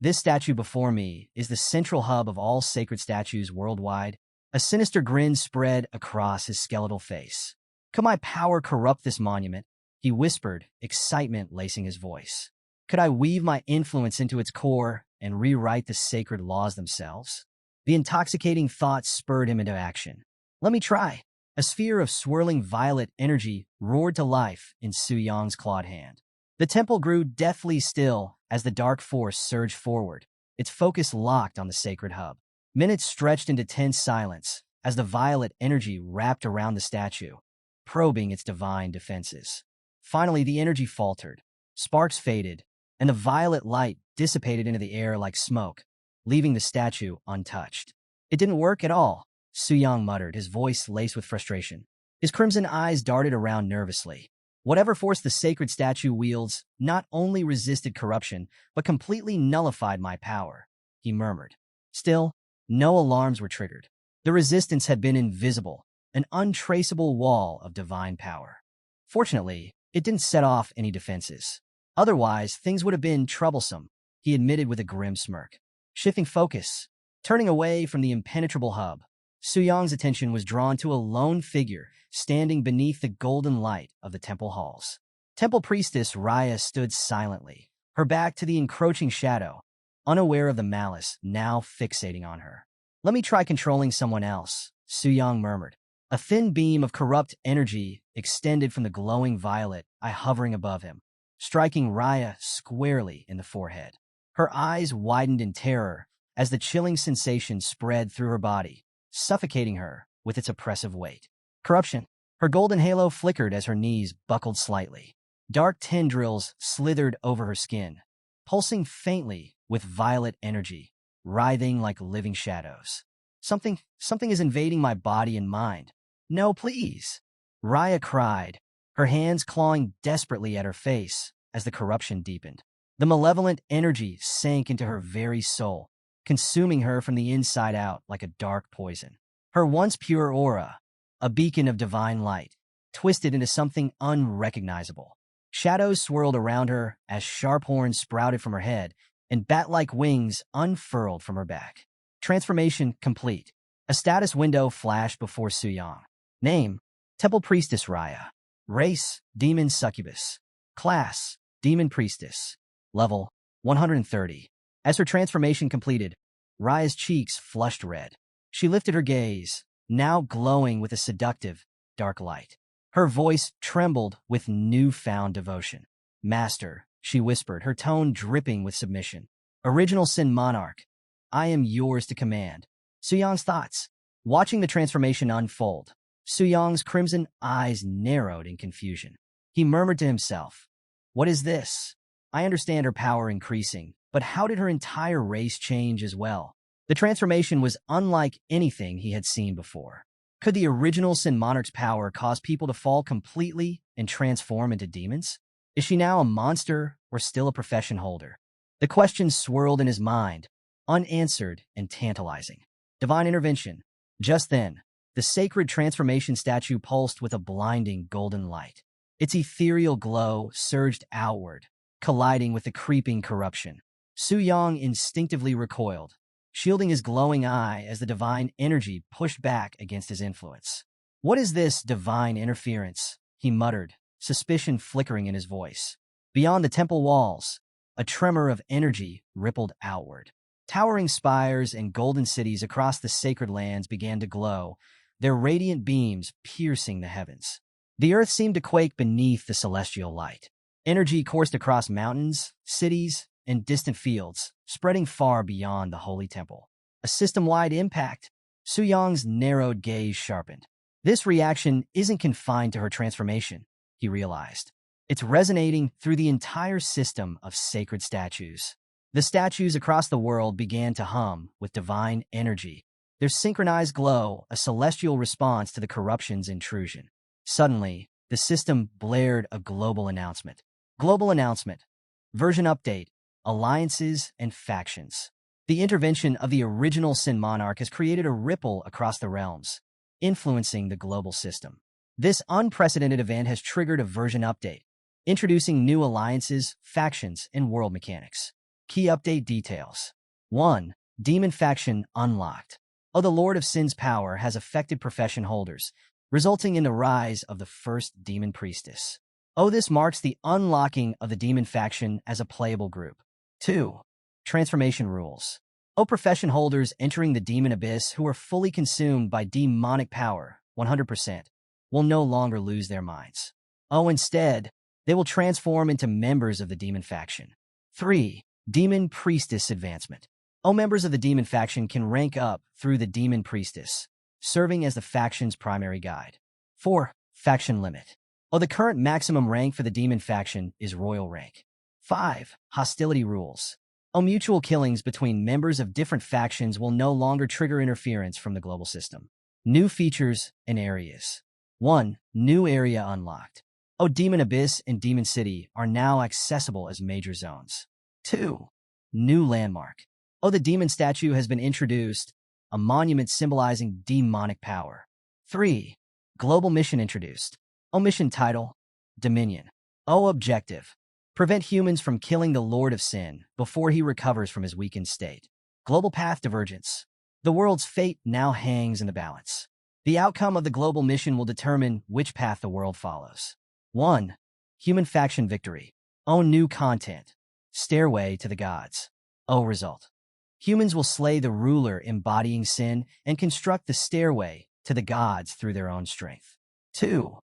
this statue before me is the central hub of all sacred statues worldwide. A sinister grin spread across his skeletal face. Could my power corrupt this monument? He whispered, excitement lacing his voice. Could I weave my influence into its core and rewrite the sacred laws themselves? The intoxicating thought spurred him into action. Let me try. A sphere of swirling violet energy roared to life in Suyang's clawed hand. The temple grew deathly still as the dark force surged forward, its focus locked on the sacred hub. Minutes stretched into tense silence as the violet energy wrapped around the statue, probing its divine defenses. Finally, the energy faltered, sparks faded, and the violet light dissipated into the air like smoke, leaving the statue untouched. It didn't work at all, Suyang muttered, his voice laced with frustration. His crimson eyes darted around nervously. Whatever force the sacred statue wields not only resisted corruption, but completely nullified my power, he murmured. Still, no alarms were triggered. The resistance had been invisible, an untraceable wall of divine power. Fortunately, it didn't set off any defenses. Otherwise, things would have been troublesome, he admitted with a grim smirk. Shifting focus, turning away from the impenetrable hub, Suyang's attention was drawn to a lone figure standing beneath the golden light of the temple halls. Temple priestess Raya stood silently, her back to the encroaching shadow, unaware of the malice now fixating on her. Let me try controlling someone else, Suyang murmured. A thin beam of corrupt energy extended from the glowing violet eye hovering above him, striking Raya squarely in the forehead. Her eyes widened in terror as the chilling sensation spread through her body, suffocating her with its oppressive weight. Corruption. Her golden halo flickered as her knees buckled slightly. Dark tendrils slithered over her skin, pulsing faintly with violet energy, writhing like living shadows. Something is invading my body and mind. No, please. Raya cried, her hands clawing desperately at her face as the corruption deepened. The malevolent energy sank into her very soul, consuming her from the inside out like a dark poison. Her once pure aura, a beacon of divine light, twisted into something unrecognizable. Shadows swirled around her as sharp horns sprouted from her head and bat-like wings unfurled from her back. Transformation complete. A status window flashed before Suyang. Name: Temple Priestess Raya. Race: Demon Succubus. Class: Demon Priestess. Level: 130. As her transformation completed, Raya's cheeks flushed red. She lifted her gaze, now glowing with a seductive, dark light. Her voice trembled with newfound devotion. Master, she whispered, her tone dripping with submission. Original Sin Monarch, I am yours to command. Suyang's thoughts. Watching the transformation unfold, Suyang's crimson eyes narrowed in confusion. He murmured to himself, what is this? I understand her power increasing, but how did her entire race change as well? The transformation was unlike anything he had seen before. Could the original Sin Monarch's power cause people to fall completely and transform into demons? Is she now a monster or still a profession holder? The questions swirled in his mind, unanswered and tantalizing. Divine intervention. Just then, the sacred transformation statue pulsed with a blinding golden light. Its ethereal glow surged outward, colliding with the creeping corruption. Suyang instinctively recoiled, shielding his glowing eye as the divine energy pushed back against his influence. What is this divine interference? He muttered, suspicion flickering in his voice. Beyond the temple walls, a tremor of energy rippled outward. Towering spires and golden cities across the sacred lands began to glow, their radiant beams piercing the heavens. The earth seemed to quake beneath the celestial light. Energy coursed across mountains, cities, and distant fields, spreading far beyond the holy temple. A system-wide impact. Su Yang's narrowed gaze sharpened. This reaction isn't confined to her transformation, he realized. It's resonating through the entire system of sacred statues. The statues across the world began to hum with divine energy, their synchronized glow a celestial response to the corruption's intrusion. Suddenly, the system blared a global announcement. Global announcement. Version update. Alliances and factions. The intervention of the original Sin Monarch has created a ripple across the realms, influencing the global system. This unprecedented event has triggered a version update, introducing new alliances, factions, and world mechanics. Key update details. 1. Demon Faction Unlocked. The Lord of Sin's power has affected profession holders, resulting in the rise of the first Demon Priestess. This marks the unlocking of the Demon Faction as a playable group. 2. Transformation Rules. Profession holders entering the Demon Abyss who are fully consumed by demonic power, 100%, will no longer lose their minds. Instead, they will transform into members of the Demon Faction. 3. Demon Priestess Advancement. Members of the Demon Faction can rank up through the Demon Priestess, serving as the faction's primary guide. 4. Faction Limit. The current maximum rank for the Demon Faction is Royal Rank. 5. Hostility Rules. Mutual killings between members of different factions will no longer trigger interference from the global system. New features and areas. 1. New area unlocked. Demon Abyss and Demon City are now accessible as major zones. 2. New landmark. The demon statue has been introduced, a monument symbolizing demonic power. 3. Global mission introduced. Mission title, Dominion. Objective. Prevent humans from killing the Lord of Sin before he recovers from his weakened state. Global path divergence. The world's fate now hangs in the balance. The outcome of the global mission will determine which path the world follows. 1. Human Faction Victory. New content. Stairway to the Gods. Result. Humans will slay the ruler embodying sin and construct the stairway to the gods through their own strength. 2.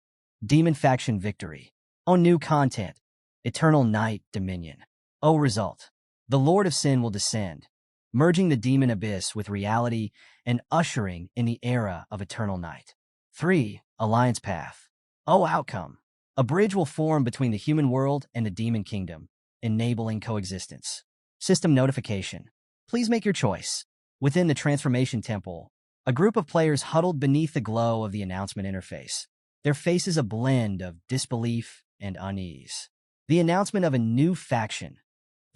Demon Faction Victory. New content. Eternal Night Dominion. Result. The Lord of Sin will descend, merging the Demon Abyss with reality and ushering in the era of Eternal Night. 3. Alliance Path. Outcome. A bridge will form between the human world and the Demon Kingdom, enabling coexistence. System notification. Please make your choice. Within the Transformation Temple, a group of players huddled beneath the glow of the announcement interface, their faces a blend of disbelief and unease. The announcement of a new faction.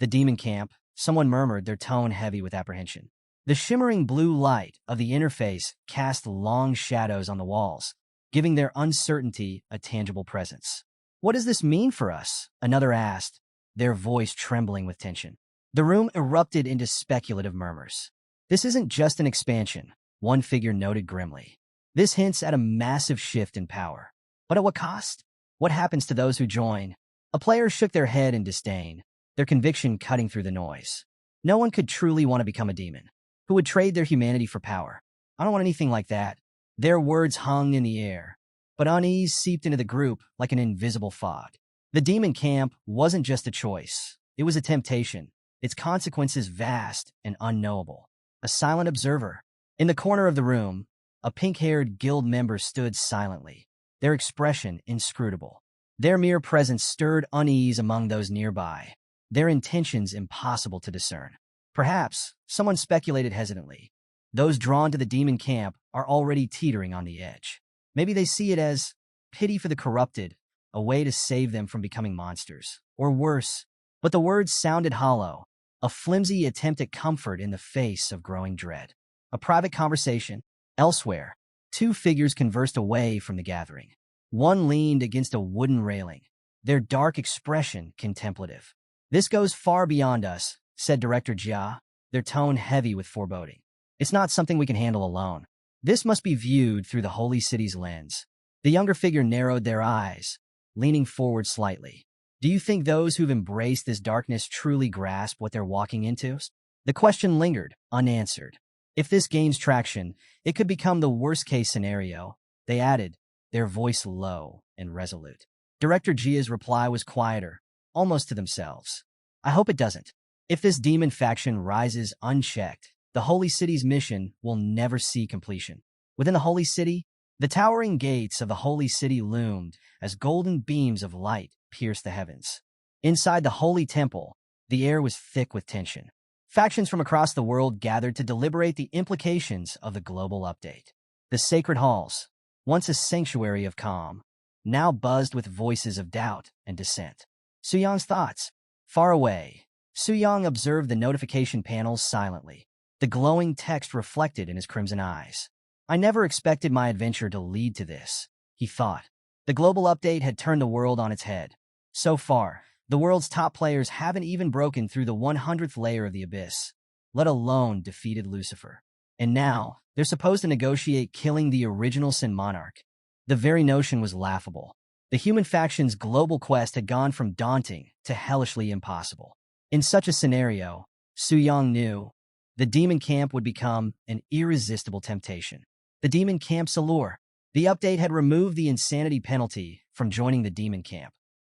The Demon Camp, someone murmured, their tone heavy with apprehension. The shimmering blue light of the interface cast long shadows on the walls, giving their uncertainty a tangible presence. What does this mean for us? Another asked, their voice trembling with tension. The room erupted into speculative murmurs. This isn't just an expansion, one figure noted grimly. This hints at a massive shift in power. But at what cost? What happens to those who join? A player shook their head in disdain, their conviction cutting through the noise. No one could truly want to become a demon. Who would trade their humanity for power? I don't want anything like that. Their words hung in the air, but unease seeped into the group like an invisible fog. The Demon Camp wasn't just a choice. It was a temptation, its consequences vast and unknowable. A silent observer. In the corner of the room, a pink-haired guild member stood silently, their expression inscrutable. Their mere presence stirred unease among those nearby, their intentions impossible to discern. Perhaps, someone speculated hesitantly, those drawn to the Demon Camp are already teetering on the edge. Maybe they see it as pity for the corrupted, a way to save them from becoming monsters, or worse. But the words sounded hollow, a flimsy attempt at comfort in the face of growing dread. A private conversation. Elsewhere, two figures conversed away from the gathering. One leaned against a wooden railing, their dark expression contemplative. "This goes far beyond us," said Director Jia, their tone heavy with foreboding. "It's not something we can handle alone. This must be viewed through the Holy City's lens." The younger figure narrowed their eyes, leaning forward slightly. Do you think those who've embraced this darkness truly grasp what they're walking into? The question lingered, unanswered. If this gains traction, it could become the worst-case scenario, they added, their voice low and resolute. Director Jia's reply was quieter, almost to themselves. I hope it doesn't. If this demon faction rises unchecked, the Holy City's mission will never see completion. Within the Holy City, the towering gates of the Holy City loomed as golden beams of light pierced the heavens. Inside the Holy Temple, the air was thick with tension. Factions from across the world gathered to deliberate the implications of the global update. The sacred halls, once a sanctuary of calm, now buzzed with voices of doubt and dissent. Suyang's thoughts. Far away, Suyang observed the notification panels silently. The glowing text reflected in his crimson eyes. I never expected my adventure to lead to this, he thought. The global update had turned the world on its head. So far, the world's top players haven't even broken through the 100th layer of the abyss, let alone defeated Lucifer. And now, they're supposed to negotiate killing the original Sin Monarch. The very notion was laughable. The human faction's global quest had gone from daunting to hellishly impossible. In such a scenario, Suyang knew the demon camp would become an irresistible temptation. The demon camp's allure. The update had removed the insanity penalty from joining the demon camp,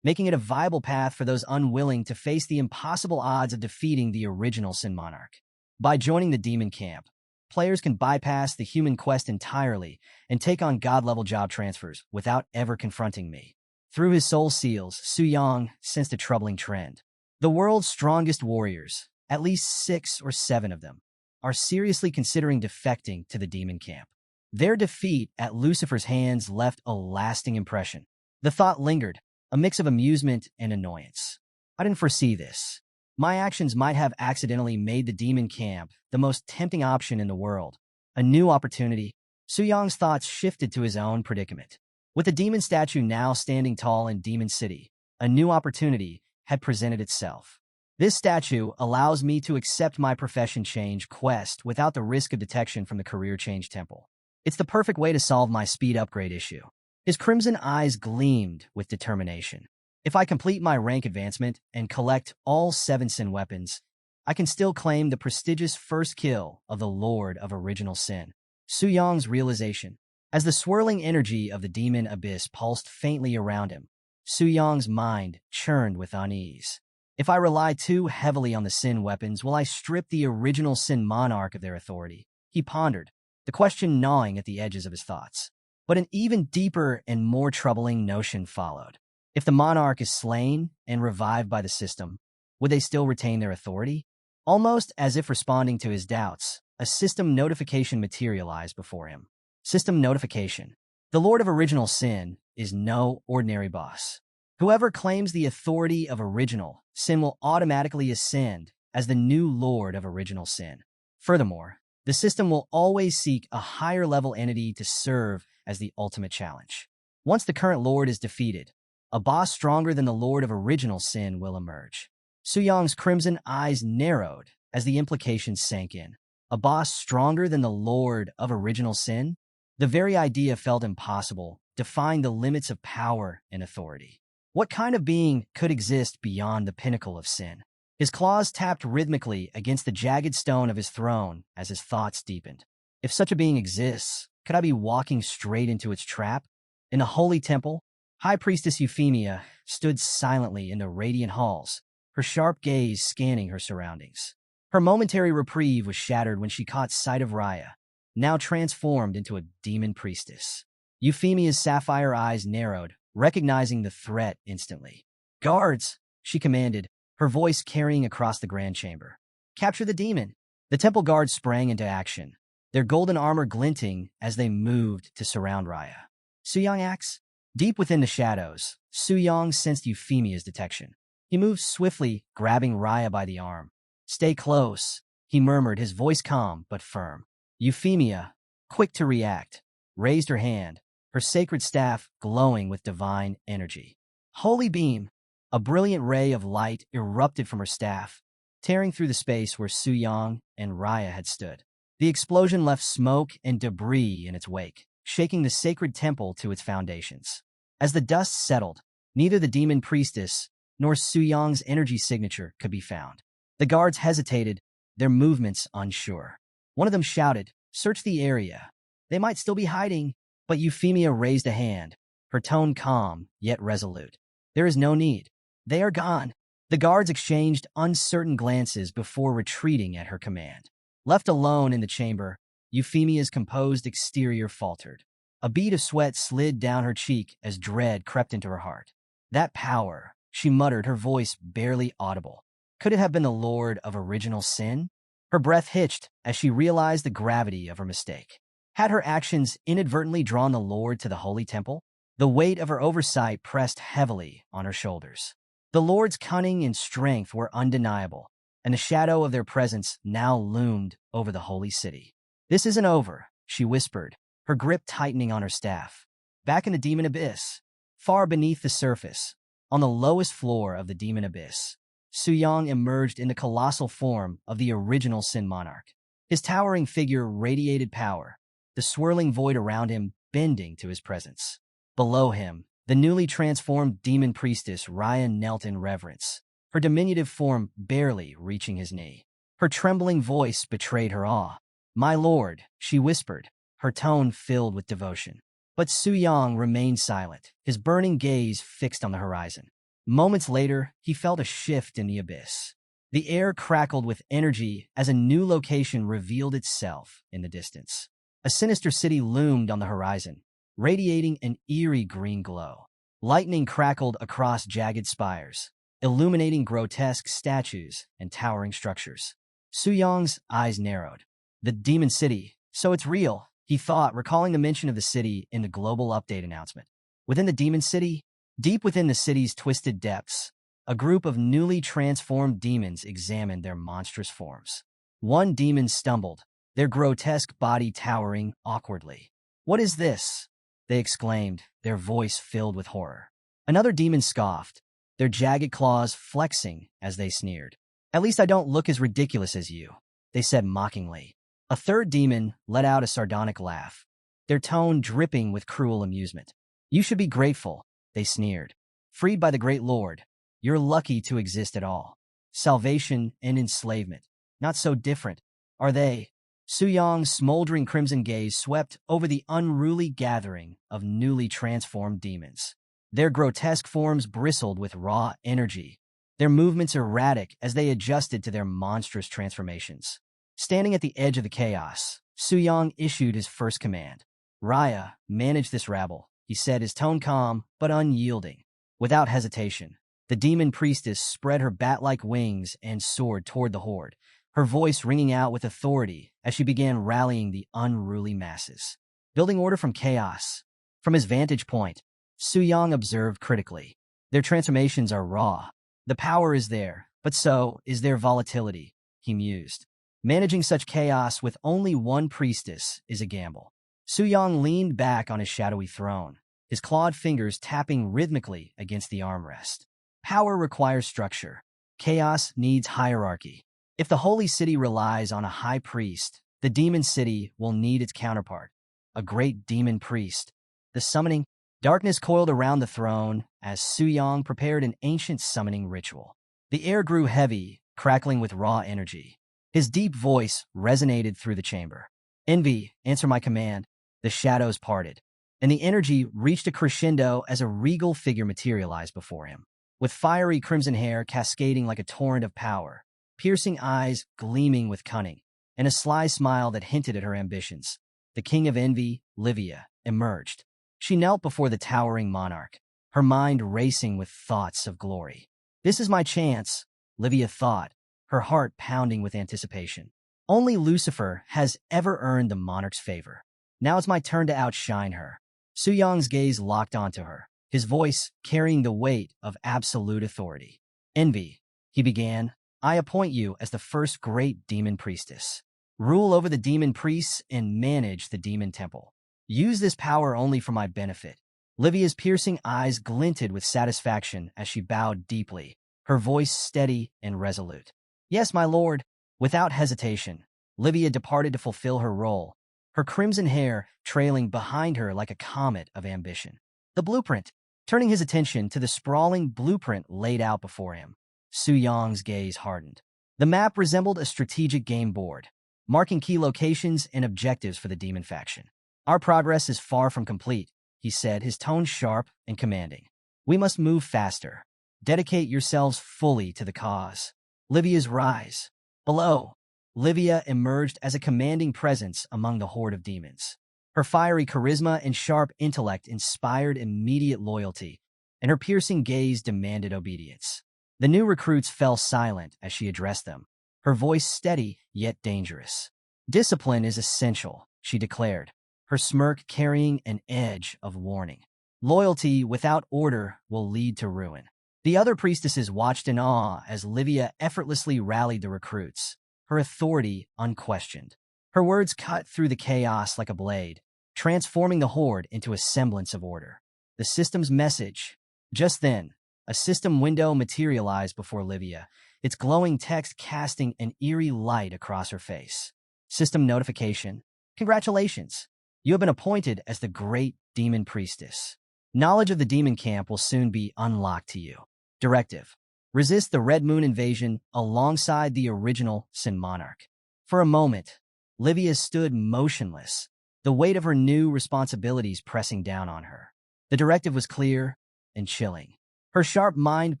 making it a viable path for those unwilling to face the impossible odds of defeating the original Sin Monarch. By joining the demon camp, players can bypass the human quest entirely and take on god-level job transfers without ever confronting me. Through his soul seals, Suyang sensed a troubling trend. The world's strongest warriors, at least 6 or 7 of them, are seriously considering defecting to the demon camp. Their defeat at Lucifer's hands left a lasting impression. The thought lingered, a mix of amusement and annoyance. I didn't foresee this. My actions might have accidentally made the demon camp the most tempting option in the world. A new opportunity. Suyang's thoughts shifted to his own predicament. With the demon statue now standing tall in Demon City, a new opportunity had presented itself. This statue allows me to accept my profession change quest without the risk of detection from the career change temple. It's the perfect way to solve my speed upgrade issue. His crimson eyes gleamed with determination. If I complete my rank advancement and collect all 7 Sin weapons, I can still claim the prestigious first kill of the Lord of Original Sin. Suyang's realization. As the swirling energy of the demon abyss pulsed faintly around him, Suyang's mind churned with unease. If I rely too heavily on the Sin weapons, will I strip the original Sin Monarch of their authority? He pondered, the question gnawing at the edges of his thoughts. But an even deeper and more troubling notion followed. If the monarch is slain and revived by the system, would they still retain their authority? Almost as if responding to his doubts, a system notification materialized before him. System notification. The Lord of Original Sin is no ordinary boss. Whoever claims the authority of Original Sin will automatically ascend as the new Lord of Original Sin. Furthermore, the system will always seek a higher-level entity to serve as the ultimate challenge. Once the current Lord is defeated, a boss stronger than the Lord of Original Sin will emerge. Suyang's crimson eyes narrowed as the implications sank in. A boss stronger than the Lord of Original Sin? The very idea felt impossible, defying the limits of power and authority. What kind of being could exist beyond the pinnacle of sin? His claws tapped rhythmically against the jagged stone of his throne as his thoughts deepened. If such a being exists, could I be walking straight into its trap? In the holy temple, High Priestess Euphemia stood silently in the radiant halls, her sharp gaze scanning her surroundings. Her momentary reprieve was shattered when she caught sight of Raya, now transformed into a demon priestess. Euphemia's sapphire eyes narrowed, recognizing the threat instantly. "Guards!" she commanded, her voice carrying across the grand chamber. "Capture the demon!" The temple guards sprang into action, their golden armor glinting as they moved to surround Raya. Suyang acts. Deep within the shadows, Suyang sensed Euphemia's detection. He moved swiftly, grabbing Raya by the arm. "Stay close," he murmured, his voice calm but firm. Euphemia, quick to react, raised her hand, her sacred staff glowing with divine energy. Holy beam! A brilliant ray of light erupted from her staff, tearing through the space where Suyang and Raya had stood. The explosion left smoke and debris in its wake, shaking the sacred temple to its foundations. As the dust settled, Neither the demon priestess nor Su Yang's energy signature could be found. The guards hesitated, their movements unsure. One of them shouted, "Search the area. They might still be hiding." But Euphemia raised a hand, her tone calm yet resolute. "There is no need. They are gone." The guards exchanged uncertain glances before retreating at her command. Left alone in the chamber, Euphemia's composed exterior faltered. A bead of sweat slid down her cheek as dread crept into her heart. "That power," she muttered, her voice barely audible. Could it have been the Lord of Original Sin? Her breath hitched as she realized the gravity of her mistake. Had her actions inadvertently drawn the Lord to the Holy Temple? The weight of her oversight pressed heavily on her shoulders. The Lord's cunning and strength were undeniable, and the shadow of their presence now loomed over the holy city. "This isn't over," she whispered, her grip tightening on her staff. Back in the demon abyss, far beneath the surface, on the lowest floor of the demon abyss, Su Yang emerged in the colossal form of the original Sin Monarch. His towering figure radiated power, the swirling void around him bending to his presence. Below him, the newly transformed demon priestess Raya knelt in reverence, her diminutive form barely reaching his knee. Her trembling voice betrayed her awe. "My lord," she whispered, her tone filled with devotion. But Su Yang remained silent, his burning gaze fixed on the horizon. Moments later, he felt a shift in the abyss. The air crackled with energy as a new location revealed itself in the distance. A sinister city loomed on the horizon, radiating an eerie green glow. Lightning crackled across jagged spires, illuminating grotesque statues and towering structures. Su Yang's eyes narrowed. The demon city, so it's real, he thought, recalling the mention of the city in the global update announcement. Within the demon city, deep within the city's twisted depths, a group of newly transformed demons examined their monstrous forms. One demon stumbled, their grotesque body towering awkwardly. "What is this?" they exclaimed, their voice filled with horror. Another demon scoffed, their jagged claws flexing as they sneered. "At least I don't look as ridiculous as you," they said mockingly. A third demon let out a sardonic laugh, their tone dripping with cruel amusement. "You should be grateful," they sneered. "Freed by the great Lord, you're lucky to exist at all. Salvation and enslavement, not so different, are they?" Su Yang's smoldering crimson gaze swept over the unruly gathering of newly transformed demons. Their grotesque forms bristled with raw energy, their movements erratic as they adjusted to their monstrous transformations. Standing at the edge of the chaos, Su Yang issued his first command. "Raya, manage this rabble," he said, his tone calm but unyielding. Without hesitation, the demon priestess spread her bat-like wings and soared toward the horde, her voice ringing out with authority as she began rallying the unruly masses. Building order from chaos. From his vantage point, Su Yang observed critically. Their transformations are raw. The power is there, but so is their volatility, he mused. Managing such chaos with only one priestess is a gamble. Su Yang leaned back on his shadowy throne, his clawed fingers tapping rhythmically against the armrest. Power requires structure. Chaos needs hierarchy. If the holy city relies on a high priest, the demon city will need its counterpart, a great demon priest. The summoning darkness coiled around the throne as Su Yang prepared an ancient summoning ritual. The air grew heavy, crackling with raw energy. His deep voice resonated through the chamber. "Envy, answer my command." The shadows parted, and the energy reached a crescendo as a regal figure materialized before him. With fiery crimson hair cascading like a torrent of power, piercing eyes gleaming with cunning, and a sly smile that hinted at her ambitions, the king of envy, Livia, emerged. She knelt before the towering monarch, her mind racing with thoughts of glory. "This is my chance," Livia thought, her heart pounding with anticipation. "Only Lucifer has ever earned the monarch's favor. Now it's my turn to outshine her." Su Yang's gaze locked onto her, his voice carrying the weight of absolute authority. "Envy," he began, "I appoint you as the first great demon priestess. Rule over the demon priests and manage the demon temple. Use this power only for my benefit." Livia's piercing eyes glinted with satisfaction as she bowed deeply, her voice steady and resolute. "Yes, my lord." Without hesitation, Livia departed to fulfill her role, her crimson hair trailing behind her like a comet of ambition. The blueprint. turning his attention to the sprawling blueprint laid out before him. Su Yang's gaze hardened. The map resembled a strategic game board, marking key locations and objectives for the demon faction. Our progress is far from complete, he said, his tone sharp and commanding. We must move faster. Dedicate yourselves fully to the cause. Livia's rise. Below, Livia emerged as a commanding presence among the horde of demons. Her fiery charisma and sharp intellect inspired immediate loyalty, and her piercing gaze demanded obedience. The new recruits fell silent as she addressed them, her voice steady yet dangerous. Discipline is essential, she declared, her smirk carrying an edge of warning. Loyalty without order will lead to ruin. The other priestesses watched in awe as Livia effortlessly rallied the recruits, her authority unquestioned. Her words cut through the chaos like a blade, transforming the horde into a semblance of order. The system's message. Just then, a system window materialized before Livia, its glowing text casting an eerie light across her face. System notification. Congratulations. You have been appointed as the Great Demon Priestess. Knowledge of the demon camp will soon be unlocked to you. Directive. Resist the Red Moon invasion alongside the original Sin Monarch. For a moment, Livia stood motionless, the weight of her new responsibilities pressing down on her. The directive was clear and chilling. Her sharp mind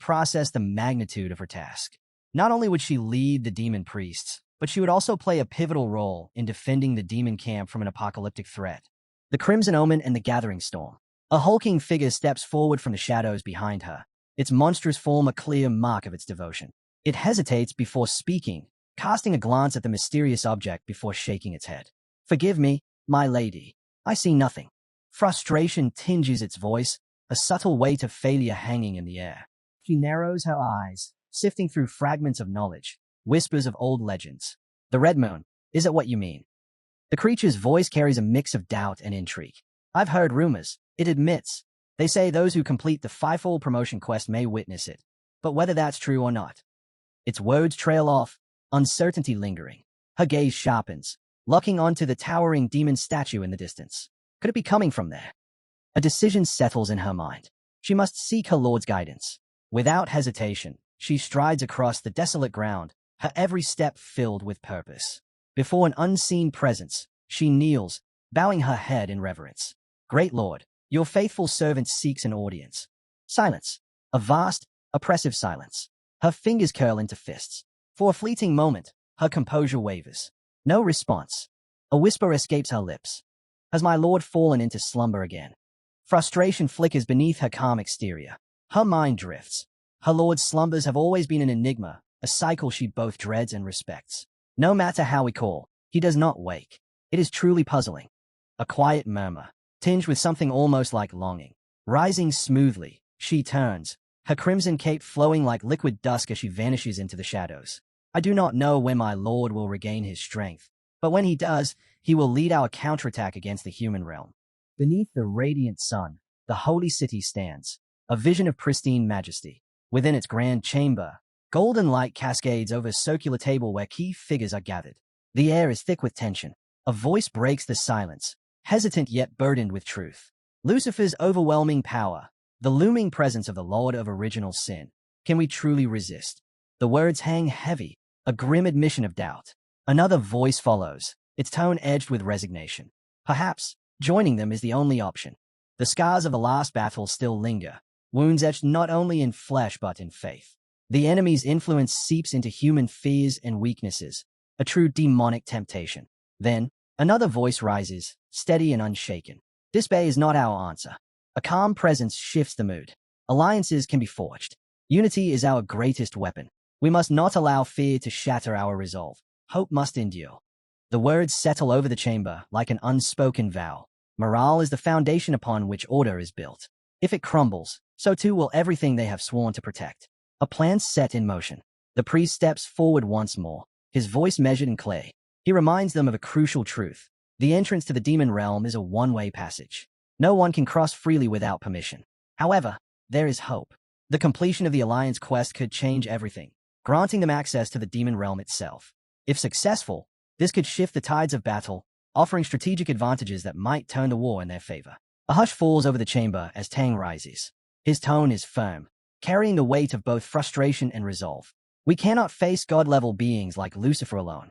processed the magnitude of her task. Not only would she lead the demon priests, but she would also play a pivotal role in defending the demon camp from an apocalyptic threat. The Crimson Omen and the Gathering Storm. A hulking figure steps forward from the shadows behind her, its monstrous form a clear mark of its devotion. It hesitates before speaking, casting a glance at the mysterious object before shaking its head. Forgive me, my lady. I see nothing. Frustration tinges its voice, a subtle weight of failure hanging in the air. She narrows her eyes, sifting through fragments of knowledge, whispers of old legends. The Red Moon, is it what you mean? The creature's voice carries a mix of doubt and intrigue. I've heard rumors, it admits. They say those who complete the fivefold promotion quest may witness it. But whether that's true or not. Its words trail off, uncertainty lingering. Her gaze sharpens, locking onto the towering demon statue in the distance. Could it be coming from there? A decision settles in her mind. She must seek her lord's guidance. Without hesitation, she strides across the desolate ground, her every step filled with purpose. Before an unseen presence, she kneels, bowing her head in reverence. Great Lord, your faithful servant seeks an audience. Silence. A vast, oppressive silence. Her fingers curl into fists. For a fleeting moment, her composure wavers. No response. A whisper escapes her lips. Has my lord fallen into slumber again? Frustration flickers beneath her calm exterior. Her mind drifts. Her lord's slumbers have always been an enigma, a cycle she both dreads and respects. No matter how we call, he does not wake. It is truly puzzling. A quiet murmur, tinged with something almost like longing. Rising smoothly, she turns, her crimson cape flowing like liquid dusk as she vanishes into the shadows. I do not know when my lord will regain his strength, but when he does, he will lead our counterattack against the human realm. Beneath the radiant sun, the holy city stands, a vision of pristine majesty. Within its grand chamber, golden light cascades over a circular table where key figures are gathered. The air is thick with tension. A voice breaks the silence, hesitant yet burdened with truth. Lucifer's overwhelming power, the looming presence of the Lord of Original Sin. Can we truly resist? The words hang heavy, a grim admission of doubt. Another voice follows, its tone edged with resignation. Perhaps, joining them is the only option. The scars of the last battle still linger, wounds etched not only in flesh but in faith. The enemy's influence seeps into human fears and weaknesses, a true demonic temptation. Then, another voice rises, steady and unshaken. Disobey is not our answer. A calm presence shifts the mood. Alliances can be forged. Unity is our greatest weapon. We must not allow fear to shatter our resolve. Hope must endure. The words settle over the chamber like an unspoken vow. Morale is the foundation upon which order is built. If it crumbles, so too will everything they have sworn to protect. A plan set in motion. The priest steps forward once more, his voice measured and clear. He reminds them of a crucial truth. The entrance to the demon realm is a one-way passage. No one can cross freely without permission. However, there is hope. The completion of the Alliance quest could change everything, granting them access to the demon realm itself. If successful, this could shift the tides of battle, offering strategic advantages that might turn the war in their favor. A hush falls over the chamber as Tang rises. His tone is firm, carrying the weight of both frustration and resolve. We cannot face God-level beings like Lucifer alone.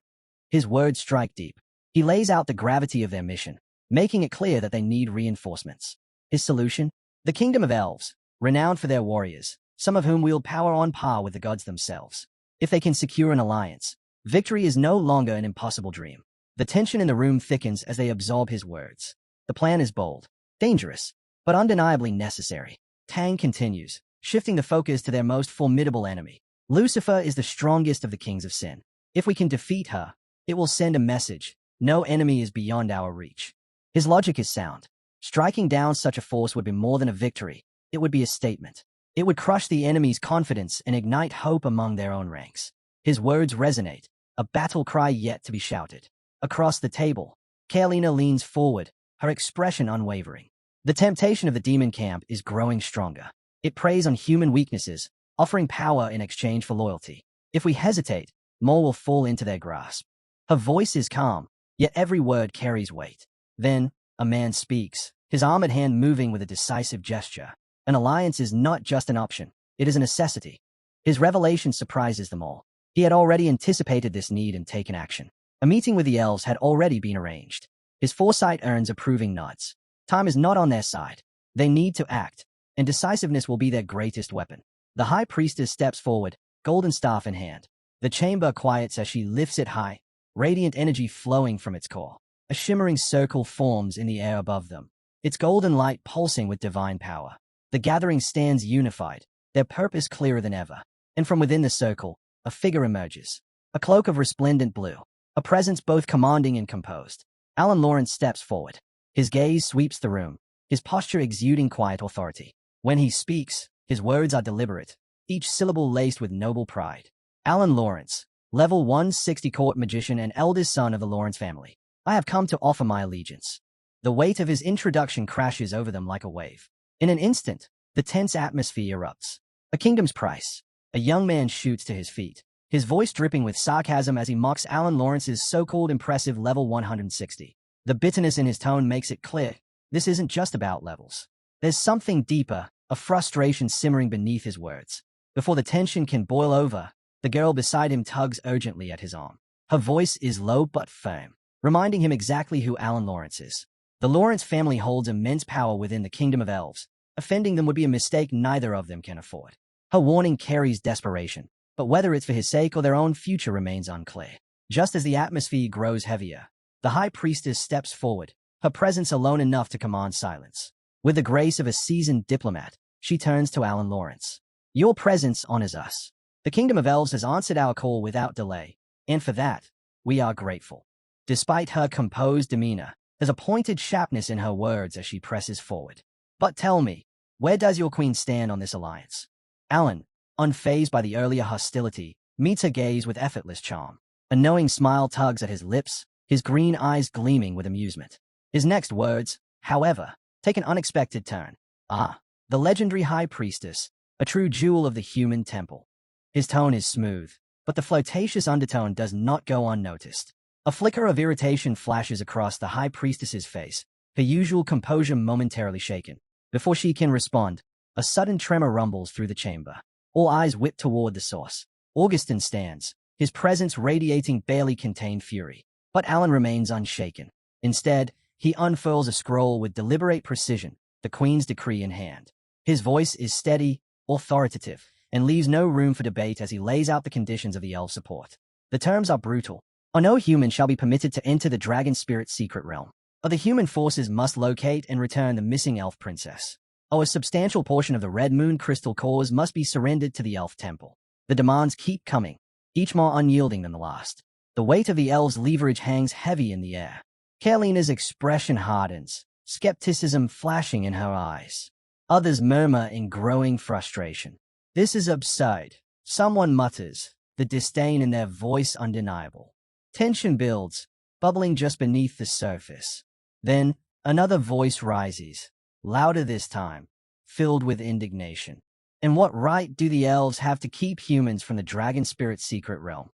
His words strike deep. He lays out the gravity of their mission, making it clear that they need reinforcements. His solution? The kingdom of elves, renowned for their warriors, some of whom wield power on par with the gods themselves. If they can secure an alliance, victory is no longer an impossible dream. The tension in the room thickens as they absorb his words. The plan is bold, dangerous, but undeniably necessary. Tang continues, shifting the focus to their most formidable enemy. Lucifer is the strongest of the kings of sin. If we can defeat her, it will send a message. No enemy is beyond our reach. His logic is sound. Striking down such a force would be more than a victory. It would be a statement. It would crush the enemy's confidence and ignite hope among their own ranks. His words resonate, a battle cry yet to be shouted. Across the table, Kaelina leans forward, her expression unwavering. The temptation of the demon camp is growing stronger. It preys on human weaknesses, offering power in exchange for loyalty. If we hesitate, more will fall into their grasp. Her voice is calm, yet every word carries weight. Then, a man speaks, his armored hand moving with a decisive gesture. An alliance is not just an option, it is a necessity. His revelation surprises them all. He had already anticipated this need and taken action. A meeting with the elves had already been arranged. His foresight earns approving nods. Time is not on their side. They need to act, and decisiveness will be their greatest weapon. The high priestess steps forward, golden staff in hand. The chamber quiets as she lifts it high, radiant energy flowing from its core. A shimmering circle forms in the air above them, its golden light pulsing with divine power. The gathering stands unified, their purpose clearer than ever. And from within the circle, a figure emerges. A cloak of resplendent blue, a presence both commanding and composed. Alan Lawrence steps forward. His gaze sweeps the room, his posture exuding quiet authority. When he speaks, his words are deliberate, each syllable laced with noble pride. Alan Lawrence, level 160 court magician and eldest son of the Lawrence family. I have come to offer my allegiance. The weight of his introduction crashes over them like a wave. In an instant, the tense atmosphere erupts. A kingdom's price. A young man shoots to his feet, his voice dripping with sarcasm as he mocks Alan Lawrence's so-called impressive level 160. The bitterness in his tone makes it clear, this isn't just about levels. There's something deeper, a frustration simmering beneath his words. Before the tension can boil over, the girl beside him tugs urgently at his arm. Her voice is low but firm, reminding him exactly who Alan Lawrence is. The Lawrence family holds immense power within the kingdom of elves. Offending them would be a mistake neither of them can afford. Her warning carries desperation, but whether it's for his sake or their own future remains unclear. Just as the atmosphere grows heavier, the high priestess steps forward, her presence alone enough to command silence. With the grace of a seasoned diplomat, she turns to Alan Lawrence. Your presence honors us. The kingdom of elves has answered our call without delay, and for that, we are grateful. Despite her composed demeanor, there's a pointed sharpness in her words as she presses forward. But tell me, where does your queen stand on this alliance? Alan, unfazed by the earlier hostility, meets her gaze with effortless charm. A knowing smile tugs at his lips, his green eyes gleaming with amusement. His next words, however, take an unexpected turn. Ah, the legendary high priestess, a true jewel of the human temple. His tone is smooth, but the flirtatious undertone does not go unnoticed. A flicker of irritation flashes across the high priestess's face, her usual composure momentarily shaken. Before she can respond, a sudden tremor rumbles through the chamber. All eyes whip toward the source. Augustin stands, his presence radiating barely contained fury. But Alan remains unshaken. Instead, he unfurls a scroll with deliberate precision, the queen's decree in hand. His voice is steady, authoritative, and leaves no room for debate as he lays out the conditions of the elf support. The terms are brutal. No human shall be permitted to enter the dragon spirit's secret realm. The human forces must locate and return the missing elf princess. A substantial portion of the Red Moon crystal cores must be surrendered to the elf temple. The demands keep coming, each more unyielding than the last. The weight of the elves' leverage hangs heavy in the air. Kaelina's expression hardens, skepticism flashing in her eyes. Others murmur in growing frustration. This is absurd. Someone mutters, the disdain in their voice undeniable. Tension builds, bubbling just beneath the surface. Then, another voice rises, louder this time, filled with indignation. And what right do the elves have to keep humans from the dragon spirit's secret realm?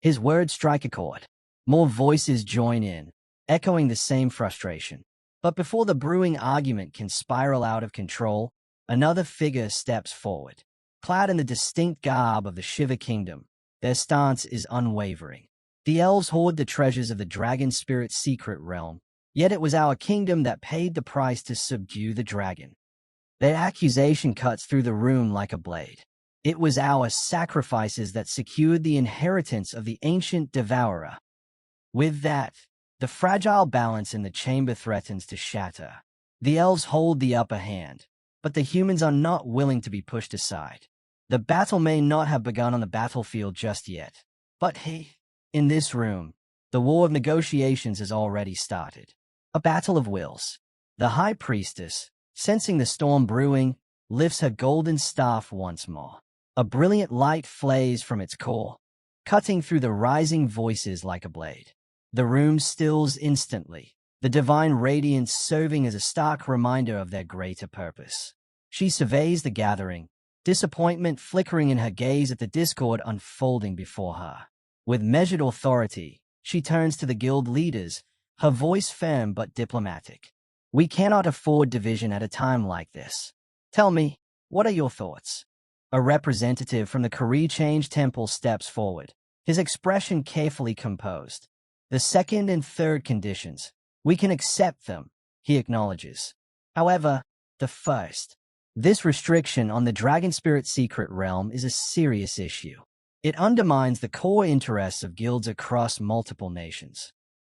His words strike a chord. More voices join in, echoing the same frustration. But before the brewing argument can spiral out of control, Another figure steps forward. Clad in the distinct garb of the Shiva kingdom, their stance is unwavering. The elves hoard the treasures of the dragon spirit's secret realm, yet it was our kingdom that paid the price to subdue the dragon. Their accusation cuts through the room like a blade. It was our sacrifices that secured the inheritance of the ancient devourer. With that, the fragile balance in the chamber threatens to shatter. The elves hold the upper hand, but the humans are not willing to be pushed aside. The battle may not have begun on the battlefield just yet, but in this room, the war of negotiations has already started. A battle of wills. The high priestess, sensing the storm brewing, lifts her golden staff once more. A brilliant light flares from its core, cutting through the rising voices like a blade. The room stills instantly, the divine radiance serving as a stark reminder of their greater purpose. She surveys the gathering, disappointment flickering in her gaze at the discord unfolding before her. With measured authority, she turns to the guild leaders, her voice firm but diplomatic. We cannot afford division at a time like this. Tell me, what are your thoughts? A representative from the Kari Change Temple steps forward, his expression carefully composed. The second and third conditions, we can accept them, he acknowledges. However, the first, this restriction on the Dragon Spirit secret realm is a serious issue. It undermines the core interests of guilds across multiple nations.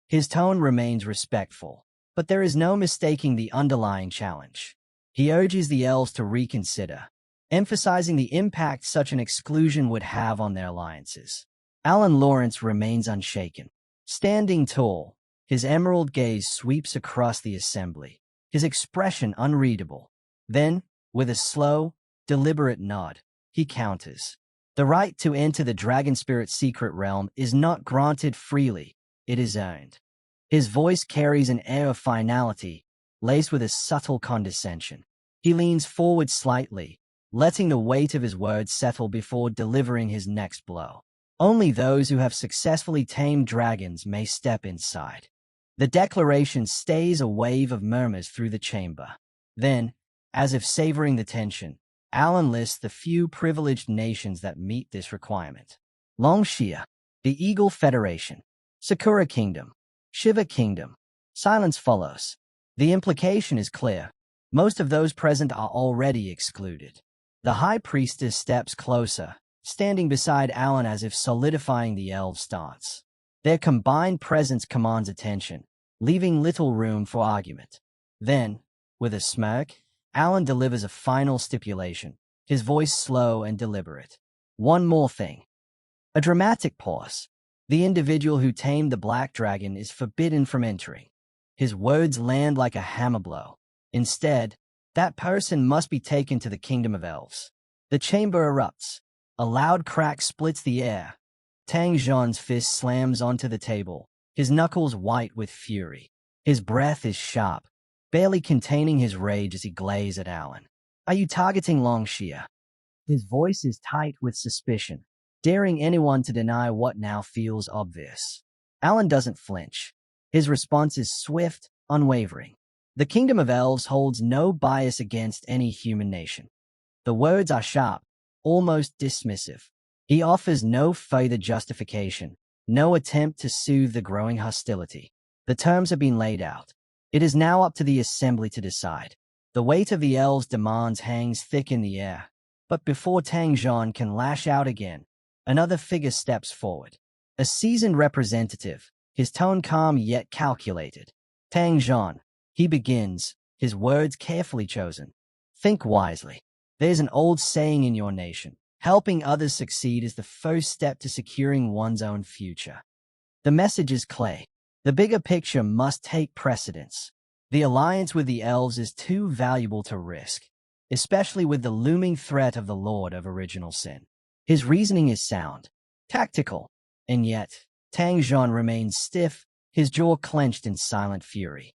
His tone remains respectful, but there is no mistaking the underlying challenge. He urges the elves to reconsider, emphasizing the impact such an exclusion would have on their alliances. Alan Lawrence remains unshaken. Standing tall, his emerald gaze sweeps across the assembly, his expression unreadable. Then, with a slow, deliberate nod, he counters. The right to enter the Dragon Spirit's secret realm is not granted freely, it is earned. His voice carries an air of finality, laced with a subtle condescension. He leans forward slightly, letting the weight of his words settle before delivering his next blow. Only those who have successfully tamed dragons may step inside. The declaration stays a wave of murmurs through the chamber. Then, as if savoring the tension, Alan lists the few privileged nations that meet this requirement. Longxia, the Eagle Federation, Sakura Kingdom, Shiva Kingdom. Silence follows. The implication is clear. Most of those present are already excluded. The High Priestess steps closer, standing beside Alan as if solidifying the elves' stance. Their combined presence commands attention, leaving little room for argument. Then, with a smirk, Alan delivers a final stipulation, his voice slow and deliberate. One more thing. A dramatic pause. The individual who tamed the black dragon is forbidden from entering. His words land like a hammer blow. Instead, that person must be taken to the kingdom of elves. The chamber erupts. A loud crack splits the air. Tang Zhan's fist slams onto the table, his knuckles white with fury. His breath is sharp, barely containing his rage as he glazes at Alan. Are you targeting Longxia? His voice is tight with suspicion, daring anyone to deny what now feels obvious. Alan doesn't flinch. His response is swift, unwavering. The Kingdom of Elves holds no bias against any human nation. The words are sharp, almost dismissive. He offers no further justification, no attempt to soothe the growing hostility. The terms have been laid out. It is now up to the assembly to decide. The weight of the elves' demands hangs thick in the air. But before Tang Zhan can lash out again, another figure steps forward. A seasoned representative, his tone calm yet calculated. Tang Zhan, he begins, his words carefully chosen. Think wisely. There's an old saying in your nation. Helping others succeed is the first step to securing one's own future. The message is clear. The bigger picture must take precedence. The alliance with the elves is too valuable to risk, especially with the looming threat of the Lord of Original Sin. His reasoning is sound, tactical, and yet, Tang Zhan remains stiff, his jaw clenched in silent fury.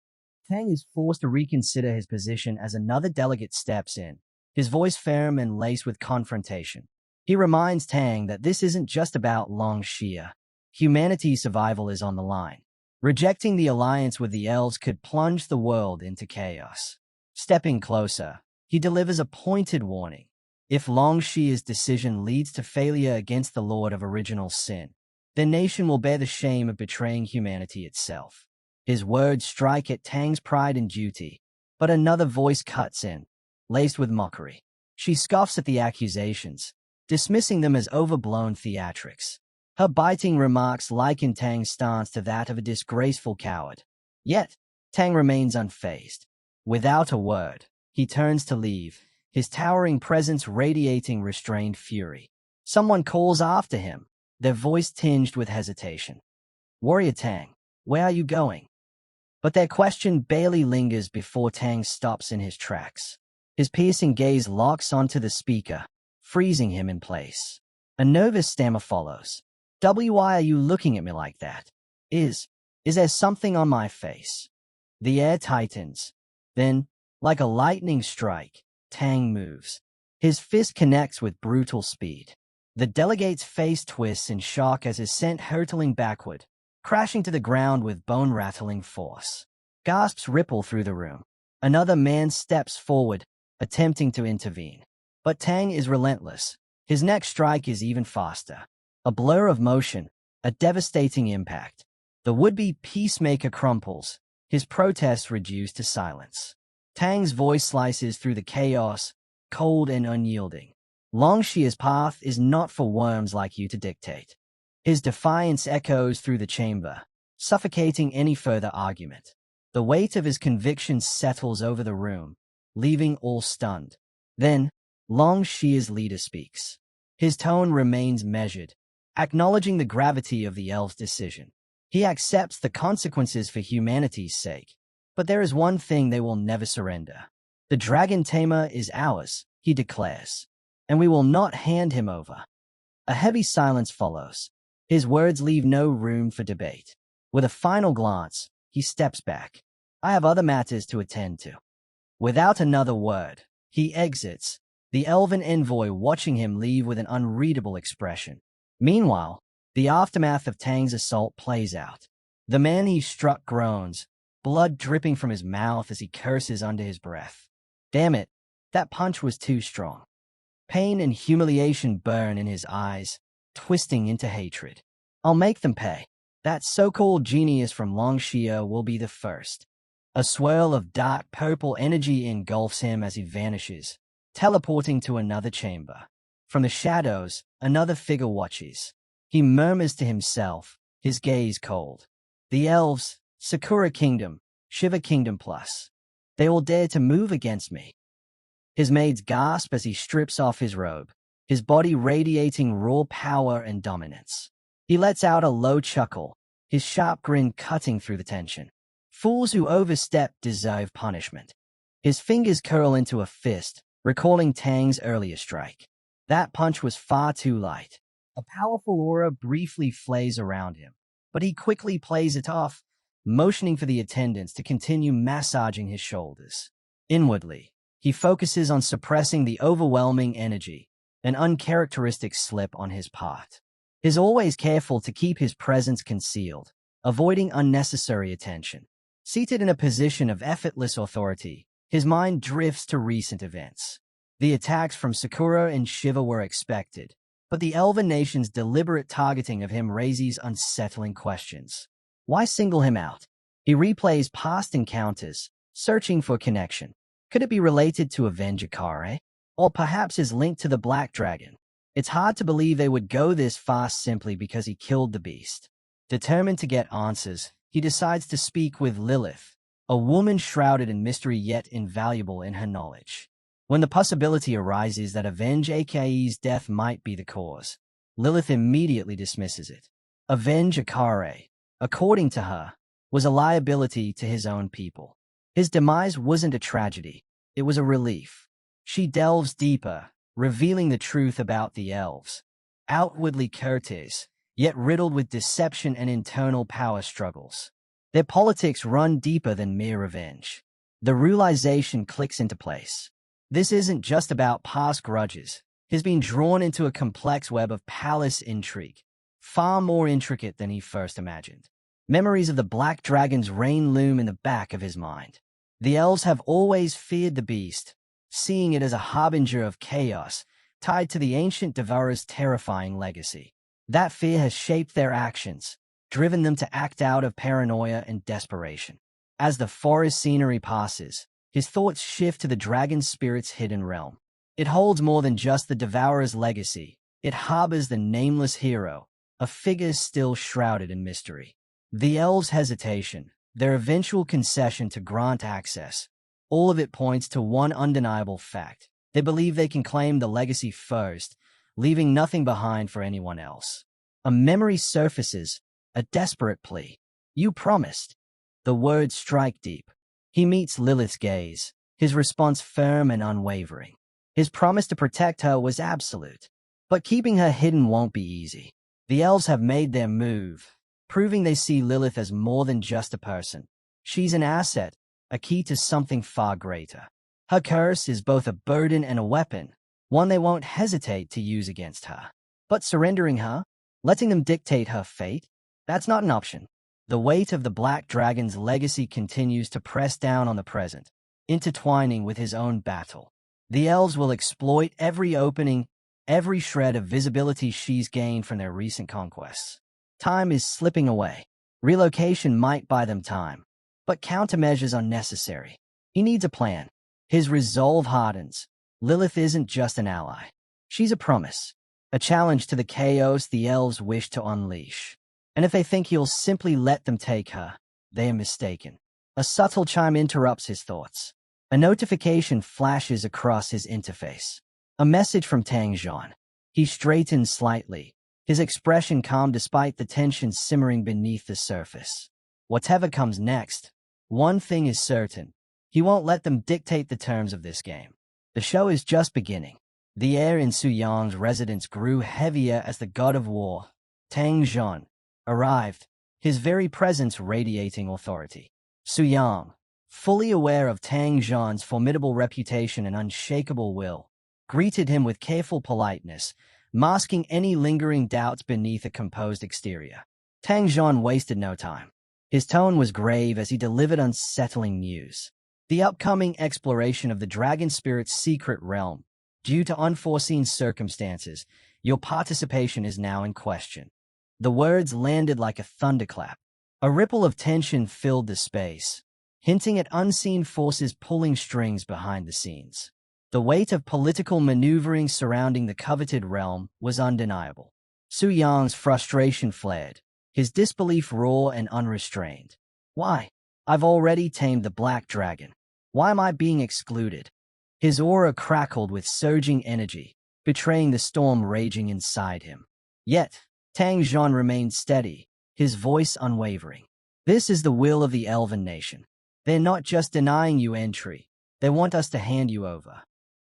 Tang is forced to reconsider his position as another delegate steps in, his voice firm and laced with confrontation. He reminds Tang that this isn't just about Longxia. Humanity's survival is on the line. Rejecting the alliance with the elves could plunge the world into chaos. Stepping closer, He delivers a pointed warning. If Longshi's decision leads to failure against the Lord of Original Sin, the nation will bear the shame of betraying humanity itself. His words strike at Tang's pride and duty, but another voice cuts in, laced with mockery. She scoffs at the accusations, dismissing them as overblown theatrics. Her biting remarks liken Tang's stance to that of a disgraceful coward. Yet, Tang remains unfazed. Without a word, he turns to leave, his towering presence radiating restrained fury. Someone calls after him, their voice tinged with hesitation. "Warrior Tang, where are you going?" But their question barely lingers before Tang stops in his tracks. His piercing gaze locks onto the speaker, freezing him in place. A nervous stammer follows. "Why are you looking at me like that? Is there something on my face?" The air tightens. Then, like a lightning strike, Tang moves. His fist connects with brutal speed. The delegate's face twists in shock as is sent hurtling backward, crashing to the ground with bone-rattling force. Gasps ripple through the room. Another man steps forward, attempting to intervene. But Tang is relentless. His next strike is even faster. A blur of motion, a devastating impact. The would-be peacemaker crumples, his protests reduced to silence. Tang's voice slices through the chaos, cold and unyielding. Longshi's path is not for worms like you to dictate. His defiance echoes through the chamber, suffocating any further argument. The weight of his convictions settles over the room, leaving all stunned. Then, Longshi's leader speaks. His tone remains measured, acknowledging the gravity of the elf's decision. He accepts the consequences for humanity's sake, but there is one thing they will never surrender. The dragon tamer is ours, he declares, and we will not hand him over. A heavy silence follows. His words leave no room for debate. With a final glance, he steps back. "I have other matters to attend to." Without another word, he exits, the elven envoy watching him leave with an unreadable expression. Meanwhile, the aftermath of Tang's assault plays out. The man he struck groans, blood dripping from his mouth as he curses under his breath. Damn it, that punch was too strong. Pain and humiliation burn in his eyes, twisting into hatred. "I'll make them pay. That so-called genius from Longxia will be the first." A swirl of dark purple energy engulfs him as he vanishes, teleporting to another chamber. From the shadows, another figure watches. He murmurs to himself, his gaze cold. "The elves, Sakura Kingdom, Shiva Kingdom Plus. They all dare to move against me." His maids gasp as he strips off his robe, his body radiating raw power and dominance. He lets out a low chuckle, his sharp grin cutting through the tension. Fools who overstep deserve punishment. His fingers curl into a fist, recalling Tang's earlier strike. That punch was far too light. A powerful aura briefly flays around him, but he quickly plays it off, motioning for the attendants to continue massaging his shoulders. Inwardly, he focuses on suppressing the overwhelming energy, an uncharacteristic slip on his part. He's always careful to keep his presence concealed, avoiding unnecessary attention. Seated in a position of effortless authority, his mind drifts to recent events. The attacks from Sakura and Shiva were expected, but the Elven nation's deliberate targeting of him raises unsettling questions. Why single him out? He replays past encounters, searching for connection. Could it be related to Avenger Kare? Or perhaps his link to the Black Dragon? It's hard to believe they would go this fast simply because he killed the beast. Determined to get answers, he decides to speak with Lilith, a woman shrouded in mystery yet invaluable in her knowledge. When the possibility arises that Avenge AKE's death might be the cause, Lilith immediately dismisses it. Avenge Akare, according to her, was a liability to his own people. His demise wasn't a tragedy, it was a relief. She delves deeper, revealing the truth about the elves. Outwardly courteous, yet riddled with deception and internal power struggles. Their politics run deeper than mere revenge. The realization clicks into place. This isn't just about past grudges. He's been drawn into a complex web of palace intrigue, far more intricate than he first imagined. Memories of the Black Dragon's reign loom in the back of his mind. The elves have always feared the beast, seeing it as a harbinger of chaos, tied to the ancient Devourer's terrifying legacy. That fear has shaped their actions, driven them to act out of paranoia and desperation. As the forest scenery passes, his thoughts shift to the dragon spirit's hidden realm. It holds more than just the Devourer's legacy. It harbors the nameless hero, a figure still shrouded in mystery. The elves' hesitation, their eventual concession to grant access, all of it points to one undeniable fact. They believe they can claim the legacy first, leaving nothing behind for anyone else. A memory surfaces, a desperate plea. "You promised." The words strike deep. He meets Lilith's gaze, his response firm and unwavering. His promise to protect her was absolute. But keeping her hidden won't be easy. The elves have made their move, proving they see Lilith as more than just a person. She's an asset, a key to something far greater. Her curse is both a burden and a weapon, one they won't hesitate to use against her. But surrendering her, letting them dictate her fate, that's not an option. The weight of the Black Dragon's legacy continues to press down on the present, intertwining with his own battle. The elves will exploit every opening, every shred of visibility she's gained from their recent conquests. Time is slipping away. Relocation might buy them time, but countermeasures are necessary. He needs a plan. His resolve hardens. Lilith isn't just an ally. She's a promise, a challenge to the chaos the elves wish to unleash. And if they think he'll simply let them take her, they are mistaken. A subtle chime interrupts his thoughts. A notification flashes across his interface. A message from Tang Zhan. He straightens slightly, his expression calm despite the tension simmering beneath the surface. Whatever comes next, one thing is certain. He won't let them dictate the terms of this game. The show is just beginning. The air in Su Yang's residence grew heavier as the god of war, Tang Zhan, arrived, his very presence radiating authority. Su Yang, fully aware of Tang Zhan's formidable reputation and unshakable will, greeted him with careful politeness, masking any lingering doubts beneath a composed exterior. Tang Zhan wasted no time. His tone was grave as he delivered unsettling news. The upcoming exploration of the dragon spirit's secret realm. Due to unforeseen circumstances, your participation is now in question. The words landed like a thunderclap. A ripple of tension filled the space, hinting at unseen forces pulling strings behind the scenes. The weight of political maneuvering surrounding the coveted realm was undeniable. Su Yang's frustration flared, his disbelief raw and unrestrained. Why? I've already tamed the Black Dragon. Why am I being excluded? His aura crackled with surging energy, betraying the storm raging inside him. Yet, Tang Zhan remained steady, his voice unwavering. This is the will of the Elven Nation. They're not just denying you entry, they want us to hand you over.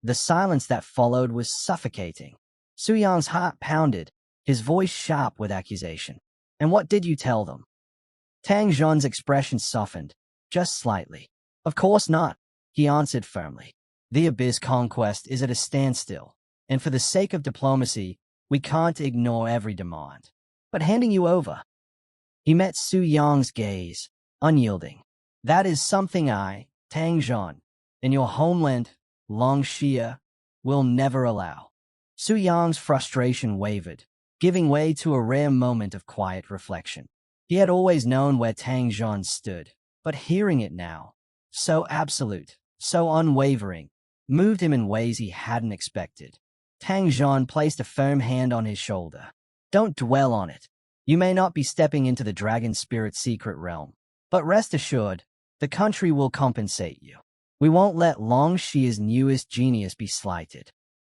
The silence that followed was suffocating. Su Yang's heart pounded, his voice sharp with accusation. And what did you tell them? Tang Zhan's expression softened, just slightly. Of course not, he answered firmly. The Abyss conquest is at a standstill, and for the sake of diplomacy, we can't ignore every demand. But handing you over. He met Su Yang's gaze, unyielding. That is something I, Tang Zhan, in your homeland, Longxia, will never allow. Su Yang's frustration wavered, giving way to a rare moment of quiet reflection. He had always known where Tang Zhan stood, but hearing it now, so absolute, so unwavering, moved him in ways he hadn't expected. Tang Zhan placed a firm hand on his shoulder. Don't dwell on it. You may not be stepping into the dragon spirit's secret realm, but rest assured, the country will compensate you. We won't let Longxia's newest genius be slighted.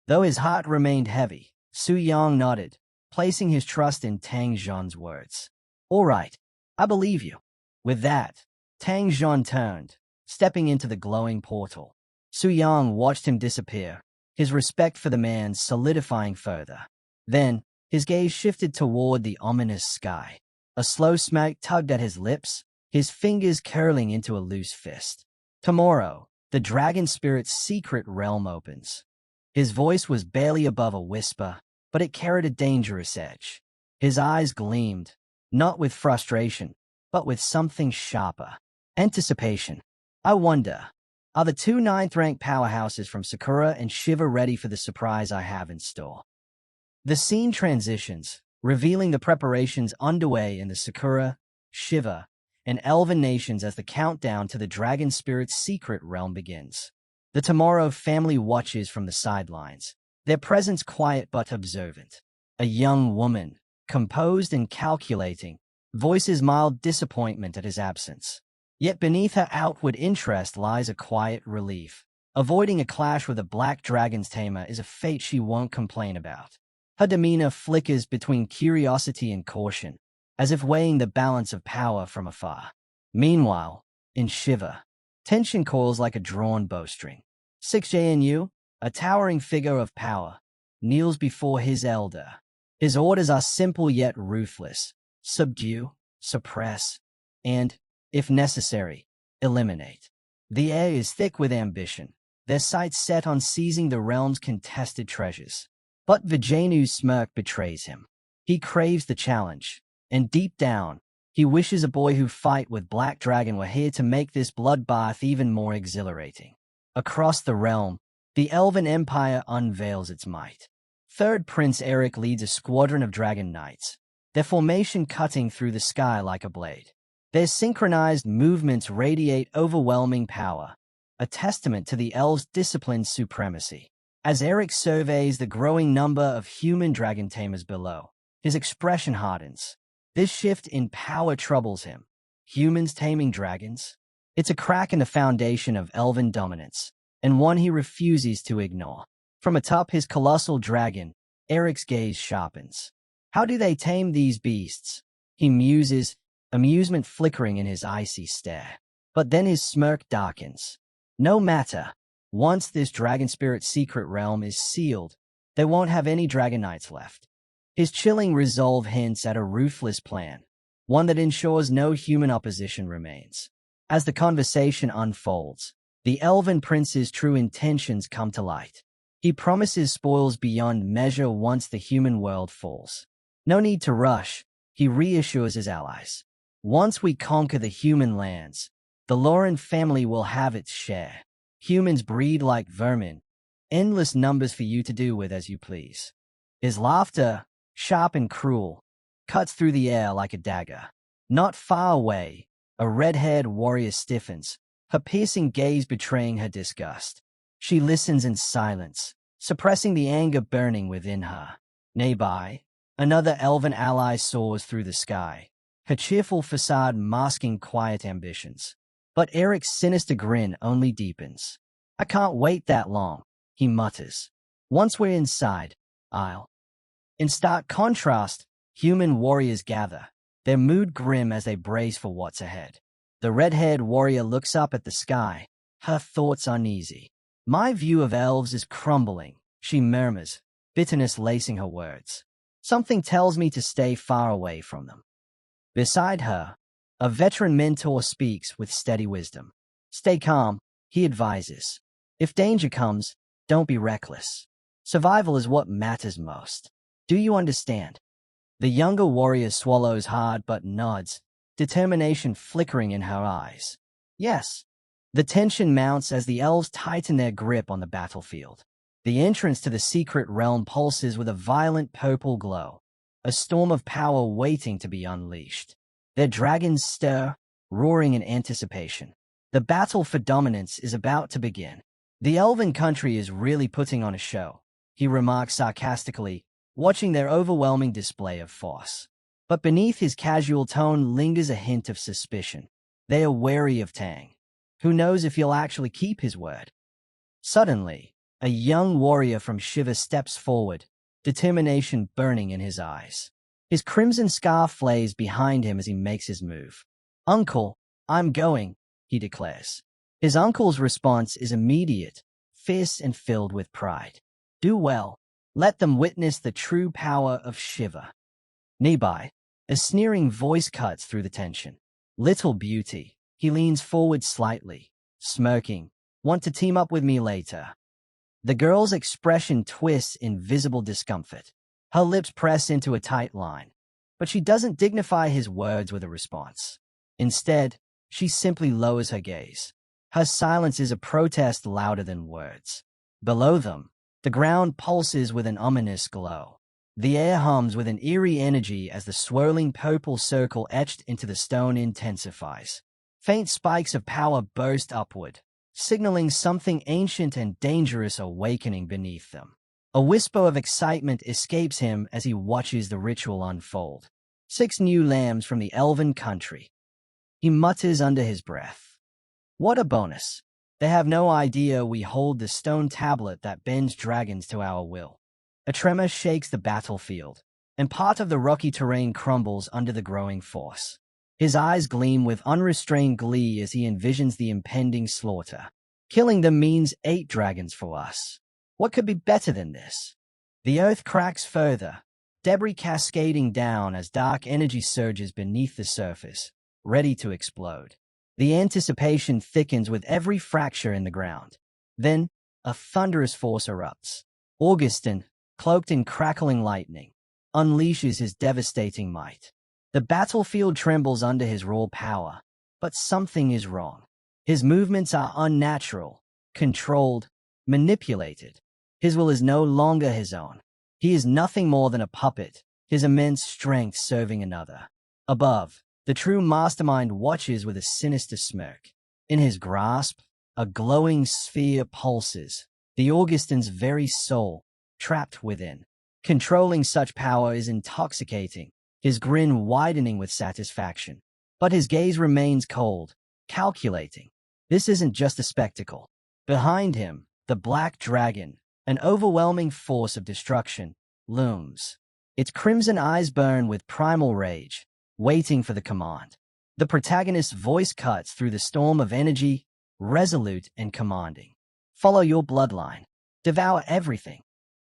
Though his heart remained heavy, Su Yang nodded, placing his trust in Tang Zhan's words. All right, I believe you. With that, Tang Zhan turned, stepping into the glowing portal. Su Yang watched him disappear, his respect for the man solidifying further. Then, his gaze shifted toward the ominous sky. A slow smirk tugged at his lips, his fingers curling into a loose fist. Tomorrow, the dragon spirit's secret realm opens. His voice was barely above a whisper, but it carried a dangerous edge. His eyes gleamed, not with frustration, but with something sharper. Anticipation. I wonder, Are the two ninth-ranked powerhouses from Sakura and Shiva ready for the surprise I have in store? The scene transitions, revealing the preparations underway in the Sakura, Shiva, and Elven nations as the countdown to the Dragon Spirit's secret realm begins. The Tomorrow family watches from the sidelines, their presence quiet but observant. A young woman, composed and calculating, voices mild disappointment at his absence. Yet beneath her outward interest lies a quiet relief. Avoiding a clash with a black dragon's tamer is a fate she won't complain about. Her demeanor flickers between curiosity and caution, as if weighing the balance of power from afar. Meanwhile, in Shiva, tension coils like a drawn bowstring. 6JNU, a towering figure of power, kneels before his elder. His orders are simple yet ruthless: subdue, suppress, and, if necessary, eliminate. The air is thick with ambition, their sights set on seizing the realm's contested treasures. But Vijayanu's smirk betrays him. He craves the challenge, and deep down, he wishes a boy who fight with Black Dragon were here to make this bloodbath even more exhilarating. Across the realm, the Elven Empire unveils its might. Third Prince Eric leads a squadron of Dragon Knights, their formation cutting through the sky like a blade. Their synchronized movements radiate overwhelming power, a testament to the elves' disciplined supremacy. As Eric surveys the growing number of human dragon tamers below, his expression hardens. This shift in power troubles him. Humans taming dragons? It's a crack in the foundation of elven dominance, and one he refuses to ignore. From atop his colossal dragon, Eric's gaze sharpens. How do they tame these beasts? He muses, amusement flickering in his icy stare. But then his smirk darkens. No matter. Once this dragon spirit secret realm is sealed, they won't have any dragon knights left. His chilling resolve hints at a ruthless plan, one that ensures no human opposition remains. As the conversation unfolds, the Elven Prince's true intentions come to light. He promises spoils beyond measure once the human world falls. No need to rush, he reassures his allies. Once we conquer the human lands, the Lauren family will have its share. Humans breed like vermin, endless numbers for you to do with as you please. His laughter, sharp and cruel, cuts through the air like a dagger. Not far away, a red-haired warrior stiffens, her piercing gaze betraying her disgust. She listens in silence, suppressing the anger burning within her. Nearby, another elven ally soars through the sky, her cheerful facade masking quiet ambitions. But Eric's sinister grin only deepens. I can't wait that long, he mutters. Once we're inside, I'll. In stark contrast, human warriors gather, their mood grim as they brace for what's ahead. The red-haired warrior looks up at the sky, her thoughts uneasy. My view of elves is crumbling, she murmurs, bitterness lacing her words. Something tells me to stay far away from them. Beside her, a veteran mentor speaks with steady wisdom. Stay calm, he advises. If danger comes, don't be reckless. Survival is what matters most. Do you understand? The younger warrior swallows hard but nods, determination flickering in her eyes. Yes. The tension mounts as the elves tighten their grip on the battlefield. The entrance to the secret realm pulses with a violent purple glow, a storm of power waiting to be unleashed. Their dragons stir, roaring in anticipation. The battle for dominance is about to begin. The elven country is really putting on a show, he remarks sarcastically, watching their overwhelming display of force. But beneath his casual tone lingers a hint of suspicion. They are wary of Tang. Who knows if he'll actually keep his word? Suddenly, a young warrior from Shiva steps forward, determination burning in his eyes. His crimson scarf flays behind him as he makes his move. Uncle, I'm going, he declares. His uncle's response is immediate, fierce and filled with pride. Do well. Let them witness the true power of Shiva. Nearby, a sneering voice cuts through the tension. Little beauty. He leans forward slightly, smirking. Want to team up with me later? The girl's expression twists in visible discomfort. Her lips press into a tight line, but she doesn't dignify his words with a response. Instead, she simply lowers her gaze. Her silence is a protest louder than words. Below them, the ground pulses with an ominous glow. The air hums with an eerie energy as the swirling purple circle etched into the stone intensifies. Faint spikes of power burst upward, signaling something ancient and dangerous awakening beneath them. A whisper of excitement escapes him as he watches the ritual unfold. 6 new lambs from the elven country. He mutters under his breath. What a bonus. They have no idea we hold the stone tablet that bends dragons to our will. A tremor shakes the battlefield, and part of the rocky terrain crumbles under the growing force. His eyes gleam with unrestrained glee as he envisions the impending slaughter. Killing them means 8 dragons for us. What could be better than this? The earth cracks further, debris cascading down as dark energy surges beneath the surface, ready to explode. The anticipation thickens with every fracture in the ground. Then, a thunderous force erupts. Augustin, cloaked in crackling lightning, unleashes his devastating might. The battlefield trembles under his raw power, but something is wrong. His movements are unnatural, controlled, manipulated. His will is no longer his own. He is nothing more than a puppet, his immense strength serving another. Above, the true mastermind watches with a sinister smirk. In his grasp, a glowing sphere pulses, the Augustin's very soul, trapped within. Controlling such power is intoxicating, his grin widening with satisfaction. But his gaze remains cold, calculating. This isn't just a spectacle. Behind him, the black dragon, an overwhelming force of destruction, looms. Its crimson eyes burn with primal rage, waiting for the command. The protagonist's voice cuts through the storm of energy, resolute and commanding. Follow your bloodline. Devour everything.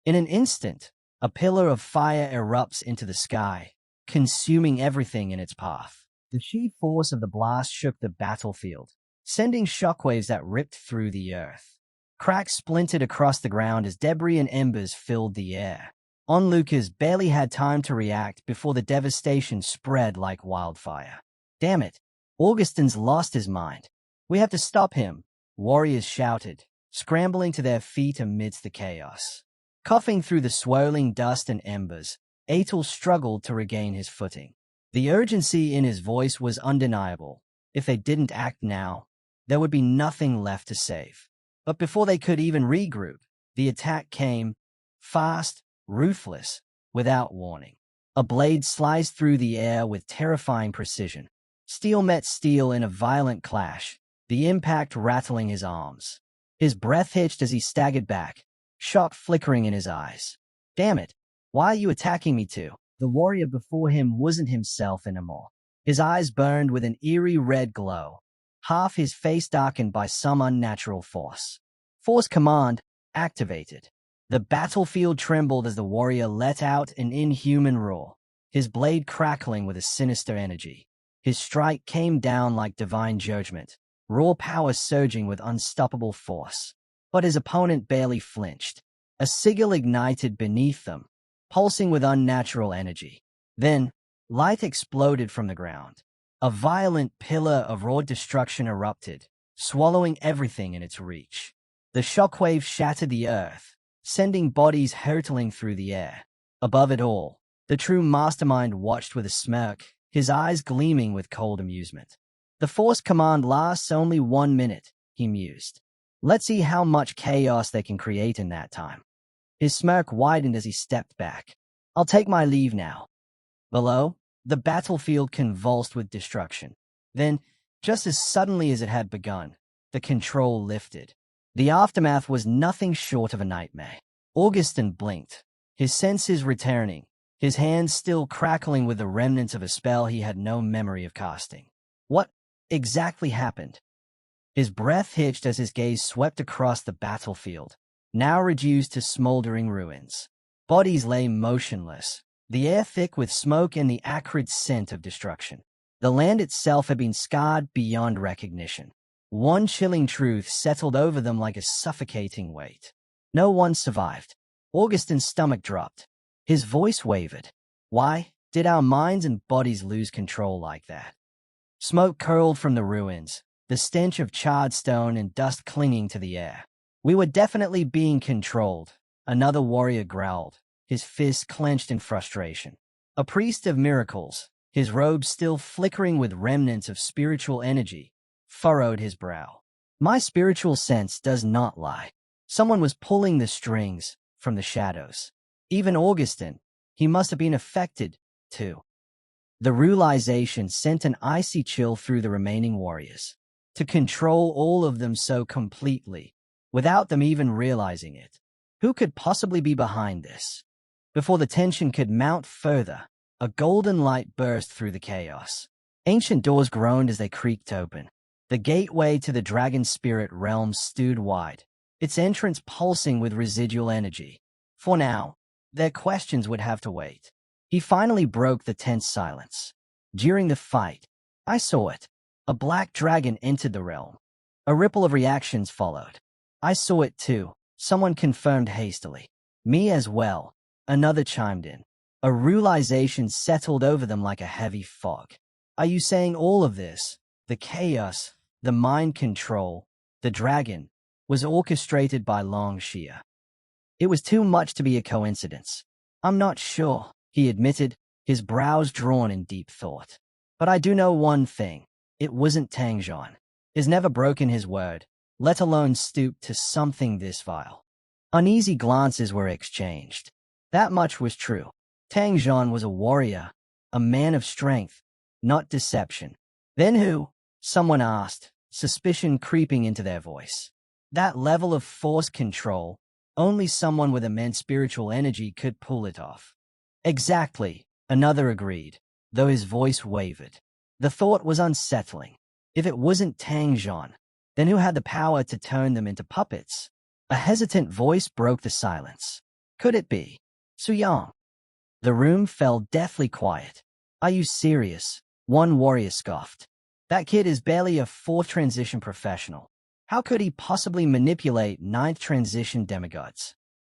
In an instant, a pillar of fire erupts into the sky, consuming everything in its path. The sheer force of the blast shook the battlefield, sending shockwaves that ripped through the earth. Cracks splintered across the ground as debris and embers filled the air. Onlookers barely had time to react before the devastation spread like wildfire. Damn it, Augustin's lost his mind. We have to stop him, warriors shouted, scrambling to their feet amidst the chaos. Coughing through the swirling dust and embers, Atel struggled to regain his footing. The urgency in his voice was undeniable. If they didn't act now, there would be nothing left to save. But before they could even regroup, the attack came, fast, ruthless, without warning. A blade sliced through the air with terrifying precision. Steel met steel in a violent clash, the impact rattling his arms. His breath hitched as he staggered back, shock flickering in his eyes. Damn it, why are you attacking me too? The warrior before him wasn't himself anymore. His eyes burned with an eerie red glow, half his face darkened by some unnatural force. Force command activated. The battlefield trembled as the warrior let out an inhuman roar, his blade crackling with a sinister energy. His strike came down like divine judgment, raw power surging with unstoppable force. But his opponent barely flinched. A sigil ignited beneath them, pulsing with unnatural energy. Then, light exploded from the ground. A violent pillar of raw destruction erupted, swallowing everything in its reach. The shockwave shattered the earth, sending bodies hurtling through the air. Above it all, the true mastermind watched with a smirk, his eyes gleaming with cold amusement. The force command lasts only 1 minute, he mused. Let's see how much chaos they can create in that time. His smirk widened as he stepped back. I'll take my leave now. Below, the battlefield convulsed with destruction. Then, just as suddenly as it had begun, the control lifted. The aftermath was nothing short of a nightmare. Augustin blinked, his senses returning, his hands still crackling with the remnants of a spell he had no memory of casting. What exactly happened? His breath hitched as his gaze swept across the battlefield, now reduced to smoldering ruins. Bodies lay motionless, the air thick with smoke and the acrid scent of destruction. The land itself had been scarred beyond recognition. One chilling truth settled over them like a suffocating weight. No one survived. Augustin's stomach dropped. His voice wavered. Why did our minds and bodies lose control like that? Smoke curled from the ruins, the stench of charred stone and dust clinging to the air. We were definitely being controlled, another warrior growled, his fists clenched in frustration. A priest of miracles, his robe still flickering with remnants of spiritual energy, furrowed his brow. My spiritual sense does not lie. Someone was pulling the strings from the shadows. Even Augustin, he must have been affected, too. The realization sent an icy chill through the remaining warriors. To control all of them so completely, without them even realizing it. Who could possibly be behind this? Before the tension could mount further, a golden light burst through the chaos. Ancient doors groaned as they creaked open. The gateway to the dragon spirit realm stood wide, its entrance pulsing with residual energy. For now, their questions would have to wait. He finally broke the tense silence. During the fight, I saw it. A black dragon entered the realm. A ripple of reactions followed. I saw it too, someone confirmed hastily. Me as well, another chimed in. A realization settled over them like a heavy fog. Are you saying all of this, the chaos, the mind control, the dragon, was orchestrated by Long Xia? It was too much to be a coincidence. I'm not sure, he admitted, his brows drawn in deep thought. But I do know one thing. It wasn't Tang Zhan. He's never broken his word, let alone stooped to something this vile. Uneasy glances were exchanged. That much was true. Tang Zhan was a warrior, a man of strength, not deception. Then who? Someone asked, suspicion creeping into their voice. That level of force control, only someone with immense spiritual energy could pull it off. Exactly, another agreed, though his voice wavered. The thought was unsettling. If it wasn't Tang Zhan, then who had the power to turn them into puppets? A hesitant voice broke the silence. Could it be Su Yang? The room fell deathly quiet. Are you serious? One warrior scoffed. That kid is barely a fourth transition professional. How could he possibly manipulate ninth transition demigods?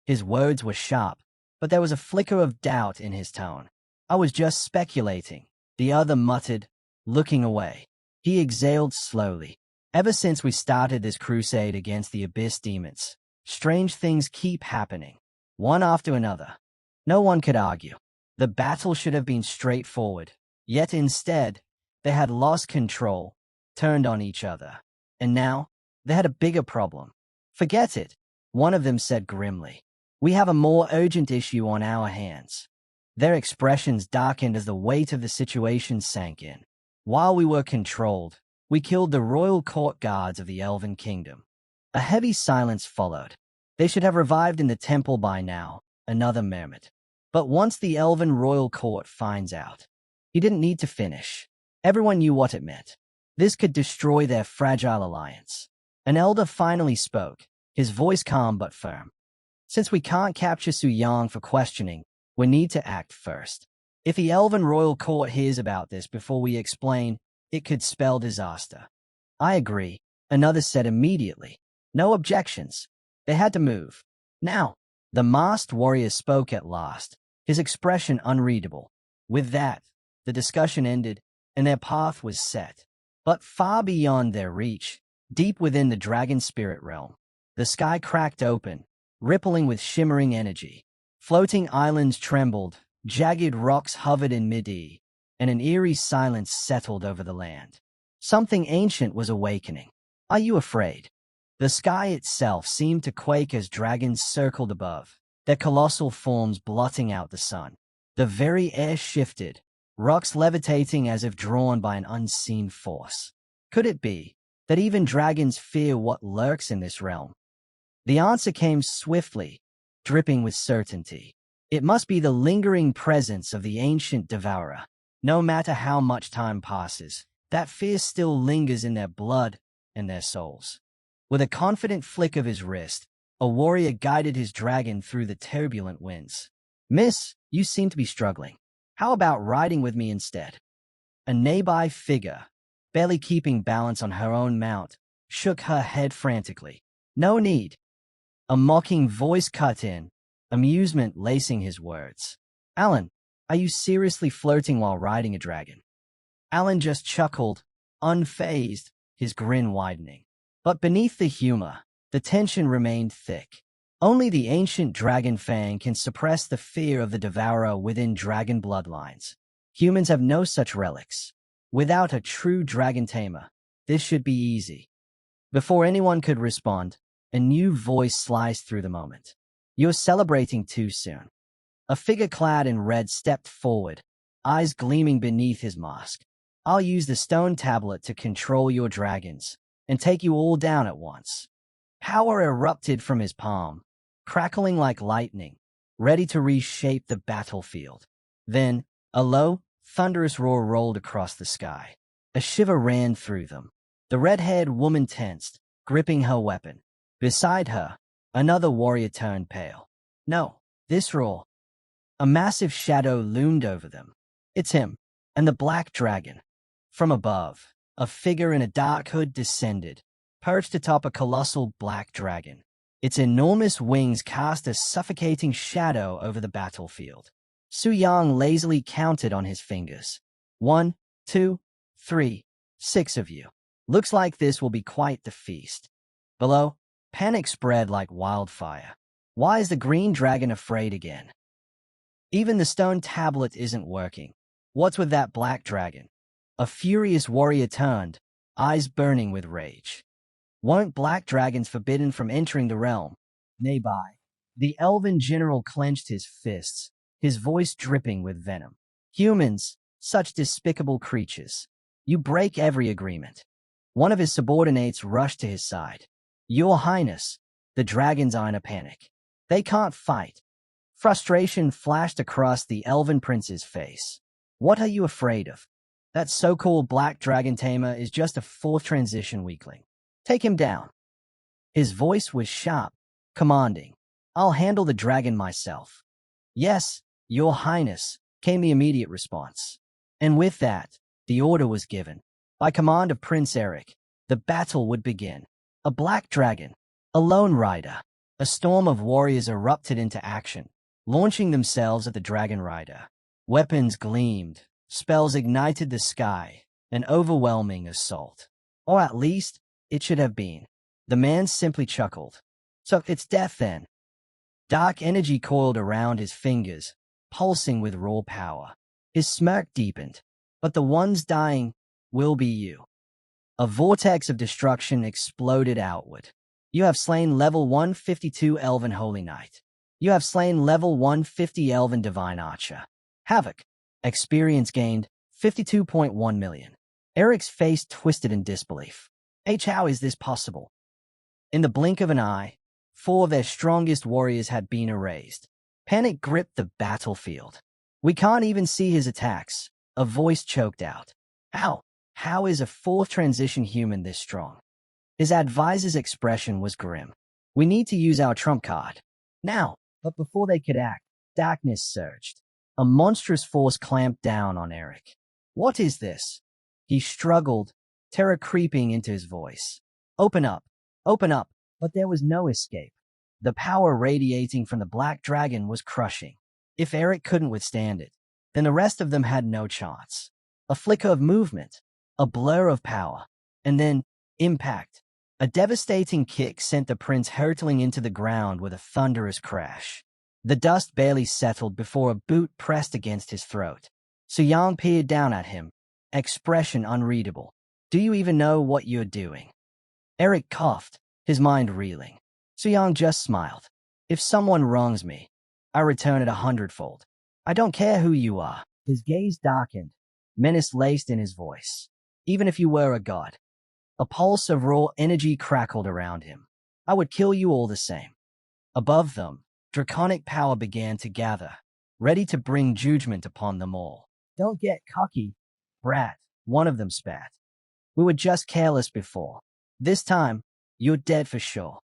His words were sharp, but there was a flicker of doubt in his tone. I was just speculating, the other muttered, looking away. He exhaled slowly. Ever since we started this crusade against the Abyss demons, strange things keep happening, one after another. No one could argue. The battle should have been straightforward, yet instead, they had lost control, turned on each other. And now, they had a bigger problem. Forget it, one of them said grimly. We have a more urgent issue on our hands. Their expressions darkened as the weight of the situation sank in. While we were controlled, we killed the royal court guards of the Elven Kingdom. A heavy silence followed. They should have revived in the temple by now, another murmured. But once the Elven royal court finds out, he didn't need to finish. Everyone knew what it meant. This could destroy their fragile alliance. An elder finally spoke, his voice calm but firm. Since we can't capture Su Yang for questioning, we need to act first. If the Elven royal court hears about this before we explain, it could spell disaster. I agree, another said immediately. No objections. They had to move. Now, the masked warrior spoke at last, his expression unreadable. With that, the discussion ended, and their path was set. But far beyond their reach, deep within the dragon spirit realm, the sky cracked open, rippling with shimmering energy. Floating islands trembled, jagged rocks hovered in mid-air, and an eerie silence settled over the land. Something ancient was awakening. Are you afraid? The sky itself seemed to quake as dragons circled above, their colossal forms blotting out the sun. The very air shifted, rocks levitating as if drawn by an unseen force. Could it be that even dragons fear what lurks in this realm? The answer came swiftly, dripping with certainty. It must be the lingering presence of the ancient devourer. No matter how much time passes, that fear still lingers in their blood and their souls. With a confident flick of his wrist, a warrior guided his dragon through the turbulent winds. Miss, you seem to be struggling. How about riding with me instead? A nearby figure, barely keeping balance on her own mount, shook her head frantically. No need. A mocking voice cut in, amusement lacing his words. Alan, are you seriously flirting while riding a dragon? Alan just chuckled, unfazed. his grin widening. But beneath the humor, the tension remained thick. Only the ancient dragon fang can suppress the fear of the devourer within dragon bloodlines. Humans have no such relics. Without a true dragon tamer, this should be easy. Before anyone could respond, a new voice sliced through the moment. You're celebrating too soon. A figure clad in red stepped forward, eyes gleaming beneath his mask. I'll use the stone tablet to control your dragons and take you all down at once. Power erupted from his palm, crackling like lightning, ready to reshape the battlefield. Then, a low, thunderous roar rolled across the sky. A shiver ran through them. The red-haired woman tensed, gripping her weapon. Beside her, another warrior turned pale. No, this roar. A massive shadow loomed over them. It's him, and the black dragon. From above, a figure in a dark hood descended, perched atop a colossal black dragon. Its enormous wings cast a suffocating shadow over the battlefield. Su Yang lazily counted on his fingers. 1, 2, 3, 6 of you. Looks like this will be quite the feast. Below, panic spread like wildfire. Why is the green dragon afraid again? Even the stone tablet isn't working. What's with that black dragon? A furious warrior turned, eyes burning with rage. Weren't black dragons forbidden from entering the realm? Nearby, the elven general clenched his fists, his voice dripping with venom. Humans, such despicable creatures. You break every agreement. One of his subordinates rushed to his side. Your Highness, the dragons are in a panic. They can't fight. Frustration flashed across the elven prince's face. What are you afraid of? That so-called black dragon tamer is just a fourth transition weakling. Take him down. His voice was sharp, commanding. I'll handle the dragon myself. Yes, Your Highness, came the immediate response. And with that, the order was given. By command of Prince Eric, the battle would begin. A black dragon, a lone rider, a storm of warriors erupted into action, launching themselves at the dragon rider. Weapons gleamed, spells ignited the sky, an overwhelming assault. Or at least, it should have been. The man simply chuckled. So it's death then. Dark energy coiled around his fingers, pulsing with raw power. His smirk deepened. But the ones dying will be you. A vortex of destruction exploded outward. You have slain level 152 Elven Holy Knight. You have slain level 150 Elven Divine Archer. Havoc. Experience gained 52.1 million. Eric's face twisted in disbelief. How is this possible? In the blink of an eye, 4 of their strongest warriors had been erased. Panic gripped the battlefield. We can't even see his attacks. A voice choked out. How is a fourth transition human this strong? His advisor's expression was grim. We need to use our trump card. Now. But before they could act, darkness surged. A monstrous force clamped down on Eric. What is this? He struggled, terror creeping into his voice. Open up. But there was no escape. The power radiating from the black dragon was crushing. If Eric couldn't withstand it, then the rest of them had no chance. A flicker of movement, a blur of power, and then impact. A devastating kick sent the prince hurtling into the ground with a thunderous crash. The dust barely settled before a boot pressed against his throat. Su Yang peered down at him, expression unreadable. Do you even know what you're doing? Eric coughed, his mind reeling. Su Yang just smiled. If someone wrongs me, I return it 100-fold. I don't care who you are. His gaze darkened, menace laced in his voice. Even if you were a god. A pulse of raw energy crackled around him. I would kill you all the same. Above them, draconic power began to gather, ready to bring judgment upon them all. Don't get cocky, brat, one of them spat. We were just careless before. This time, you're dead for sure.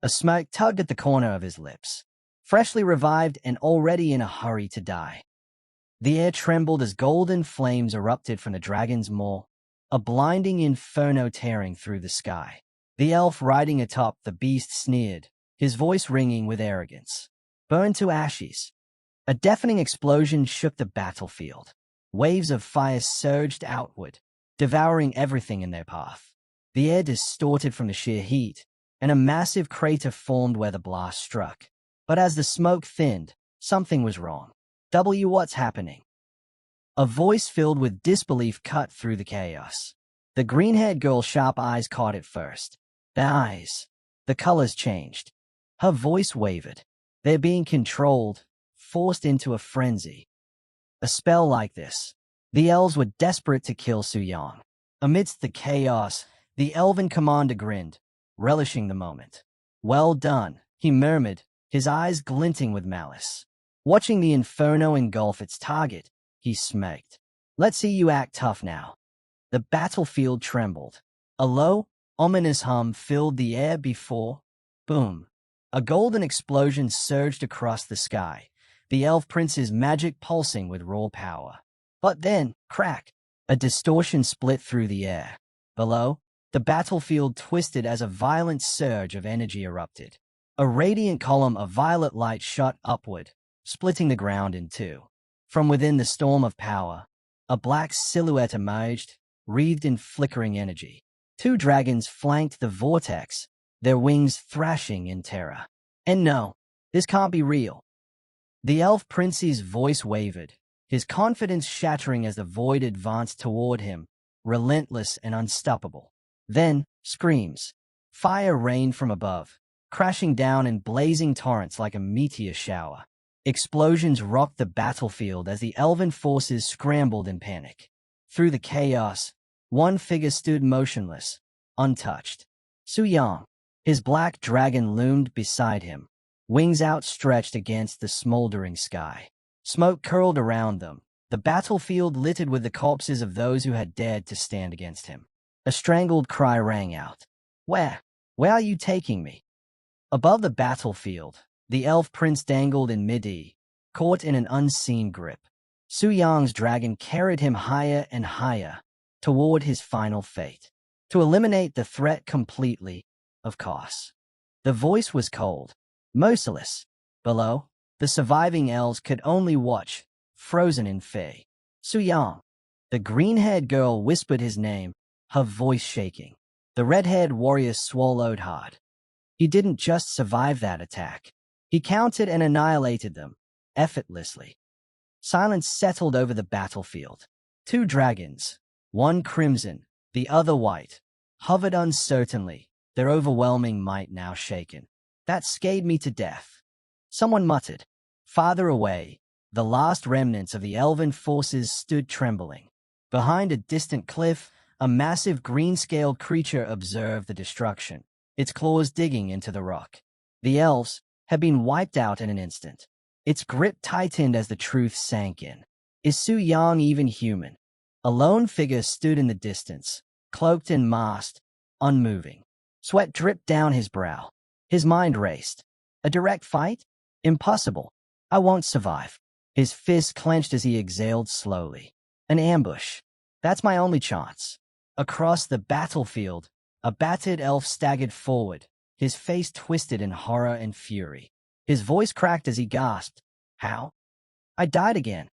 A smirk tugged at the corner of his lips. Freshly revived and already in a hurry to die. The air trembled as golden flames erupted from the dragon's maw, a blinding inferno tearing through the sky. The elf riding atop the beast sneered, his voice ringing with arrogance. Burn to ashes. A deafening explosion shook the battlefield. Waves of fire surged outward, devouring everything in their path. The air distorted from the sheer heat, and a massive crater formed where the blast struck. But as the smoke thinned, something was wrong. What's happening? A voice filled with disbelief cut through the chaos. The green-haired girl's sharp eyes caught it first. The eyes. The colors changed. Her voice wavered. They're being controlled, forced into a frenzy. A spell like this. The elves were desperate to kill Su-yang. Amidst the chaos, the elven commander grinned, relishing the moment. Well done, he murmured, his eyes glinting with malice. Watching the inferno engulf its target, he smirked. Let's see you act tough now. The battlefield trembled. A low, ominous hum filled the air before, boom. A golden explosion surged across the sky, the elf prince's magic pulsing with raw power. But then, crack, a distortion split through the air. Below, the battlefield twisted as a violent surge of energy erupted. A radiant column of violet light shot upward, splitting the ground in two. From within the storm of power, a black silhouette emerged, wreathed in flickering energy. Two dragons flanked the vortex, their wings thrashing in terror. And no, this can't be real. The elf prince's voice wavered, his confidence shattering as the void advanced toward him, relentless and unstoppable. Then, screams. Fire rained from above, crashing down in blazing torrents like a meteor shower. Explosions rocked the battlefield as the elven forces scrambled in panic. Through the chaos, one figure stood motionless, untouched. Su-yang. His black dragon loomed beside him, wings outstretched against the smoldering sky. Smoke curled around them, the battlefield littered with the corpses of those who had dared to stand against him. A strangled cry rang out. Where are you taking me? Above the battlefield, the elf prince dangled in mid-air, caught in an unseen grip. Su-yang's dragon carried him higher and higher, toward his final fate. To eliminate the threat completely, of course. The voice was cold, merciless. Below, the surviving elves could only watch, frozen in fear. Su-yang. The green-haired girl whispered his name, her voice shaking. The red-haired warrior swallowed hard. He didn't just survive that attack. He counted and annihilated them, effortlessly. Silence settled over the battlefield. Two dragons, one crimson, the other white, hovered uncertainly, their overwhelming might now shaken. That scared me to death. Someone muttered. Farther away, the last remnants of the elven forces stood trembling. Behind a distant cliff, a massive green-scaled creature observed the destruction, its claws digging into the rock. The elves had been wiped out in an instant. Its grip tightened as the truth sank in. Is Su-yang even human? A lone figure stood in the distance, cloaked and masked, unmoving. Sweat dripped down his brow. His mind raced. A direct fight? Impossible. I won't survive. His fist clenched as he exhaled slowly. An ambush. That's my only chance. Across the battlefield, a battered elf staggered forward, his face twisted in horror and fury. His voice cracked as he gasped. How? I died again.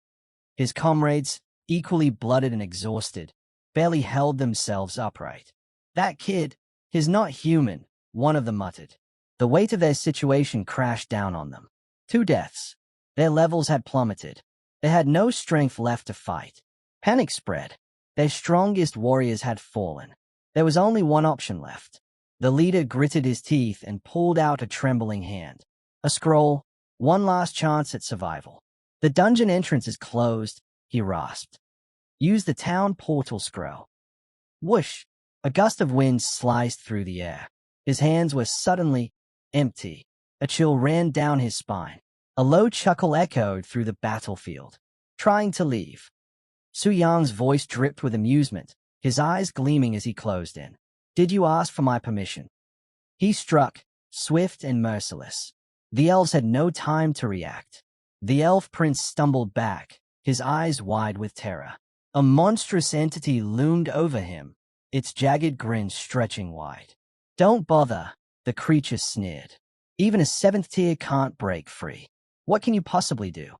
His comrades, equally blooded and exhausted, barely held themselves upright. That kid is not human, one of them muttered. The weight of their situation crashed down on them. Two deaths. Their levels had plummeted. They had no strength left to fight. Panic spread. Their strongest warriors had fallen. There was only one option left. The leader gritted his teeth and pulled out a trembling hand. A scroll, one last chance at survival. The dungeon entrance is closed, he rasped. Use the town portal scroll. Whoosh! A gust of wind sliced through the air. His hands were suddenly empty. A chill ran down his spine. A low chuckle echoed through the battlefield. Trying to leave. Su-yang's voice dripped with amusement, his eyes gleaming as he closed in. Did you ask for my permission? He struck, swift and merciless. The elves had no time to react. The elf prince stumbled back, his eyes wide with terror. A monstrous entity loomed over him, its jagged grin stretching wide. Don't bother, the creature sneered. Even a seventh tier can't break free. What can you possibly do?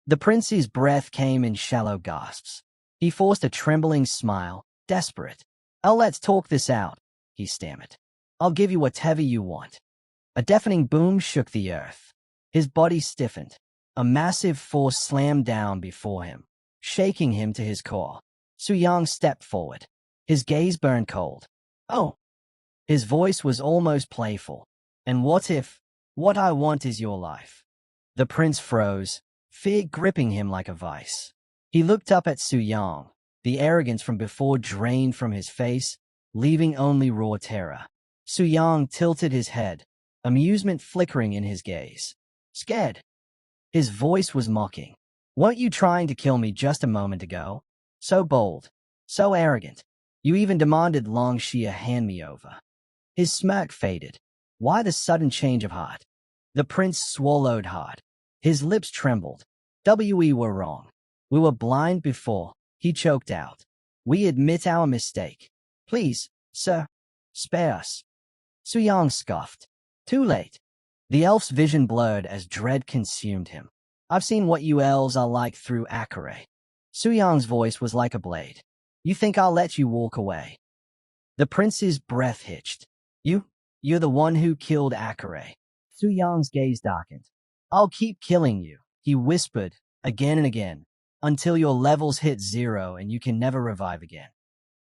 The prince's breath came in shallow gasps. He forced a trembling smile, desperate. Oh, let's talk this out. he stammered. I'll give you whatever you want. A deafening boom shook the earth. His body stiffened. A massive force slammed down before him, shaking him to his core. Su Yang stepped forward. His gaze burned cold. Oh! His voice was almost playful. And what I want is your life. The prince froze, fear gripping him like a vice. He looked up at Su Yang, the arrogance from before drained from his face, leaving only raw terror. Su Yang tilted his head, amusement flickering in his gaze. Scared? His voice was mocking. Weren't you trying to kill me just a moment ago? So bold, so arrogant. You even demanded Long Xia hand me over. His smirk faded. Why the sudden change of heart? The prince swallowed hard. His lips trembled. We were wrong. We were blind before, he choked out. We admit our mistake. Please, sir, spare us. Su Yang scoffed. Too late. The elf's vision blurred as dread consumed him. I've seen what you elves are like through Akare. Su Yang's voice was like a blade. You think I'll let you walk away? The prince's breath hitched. You're the one who killed Akare. Su Yang's gaze darkened. I'll keep killing you, he whispered, again and again, until your levels hit 0 and you can never revive again.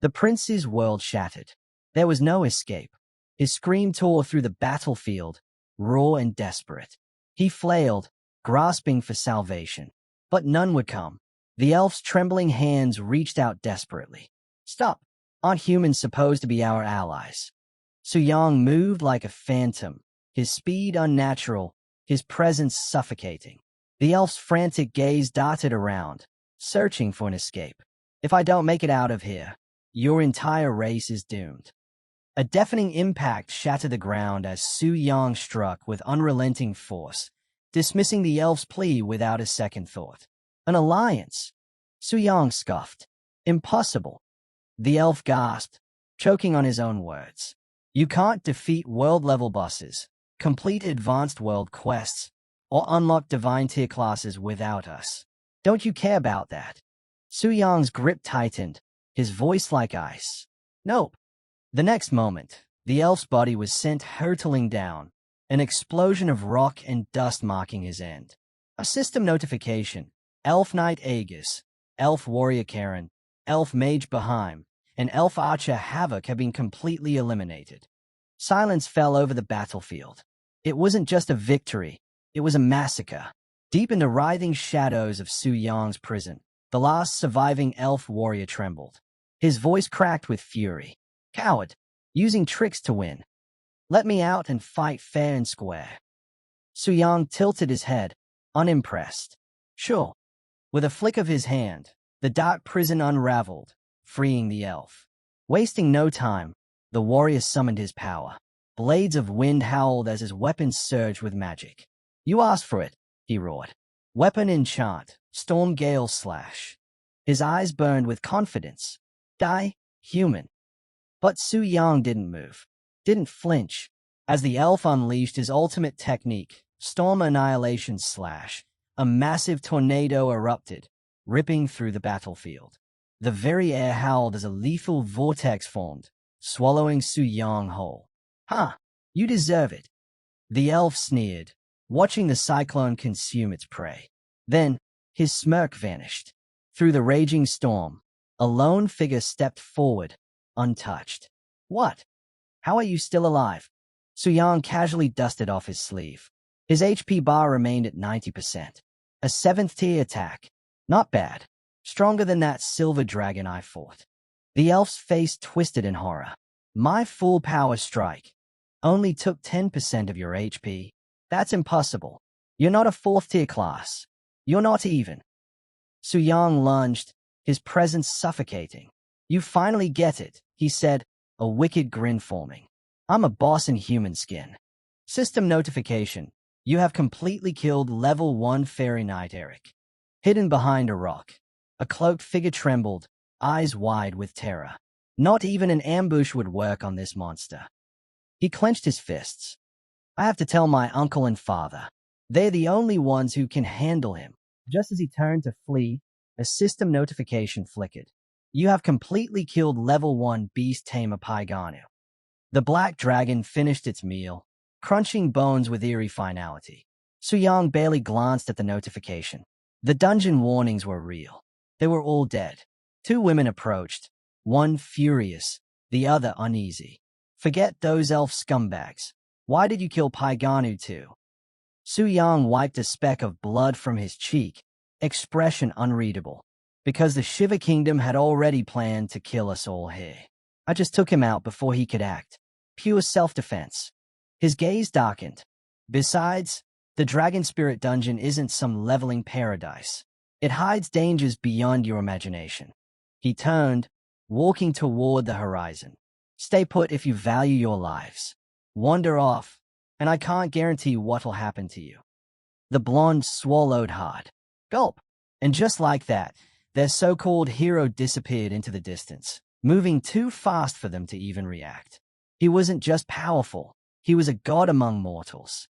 The prince's world shattered. There was no escape. His scream tore through the battlefield, raw and desperate. He flailed, grasping for salvation. But none would come. The elf's trembling hands reached out desperately. Stop! Aren't humans supposed to be our allies? Su Yang moved like a phantom, his speed unnatural, his presence suffocating. The elf's frantic gaze darted around, searching for an escape. If I don't make it out of here, your entire race is doomed. A deafening impact shattered the ground as Su Yang struck with unrelenting force, dismissing the elf's plea without a second thought. An alliance? Su Yang scoffed. Impossible. The elf gasped, choking on his own words. You can't defeat world-level bosses, complete advanced world quests, or unlock divine tier classes without us. Don't you care about that? Su Yang's grip tightened, his voice like ice. Nope. The next moment, the elf's body was sent hurtling down, an explosion of rock and dust marking his end. A system notification. Elf Knight Aegis, Elf Warrior Karen, Elf Mage Baheim, and Elf Archer Havoc have been completely eliminated. Silence fell over the battlefield. It wasn't just a victory, it was a massacre. Deep in the writhing shadows of Su Yang's prison, the last surviving elf warrior trembled. His voice cracked with fury. Coward, using tricks to win. Let me out and fight fair and square. Su Yang tilted his head, unimpressed. Sure. With a flick of his hand, the dark prison unraveled, freeing the elf. Wasting no time, the warrior summoned his power. Blades of wind howled as his weapons surged with magic. You asked for it, he roared. Weapon enchant, storm gale slash. His eyes burned with confidence. Die, human. But Su Yang didn't move, didn't flinch, as the elf unleashed his ultimate technique, Storm Annihilation Slash. A massive tornado erupted, ripping through the battlefield. The very air howled as a lethal vortex formed, swallowing Su Yang whole. Huh, you deserve it. The elf sneered, watching the cyclone consume its prey. Then, his smirk vanished. Through the raging storm, a lone figure stepped forward, untouched. What? How are you still alive? Su Yang casually dusted off his sleeve. His HP bar remained at 90%. A 7th tier attack. Not bad. Stronger than that silver dragon I fought. The elf's face twisted in horror. My full power strike only took 10% of your HP. That's impossible. You're not a 4th tier class. You're not even. Su Yang lunged, his presence suffocating. You finally get it, he said, a wicked grin forming. I'm a boss in human skin. System notification. You have completely killed level 1 Fairy Knight Eric. Hidden behind a rock, a cloaked figure trembled, eyes wide with terror. Not even an ambush would work on this monster. He clenched his fists. I have to tell my uncle and father. They're the only ones who can handle him. Just as he turned to flee, a system notification flickered. You have completely killed level 1 Beast Tamer Paiganu. The black dragon finished its meal, crunching bones with eerie finality. Su Yang barely glanced at the notification. The dungeon warnings were real. They were all dead. Two women approached, one furious, the other uneasy. Forget those elf scumbags. Why did you kill Paiganu too? Su Yang wiped a speck of blood from his cheek, expression unreadable. Because the Shiva Kingdom had already planned to kill us all here. I just took him out before he could act. Pure self-defense. His gaze darkened. Besides, the Dragon Spirit Dungeon isn't some leveling paradise. It hides dangers beyond your imagination. He turned, walking toward the horizon. Stay put if you value your lives. Wander off, and I can't guarantee what'll happen to you. The blonde swallowed hard. Gulp. And just like that, their so-called hero disappeared into the distance, moving too fast for them to even react. He wasn't just powerful, he was a god among mortals.